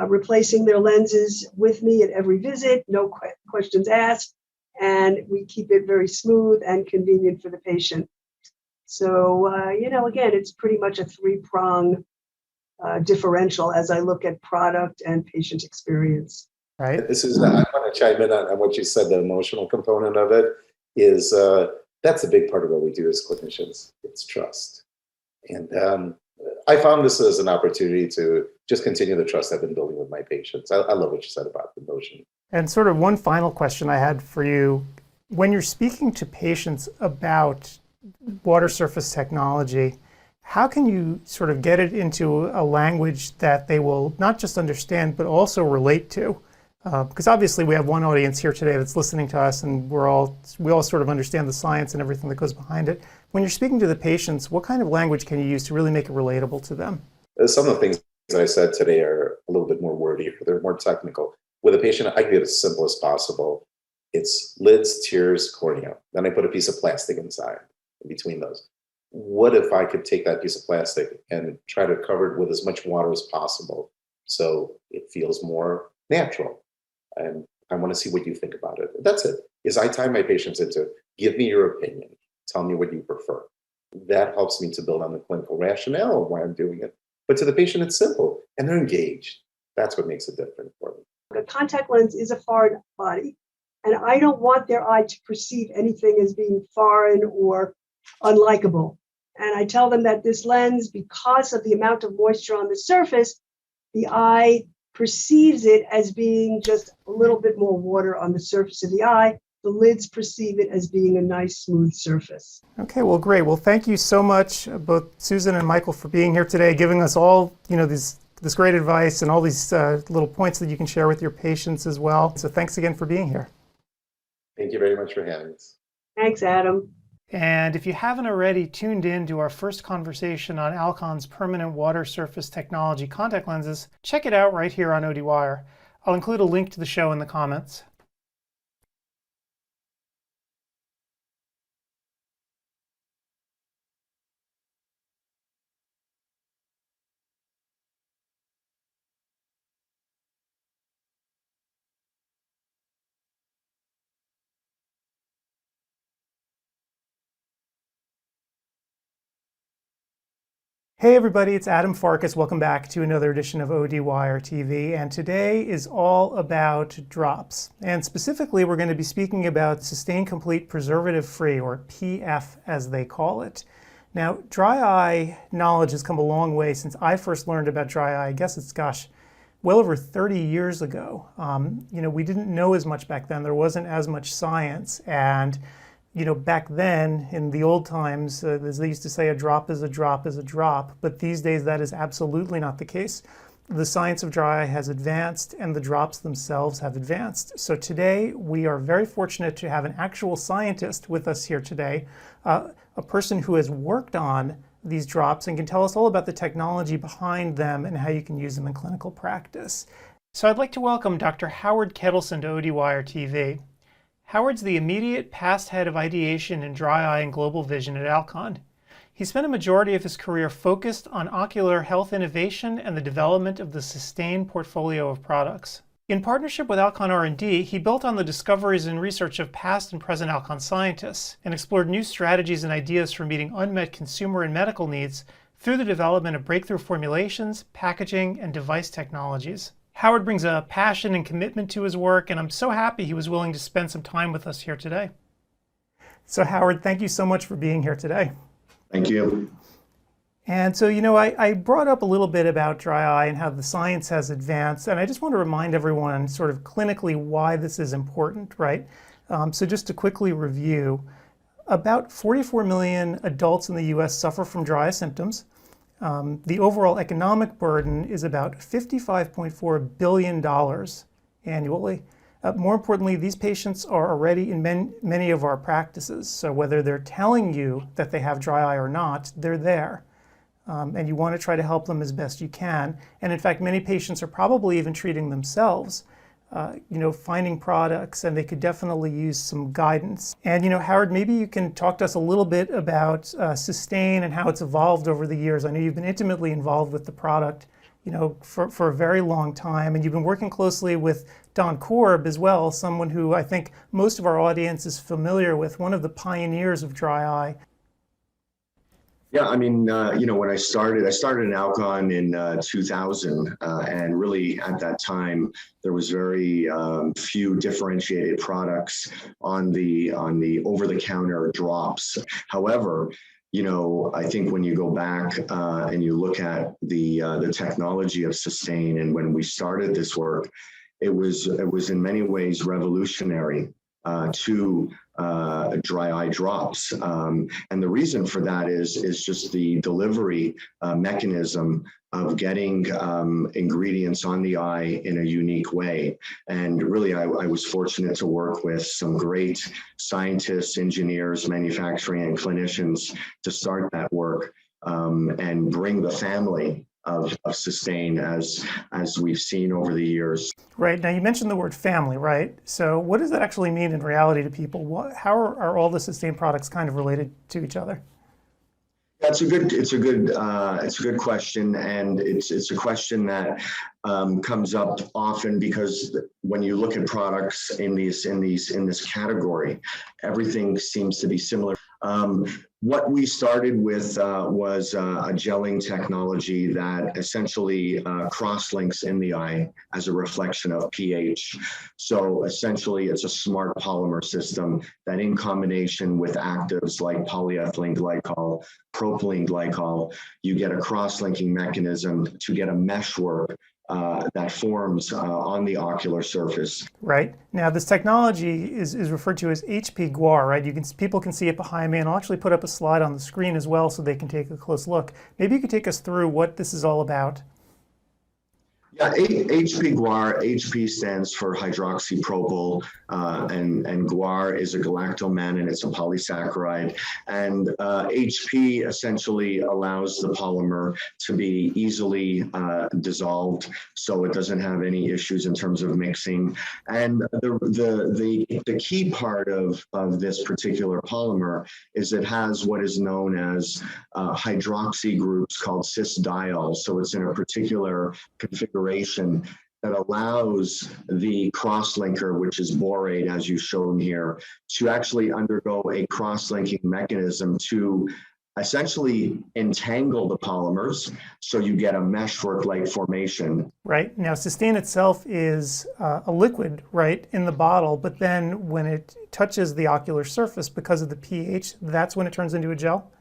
replacing their lenses with me at every visit, no questions asked, and we keep it very smooth and convenient for the patient. So, again, it's pretty much a three-prong differential as I look at product and patient experience. Right. This is, I want to chime in on what you said, the emotional component of it is, that's a big part of what we do as clinicians. It's trust. And I found this as an opportunity to just continue the trust I've been building with my patients. I love what you said about the emotion. And sort of one final question I had for you. When you're speaking to patients about water surface technology, how can you sort of get it into a language that they will not just understand, but also relate to? Because obviously we have one audience here today that's listening to us, and we all sort of understand the science and everything that goes behind it. When you're speaking to the patients, what kind of language can you use to really make it relatable to them? Some of the things that I said today are a little bit more wordy, they're more technical. With a patient, I can get it as simple as possible. It's lids, tears, cornea. Then I put a piece of plastic inside, in between those. What if I could take that piece of plastic and try to cover it with as much water as possible so it feels more natural? And I want to see what you think about it. That's it. I tie my patients into, give me your opinion. Tell me what you prefer. That helps me to build on the clinical rationale of why I'm doing it. But to the patient, it's simple, and they're engaged. That's what makes it different for them. A contact lens is a foreign body, and I don't want their eye to perceive anything as being foreign or unlikable. And I tell them that this lens, because of the amount of moisture on the surface, the eye perceives it as being just a little bit more water on the surface of the eye. The lids perceive it as being a nice, smooth surface. Okay, well, great. Well, thank you so much, both Susan and Michael, for being here today, giving us all, this great advice and all these little points that you can share with your patients as well. So thanks again for being here. Thank you very much for having us. Thanks, Adam. And if you haven't already tuned in to our first conversation on Alcon's permanent water surface technology contact lenses, check it out right here on ODwire. I'll include a link to the show in the comments. Hey everybody, it's Adam Farkas. Welcome back to another edition of ODwire TV, and today is all about drops. And specifically, we're going to be speaking about Sustained Complete Preservative Free, or PF as they call it. Now, dry eye knowledge has come a long way since I first learned about dry eye. I guess it's, well over 30 years ago. We didn't know as much back then. There wasn't as much science, and back then, in the old times, as they used to say, a drop is a drop is a drop. But these days, that is absolutely not the case. The science of dry eye has advanced, and the drops themselves have advanced. So today, we are very fortunate to have an actual scientist with us here today, a person who has worked on these drops and can tell us all about the technology behind them and how you can use them in clinical practice. So I'd like to welcome Dr. Howard Kettleson to ODwire TV. Howard's the immediate past head of ideation in dry eye and global vision at Alcon. He spent a majority of his career focused on ocular health innovation and the development of the Sustain portfolio of products. In partnership with Alcon R&D, he built on the discoveries and research of past and present Alcon scientists and explored new strategies and ideas for meeting unmet consumer and medical needs through the development of breakthrough formulations, packaging, and device technologies. Howard brings a passion and commitment to his work, and I'm so happy he was willing to spend some time with us here today. So Howard, thank you so much for being here today. Thank you. And so, I brought up a little bit about dry eye and how the science has advanced, and I just want to remind everyone sort of clinically why this is important, right? So just to quickly review, about 44 million adults in the US suffer from dry eye symptoms. The overall economic burden is about $55.4 billion annually. More importantly, these patients are already in many of our practices. So whether they're telling you that they have dry eye or not, they're there. And you want to try to help them as best you can. And in fact, many patients are probably even treating themselves, finding products, and they could definitely use some guidance. And Howard, maybe you can talk to us a little bit about Systane and how it's evolved over the years. I know you've been intimately involved with the product, for a very long time, and you've been working closely with Don Korb as well, someone who I think most of our audience is familiar with, one of the pioneers of dry eye. Yeah, I mean, when I started in Alcon in 2000, and really at that time there was very few differentiated products on the over-the-counter drops. However, I think when you go back and you look at the technology of Systane, and when we started this work, it was in many ways revolutionary to dry eye drops. And the reason for that is just the delivery mechanism of getting ingredients on the eye in a unique way. And really, I was fortunate to work with some great scientists, engineers, manufacturing, and clinicians to start that work and bring the family of Systane as we've seen over the years. Right. Now, you mentioned the word family, right? So what does that actually mean in reality to people? How are all the Systane products kind of related to each other? That's it's a good question, and it's a question that comes up often, because when you look at products in this category, everything seems to be similar. What we started with was a gelling technology that essentially cross-links in the eye as a reflection of pH. So essentially, it's a smart polymer system that, in combination with actives like polyethylene glycol, propylene glycol, you get a cross-linking mechanism to get a meshwork that forms on the ocular surface. Right. Now, this technology is referred to as HP Guar, right? People can see it behind me, and I'll actually put up a slide on the screen as well so they can take a close look. Maybe you could take us through what this is all about. Yeah, HP Guar, HP stands for hydroxypropyl, and guar is a galactomannan, it's a polysaccharide. And HP essentially allows the polymer to be easily dissolved, so it doesn't have any issues in terms of mixing. And the key part of this particular polymer is it has what is known as hydroxy groups called cis-diols. So it's in a particular configuration that allows the cross-linker, which is borate, as you've shown here, to actually undergo a cross-linking mechanism to essentially entangle the polymers, so you get a meshwork-like formation. Right. Now, Systane itself is a liquid, right, in the bottle, but then when it touches the ocular surface, because of the pH, that's when it turns into a gel?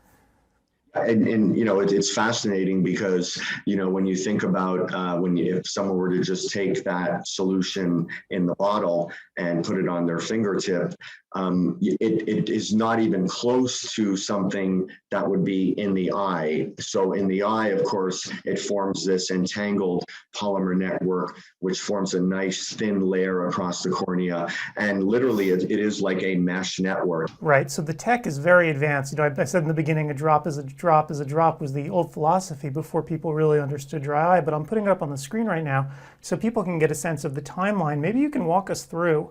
And it's fascinating because, when you think about if someone were to just take that solution in the bottle and put it on their fingertip, it is not even close to something that would be in the eye. So in the eye, of course, it forms this entangled polymer network, which forms a nice thin layer across the cornea. And literally, it is like a mesh network. Right. So the tech is very advanced. I said in the beginning, a drop is a drop is a drop was the old philosophy before people really understood dry eye. But I'm putting it up on the screen right now so people can get a sense of the timeline. Maybe you can walk us through,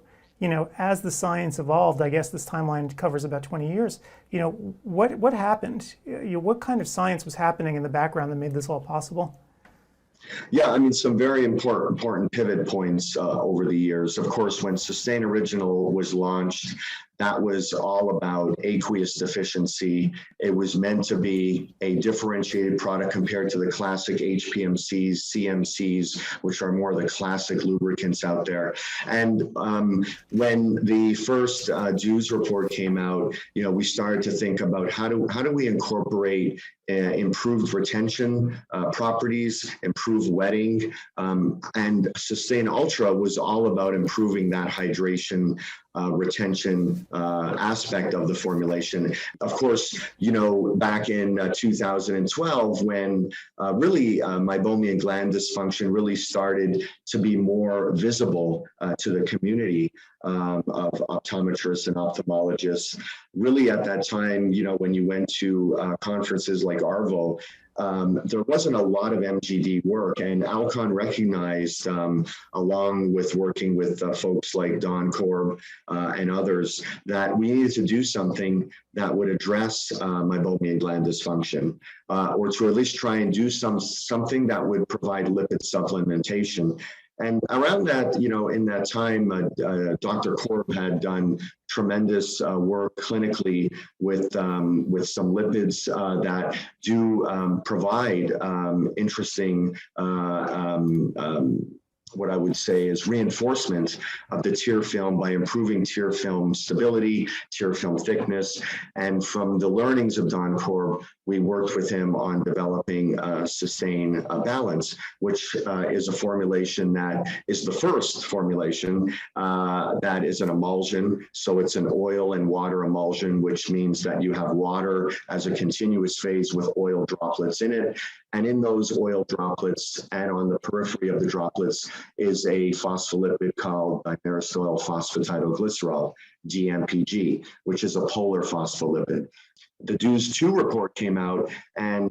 as the science evolved. I guess this timeline covers about 20 years. What happened? What kind of science was happening in the background that made this all possible? Yeah, I mean, some very important pivot points over the years. Of course, when Systane Original was launched, that was all about aqueous deficiency. It was meant to be a differentiated product compared to the classic HPMCs, CMCs, which are more the classic lubricants out there. And when the first DEWS report came out, we started to think about how do we incorporate improved retention properties, improved wetting, and Sustain Ultra was all about improving that hydration retention aspect of the formulation. Of course, back in 2012, when really meibomian gland dysfunction really started to be more visible to the community of optometrists and ophthalmologists. Really at that time, when you went to conferences like ARVO, there wasn't a lot of MGD work, and Alcon recognized, along with working with folks like Don Korb and others, that we needed to do something that would address meibomian gland dysfunction, or to at least try and do something that would provide lipid supplementation. And around that, in that time, Dr. Korb had done tremendous work clinically with some lipids that do provide interesting what I would say is reinforcement of the tear film by improving tear film stability, tear film thickness. And from the learnings of Don Korb, we worked with him on developing Sustain Balance, which is a formulation that is the first formulation that is an emulsion. So it's an oil and water emulsion, which means that you have water as a continuous phase with oil droplets in it. And in those oil droplets and on the periphery of the droplets is a phospholipid called dimeristoyl phosphatidylglycerol, DMPG, which is a polar phospholipid. The DEWS-2 report came out, and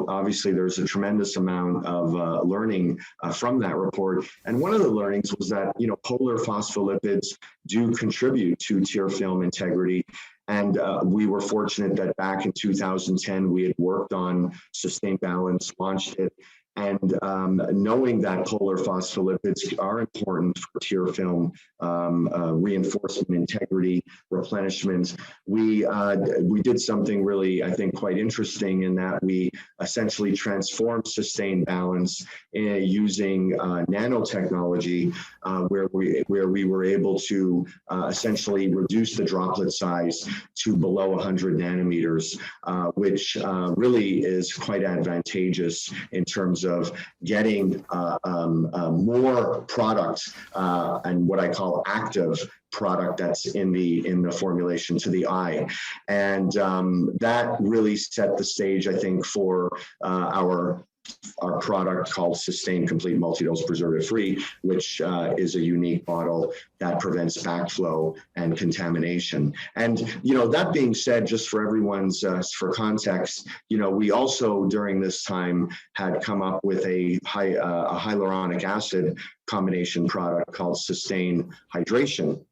obviously there's a tremendous amount of learning from that report. And one of the learnings was that polar phospholipids do contribute to tear film integrity. And we were fortunate that back in 2010 we had worked on Sustain Balance, launched it. And knowing that polar phospholipids are important for tear film reinforcement, integrity, replenishment, we did something really, I think, quite interesting in that we essentially transformed Sustain Balance using nanotechnology, where we were able to essentially reduce the droplet size to below 100 nanometers, which really is quite advantageous in terms of getting more product and what I call active product that's in the formulation to the eye. And that really set the stage, I think, for our product called Sustain Complete Multidose Preservative Free, which is a unique bottle that prevents backflow and contamination. And that being said, just for everyone's for context, we also during this time had come up with a hyaluronic acid combination product called Sustain Hydration.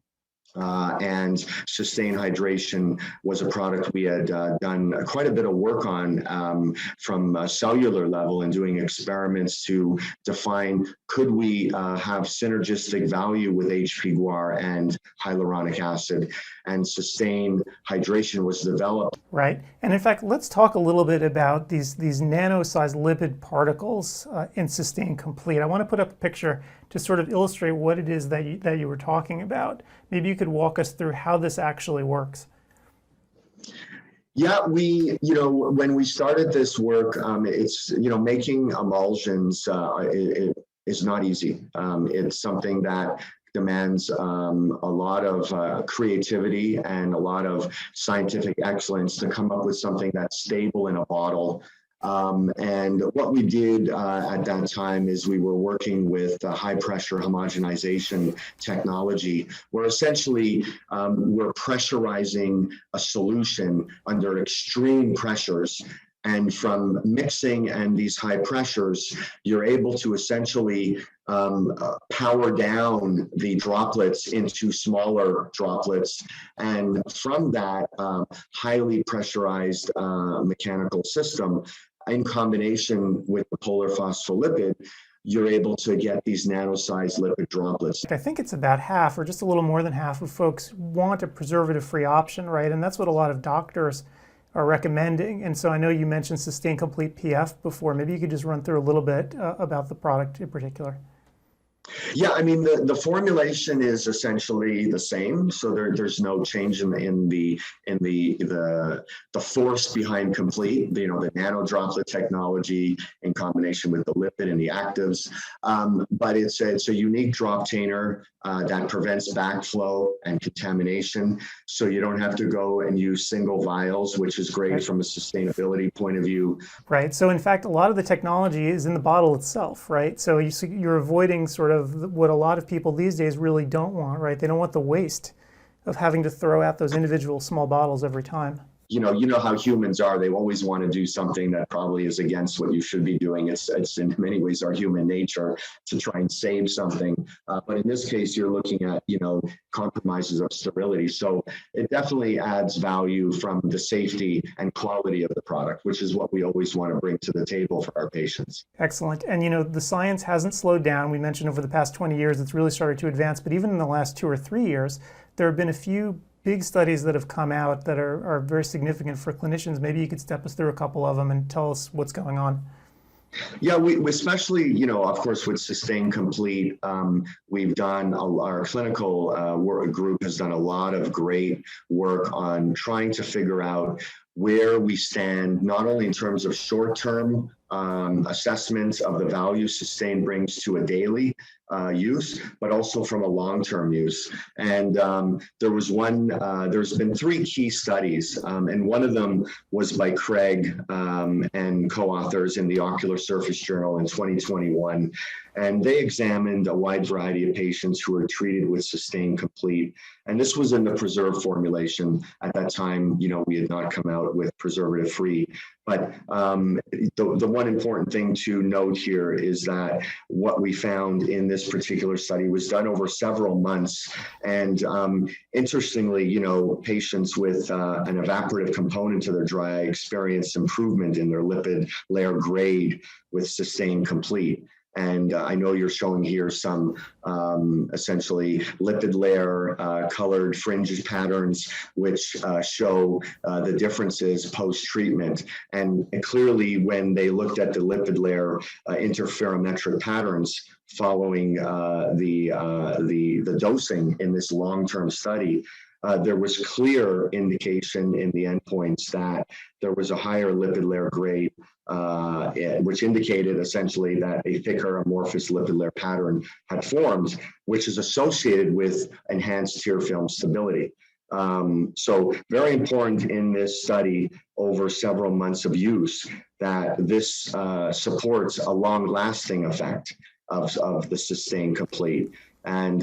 And Sustain Hydration was a product we had done quite a bit of work on from a cellular level and doing experiments to define, could we have synergistic value with HP guar and hyaluronic acid? And Sustain Hydration was developed. Right. And in fact, let's talk a little bit about these nano-sized lipid particles in Sustain Complete. I want to put up a picture to sort of illustrate what it is that you were talking about. Maybe you could walk us through how this actually works. Yeah, when we started this work, it's, making emulsions is not easy. It's something that demands a lot of creativity and a lot of scientific excellence to come up with something that's stable in a bottle. And what we did at that time is we were working with high pressure homogenization technology, where essentially we're pressurizing a solution under extreme pressures. And from mixing and these high pressures, you're able to essentially power down the droplets into smaller droplets. And from that highly pressurized mechanical system, in combination with the polar phospholipid, you're able to get these nano-sized lipid droplets. I think it's about half or just a little more than half of folks want a preservative-free option, right? And that's what a lot of doctors are recommending. And so I know you mentioned Sustain Complete PF before. Maybe you could just run through a little bit about the product in particular. Yeah, I mean, the formulation is essentially the same, so there's no change in the force behind Complete. You know, the nano droplet technology in combination with the lipid and the actives, but it's a unique drop tainer that prevents backflow and contamination. So you don't have to go and use single vials, which is great from a sustainability point of view. Right. So in fact, a lot of the technology is in the bottle itself, right? So you're avoiding sort of what a lot of people these days really don't want, right? They don't want the waste of having to throw out those individual small bottles every time. You know how humans are. They always want to do something that probably is against what you should be doing. It's in many ways our human nature to try and save something. But in this case, you're looking at, compromises of sterility. So it definitely adds value from the safety and quality of the product, which is what we always want to bring to the table for our patients. Excellent. And the science hasn't slowed down. We mentioned over the past 20 years, it's really started to advance. But even in the last 2 or 3 years, there have been a few big studies that have come out that are very significant for clinicians. Maybe you could step us through a couple of them and tell us what's going on. Yeah, we especially, of course, with Sustain Complete, we've done, our clinical work group has done a lot of great work on trying to figure out where we stand, not only in terms of short-term assessments of the value Sustain brings to a daily use, but also from a long-term use. And there's been 3 key studies, and one of them was by Craig and co-authors in the Ocular Surface Journal in 2021. And they examined a wide variety of patients who were treated with Sustain Complete. And this was in the preserved formulation. At that time, we had not come out with preservative-free. But the one important thing to note here is that what we found in this particular study was done over several months. And interestingly, patients with an evaporative component to their dry eye experienced improvement in their lipid layer grade with Sustain Complete. And I know you're showing here some essentially lipid layer colored fringe patterns, which show the differences post-treatment. And clearly, when they looked at the lipid layer interferometric patterns following the dosing in this long-term study, there was clear indication in the endpoints that there was a higher lipid layer grade, which indicated essentially that a thicker amorphous lipid layer pattern had formed, which is associated with enhanced tear film stability. So very important in this study over several months of use that this supports a long-lasting effect of the Sustain Complete. And,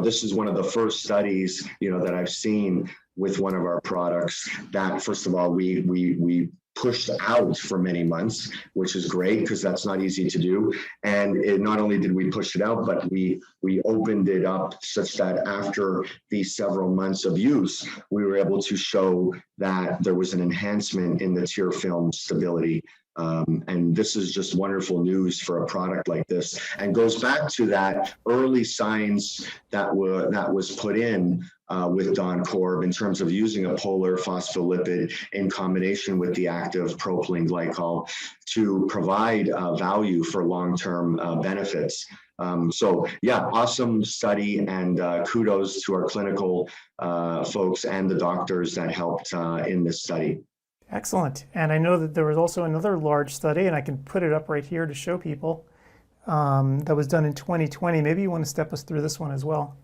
this is one of the first studies, that I've seen with one of our products that, first of all, we pushed out for many months, which is great because that's not easy to do. And not only did we push it out, but we opened it up such that after these several months of use, we were able to show that there was an enhancement in the tear film stability. And this is just wonderful news for a product like this, and goes back to that early science that was put in with Don Korb in terms of using a polar phospholipid in combination with the active propylene glycol to provide value for long-term benefits. So yeah, awesome study, and kudos to our clinical folks and the doctors that helped in this study. Excellent. And I know that there was also another large study, and I can put it up right here to show people, that was done in 2020. Maybe you want to step us through this one as well.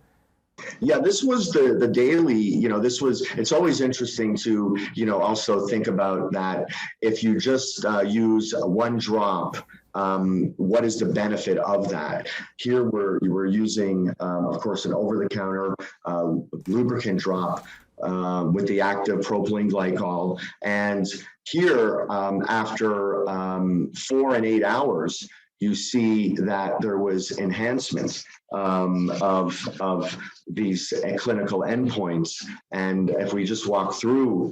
Yeah, this was the daily, it's always interesting to, also think about that if you just use one drop, what is the benefit of that? Here we're using, of course, an over-the-counter lubricant drop with the active propylene glycol. And here, after 4 and 8 hours, you see that there was enhancement of these clinical endpoints. And if we just walk through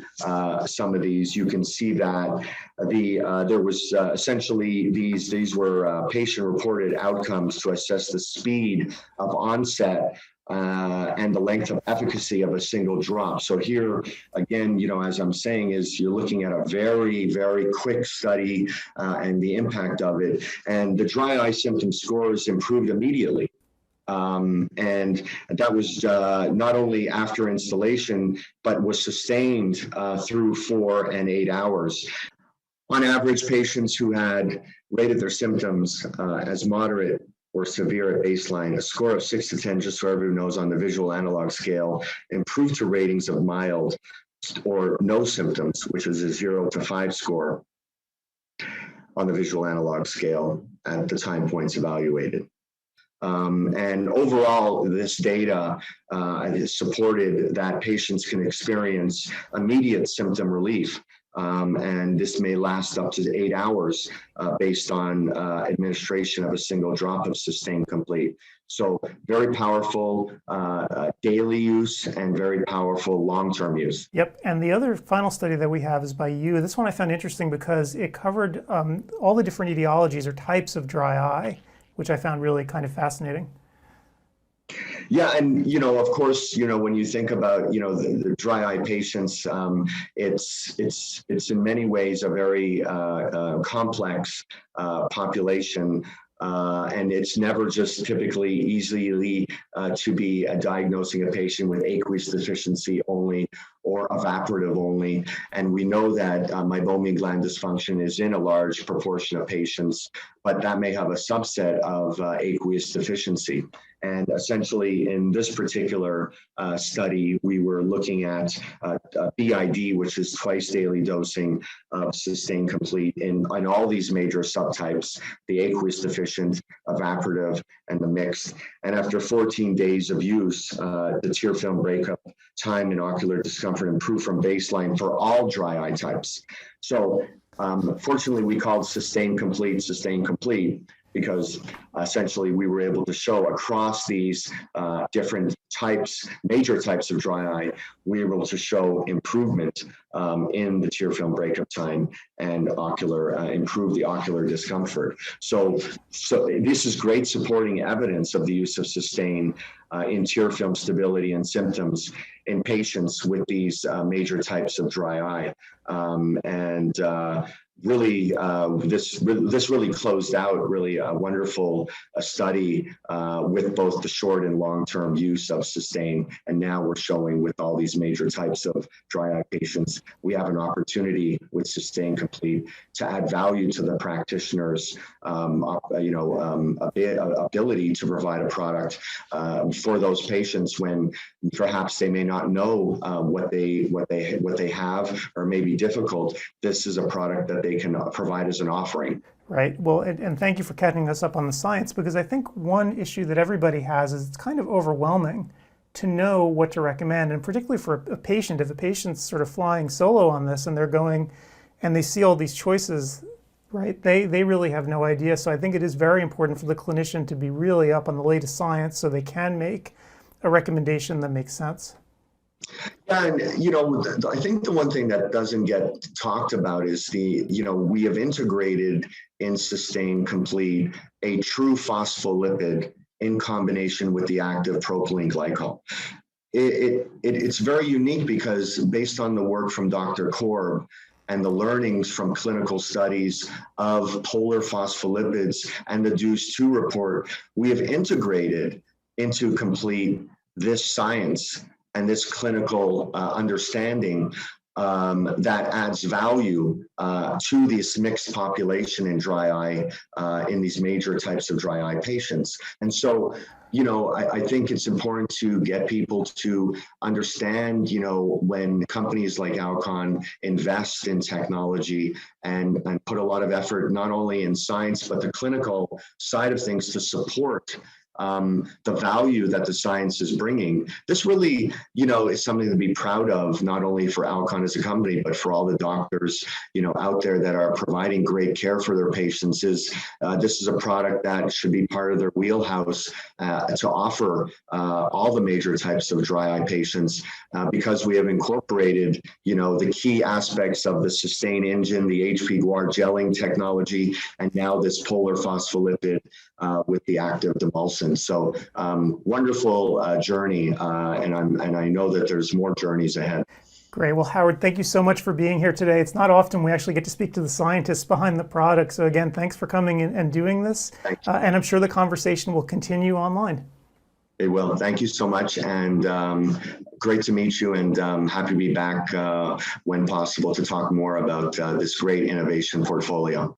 some of these, you can see that there was essentially these were patient-reported outcomes to assess the speed of onset and the length of efficacy of a single drop. So here, again, as I'm saying, is you're looking at a very, very quick study and the impact of it. And the dry eye symptom scores improved immediately. And that was not only after installation, but was sustained through 4 and 8 hours. On average, patients who had rated their symptoms as moderate or severe at baseline, a score of 6 to 10, just so everyone knows, on the visual analog scale, improved to ratings of mild or no symptoms, which is a 0 to 5 score on the visual analog scale at the time points evaluated. And overall, this data supported that patients can experience immediate symptom relief. And this may last up to 8 hours based on administration of a single drop of Sustain Complete. So very powerful daily use and very powerful long-term use. Yep, and the other final study that we have is by you. This one I found interesting because it covered all the different etiologies or types of dry eye, which I found really kind of fascinating. Yeah, and of course, when you think about the dry eye patients, it's in many ways a very complex population. And it's never just typically easily to be diagnosing a patient with aqueous deficiency only or evaporative only. And we know that meibomian gland dysfunction is in a large proportion of patients, but that may have a subset of aqueous deficiency. And essentially in this particular study, we were looking at BID, which is twice daily dosing of Sustain Complete in all these major subtypes, the aqueous deficient, evaporative, and the mixed. And after 14 days of use, the tear film breakup time and ocular discomfort improved from baseline for all dry eye types. So fortunately, we called Sustain Complete, because essentially we were able to show across these different types, major types of dry eye, we were able to show improvement in the tear film breakup time and improve the ocular discomfort. So this is great supporting evidence of the use of Sustain in tear film stability and symptoms in patients with these major types of dry eye. Really, this really closed out really a wonderful study with both the short and long-term use of Sustain. And now we're showing with all these major types of dry eye patients, we have an opportunity with Sustain Complete to add value to the practitioner's ability to provide a product for those patients when perhaps they may not know what they have or may be difficult. This is a product that they can provide as an offering. Right. Well, and thank you for catching us up on the science, because I think one issue that everybody has is it's kind of overwhelming to know what to recommend, and particularly for a patient, if a patient's sort of flying solo on this and they're going and they see all these choices, right, they really have no idea. So I think it is very important for the clinician to be really up on the latest science so they can make a recommendation that makes sense. Yeah, and I think the one thing that doesn't get talked about is we have integrated in Sustain Complete a true phospholipid in combination with the active propylene glycol. It's very unique because based on the work from Dr. Korb and the learnings from clinical studies of polar phospholipids and the DUCE-2 report, we have integrated into Complete this science and this clinical understanding that adds value to this mixed population in dry eye, in these major types of dry eye patients. And so, I think it's important to get people to understand, when companies like Alcon invest in technology and put a lot of effort, not only in science, but the clinical side of things to support the value that the science is bringing. This really, is something to be proud of, not only for Alcon as a company, but for all the doctors, out there that are providing great care for their patients. This is a product that should be part of their wheelhouse to offer all the major types of dry eye patients, because we have incorporated, the key aspects of the Sustain engine, the HP Guar gelling technology, and now this polar phospholipid with the active demulcent. So wonderful journey, and I know that there's more journeys ahead. Great. Well, Howard, thank you so much for being here today. It's not often we actually get to speak to the scientists behind the product. So again, thanks for coming in and doing this. And I'm sure the conversation will continue online. It will. Thank you so much. And great to meet you, and happy to be back when possible to talk more about this great innovation portfolio.